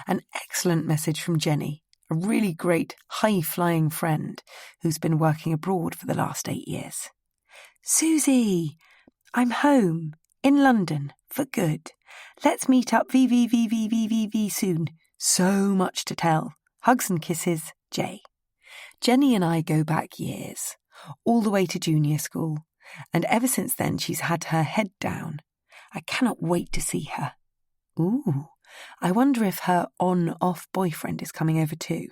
An excellent message from Jenny, a really great, high-flying friend who's been working abroad for the last 8 years. Susie, I'm home, in London, for good. Let's meet up VVVVVVV soon. So much to tell. Hugs and kisses, Jay. Jenny and I go back years, all the way to junior school, and ever since then she's had her head down. I cannot wait to see her. Ooh, I wonder if her on-off boyfriend is coming over too.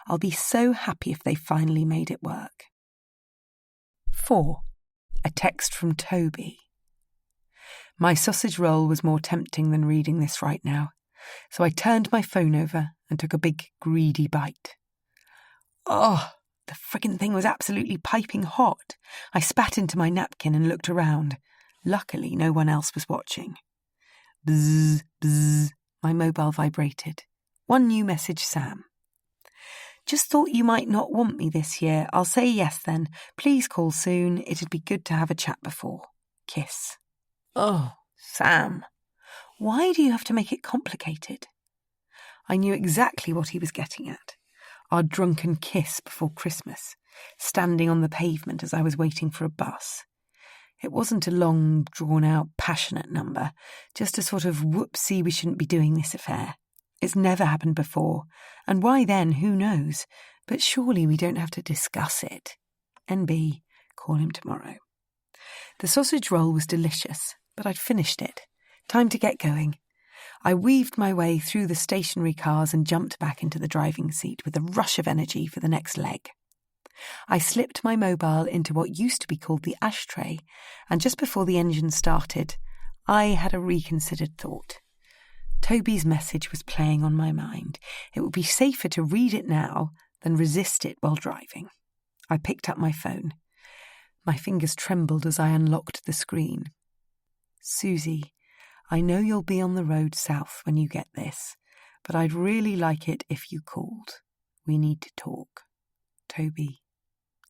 I'll be so happy if they finally made it work. 4. A text from Toby. My sausage roll was more tempting than reading this right now, so I turned my phone over and took a big, greedy bite. Oh, the friggin' thing was absolutely piping hot. I spat into my napkin and looked around. Luckily, no one else was watching. Bzz, bzz, my mobile vibrated. 1 new message, Sam. Just thought you might not want me this year. I'll say yes then. Please call soon. It'd be good to have a chat before. Kiss. Oh, Sam. Why do you have to make it complicated? I knew exactly what he was getting at. Our drunken kiss before Christmas, standing on the pavement as I was waiting for a bus. It wasn't a long, drawn-out, passionate number, just a sort of whoopsie we shouldn't be doing this affair. It's never happened before, and why then, who knows? But surely we don't have to discuss it. NB, call him tomorrow. The sausage roll was delicious, but I'd finished it. Time to get going. I weaved my way through the stationary cars and jumped back into the driving seat with a rush of energy for the next leg. I slipped my mobile into what used to be called the ashtray, and just before the engine started, I had a reconsidered thought. Toby's message was playing on my mind. It would be safer to read it now than resist it while driving. I picked up my phone. My fingers trembled as I unlocked the screen. Susie, I know you'll be on the road south when you get this, but I'd really like it if you called. We need to talk. Toby,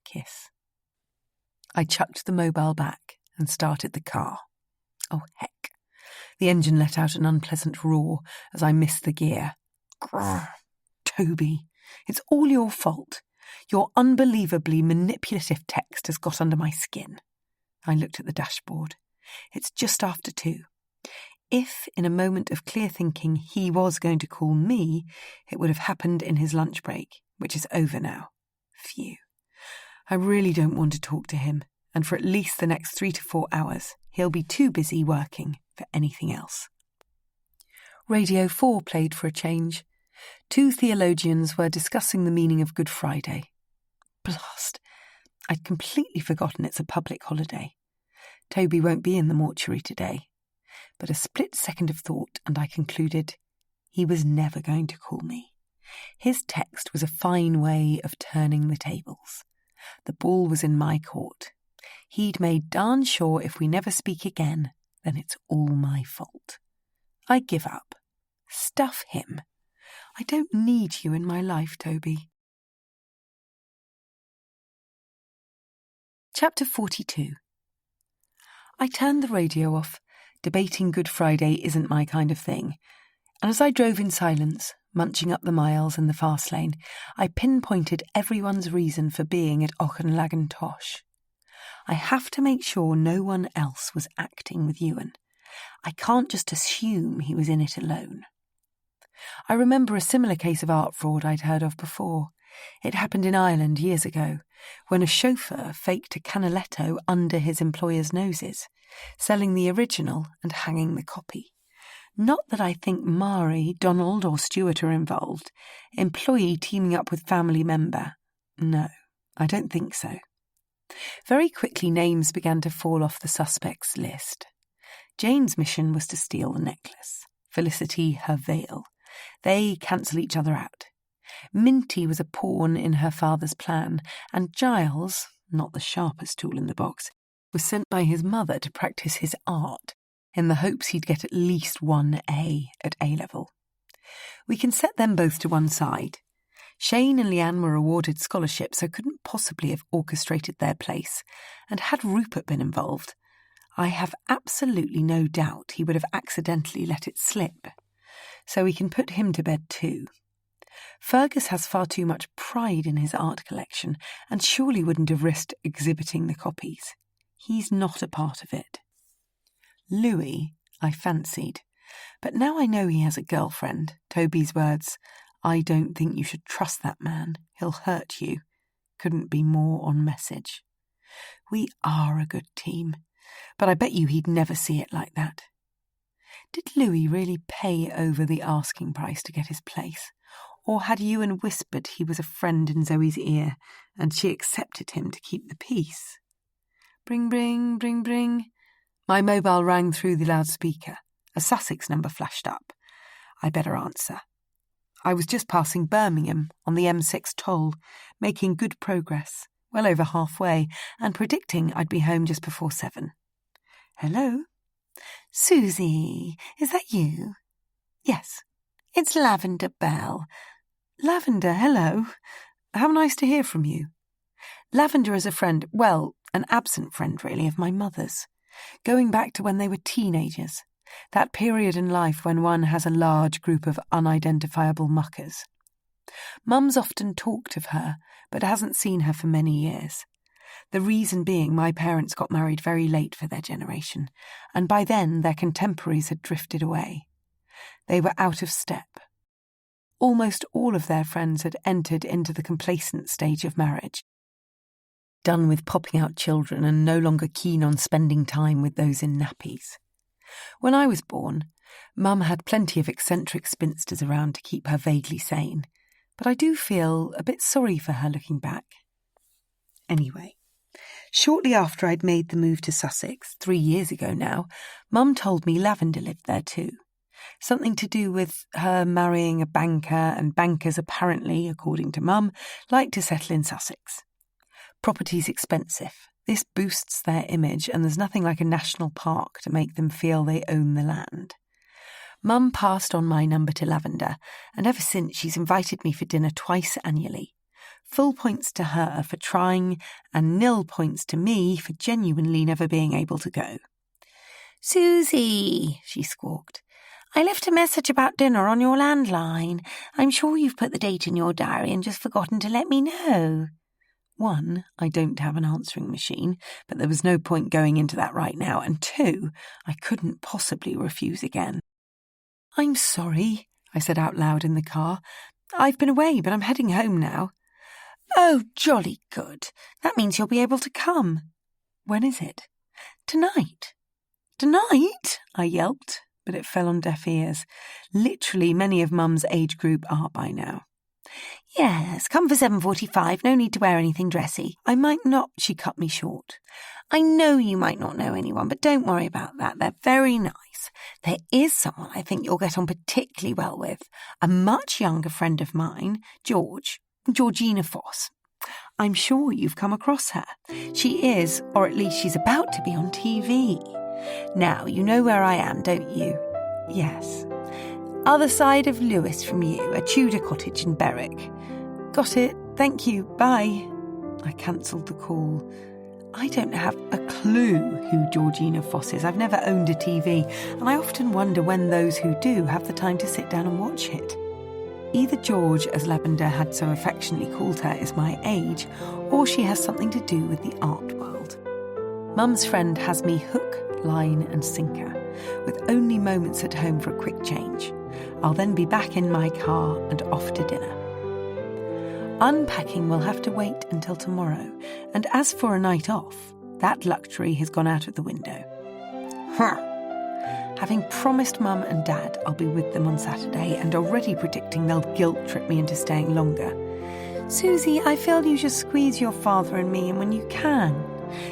kiss. I chucked the mobile back and started the car. Oh, heck. The engine let out an unpleasant roar as I missed the gear. Grrr. Toby, it's all your fault. Your unbelievably manipulative text has got under my skin. I looked at the dashboard. It's just after 2. If, in a moment of clear thinking, he was going to call me, it would have happened in his lunch break, which is over now. Phew. I really don't want to talk to him, and for at least the next 3 to 4 hours, he'll be too busy working for anything else. Radio 4 played for a change. 2 theologians were discussing the meaning of Good Friday. Blast! I'd completely forgotten it's a public holiday. Toby won't be in the mortuary today. But a split second of thought, and I concluded he was never going to call me. His text was a fine way of turning the tables. The ball was in my court. He'd made darn sure if we never speak again, then it's all my fault. I give up. Stuff him. I don't need you in my life, Toby. Chapter 42. I turned the radio off. Debating Good Friday isn't my kind of thing, and as I drove in silence, munching up the miles in the fast lane, I pinpointed everyone's reason for being at Auchinleck Tosh. I have to make sure no one else was acting with Ewan. I can't just assume he was in it alone. I remember a similar case of art fraud I'd heard of before. It happened in Ireland years ago, when a chauffeur faked a canaletto under his employer's noses, selling the original and hanging the copy. Not that I think Mari, Donald or Stuart are involved. Employee teaming up with family member. No, I don't think so. Very quickly names began to fall off the suspects list. Jane's mission was to steal the necklace. Felicity her veil. They cancel each other out. Minty was a pawn in her father's plan, and Giles, not the sharpest tool in the box, was sent by his mother to practice his art, in the hopes he'd get at least one A at A-level. We can set them both to one side. Shane and Leanne were awarded scholarships, so couldn't possibly have orchestrated their place, and had Rupert been involved, I have absolutely no doubt he would have accidentally let it slip. So we can put him to bed too. Fergus has far too much pride in his art collection, and surely wouldn't have risked exhibiting the copies. He's not a part of it. Louis, I fancied, but now I know he has a girlfriend. Toby's words, "I don't think you should trust that man, he'll hurt you," couldn't be more on message. We are a good team, but I bet you he'd never see it like that. Did Louis really pay over the asking price to get his place? Or had Ewan whispered he was a friend in Zoe's ear, and she accepted him to keep the peace? Bring, bring, bring, bring. My mobile rang through the loudspeaker. A Sussex number flashed up. I better answer. I was just passing Birmingham on the M6 toll, making good progress, well over halfway, and predicting I'd be home just before 7. Hello? Susie, is that you? Yes, it's Lavender Bell. Lavender, hello. How nice to hear from you. Lavender is a friend, well, an absent friend really, of my mother's, going back to when they were teenagers, that period in life when one has a large group of unidentifiable muckers. Mum's often talked of her, but hasn't seen her for many years. The reason being my parents got married very late for their generation, and by then their contemporaries had drifted away. They were out of step. Almost all of their friends had entered into the complacent stage of marriage, done with popping out children and no longer keen on spending time with those in nappies. When I was born, Mum had plenty of eccentric spinsters around to keep her vaguely sane, but I do feel a bit sorry for her looking back. Anyway, shortly after I'd made the move to Sussex, 3 years ago now, Mum told me Lavender lived there too. Something to do with her marrying a banker, and bankers apparently, according to Mum, like to settle in Sussex. Property's expensive. This boosts their image, and there's nothing like a national park to make them feel they own the land. Mum passed on my number to Lavender, and ever since she's invited me for dinner twice annually. Full points to her for trying, and 0 points to me for genuinely never being able to go. "Susie," she squawked, "I left a message about dinner on your landline. I'm sure you've put the date in your diary and just forgotten to let me know." 1, I don't have an answering machine, but there was no point going into that right now, and 2, I couldn't possibly refuse again. "I'm sorry," I said out loud in the car. "I've been away, but I'm heading home now." "Oh, jolly good. That means you'll be able to come." "When is it?" "Tonight." "Tonight?" I yelped, but it fell on deaf ears. Literally, many of Mum's age group are by now. "Yes, come for 7:45, no need to wear anything dressy." "I might not," she cut me short. "I know you might not know anyone, but don't worry about that. They're very nice. There is someone I think you'll get on particularly well with. A much younger friend of mine, Georgina Foss. I'm sure you've come across her. She is, or at least she's about to be on TV. Now, you know where I am, don't you?" "Yes." "Other side of Lewis from you, a Tudor cottage in Berwick." "Got it, thank you, bye." I cancelled the call. I don't have a clue who Georgina Foss is. I've never owned a TV, and I often wonder when those who do have the time to sit down and watch it. Either George, as Lavender had so affectionately called her, is my age, or she has something to do with the art world. Mum's friend has me hook, line and sinker, with only moments at home for a quick change. I'll then be back in my car and off to dinner. Unpacking will have to wait until tomorrow, and as for a night off, that luxury has gone out of the window. having promised Mum and Dad I'll be with them on Saturday and already predicting they'll guilt-trip me into staying longer. Susie, I feel you just squeeze your father and me in when you can.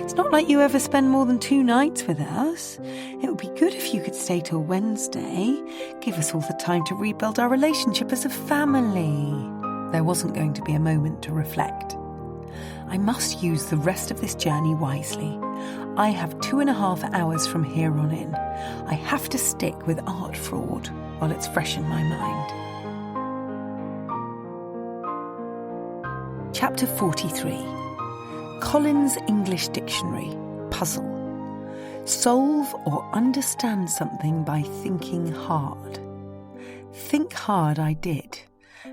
It's not like you ever spend more than 2 nights with us. It would be good if you could stay till Wednesday. Give us all the time to rebuild our relationship as a family. There wasn't going to be a moment to reflect. I must use the rest of this journey wisely. I have 2.5 hours from here on in. I have to stick with art fraud while it's fresh in my mind. Chapter 43. Collins' English Dictionary. Puzzle. Solve or understand something by thinking hard. Think hard I did,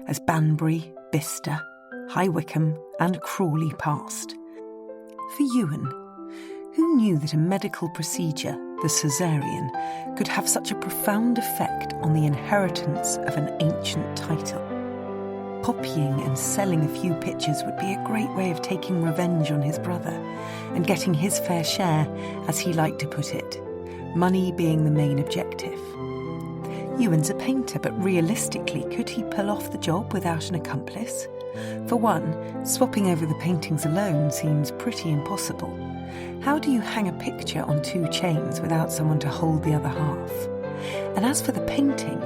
as Banbury, Bicester, High Wycombe and Crawley passed. For Ewan, who knew that a medical procedure, the caesarean, could have such a profound effect on the inheritance of an ancient title? Copying and selling a few pictures would be a great way of taking revenge on his brother and getting his fair share, as he liked to put it, money being the main objective. Ewan's a painter, but realistically, could he pull off the job without an accomplice? For one, swapping over the paintings alone seems pretty impossible. How do you hang a picture on 2 chains without someone to hold the other half? And as for the painting,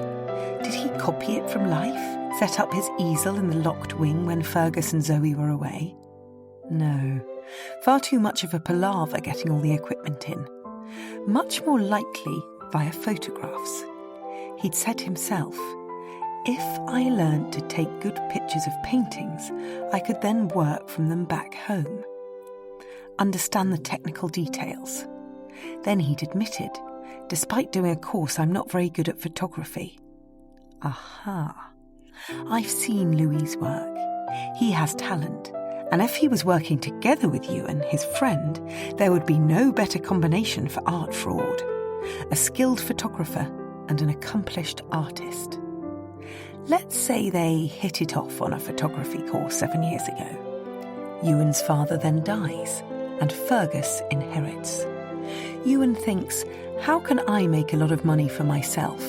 did he copy it from life? Set up his easel in the locked wing when Fergus and Zoe were away? No, far too much of a palaver getting all the equipment in. Much more likely via photographs. He'd said himself, if I learned to take good pictures of paintings, I could then work from them back home. Understand the technical details. Then he'd admitted, despite doing a course, I'm not very good at photography. Aha. I've seen Louis's work. He has talent, and if he was working together with you and his friend, there would be no better combination for art fraud. A skilled photographer and an accomplished artist. Let's say they hit it off on a photography course 7 years ago. Ewan's father then dies, and Fergus inherits. Ewan thinks, how can I make a lot of money for myself?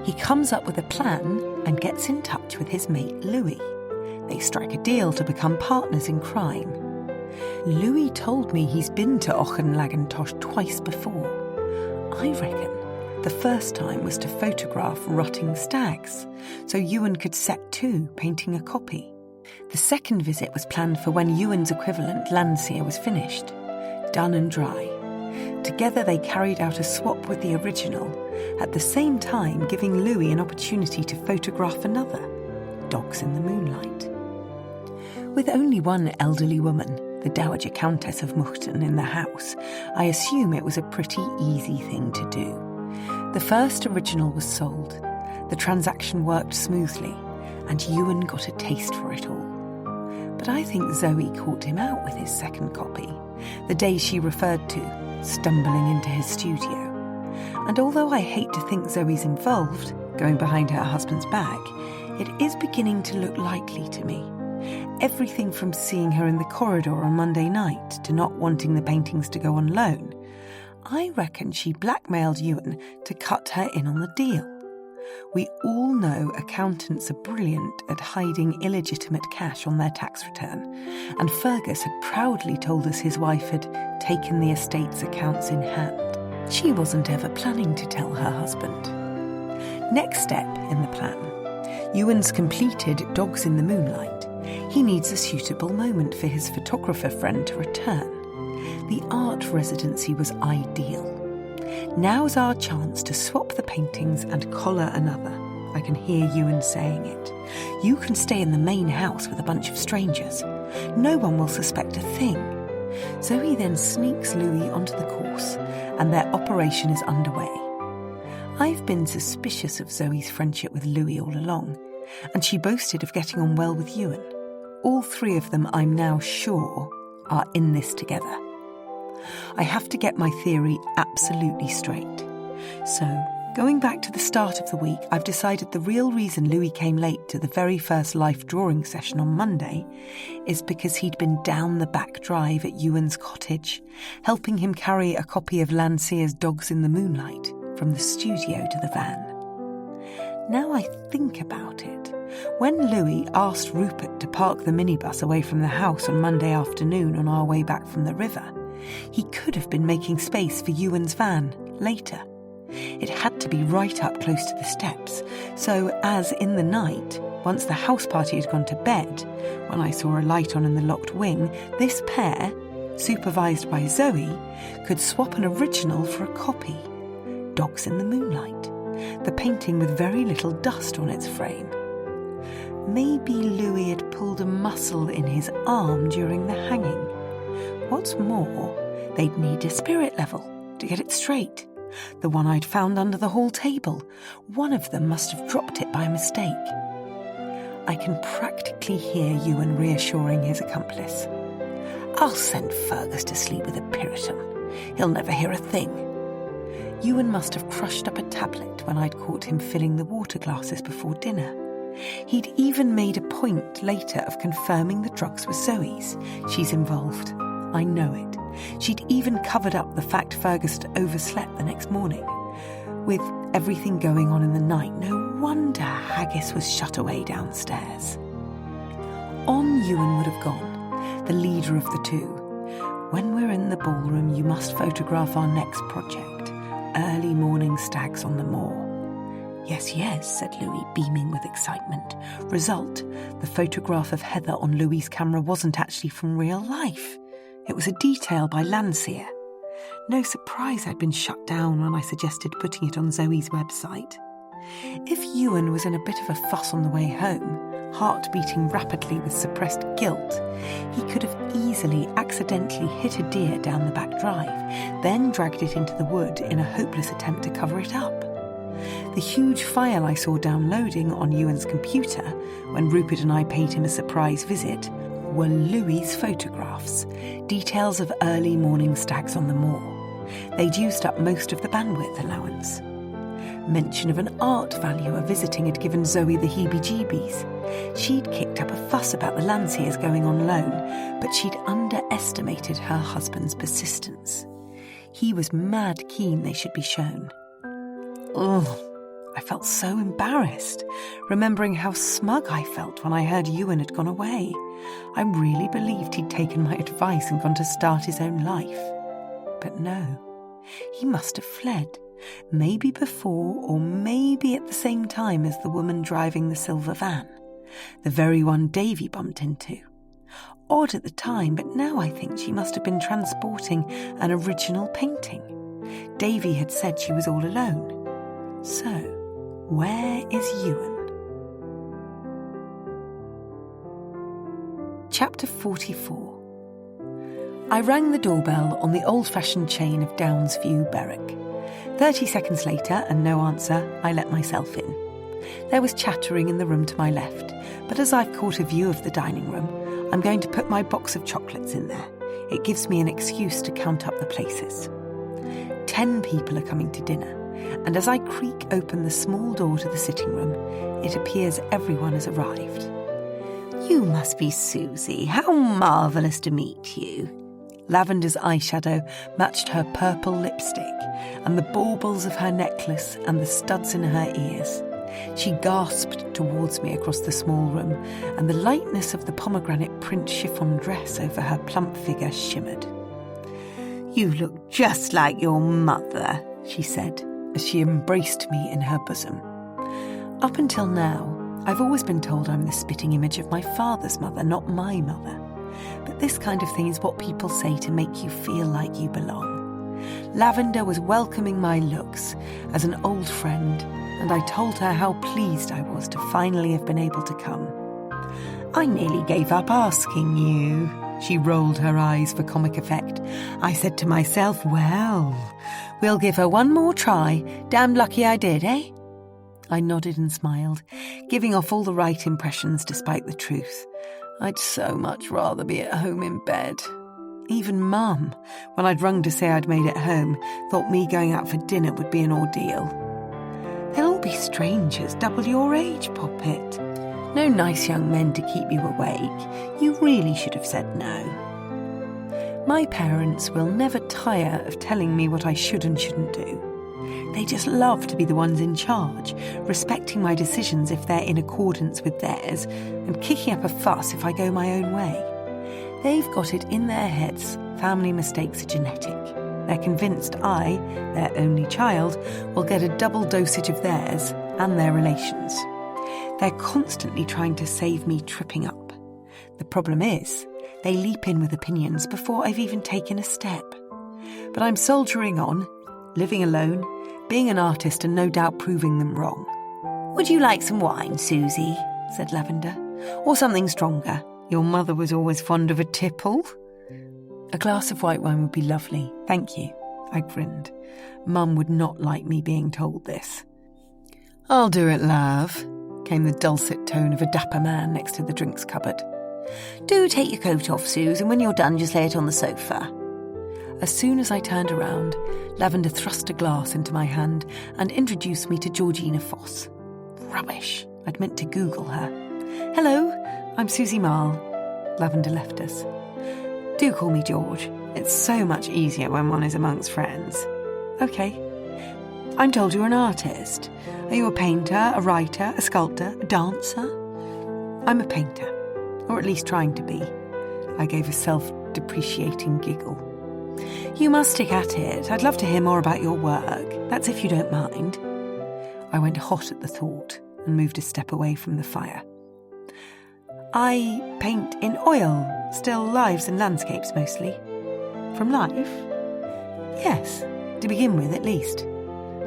He comes up with a plan and gets in touch with his mate Louis. They strike a deal to become partners in crime. Louis told me he's been to Auchenlagentosh twice before. I reckon the first time was to photograph rotting stags, so Ewan could set to, painting a copy. The second visit was planned for when Ewan's equivalent, Landseer, was finished, done and dry. Together they carried out a swap with the original, at the same time giving Louis an opportunity to photograph another, Dogs in the Moonlight. With only one elderly woman, the Dowager Countess of Muchten, in the house, I assume it was a pretty easy thing to do. The first original was sold, the transaction worked smoothly, and Ewan got a taste for it all. But I think Zoe caught him out with his second copy, the day she referred to, stumbling into his studio. And although I hate to think Zoe's involved, going behind her husband's back, it is beginning to look likely to me. Everything from seeing her in the corridor on Monday night to not wanting the paintings to go on loan. I reckon she blackmailed Ewan to cut her in on the deal. We all know accountants are brilliant at hiding illegitimate cash on their tax return, and Fergus had proudly told us his wife had taken the estate's accounts in hand. She wasn't ever planning to tell her husband. Next step in the plan. Ewan's completed Dogs in the Moonlight. He needs a suitable moment for his photographer friend to return. The art residency was ideal. Now's our chance to swap the paintings and collar another. I can hear Ewan saying it. You can stay in the main house with a bunch of strangers. No one will suspect a thing. Zoe then sneaks Louis onto the course, and their operation is underway. I've been suspicious of Zoe's friendship with Louis all along, and she boasted of getting on well with Ewan. All 3 of them, I'm now sure, are in this together. I have to get my theory absolutely straight. So, going back to the start of the week, I've decided the real reason Louis came late to the very first life drawing session on Monday is because he'd been down the back drive at Ewan's cottage, helping him carry a copy of Landseer's Dogs in the Moonlight. from the studio to the van. Now I think about it, when Louis asked Rupert to park the minibus away from the house on Monday afternoon on our way back from the river, he could have been making space for Ewan's van later. It had to be right up close to the steps, so as in the night, once the house party had gone to bed, when I saw a light on in the locked wing, this pair, supervised by Zoe, could swap an original for a copy. Dogs in the Moonlight, the painting with very little dust on its frame. Maybe Louis had pulled a muscle in his arm during the hanging. What's more, they'd need a spirit level to get it straight. The one I'd found under the hall table. One of them must have dropped it by mistake. I can practically hear Ewan reassuring his accomplice. I'll send Fergus to sleep with a Puritan. He'll never hear a thing. Ewan must have crushed up a tablet when I'd caught him filling the water glasses before dinner. He'd even made a point later of confirming the drugs were Zoe's. She's involved. I know it. She'd even covered up the fact Fergus had overslept the next morning. With everything going on in the night, no wonder Haggis was shut away downstairs. On Ewan would have gone, the leader of the two. When we're in the ballroom, you must photograph our next project, early morning stags on the moor. Yes, yes, said Louis, beaming with excitement. Result, the photograph of Heather on Louis's camera wasn't actually from real life. It was a detail by Landseer. No surprise I'd been shut down when I suggested putting it on Zoe's website. If Ewan was in a bit of a fuss on the way home, heart beating rapidly with suppressed guilt, he could have easily accidentally hit a deer down the back drive, then dragged it into the wood in a hopeless attempt to cover it up. The huge file I saw downloading on Ewan's computer when Rupert and I paid him a surprise visit were Louis's photographs, details of early morning stags on the moor. They'd used up most of the bandwidth allowance. Mention of an art valuer visiting had given Zoe the heebie-jeebies. She'd kicked up a fuss about the Landseers going on loan, but she'd underestimated her husband's persistence. He was mad keen they should be shown. Ugh, I felt so embarrassed, remembering how smug I felt when I heard Ewan had gone away. I really believed he'd taken my advice and gone to start his own life. But no, he must have fled, maybe before or maybe at the same time as the woman driving the silver van, the very one Davy bumped into. Odd at the time, but now I think she must have been transporting an original painting. Davy had said she was all alone. So, where is Ewan? Chapter 44. I rang the doorbell on the old-fashioned chain of Downsview Berwick. 30 seconds later, and no answer, I let myself in. There was chattering in the room to my left, but as I've caught a view of the dining room, I'm going to put my box of chocolates in there. It gives me an excuse to count up the places. 10 people are coming to dinner, and as I creak open the small door to the sitting room, it appears everyone has arrived. You must be Susie. How marvellous to meet you. Lavender's eyeshadow matched her purple lipstick, and the baubles of her necklace and the studs in her ears. She gasped towards me across the small room, and the lightness of the pomegranate print chiffon dress over her plump figure shimmered. You look just like your mother, she said, as she embraced me in her bosom. Up until now, I've always been told I'm the spitting image of my father's mother, not my mother. But this kind of thing is what people say to make you feel like you belong. Lavender was welcoming my looks as an old friend, and I told her how pleased I was to finally have been able to come. I nearly gave up asking you. She rolled her eyes for comic effect. I said to myself, well, we'll give her one more try. Damned lucky I did, eh? I nodded and smiled, giving off all the right impressions despite the truth. I'd so much rather be at home in bed. Even Mum, when I'd rung to say I'd made it home, thought me going out for dinner would be an ordeal. They'll all be strangers, double your age, Poppet. No nice young men to keep you awake. You really should have said no. My parents will never tire of telling me what I should and shouldn't do. They just love to be the ones in charge, respecting my decisions if they're in accordance with theirs, and kicking up a fuss if I go my own way. They've got it in their heads family mistakes are genetic. They're convinced I, their only child, will get a double dosage of theirs and their relations. They're constantly trying to save me tripping up. The problem is, they leap in with opinions before I've even taken a step. But I'm soldiering on, living alone, being an artist and no doubt proving them wrong. "Would you like some wine, Susie?" said Lavender. "Or something stronger? Your mother was always fond of a tipple." "A glass of white wine would be lovely, thank you," I grinned. Mum would not like me being told this. "I'll do it, love," came the dulcet tone of a dapper man next to the drinks cupboard. "Do take your coat off, Suze, and when you're done, just lay it on the sofa." As soon as I turned around, Lavender thrust a glass into my hand and introduced me to Georgina Foss. Rubbish. I'd meant to Google her. "Hello, I'm Susie Marl." Lavender left us. "Do call me George. It's so much easier when one is amongst friends." "Okay. I'm told you're an artist. Are you a painter, a writer, a sculptor, a dancer?" "I'm a painter, or at least trying to be." I gave a self-depreciating giggle. "You must stick at it. I'd love to hear more about your work. That's if you don't mind." I went hot at the thought and moved a step away from the fire. "I paint in oil, still lives and landscapes mostly." "From life?" "Yes, to begin with at least."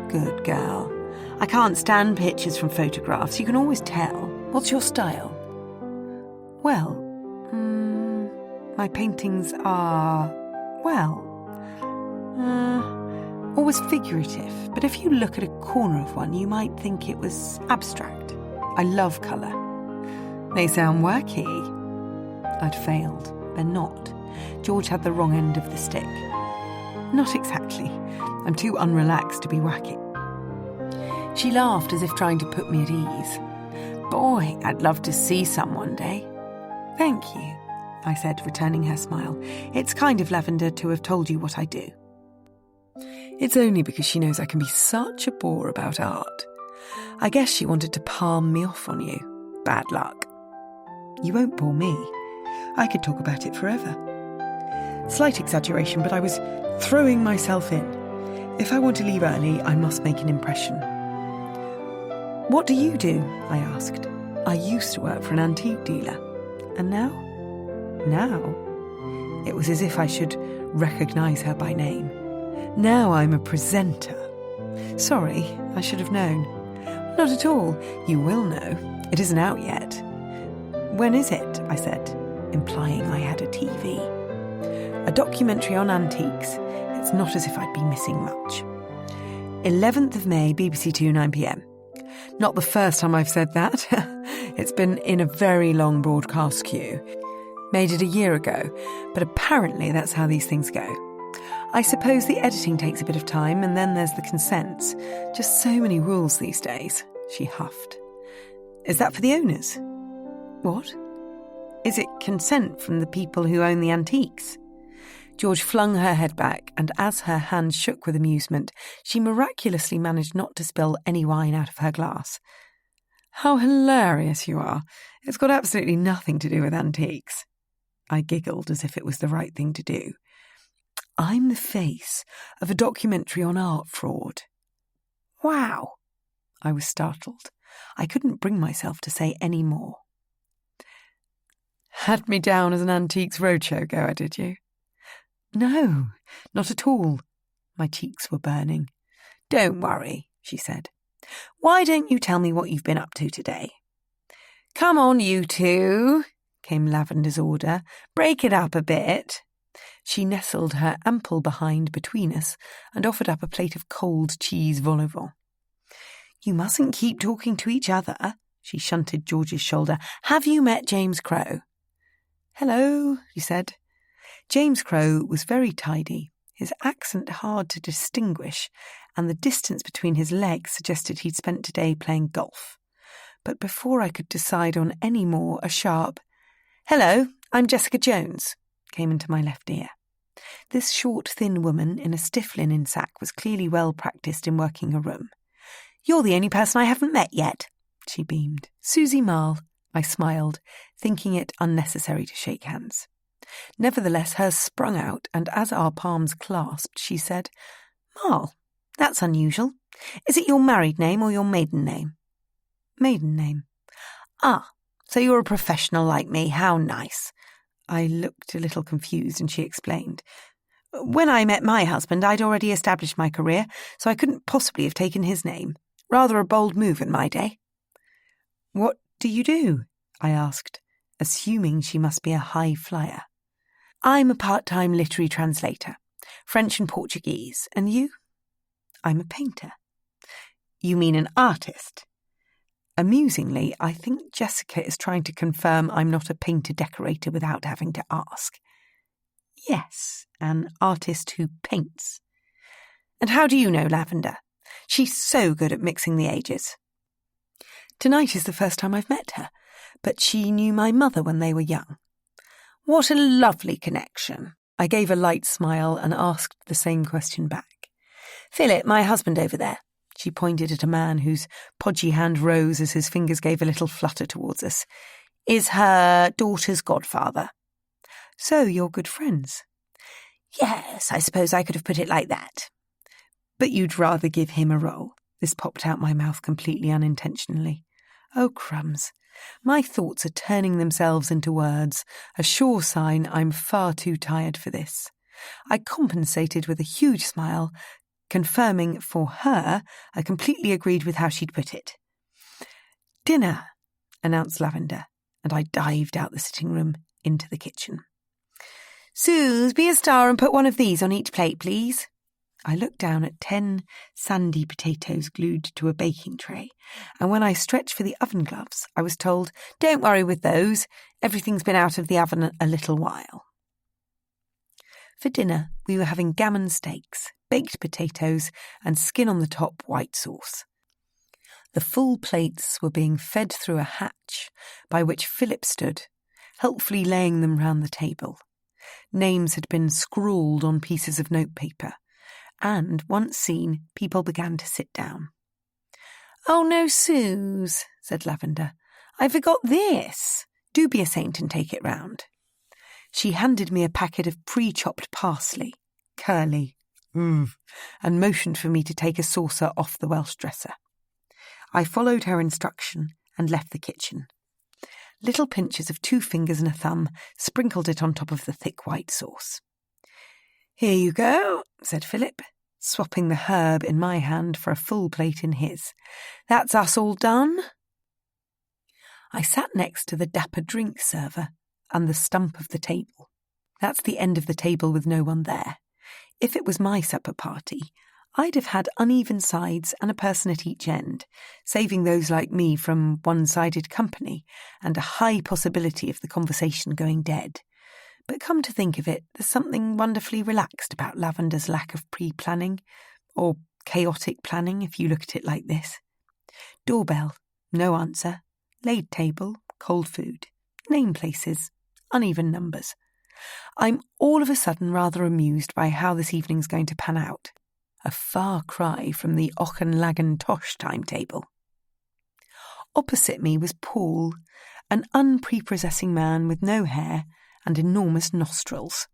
"Good girl. I can't stand pictures from photographs. You can always tell. What's your style?" "Well, my paintings are, always figurative, but if you look at a corner of one, you might think it was abstract. I love colour." "They sound wacky." I'd failed. They're not. George had the wrong end of the stick. "Not exactly. I'm too unrelaxed to be wacky." She laughed as if trying to put me at ease. "Boy, I'd love to see some one day." "Thank you," I said, returning her smile. "It's kind of Lavender to have told you what I do." It's only because she knows I can be such a bore about art. I guess she wanted to palm me off on you. Bad luck. You won't bore me. I could talk about it forever. Slight exaggeration, but I was throwing myself in. If I want to leave early, I must make an impression. "What do you do?" I asked. "I used to work for an antique dealer." "And now?" "Now?" It was as if I should recognise her by name. "Now I'm a presenter." "Sorry, I should have known." "Not at all. You will know. It isn't out yet." "When is it?" I said, implying I had a TV. "A documentary on antiques. It's not as if I'd be missing much." 11th of May, BBC 2, 9 p.m. Not the first time I've said that. It's been in a very long broadcast queue. Made it a year ago, but apparently that's how these things go. I suppose the editing takes a bit of time, and then there's the consents. Just so many rules these days, she huffed. "Is that for the owners?" "What?" "Is it consent from the people who own the antiques?" George flung her head back, and as her hand shook with amusement, she miraculously managed not to spill any wine out of her glass. "How hilarious you are. It's got absolutely nothing to do with antiques." I giggled as if it was the right thing to do. "I'm the face of a documentary on art fraud." "Wow." I was startled. I couldn't bring myself to say any more. "Had me down as an antiques roadshow goer, did you?" "No, not at all." My cheeks were burning. "Don't worry," she said. "Why don't you tell me what you've been up to today?" "Come on, you two," came Lavender's order. "Break it up a bit." She nestled her ample behind between us and offered up a plate of cold cheese vol au vent. "You mustn't keep talking to each other," she shunted George's shoulder. "Have you met James Crow?" "Hello," he said. James Crow was very tidy, his accent hard to distinguish, and the distance between his legs suggested he'd spent today playing golf. But before I could decide on any more, a sharp, "Hello, I'm Jessica Jones," came into my left ear. This short, thin woman in a stiff linen sack was clearly well practised in working a room. "You're the only person I haven't met yet," she beamed. "Susie Marle," I smiled, thinking it unnecessary to shake hands. Nevertheless, hers sprung out, and as our palms clasped, she said, "Marle, that's unusual. Is it your married name or your maiden name?" "Maiden name." "Ah, so you're a professional like me. How nice." I looked a little confused, and she explained. "When I met my husband, I'd already established my career, so I couldn't possibly have taken his name. Rather a bold move in my day." "What do you do?" I asked, assuming she must be a high flyer. "I'm a part-time literary translator, French and Portuguese. And you?" "I'm a painter." "You mean an artist?" Amusingly, I think Jessica is trying to confirm I'm not a painter-decorator without having to ask. "Yes, an artist who paints." "And how do you know Lavender? She's so good at mixing the ages." "Tonight is the first time I've met her, but she knew my mother when they were young." "What a lovely connection." I gave a light smile and asked the same question back. "Philip, my husband over there." She pointed at a man whose podgy hand rose as his fingers gave a little flutter towards us. "Is her daughter's godfather." "So you're good friends?" "Yes, I suppose I could have put it like that." "But you'd rather give him a role?" This popped out my mouth completely unintentionally. Oh, crumbs. My thoughts are turning themselves into words, a sure sign I'm far too tired for this. I compensated with a huge smile, confirming for her I completely agreed with how she'd put it. "Dinner," announced Lavender, and I dived out the sitting room into the kitchen. "Suze, be a star and put one of these on each plate, please." I looked down at 10 sandy potatoes glued to a baking tray, and when I stretched for the oven gloves, I was told, "Don't worry with those. Everything's been out of the oven a little while." For dinner, we were having gammon steaks, baked potatoes, and skin on the top white sauce. The full plates were being fed through a hatch by which Philip stood, helpfully laying them round the table. Names had been scrawled on pieces of notepaper, and, once seen, people began to sit down. "Oh no, Suze," said Lavender. "I forgot this. Do be a saint and take it round." She handed me a packet of pre-chopped parsley, curly, and motioned for me to take a saucer off the Welsh dresser. I followed her instruction and left the kitchen. Little pinches of 2 fingers and a thumb sprinkled it on top of the thick white sauce. "Here you go," said Philip, swapping the herb in my hand for a full plate in his. "That's us all done." I sat next to the dapper drink server and the stump of the table. That's the end of the table with no one there. If it was my supper party, I'd have had uneven sides and a person at each end, saving those like me from one-sided company and a high possibility of the conversation going dead. But come to think of it, there's something wonderfully relaxed about Lavender's lack of pre-planning, or chaotic planning if you look at it like this. Doorbell, no answer. Laid table, cold food. Name places, uneven numbers. I'm all of a sudden rather amused by how this evening's going to pan out. A far cry from the Auchenlagan-Tosh timetable. Opposite me was Paul, an unprepossessing man with no hair and enormous nostrils.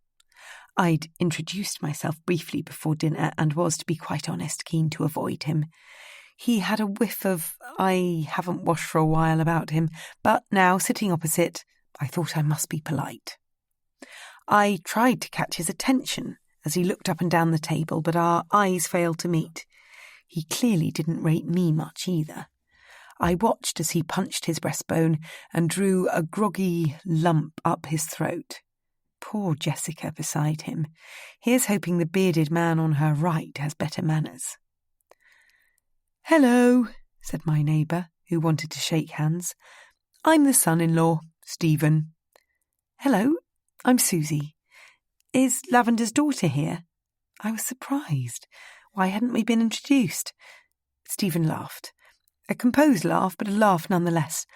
I'd introduced myself briefly before dinner and was, to be quite honest, keen to avoid him. He had a whiff of "I haven't washed for a while" about him, but now, sitting opposite, I thought I must be polite. I tried to catch his attention as he looked up and down the table, but our eyes failed to meet. He clearly didn't rate me much either. I watched as he punched his breastbone and drew a groggy lump up his throat. Poor Jessica beside him. Here's hoping the bearded man on her right has better manners. "Hello," said my neighbour, who wanted to shake hands. "I'm the son-in-law, Stephen." "Hello, I'm Susie. Is Lavender's daughter here?" I was surprised. Why hadn't we been introduced? Stephen laughed. A composed laugh, but a laugh nonetheless,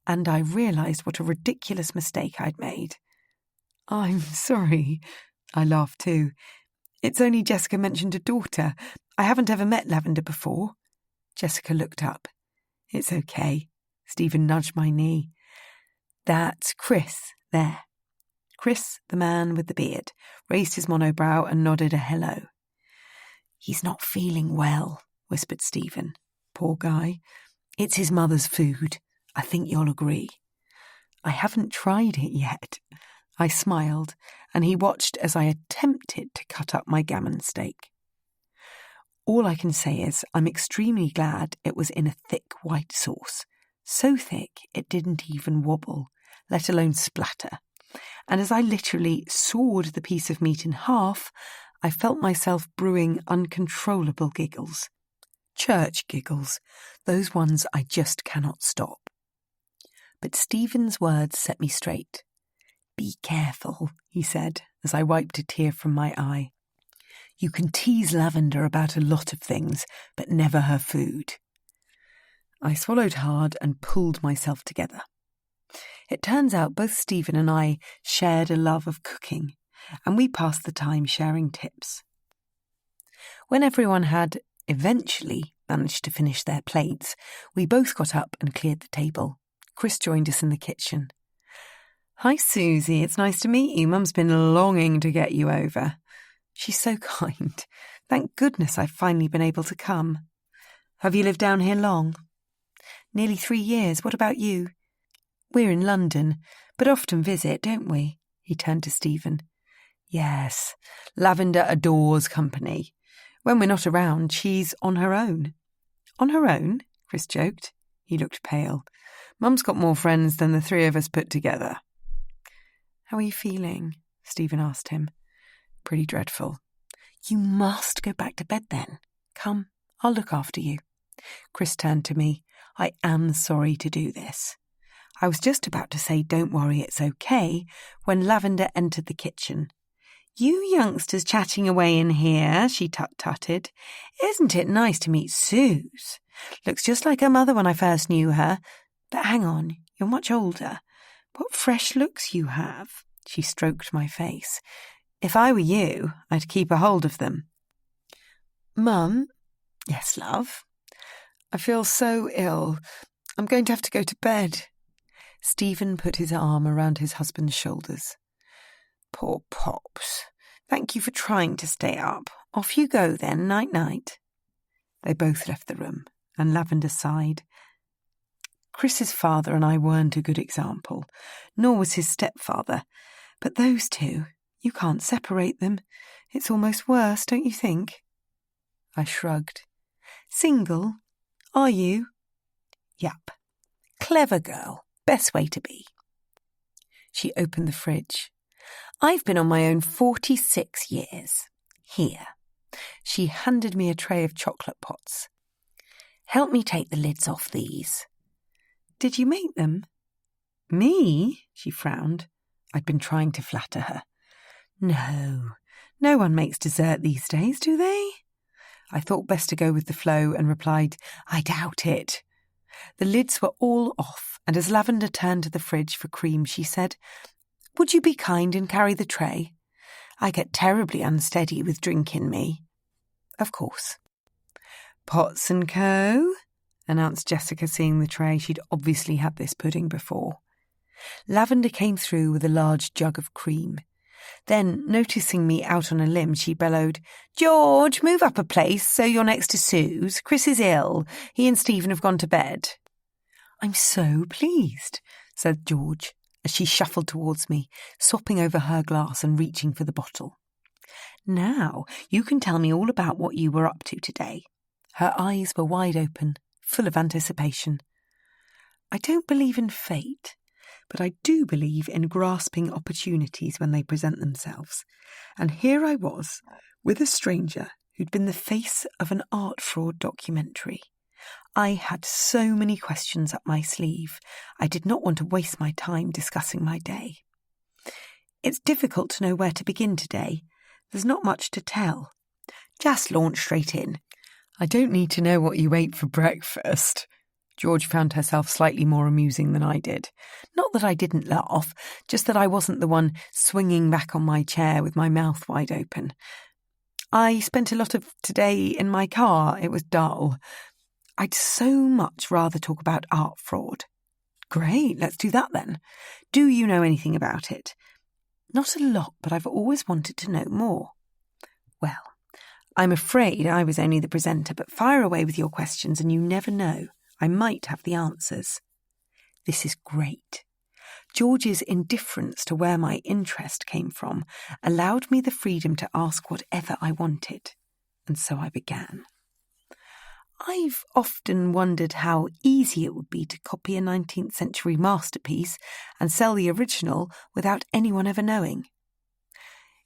and I realised what a ridiculous mistake I'd made. "I'm sorry. I laughed too. It's only Jessica mentioned a daughter. I haven't ever met Lavender before. Jessica looked up. It's okay. Stephen nudged my knee. That's Chris, there. Chris, the man with the beard, raised his monobrow and nodded a hello. He's not feeling well, whispered Stephen. Poor guy. It's his mother's food. I think you'll agree. I haven't tried it yet. I smiled, and he watched as I attempted to cut up my gammon steak. All I can say is I'm extremely glad it was in a thick white sauce. So thick it didn't even wobble, let alone splatter. And as I literally sawed the piece of meat in half, I felt myself brewing uncontrollable giggles. Church giggles, those ones I just cannot stop. But Stephen's words set me straight. Be careful, he said, as I wiped a tear from my eye. You can tease Lavender about a lot of things, but never her food. I swallowed hard and pulled myself together. It turns out both Stephen and I shared a love of cooking, and we passed the time sharing tips. When everyone had eventually managed to finish their plates, we both got up and cleared the table. Chris joined us in the kitchen. Hi, Susie. It's nice to meet you. Mum's been longing to get you over. She's so kind. Thank goodness I've finally been able to come. Have you lived down here long? Nearly 3 years. What about you? We're in London, but often visit, don't we? He turned to Stephen. Yes, Lavender adores company. When we're not around, she's on her own. On her own? Chris joked. He looked pale. Mum's got more friends than the 3 of us put together. How are you feeling? Stephen asked him. Pretty dreadful. You must go back to bed then. Come, I'll look after you. Chris turned to me. I am sorry to do this. I was just about to say, don't worry, it's okay, when Lavender entered the kitchen. You youngsters chatting away in here, she tut-tutted. Isn't it nice to meet Suze? Looks just like her mother when I first knew her. But hang on, you're much older. What fresh looks you have. She stroked my face. If I were you, I'd keep a hold of them. Mum? Yes, love? I feel so ill. I'm going to have to go to bed. Stephen put his arm around his husband's shoulders. Poor Pops. Thank you for trying to stay up. Off you go then, night-night. They both left the room, and Lavender sighed. Chris's father and I weren't a good example, nor was his stepfather. But those two, you can't separate them. It's almost worse, don't you think? I shrugged. Single? Are you? Yup. Clever girl. Best way to be. She opened the fridge. I've been on my own 46 years. Here. She handed me a tray of chocolate pots. Help me take the lids off these. Did you make them? Me? She frowned. I'd been trying to flatter her. No one makes dessert these days, do they? I thought best to go with the flow and replied, I doubt it. The lids were all off, and as Lavender turned to the fridge for cream, she said, Would you be kind and carry the tray? I get terribly unsteady with drink in me. Of course. Pots and Co., announced Jessica, seeing the tray. She'd obviously had this pudding before. Lavender came through with a large jug of cream. Then, noticing me out on a limb, she bellowed, George, move up a place so you're next to Suze. Chris is ill. He and Stephen have gone to bed. I'm so pleased, said George, as she shuffled towards me, swapping over her glass and reaching for the bottle. Now you can tell me all about what you were up to today. Her eyes were wide open, full of anticipation. I don't believe in fate, but I do believe in grasping opportunities when they present themselves. And here I was, with a stranger who'd been the face of an art fraud documentary. I had so many questions up my sleeve. I did not want to waste my time discussing my day. It's difficult to know where to begin today. There's not much to tell. Just launch straight in. I don't need to know what you ate for breakfast. George found herself slightly more amusing than I did. Not that I didn't laugh, just that I wasn't the one swinging back on my chair with my mouth wide open. I spent a lot of today in my car. It was dull. I'd so much rather talk about art fraud. Great, let's do that then. Do you know anything about it? Not a lot, but I've always wanted to know more. Well, I'm afraid I was only the presenter, but fire away with your questions and you never know. I might have the answers. This is great. George's indifference to where my interest came from allowed me the freedom to ask whatever I wanted. And so I began. I've often wondered how easy it would be to copy a 19th century masterpiece and sell the original without anyone ever knowing.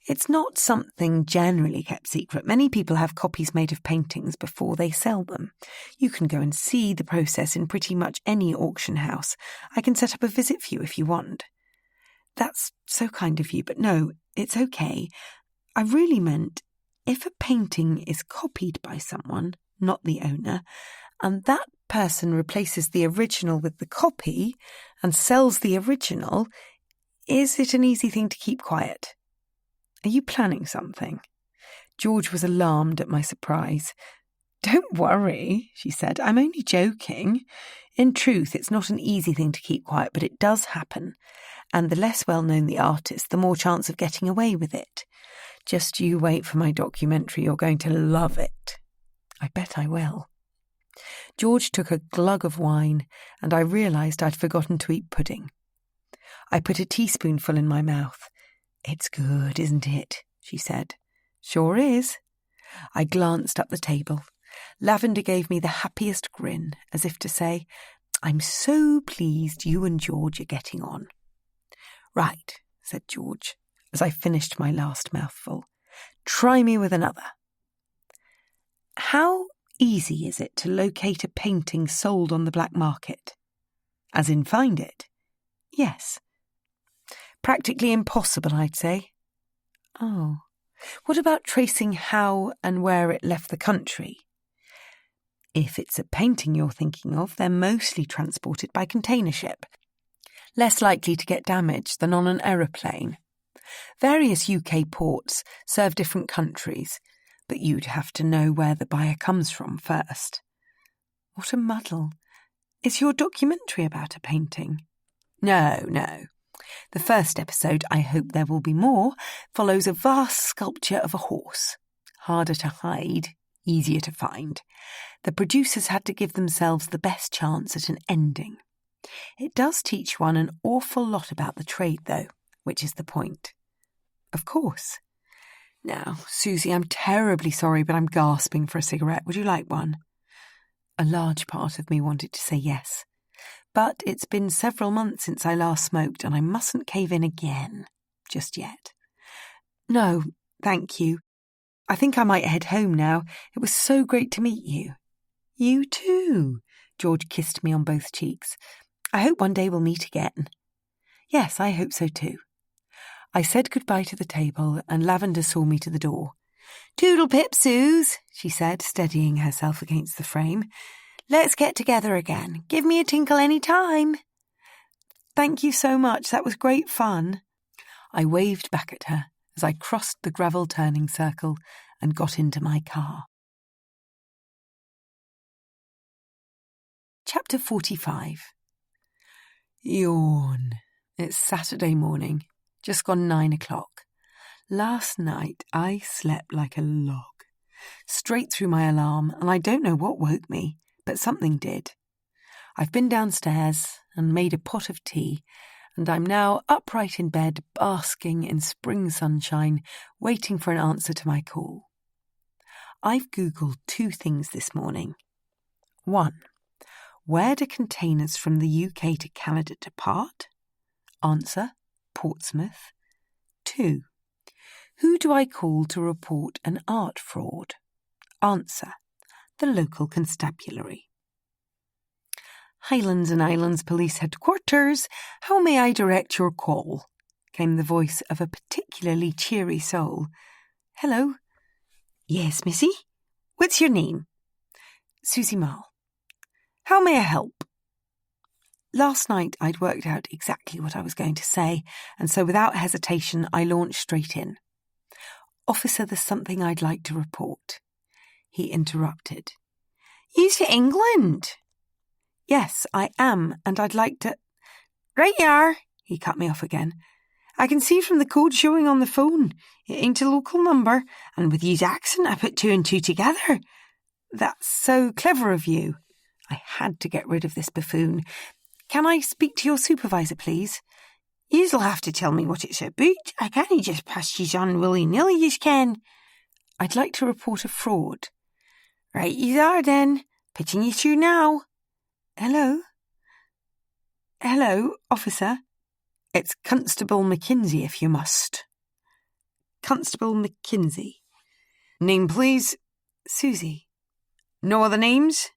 It's not something generally kept secret. Many people have copies made of paintings before they sell them. You can go and see the process in pretty much any auction house. I can set up a visit for you if you want. That's so kind of you, but no, it's okay. I really meant if a painting is copied by someone, not the owner, and that person replaces the original with the copy and sells the original, is it an easy thing to keep quiet? Are you planning something? George was alarmed at my surprise. Don't worry, she said. I'm only joking. In truth, it's not an easy thing to keep quiet, but it does happen. And the less well-known the artist, the more chance of getting away with it. Just you wait for my documentary. You're going to love it. I bet I will. George took a glug of wine, and I realised I'd forgotten to eat pudding. I put a teaspoonful in my mouth. It's good, isn't it? She said. Sure is. I glanced up the table. Lavender gave me the happiest grin, as if to say, I'm so pleased you and George are getting on. Right, said George, as I finished my last mouthful. Try me with another. How easy is it to locate a painting sold on the black market? As in find it? Yes. Practically impossible, I'd say. Oh. What about tracing how and where it left the country? If it's a painting you're thinking of, they're mostly transported by container ship. Less likely to get damaged than on an aeroplane. Various UK ports serve different countries, but you'd have to know where the buyer comes from first. What a muddle. Is your documentary about a painting? No. The first episode, I hope there will be more, follows a vast sculpture of a horse. Harder to hide, easier to find. The producers had to give themselves the best chance at an ending. It does teach one an awful lot about the trade, though, which is the point. Of course. Now, Susie, I'm terribly sorry, but I'm gasping for a cigarette. Would you like one? A large part of me wanted to say yes. But it's been several months since I last smoked, and I mustn't cave in again, just yet. No, thank you. I think I might head home now. It was so great to meet you. You too. George kissed me on both cheeks. I hope one day we'll meet again. Yes, I hope so too. I said goodbye to the table, and Lavender saw me to the door. Toodle pip, Suze, she said, steadying herself against the frame. Let's get together again. Give me a tinkle any time. Thank you so much. That was great fun. I waved back at her as I crossed the gravel turning circle and got into my car. Chapter 45. Yawn. It's Saturday morning, just gone 9 o'clock. Last night I slept like a log, straight through my alarm, and I don't know what woke me, but something did. I've been downstairs and made a pot of tea, and I'm now upright in bed, basking in spring sunshine, waiting for an answer to my call. I've Googled 2 things this morning. 1. Where do containers from the UK to Canada depart? Answer, Portsmouth. 2. Who do I call to report an art fraud? Answer, the local constabulary. Highlands and Islands Police Headquarters, how may I direct your call? Came the voice of a particularly cheery soul. Hello. Yes, missy. What's your name? Susie Marl. How may I help? Last night I'd worked out exactly what I was going to say, and so without hesitation I launched straight in. Officer, there's something I'd like to report. He interrupted. You's to England? Yes, I am, and I'd like to... Right you are, he cut me off again. I can see from the code showing on the phone. It ain't a local number, and with you's accent I put 2 and 2 together. That's so clever of you. I had to get rid of this buffoon. Can I speak to your supervisor, please? You'll have to tell me what it's about. I can't just pass yous on willy-nilly, yous can. I'd like to report a fraud. Right yous are then. Pitching you through now. Hello? Hello, officer. It's Constable Mackenzie, if you must. Constable Mackenzie. Name, please? Susie. No other names?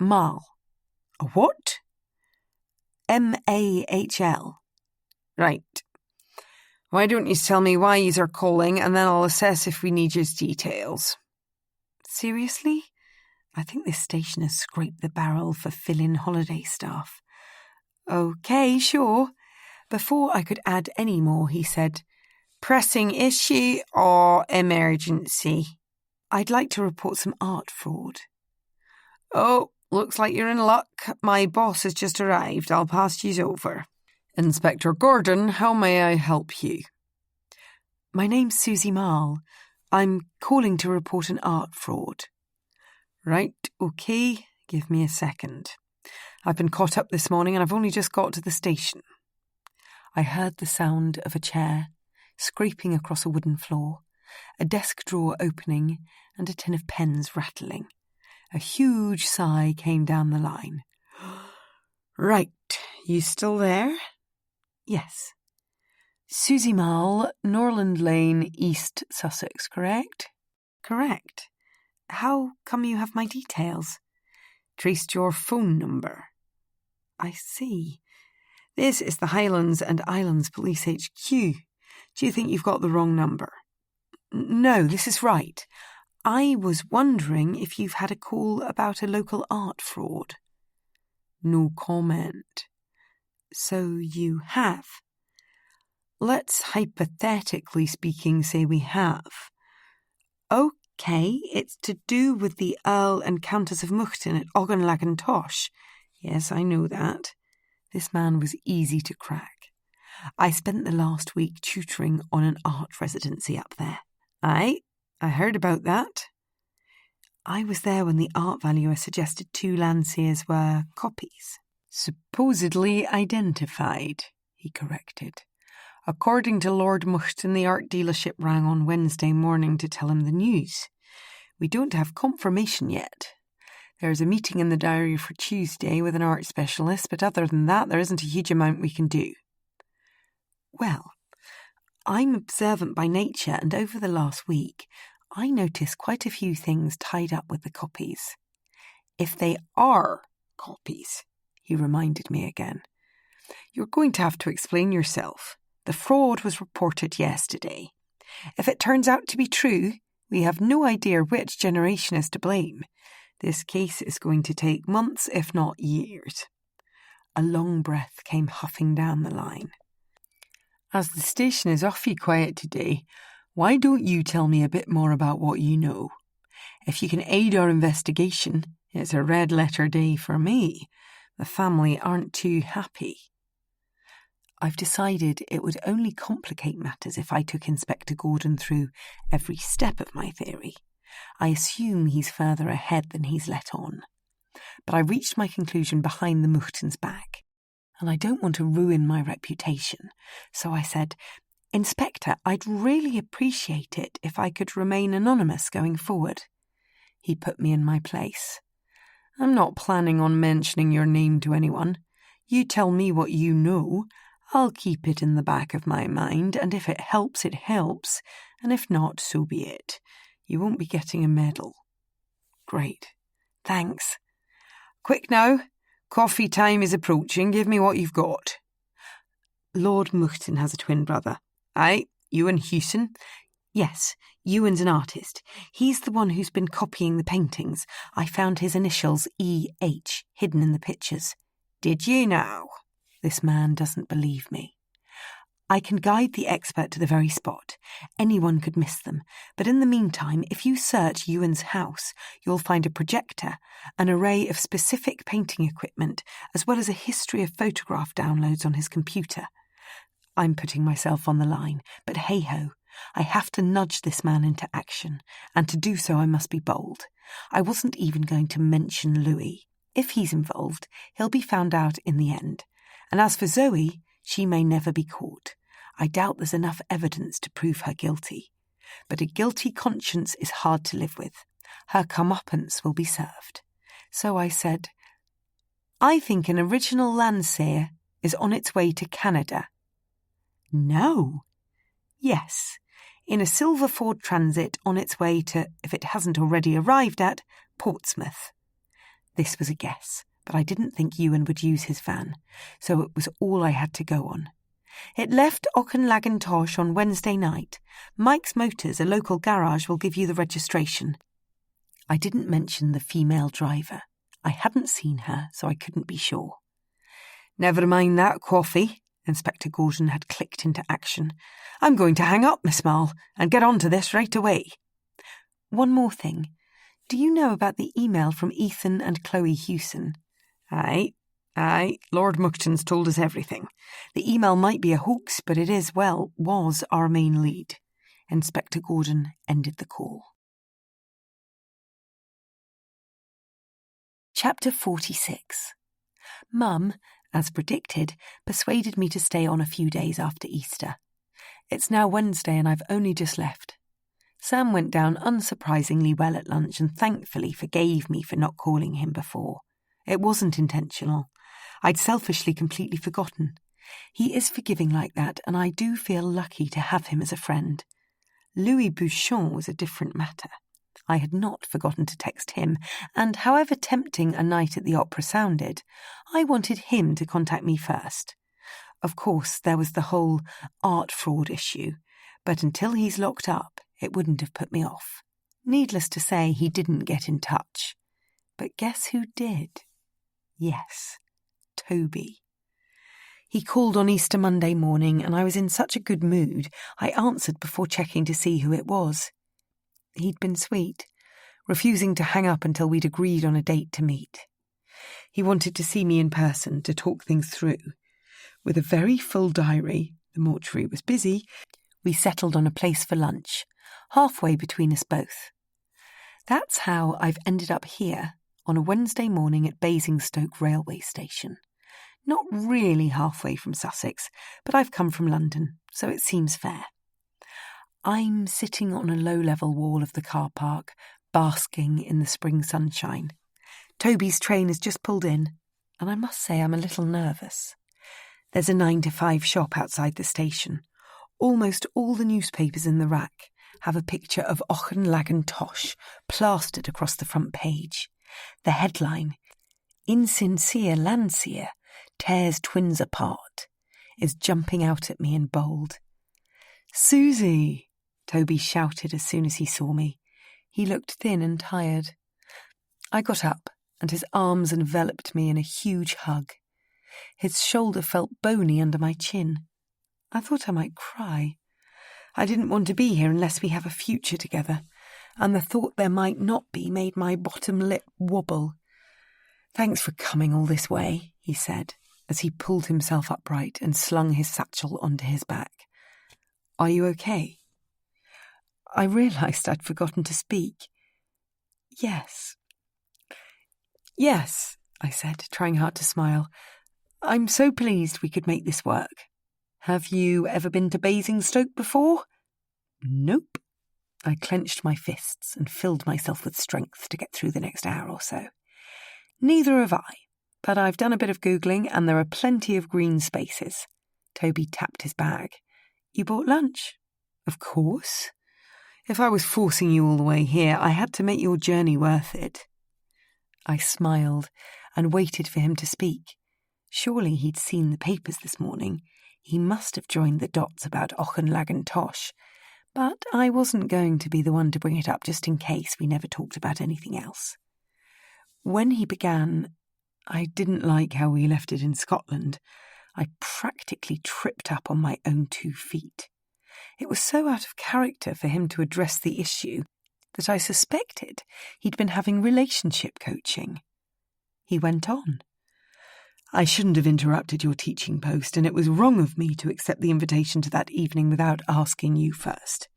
Mal. A what? M-A-H-L. Right. Why don't you tell me why yous are calling, and then I'll assess if we need yous details. Seriously? I think this station has scraped the barrel for fill-in holiday staff. OK, sure. Before I could add any more, he said, Pressing issue or emergency? I'd like to report some art fraud. Oh, looks like you're in luck. My boss has just arrived. I'll pass yous over. Inspector Gordon, how may I help you? My name's Susie Marl. I'm calling to report an art fraud. Right, OK. Give me a second. I've been caught up this morning and I've only just got to the station. I heard the sound of a chair scraping across a wooden floor, a desk drawer opening, and a tin of pens rattling. A huge sigh came down the line. Right, you still there? Yes. Susie Marl, Norland Lane, East Sussex, correct? Correct. How come you have my details? Traced your phone number. I see. This is the Highlands and Islands Police HQ. Do you think you've got the wrong number? No, this is right. I was wondering if you've had a call about a local art fraud. No comment. So you have. Let's hypothetically speaking say we have. OK, it's to do with the Earl and Countess of Whodunit at Auchinleck. Yes, I know that. This man was easy to crack. I spent the last week tutoring on an art residency up there. Aye, I heard about that. I was there when the art valuer suggested 2 Landseers were copies. Supposedly identified, he corrected. According to Lord Mushton, the art dealership rang on Wednesday morning to tell him the news. We don't have confirmation yet. There's a meeting in the diary for Tuesday with an art specialist, but other than that, there isn't a huge amount we can do. Well, I'm observant by nature, and over the last week, I noticed quite a few things tied up with the copies. If they are copies, he reminded me again, you're going to have to explain yourself. The fraud was reported yesterday. If it turns out to be true, we have no idea which generation is to blame. This case is going to take months, if not years. A long breath came huffing down the line. As the station is awfully quiet today, why don't you tell me a bit more about what you know? If you can aid our investigation, it's a red-letter day for me. The family aren't too happy. I've decided it would only complicate matters if I took Inspector Gordon through every step of my theory. I assume he's further ahead than he's let on. But I reached my conclusion behind the Muhton's back, and I don't want to ruin my reputation. So I said, Inspector, I'd really appreciate it if I could remain anonymous going forward. He put me in my place. I'm not planning on mentioning your name to anyone. You tell me what you know. I'll keep it in the back of my mind, and if it helps, and if not, so be it. You won't be getting a medal. Great. Thanks. Quick now. Coffee time is approaching. Give me what you've got. Lord Muhton has a twin brother. Aye, Ewan Hewson. Yes, Ewan's an artist. He's the one who's been copying the paintings. I found his initials E.H. hidden in the pictures. Did you now? This man doesn't believe me. I can guide the expert to the very spot. Anyone could miss them. But in the meantime, if you search Ewan's house, you'll find a projector, an array of specific painting equipment, as well as a history of photograph downloads on his computer. I'm putting myself on the line, but hey-ho, I have to nudge this man into action, and to do so I must be bold. I wasn't even going to mention Louis. If he's involved, he'll be found out in the end. And as for Zoe, she may never be caught. I doubt there's enough evidence to prove her guilty. But a guilty conscience is hard to live with. Her comeuppance will be served. So I said, I think an original Landseer is on its way to Canada. No. Yes, in a silver Ford Transit on its way to, if it hasn't already arrived at, Portsmouth. This was a guess, but I didn't think Ewan would use his van, so it was all I had to go on. It left Auchinleck on Wednesday night. Mike's Motors, a local garage, will give you the registration. I didn't mention the female driver. I hadn't seen her, so I couldn't be sure. Never mind that, Coffee. Inspector Gordon had clicked into action. I'm going to hang up, Miss Marl, and get on to this right away. One more thing. Do you know about the email from Ethan and Chloe Hewson? Aye, Lord Muckton's told us everything. The email might be a hoax, but it was our main lead. Inspector Gordon ended the call. Chapter 46. Mum, as predicted, persuaded me to stay on a few days after Easter. It's now Wednesday and I've only just left. Sam went down unsurprisingly well at lunch and thankfully forgave me for not calling him before. It wasn't intentional. I'd selfishly completely forgotten. He is forgiving like that, and I do feel lucky to have him as a friend. Louis Bouchon was a different matter. I had not forgotten to text him, and however tempting a night at the opera sounded, I wanted him to contact me first. Of course, there was the whole art fraud issue, but until he's locked up, it wouldn't have put me off. Needless to say, he didn't get in touch. But guess who did? Yes, Toby. He called on Easter Monday morning, and I was in such a good mood, I answered before checking to see who it was. He'd been sweet, refusing to hang up until we'd agreed on a date to meet. He wanted to see me in person to talk things through. With a very full diary, the mortuary was busy, we settled on a place for lunch, halfway between us both. That's how I've ended up here on a Wednesday morning at Basingstoke railway station. Not really halfway from Sussex, but I've come from London, so it seems fair. I'm sitting on a low-level wall of the car park, basking in the spring sunshine. Toby's train has just pulled in, and I must say I'm a little nervous. There's a 9-to-5 shop outside the station. Almost all the newspapers in the rack have a picture of Auchinleck plastered across the front page. The headline, Insincere Landseer Tears Twins Apart, is jumping out at me in bold. Susie! Toby shouted as soon as he saw me. He looked thin and tired. I got up, and his arms enveloped me in a huge hug. His shoulder felt bony under my chin. I thought I might cry. I didn't want to be here unless we have a future together, and the thought there might not be made my bottom lip wobble. Thanks for coming all this way, he said, as he pulled himself upright and slung his satchel onto his back. Are you okay? I realised I'd forgotten to speak. Yes, I said, trying hard to smile. I'm so pleased we could make this work. Have you ever been to Basingstoke before? Nope. I clenched my fists and filled myself with strength to get through the next hour or so. Neither have I, but I've done a bit of Googling and there are plenty of green spaces. Toby tapped his bag. You bought lunch? Of course. If I was forcing you all the way here, I had to make your journey worth it. I smiled and waited for him to speak. Surely he'd seen the papers this morning. He must have joined the dots about Auchinleck, But I wasn't going to be the one to bring it up just in case we never talked about anything else. When he began, I didn't like how we left it in Scotland. I practically tripped up on my own 2 feet. It was so out of character for him to address the issue that I suspected he'd been having relationship coaching. He went on. I shouldn't have interrupted your teaching post, and it was wrong of me to accept the invitation to that evening without asking you first.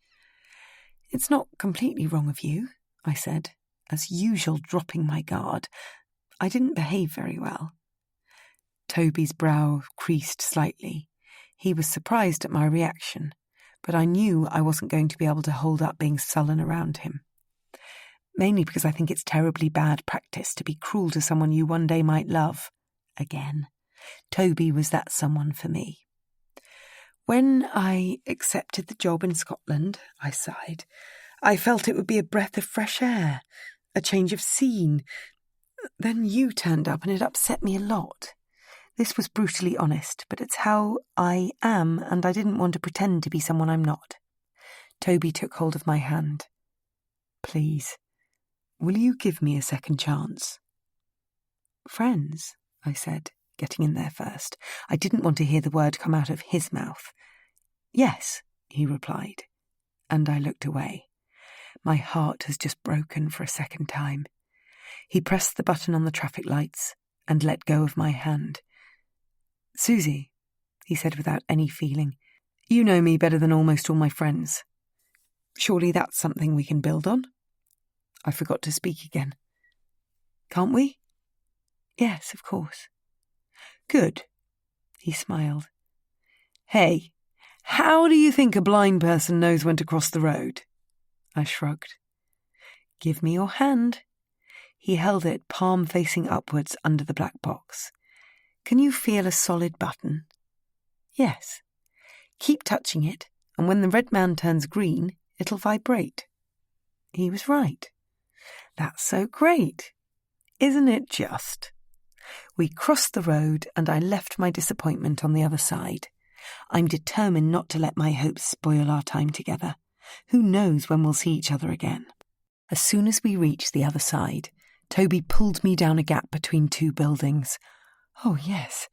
It's not completely wrong of you, I said, as usual dropping my guard. I didn't behave very well. Toby's brow creased slightly. He was surprised at my reaction, but I knew I wasn't going to be able to hold up being sullen around him. Mainly because I think it's terribly bad practice to be cruel to someone you one day might love. Again, Toby was that someone for me. When I accepted the job in Scotland, I sighed. I felt it would be a breath of fresh air, a change of scene. Then you turned up and it upset me a lot. This was brutally honest, but it's how I am, and I didn't want to pretend to be someone I'm not. Toby took hold of my hand. Please, will you give me a second chance? Friends, I said, getting in there first. I didn't want to hear the word come out of his mouth. Yes, he replied, and I looked away. My heart has just broken for a second time. He pressed the button on the traffic lights and let go of my hand. Susie, he said without any feeling, you know me better than almost all my friends. Surely that's something we can build on? I forgot to speak again. Can't we? Yes, of course. Good, he smiled. Hey, how do you think a blind person knows when to cross the road? I shrugged. Give me your hand. He held it palm facing upwards under the black box. Can you feel a solid button? Yes. Keep touching it, and when the red man turns green, it'll vibrate. He was right. That's so great. Isn't it just? We crossed the road, and I left my disappointment on the other side. I'm determined not to let my hopes spoil our time together. Who knows when we'll see each other again? As soon as we reached the other side, Toby pulled me down a gap between 2 buildings. Oh, yes,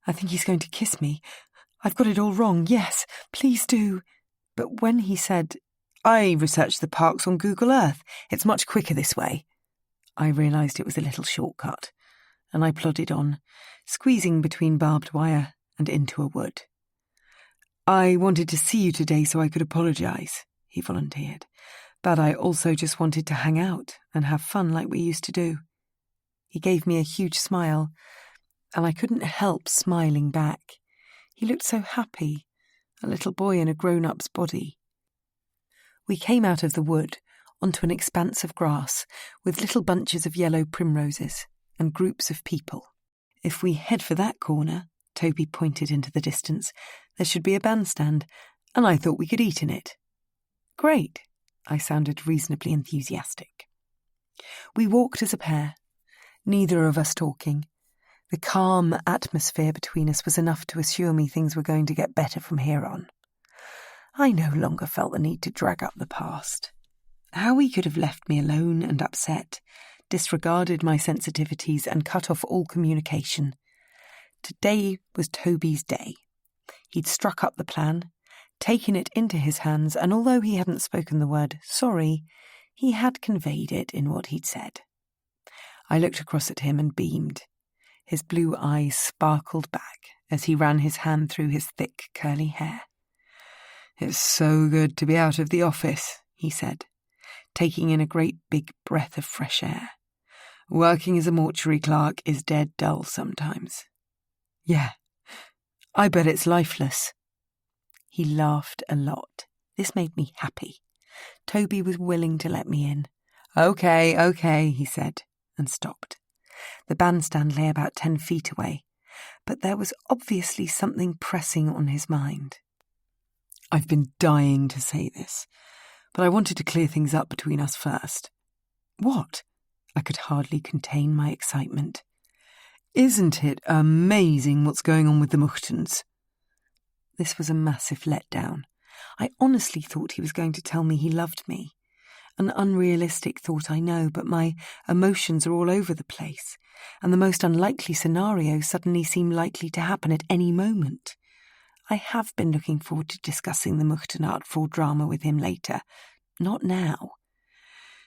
I think he's going to kiss me. I've got it all wrong, yes, please do. But when he said, I researched the parks on Google Earth, it's much quicker this way, I realised it was a little shortcut, and I plodded on, squeezing between barbed wire and into a wood. I wanted to see you today so I could apologise, he volunteered, but I also just wanted to hang out and have fun like we used to do. He gave me a huge smile, and I couldn't help smiling back. He looked so happy, a little boy in a grown-up's body. We came out of the wood onto an expanse of grass with little bunches of yellow primroses and groups of people. If we head for that corner, Toby pointed into the distance, there should be a bandstand, and I thought we could eat in it. Great, I sounded reasonably enthusiastic. We walked as a pair, neither of us talking. The calm atmosphere between us was enough to assure me things were going to get better from here on. I no longer felt the need to drag up the past. How he could have left me alone and upset, disregarded my sensitivities and cut off all communication. Today was Toby's day. He'd struck up the plan, taken it into his hands, and although he hadn't spoken the word sorry, he had conveyed it in what he'd said. I looked across at him and beamed. His blue eyes sparkled back as he ran his hand through his thick, curly hair. It's so good to be out of the office, he said, taking in a great big breath of fresh air. Working as a mortuary clerk is dead dull sometimes. Yeah, I bet it's lifeless. He laughed a lot. This made me happy. Toby was willing to let me in. Okay, he said, and stopped. The bandstand lay about 10 feet away, but there was obviously something pressing on his mind. I've been dying to say this, but I wanted to clear things up between us first. What? I could hardly contain my excitement. Isn't it amazing what's going on with the Muchtons? This was a massive letdown. I honestly thought he was going to tell me he loved me. An unrealistic thought, I know, but my emotions are all over the place, and the most unlikely scenarios suddenly seem likely to happen at any moment. I have been looking forward to discussing the whodunit fraud drama with him later. Not now.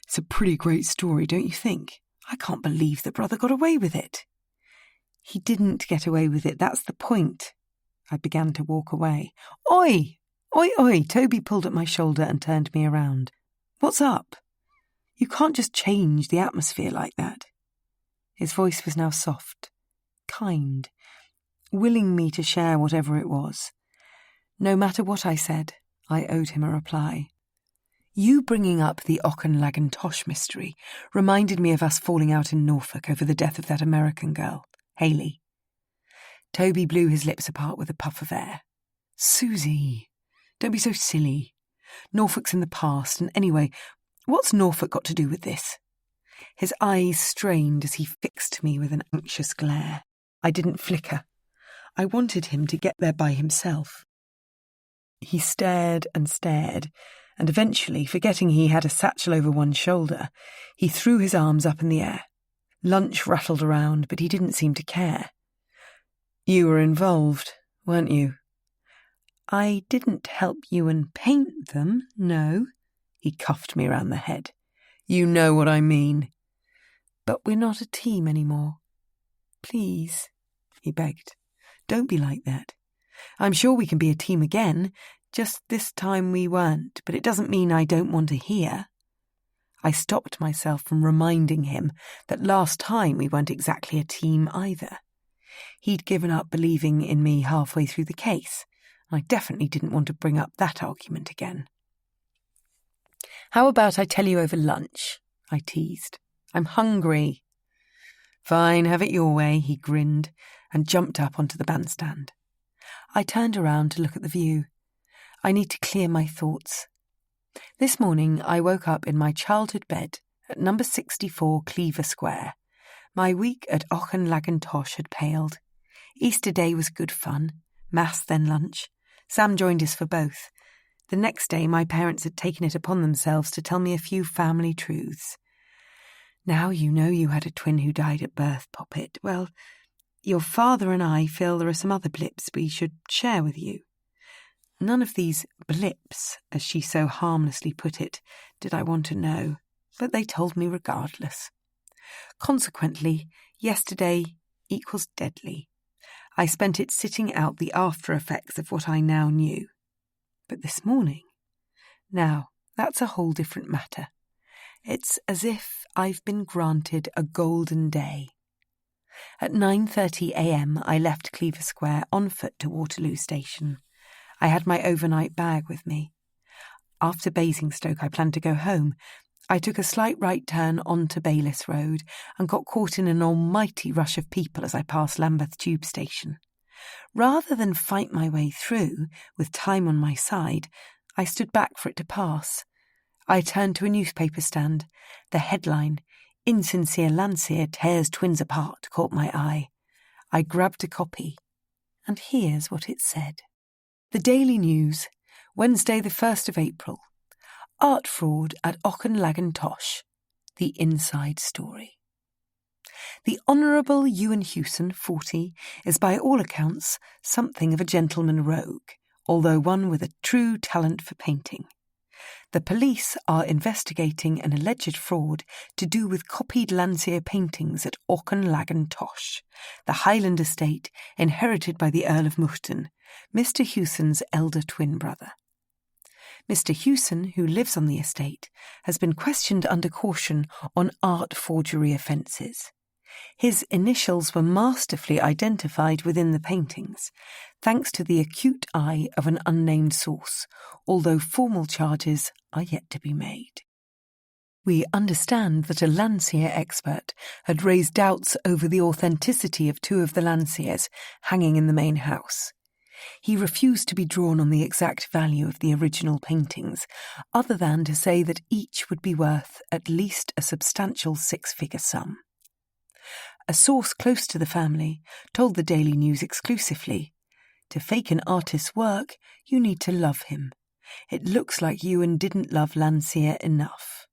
It's a pretty great story, don't you think? I can't believe the brother got away with it. He didn't get away with it, that's the point. I began to walk away. Oi! Oi, oi! Toby pulled at my shoulder and turned me around. What's up? You can't just change the atmosphere like that. His voice was now soft, kind, willing me to share whatever it was. No matter what I said, I owed him a reply. You bringing up the Auchinleck mystery reminded me of us falling out in Norfolk over the death of that American girl, Hayley. Toby blew his lips apart with a puff of air. Susie, don't be so silly. Norfolk's in the past, and anyway, what's Norfolk got to do with this? His eyes strained as he fixed me with an anxious glare. I didn't flicker. I wanted him to get there by himself. He stared, and eventually, forgetting he had a satchel over one shoulder, he threw his arms up in the air. Lunch rattled around, but he didn't seem to care. You were involved, weren't you? I didn't help you and paint them, no. He cuffed me round the head. You know what I mean. But we're not a team anymore. Please, he begged. Don't be like that. I'm sure we can be a team again. Just this time we weren't, but it doesn't mean I don't want to hear. I stopped myself from reminding him that last time we weren't exactly a team either. He'd given up believing in me halfway through the case. I definitely didn't want to bring up that argument again. How about I tell you over lunch? I teased. I'm hungry. Fine, have it your way, he grinned and jumped up onto the bandstand. I turned around to look at the view. I need to clear my thoughts. This morning I woke up in my childhood bed at number 64 Cleaver Square. My week at Auchinleck had paled. Easter Day was good fun. Mass, then lunch. Sam joined us for both. The next day my parents had taken it upon themselves to tell me a few family truths. Now you know you had a twin who died at birth, Poppet. Well, your father and I feel there are some other blips we should share with you. None of these blips, as she so harmlessly put it, did I want to know, but they told me regardless. Consequently, yesterday equals deadly. I spent it sitting out the after effects of what I now knew. But this morning, now that's a whole different matter. It's as if I've been granted a golden day. At 9:30 a.m. I left Cleaver Square on foot to Waterloo Station. I had my overnight bag with me. After Basingstoke I planned to go home. I took a slight right turn onto Bayliss Road and got caught in an almighty rush of people as I passed Lambeth Tube Station. Rather than fight my way through, with time on my side, I stood back for it to pass. I turned to a newspaper stand. The headline, Insincere Landseer Tears Twins Apart, caught my eye. I grabbed a copy, and here's what it said. The Daily News, Wednesday the 1st of April. Art fraud at Auchinleck, the inside story. The Honourable Ewan Hewson, 40, is by all accounts something of a gentleman rogue, although one with a true talent for painting. The police are investigating an alleged fraud to do with copied Landseer paintings at Auchinleck, the Highland estate inherited by the Earl of Moughton, Mr. Hewson's elder twin brother. Mr. Hewson, who lives on the estate, has been questioned under caution on art forgery offences. His initials were masterfully identified within the paintings, thanks to the acute eye of an unnamed source, although formal charges are yet to be made. We understand that a Landseer expert had raised doubts over the authenticity of two of the Landseers hanging in the main house. He refused to be drawn on the exact value of the original paintings, other than to say that each would be worth at least a substantial six-figure sum. A source close to the family told the Daily News exclusively, "To fake an artist's work, you need to love him. It looks like Ewan didn't love Landseer enough.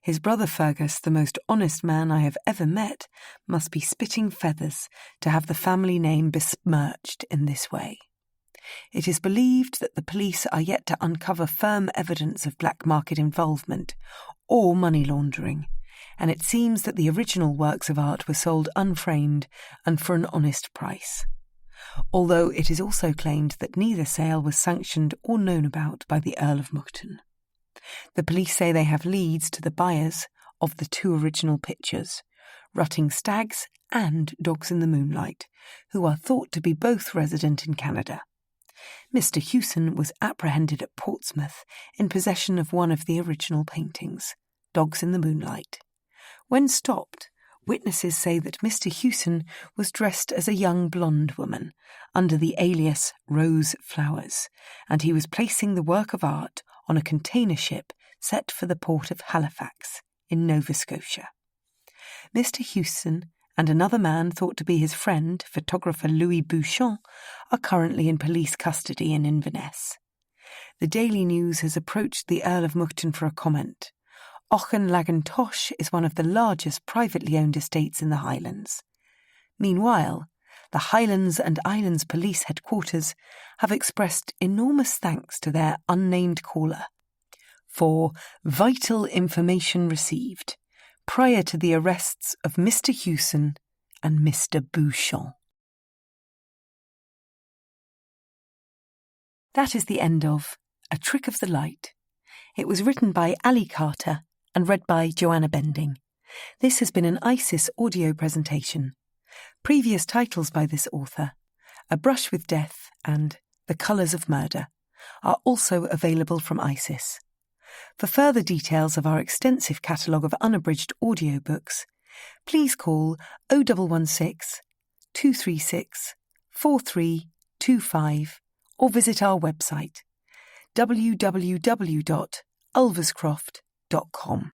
His brother Fergus, the most honest man I have ever met, must be spitting feathers to have the family name besmirched in this way. It is believed that the police are yet to uncover firm evidence of black market involvement or money laundering, and it seems that the original works of art were sold unframed and for an honest price, although it is also claimed that neither sale was sanctioned or known about by the Earl of Muckton. The police say they have leads to the buyers of the 2 original pictures, rutting stags and dogs in the moonlight, who are thought to be both resident in Canada. Mr. Hewson was apprehended at Portsmouth in possession of one of the original paintings, Dogs in the Moonlight. When stopped, witnesses say that Mr. Hewson was dressed as a young blonde woman under the alias Rose Flowers, and he was placing the work of art on a container ship set for the port of Halifax in Nova Scotia. Mr. Hewson and another man thought to be his friend, photographer Louis Bouchon, are currently in police custody in Inverness. The Daily News has approached the Earl of Muckton for a comment. Auchenlagan-Tosh is one of the largest privately owned estates in the Highlands. Meanwhile, the Highlands and Islands Police Headquarters have expressed enormous thanks to their unnamed caller for vital information received prior to the arrests of Mr. Hewson and Mr. Bouchon. That is the end of A Trick of the Light. It was written by Ali Carter and read by Joanna Bending. This has been an ISIS audio presentation. Previous titles by this author, A Brush with Death and The Colours of Murder, are also available from ISIS. For further details of our extensive catalogue of unabridged audiobooks, please call 0116 236 4325 or visit our website www.ulverscroft.com.